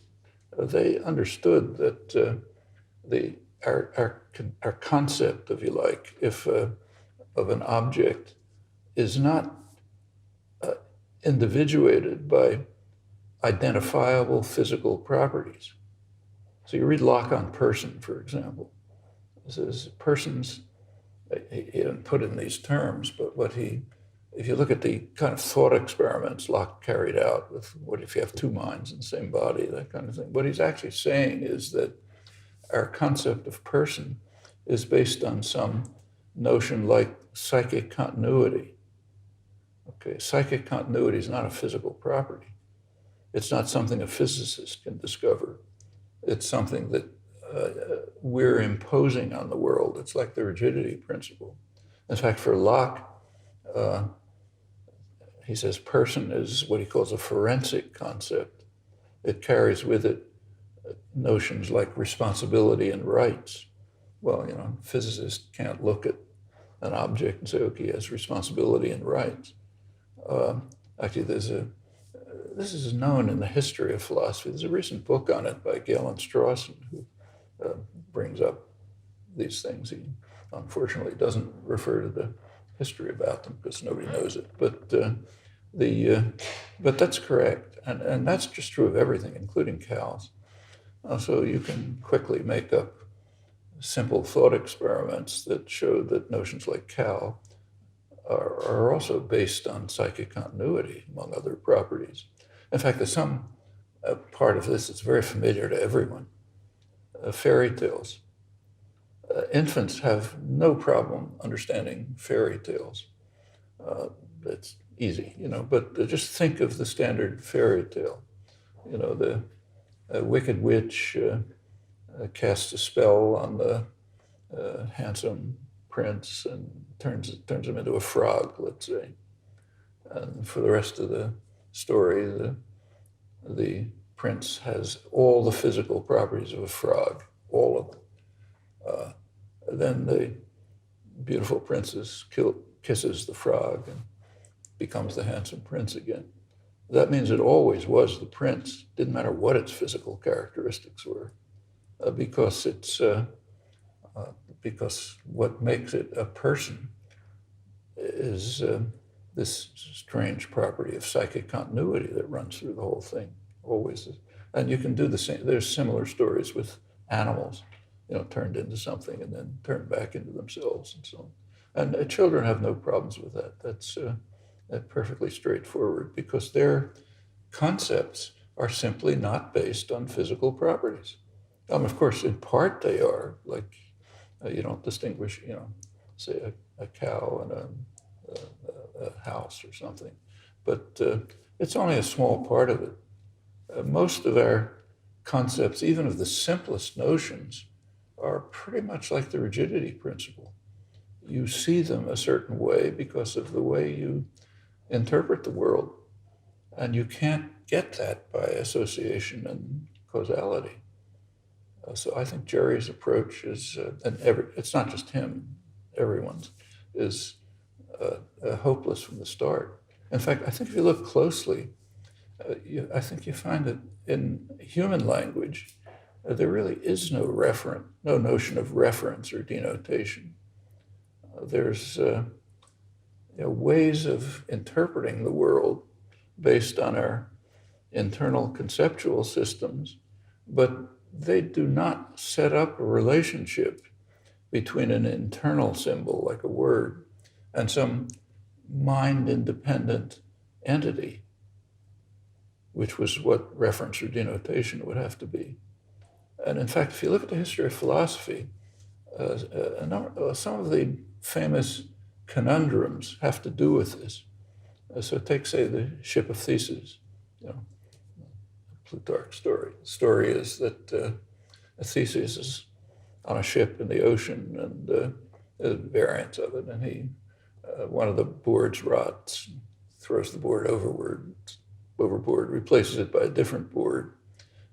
they understood that our concept, if you like, of an object is not individuated by identifiable physical properties. So you read Locke on person, for example. It says persons, he didn't put it in these terms, but if you look at the kind of thought experiments Locke carried out with what if you have two minds in the same body, that kind of thing, what he's actually saying is that our concept of person is based on some notion like psychic continuity. Okay, psychic continuity is not a physical property. It's not something a physicist can discover. It's something that we're imposing on the world. It's like the rigidity principle. In fact, for Locke, he says person is what he calls a forensic concept. It carries with it notions like responsibility and rights. Well, physicists can't look at an object and say, okay, he has responsibility and rights. Actually, this is known in the history of philosophy. There's a recent book on it by Galen Strawson, who brings up these things. He unfortunately doesn't refer to the history about them because nobody knows it. But but that's correct, and that's just true of everything, including cows. So you can quickly make up simple thought experiments that show that notions like cow are also based on psychic continuity, among other properties. In fact, there's some part of this that's very familiar to everyone. Fairy tales. Infants have no problem understanding fairy tales. It's easy, but just think of the standard fairy tale. The wicked witch casts a spell on the handsome prince and turns him into a frog, let's say. And for the rest of the story, the prince has all the physical properties of a frog, all of them. Then the beautiful princess kisses the frog and becomes the handsome prince again. That means it always was the prince, didn't matter what its physical characteristics were, because what makes it a person is this strange property of psychic continuity that runs through the whole thing, always. And you can do the same. There's similar stories with animals, turned into something and then turned back into themselves and so on. And children have no problems with that. That's perfectly straightforward because their concepts are simply not based on physical properties. Of course, in part they are, like you don't distinguish, say a cow and a house or something, but it's only a small part of it. Most of our concepts, even of the simplest notions, are pretty much like the rigidity principle. You see them a certain way because of the way you interpret the world, and you can't get that by association and causality. So I think Jerry's approach is, it's not just him, everyone's, is hopeless from the start. In fact, I think if you look closely, I think you find that in human language, there really is no notion of reference or denotation. There's ways of interpreting the world based on our internal conceptual systems, but they do not set up a relationship between an internal symbol, like a word, and some mind-independent entity, which was what reference or denotation would have to be. And in fact, if you look at the history of philosophy, some of the famous conundrums have to do with this. So take, say, the ship of Theseus, Plutarch's story. The story is that Theseus is on a ship in the ocean, and there's a variant of it, and one of the boards rots, throws the board overboard, replaces it by a different board.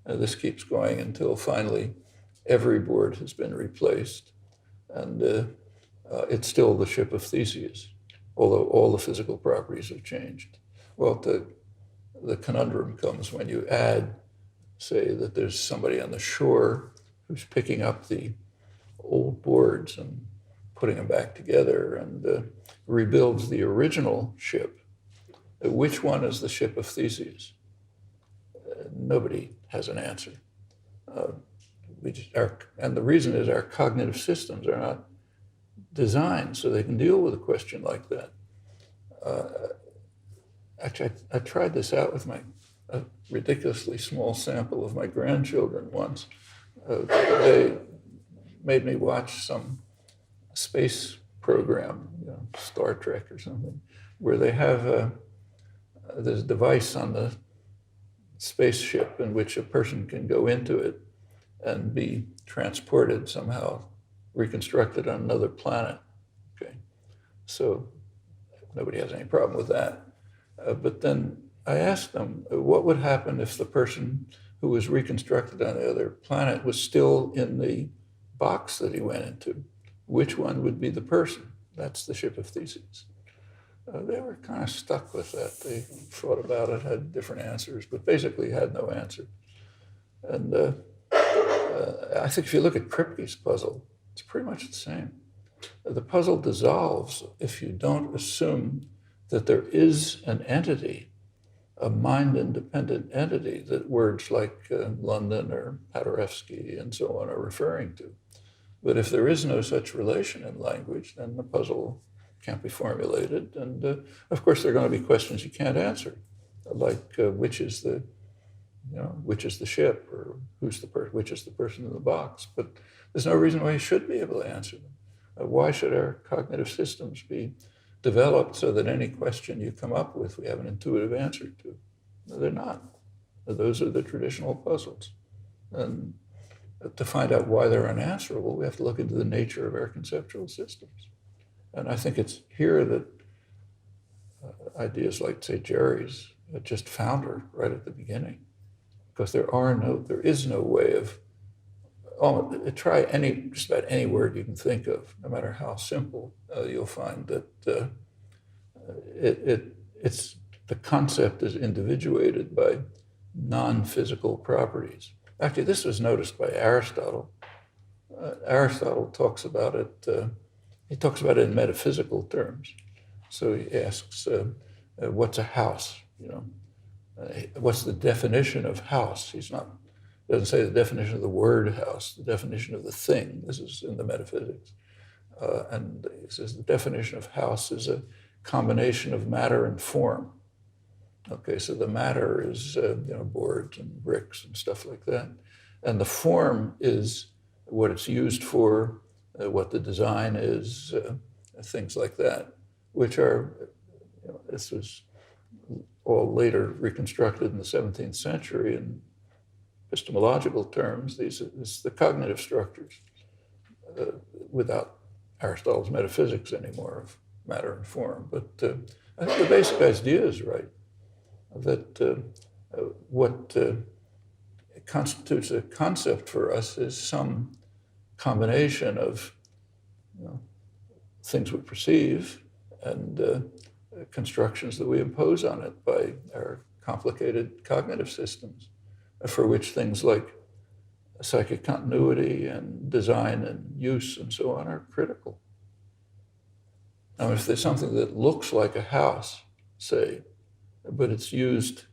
This keeps going until finally every board has been replaced, and it's still the ship of Theseus, although all the physical properties have changed. Well, the conundrum comes when you add, say, that there's somebody on the shore who's picking up the old boards and putting them back together and rebuilds the original ship. Which one is the ship of Theseus? Nobody has an answer. And the reason is our cognitive systems are not designed so they can deal with a question like that. Actually, I tried this out with a ridiculously small sample of my grandchildren once. They made me watch some space program, Star Trek or something, where they have this device on the spaceship in which a person can go into it and be transported somehow, reconstructed on another planet. Okay, so nobody has any problem with that. But then I asked them, what would happen if the person who was reconstructed on the other planet was still in the box that he went into? Which one would be the person? That's the ship of Theseus. They were kind of stuck with that. They thought about it, had different answers, but basically had no answer. And I think if you look at Kripke's puzzle, it's pretty much the same. The puzzle dissolves if you don't assume that there is an entity, a mind-independent entity that words like London or Paderewski and so on are referring to. But if there is no such relation in language, then the puzzle can't be formulated. And of course, there are going to be questions you can't answer, like which is the ship, or which is the person in the box. But there's no reason why you should be able to answer them. Why should our cognitive systems be developed so that any question you come up with, we have an intuitive answer to? No, they're not. Those are the traditional puzzles. And to find out why they're unanswerable, we have to look into the nature of our conceptual systems. And I think it's here that ideas like, say, Jerry's just founder right at the beginning, because there is no way of, try just about any word you can think of, no matter how simple, you'll find that it's the concept is individuated by non-physical properties. Actually, this was noticed by Aristotle. Aristotle talks about it, he talks about it in metaphysical terms. So he asks, what's a house? What's the definition of house? Doesn't say the definition of the word house, the definition of the thing. This is in the metaphysics. And he says the definition of house is a combination of matter and form. Okay, so the matter is boards and bricks and stuff like that. And the form is what it's used for, what the design is, things like that, which are, this was all later reconstructed in the 17th century in epistemological terms. This is the cognitive structures without Aristotle's metaphysics anymore of matter and form. But I think the basic idea is right, that what constitutes a concept for us is some combination of things we perceive and constructions that we impose on it by our complicated cognitive systems, for which things like psychic continuity and design and use and so on are critical. Now, if there's something that looks like a house, say, but it's used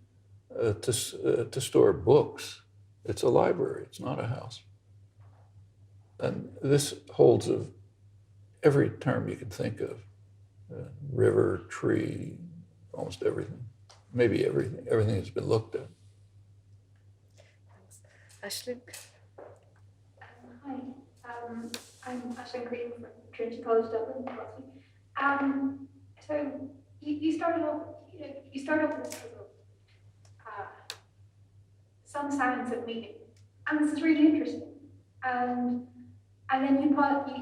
to store books. It's a library, it's not a house. And this holds of every term you can think of. River, tree, almost everything. Maybe everything. Everything has been looked at. Ashley? Hi, I'm Ashley Green from Trinity College Dublin. So you started off with sort of some science of meaning, and this is really interesting. And then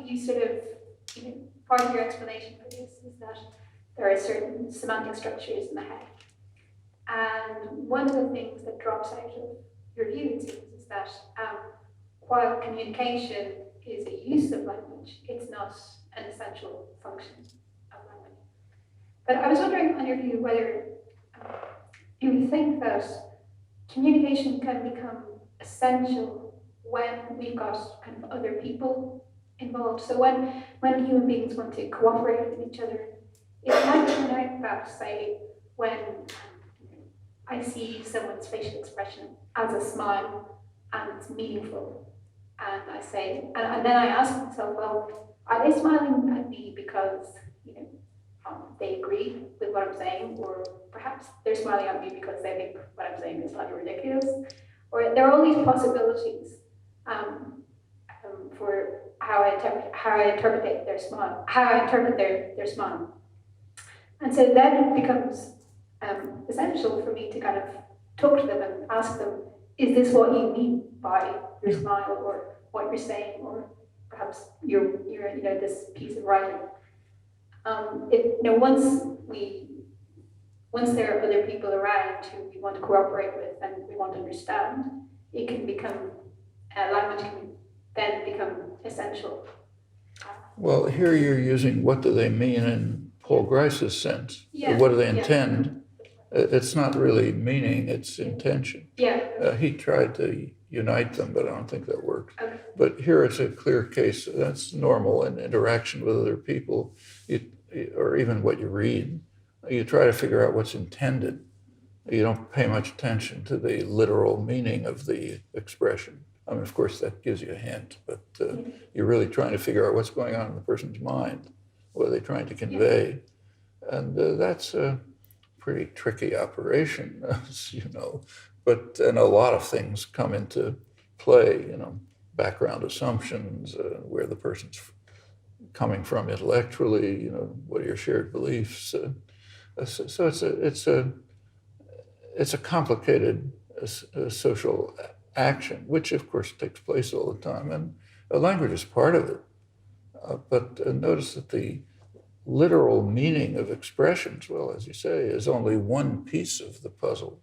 you sort of, part of your explanation for this is that there are certain semantic structures in the head. And one of the things that drops out of your view, it seems, is that while communication is a use of language, it's not an essential function of language. But I was wondering, on your view, whether you think that communication can become essential when we've got kind of other people involved. So when human beings want to cooperate with each other, it might turn out that, say, when I see someone's facial expression as a smile and it's meaningful, and I say, and then I ask myself, well, are they smiling at me because they agree with what I'm saying, or perhaps they're smiling at me because they think what I'm saying is slightly ridiculous, or there are all these possibilities for how I interpret their smile, their smile, and so then it becomes essential for me to kind of talk to them and ask them, is this what you mean by your smile, or what you're saying, or perhaps your this piece of writing. Once there are other people around who we want to cooperate with and we want to understand, it can become language can then become essential. Well, here you're using what do they mean in Paul Grice's sense. Yeah. What do they intend? It's not really meaning, it's intention. Yeah. He tried to unite them, but I don't think that worked. Okay. But here it's a clear case that's normal in interaction with other people, or even what you read. You try to figure out what's intended. You don't pay much attention to the literal meaning of the expression. I mean, of course, that gives you a hint, but you're really trying to figure out what's going on in the person's mind. What are they trying to convey? And that's a pretty tricky operation, as you know. And a lot of things come into play, background assumptions, where the person's coming from intellectually, what are your shared beliefs. So it's a complicated social action, which of course takes place all the time, and language is part of it. But notice that the literal meaning of expressions, well, as you say, is only one piece of the puzzle.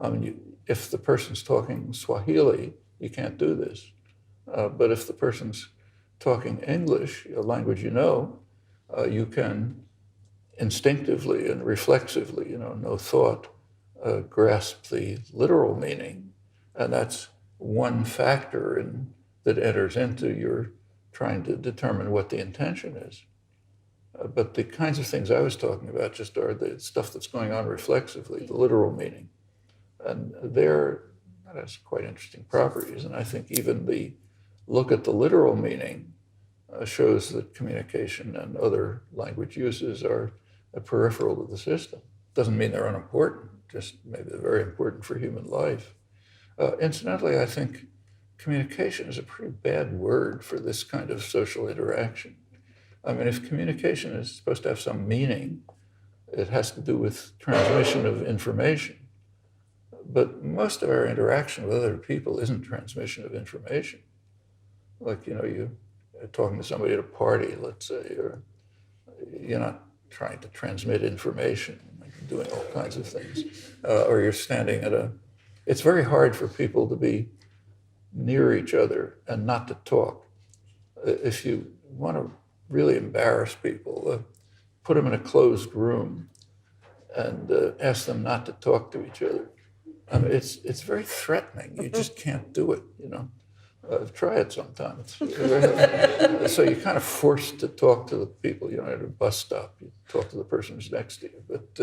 I mean, if the person's talking Swahili, you can't do this. But if the person's talking English, a language you can instinctively and reflexively, no thought, grasp the literal meaning. And that's one factor that enters into your trying to determine what the intention is. But the kinds of things I was talking about just are the stuff that's going on reflexively, the literal meaning. And that has quite interesting properties. And I think even the look at the literal meaning shows that communication and other language uses are peripheral to the system. Doesn't mean they're unimportant, just maybe they're very important for human life. Incidentally, I think communication is a pretty bad word for this kind of social interaction. I mean, if communication is supposed to have some meaning, it has to do with transmission of information. But most of our interaction with other people isn't transmission of information. Like, you're talking to somebody at a party, let's say, or you're not trying to transmit information, doing all kinds of things. Or you're standing it's very hard for people to be near each other and not to talk. If you want to really embarrass people, put them in a closed room and ask them not to talk to each other. I mean, it's very threatening. You just can't do it, Try it sometime. So you're kind of forced to talk to the people, at a bus stop. You talk to the person who's next to you, but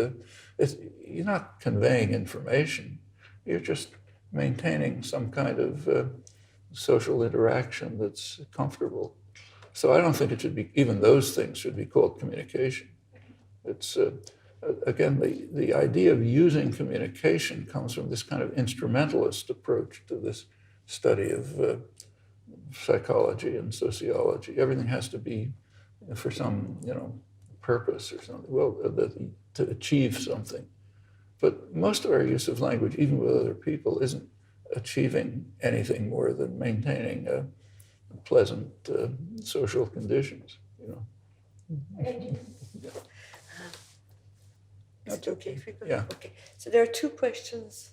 you're not conveying information. You're just maintaining some kind of social interaction that's comfortable. So I don't think it should be, even those things should be called communication. It's, again, the idea of using communication comes from this kind of instrumentalist approach to this study of psychology and sociology. Everything has to be for some, purpose or something, well, to achieve something. But most of our use of language, even with other people, isn't achieving anything more than maintaining pleasant social conditions, Is it okay if we go? Yeah. Okay. So there are two questions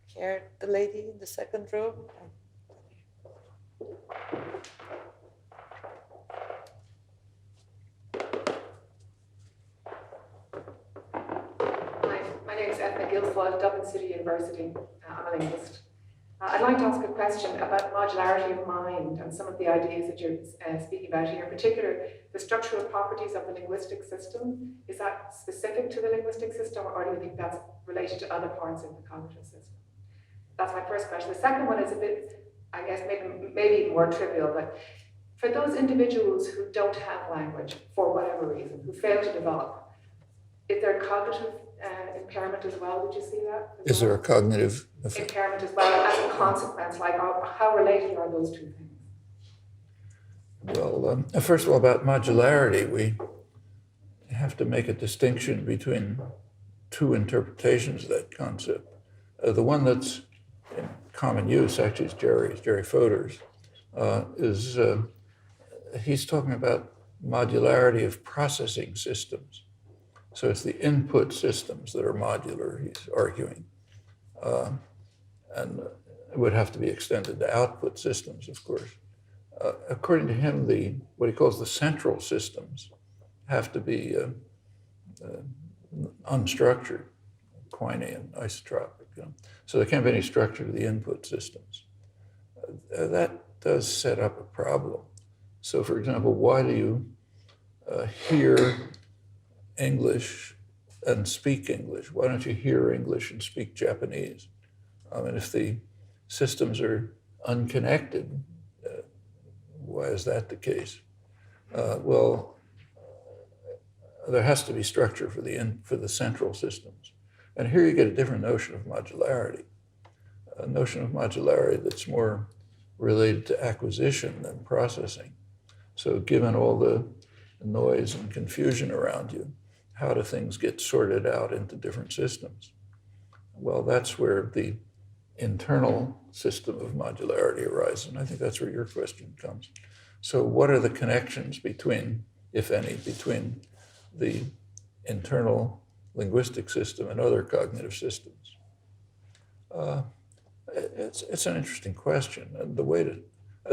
here. The lady in the second row. My name is Ethna Gilfoyle, Dublin City University. I'm a linguist. I'd like to ask a question about modularity of mind and some of the ideas that you're speaking about here, in particular, the structural properties of the linguistic system. Is that specific to the linguistic system, or do you think that's related to other parts of the cognitive system? That's my first question. The second one is a bit, I guess, maybe more trivial, but for those individuals who don't have language for whatever reason, who fail to develop, is there cognitive impairment as well? Would you see that? Is there a cognitive impairment as well as a consequence? Like, how related are those two things? Well, first of all, about modularity, we have to make a distinction between two interpretations of that concept. The one that's in common use, actually, is Jerry Fodor's, he's talking about modularity of processing systems. So it's the input systems that are modular, he's arguing. And it would have to be extended to output systems, of course. According to him, what he calls the central systems have to be unstructured, Quinian, isotropic. So there can't be any structure to the input systems. That does set up a problem. So, for example, why do you hear English and speak English? Why don't you hear English and speak Japanese? I mean, if the systems are unconnected, why is that the case? Well, there has to be structure for the central systems. And here you get a different notion of modularity, a notion of modularity that's more related to acquisition than processing. So given all the noise and confusion around you, how do things get sorted out into different systems? Well, that's where the internal system of modularity arises, and I think that's where your question comes. So what are the connections between, if any, between the internal linguistic system and other cognitive systems? It's an interesting question, and the way to,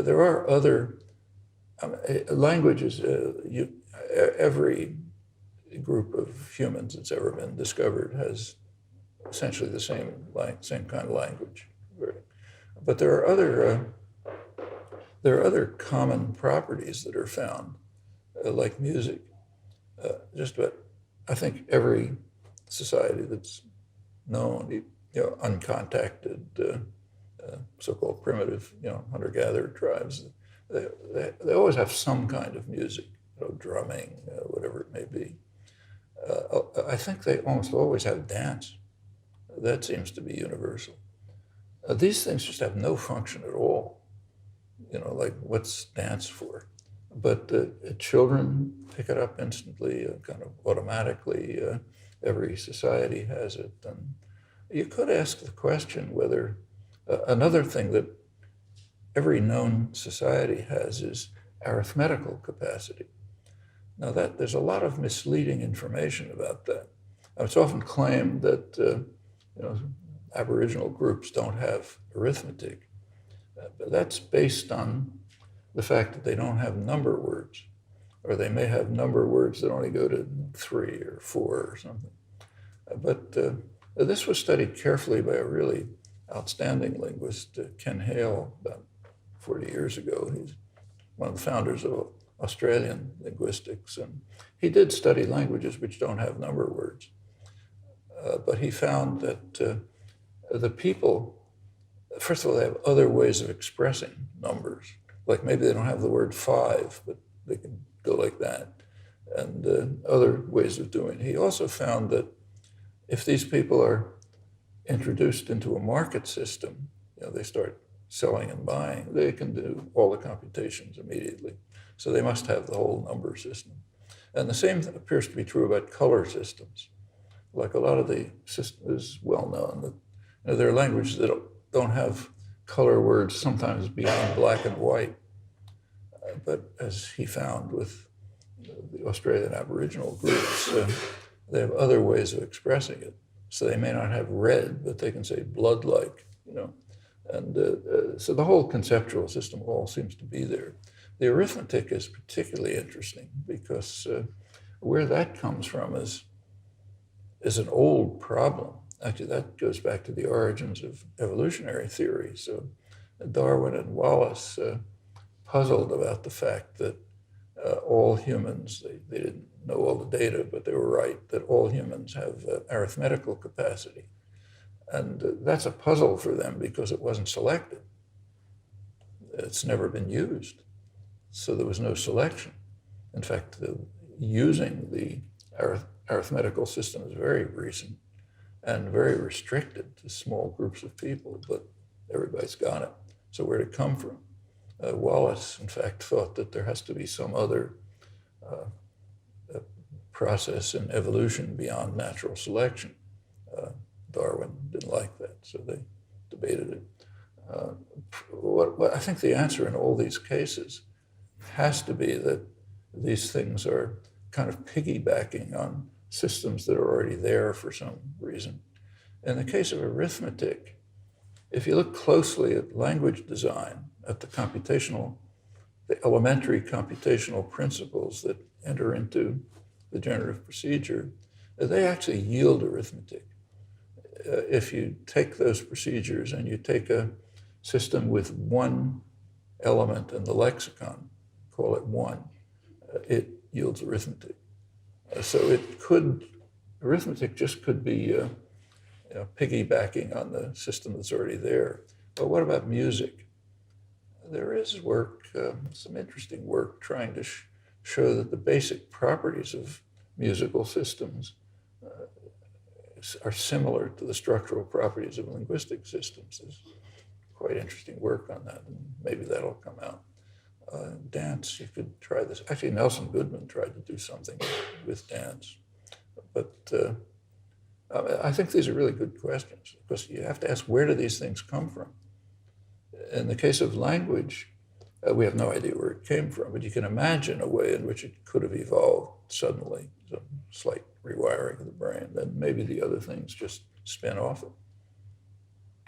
there are other languages, every group of humans that's ever been discovered has essentially the same kind of language. But there are other common properties that are found, like music. Just about, I think every society that's known, uncontacted, so-called primitive, hunter-gatherer tribes, they always have some kind of music, drumming, whatever it may be. I think they almost always have dance. That seems to be universal. These things just have no function at all. Like what's dance for? But children pick it up instantly, kind of automatically. Every society has it. And you could ask the question whether another thing that every known society has is arithmetical capacity. Now there's a lot of misleading information about that. It's often claimed that Aboriginal groups don't have arithmetic. But that's based on the fact that they don't have number words, or they may have number words that only go to 3 or 4 or something. But this was studied carefully by a really outstanding linguist, Ken Hale, about 40 years ago. He's one of the founders of Australian linguistics, and he did study languages which don't have number words. But he found that The people, first of all, they have other ways of expressing numbers. Like maybe they don't have the word 5, but they can go like that. And other ways of doing it. He also found that if these people are introduced into a market system, they start selling and buying, they can do all the computations immediately. So they must have the whole number system. And the same appears to be true about color systems. Like a lot of the system is well known that there are languages that don't have color words sometimes beyond black and white. But as he found with the Australian Aboriginal groups, they have other ways of expressing it. So they may not have red, but they can say blood-like, And so the whole conceptual system all seems to be there. The arithmetic is particularly interesting because where that comes from is an old problem. Actually, that goes back to the origins of evolutionary theory. So Darwin and Wallace puzzled about the fact that all humans, they didn't know all the data, but they were right, that all humans have arithmetical capacity. And that's a puzzle for them because it wasn't selected. It's never been used. So there was no selection. In fact, using the arithmetical system is very recent and very restricted to small groups of people, but everybody's got it. So where'd it come from? Wallace, in fact, thought that there has to be some other process in evolution beyond natural selection. Darwin didn't like that, so they debated it. What I think the answer in all these cases has to be that these things are kind of piggybacking on systems that are already there for some reason. In the case of arithmetic, if you look closely at language design, at the elementary computational principles that enter into the generative procedure, they actually yield arithmetic. If you take those procedures and you take a system with one element in the lexicon, call it 1, it yields arithmetic. So arithmetic just could be piggybacking on the system that's already there. But what about music? There is work, some interesting work, trying to show that the basic properties of musical systems are similar to the structural properties of linguistic systems. There's quite interesting work on that, and maybe that'll come out. Dance, you could try this. Actually, Nelson Goodman tried to do something with dance. But I think these are really good questions, because you have to ask, where do these things come from? In the case of language, we have no idea where it came from, but you can imagine a way in which it could have evolved suddenly, some slight rewiring of the brain, then maybe the other things just spin off it.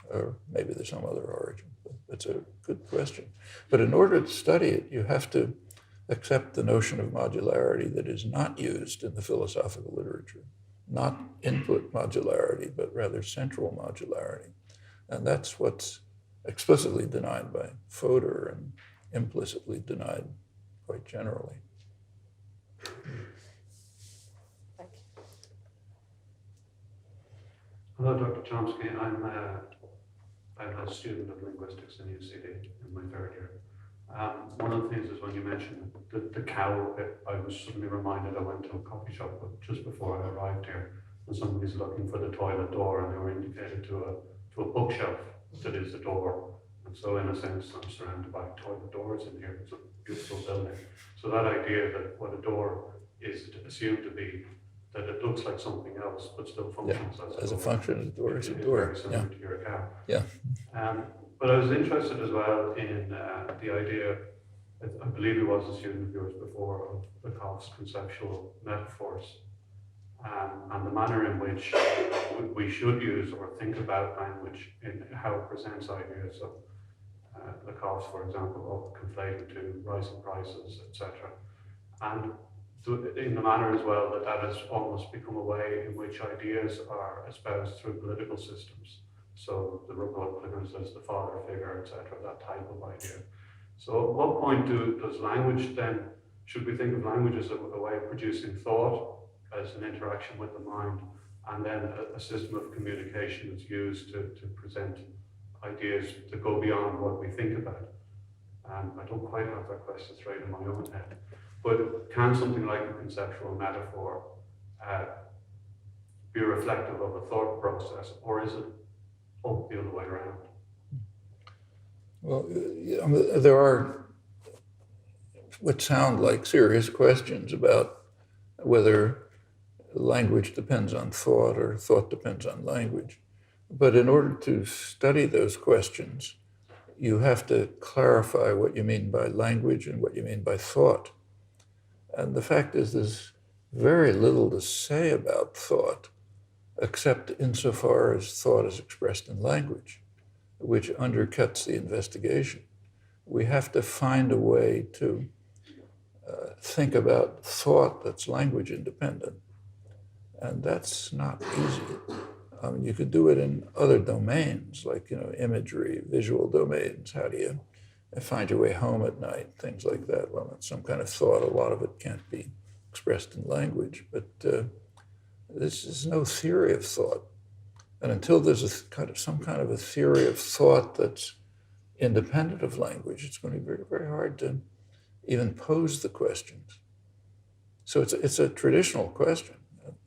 Or maybe there's some other origin. That's a good question. But in order to study it, you have to accept the notion of modularity that is not used in the philosophical literature. Not input modularity, but rather central modularity. And that's what's explicitly denied by Fodor and implicitly denied quite generally. Hello, Dr. Chomsky. I'm a student of linguistics in UCD in my third year. One of the things is when you mentioned the cow, I was suddenly reminded I went to a coffee shop just before I arrived here, and somebody's looking for the toilet door, and they were indicated to a bookshelf that is the door. And so in a sense, I'm surrounded by toilet doors in here. It's a beautiful building. So that idea that what a door is assumed to be, that it looks like something else, but still functions as a door. A door is a door. Very similar to your cow. Yeah. But I was interested as well in the idea, I believe he was a student of yours before, of Lekhov's conceptual metaphors, and the manner in which we should use or think about language in how it presents ideas. So Lekhov's, for example, of conflating to rising prices, etc. And in the manner as well that has almost become a way in which ideas are espoused through political systems. So the Republicans as the father figure, etc., that type of idea. So at what point does language then, should we think of language as a way of producing thought, as an interaction with the mind, and then a system of communication that's used to present ideas that go beyond what we think about. I don't quite have that question straight in my own head. But can something like a conceptual metaphor be reflective of a thought process, or is it all the other way around? Well, there are what sound like serious questions about whether language depends on thought or thought depends on language. But in order to study those questions, you have to clarify what you mean by language and what you mean by thought. And the fact is, there's very little to say about thought, except insofar as thought is expressed in language, which undercuts the investigation. We have to find a way to think about thought that's language independent. And that's not easy. You could do it in other domains, like imagery, visual domains. How do you find your way home at night? Things like that. Well, it's some kind of thought. A lot of it can't be expressed in language, but this is no theory of thought. And until there's some kind of a theory of thought that's independent of language, it's going to be very, very hard to even pose the questions. So it's a traditional question,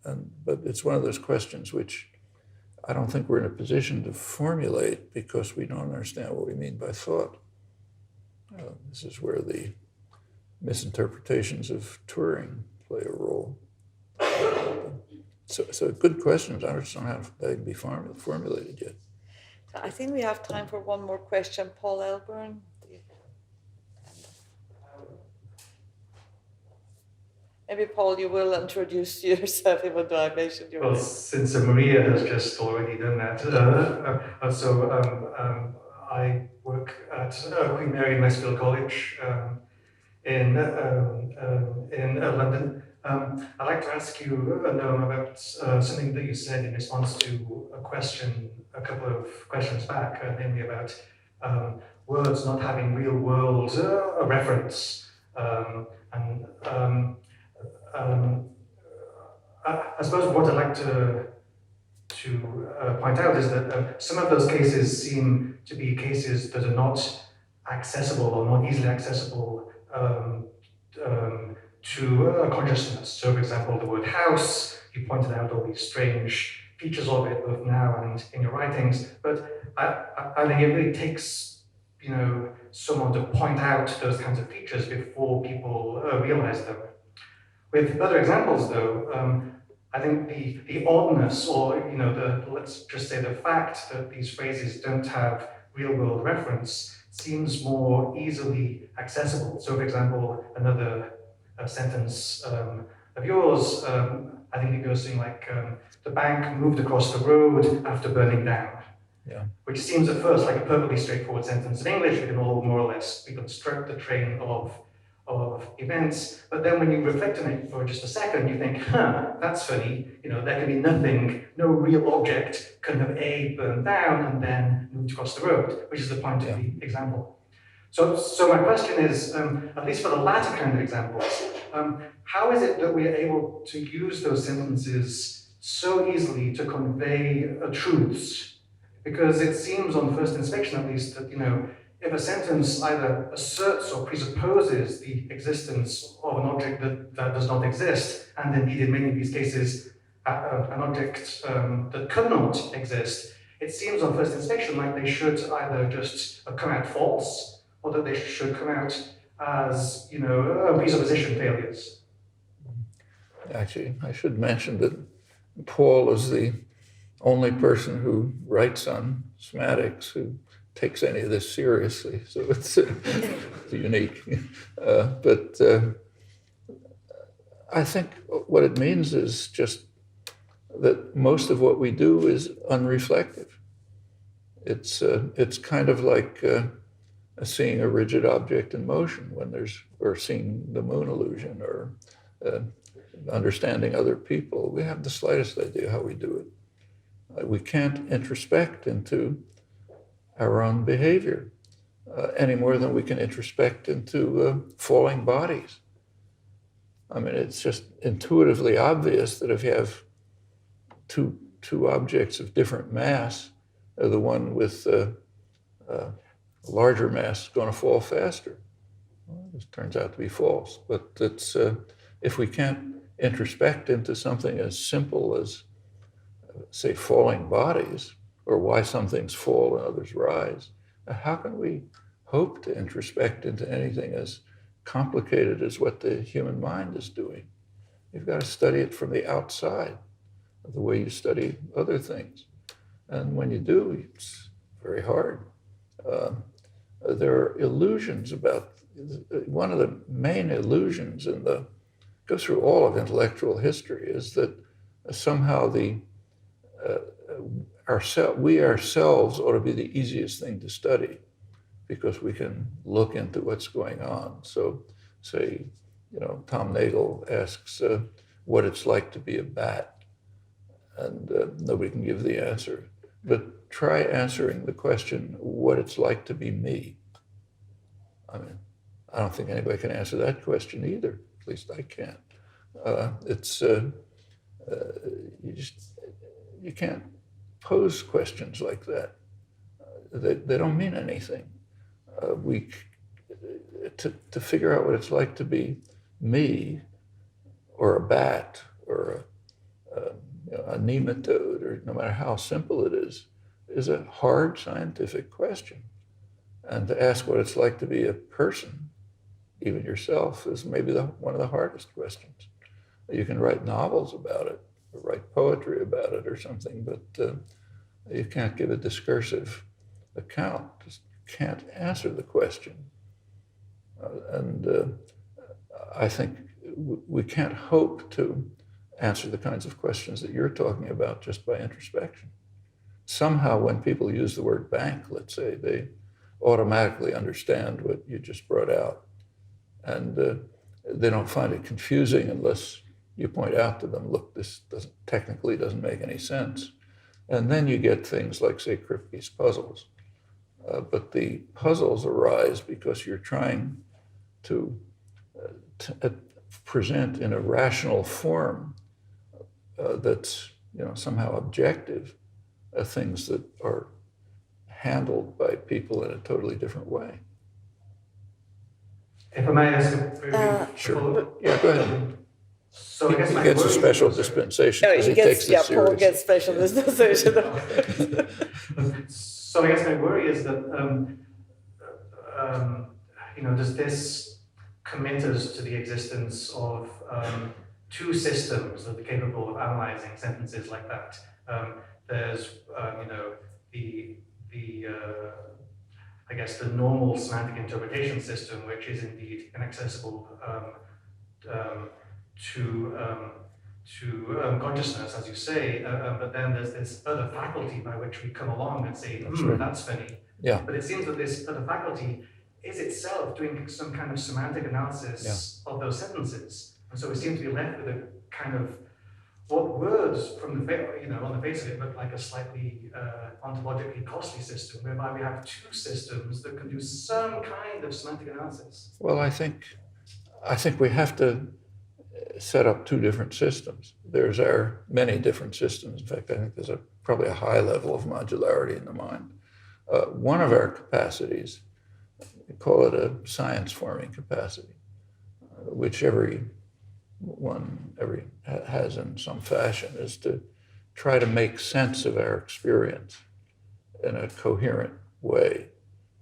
but it's one of those questions which I don't think we're in a position to formulate because we don't understand what we mean by thought. This is where the misinterpretations of Turing play a role. So good questions. I just don't know how they can be formulated yet. I think we have time for one more question. Paul Elburn. Maybe, Paul, you will introduce yourself, even though I mentioned your name. Since Maria has just already done that, I work at Queen Mary Westfield College in London. I'd like to ask you, Noam, about something that you said in response to a couple of questions back, namely about words not having real-world reference. I suppose what I'd like to point out is that some of those cases seem to be cases that are not accessible or not easily accessible to consciousness. So, for example, the word house, you pointed out all these strange features of it, both now and in your writings, but I think it really takes someone to point out those kinds of features before people realize them. With other examples, though, I think the oddness, or let's just say the fact that these phrases don't have real-world reference, seems more easily accessible. So, for example, another sentence of yours, I think it goes something like, "The bank moved across the road after burning down." Yeah. Which seems at first like a perfectly straightforward sentence. In English, we can all more or less reconstruct the train of events, but then when you reflect on it for just a second, you think, that's funny, there can be nothing, no real object can have A, burned down and then moved across the road, which is the point of the example. So my question is, at least for the latter kind of examples, how is it that we are able to use those sentences so easily to convey truths? Because it seems on first inspection at least that, if a sentence either asserts or presupposes the existence of an object that does not exist, and indeed in many of these cases, an object that could not exist, it seems on first inspection like they should either just come out false, or that they should come out as, presupposition failures. Actually, I should mention that Paul is the only person who writes on semantics who takes any of this seriously, so it's unique. But I think what it means is just that most of what we do is unreflective. It's kind of like seeing a rigid object in motion or seeing the moon illusion, or understanding other people. We have the slightest idea how we do it. We can't introspect into our own behavior any more than we can introspect into falling bodies. I mean, it's just intuitively obvious that if you have two objects of different mass, the one with a larger mass is going to fall faster. Well, this turns out to be false. But it's, if we can't introspect into something as simple as, say, falling bodies, or why some things fall and others rise, how can we hope to introspect into anything as complicated as what the human mind is doing? You've got to study it from the outside, the way you study other things. And when you do, it's very hard. There are illusions about, one of the main illusions go through all of intellectual history is that somehow we ourselves ought to be the easiest thing to study because we can look into what's going on. So say, Tom Nagel asks what it's like to be a bat, and nobody can give the answer. But try answering the question, what it's like to be me. I mean, I don't think anybody can answer that question either. At least I can't. You can't pose questions like that. They don't mean anything. To figure out what it's like to be me, or a bat, or a nematode, or no matter how simple it is a hard scientific question. And to ask what it's like to be a person, even yourself, is maybe one of the hardest questions. You can write novels about it, or write poetry about it or something, but you can't give a discursive account. Just can't answer the question. I think we can't hope to answer the kinds of questions that you're talking about just by introspection. Somehow when people use the word bank, let's say, they automatically understand what you just brought out. And they don't find it confusing unless you point out to them, look, this technically doesn't make any sense. And then you get things like, say, Kripke's puzzles. But the puzzles arise because you're trying to present in a rational form that's somehow objective things that are handled by people in a totally different way. If I may ask sure. Yeah, go ahead. So I guess he gets a special dispensation. No, he takes this seriously. Paul gets special dispensation. So I guess my worry is that does this commit us to the existence of two systems that are capable of analyzing sentences like that? There's I guess the normal semantic interpretation system, which is indeed inaccessible to consciousness, as you say, but then there's this other faculty by which we come along and say, that's funny. Yeah. But it seems that this other faculty is itself doing some kind of semantic analysis of those sentences. And so we seem to be left with a kind of, what words from the on the face of it look like a slightly ontologically costly system, whereby we have two systems that can do some kind of semantic analysis. Well, I think we have to set up two different systems. There's our many different systems. In fact, I think there's probably a high level of modularity in the mind. One of our capacities, we call it a science-forming capacity, which every has in some fashion, is to try to make sense of our experience in a coherent way.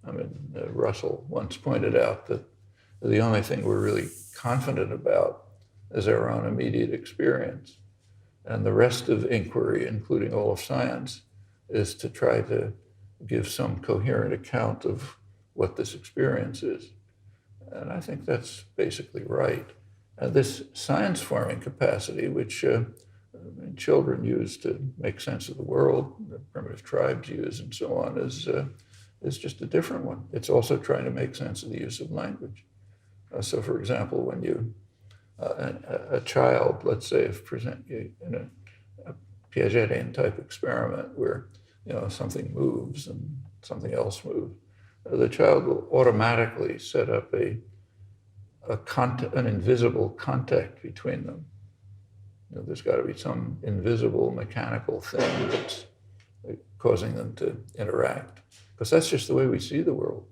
I mean, Russell once pointed out that the only thing we're really confident about is our own immediate experience. And the rest of inquiry, including all of science, is to try to give some coherent account of what this experience is. And I think that's basically right. This science-forming capacity, which children use to make sense of the world, the primitive tribes use and so on, is just a different one. It's also trying to make sense of the use of language. So for example, when you, a child, let's say, if present you in a Piagetian type experiment where something moves and something else moves, the child will automatically set up an invisible contact between them. There's got to be some invisible mechanical thing that's causing them to interact, because that's just the way we see the world.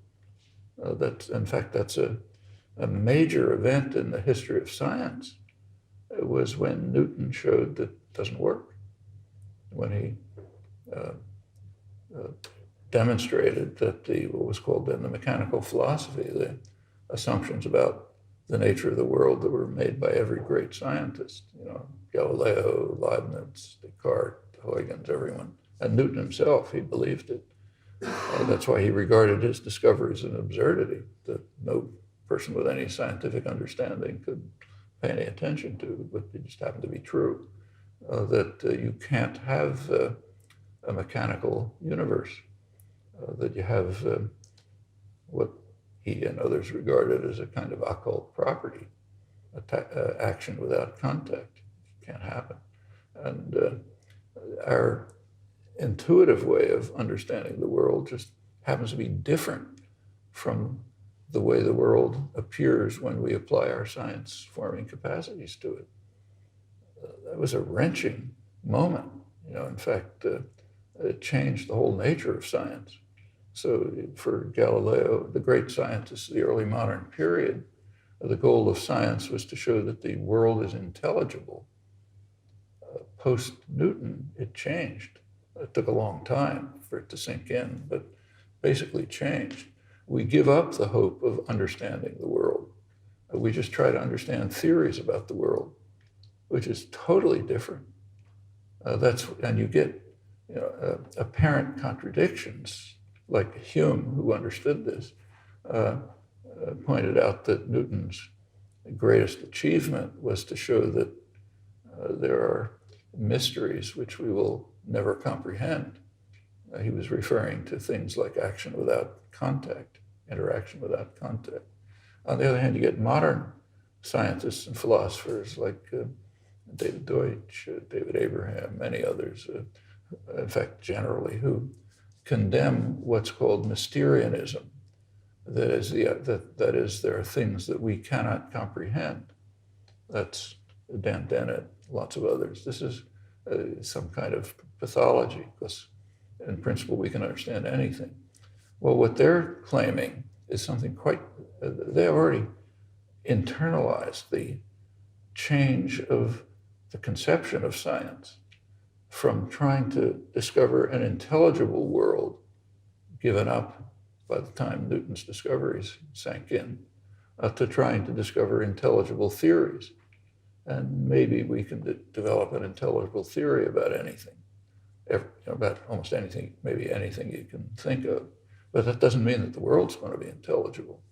In fact, that's a major event in the history of science. It was when Newton showed that it doesn't work, when he demonstrated that what was called then the mechanical philosophy, the assumptions about the nature of the world that were made by every great scientist, Galileo, Leibniz, Descartes, Huygens, everyone, and Newton himself, he believed it. That's why he regarded his discoveries an absurdity that no person with any scientific understanding could pay any attention to, but it just happened to be true, that you can't have a mechanical universe, that you have what he and others regarded as a kind of occult property, action without contact. Can't happen. And our intuitive way of understanding the world just happens to be different from the way the world appears when we apply our science-forming capacities to it. That was a wrenching moment. In fact, it changed the whole nature of science. So for Galileo, the great scientists of the early modern period, the goal of science was to show that the world is intelligible. Post-Newton, it changed. It took a long time for it to sink in, but basically changed. We give up the hope of understanding the world. We just try to understand theories about the world, which is totally different. And you get apparent contradictions, like Hume, who understood this, pointed out that Newton's greatest achievement was to show that there are mysteries which we will never comprehend. He was referring to things like action without contact, interaction without contact. On the other hand, you get modern scientists and philosophers like David Deutsch, David Abraham, many others, in fact, generally, who condemn what's called Mysterianism. That is, there are things that we cannot comprehend. That's Dan Dennett, lots of others. This is some kind of pathology, because in principle we can understand anything. Well, what they're claiming is something they already internalized the change of the conception of science from trying to discover an intelligible world given up by the time Newton's discoveries sank in, to trying to discover intelligible theories. And maybe we can develop an intelligible theory about anything, about almost anything, maybe anything you can think of. But that doesn't mean that the world's going to be intelligible.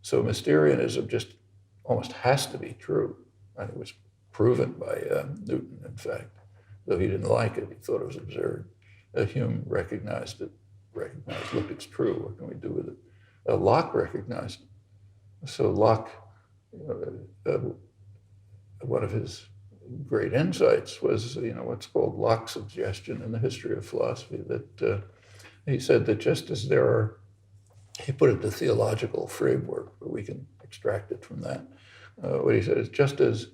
So Mysterianism just almost has to be true. And it was proven by Newton, in fact. Though he didn't like it, he thought it was absurd. Hume recognized, look, it's true, what can we do with it? Locke recognized it. So Locke, one of his great insights was, what's called Locke's suggestion in the history of philosophy, that he said that just as there are, he put it to theological framework, but we can extract it from that. What he said is, just as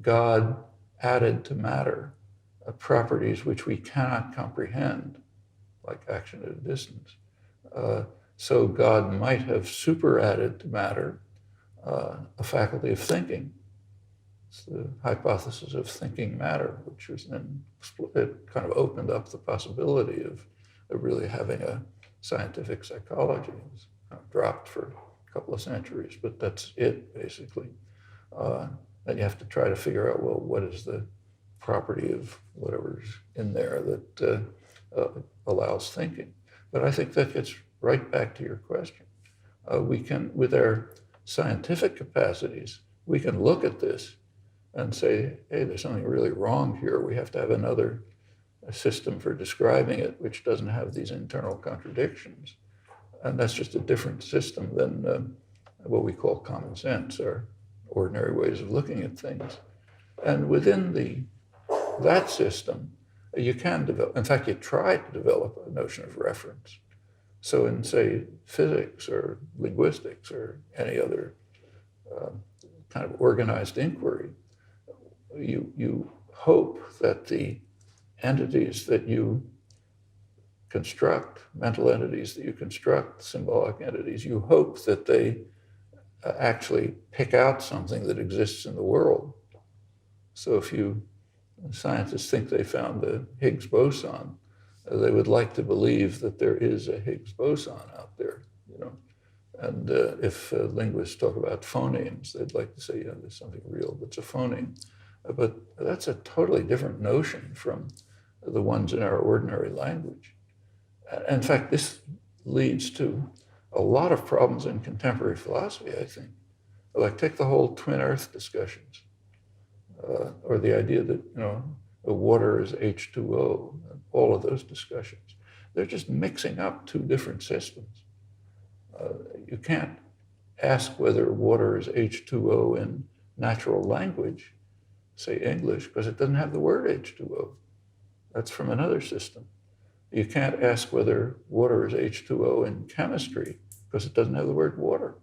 God added to matter properties which we cannot comprehend, like action at a distance, so God might have superadded to matter a faculty of thinking. It's the hypothesis of thinking matter, which was then it kind of opened up the possibility of really having a scientific psychology. It was kind of dropped for a couple of centuries, but that's it, basically. And you have to try to figure out, well, what is the property of whatever's in there that allows thinking? But I think that gets right back to your question. We can, with our scientific capacities, we can look at this and say, hey, there's something really wrong here. We have to have another system for describing it, which doesn't have these internal contradictions. And that's just a different system than what we call common sense, or ordinary ways of looking at things. And within that system, you can develop, in fact, you try to develop a notion of reference. So in, say, physics or linguistics or any other kind of organized inquiry, you hope that the entities that you construct, mental entities that you construct, symbolic entities, you hope that they actually pick out something that exists in the world. So if scientists think they found the Higgs boson, they would like to believe that there is a Higgs boson out there, you know. And if linguists talk about phonemes, they'd like to say, yeah, there's something real that's a phoneme. But that's a totally different notion from the ones in our ordinary language. In fact, this leads to a lot of problems in contemporary philosophy, I think. Like take the whole twin earth discussions, or the idea that, you know, the water is H2O, and all of those discussions. They're just mixing up two different systems. You can't ask whether water is H2O in natural language, say English, because it doesn't have the word H2O. That's from another system. You can't ask whether water is H2O in chemistry because it doesn't have the word water.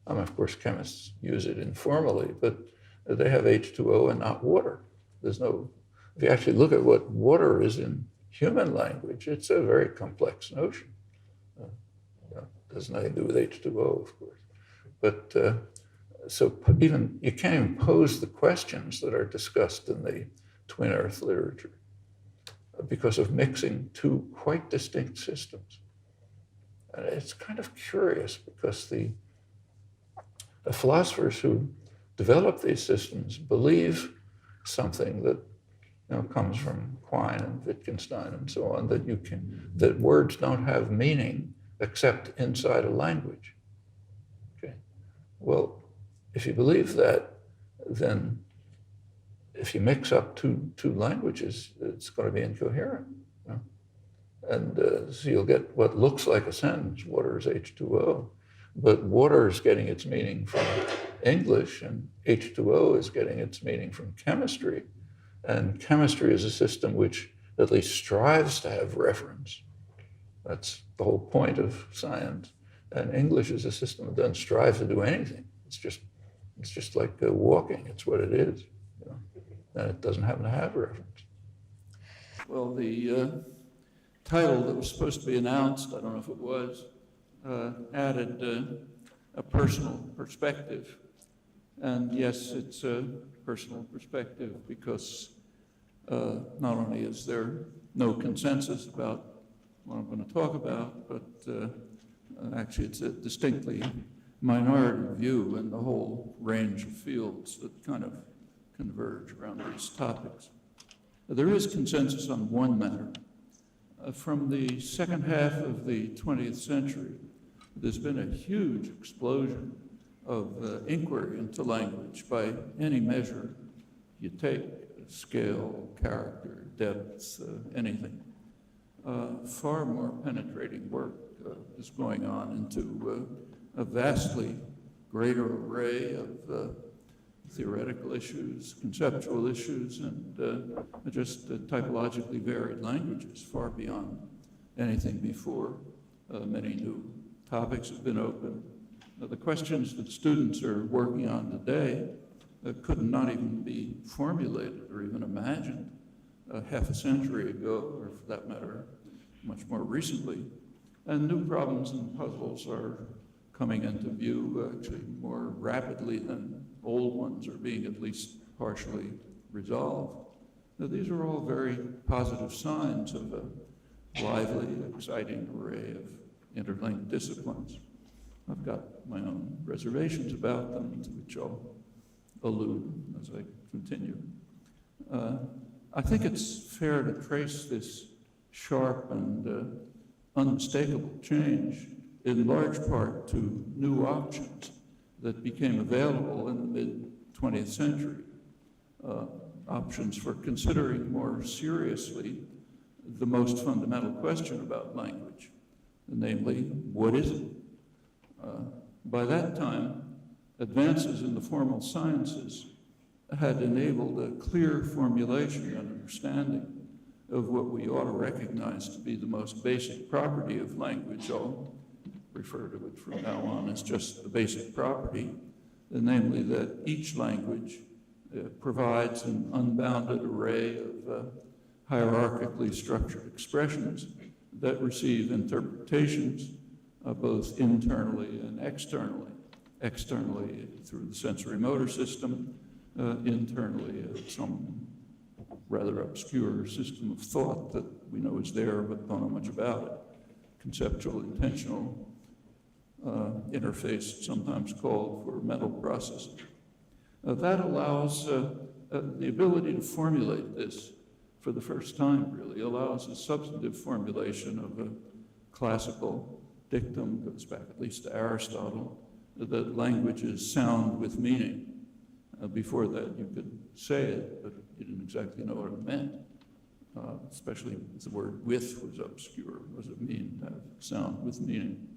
Of course, chemists use it informally, but they have H2O and not water. There's no, if you actually look at what water is in human language, it's a very complex notion. It has nothing to do with H2O, of course. But so even, you can't even pose the questions that are discussed in the twin earth literature because of mixing two quite distinct systems. And it's kind of curious because the philosophers who develop these systems believe something that, you know, comes from Quine and Wittgenstein and so on, that words don't have meaning except inside a language. Okay. Well, if you believe that, then if you mix up two languages, it's going to be incoherent. You know? And so you'll get what looks like a sentence, water is H2O, but water is getting its meaning from English, and H2O is getting its meaning from chemistry. And chemistry is a system which at least strives to have reference. That's the whole point of science. And English is a system that doesn't strive to do anything. It's just like walking. It's what it is. You know? And it doesn't happen to have reference. Well, the title that was supposed to be announced, I don't know if it was, added a personal perspective. And yes, it's a personal perspective because not only is there no consensus about what I'm going to talk about, but actually it's a distinctly minority view in the whole range of fields that kind of converge around these topics. There is consensus on one matter. From the second half of the 20th century, there's been a huge explosion of inquiry into language by any measure you take, scale, character, depth, anything. Far more penetrating work is going on into a vastly greater array of theoretical issues, conceptual issues, and just typologically varied languages, far beyond anything before. Many new topics have been opened. The questions that students are working on today could not even be formulated or even imagined half a century ago, or for that matter, much more recently. And new problems and puzzles are coming into view actually more rapidly than old ones are being at least partially resolved. Now, these are all very positive signs of a lively, exciting array of interlinked disciplines. I've got my own reservations about them, to which I'll allude as I continue. I think it's fair to trace this sharp and unmistakable change in large part to new options that became available in the mid-20th century. Options for considering more seriously the most fundamental question about language, namely, what is it? By that time, advances in the formal sciences had enabled a clear formulation and understanding of what we ought to recognize to be the most basic property of language. I'll refer to it from now on as just the basic property, namely that each language provides an unbounded array of hierarchically structured expressions that receive interpretations both internally and externally. Externally through the sensory motor system, internally some rather obscure system of thought that we know is there but don't know much about it. Conceptual, intentional interface, sometimes called, for mental processing. That allows the ability to formulate this for the first time, really, allows a substantive formulation of a classical dictum, goes back at least to Aristotle, that language is sound with meaning. Before that, you could say it, but you didn't exactly know what it meant, especially if the word with was obscure. What does it mean to have sound with meaning?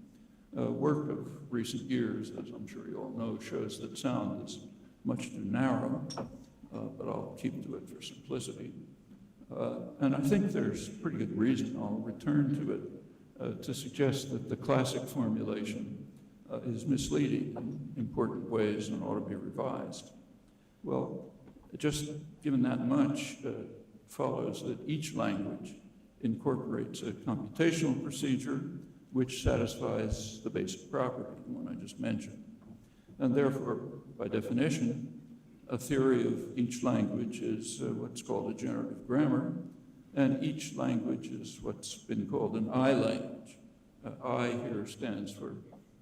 Work of recent years, as I'm sure you all know, shows that sound is much too narrow, but I'll keep to it for simplicity. And I think there's pretty good reason, I'll return to it, to suggest that the classic formulation is misleading in important ways and ought to be revised. Well, just given that much, follows that each language incorporates a computational procedure which satisfies the basic property, the one I just mentioned. And therefore, by definition, a theory of each language is what's called a generative grammar, and each language is what's been called an I language. I here stands for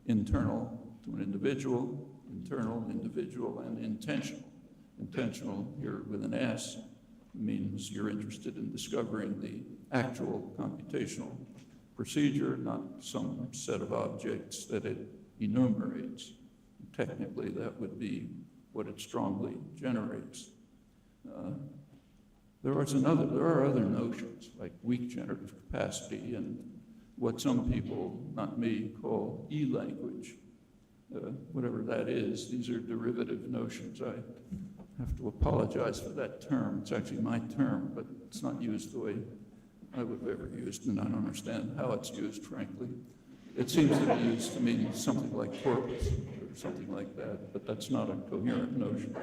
internal to an individual, internal, individual, and intentional. Intentional here with an S means you're interested in discovering the actual computational procedure, not some set of objects that it enumerates. Technically, that would be what it strongly generates. There are other notions, like weak generative capacity and what some people, not me, call e-language. Whatever that is, these are derivative notions. I have to apologize for that term. It's actually my term, but it's not used the way I would have ever used, and I don't understand how it's used, frankly. It seems to be used to mean something like corpus or something like that, but that's not a coherent notion.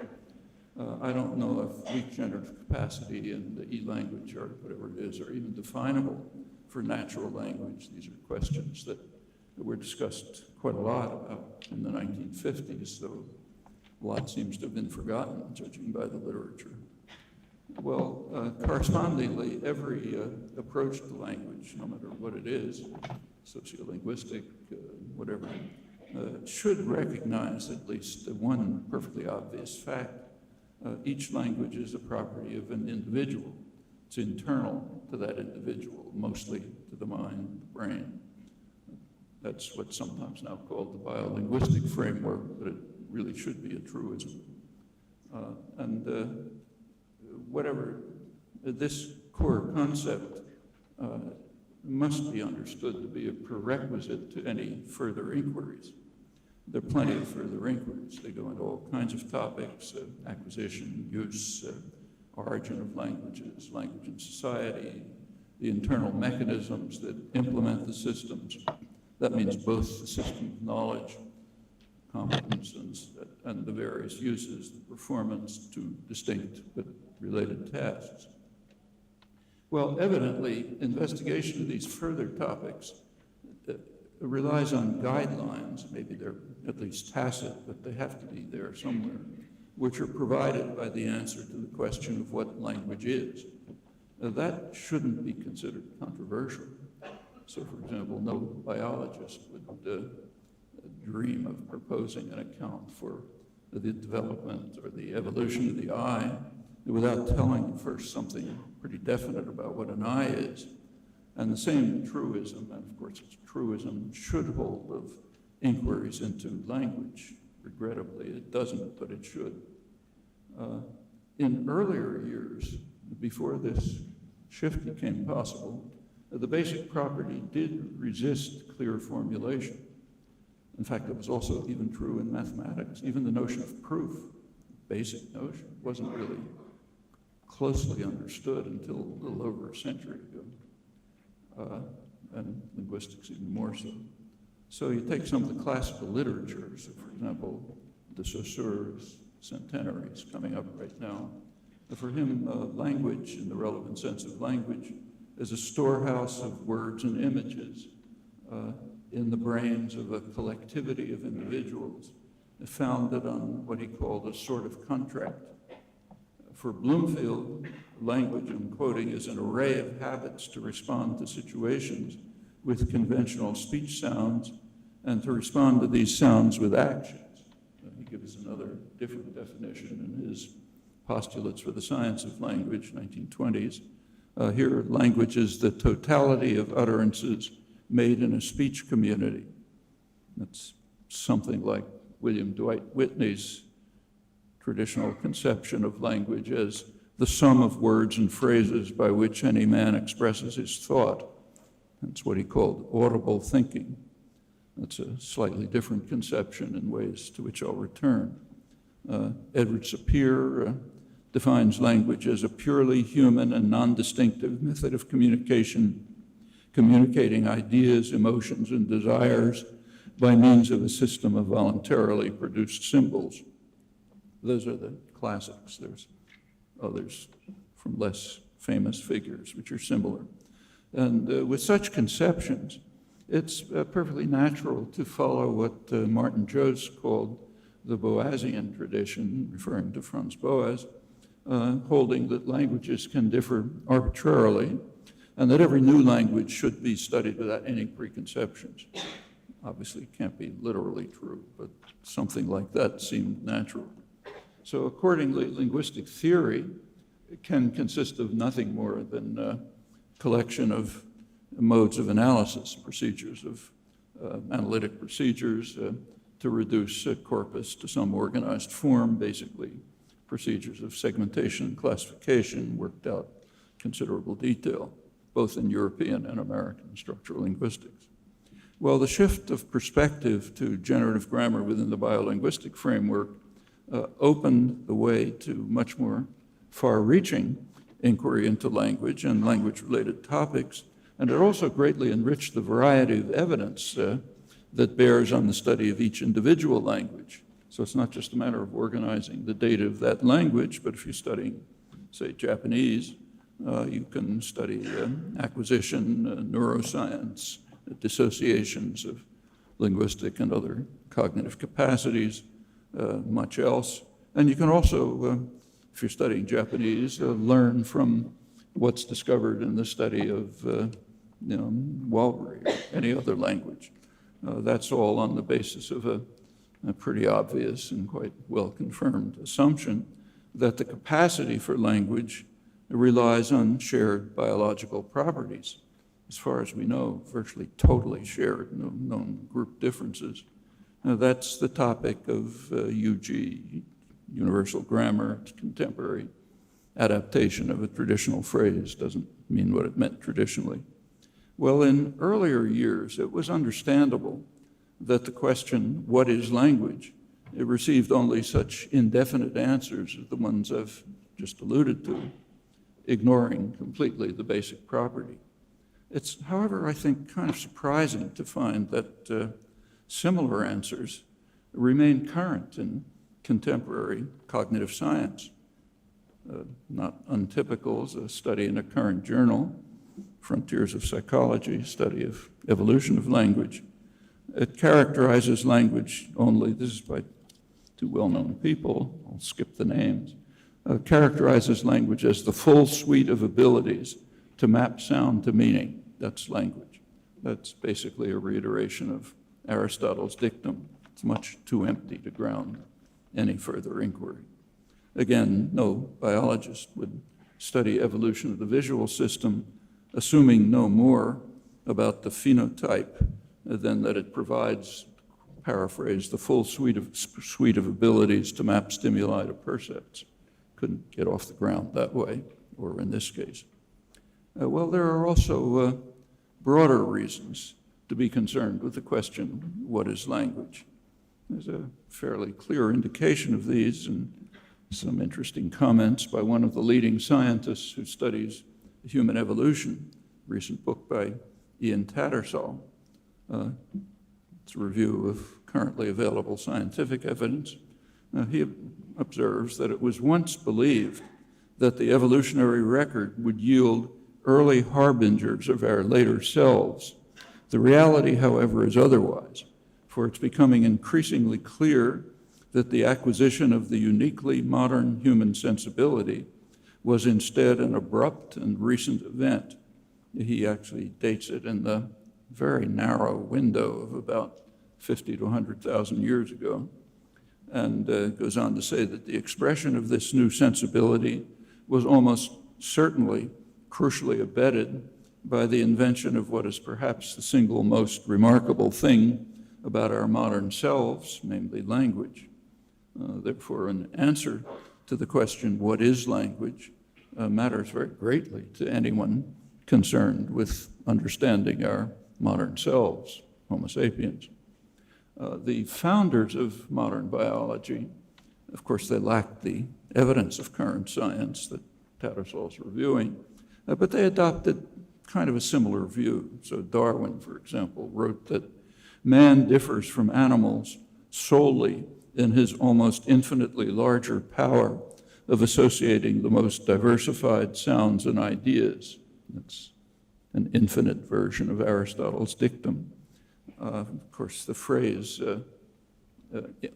I don't know if weak generative capacity and the e-language or whatever it is are even definable for natural language. These are questions that were discussed quite a lot about in the 1950s, though a lot seems to have been forgotten, judging by the literature. Well, correspondingly, every approach to language, no matter what it is, sociolinguistic, whatever, should recognize at least one perfectly obvious fact. Each language is a property of an individual. It's internal to that individual, mostly to the mind, the brain. That's what's sometimes now called the biolinguistic framework, but it really should be a truism. Whatever this core concept must be understood to be a prerequisite to any further inquiries. There are plenty of further inquiries. They go into all kinds of topics, acquisition, use, origin of languages, language and society, the internal mechanisms that implement the systems. That means both the system of knowledge, competence, and the various uses, the performance to distinct but related tasks. Well, evidently, investigation of these further topics relies on guidelines, maybe they're at least tacit, but they have to be there somewhere, which are provided by the answer to the question of what language is. That shouldn't be considered controversial. So, for example, no biologist would dream of proposing an account for the development or the evolution of the eye without telling you first something pretty definite about what an eye is. And the same truism, and of course it's truism, should hold of inquiries into language. Regrettably, it doesn't, but it should. In earlier years, before this shift became possible, the basic property did resist clear formulation. In fact, it was also even true in mathematics. Even the notion of proof, basic notion, wasn't really closely understood until a little over a century ago, and linguistics even more so. So you take some of the classical literature, so for example, the Saussures, centenary is coming up right now. For him, language, in the relevant sense of language, is a storehouse of words and images in the brains of a collectivity of individuals, founded on what he called a sort of contract. For Bloomfield, language, I'm quoting, is an array of habits to respond to situations with conventional speech sounds and to respond to these sounds with actions. He gives another different definition in his Postulates for the Science of Language, 1920s. Here, language is the totality of utterances made in a speech community. That's something like William Dwight Whitney's traditional conception of language as the sum of words and phrases by which any man expresses his thought. That's what he called audible thinking. That's a slightly different conception in ways to which I'll return. Edward Sapir defines language as a purely human and non-distinctive method of communication, communicating ideas, emotions, and desires by means of a system of voluntarily produced symbols. Those are the classics. There's others from less famous figures which are similar. And with such conceptions, it's perfectly natural to follow what Martin Jost called the Boasian tradition, referring to Franz Boas, holding that languages can differ arbitrarily and that every new language should be studied without any preconceptions. Obviously, it can't be literally true, but something like that seemed natural. So accordingly, linguistic theory can consist of nothing more than a collection of modes of analysis, procedures of analytic procedures to reduce a corpus to some organized form, basically procedures of segmentation and classification worked out in considerable detail, both in European and American structural linguistics. Well, the shift of perspective to generative grammar within the biolinguistic framework opened the way to much more far-reaching inquiry into language and language-related topics, and it also greatly enriched the variety of evidence that bears on the study of each individual language. So it's not just a matter of organizing the data of that language, but if you're studying, say, Japanese, you can study acquisition, neuroscience, dissociations of linguistic and other cognitive capacities, much else. And you can also, if you're studying Japanese, learn from what's discovered in the study of Walbury or any other language. That's all on the basis of a pretty obvious and quite well-confirmed assumption that the capacity for language relies on shared biological properties. As far as we know, virtually totally shared, no known group differences. That's the topic of UG, Universal Grammar, contemporary adaptation of a traditional phrase, doesn't mean what it meant traditionally. Well, in earlier years, it was understandable that the question, what is language, it received only such indefinite answers as the ones I've just alluded to, ignoring completely the basic property. It's, however, I think, kind of surprising to find that similar answers remain current in contemporary cognitive science. Not untypical is a study in a current journal, Frontiers of Psychology, study of evolution of language. It characterizes language only, this is by two well-known people, I'll skip the names, characterizes language as the full suite of abilities to map sound to meaning. That's language. That's basically a reiteration of Aristotle's dictum. It's much too empty to ground any further inquiry. Again, no biologist would study evolution of the visual system assuming no more about the phenotype than that it provides, paraphrase, the full suite of abilities to map stimuli to percepts. Couldn't get off the ground that way, or in this case. Well, there are also broader reasons to be concerned with the question, what is language? There's a fairly clear indication of these and some interesting comments by one of the leading scientists who studies human evolution, a recent book by Ian Tattersall. It's a review of currently available scientific evidence. He observes that it was once believed that the evolutionary record would yield early harbingers of our later selves. The reality, however, is otherwise, for it's becoming increasingly clear that the acquisition of the uniquely modern human sensibility was instead an abrupt and recent event. He actually dates it in the very narrow window of about 50 to 100,000 years ago, and goes on to say that the expression of this new sensibility was almost certainly crucially abetted by the invention of what is perhaps the single most remarkable thing about our modern selves, namely language. Therefore, an answer to the question, what is language, matters very greatly to anyone concerned with understanding our modern selves, Homo sapiens. The founders of modern biology, of course, they lacked the evidence of current science that Tattersall's reviewing, but they adopted kind of a similar view. So Darwin, for example, wrote that man differs from animals solely in his almost infinitely larger power of associating the most diversified sounds and ideas. That's an infinite version of Aristotle's dictum. Of course, the phrase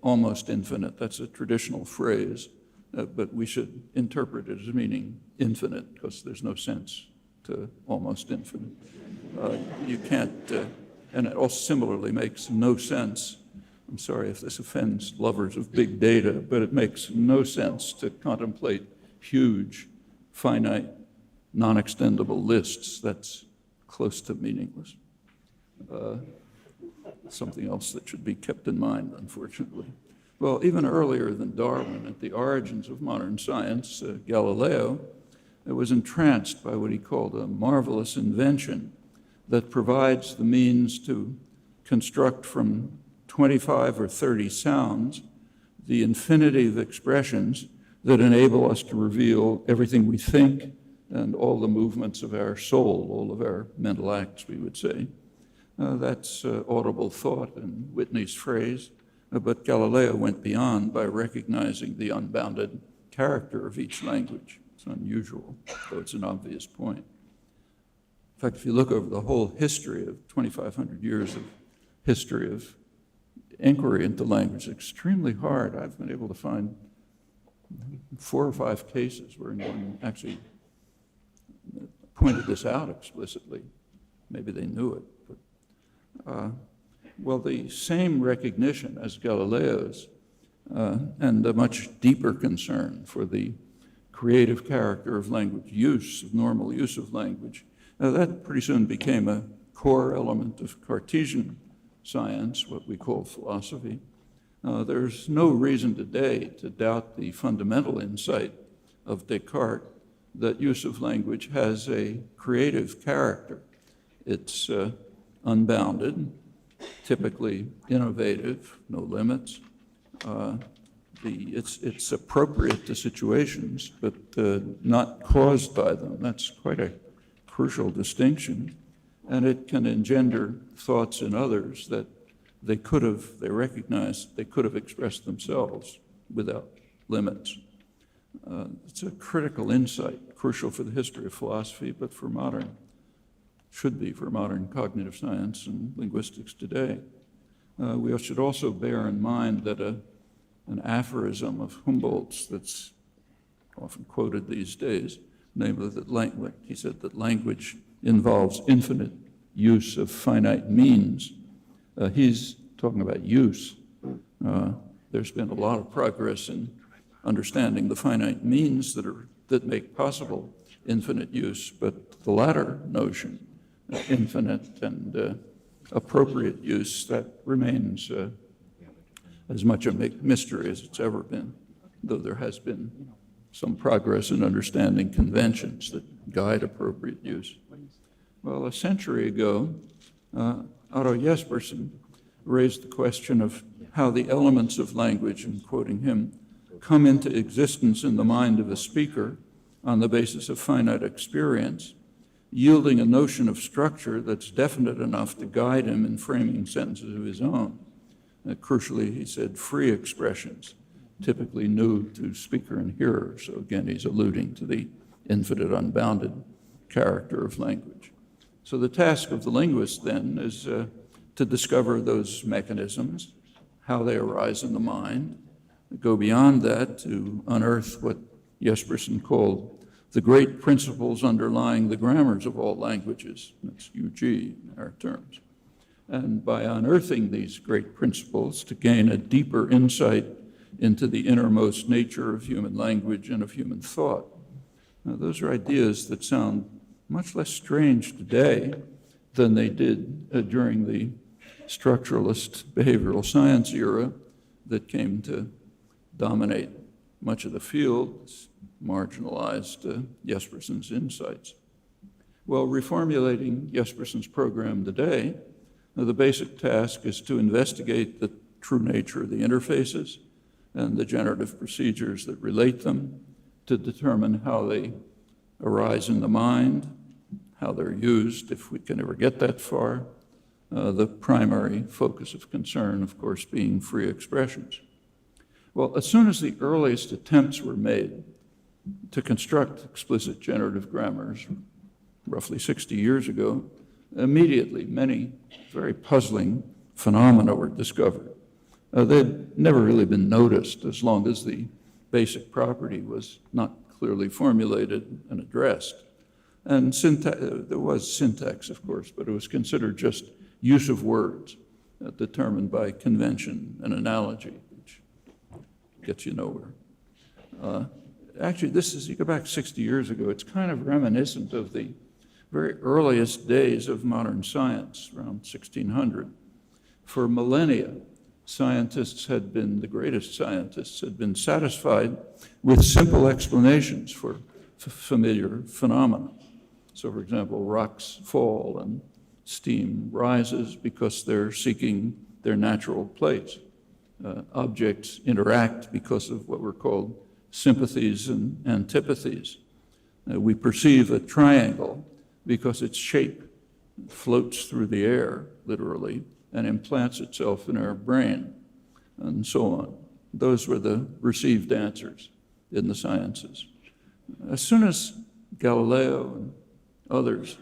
almost infinite, that's a traditional phrase, but we should interpret it as meaning infinite, because there's no sense to almost infinite. You can't, and it also similarly makes no sense. I'm sorry if this offends lovers of big data, but it makes no sense to contemplate huge, finite, non-extendable lists. That's close to meaningless. Something else that should be kept in mind, unfortunately. Well, even earlier than Darwin, at the origins of modern science, Galileo was entranced by what he called a marvelous invention that provides the means to construct from 25 or 30 sounds the infinity of expressions that enable us to reveal everything we think and all the movements of our soul, all of our mental acts, we would say. That's audible thought in Whitney's phrase, but Galileo went beyond by recognizing the unbounded character of each language. It's unusual, though it's an obvious point. In fact, if you look over the whole history of 2,500 years of history of inquiry into language, it's extremely hard. I've been able to find 4 or 5 cases where anyone actually pointed this out explicitly. Maybe they knew it. But, well, the same recognition as Galileo's and a much deeper concern for the creative character of language use, of normal use of language, that pretty soon became a core element of Cartesian science, what we call philosophy. There's no reason today to doubt the fundamental insight of Descartes that use of language has a creative character. It's unbounded, typically innovative, no limits. It's appropriate to situations, but not caused by them. That's quite a crucial distinction. And it can engender thoughts in others that they recognize they could have expressed themselves without limits. It's a critical insight, crucial for the history of philosophy, but should be for modern cognitive science and linguistics today. We should also bear in mind that an aphorism of Humboldt's that's often quoted these days, namely that he said that language involves infinite use of finite means. He's talking about use. There's been a lot of progress in understanding the finite means that make possible infinite use, but the latter notion, infinite and appropriate use, that remains as much a mystery as it's ever been, though there has been some progress in understanding conventions that guide appropriate use. Well, a century ago, Otto Jespersen raised the question of how the elements of language, and quoting him, come into existence in the mind of a speaker on the basis of finite experience, yielding a notion of structure that's definite enough to guide him in framing sentences of his own. Crucially, he said, free expressions, typically new to speaker and hearer. So again, he's alluding to the infinite, unbounded character of language. So the task of the linguist then is to discover those mechanisms, how they arise in the mind, go beyond that to unearth what Jespersen called the great principles underlying the grammars of all languages. That's UG in our terms. And by unearthing these great principles to gain a deeper insight into the innermost nature of human language and of human thought. Now, those are ideas that sound much less strange today than they did during the structuralist behavioral science era that came to dominate much of the field, marginalized Jespersen's insights. Well, reformulating Jespersen's program today, the basic task is to investigate the true nature of the interfaces and the generative procedures that relate them, to determine how they arise in the mind, how they're used, if we can ever get that far. The primary focus of concern, of course, being free expressions. Well, as soon as the earliest attempts were made to construct explicit generative grammars, roughly 60 years ago, immediately many very puzzling phenomena were discovered. They'd never really been noticed as long as the basic property was not clearly formulated and addressed. And there was syntax, of course, but it was considered just use of words determined by convention and analogy, which gets you nowhere. Actually, you go back 60 years ago, it's kind of reminiscent of the very earliest days of modern science, around 1600. For millennia, the greatest scientists had been satisfied with simple explanations for familiar phenomena. So, for example, rocks fall and steam rises because they're seeking their natural place. Objects interact because of what were called sympathies and antipathies. We perceive a triangle because its shape floats through the air, literally, and implants itself in our brain, and so on. Those were the received answers in the sciences. As soon as Galileo and others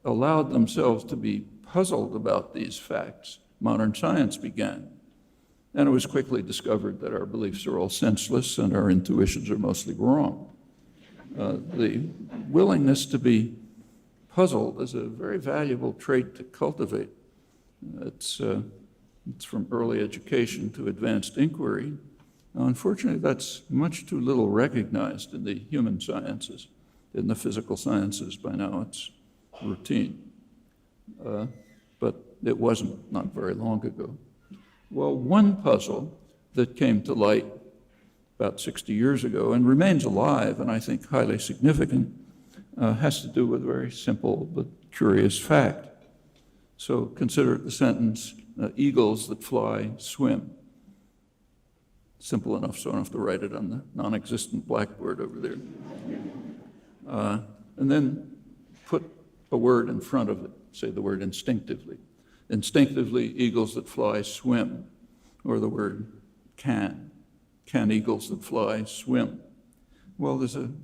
allowed themselves to be puzzled about these facts, modern science began. And it was quickly discovered that our beliefs are all senseless and our intuitions are mostly wrong. The willingness to be puzzled is a very valuable trait to cultivate. It's from early education to advanced inquiry. Now, unfortunately, that's much too little recognized in the human sciences. In the physical sciences, by now, it's routine. But it wasn't not very long ago. Well, one puzzle that came to light about 60 years ago and remains alive, and I think highly significant, has to do with a very simple but curious fact. So consider the sentence, eagles that fly swim. Simple enough, so I don't have to write it on the non-existent blackboard over there. And then put a word in front of it, say the word instinctively. Instinctively, eagles that fly swim, or the word can. Can eagles that fly swim? Well, there's an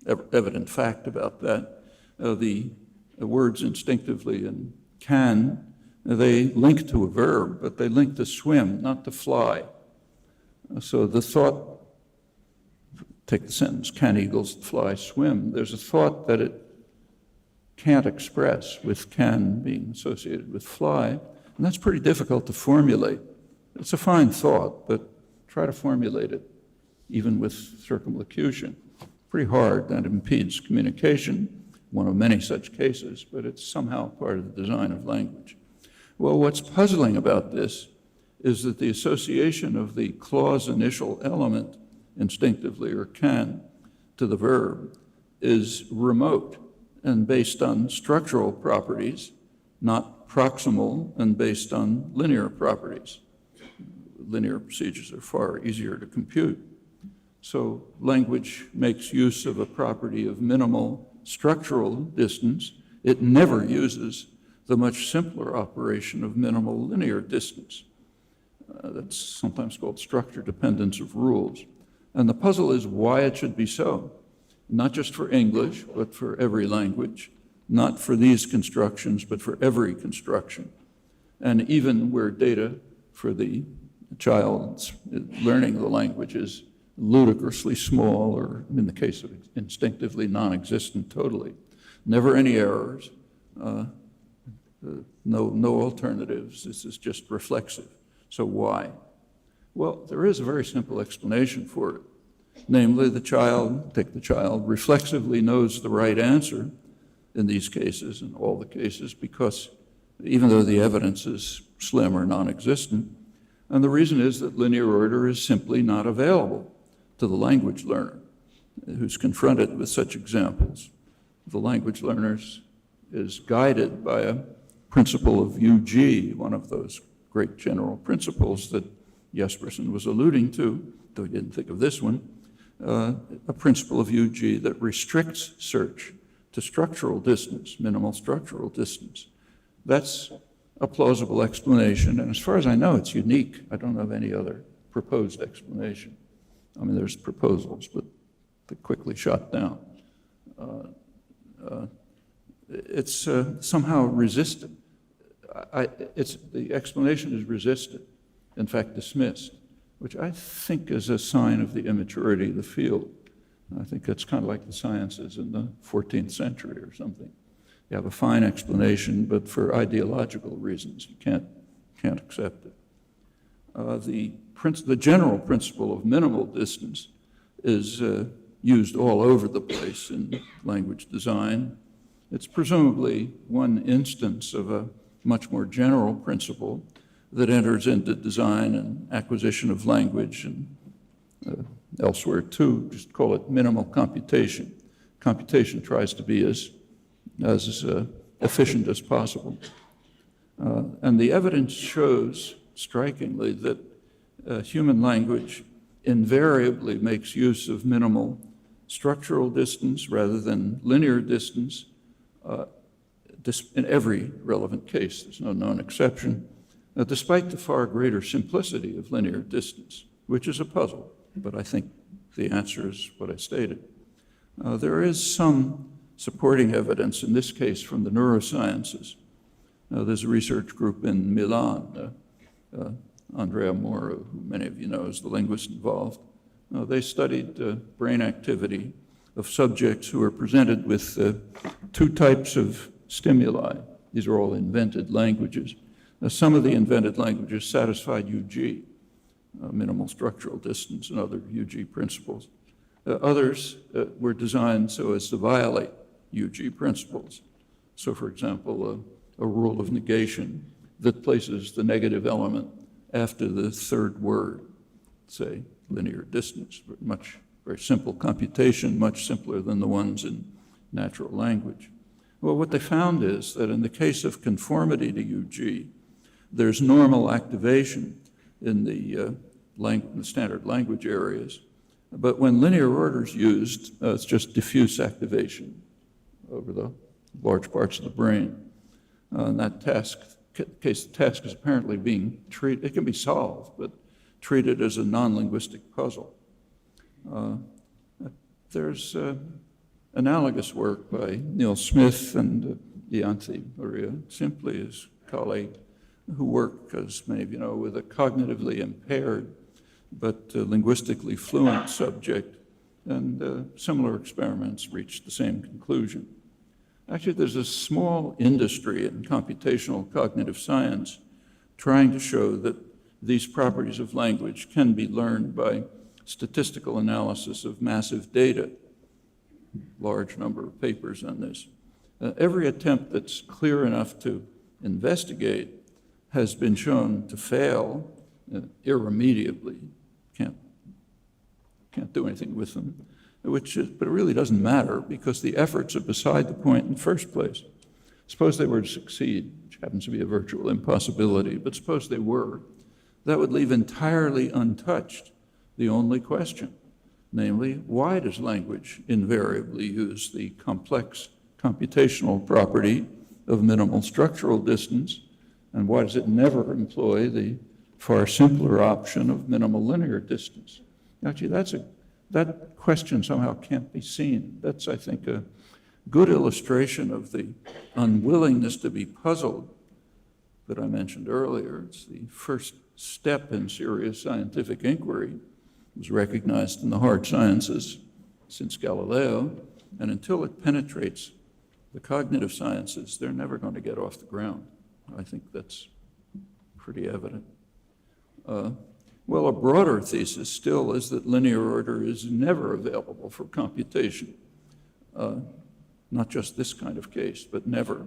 evident fact about that. The words instinctively and can, they link to a verb, but they link to swim, not to fly. So the thought, take the sentence, can eagles that fly swim? There's a thought that it can't express, with can being associated with fly, and that's pretty difficult to formulate. It's a fine thought, but try to formulate it, even with circumlocution. Pretty hard, that impedes communication, one of many such cases, but it's somehow part of the design of language. Well, what's puzzling about this is that the association of the clause initial element, instinctively or can, to the verb is remote and based on structural properties, not proximal and based on linear properties. Linear procedures are far easier to compute. So language makes use of a property of minimal structural distance. It never uses the much simpler operation of minimal linear distance. That's sometimes called structure dependence of rules. And the puzzle is why it should be so, not just for English, but for every language, not for these constructions, but for every construction. And even where data for the child's learning the language is ludicrously small, or in the case of instinctively non-existent totally. Never any errors, no alternatives. This is just reflexive. So why? Well, there is a very simple explanation for it. Namely, the child reflexively knows the right answer in these cases, in all the cases, because even though the evidence is slim or non-existent, and the reason is that linear order is simply not available to the language learner who's confronted with such examples. The language learner is guided by a principle of UG, one of those great general principles that Jespersen was alluding to, though he didn't think of this one, a principle of UG that restricts search to structural distance, minimal structural distance. That's a plausible explanation, and as far as I know, it's unique. I don't know of any other proposed explanation. I mean, there's proposals, but they're quickly shot down. It's somehow resisted. The explanation is resisted, in fact dismissed, which I think is a sign of the immaturity of the field. I think it's kind of like the sciences in the 14th century or something. You have a fine explanation, but for ideological reasons, you can't accept it. The general principle of minimal distance is used all over the place in language design. It's presumably one instance of a much more general principle that enters into design and acquisition of language and elsewhere too. Just call it minimal computation. Computation tries to be as efficient as possible. And the evidence shows strikingly that human language invariably makes use of minimal structural distance rather than linear distance in every relevant case. There's no known exception, despite the far greater simplicity of linear distance, which is a puzzle, but I think the answer is what I stated. There is some supporting evidence, in this case from the neurosciences. There's a research group in Milan, Andrea Moro, who many of you know is the linguist involved. They studied brain activity of subjects who are presented with two types of stimuli. These are all invented languages. Some of the invented languages satisfied UG, minimal structural distance, and other UG principles. Others were designed so as to violate UG principles. So, for example, a rule of negation that places the negative element after the third word, say linear distance, very simple computation, much simpler than the ones in natural language. Well, what they found is that in the case of conformity to UG, there's normal activation in the standard language areas, but when linear order is used, it's just diffuse activation over the large parts of the brain. In that case, the task is apparently being treated, it can be solved, but treated as a non-linguistic puzzle. There's analogous work by Neil Smith and Ianthi Maria Simply, his colleague, who work, as many of you know, with a cognitively impaired but linguistically fluent subject, and similar experiments reached the same conclusion. Actually, there's a small industry in computational cognitive science trying to show that these properties of language can be learned by statistical analysis of massive data. Large number of papers on this. Every attempt that's clear enough to investigate has been shown to fail irremediably. Can't do anything with them, but it really doesn't matter because the efforts are beside the point in the first place. Suppose they were to succeed, which happens to be a virtual impossibility, but suppose they were, that would leave entirely untouched the only question, namely, why does language invariably use the complex computational property of minimal structural distance, and why does it never employ the far simpler option of minimal linear distance. Actually, that question somehow can't be seen. That's, I think, a good illustration of the unwillingness to be puzzled that I mentioned earlier. It's the first step in serious scientific inquiry. It was recognized in the hard sciences since Galileo, and until it penetrates the cognitive sciences, they're never going to get off the ground. I think that's pretty evident. Well, a broader thesis still is that linear order is never available for computation. Not just this kind of case, but never,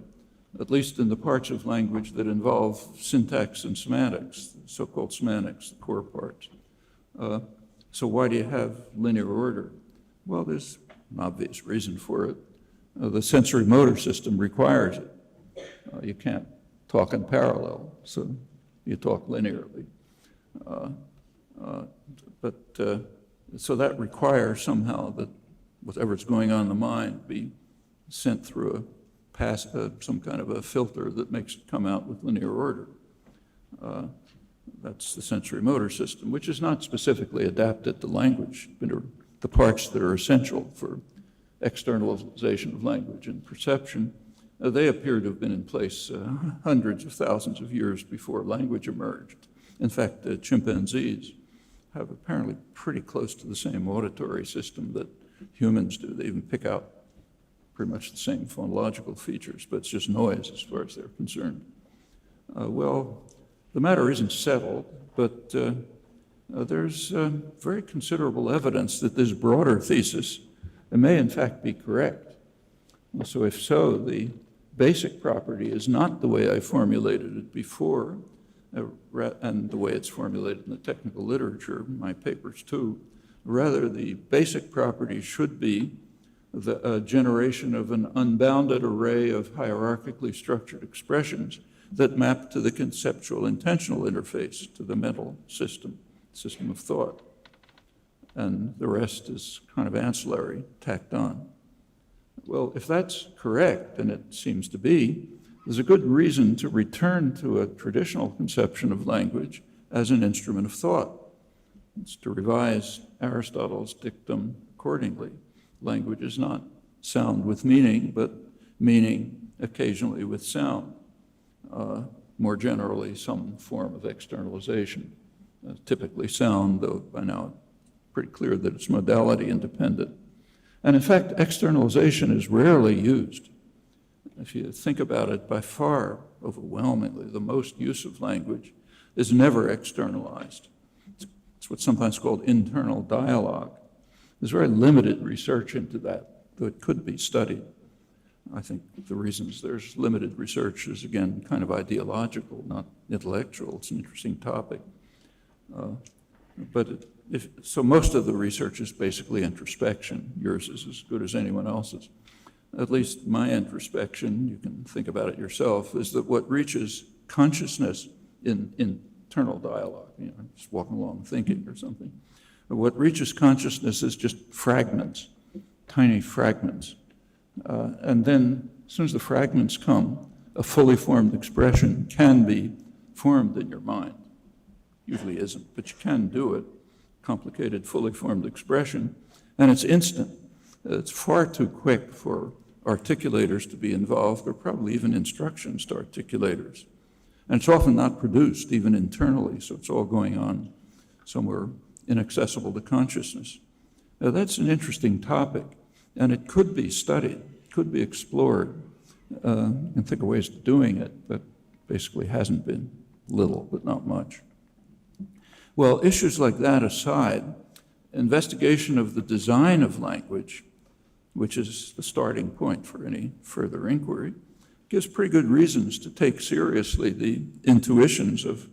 at least in the parts of language that involve syntax and semantics, so-called semantics, the core parts. So why do you have linear order? Well, there's an obvious reason for it. The sensory motor system requires it. You can't talk in parallel, so you talk linearly. So that requires somehow that whatever's going on in the mind be sent through some kind of a filter that makes it come out with linear order. That's the sensory motor system, which is not specifically adapted to language, but are the parts that are essential for externalization of language and perception. They appear to have been in place hundreds of thousands of years before language emerged. In fact, chimpanzees have apparently pretty close to the same auditory system that humans do. They even pick out pretty much the same phonological features, but it's just noise as far as they're concerned. Well, the matter isn't settled, but there's very considerable evidence that this broader thesis may in fact be correct. So if so, the basic property is not the way I formulated it before, and the way it's formulated in the technical literature, my papers too. Rather, the basic property should be the generation of an unbounded array of hierarchically structured expressions that map to the conceptual intentional interface, to the mental system of thought. And the rest is kind of ancillary, tacked on. Well, if that's correct, and it seems to be, there's a good reason to return to a traditional conception of language as an instrument of thought. It's to revise Aristotle's dictum accordingly. Language is not sound with meaning, but meaning occasionally with sound. More generally, some form of externalization. Typically sound, though by now pretty clear that it's modality independent. And in fact, externalization is rarely used. If you think about it, by far, overwhelmingly, the most use of language is never externalized. It's what's sometimes called internal dialogue. There's very limited research into that, though it could be studied. I think the reasons there's limited research is, again, kind of ideological, not intellectual. It's an interesting topic. So most of the research is basically introspection. Yours is as good as anyone else's. At least my introspection, you can think about it yourself, is that what reaches consciousness in internal dialogue, just walking along thinking or something, what reaches consciousness is just fragments, tiny fragments. And then as soon as the fragments come, a fully formed expression can be formed in your mind. Usually isn't, but you can do it. Complicated, fully formed expression, and it's instant. It's far too quick for articulators to be involved, or probably even instructions to articulators. And it's often not produced, even internally, so it's all going on somewhere inaccessible to consciousness. Now, that's an interesting topic, and it could be studied, could be explored. You can think of ways of doing it, but basically hasn't been. Little, but not much. Well, issues like that aside, investigation of the design of language, which is the starting point for any further inquiry, gives pretty good reasons to take seriously the intuitions of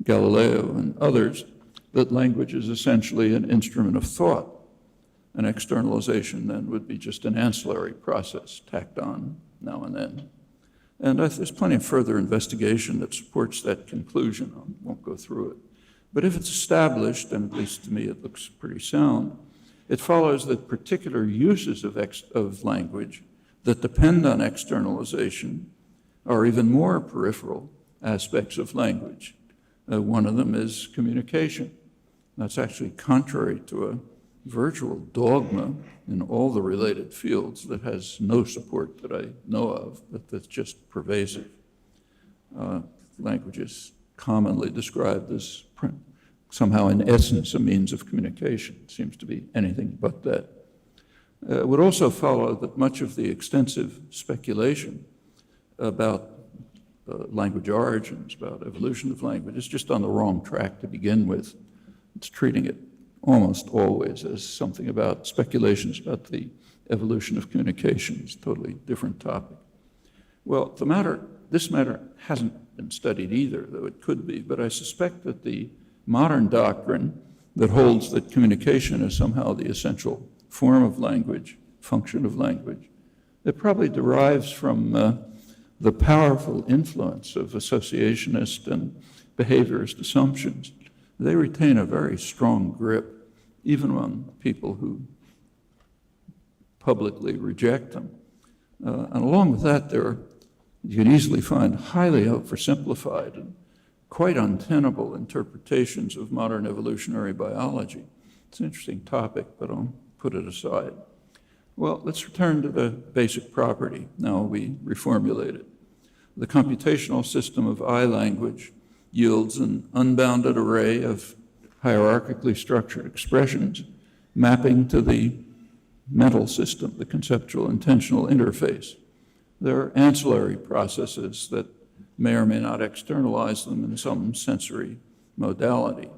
Galileo and others that language is essentially an instrument of thought. An externalization then would be just an ancillary process tacked on now and then. And there's plenty of further investigation that supports that conclusion. I won't go through it. But if it's established, and at least to me it looks pretty sound, it follows that particular uses of language that depend on externalization are even more peripheral aspects of language. One of them is communication. That's actually contrary to a virtual dogma in all the related fields that has no support that I know of, but that's just pervasive. Language is commonly described as somehow in essence a means of communication. It seems to be anything but that. It would also follow that much of the extensive speculation about language origins, about evolution of language, is just on the wrong track to begin with. It's treating it almost always as something about speculations about the evolution of communication. It's a totally different topic. Well, this matter hasn't been studied either, though it could be, but I suspect that the modern doctrine that holds that communication is somehow the essential form of language, function of language, it probably derives from the powerful influence of associationist and behaviorist assumptions. They retain a very strong grip, even among people who publicly reject them. And along with that, you can easily find highly oversimplified and quite untenable interpretations of modern evolutionary biology. It's an interesting topic, but I'll put it aside. Well, let's return to the basic property. Now we reformulate it. The computational system of I language yields an unbounded array of hierarchically structured expressions mapping to the mental system, the conceptual intentional interface. There are ancillary processes that may or may not externalize them in some sensory modality.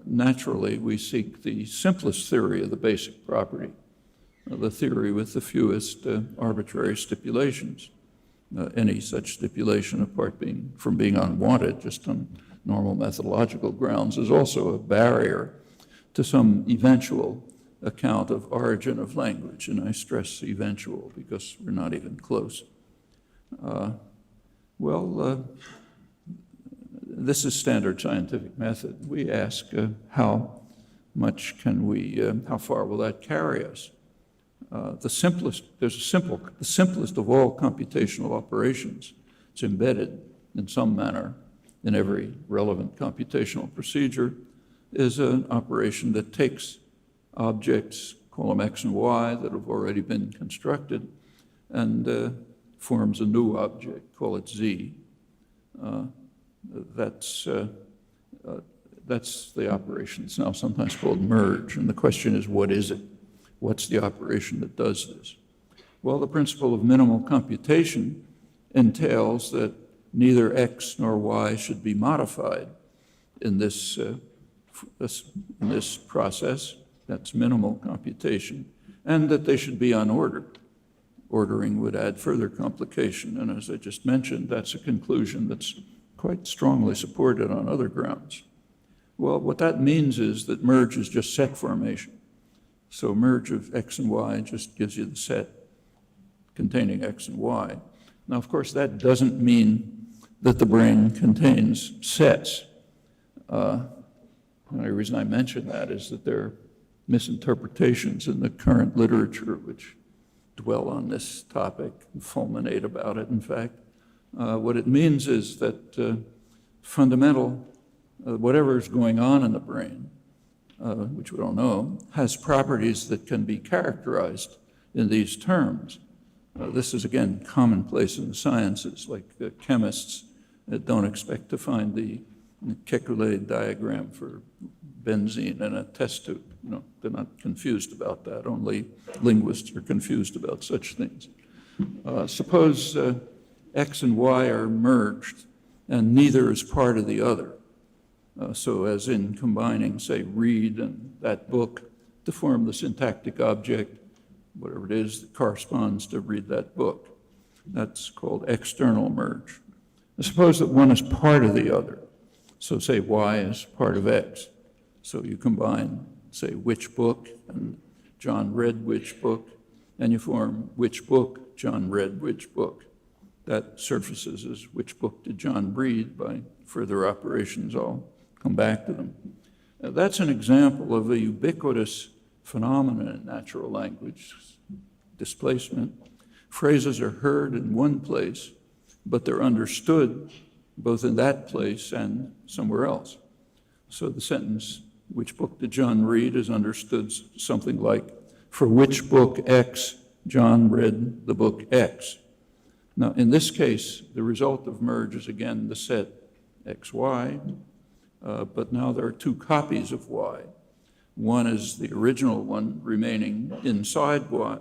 Naturally, we seek the simplest theory of the basic property, the theory with the fewest arbitrary stipulations. Any such stipulation, apart from being unwanted, just on normal methodological grounds, is also a barrier to some eventual account of origin of language, and I stress eventual because we're not even close. This is standard scientific method. We ask how far will that carry us? The simplest of all computational operations. It's embedded in some manner in every relevant computational procedure, is an operation that takes objects, call them X and Y, that have already been constructed, and forms a new object, call it Z. That's the operation. It's now sometimes called merge, and the question is, what is it? What's the operation that does this? Well, the principle of minimal computation entails that neither X nor Y should be modified in this process. That's minimal computation, and that they should be unordered. Ordering would add further complication, and as I just mentioned, that's a conclusion that's quite strongly supported on other grounds. Well, what that means is that merge is just set formation. So merge of X and Y just gives you the set containing X and Y. Now, of course, that doesn't mean that the brain contains sets. The only reason I mention that is that there are misinterpretations in the current literature which dwell on this topic, fulminate about it, in fact. What it means is that whatever is going on in the brain, which we don't know, has properties that can be characterized in these terms. This is, again, commonplace in the sciences, like chemists don't expect to find the Kekulé diagram for benzene in a test tube. They're not confused about that. Only linguists are confused about such things. Suppose X and Y are merged, and neither is part of the other. So as in combining, say, read and that book to form the syntactic object, whatever it is that corresponds to read that book. That's called external merge. Suppose that one is part of the other. So say Y is part of X. So you combine, say, which book, and John read which book, and you form which book, John read which book. That surfaces as which book did John read by further operations. I'll come back to them. That's an example of a ubiquitous phenomenon in natural language, displacement. Phrases are heard in one place, but they're understood both in that place and somewhere else. So the sentence, which book did John read, is understood something like, for which book X John read the book X. Now, in this case, the result of merge is again the set XY, but now there are two copies of Y. One is the original one remaining inside Y,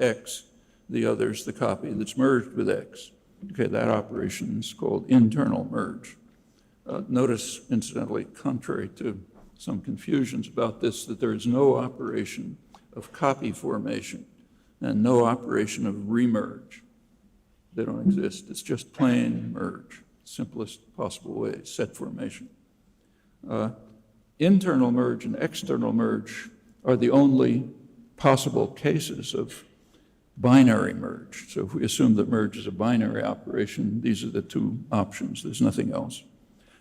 X, the other is the copy that's merged with X. Okay, that operation is called internal merge. Notice, incidentally, contrary to some confusions about this, that there is no operation of copy formation and no operation of remerge. They don't exist. It's just plain merge, simplest possible way, set formation. Internal merge and external merge are the only possible cases of binary merge. So if we assume that merge is a binary operation, these are the two options. There's nothing else.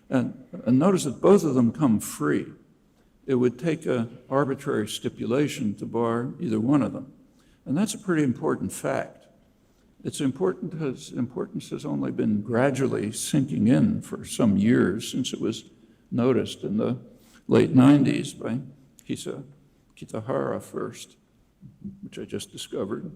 And notice that both of them come free. It would take an arbitrary stipulation to bar either one of them. And that's a pretty important fact. It's important because importance has only been gradually sinking in for some years since it was noticed in the late 90s by Kitahara first, which I just discovered.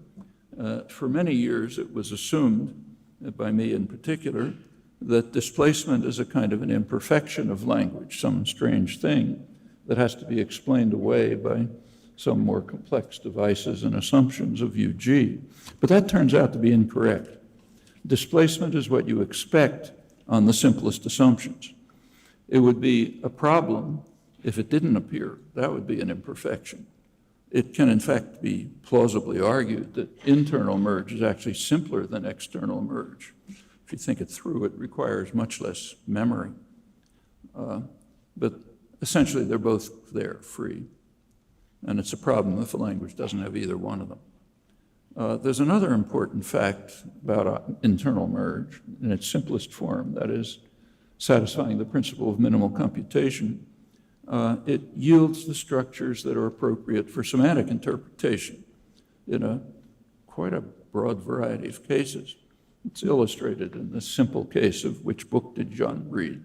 For many years, it was assumed, by me in particular, that displacement is a kind of an imperfection of language, some strange thing that has to be explained away by some more complex devices and assumptions of UG. But that turns out to be incorrect. Displacement is what you expect on the simplest assumptions. It would be a problem if it didn't appear. That would be an imperfection. It can, in fact, be plausibly argued that internal merge is actually simpler than external merge. If you think it through, it requires much less memory. But essentially, they're both there, free. And it's a problem if a language doesn't have either one of them. There's another important fact about internal merge in its simplest form, that is, satisfying the principle of minimal computation. It yields the structures that are appropriate for semantic interpretation in quite a broad variety of cases. It's illustrated in the simple case of which book did John read.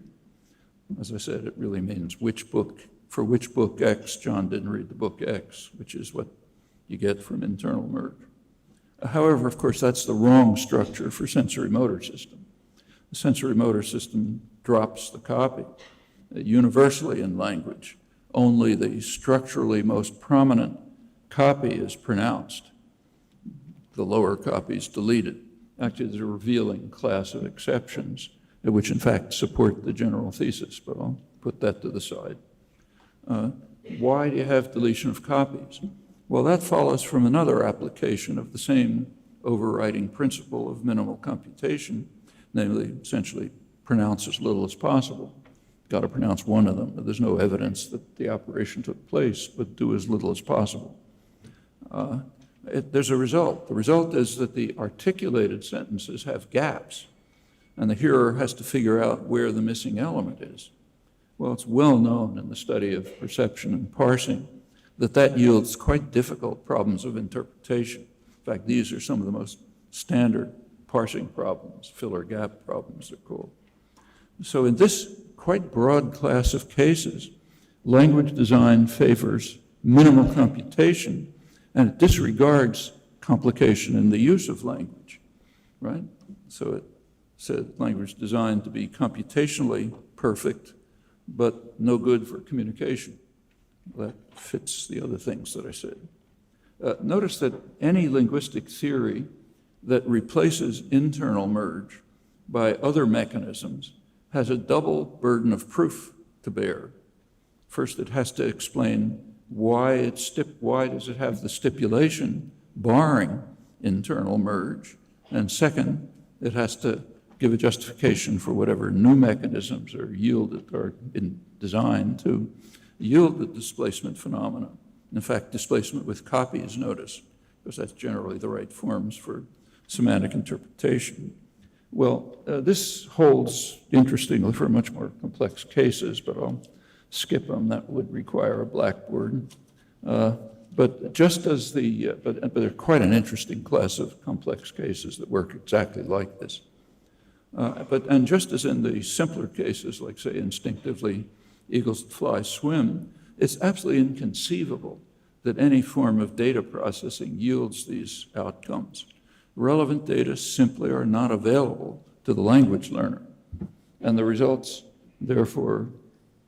As I said, it really means for which book X John didn't read the book X, which is what you get from internal merge. However, of course, that's the wrong structure for sensory motor system. The sensory motor system drops the copy. Universally in language, only the structurally most prominent copy is pronounced. The lower copy is deleted. Actually, there's a revealing class of exceptions, which in fact support the general thesis, but I'll put that to the side. Why do you have deletion of copies? Well, that follows from another application of the same overriding principle of minimal computation, namely, essentially, pronounce as little as possible. Got to pronounce one of them. There's no evidence that the operation took place, but do as little as possible. There's a result. The result is that the articulated sentences have gaps, and the hearer has to figure out where the missing element is. Well, it's well known in the study of perception and parsing that yields quite difficult problems of interpretation. In fact, these are some of the most standard parsing problems, filler gap problems they're called. So in this quite broad class of cases, language design favors minimal computation, and it disregards complication in the use of language, right? So it said language designed to be computationally perfect, but no good for communication. That fits the other things that I said. Notice that any linguistic theory that replaces internal merge by other mechanisms has a double burden of proof to bear. First, it has to explain why does it have the stipulation barring internal merge, and second, it has to give a justification for whatever new mechanisms are yielded or designed to yield the displacement phenomena. In fact, displacement with copies, notice, because that's generally the right forms for semantic interpretation. Well, this holds, interestingly, for much more complex cases, but I'll skip them. That would require a blackboard. But just as but they're quite an interesting class of complex cases that work exactly like this. And just as in the simpler cases, like say instinctively eagles that fly swim, it's absolutely inconceivable that any form of data processing yields these outcomes. Relevant data simply are not available to the language learner. And the results, therefore,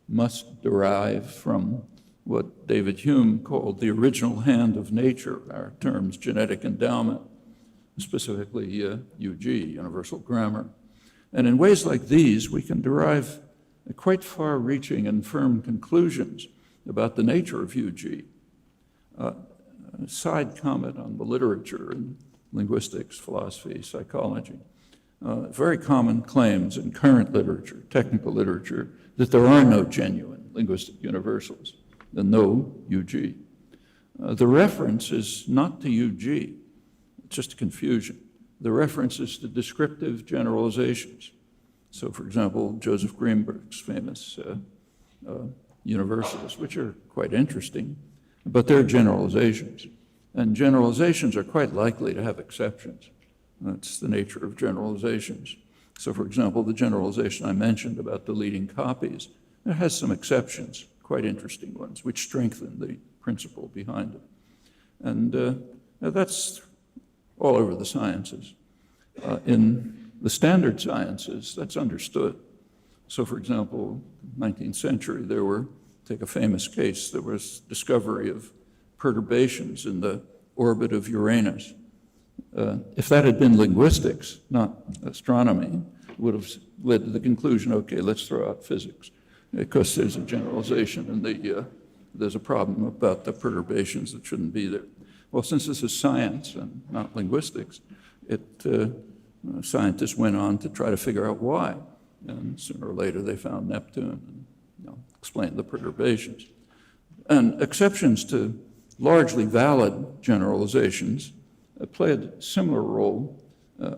must derive from what David Hume called the original hand of nature, our terms genetic endowment, specifically UG, universal grammar. And in ways like these, we can derive quite far-reaching and firm conclusions about the nature of UG. A side comment on the literature in linguistics, philosophy, psychology. Very common claims in current literature, technical literature, that there are no genuine linguistic universals, and no UG. The reference is not to UG, it's just a confusion. The reference is to descriptive generalizations. So, for example, Joseph Greenberg's famous universals, which are quite interesting, but they're generalizations. And generalizations are quite likely to have exceptions. That's the nature of generalizations. So, for example, the generalization I mentioned about deleting copies, it has some exceptions, quite interesting ones, which strengthen the principle behind it. And that's all over the sciences. In the standard sciences, that's understood. So, for example, 19th century, take a famous case, there was discovery of perturbations in the orbit of Uranus. If that had been linguistics, not astronomy, it would have led to the conclusion, okay, let's throw out physics, because there's a generalization and there's a problem about the perturbations that shouldn't be there. Well, since this is science and not linguistics, scientists went on to try to figure out why. And sooner or later, they found Neptune and explained the perturbations. And exceptions to largely valid generalizations played a similar role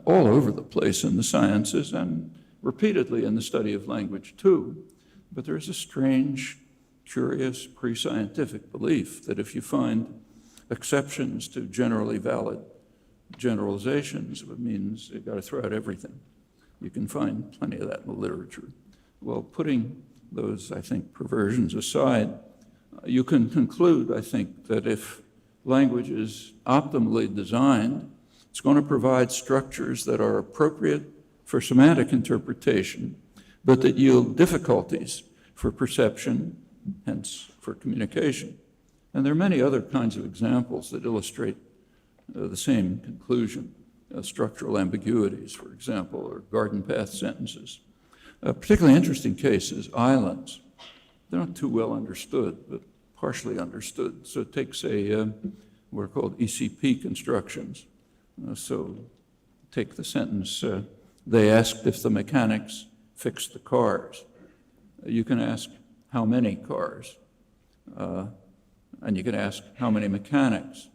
all over the place in the sciences and repeatedly in the study of language too. But there's a strange, curious, pre-scientific belief that if you find exceptions to generally valid generalizations, it means you've got to throw out everything. You can find plenty of that in the literature. Well, putting those, I think, perversions aside, you can conclude, I think, that if language is optimally designed, it's going to provide structures that are appropriate for semantic interpretation, but that yield difficulties for perception, hence for communication. And there are many other kinds of examples that illustrate the same conclusion. Structural ambiguities, for example, or garden path sentences. A particularly interesting case is islands. They're not too well understood, but partially understood. So it takes what are called ECP constructions. So take the sentence, they asked if the mechanics fixed the cars. You can ask how many cars, and you can ask how many mechanics.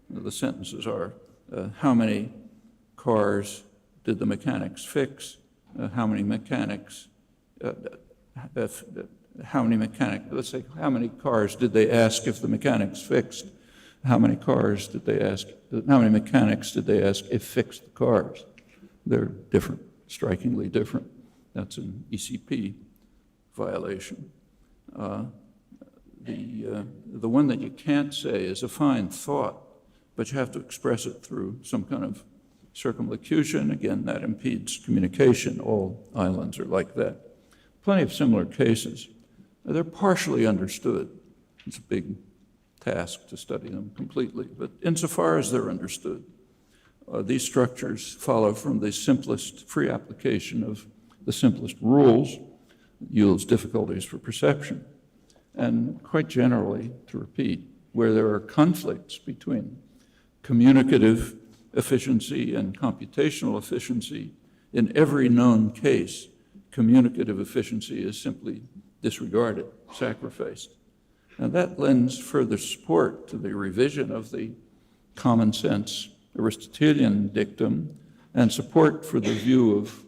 The sentences are how many cars did the mechanics fix? How many mechanics, let's say, how many cars did they ask if the mechanics fixed? How many cars did they ask, how many mechanics did they ask if fixed the cars? They're different, strikingly different. That's an ECP violation. The one that you can't say is a fine thought, but you have to express it through some kind of circumlocution. Again, that impedes communication. All islands are like that. Plenty of similar cases. They're partially understood. It's a big task to study them completely, but insofar as they're understood, these structures follow from the simplest free application of the simplest rules, yields difficulties for perception. And quite generally, to repeat, where there are conflicts between communicative efficiency and computational efficiency, in every known case, communicative efficiency is simply disregarded, sacrificed. And that lends further support to the revision of the common sense Aristotelian dictum and support for the view of,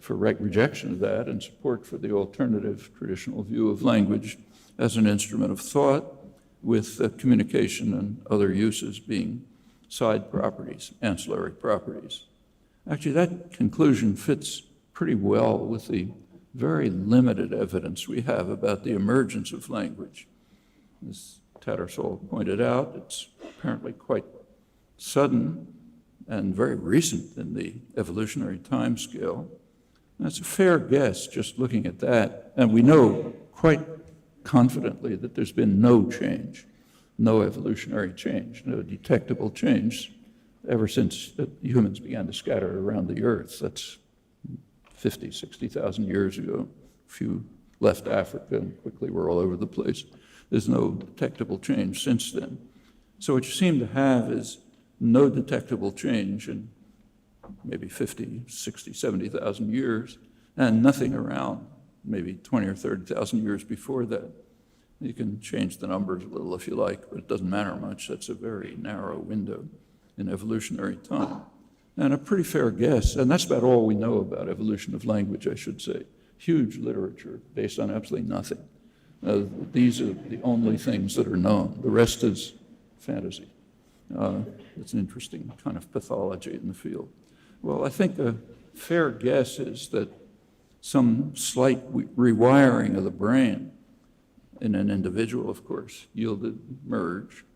for rejection of that, and support for the alternative traditional view of language as an instrument of thought, with communication and other uses being side properties, ancillary properties. Actually, that conclusion fits pretty well with the very limited evidence we have about the emergence of language. As Tattersall pointed out, it's apparently quite sudden and very recent in the evolutionary time scale. That's a fair guess just looking at that. And we know quite confidently that there's been no change, no evolutionary change, no detectable change ever since humans began to scatter around the earth. That's 50, 60,000 years ago. A few left Africa and quickly we're all over the place. There's no detectable change since then. So what you seem to have is no detectable change in maybe 50, 60, 70,000 years, and nothing around maybe 20 or 30,000 years before that. You can change the numbers a little if you like, but it doesn't matter much. That's a very narrow window in evolutionary time. And a pretty fair guess, and that's about all we know about evolution of language, I should say. Huge literature based on absolutely nothing. These are the only things that are known. The rest is fantasy. It's an interesting kind of pathology in the field. Well, I think a fair guess is that some slight rewiring of the brain in an individual, of course, yielded merge,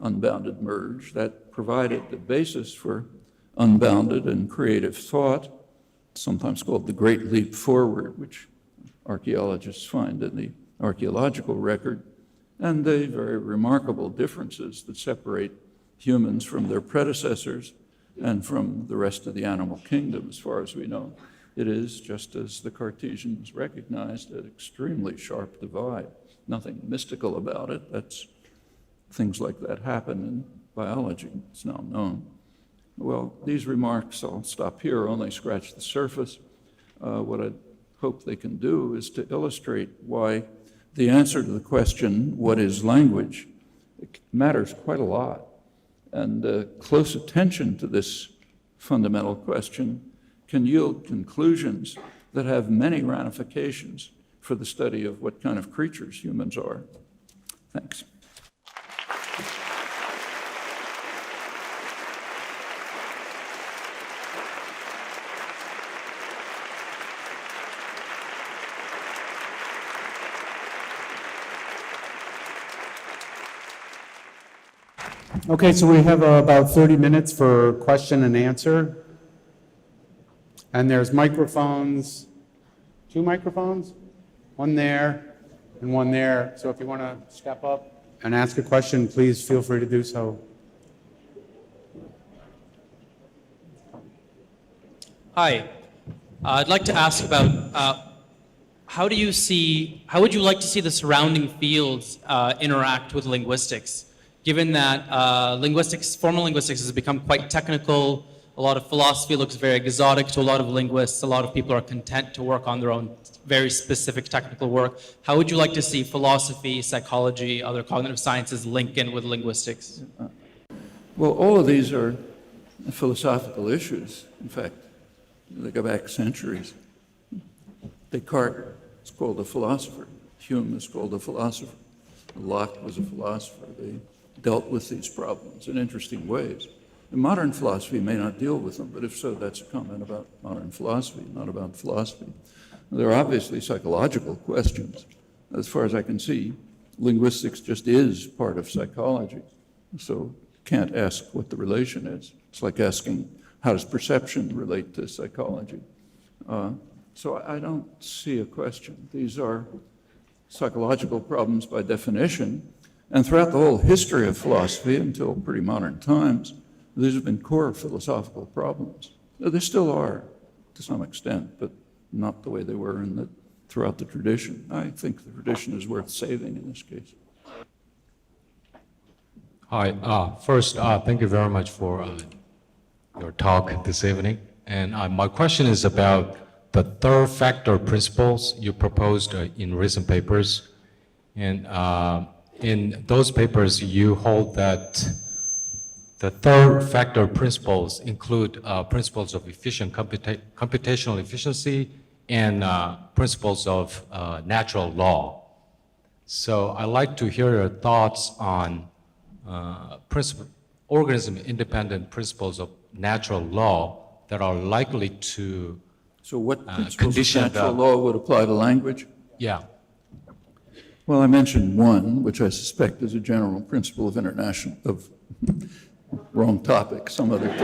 unbounded merge, that provided the basis for unbounded and creative thought, sometimes called the Great Leap Forward, which archaeologists find in the archaeological record, and the very remarkable differences that separate humans from their predecessors and from the rest of the animal kingdom, as far as we know. It is, just as the Cartesians recognized, an extremely sharp divide. Nothing mystical about it. That's things like that happen in biology. It's now known. Well, these remarks, I'll stop here, only scratch the surface. What I hope they can do is to illustrate why the answer to the question, what is language, matters quite a lot. And close attention to this fundamental question can yield conclusions that have many ramifications for the study of what kind of creatures humans are. Thanks. Okay, so we have about 30 minutes for question and answer. And there's microphones, 2 microphones, one there and one there. So if you want to step up and ask a question, please feel free to do so. Hi, I'd like to ask about how would you like to see the surrounding fields interact with linguistics? Given that formal linguistics has become quite technical, a lot of philosophy looks very exotic to a lot of linguists, a lot of people are content to work on their own very specific technical work. How would you like to see philosophy, psychology, other cognitive sciences link in with linguistics? Well, all of these are philosophical issues. In fact, they go back centuries. Descartes is called a philosopher. Hume is called a philosopher. Locke was a philosopher. They dealt with these problems in interesting ways. And modern philosophy may not deal with them, but if so, that's a comment about modern philosophy, not about philosophy. There are obviously psychological questions. As far as I can see, linguistics just is part of psychology. So can't ask what the relation is. It's like asking, how does perception relate to psychology? So I don't see a question. These are psychological problems by definition. And throughout the whole history of philosophy, until pretty modern times, these have been core philosophical problems. They still are, to some extent, but not the way they were throughout the tradition. I think the tradition is worth saving in this case. Hi. First, thank you very much for your talk this evening. And my question is about the third factor principles you proposed in recent papers. And in those papers, you hold that the third factor principles include principles of efficient computational efficiency and principles of natural law. So I'd like to hear your thoughts on organism-independent principles of natural law that are likely to So what principles of condition natural the- law would apply to language? Yeah. Well, I mentioned one, which I suspect is a general principle of wrong topic, some other talk.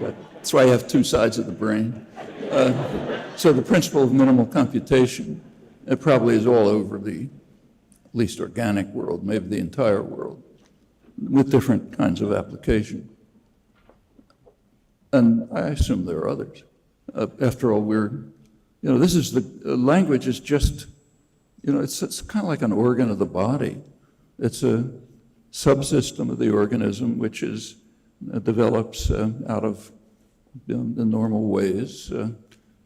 That's why I have two sides of the brain. So the principle of minimal computation, it probably is all over the least organic world, maybe the entire world, with different kinds of application. And I assume there are others. After all, language is just, it's kind of like an organ of the body. It's a subsystem of the organism which develops out of the normal ways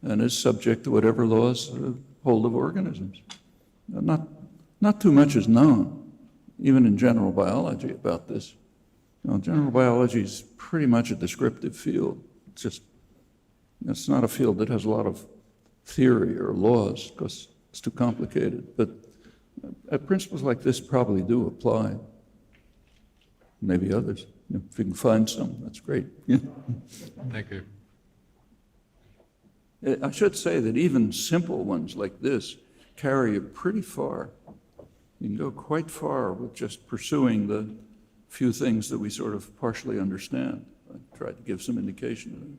and is subject to whatever laws hold of organisms. Not too much is known, even in general biology, about this. General biology is pretty much a descriptive field. It's not a field that has a lot of theory or laws because it's too complicated. But principles like this probably do apply. Maybe others. If you can find some, that's great. Thank you. I should say that even simple ones like this carry you pretty far. You can go quite far with just pursuing the few things that we sort of partially understand. I tried to give some indication of it.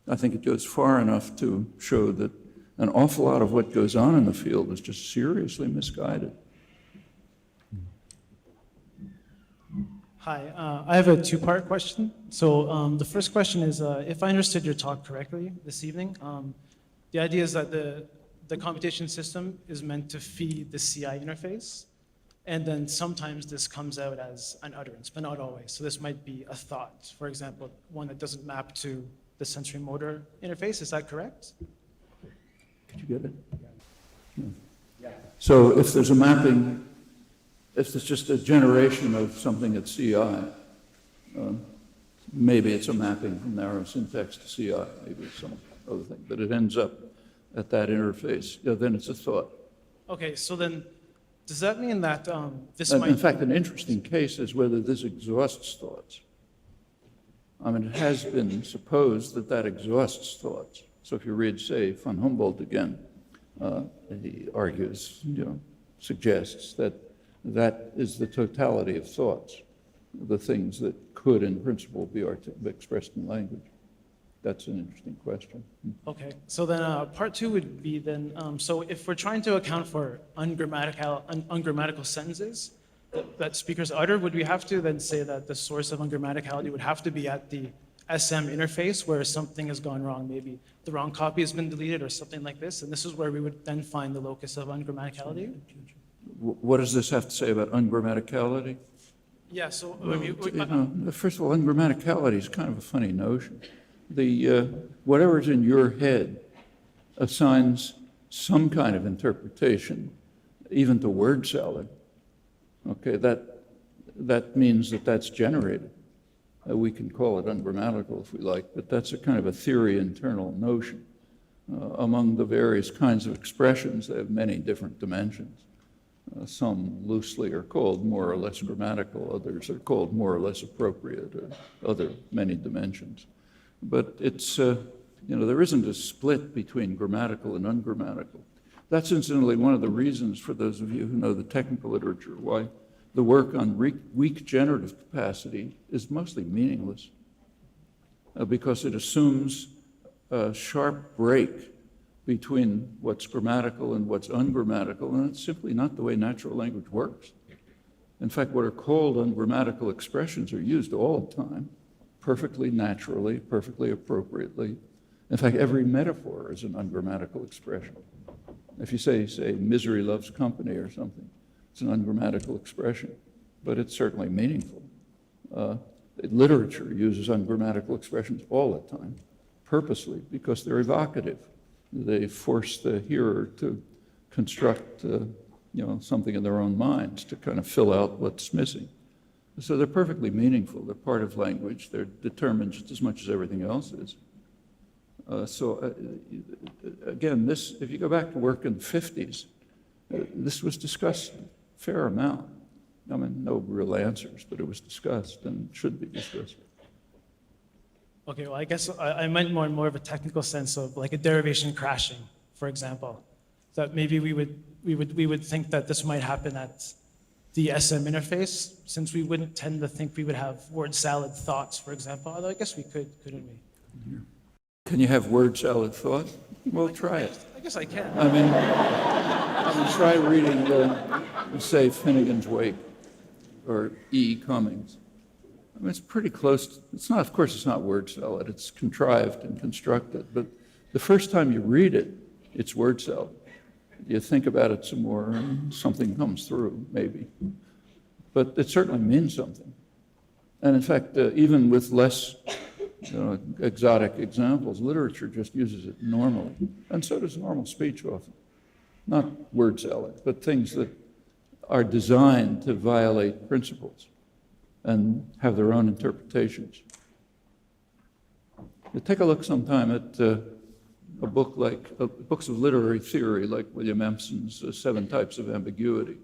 I think it goes far enough to show that an awful lot of what goes on in the field is just seriously misguided. Hi, I have a two-part question. So the first question is, if I understood your talk correctly this evening, the idea is that the computation system is meant to feed the CI interface, and then sometimes this comes out as an utterance, but not always. So this might be a thought, for example, one that doesn't map to the sensory motor interface. Is that correct? Did you get it? Yeah. So if there's a mapping, if there's just a generation of something at CI, maybe it's a mapping from narrow syntax to CI, maybe it's some other thing, but it ends up at that interface, then it's a thought. Okay, so then does that mean that this And might... in fact, an interesting case is whether this exhausts thoughts. I mean, it has been supposed that that exhausts thoughts. So if you read, say, von Humboldt again, he argues, suggests that that is the totality of thoughts, the things that could, in principle, be expressed in language. That's an interesting question. Okay, so then part two would be then, so if we're trying to account for ungrammatical sentences that speakers utter, would we have to then say that the source of ungrammaticality would have to be at the SM interface where something has gone wrong? Maybe the wrong copy has been deleted or something like this, and this is where we would then find the locus of ungrammaticality? What does this have to say about ungrammaticality? Yeah, so... First of all, ungrammaticality is kind of a funny notion. Whatever's in your head assigns some kind of interpretation, even to word salad. Okay, that means that that's generated. We can call it ungrammatical if we like, but that's a kind of a theory internal notion. Among the various kinds of expressions, they have many different dimensions. Some loosely are called more or less grammatical, others are called more or less appropriate, or other many dimensions. But it's, there isn't a split between grammatical and ungrammatical. That's incidentally one of the reasons, for those of you who know the technical literature, why the work on weak generative capacity is mostly meaningless, because it assumes a sharp break between what's grammatical and what's ungrammatical, and it's simply not the way natural language works. In fact, what are called ungrammatical expressions are used all the time, perfectly naturally, perfectly appropriately. In fact, every metaphor is an ungrammatical expression. If you say, misery loves company or something, it's an ungrammatical expression, but it's certainly meaningful. Literature uses ungrammatical expressions all the time, purposely, because they're evocative. They force the hearer to construct, something in their own minds to kind of fill out what's missing. So they're perfectly meaningful. They're part of language. They're determined just as much as everything else is. Again, if you go back to work in the 50s, this was discussed a fair amount. I mean, no real answers, but it was discussed and should be discussed. Okay, well, I guess I meant more of a technical sense of like a derivation crashing, for example. That maybe we would think that this might happen at the SM interface, since we wouldn't tend to think we would have word salad thoughts, for example. Although I guess we could, couldn't we? Can you have word salad thought? Well, try it. I guess I can. I mean, try reading, say, Finnegan's Wake or E. Cummings. I mean, it's pretty close. It's not, of course, it's not word salad. It's contrived and constructed. But the first time you read it, it's word salad. You think about it some more, and something comes through, maybe. But it certainly means something. And in fact, even with less exotic examples, literature just uses it normally. And so does normal speech often. Not word salad, but things that are designed to violate principles and have their own interpretations. You take a look sometime at a book like books of literary theory, like William Empson's 7 Types of Ambiguity.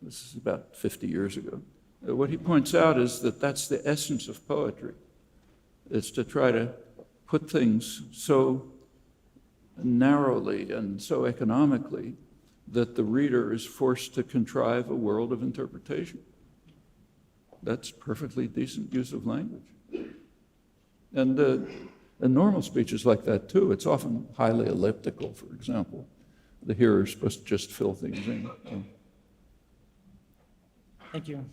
This is about 50 years ago. What he points out is that that's the essence of poetry. It's to try to put things so narrowly and so economically that the reader is forced to contrive a world of interpretation. That's perfectly decent use of language. And normal speech is like that too. It's often highly elliptical, for example. The hearer is supposed to just fill things in. Thank you.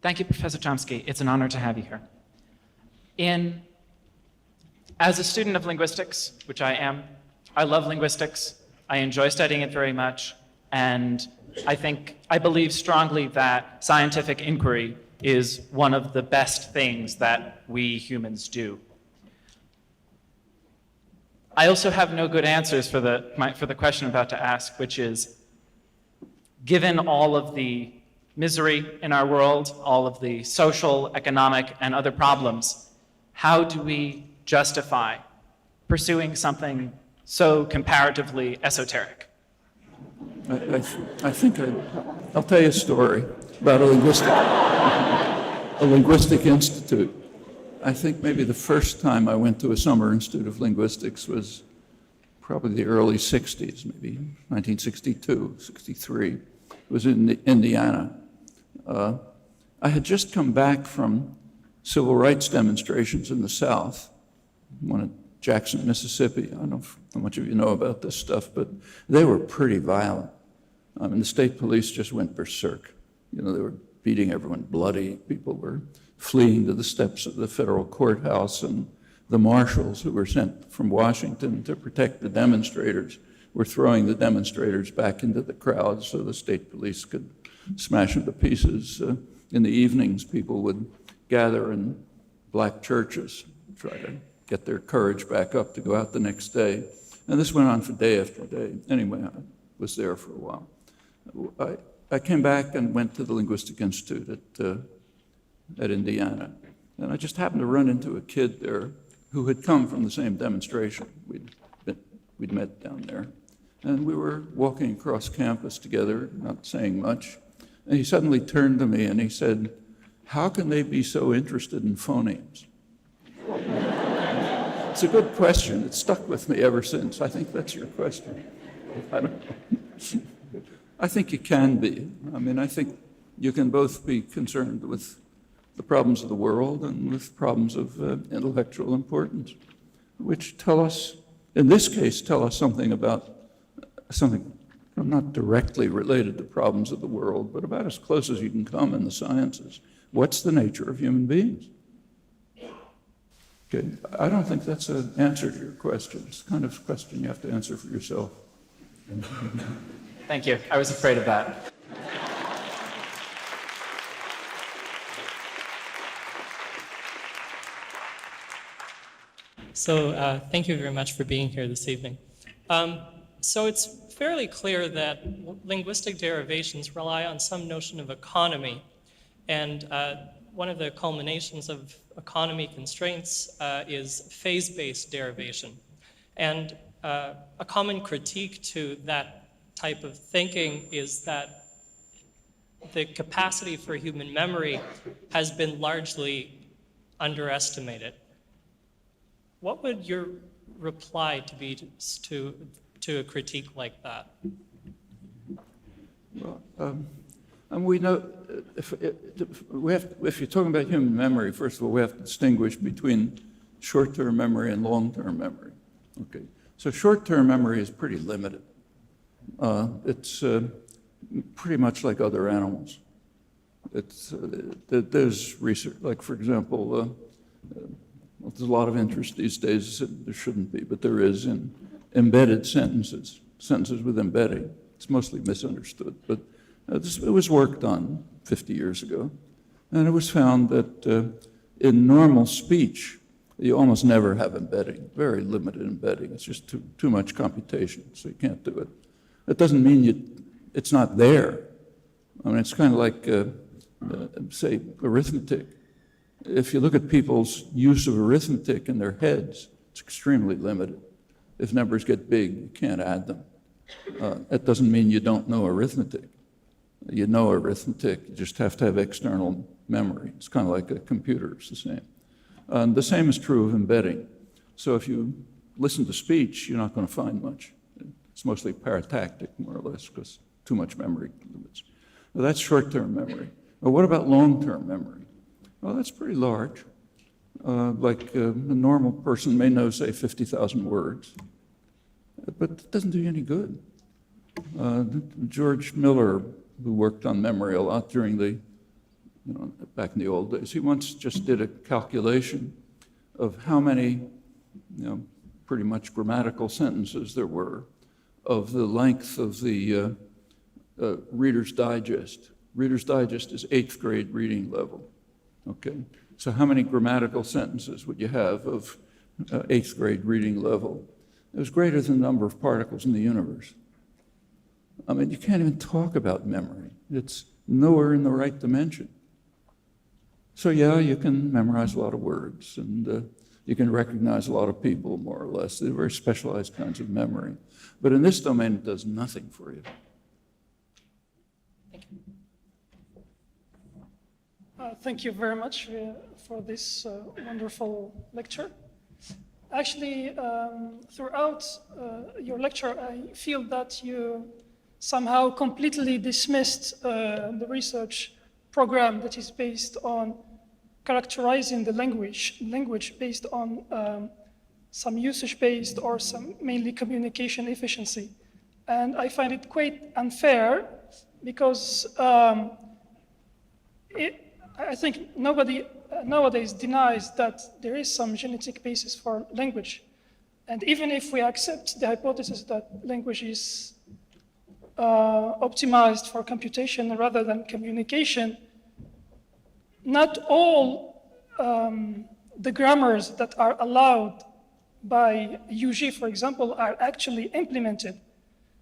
Thank you, Professor Chomsky. It's an honor to have you here. As a student of linguistics, which I am, I love linguistics. I enjoy studying it very much. And I believe strongly that scientific inquiry is one of the best things that we humans do. I also have no good answers for the question I'm about to ask, which is, given all of the misery in our world, all of the social, economic, and other problems, how do we justify pursuing something so comparatively esoteric? I think I'll tell you a story about a linguistic institute. I think maybe the first time I went to a summer institute of linguistics was probably the early 60s, maybe 1962, 63. It was in Indiana. I had just come back from civil rights demonstrations in the South, one at Jackson, Mississippi. I don't know how much of you know about this stuff, but they were pretty violent. I mean, the state police just went berserk. They were beating everyone bloody. People were fleeing to the steps of the federal courthouse, and the marshals who were sent from Washington to protect the demonstrators were throwing the demonstrators back into the crowd so the state police could smash them to pieces. In the evenings, people would gather in black churches, try to get their courage back up to go out the next day. And this went on for day after day. Anyway, I was there for a while. I came back and went to the Linguistic Institute at Indiana. And I just happened to run into a kid there who had come from the same demonstration. We'd met down there. And we were walking across campus together, not saying much. And he suddenly turned to me and he said, "How can they be so interested in phonemes?" It's a good question. It's stuck with me ever since. I think that's your question. I don't know. I think you can be. I mean, I think you can both be concerned with the problems of the world and with problems of intellectual importance, which tell us, in this case, tell us something about something not directly related to problems of the world, but about as close as you can come in the sciences. What's the nature of human beings? Okay, I don't think that's an answer to your question. It's the kind of question you have to answer for yourself. Thank you. I was afraid of that. So thank you very much for being here this evening. So it's fairly clear that linguistic derivations rely on some notion of economy. And one of the culminations of economy constraints is phase-based derivation. And a common critique to that type of thinking is that the capacity for human memory has been largely underestimated. What would your reply to be to a critique like that? Well, and we know if you're talking about human memory, first of all, we have to distinguish between short-term memory and long-term memory. Okay, so short-term memory is pretty limited. It's pretty much like other animals. There's research, like for example, there's a lot of interest these days. There shouldn't be, but there is in embedded sentences with embedding. It's mostly misunderstood, but it was worked on 50 years ago, and it was found that in normal speech, you almost never have embedding, very limited embedding. It's just too much computation, so you can't do it. That doesn't mean it's not there. I mean, it's kind of like, say, arithmetic. If you look at people's use of arithmetic in their heads, it's extremely limited. If numbers get big, you can't add them. That doesn't mean you don't know arithmetic. You know arithmetic, you just have to have external memory. It's kind of like a computer, it's the same. The same is true of embedding. So if you listen to speech, you're not going to find much. It's mostly paratactic, more or less, because too much memory limits. Well, that's short-term memory. Well, what about long-term memory? Well, that's pretty large. Like a normal person may know, say, 50,000 words, but it doesn't do you any good. George Miller, who worked on memory a lot during the, back in the old days, he once just did a calculation of how many, pretty much grammatical sentences there were of the length of the Reader's Digest. Reader's Digest is 8th grade reading level, okay? So how many grammatical sentences would you have of 8th grade reading level? It was greater than the number of particles in the universe. I mean, you can't even talk about memory. It's nowhere in the right dimension. So yeah, you can memorize a lot of words, and you can recognize a lot of people, more or less. They're very specialized kinds of memory. But in this domain, it does nothing for you. Thank you very much for this wonderful lecture. Actually, throughout your lecture, I feel that you somehow completely dismissed the research program that is based on characterizing the language based on some usage-based or some mainly communication efficiency. And I find it quite unfair because I think nobody nowadays denies that there is some genetic basis for language. And even if we accept the hypothesis that language is optimized for computation rather than communication, not all the grammars that are allowed by UG, for example, are actually implemented.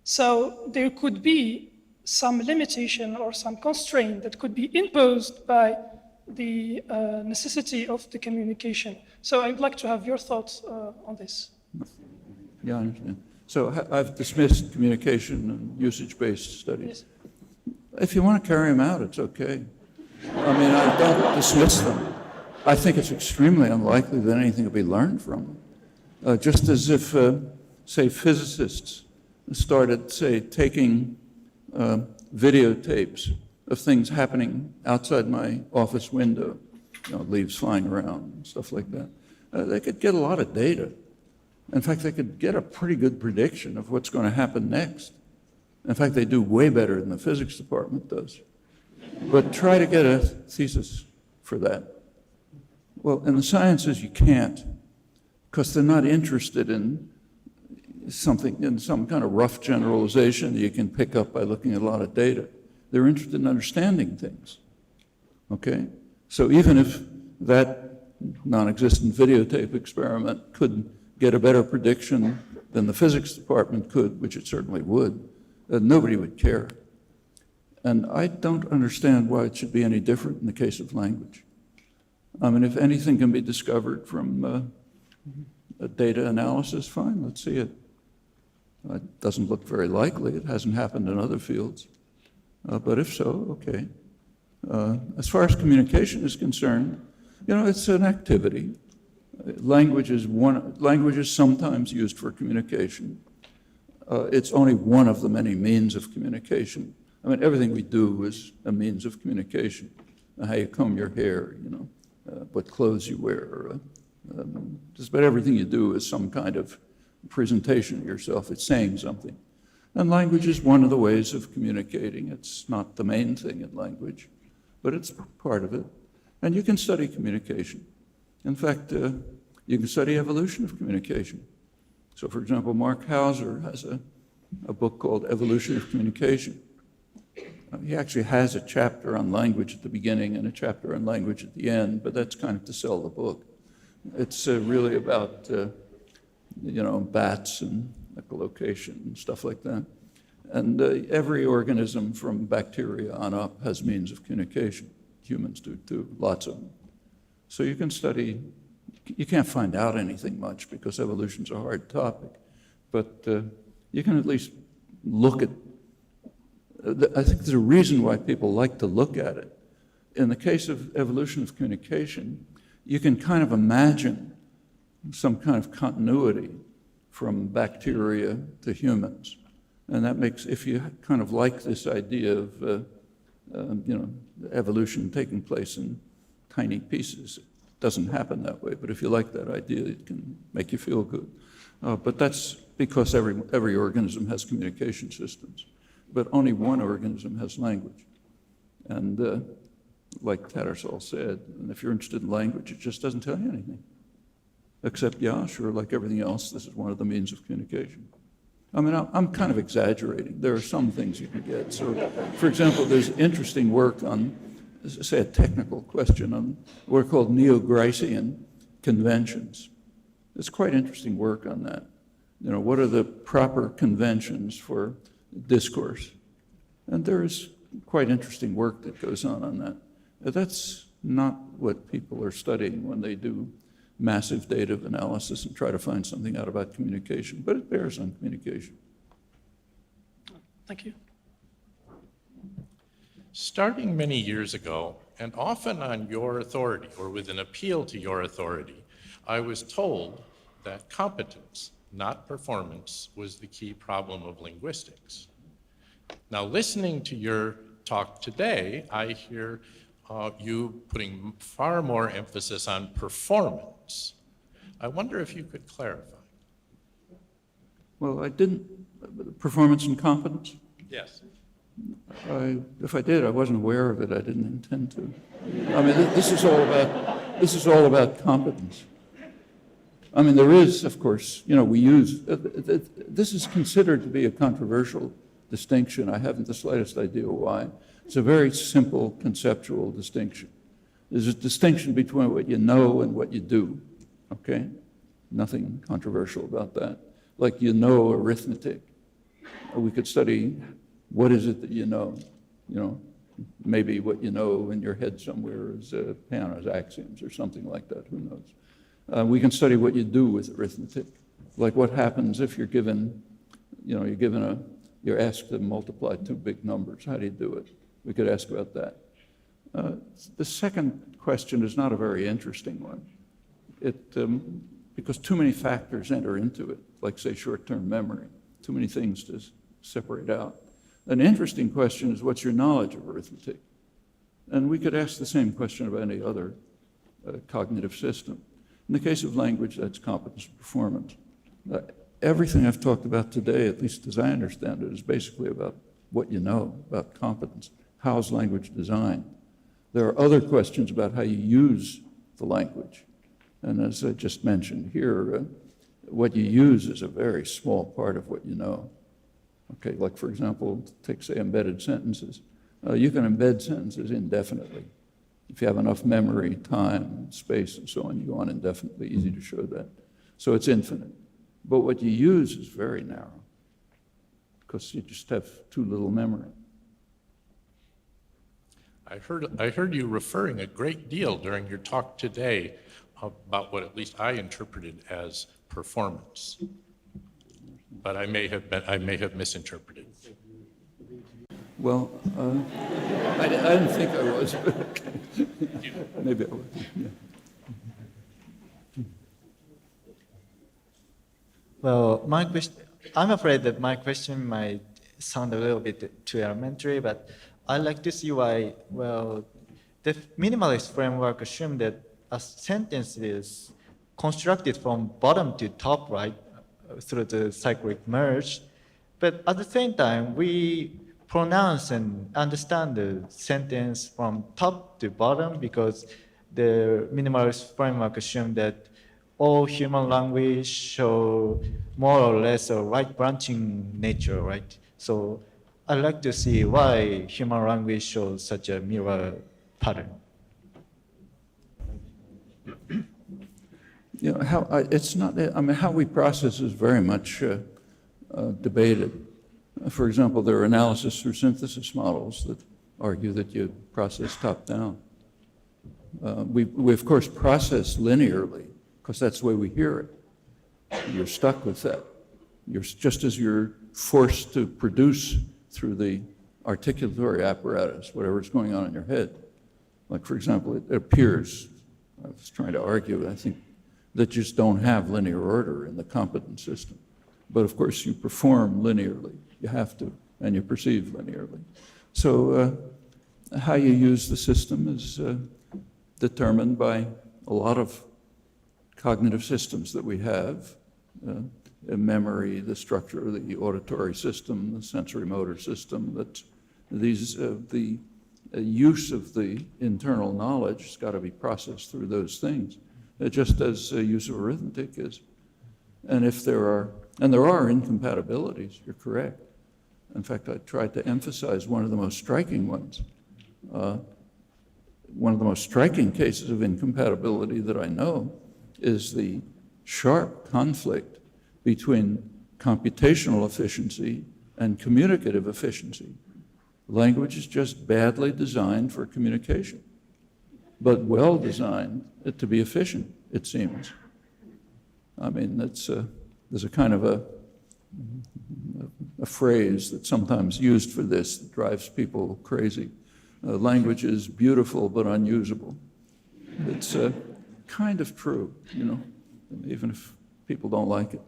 So there could be some limitation or some constraint that could be imposed by the necessity of the communication. So I'd like to have your thoughts on this. Yeah, I understand. So I've dismissed communication and usage-based studies. Yes. If you want to carry them out, it's okay. I mean, I don't dismiss them. I think it's extremely unlikely that anything will be learned from them. Just as if, say, physicists started, say, taking videotapes of things happening outside my office window, leaves flying around and stuff like that. They could get a lot of data. In fact, they could get a pretty good prediction of what's going to happen next. In fact, they do way better than the physics department does. But try to get a thesis for that. Well, in the sciences, you can't, because they're not interested in something, in some kind of rough generalization that you can pick up by looking at a lot of data. They're interested in understanding things, okay? So even if that non-existent videotape experiment could get a better prediction than the physics department could, which it certainly would, nobody would care. And I don't understand why it should be any different in the case of language. I mean, if anything can be discovered from data analysis, fine, let's see it. It doesn't look very likely. It hasn't happened in other fields. But if so, okay. As far as communication is concerned, it's an activity. Language is sometimes used for communication. It's only one of the many means of communication. I mean, everything we do is a means of communication. How you comb your hair, what clothes you wear. Just about everything you do is some kind of presentation of yourself. It's saying something. And language is one of the ways of communicating. It's not the main thing in language, but it's part of it. And you can study communication. In fact, you can study evolution of communication. So, for example, Mark Hauser has a book called Evolution of Communication. He actually has a chapter on language at the beginning and a chapter on language at the end, but that's kind of to sell the book. It's really about, bats and echolocation and stuff like that. And every organism from bacteria on up has means of communication. Humans do too, lots of them. So you can study, you can't find out anything much because evolution's a hard topic, but you can at least look at, I think there's a reason why people like to look at it. In the case of evolution of communication, you can kind of imagine some kind of continuity from bacteria to humans. And that makes, if you kind of like this idea of, evolution taking place in tiny pieces, it doesn't happen that way. But if you like that idea, it can make you feel good. But that's because every organism has communication systems. But only one organism has language. And like Tattersall said, and if you're interested in language, it just doesn't tell you anything. Except, yeah, sure, like everything else, this is one of the means of communication. I mean, I'm kind of exaggerating. There are some things you can get. So, for example, there's interesting work on, say, a technical question on what are called Neo-Gricean conventions. There's quite interesting work on that. What are the proper conventions for discourse? And there is quite interesting work that goes on that. That's not what people are studying when they do massive data analysis and try to find something out about communication, but it bears on communication. Thank you. Starting many years ago, and often on your authority or with an appeal to your authority, I was told that competence, not performance, was the key problem of linguistics. Now, listening to your talk today, I hear you putting far more emphasis on performance. I wonder if you could clarify. Well, I didn't. Performance and competence? Yes. If I did, I wasn't aware of it. I didn't intend to. I mean, this is all about competence. I mean, there is, of course, we use, this is considered to be a controversial distinction. I haven't the slightest idea why. It's a very simple conceptual distinction. There's a distinction between what you know and what you do, okay? Nothing controversial about that. Like arithmetic. We could study what is it that you know. Maybe what you know in your head somewhere is Peano's axioms or something like that, who knows. We can study what you do with arithmetic. Like what happens if you're given, you're asked to multiply two big numbers. How do you do it? We could ask about that. The second question is not a very interesting one. Because too many factors enter into it, like say short-term memory, too many things to separate out. An interesting question is what's your knowledge of arithmetic? And we could ask the same question about any other cognitive system. In the case of language, that's competence and performance. Everything I've talked about today, at least as I understand it, is basically about what you know, about competence. How's language designed? There are other questions about how you use the language. And as I just mentioned here, what you use is a very small part of what you know. Okay, like for example, take say embedded sentences. You can embed sentences indefinitely. If you have enough memory, time, space, and so on, you go on indefinitely, easy to show that. So it's infinite. But what you use is very narrow because you just have too little memory. I heard you referring a great deal during your talk today about what at least I interpreted as performance. But I may have misinterpreted. Well, I didn't think I was, but maybe I was. Yeah. Well, I'm afraid that my question might sound a little bit too elementary, but I'd like to see why, well, the minimalist framework assumes that a sentence is constructed from bottom to top, right, through the cyclic merge. But at the same time, we pronounce and understand the sentence from top to bottom because the minimalist framework assumes that all human language show more or less a right branching nature, right? So I'd like to see why human language shows such a mirror pattern. You know, it's not, I mean, how we process is very much debated. For example, there are analysis through synthesis models that argue that you process top-down. We, of course, process linearly, because that's the way we hear it. You're stuck with that. Just as you're forced to produce through the articulatory apparatus, whatever's going on in your head. Like, for example, it appears, I was trying to argue, I think, that just don't have linear order in the competent system. But of course, you perform linearly. You have to, and you perceive linearly. So how you use the system is determined by a lot of cognitive systems that we have, memory, the structure of the auditory system, the sensory motor system, that the use of the internal knowledge has got to be processed through those things, just as use of arithmetic is. And if there are incompatibilities, you're correct. In fact, I tried to emphasize one of the most striking ones. One of the most striking cases of incompatibility that I know is the sharp conflict between computational efficiency and communicative efficiency. Language is just badly designed for communication, but well designed to be efficient, it seems. I mean, there's a kind of a phrase that's sometimes used for this that drives people crazy. Language is beautiful but unusable. It's kind of true, you know, even if people don't like it.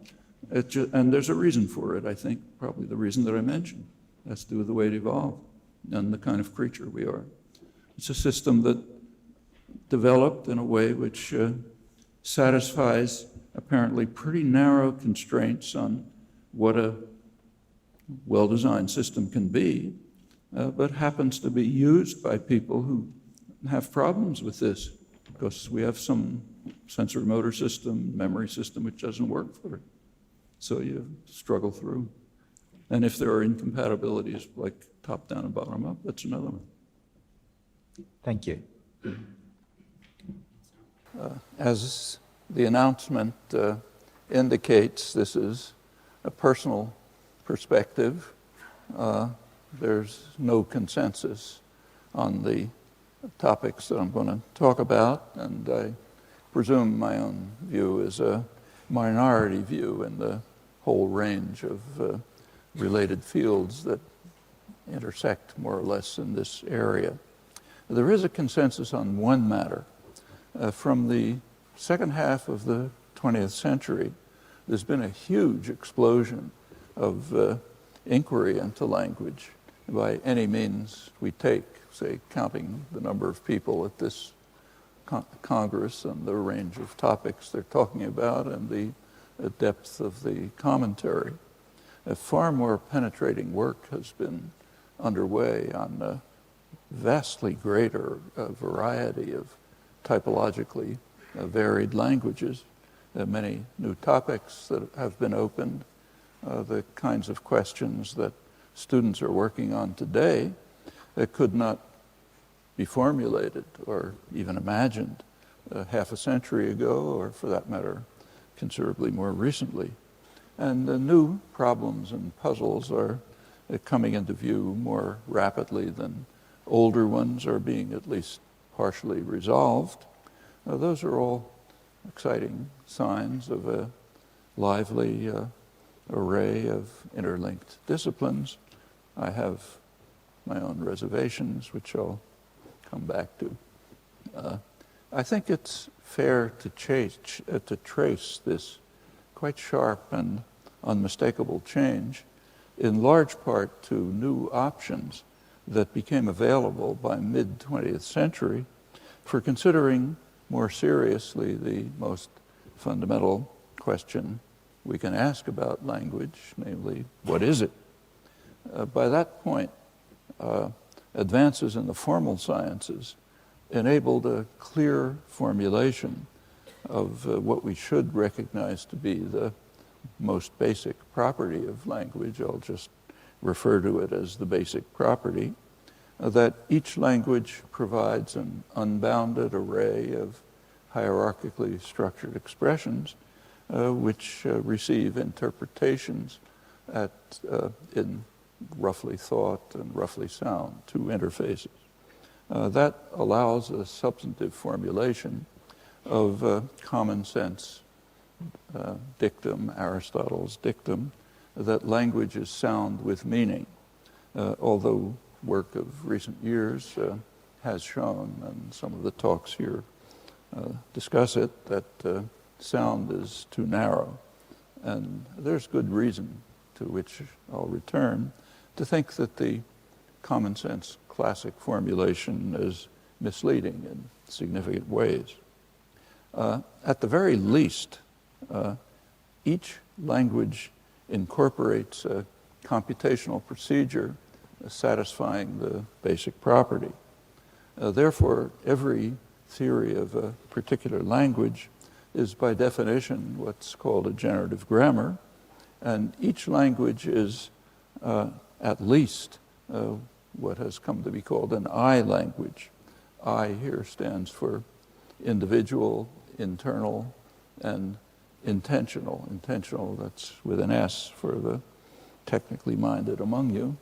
And there's a reason for it, I think, probably the reason that I mentioned. It has to do with the way it evolved and the kind of creature we are. It's a system that developed in a way which satisfies apparently pretty narrow constraints on what a well-designed system can be, but happens to be used by people who have problems with this because we have some sensory motor system, memory system which doesn't work for it. So you struggle through. And if there are incompatibilities like top-down and bottom-up, that's another one. Thank you. As the announcement indicates, this is a personal perspective. There's no consensus on the topics that I'm going to talk about, and I presume my own view is a minority view in the whole range of related fields that intersect more or less in this area. There is a consensus on one matter. From the second half of the 20th century, there's been a huge explosion of inquiry into language by any means we take, say, counting the number of people at this Congress and the range of topics they're talking about and the depth of the commentary. A far more penetrating work has been underway on a vastly greater variety of typologically varied languages. Many new topics that have been opened, the kinds of questions that students are working on today that could not be formulated or even imagined half a century ago, or for that matter, considerably more recently. And the new problems and puzzles are coming into view more rapidly than older ones are being at least partially resolved. Those are all exciting signs of a lively array of interlinked disciplines. I have my own reservations, which I'll come back to. I think it's fair to trace this quite sharp and unmistakable change in large part to new options that became available by mid-20th century for considering more seriously the most fundamental question we can ask about language, namely, what is it? By that point, advances in the formal sciences enabled a clear formulation of what we should recognize to be the most basic property of language. I'll just refer to it as the basic property, that each language provides an unbounded array of hierarchically structured expressions which receive interpretations in roughly thought and roughly sound, two interfaces. That allows a substantive formulation of common sense dictum, Aristotle's dictum, that language is sound with meaning, although work of recent years has shown, and some of the talks here discuss it, that sound is too narrow. And there's good reason, to which I'll return, to think that the common sense classic formulation is misleading in significant ways. At the very least, each language incorporates a computational procedure satisfying the basic property. Therefore, every theory of a particular language is by definition what's called a generative grammar, and each language is at least what has come to be called an I language. I here stands for individual, internal, and intentional. Intentional, that's with an S for the technically minded among you.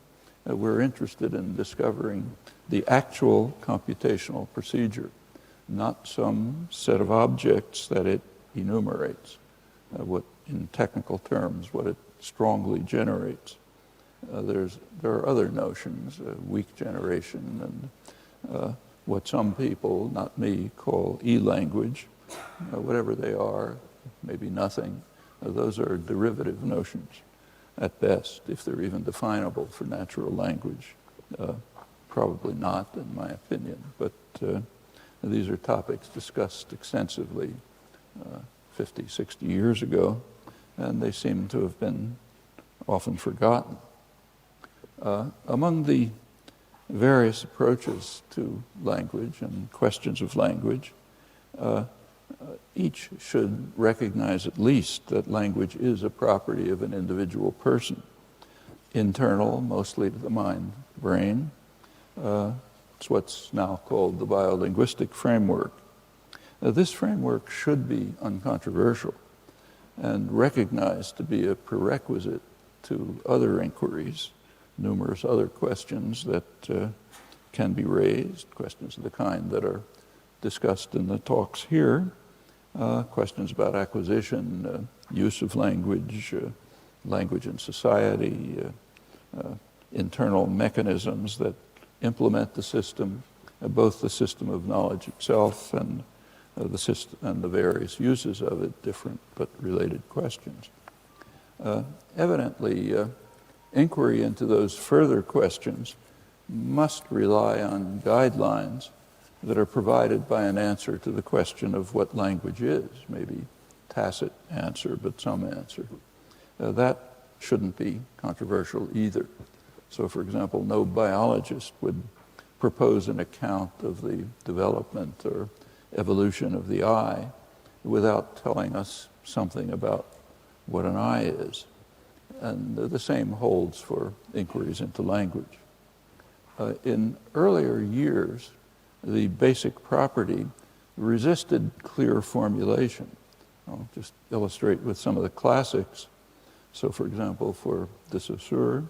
We're interested in discovering the actual computational procedure, not some set of objects that it enumerates, what in technical terms, what it strongly generates. There are other notions, weak generation, and what some people, not me, call e-language, whatever they are, maybe nothing. Those are derivative notions at best, if they're even definable for natural language. Probably not, in my opinion, but these are topics discussed extensively 50, 60 years ago, and they seem to have been often forgotten. Among the various approaches to language and questions of language, each should recognize at least that language is a property of an individual person, internal mostly to the mind, brain. It's what's now called the biolinguistic framework. This framework should be uncontroversial and recognized to be a prerequisite to other inquiries, numerous other questions that can be raised, questions of the kind that are discussed in the talks here, questions about acquisition, use of language, language in society, internal mechanisms that implement the system, both the system of knowledge itself and the system and the various uses of it, different but related questions. Evidently, inquiry into those further questions must rely on guidelines that are provided by an answer to the question of what language is, maybe tacit answer, but some answer. That shouldn't be controversial either. So, for example, no biologist would propose an account of the development or evolution of the eye without telling us something about what an eye is. And the same holds for inquiries into language. In earlier years, the basic property resisted clear formulation. I'll just illustrate with some of the classics. So, for example, for de Saussure,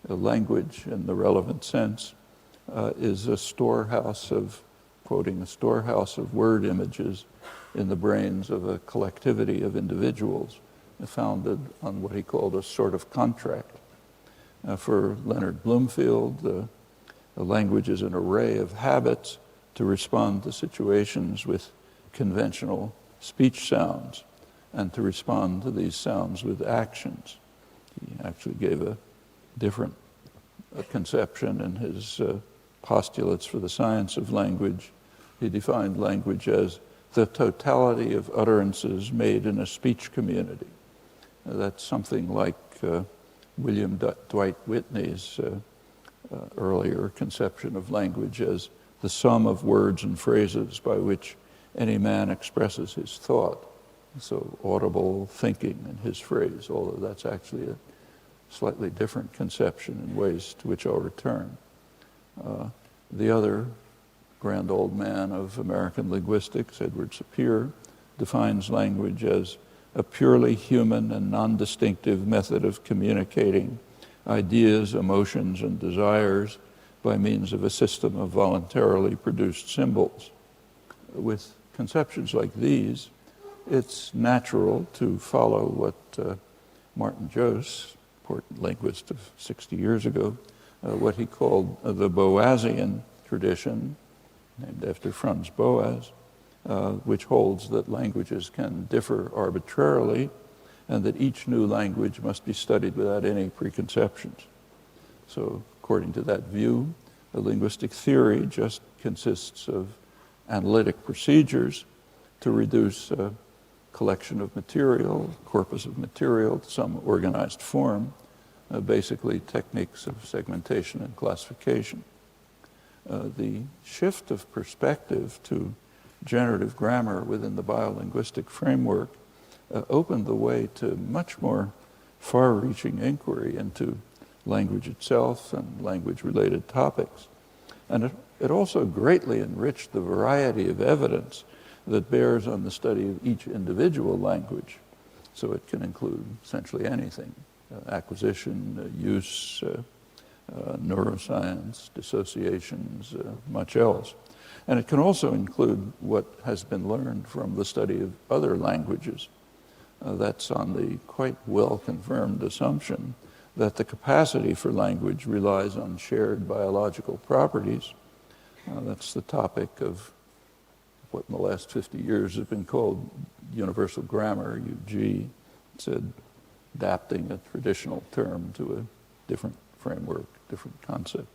language in the relevant sense is a storehouse of, quoting, a storehouse of word images in the brains of a collectivity of individuals founded on what he called a sort of contract. For Leonard Bloomfield, A language is an array of habits to respond to situations with conventional speech sounds and to respond to these sounds with actions. He actually gave a different conception in his postulates for the science of language. He defined language as the totality of utterances made in a speech community. That's something like William Dwight Whitney's earlier conception of language as the sum of words and phrases by which any man expresses his thought. So audible thinking in his phrase, although that's actually a slightly different conception in ways to which I'll return. The other grand old man of American linguistics, Edward Sapir, defines language as a purely human and non-distinctive method of communicating ideas, emotions, and desires by means of a system of voluntarily produced symbols. With conceptions like these, it's natural to follow what Martin Jost, important linguist of 60 years ago, what he called the Boasian tradition, named after Franz Boas, which holds that languages can differ arbitrarily and that each new language must be studied without any preconceptions. So according to that view, a linguistic theory just consists of analytic procedures to reduce a collection of material, corpus of material, to some organized form, basically techniques of segmentation and classification. The shift of perspective to generative grammar within the biolinguistic framework opened the way to much more far-reaching inquiry into language itself and language-related topics. And it also greatly enriched the variety of evidence that bears on the study of each individual language. So it can include essentially anything, acquisition, use, neuroscience, dissociations, much else. And it can also include what has been learned from the study of other languages. That's on the quite well-confirmed assumption that the capacity for language relies on shared biological properties. That's the topic of what in the last 50 years has been called universal grammar, UG. It's adapting a traditional term to a different framework, different concept.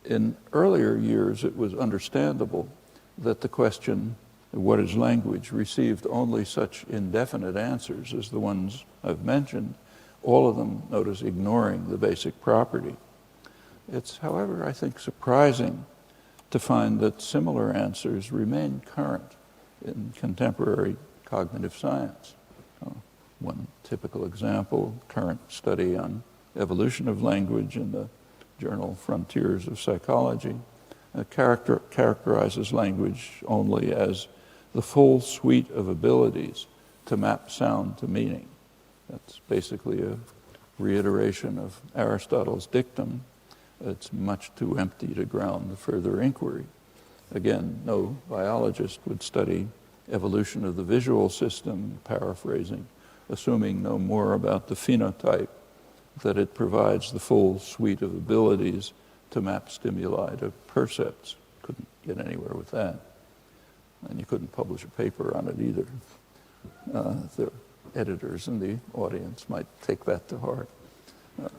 In earlier years, it was understandable that the question, what is language, received only such indefinite answers as the ones I've mentioned, all of them, notice, ignoring the basic property. It's, however, I think, surprising to find that similar answers remain current in contemporary cognitive science. One typical example, current study on evolution of language in the journal Frontiers of Psychology, characterizes language only as the full suite of abilities to map sound to meaning. That's basically a reiteration of Aristotle's dictum. It's much too empty to ground the further inquiry. Again, no biologist would study evolution of the visual system, paraphrasing, assuming no more about the phenotype, that it provides the full suite of abilities to map stimuli to percepts. Couldn't get anywhere with that. And you couldn't publish a paper on it either. The editors in the audience might take that to heart.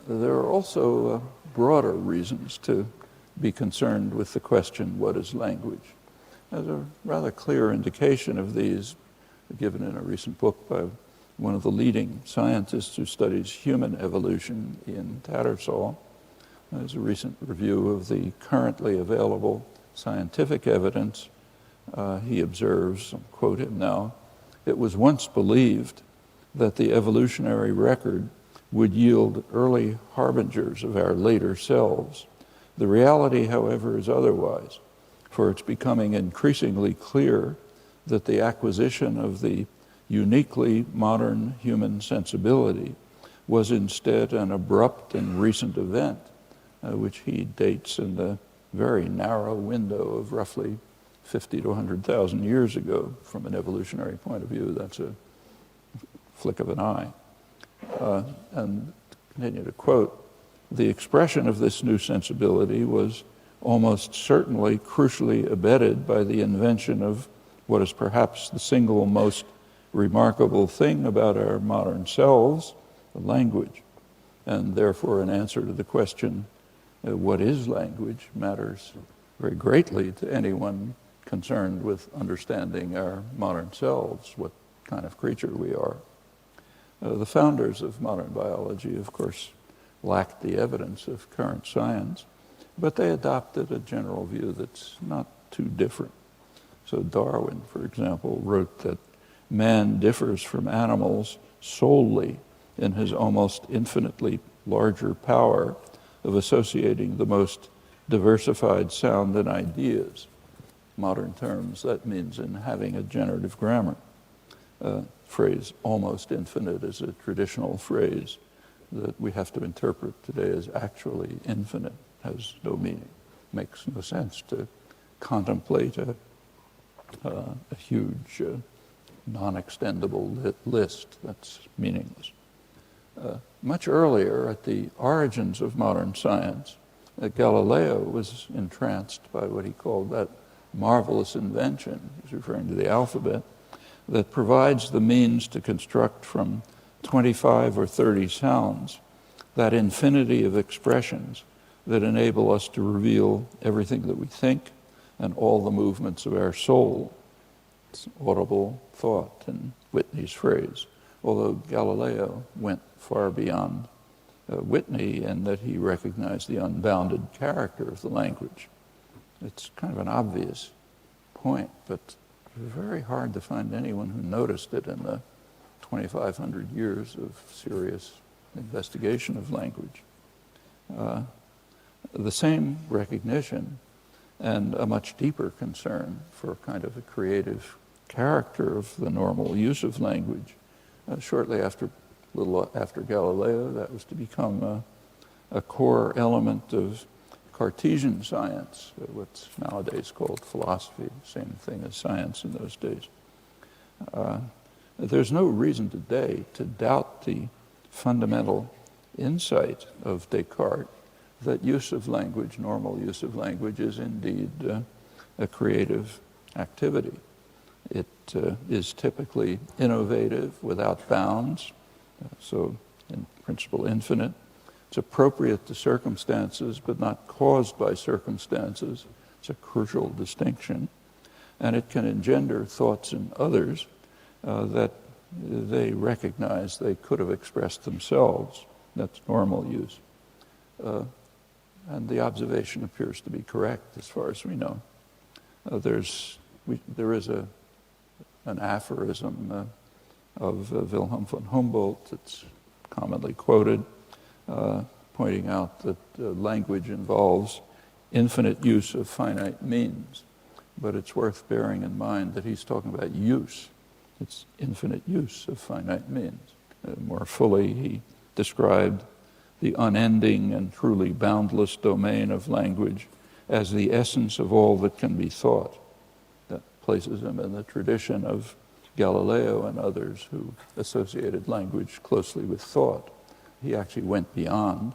There are also broader reasons to be concerned with the question, what is language? There's a rather clear indication of these given in a recent book by one of the leading scientists who studies human evolution in Tattersall. There's a recent review of the currently available scientific evidence. He observes, I'll quote him now, "It was once believed that the evolutionary record would yield early harbingers of our later selves. The reality, however, is otherwise, for it's becoming increasingly clear that the acquisition of the uniquely modern human sensibility was instead an abrupt and recent event, which he dates in the very narrow window of roughly 50 to 100,000 years ago. From an evolutionary point of view, that's a flick of an eye." And continue to quote, the expression of this new sensibility was almost certainly crucially abetted by the invention of what is perhaps the single most remarkable thing about our modern selves, language. And therefore, an answer to the question, what is language, matters very greatly to anyone concerned with understanding our modern selves, what kind of creature we are. The founders of modern biology, of course, lacked the evidence of current science, but they adopted a general view that's not too different. So Darwin, for example, wrote that man differs from animals solely in his almost infinitely larger power of associating the most diversified sound and ideas. Modern terms, that means in having a generative grammar. Phrase almost infinite is a traditional phrase that we have to interpret today as actually infinite, has no meaning. Makes no sense to contemplate a huge non-extendable list. That's meaningless. Much earlier, at the origins of modern science, Galileo was entranced by what he called that marvelous invention, he's referring to the alphabet, that provides the means to construct from 25 or 30 sounds that infinity of expressions that enable us to reveal everything that we think and all the movements of our soul. It's audible thought, in Whitney's phrase, although Galileo went far beyond Whitney in that he recognized the unbounded character of the language. It's kind of an obvious point, but it's very hard to find anyone who noticed it in the 2,500 years of serious investigation of language. The same recognition and a much deeper concern for kind of a creative character of the normal use of language. Shortly after, a little after Galileo, that was to become a core element of Cartesian science, what's nowadays called philosophy, same thing as science in those days. There's no reason today to doubt the fundamental insight of Descartes that use of language, normal use of language, is indeed a creative activity. It is typically innovative, without bounds, so in principle infinite. It's appropriate to circumstances, but not caused by circumstances. It's a crucial distinction. And it can engender thoughts in others that they recognize they could have expressed themselves. That's normal use. And the observation appears to be correct as far as we know. There is an aphorism of Wilhelm von Humboldt that's commonly quoted, pointing out that language involves infinite use of finite means. But it's worth bearing in mind that he's talking about use. It's infinite use of finite means. More fully, he described the unending and truly boundless domain of language as the essence of all that can be thought. That places him in the tradition of Galileo and others who associated language closely with thought. He actually went beyond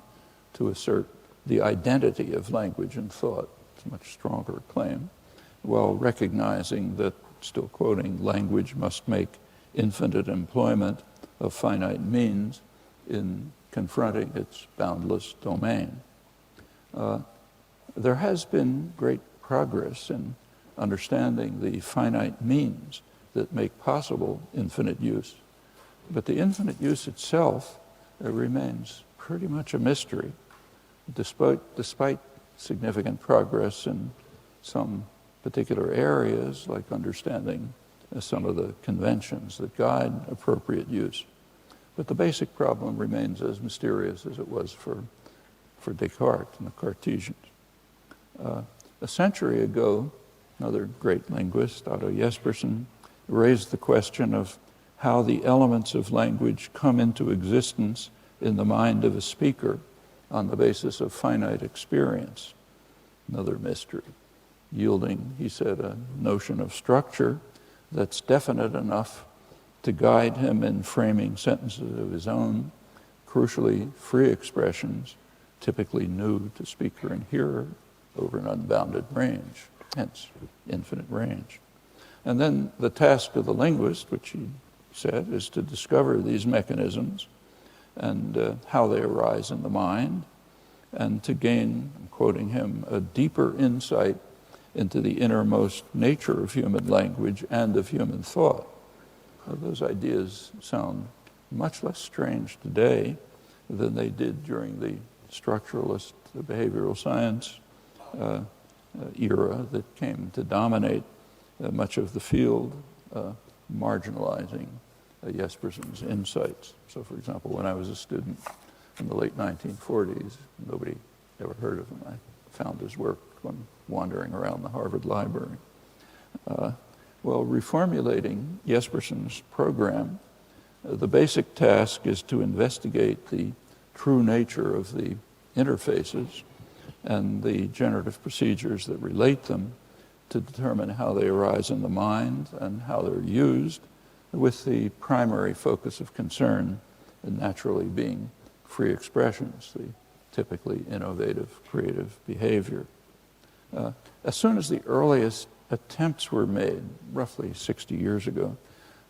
to assert the identity of language and thought. It's a much stronger claim, while recognizing that, still quoting, language must make infinite employment of finite means in confronting its boundless domain. There has been great progress in understanding the finite means that make possible infinite use, but the infinite use itself remains pretty much a mystery, despite significant progress in some particular areas, like understanding some of the conventions that guide appropriate use. But the basic problem remains as mysterious as it was for Descartes and the Cartesians. A century ago, another great linguist, Otto Jespersen, raised the question of how the elements of language come into existence in the mind of a speaker on the basis of finite experience. Another mystery, yielding, he said, a notion of structure that's definite enough to guide him in framing sentences of his own, crucially free expressions, typically new to speaker and hearer over an unbounded range, hence infinite range. And then the task of the linguist, which he said, is to discover these mechanisms and how they arise in the mind, and to gain, I'm quoting him, a deeper insight into the innermost nature of human language and of human thought. Those ideas sound much less strange today than they did during the structuralist behavioral science era that came to dominate much of the field, marginalizing Jesperson's insights. So, for example, when I was a student in the late 1940s, nobody ever heard of him. I found his work when wandering around the Harvard Library. Well, reformulating Jesperson's program, the basic task is to investigate the true nature of the interfaces and the generative procedures that relate them to determine how they arise in the mind and how they're used, with the primary focus of concern naturally being free expressions, the typically innovative, creative behavior. As soon as the earliest attempts were made, roughly 60 years ago,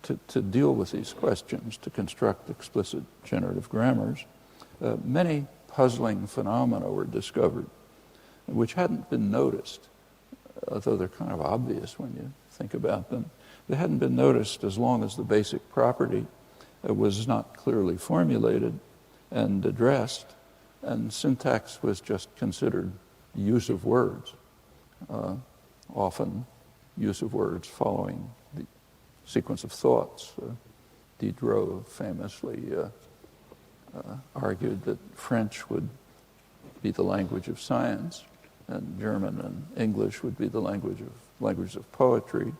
to deal with these questions, to construct explicit generative grammars, many puzzling phenomena were discovered, which hadn't been noticed, although they're kind of obvious when you think about them. They hadn't been noticed as long as the basic property was not clearly formulated and addressed, and syntax was just considered use of words, often use of words following the sequence of thoughts. Diderot famously argued that French would be the language of science, and German and English would be the language of poetry,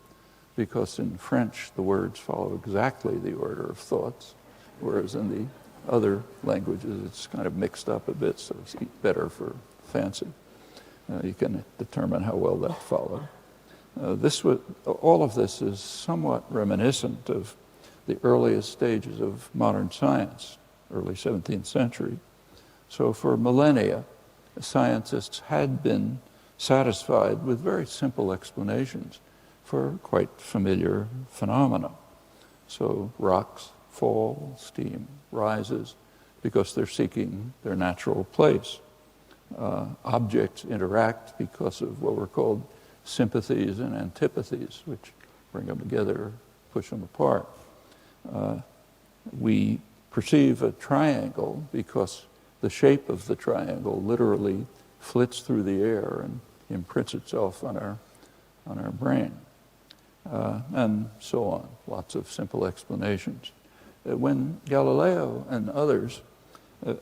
because in French the words follow exactly the order of thoughts, whereas in the other languages it's kind of mixed up a bit, so it's better for fancy. You can determine how well that followed. All of this is somewhat reminiscent of the earliest stages of modern science, early 17th century. So for millennia, scientists had been satisfied with very simple explanations for quite familiar phenomena. So rocks fall, steam rises, because they're seeking their natural place. Objects interact because of what were called sympathies and antipathies, which bring them together, push them apart. We perceive a triangle because the shape of the triangle literally flits through the air and imprints itself on our brain, and so on. Lots of simple explanations. When Galileo and others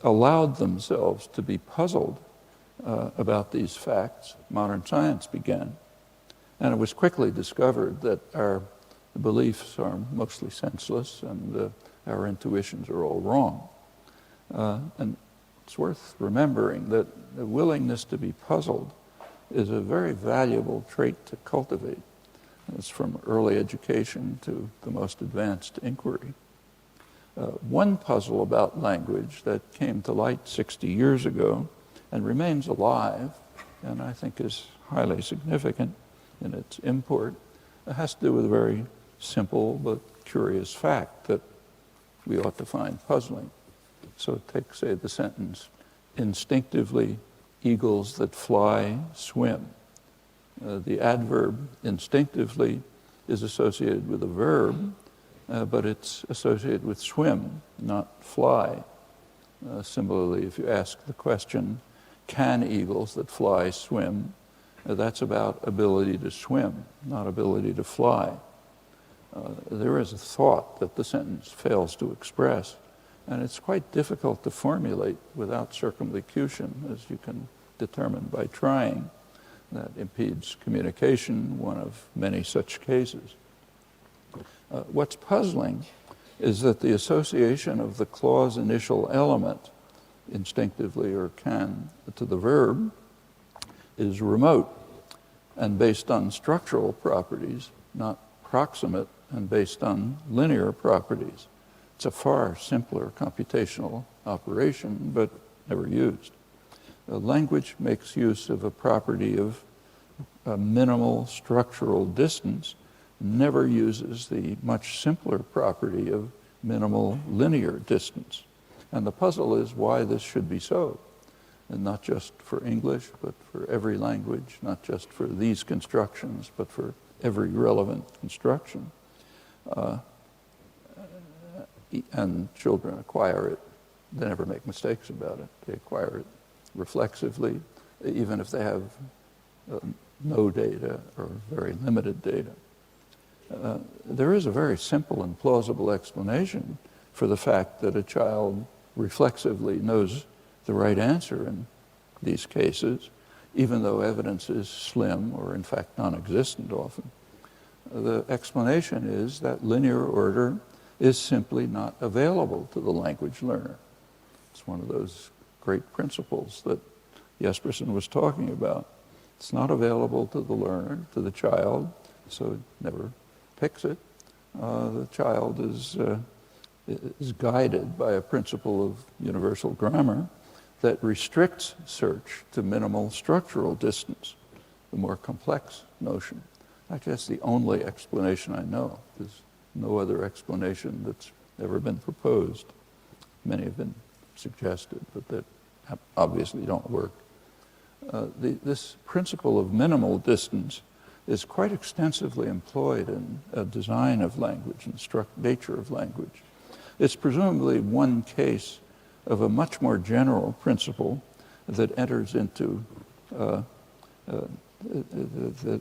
allowed themselves to be puzzled about these facts, modern science began. And it was quickly discovered that our beliefs are mostly senseless and our intuitions are all wrong. And it's worth remembering that the willingness to be puzzled is a very valuable trait to cultivate. It's from early education to the most advanced inquiry. One puzzle about language that came to light 60 years ago and remains alive, and I think is highly significant in its import, has to do with a very simple but curious fact that we ought to find puzzling. So take, say, the sentence, instinctively eagles that fly swim. The adverb instinctively is associated with a verb, but it's associated with swim, not fly. Similarly, if you ask the question, can eagles that fly swim? That's about ability to swim, not ability to fly. There is a thought that the sentence fails to express, and it's quite difficult to formulate without circumlocution, as you can determine by trying. That impedes communication, one of many such cases. What's puzzling is that the association of the clause initial element, instinctively or can, to the verb, is remote and based on structural properties, not proximate and based on linear properties. It's a far simpler computational operation, but never used. Language makes use of a property of a minimal structural distance, never uses the much simpler property of minimal linear distance. And the puzzle is why this should be so, and not just for English, but for every language, not just for these constructions, but for every relevant construction. And children acquire it. They never make mistakes about it. They acquire it reflexively, even if they have no data or very limited data. There is a very simple and plausible explanation for the fact that a child reflexively knows the right answer in these cases, even though evidence is slim or in fact non-existent often. The explanation is that linear order is simply not available to the language learner. It's one of those great principles that Jespersen was talking about. It's not available to the learner, to the child, so it never picks it. The child is guided by a principle of universal grammar that restricts search to minimal structural distance, the more complex notion. Actually, that's the only explanation I know. There's no other explanation that's ever been proposed. Many have been suggested, but that obviously don't work. This principle of minimal distance is quite extensively employed in design of language and nature of language. It's presumably one case of a much more general principle that enters into that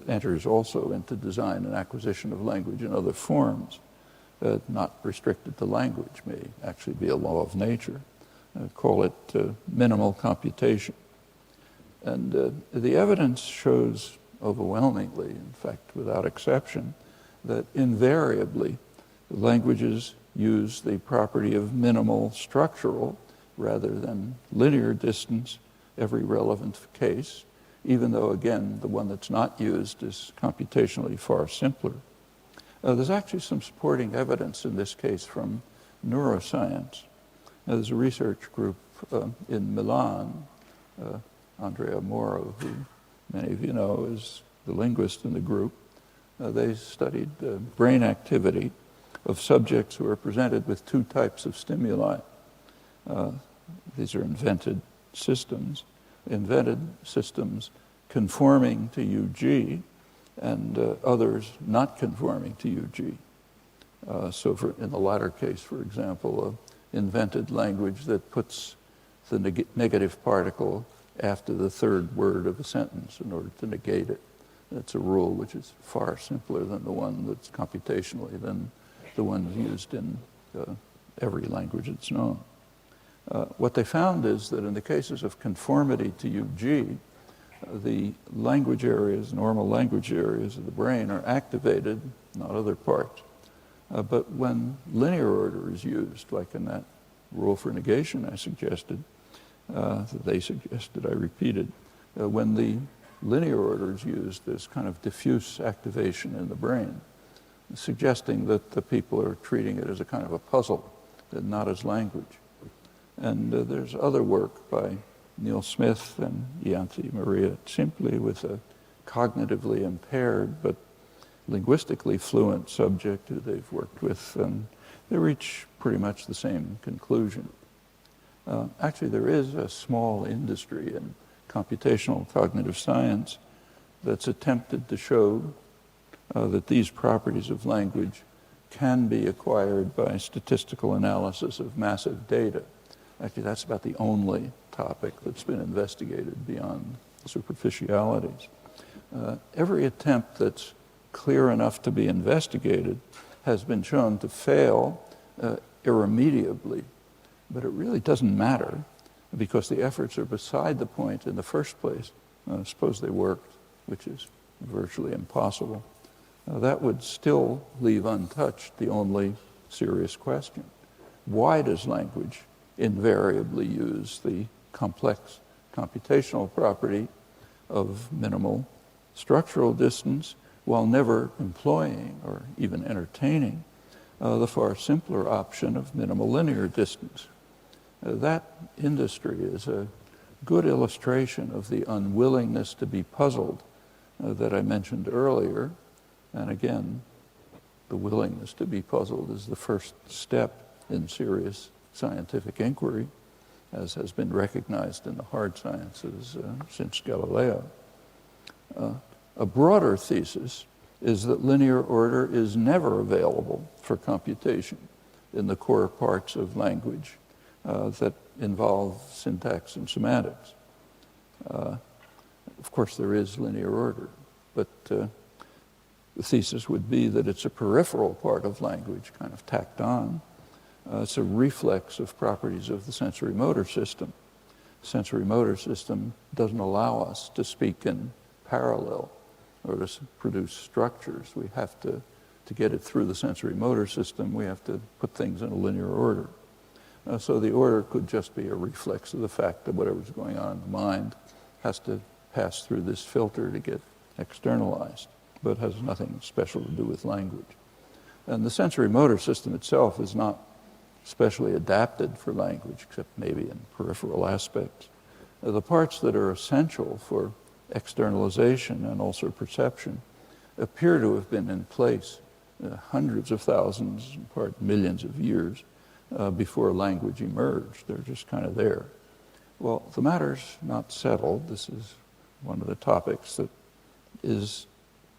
enters also into design and acquisition of language in other forms, not restricted to language, may actually be a law of nature. Call it minimal computation. And the evidence shows overwhelmingly, in fact, without exception, that invariably languages use the property of minimal structural rather than linear distance every relevant case, even though, again, the one that's not used is computationally far simpler. There's actually some supporting evidence in this case from neuroscience. There's a research group in Milan, Andrea Moro, who many of you know is the linguist in the group. They studied brain activity of subjects who are presented with two types of stimuli. These are invented systems conforming to UG and others not conforming to UG. So in the latter case, for example, invented language that puts the negative particle after the third word of a sentence in order to negate it. That's a rule which is far simpler than the one that's computationally than the one used in every language that's known. What they found is that in the cases of conformity to UG, the language areas, normal language areas of the brain are activated, not other parts. But when linear order is used, like in that rule for negation I suggested, that they suggested, I repeated, when the linear order is used, there's kind of diffuse activation in the brain, suggesting that the people are treating it as a kind of a puzzle, and not as language. And there's other work by Neil Smith and Ianthi Maria Simpli with a cognitively impaired but linguistically fluent subject who they've worked with, and they reach pretty much the same conclusion. Actually, there is a small industry in computational cognitive science that's attempted to show that these properties of language can be acquired by statistical analysis of massive data. Actually, that's about the only topic that's been investigated beyond superficialities. Every attempt that's clear enough to be investigated has been shown to fail irremediably, but it really doesn't matter because the efforts are beside the point in the first place. Suppose they worked, which is virtually impossible. That would still leave untouched the only serious question. Why does language invariably use the complex computational property of minimal structural distance while never employing or even entertaining the far simpler option of minimal linear distance? That industry is a good illustration of the unwillingness to be puzzled that I mentioned earlier. And again, the willingness to be puzzled is the first step in serious scientific inquiry, as has been recognized in the hard sciences since Galileo. A broader thesis is that linear order is never available for computation in the core parts of language that involve syntax and semantics. Of course, there is linear order, but the thesis would be that it's a peripheral part of language, kind of tacked on. It's a reflex of properties of the sensory motor system. The sensory motor system doesn't allow us to speak in parallel or to produce structures. We have to get it through the sensory motor system, we have to put things in a linear order. So the order could just be a reflex of the fact that whatever's going on in the mind has to pass through this filter to get externalized, but has nothing special to do with language. And the sensory motor system itself is not specially adapted for language, except maybe in peripheral aspects. The parts that are essential for externalization and also perception appear to have been in place hundreds of thousands, in part millions of years before language emerged. They're just kind of there. Well, the matter's not settled. This is one of the topics that is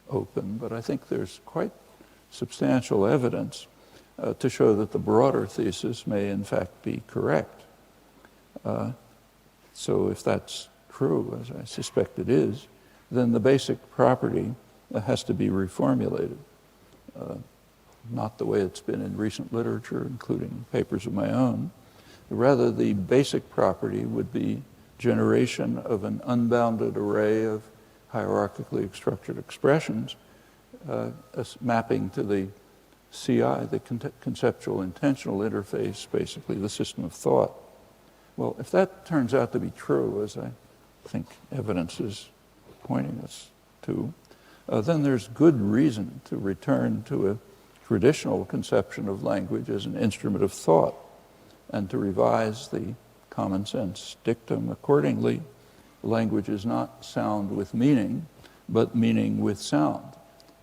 open, but I think there's quite substantial evidence to show that the broader thesis may in fact be correct. So if that's true, as I suspect it is, then the basic property has to be reformulated. Not the way it's been in recent literature, including papers of my own. Rather, the basic property would be generation of an unbounded array of hierarchically structured expressions, mapping to the CI, the conceptual intentional interface, basically the system of thought. Well, if that turns out to be true, as I think evidence is pointing us to, then there's good reason to return to a traditional conception of language as an instrument of thought and to revise the common sense dictum accordingly. Language is not sound with meaning, but meaning with sound.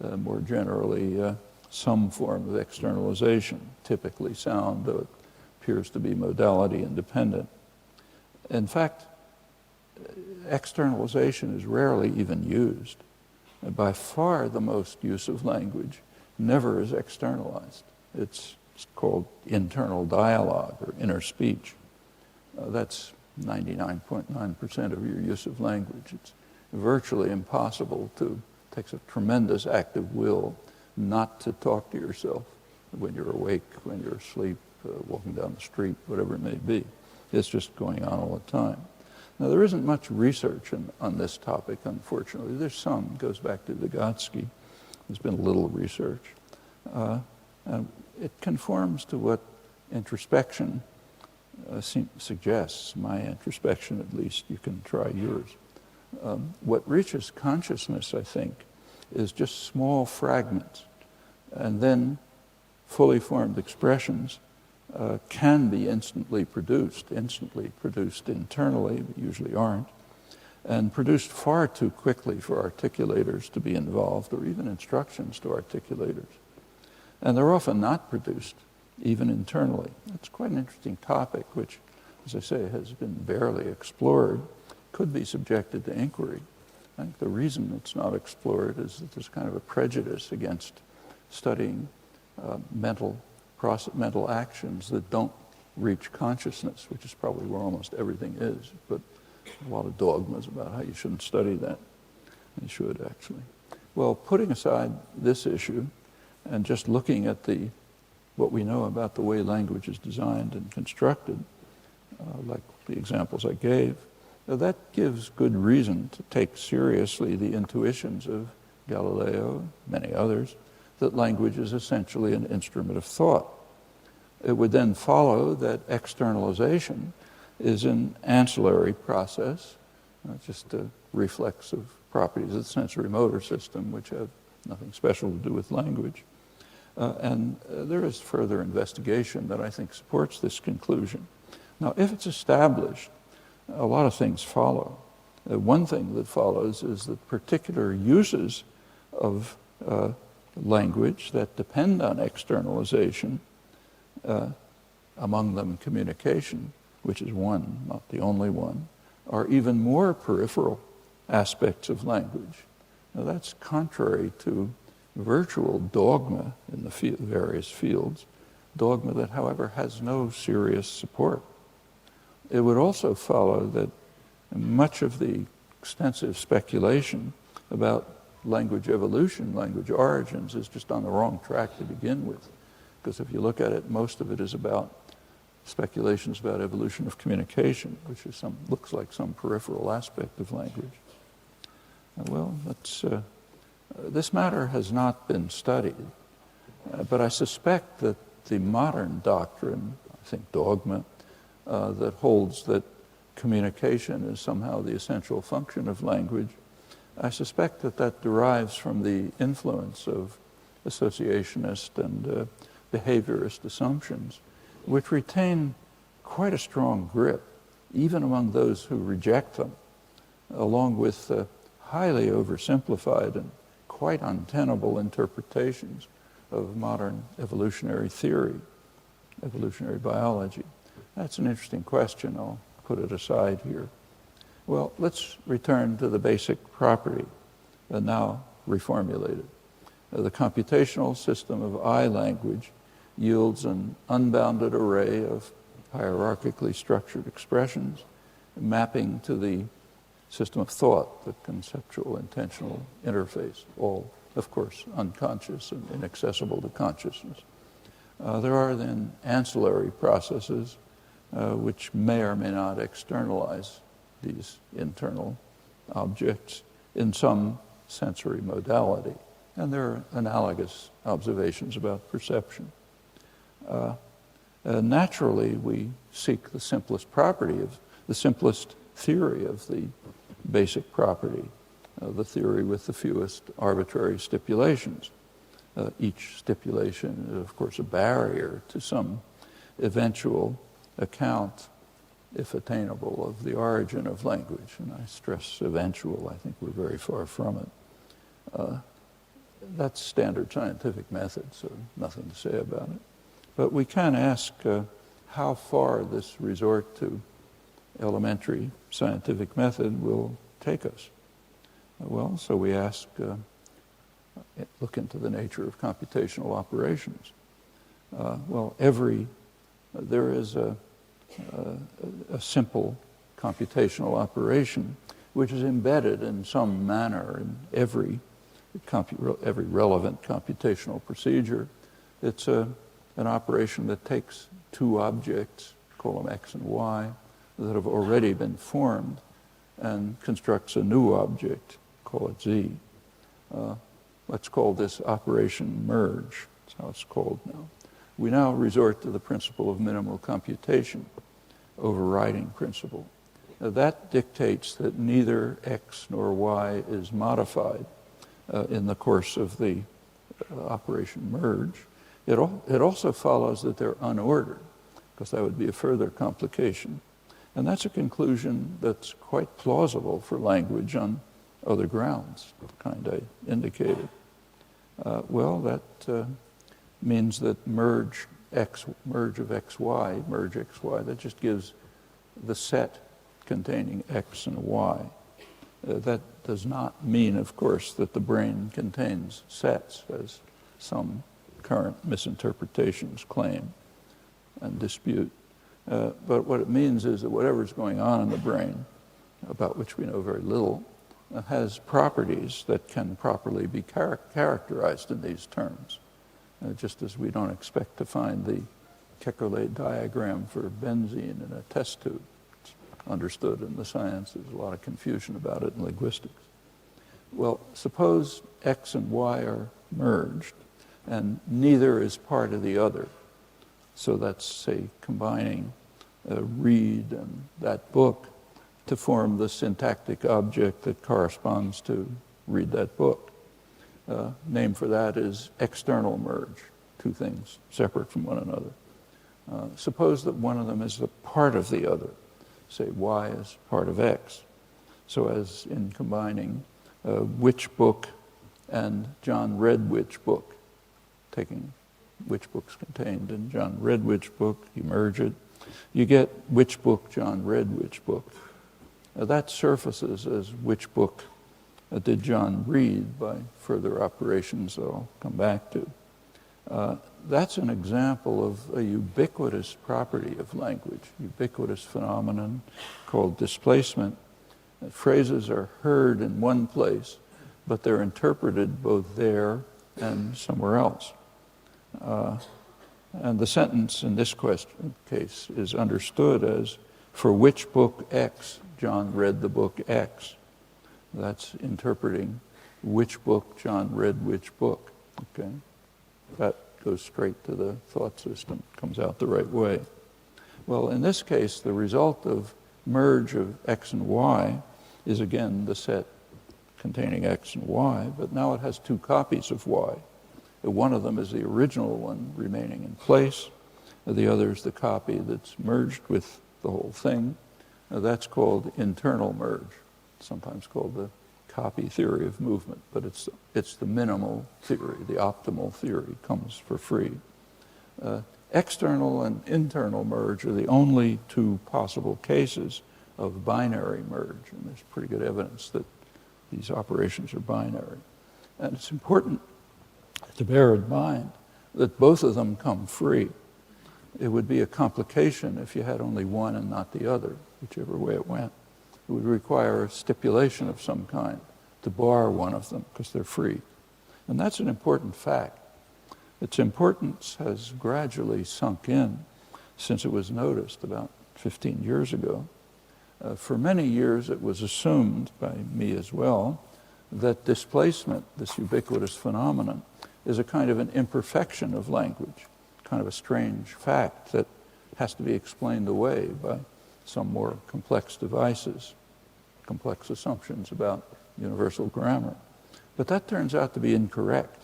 More generally, some form of externalization, typically sound, though it appears to be modality independent. In fact, externalization is rarely even used. And by far the most use of language never is externalized. It's called internal dialogue or inner speech. That's 99.9% of your use of language. It's virtually impossible to, it takes a tremendous act of will not to talk to yourself when you're awake, when you're asleep, walking down the street, whatever it may be. It's just going on all the time. Now, there isn't much research on this topic, unfortunately. There's some. It goes back to Vygotsky. There's been little research. And it conforms to what introspection suggests, my introspection at least. You can try yours. What reaches consciousness, I think, is just small fragments. And then fully formed expressions can be instantly produced internally, but usually aren't, and produced far too quickly for articulators to be involved, or even instructions to articulators. And they're often not produced, even internally. It's quite an interesting topic, which, as I say, has been barely explored, could be subjected to inquiry. I think the reason it's not explored is that there's kind of a prejudice against studying mental actions that don't reach consciousness, which is probably where almost everything is. But a lot of dogmas about how you shouldn't study that. You should, actually. Well, putting aside this issue and just looking at what we know about the way language is designed and constructed, like the examples I gave, that gives good reason to take seriously the intuitions of Galileo, many others, that language is essentially an instrument of thought. It would then follow that externalization is an ancillary process, just a reflex of properties of the sensory motor system, which have nothing special to do with language. And there is further investigation that I think supports this conclusion. Now, if it's established a lot of things follow. One thing that follows is that particular uses of language that depend on externalization, among them communication, which is one, not the only one, are even more peripheral aspects of language. Now that's contrary to virtual dogma in the various fields, dogma that, however, has no serious support. It would also follow that much of the extensive speculation about language evolution, language origins, is just on the wrong track to begin with. Because if you look at it, most of it is about speculations about evolution of communication, which is looks like some peripheral aspect of language. Well, this matter has not been studied, but I suspect that the modern doctrine, I think dogma, that holds that communication is somehow the essential function of language, I suspect that that derives from the influence of associationist and behaviorist assumptions, which retain quite a strong grip, even among those who reject them, along with highly oversimplified and quite untenable interpretations of modern evolutionary theory, evolutionary biology. That's an interesting question. I'll put it aside here. Well, let's return to the basic property, now reformulated. The computational system of I language yields an unbounded array of hierarchically structured expressions, mapping to the system of thought, the conceptual intentional interface, all, of course, unconscious and inaccessible to consciousness. There are then ancillary processes which may or may not externalize these internal objects in some sensory modality. And there are analogous observations about perception. Naturally, we seek the simplest property of the simplest theory of the basic property, the theory with the fewest arbitrary stipulations. Each stipulation is, of course, a barrier to some eventual account, if attainable, of the origin of language. And I stress eventual. I think we're very far from it. That's standard scientific method, so nothing to say about it. But we can ask how far this resort to elementary scientific method will take us. Well, so we ask, look into the nature of computational operations. Well, there is a simple computational operation which is embedded in some manner in every relevant computational procedure. It's an operation that takes two objects, call them X and Y, that have already been formed, and constructs a new object, call it Z. Let's call this operation merge. That's how it's called now. We now resort to the principle of minimal computation, overriding principle. Now, that dictates that neither X nor Y is modified in the course of the operation merge. It also follows that they're unordered, because that would be a further complication. And that's a conclusion that's quite plausible for language on other grounds, the kind I indicated. Well, that means that merge of XY, merge XY, that just gives the set containing X and Y. That does not mean, of course, that the brain contains sets, as some current misinterpretations claim and dispute. But what it means is that whatever's going on in the brain, about which we know very little, has properties that can properly be characterized in these terms, just as we don't expect to find the Kekulé diagram for benzene in a test tube. It's understood in the science. There's a lot of confusion about it in linguistics. Well, suppose X and Y are merged, and neither is part of the other. So that's, say, combining read and that book to form the syntactic object that corresponds to read that book. Name for that is external merge, two things separate from one another. Suppose that one of them is a part of the other. say y is part of x. So as in combining which book and John read which book, taking which book's contained in John read which book, you merge it, you get which book John read which book. That surfaces as which book did John read by further operations that I'll come back to. That's an example of a ubiquitous property of language, ubiquitous phenomenon called displacement. Phrases are heard in one place, but they're interpreted both there and somewhere else. And the sentence in this case is understood as, for which book X John read the book X. That's interpreting which book John read which book. Okay, that goes straight to the thought system, comes out the right way. Well, in this case, the result of merge of X and Y is again the set containing X and Y, but now it has two copies of Y. One of them is the original one remaining in place. The other is the copy that's merged with the whole thing. That's called internal merge, sometimes called the copy theory of movement, but it's the minimal theory, the optimal theory, comes for free. External and internal merge are the only two possible cases of binary merge, and there's pretty good evidence that these operations are binary. And it's important to bear in mind that both of them come free. It would be a complication if you had only one and not the other, whichever way it went. It would require a stipulation of some kind to bar one of them because they're free. And that's an important fact. Its importance has gradually sunk in since it was noticed about 15 years ago. For many years it was assumed, by me as well, that displacement, this ubiquitous phenomenon, is a kind of an imperfection of language, kind of a strange fact that has to be explained away by some more complex devices, complex assumptions about universal grammar. But that turns out to be incorrect.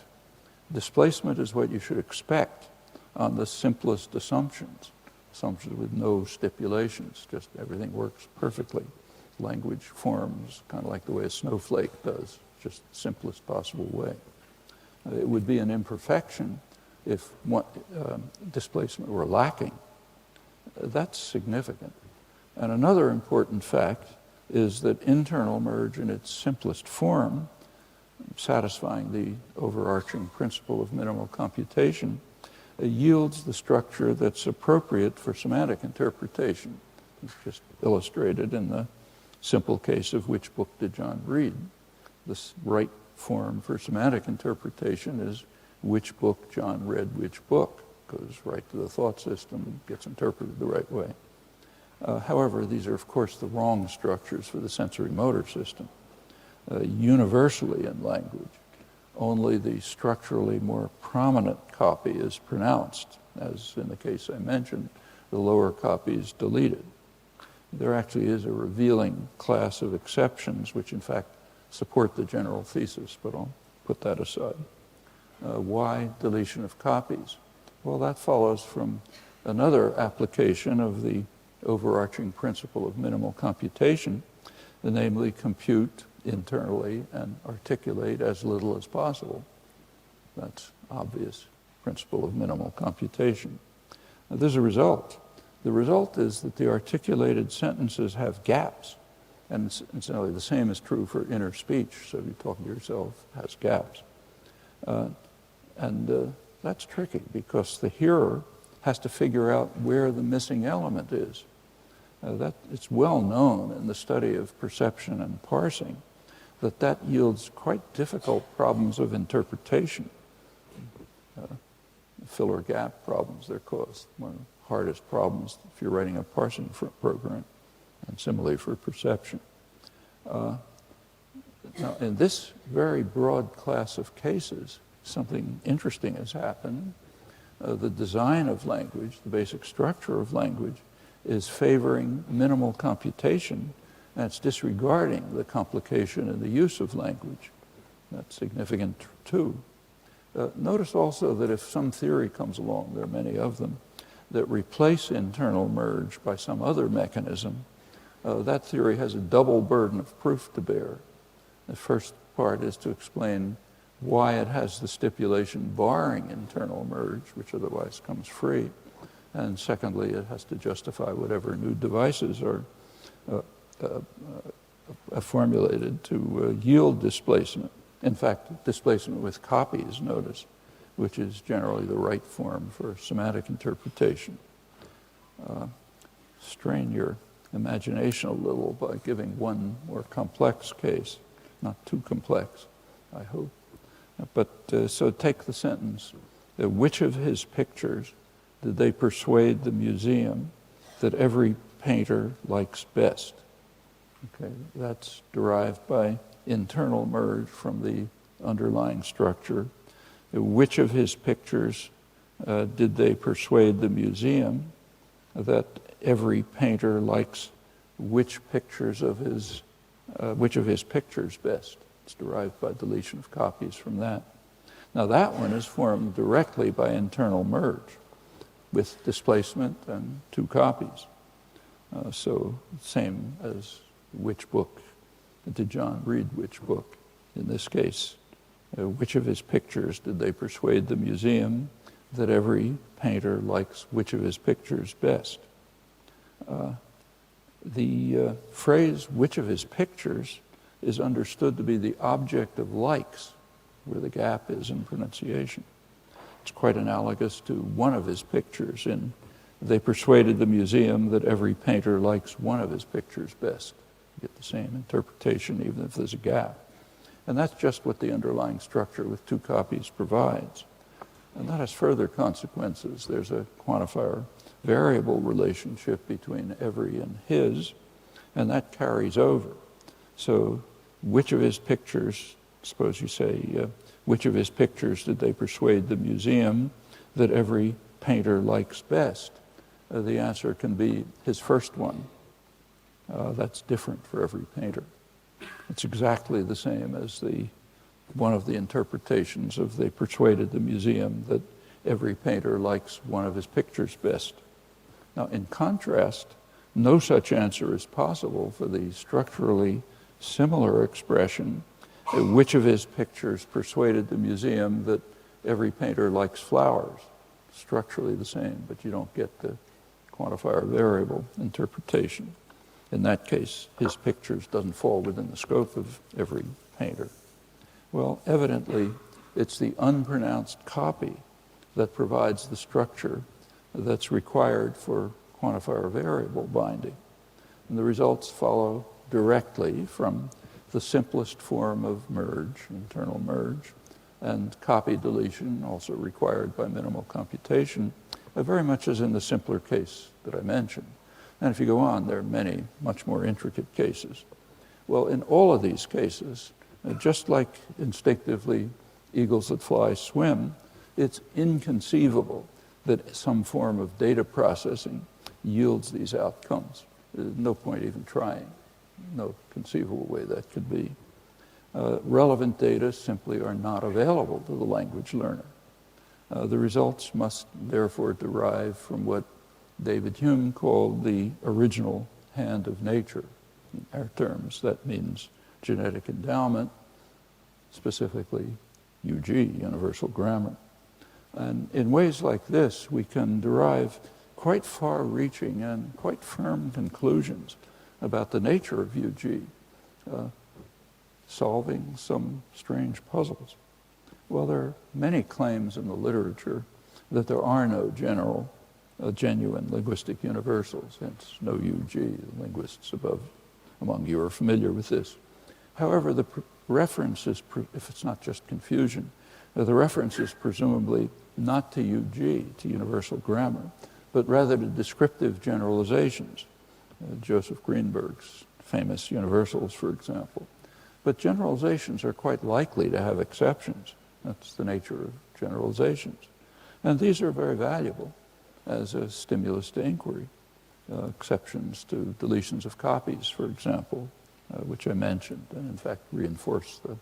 Displacement is what you should expect on the simplest assumptions with no stipulations, just everything works perfectly. Language forms kind of like the way a snowflake does, just the simplest possible way. It would be an imperfection if displacement were lacking. That's significant. And another important fact is that internal merge in its simplest form, satisfying the overarching principle of minimal computation, yields the structure that's appropriate for semantic interpretation. It's just illustrated in the simple case of which book did John read. This right form for semantic interpretation is which book John read which book, goes right to the thought system and gets interpreted the right way. However, these are of course the wrong structures for the sensory motor system. Universally in language, only the structurally more prominent copy is pronounced, as in the case I mentioned, the lower copy is deleted. There actually is a revealing class of exceptions which in fact support the general thesis, but I'll put that aside. Why deletion of copies? Well, that follows from another application of the overarching principle of minimal computation, namely compute internally and articulate as little as possible. That's obvious principle of minimal computation. Now, there's a result. The result is that the articulated sentences have gaps. And incidentally, the same is true for inner speech. So if you talk to yourself, it has gaps. That's tricky because the hearer has to figure out where the missing element is. It's well known in the study of perception and parsing that yields quite difficult problems of interpretation. Filler gap problems, they're called. One of the hardest problems if you're writing a parsing program, and similarly for perception. Now, in this very broad class of cases, something interesting has happened. The design of language, the basic structure of language, is favoring minimal computation, and it's disregarding the complication in the use of language. That's significant too. Notice also that if some theory comes along, there are many of them, that replace internal merge by some other mechanism, That theory has a double burden of proof to bear. The first part is to explain why it has the stipulation barring internal merge, which otherwise comes free. And secondly, it has to justify whatever new devices are formulated to yield displacement. In fact, displacement with copies, notice, which is generally the right form for semantic interpretation. Strain your imagination a little by giving one more complex case, not too complex, I hope. But so take the sentence, which of his pictures did they persuade the museum that every painter likes best? Okay, that's derived by internal merge from the underlying structure. Which of his pictures did they persuade the museum that every painter likes which of his pictures best? It's derived by deletion of copies from that. Now that one is formed directly by internal merge with displacement and two copies. So same as which book did John read which book? In this case, which of his pictures did they persuade the museum that every painter likes which of his pictures best? The phrase which of his pictures is understood to be the object of likes, where the gap is in pronunciation. It's quite analogous to one of his pictures in they persuaded the museum that every painter likes one of his pictures best. You get the same interpretation even if there's a gap. And that's just what the underlying structure with two copies provides. And that has further consequences. There's a quantifier variable relationship between every and his, and that carries over. So which of his pictures, suppose you say, which of his pictures did they persuade the museum that every painter likes best? The answer can be his first one. That's different for every painter. It's exactly the same as one of the interpretations of they persuaded the museum that every painter likes one of his pictures best. Now, in contrast, no such answer is possible for the structurally similar expression, which of his pictures persuaded the museum that every painter likes flowers. Structurally the same, but you don't get the quantifier variable interpretation. In that case, his pictures doesn't fall within the scope of every painter. Well, evidently, it's the unpronounced copy that provides the structure that's required for quantifier variable binding. And the results follow directly from the simplest form of merge, internal merge, and copy deletion, also required by minimal computation, very much as in the simpler case that I mentioned. And if you go on, there are many much more intricate cases. Well, in all of these cases, just like instinctively eagles that fly swim, it's inconceivable that some form of data processing yields these outcomes. There's no point even trying. No conceivable way that could be. Relevant data simply are not available to the language learner. The results must therefore derive from what David Hume called the original hand of nature. In our terms, that means genetic endowment, specifically UG, universal grammar. And in ways like this, we can derive quite far-reaching and quite firm conclusions about the nature of UG, solving some strange puzzles. Well, there are many claims in the literature that there are no genuine linguistic universals, hence no UG. The linguists among you are familiar with this. However, the reference is, if it's not just confusion, the reference is presumably not to UG, to universal grammar, but rather to descriptive generalizations, Joseph Greenberg's famous universals, for example. But generalizations are quite likely to have exceptions. That's the nature of generalizations. And these are very valuable as a stimulus to inquiry. Exceptions to deletions of copies, for example, which I mentioned, and in fact reinforce the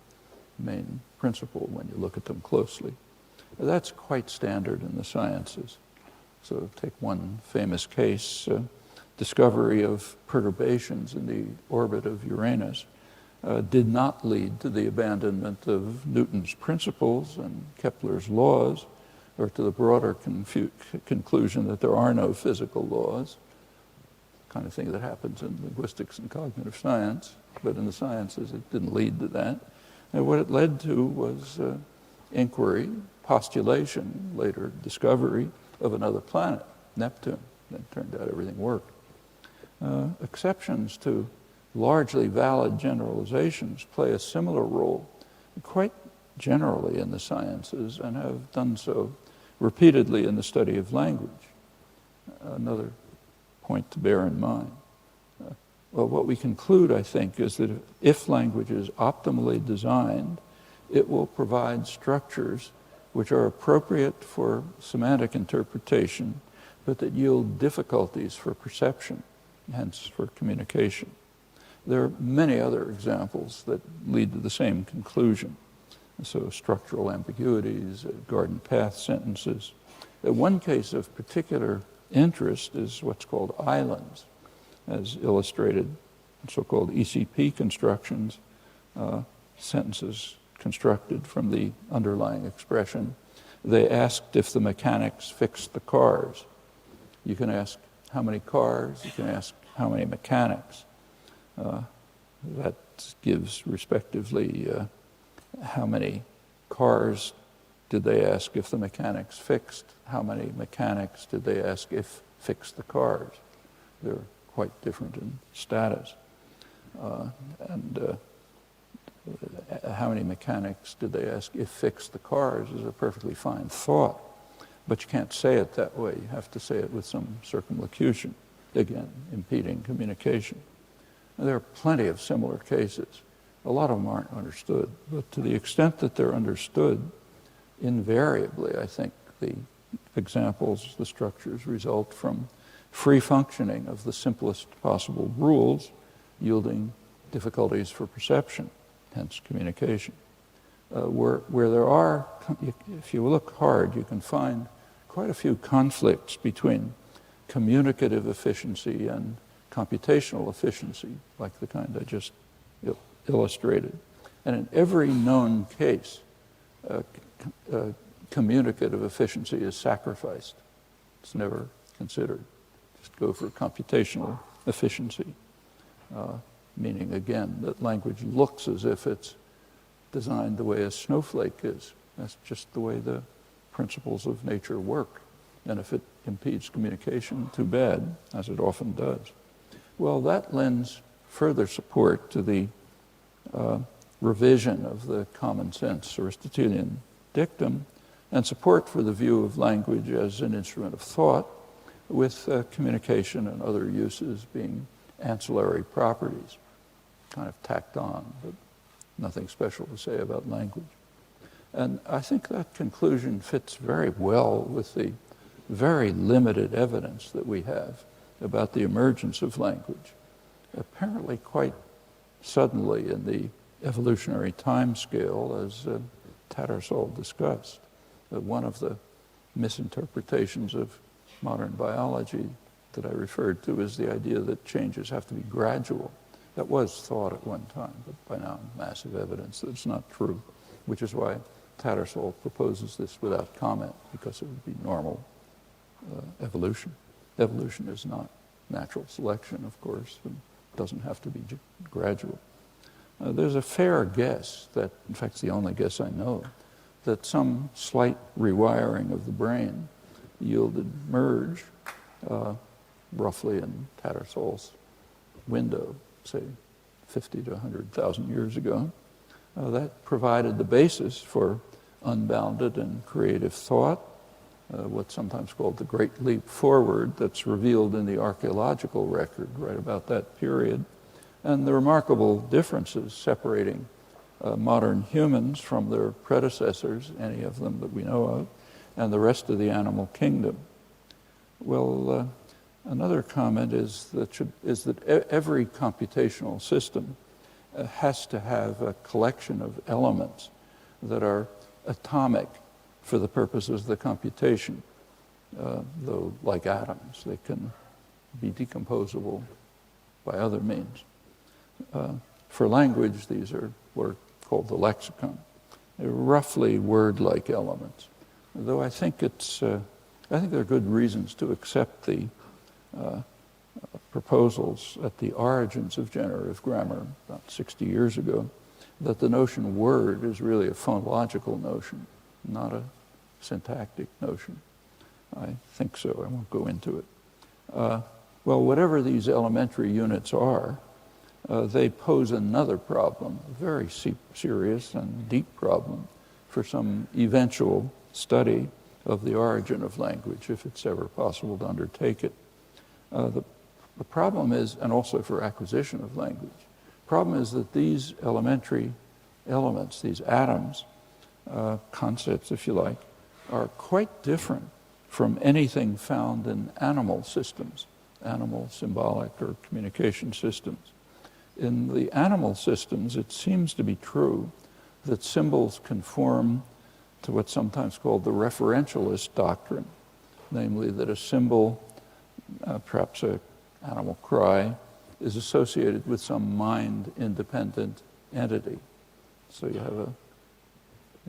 main principle when you look at them closely. That's quite standard in the sciences. So take one famous case, discovery of perturbations in the orbit of Uranus did not lead to the abandonment of Newton's principles and Kepler's laws, or to the broader conclusion that there are no physical laws, kind of thing that happens in linguistics and cognitive science, but in the sciences it didn't lead to that. And what it led to was inquiry, postulation, later discovery of another planet, Neptune. Then turned out everything worked. Exceptions to largely valid generalizations play a similar role quite generally in the sciences and have done so repeatedly in the study of language. Another point to bear in mind. Well, what we conclude, I think, is that if language is optimally designed, it will provide structures which are appropriate for semantic interpretation, but that yield difficulties for perception, hence for communication. There are many other examples that lead to the same conclusion. So structural ambiguities, garden path sentences. One case of particular interest is what's called islands, as illustrated in so-called ECP constructions, sentences constructed from the underlying expression. They asked if the mechanics fixed the cars. You can ask how many cars, you can ask how many mechanics. That gives respectively how many cars did they ask if the mechanics fixed, how many mechanics did they ask if fixed the cars. They're quite different in status. How many mechanics did they ask if fixed the cars is a perfectly fine thought, but you can't say it that way. You have to say it with some circumlocution, again, impeding communication. And there are plenty of similar cases. A lot of them aren't understood, but to the extent that they're understood, invariably, I think the examples, the structures result from free functioning of the simplest possible rules, yielding difficulties for perception, hence communication. Where there are, if you look hard, you can find quite a few conflicts between communicative efficiency and computational efficiency, like the kind I just illustrated. And in every known case, communicative efficiency is sacrificed. It's never considered. Just go for computational efficiency, meaning, again, that language looks as if it's designed the way a snowflake is. That's just the way the principles of nature work. And if it impedes communication, too bad, as it often does. Well, that lends further support to the revision of the common sense Aristotelian dictum and support for the view of language as an instrument of thought, with communication and other uses being ancillary properties, kind of tacked on, but nothing special to say about language. And I think that conclusion fits very well with the very limited evidence that we have about the emergence of language, apparently quite suddenly in the evolutionary time scale, as Tattersall discussed. One of the misinterpretations of modern biology that I referred to is the idea that changes have to be gradual. That was thought at one time, but by now massive evidence that it's not true, which is why Tattersall proposes this without comment, because it would be normal evolution. Evolution is not natural selection, of course, and doesn't have to be gradual. There's a fair guess that, in fact, it's the only guess I know, that some slight rewiring of the brain yielded merge, roughly in Tattersall's window, say 50 to 100,000 years ago. That provided the basis for unbounded and creative thought, what's sometimes called the Great Leap Forward, that's revealed in the archaeological record right about that period, and the remarkable differences separating modern humans from their predecessors, any of them that we know of, and the rest of the animal kingdom. Well, another comment is that every computational system has to have a collection of elements that are atomic for the purposes of the computation, though like atoms, they can be decomposable by other means. For language, these are what are called the lexicon. They're roughly word-like elements. Though I think there are good reasons to accept the proposals at the origins of generative grammar about 60 years ago, that the notion word is really a phonological notion, not a syntactic notion. I think so. I won't go into it. Well, whatever these elementary units are, they pose another problem, a very serious and deep problem for some eventual study of the origin of language, if it's ever possible to undertake it. The problem is, and also for acquisition of language, the problem is that these elementary elements, these atoms, concepts, if you like, are quite different from anything found in animal systems, animal symbolic or communication systems. In the animal systems, it seems to be true that symbols conform to what's sometimes called the referentialist doctrine, namely that a symbol, perhaps an animal cry, is associated with some mind-independent entity. So you have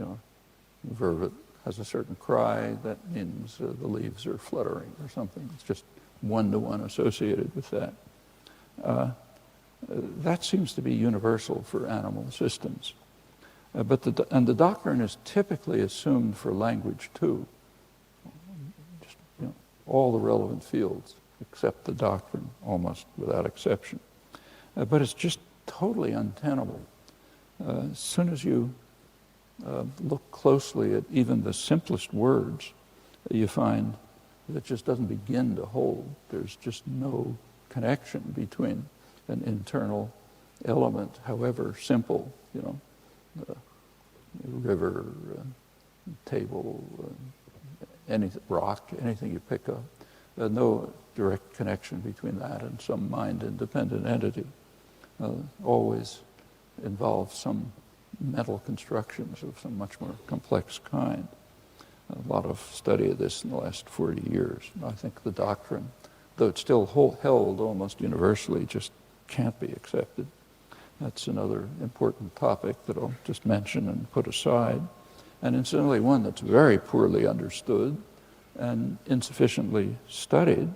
a verb that has a certain cry, that means the leaves are fluttering or something. It's just one-to-one associated with that. That seems to be universal for animal systems. But the doctrine is typically assumed for language too. Just, all the relevant fields accept the doctrine almost without exception. But it's just totally untenable. As soon as you look closely at even the simplest words, you find that it just doesn't begin to hold. There's just no connection between an internal element, however simple, river, table, anything, rock, anything you pick up. No direct connection between that and some mind-independent entity. Always involves some mental constructions of some much more complex kind. A lot of study of this in the last 40 years. I think the doctrine, though it's still held almost universally, just can't be accepted. That's another important topic that I'll just mention and put aside. And incidentally, one that's very poorly understood and insufficiently studied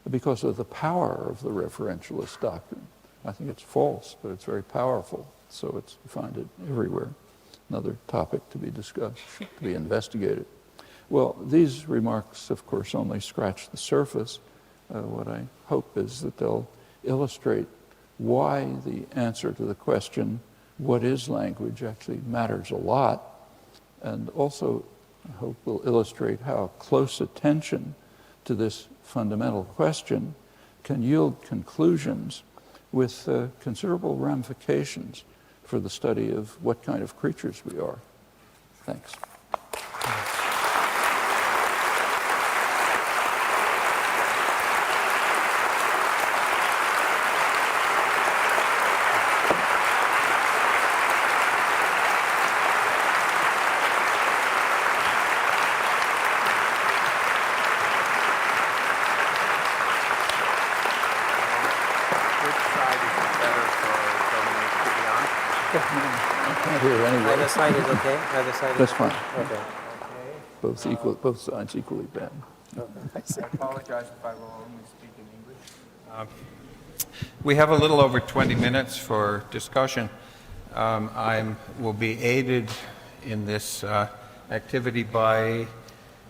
because of the power of the referentialist doctrine. I think it's false, but it's very powerful. So you find it everywhere. Another topic to be discussed, to be investigated. Well, these remarks, of course, only scratch the surface. What I hope is that they'll illustrate why the answer to the question, what is language, actually matters a lot. And also, I hope will illustrate how close attention to this fundamental question can yield conclusions with considerable ramifications for the study of what kind of creatures we are. Thanks. Either side is okay? Either side That's is fine. Okay. Both sides equally bad. I apologize if I will only speak in English. We have a little over 20 minutes for discussion. I will be aided in this activity by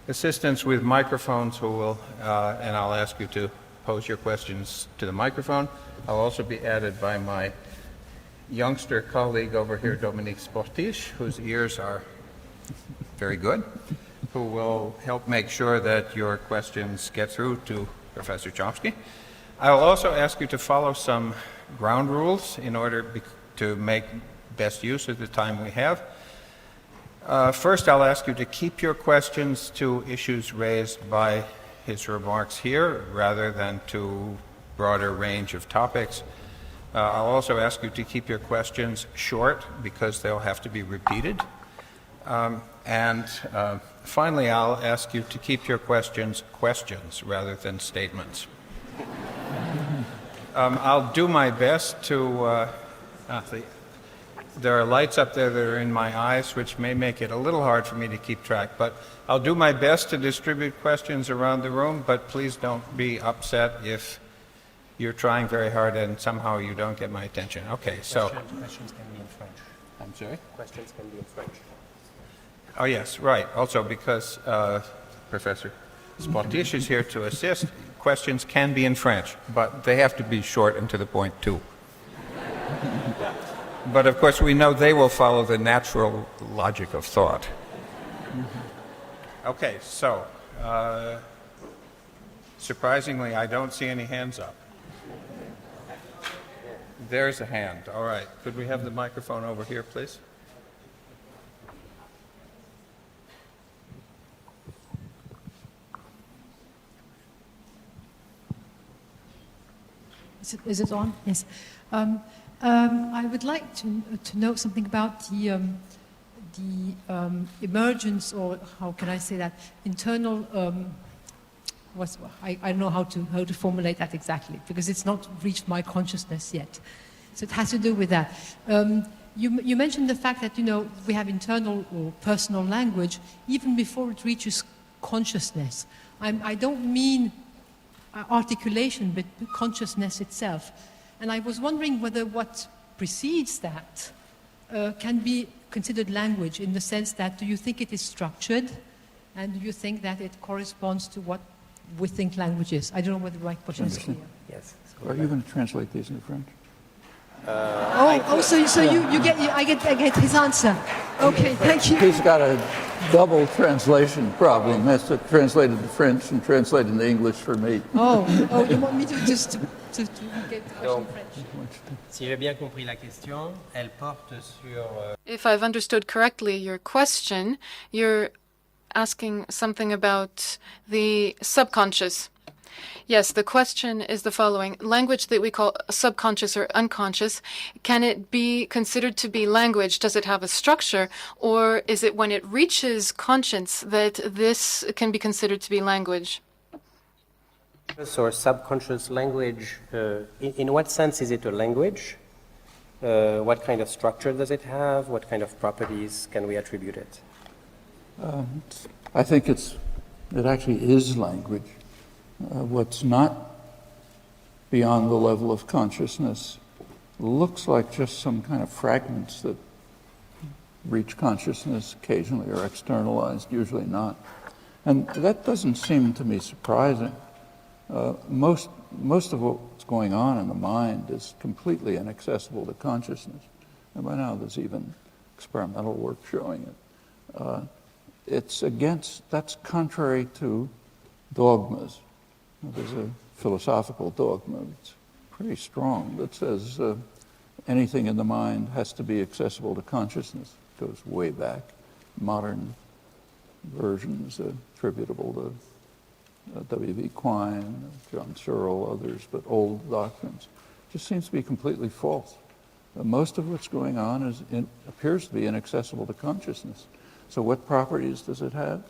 assistants with microphones who will, and I'll ask you to pose your questions to the microphone. I'll also be added by my youngster colleague over here, Dominique Sportiche, whose ears are very good, who will help make sure that your questions get through to Professor Chomsky. I will also ask you to follow some ground rules in order to make best use of the time we have. First, I'll ask you to keep your questions to issues raised by his remarks here rather than to broader range of topics. I'll also ask you to keep your questions short because they'll have to be repeated. And finally, I'll ask you to keep your questions rather than statements. I'll do my best to, there are lights up there that are in my eyes, which may make it a little hard for me to keep track, but I'll do my best to distribute questions around the room, but please don't be upset if you're trying very hard and somehow you don't get my attention. Okay, so... Questions can be in French. I'm sorry? Questions can be in French. Oh, yes, right. Also, because Professor Sportish is here to assist, questions can be in French, but they have to be short and to the point, too. But, of course, we know they will follow the natural logic of thought. Okay, so, surprisingly, I don't see any hands up. There's a hand. All right. Could we have the microphone over here, please? Is it on? Yes. I would like to know something about the emergence, or how can I say that, internal. I don't know how to formulate that exactly, because it's not reached my consciousness yet. So it has to do with that. You mentioned the fact that we have internal or personal language even before it reaches consciousness. I don't mean articulation, but consciousness itself. And I was wondering whether what precedes that can be considered language, in the sense that, do you think it is structured, and do you think that it corresponds to what we think language is? I don't know whether my question is clear. Yes. Are you going to translate these into French? I get his answer. Okay, thank you. He's got a double translation problem. He has to translate into French and translate into English for me. You want me to get the question in French? Si j'ai bien compris la question, elle porte sur... If I've understood correctly your question, you're asking something about the subconscious. Yes, the question is the following. Language that we call subconscious or unconscious, can it be considered to be language? Does it have a structure? Or is it when it reaches that this can be considered to be language? Or subconscious language, in what sense is it a language? What kind of structure does it have? What kind of properties can we attribute it? I think it actually is language. What's not beyond the level of consciousness looks like just some kind of fragments that reach consciousness occasionally or externalized, usually not. And that doesn't seem to me surprising. Most of what's going on in the mind is completely inaccessible to consciousness. And by now there's even experimental work showing it. That's contrary to dogmas. There's a philosophical dogma that's pretty strong that says anything in the mind has to be accessible to consciousness. It goes way back. Modern versions attributable to W.V. Quine, John Searle, others, but old doctrines. Just seems to be completely false. Most of what's going on appears to be inaccessible to consciousness. So what properties does it have?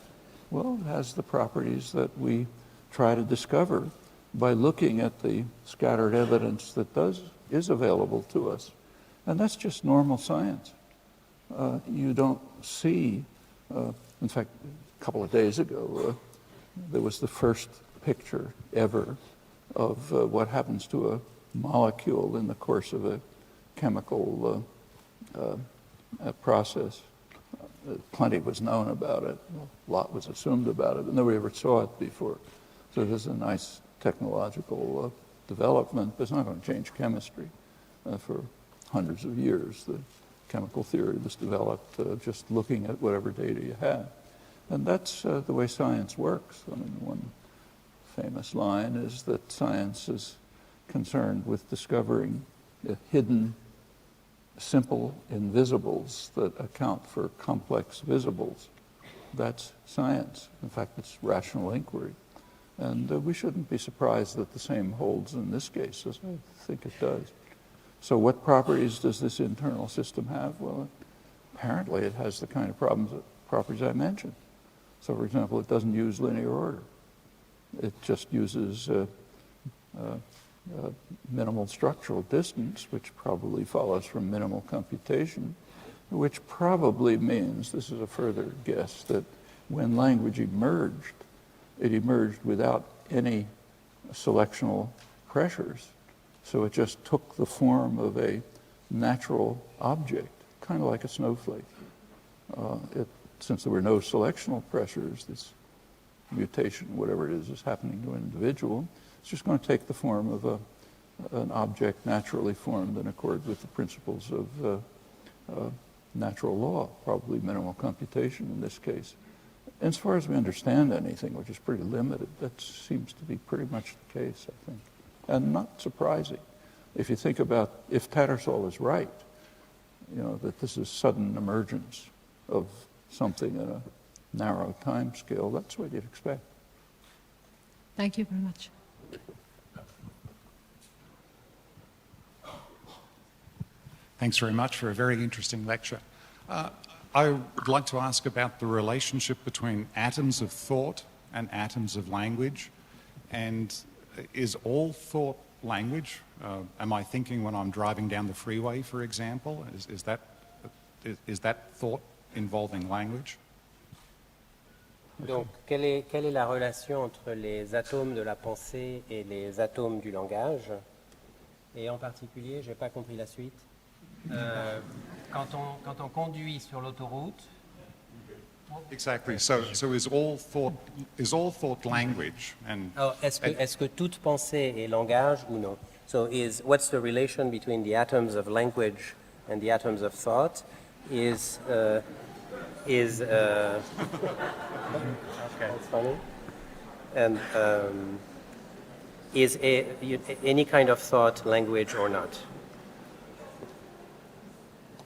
Well, it has the properties that we try to discover by looking at the scattered evidence that is available to us. And that's just normal science. You don't see, in fact, a couple of days ago, there was the first picture ever of what happens to a molecule in the course of a chemical process. Plenty was known about it, a lot was assumed about it, but nobody ever saw it before. So there's a nice technological development, but it's not going to change chemistry for hundreds of years. The chemical theory was developed just looking at whatever data you have. And that's the way science works. I mean, one famous line is that science is concerned with discovering hidden, simple invisibles that account for complex visibles. That's science. In fact, it's rational inquiry. And we shouldn't be surprised that the same holds in this case, as I think it does. So what properties does this internal system have? Well, apparently it has the kind of properties I mentioned. So, for example, it doesn't use linear order. It just uses minimal structural distance, which probably follows from minimal computation, which probably means, this is a further guess, that when language emerged, it emerged without any selectional pressures. So it just took the form of a natural object, kind of like a snowflake. Since there were no selectional pressures, this mutation, whatever it is happening to an individual, it's just going to take the form of an object naturally formed in accord with the principles of natural law, probably minimal computation in this case. As far as we understand anything, which is pretty limited, that seems to be pretty much the case, I think. And not surprising. If you think about, if Tattersall is right, that this is sudden emergence of something in a narrow time scale, that's what you'd expect. Thank you very much. Thanks very much for a very interesting lecture. I would like to ask about the relationship between atoms of thought and atoms of language. And is all thought language? Am I thinking when I'm driving down the freeway, for example? Is that thought involving language? Donc, quelle est la relation entre les atomes de la pensée et les atomes du langage? Et en particulier, je n'ai pas compris la suite. Quand on conduit sur l'autoroute. Exactly. So is all thought language? And est-ce que toute pensée est langage ou non? So what's the relation between the atoms of language and the atoms of thought? Okay. That's funny. And is any kind of thought language or not?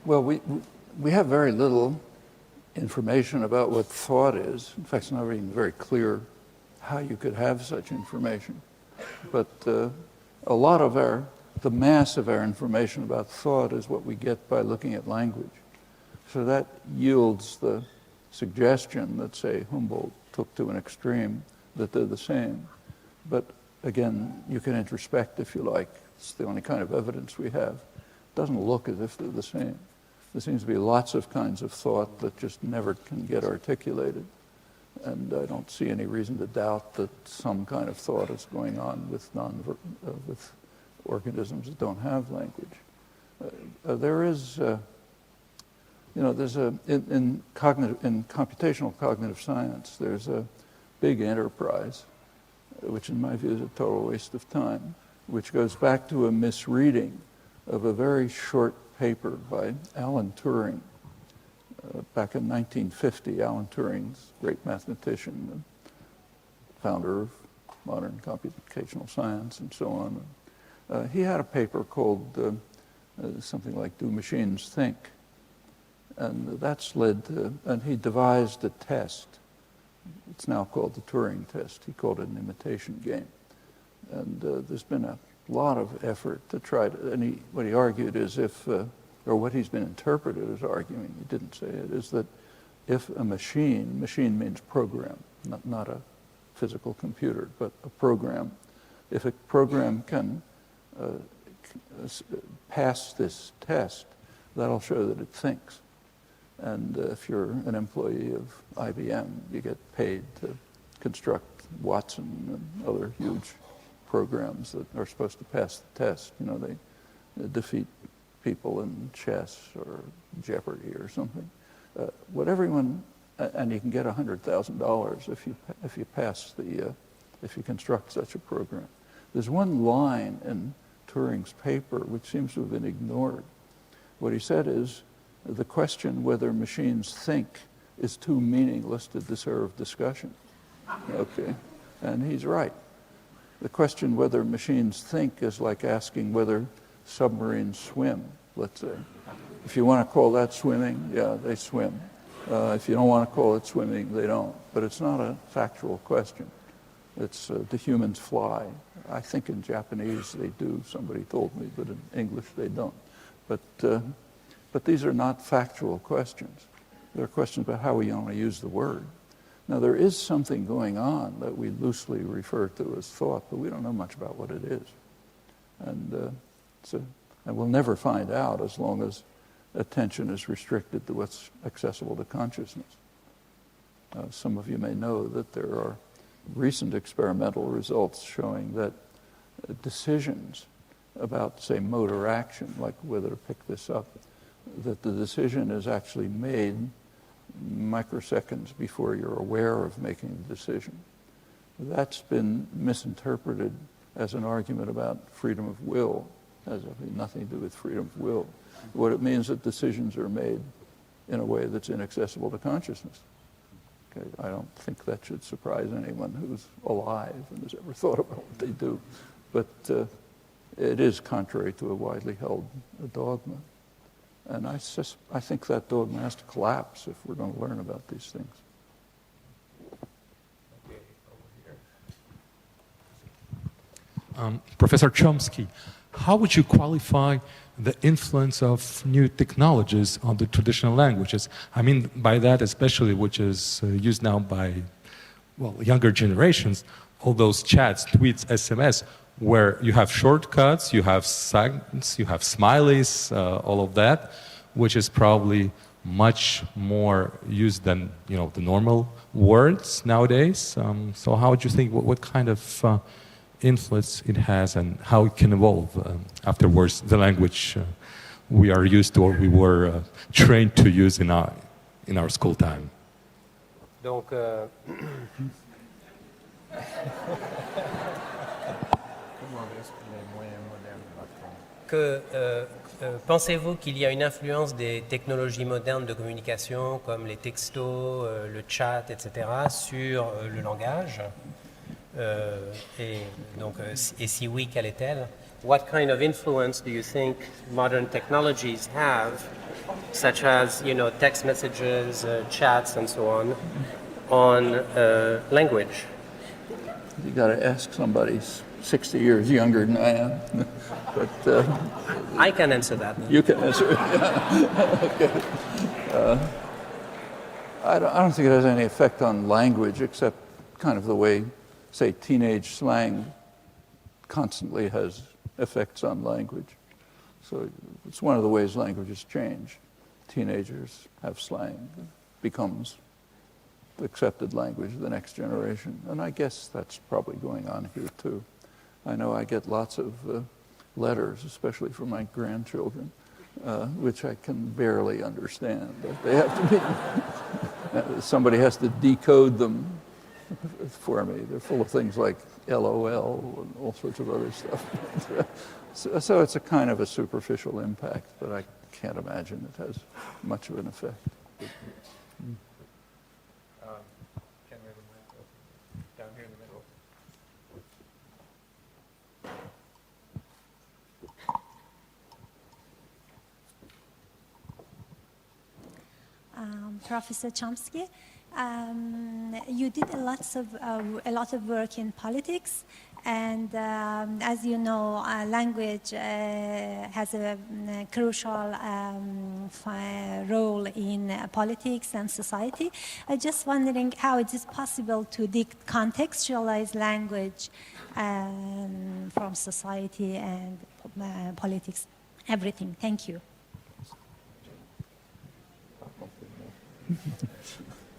Well, we have very little information about what thought is. In fact, it's not even very clear how you could have such information. But a lot of the mass of our information about thought is what we get by looking at language. So that yields the suggestion that, say, Humboldt took to an extreme, that they're the same. But again, you can introspect if you like. It's the only kind of evidence we have. It doesn't look as if they're the same. There seems to be lots of kinds of thought that just never can get articulated. And I don't see any reason to doubt that some kind of thought is going on with organisms that don't have language. There is, in computational cognitive science, there's a big enterprise, which in my view is a total waste of time, which goes back to a misreading of a very short paper by Alan Turing. Back in 1950, Alan Turing's great mathematician, and founder of modern computational science and so on. He had a paper called something like Do Machines Think? And that's led to, and he devised a test. It's now called the Turing test. He called it an imitation game. And there's been a lot of effort to try to, and what he argued is or what he's been interpreted as arguing, he didn't say it, is that if a machine means program, not a physical computer, but a program, if a program can pass this test, that'll show that it thinks. And if you're an employee of IBM, you get paid to construct Watson and other huge programs that are supposed to pass the test. They defeat people in chess or Jeopardy or something. And you can get $100,000 if you pass if you construct such a program. There's one line in Turing's paper which seems to have been ignored. What he said is, the question whether machines think is too meaningless to deserve discussion. Okay, and he's right. The question whether machines think is like asking whether submarines swim, let's say. If you want to call that swimming, yeah, they swim. If you don't want to call it swimming, they don't. But it's not a factual question. It's do humans fly? I think in Japanese they do, somebody told me, but in English they don't. But these are not factual questions. They're questions about how we want to use the word. Now, there is something going on that we loosely refer to as thought, but we don't know much about what it is. And we'll never find out as long as attention is restricted to what's accessible to consciousness. Some of you may know that there are recent experimental results showing that decisions about, say, motor action, like whether to pick this up, that the decision is actually made microseconds before you're aware of making the decision. That's been misinterpreted as an argument about freedom of will. It has nothing to do with freedom of will. What it means that decisions are made in a way that's inaccessible to consciousness. Okay, I don't think that should surprise anyone who's alive and has ever thought about what they do. But it is contrary to a widely held dogma. And I think that dogma has to collapse if we're going to learn about these things. Professor Chomsky, how would you qualify the influence of new technologies on the traditional languages? I mean by that especially, which is used now by, well, younger generations, all those chats, tweets, SMS, where you have shortcuts, you have signs, you have smileys, all of that, which is probably much more used than, you know, the normal words nowadays. So how would you think, what kind of influence it has and how it can evolve afterwards, the language we are used to or we were trained to use in our school time? Donc, pensez-vous qu'il y a une influence des technologies modernes de communication comme les textos, le chat, etc., sur le langage? Et si oui, quelle est-elle? What kind of influence do you think modern technologies have, such as, you know, text messages, chats, and so on language? You got to ask somebody 60 years younger than I am. But I can answer that. You can answer it. Yeah. Okay. I don't think it has any effect on language, except kind of the way, say, teenage slang constantly has effects on language. So it's one of the ways languages change. Teenagers have slang. It becomes the accepted language of the next generation. And I guess that's probably going on here, too. I know I get lots of letters, especially from my grandchildren, which I can barely understand. They have to be, somebody has to decode them for me. They're full of things like LOL and all sorts of other stuff. So it's a kind of a superficial impact, but I can't imagine it has much of an effect. Down here in the middle. Professor Chomsky, you did a lot of work in politics, and as you know, language has a crucial role in politics and society. I'm just wondering how it is possible to decontextualize language from society and politics, everything. Thank you.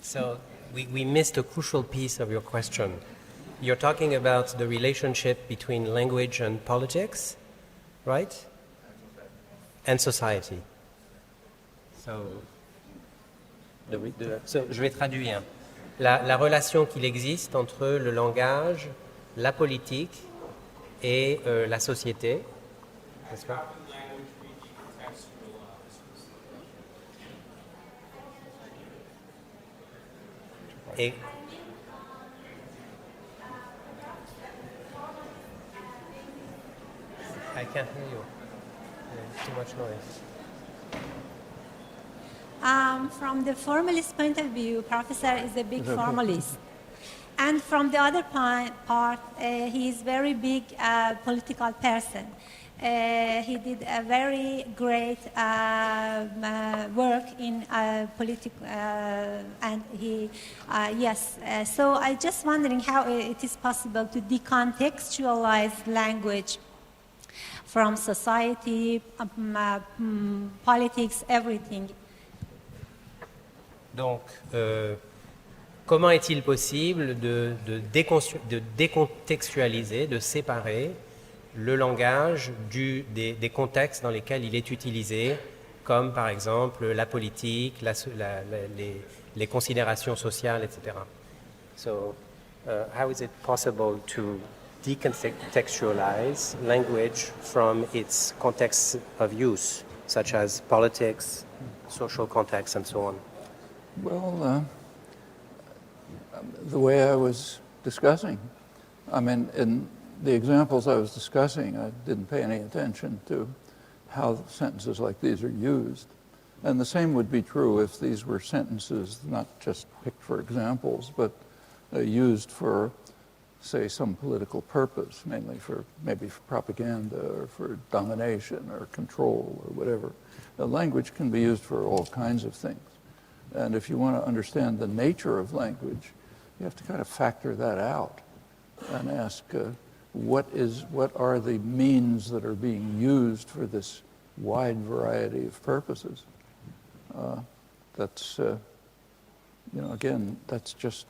So we missed a crucial piece of your question. You're talking about the relationship between language and politics, right? And society. So je vais traduire. La relation qu'il existe entre le langage, la politique et la société, n'est-ce pas? Et I can't hear you. There's too much noise. From the formalist point of view, Professor is a big formalist. And from the other part, he is very big political person. He did a very great work in political, and he, yes. So I just wondering how it is possible to decontextualize language from society, politics, everything. Donc, comment est-il possible de décontextualiser, de séparer le langage des contextes dans lesquels il est utilisé, comme par exemple la politique, les considérations sociales, etc. So, how is it possible to decontextualize language from its context of use, such as politics, social context, and so on? Well, the way I was discussing, I mean, in the examples I was discussing, I didn't pay any attention to how sentences like these are used. And the same would be true if these were sentences not just picked for examples, but used for, say, some political purpose, mainly maybe for propaganda or for domination or control or whatever. The language can be used for all kinds of things. And if you want to understand the nature of language, you have to kind of factor that out and ask, what are the means that are being used for this wide variety of purposes? That's, again, that's just,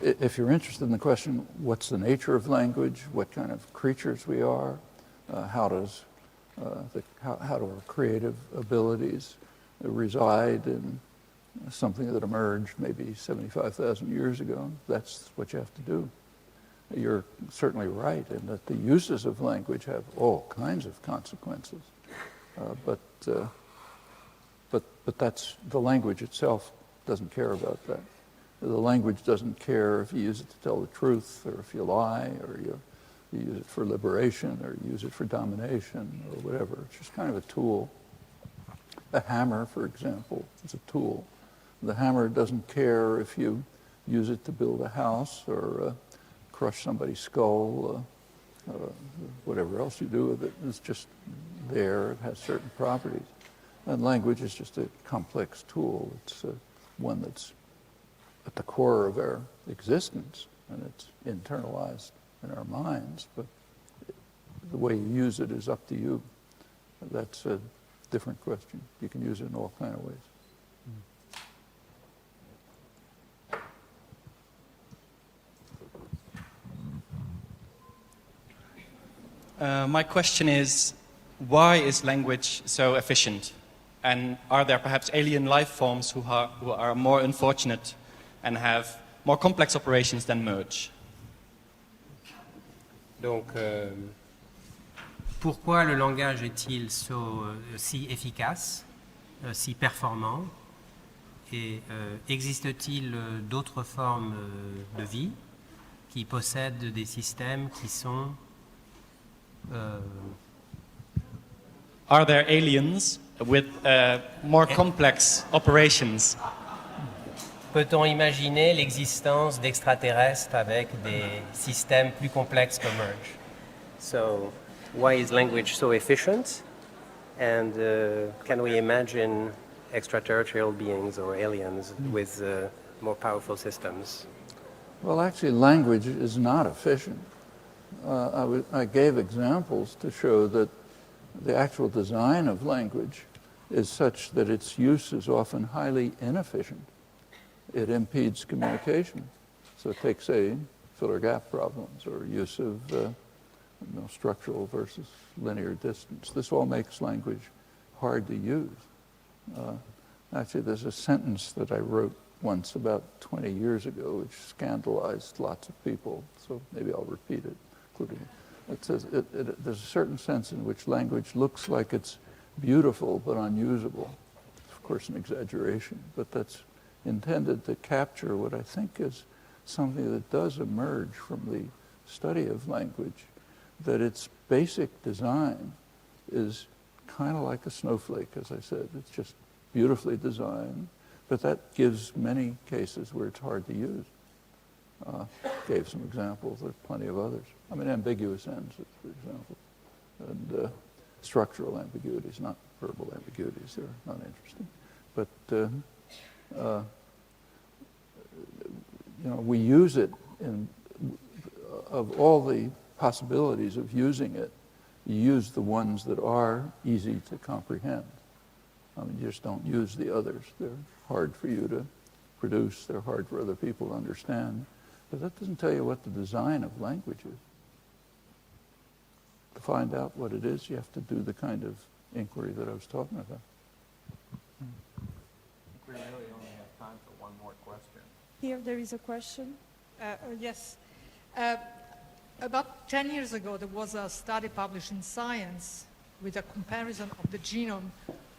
if you're interested in the question, what's the nature of language, what kind of creatures we are, how do our creative abilities reside in something that emerged maybe 75,000 years ago, that's what you have to do. You're certainly right in that the uses of language have all kinds of consequences, but that's the language itself doesn't care about that. The language doesn't care if you use it to tell the truth, or if you lie, or you use it for liberation, or you use it for domination, or whatever. It's just kind of a tool. A hammer, for example, is a tool. The hammer doesn't care if you use it to build a house or crush somebody's skull, whatever else you do with it. It's just there. It has certain properties. And language is just a complex tool. It's one that's at the core of our existence, and it's internalized in our minds, but the way you use it is up to you. That's a different question. You can use it in all kinds of ways. My question is, why is language so efficient? And are there perhaps alien life forms who are more unfortunate and have more complex operations than merge? Donc, pourquoi le langage est-il si efficace, si performant? Et existe-t-il d'autres formes de vie qui possèdent des systèmes qui sont... Are there aliens with more complex operations? Peut-on imaginer l'existence d'extraterrestres avec des systèmes plus complexes que merge? So, why is language so efficient? And can we imagine extraterrestrial beings or aliens with more powerful systems? Well, actually, language is not efficient. I gave examples to show that the actual design of language is such that its use is often highly inefficient. It impedes communication. So take, say, filler gap problems or use of structural versus linear distance. This all makes language hard to use. Actually, there's a sentence that I wrote once about 20 years ago which scandalized lots of people, so maybe I'll repeat it, including it says there's a certain sense in which language looks like it's beautiful but unusable. Of course, an exaggeration, but that's intended to capture what I think is something that does emerge from the study of language, that its basic design is kind of like a snowflake, as I said. It's just beautifully designed, but that gives many cases where it's hard to use. Gave some examples, there are plenty of others. I mean, ambiguous ends, for example. And structural ambiguities, not verbal ambiguities, they're not interesting. But we use it of all the possibilities of using it, you use the ones that are easy to comprehend. I mean, you just don't use the others. They're hard for you to produce. They're hard for other people to understand. But that doesn't tell you what the design of language is. To find out what it is, you have to do the kind of inquiry that I was talking about. We really only have time for one more question. Here there is a question. Yes. About 10 years ago, there was a study published in Science with a comparison of the genome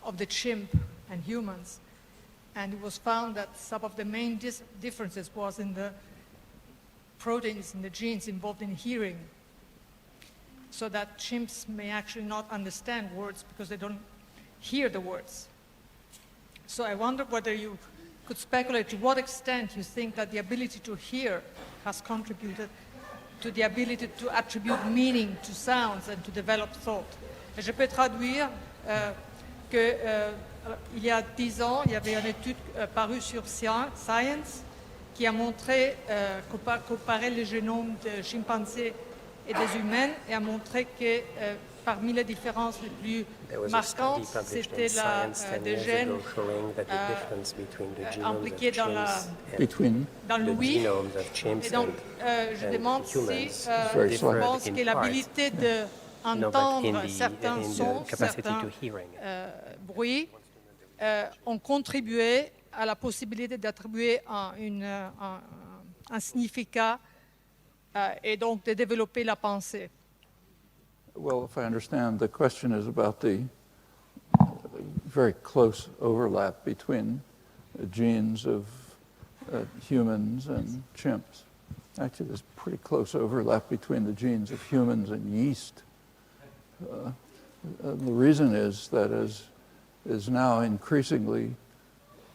of the chimp and humans. And it was found that some of the main differences was in the proteins in the genes involved in hearing. So that chimps may actually not understand words because they don't hear the words. So I wonder whether you could speculate to what extent you think that the ability to hear has contributed to the ability to attribute meaning to sounds and to develop thought. Et je peux traduire qu'il y a 10 ans, il y avait une étude parue sur Science qui a montré, comparé le génome de chimpanzés et des humains et a montré que parmi les différences les plus marquantes, c'était des gènes impliqués dans l'ouïe. Et donc, je demande si je pense que l'habilité d'entendre certains sons, certains bruits, ont contribué à la possibilité d'attribuer un significat et donc de développer la pensée. Well, if I understand, the question is about the very close overlap between the genes of humans and chimps. Actually, there's pretty close overlap between the genes of humans and yeast. The reason is that is now increasingly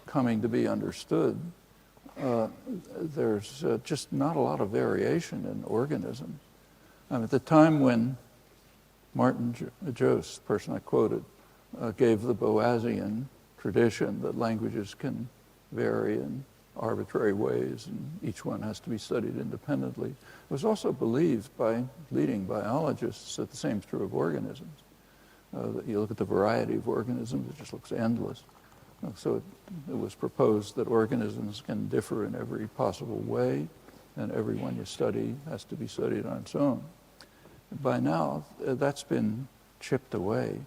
coming to be understood, there's just not a lot of variation in organisms. At the time when Martin Jost, the person I quoted, gave the Boasian tradition that languages can vary in arbitrary ways and each one has to be studied independently, it was also believed by leading biologists that the same is true of organisms. You look at the variety of organisms, it just looks endless. So it was proposed that organisms can differ in every possible way, and every one you study has to be studied on its own. By now, that's been chipped away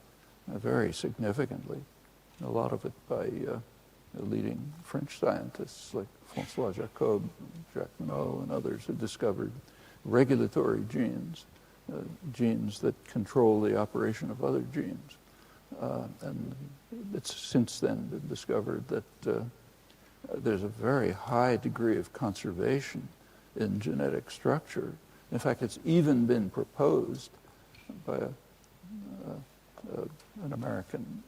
very significantly, a lot of it by leading French scientists like François Jacob, Jacques Monod, and others who discovered regulatory genes, genes that control the operation of other genes. And it's since then been discovered that there's a very high degree of conservation in genetic structure. In fact, it's even been proposed by an American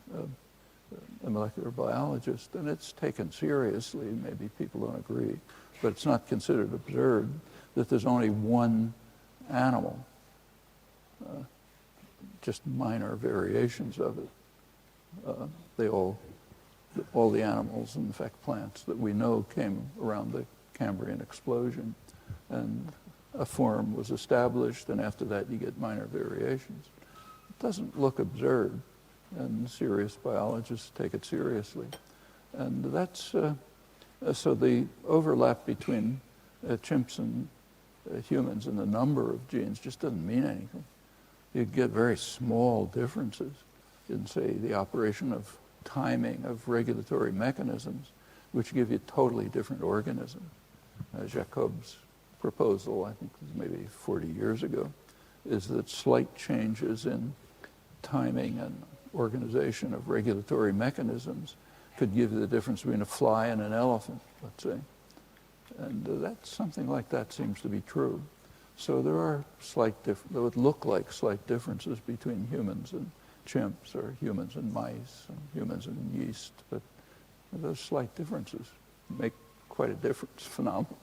molecular biologist, and it's taken seriously. Maybe people don't agree, but it's not considered absurd that there's only one animal, just minor variations of it. All the animals, in fact plants that we know, came around the Cambrian explosion, and a form was established, and after that you get minor variations. It doesn't look absurd, and serious biologists take it seriously. And that's, so the overlap between chimps and humans in the number of genes just doesn't mean anything. You get very small differences in, say, the operation of timing of regulatory mechanisms, which give you totally different organisms. Jacob's proposal, I think it was maybe 40 years ago, is that slight changes in timing and organization of regulatory mechanisms could give you the difference between a fly and an elephant, let's say. And that's something like that seems to be true. So there are slight that would look like slight differences between humans and chimps, or humans and mice, and humans and yeast, but those slight differences make quite a difference phenomenally.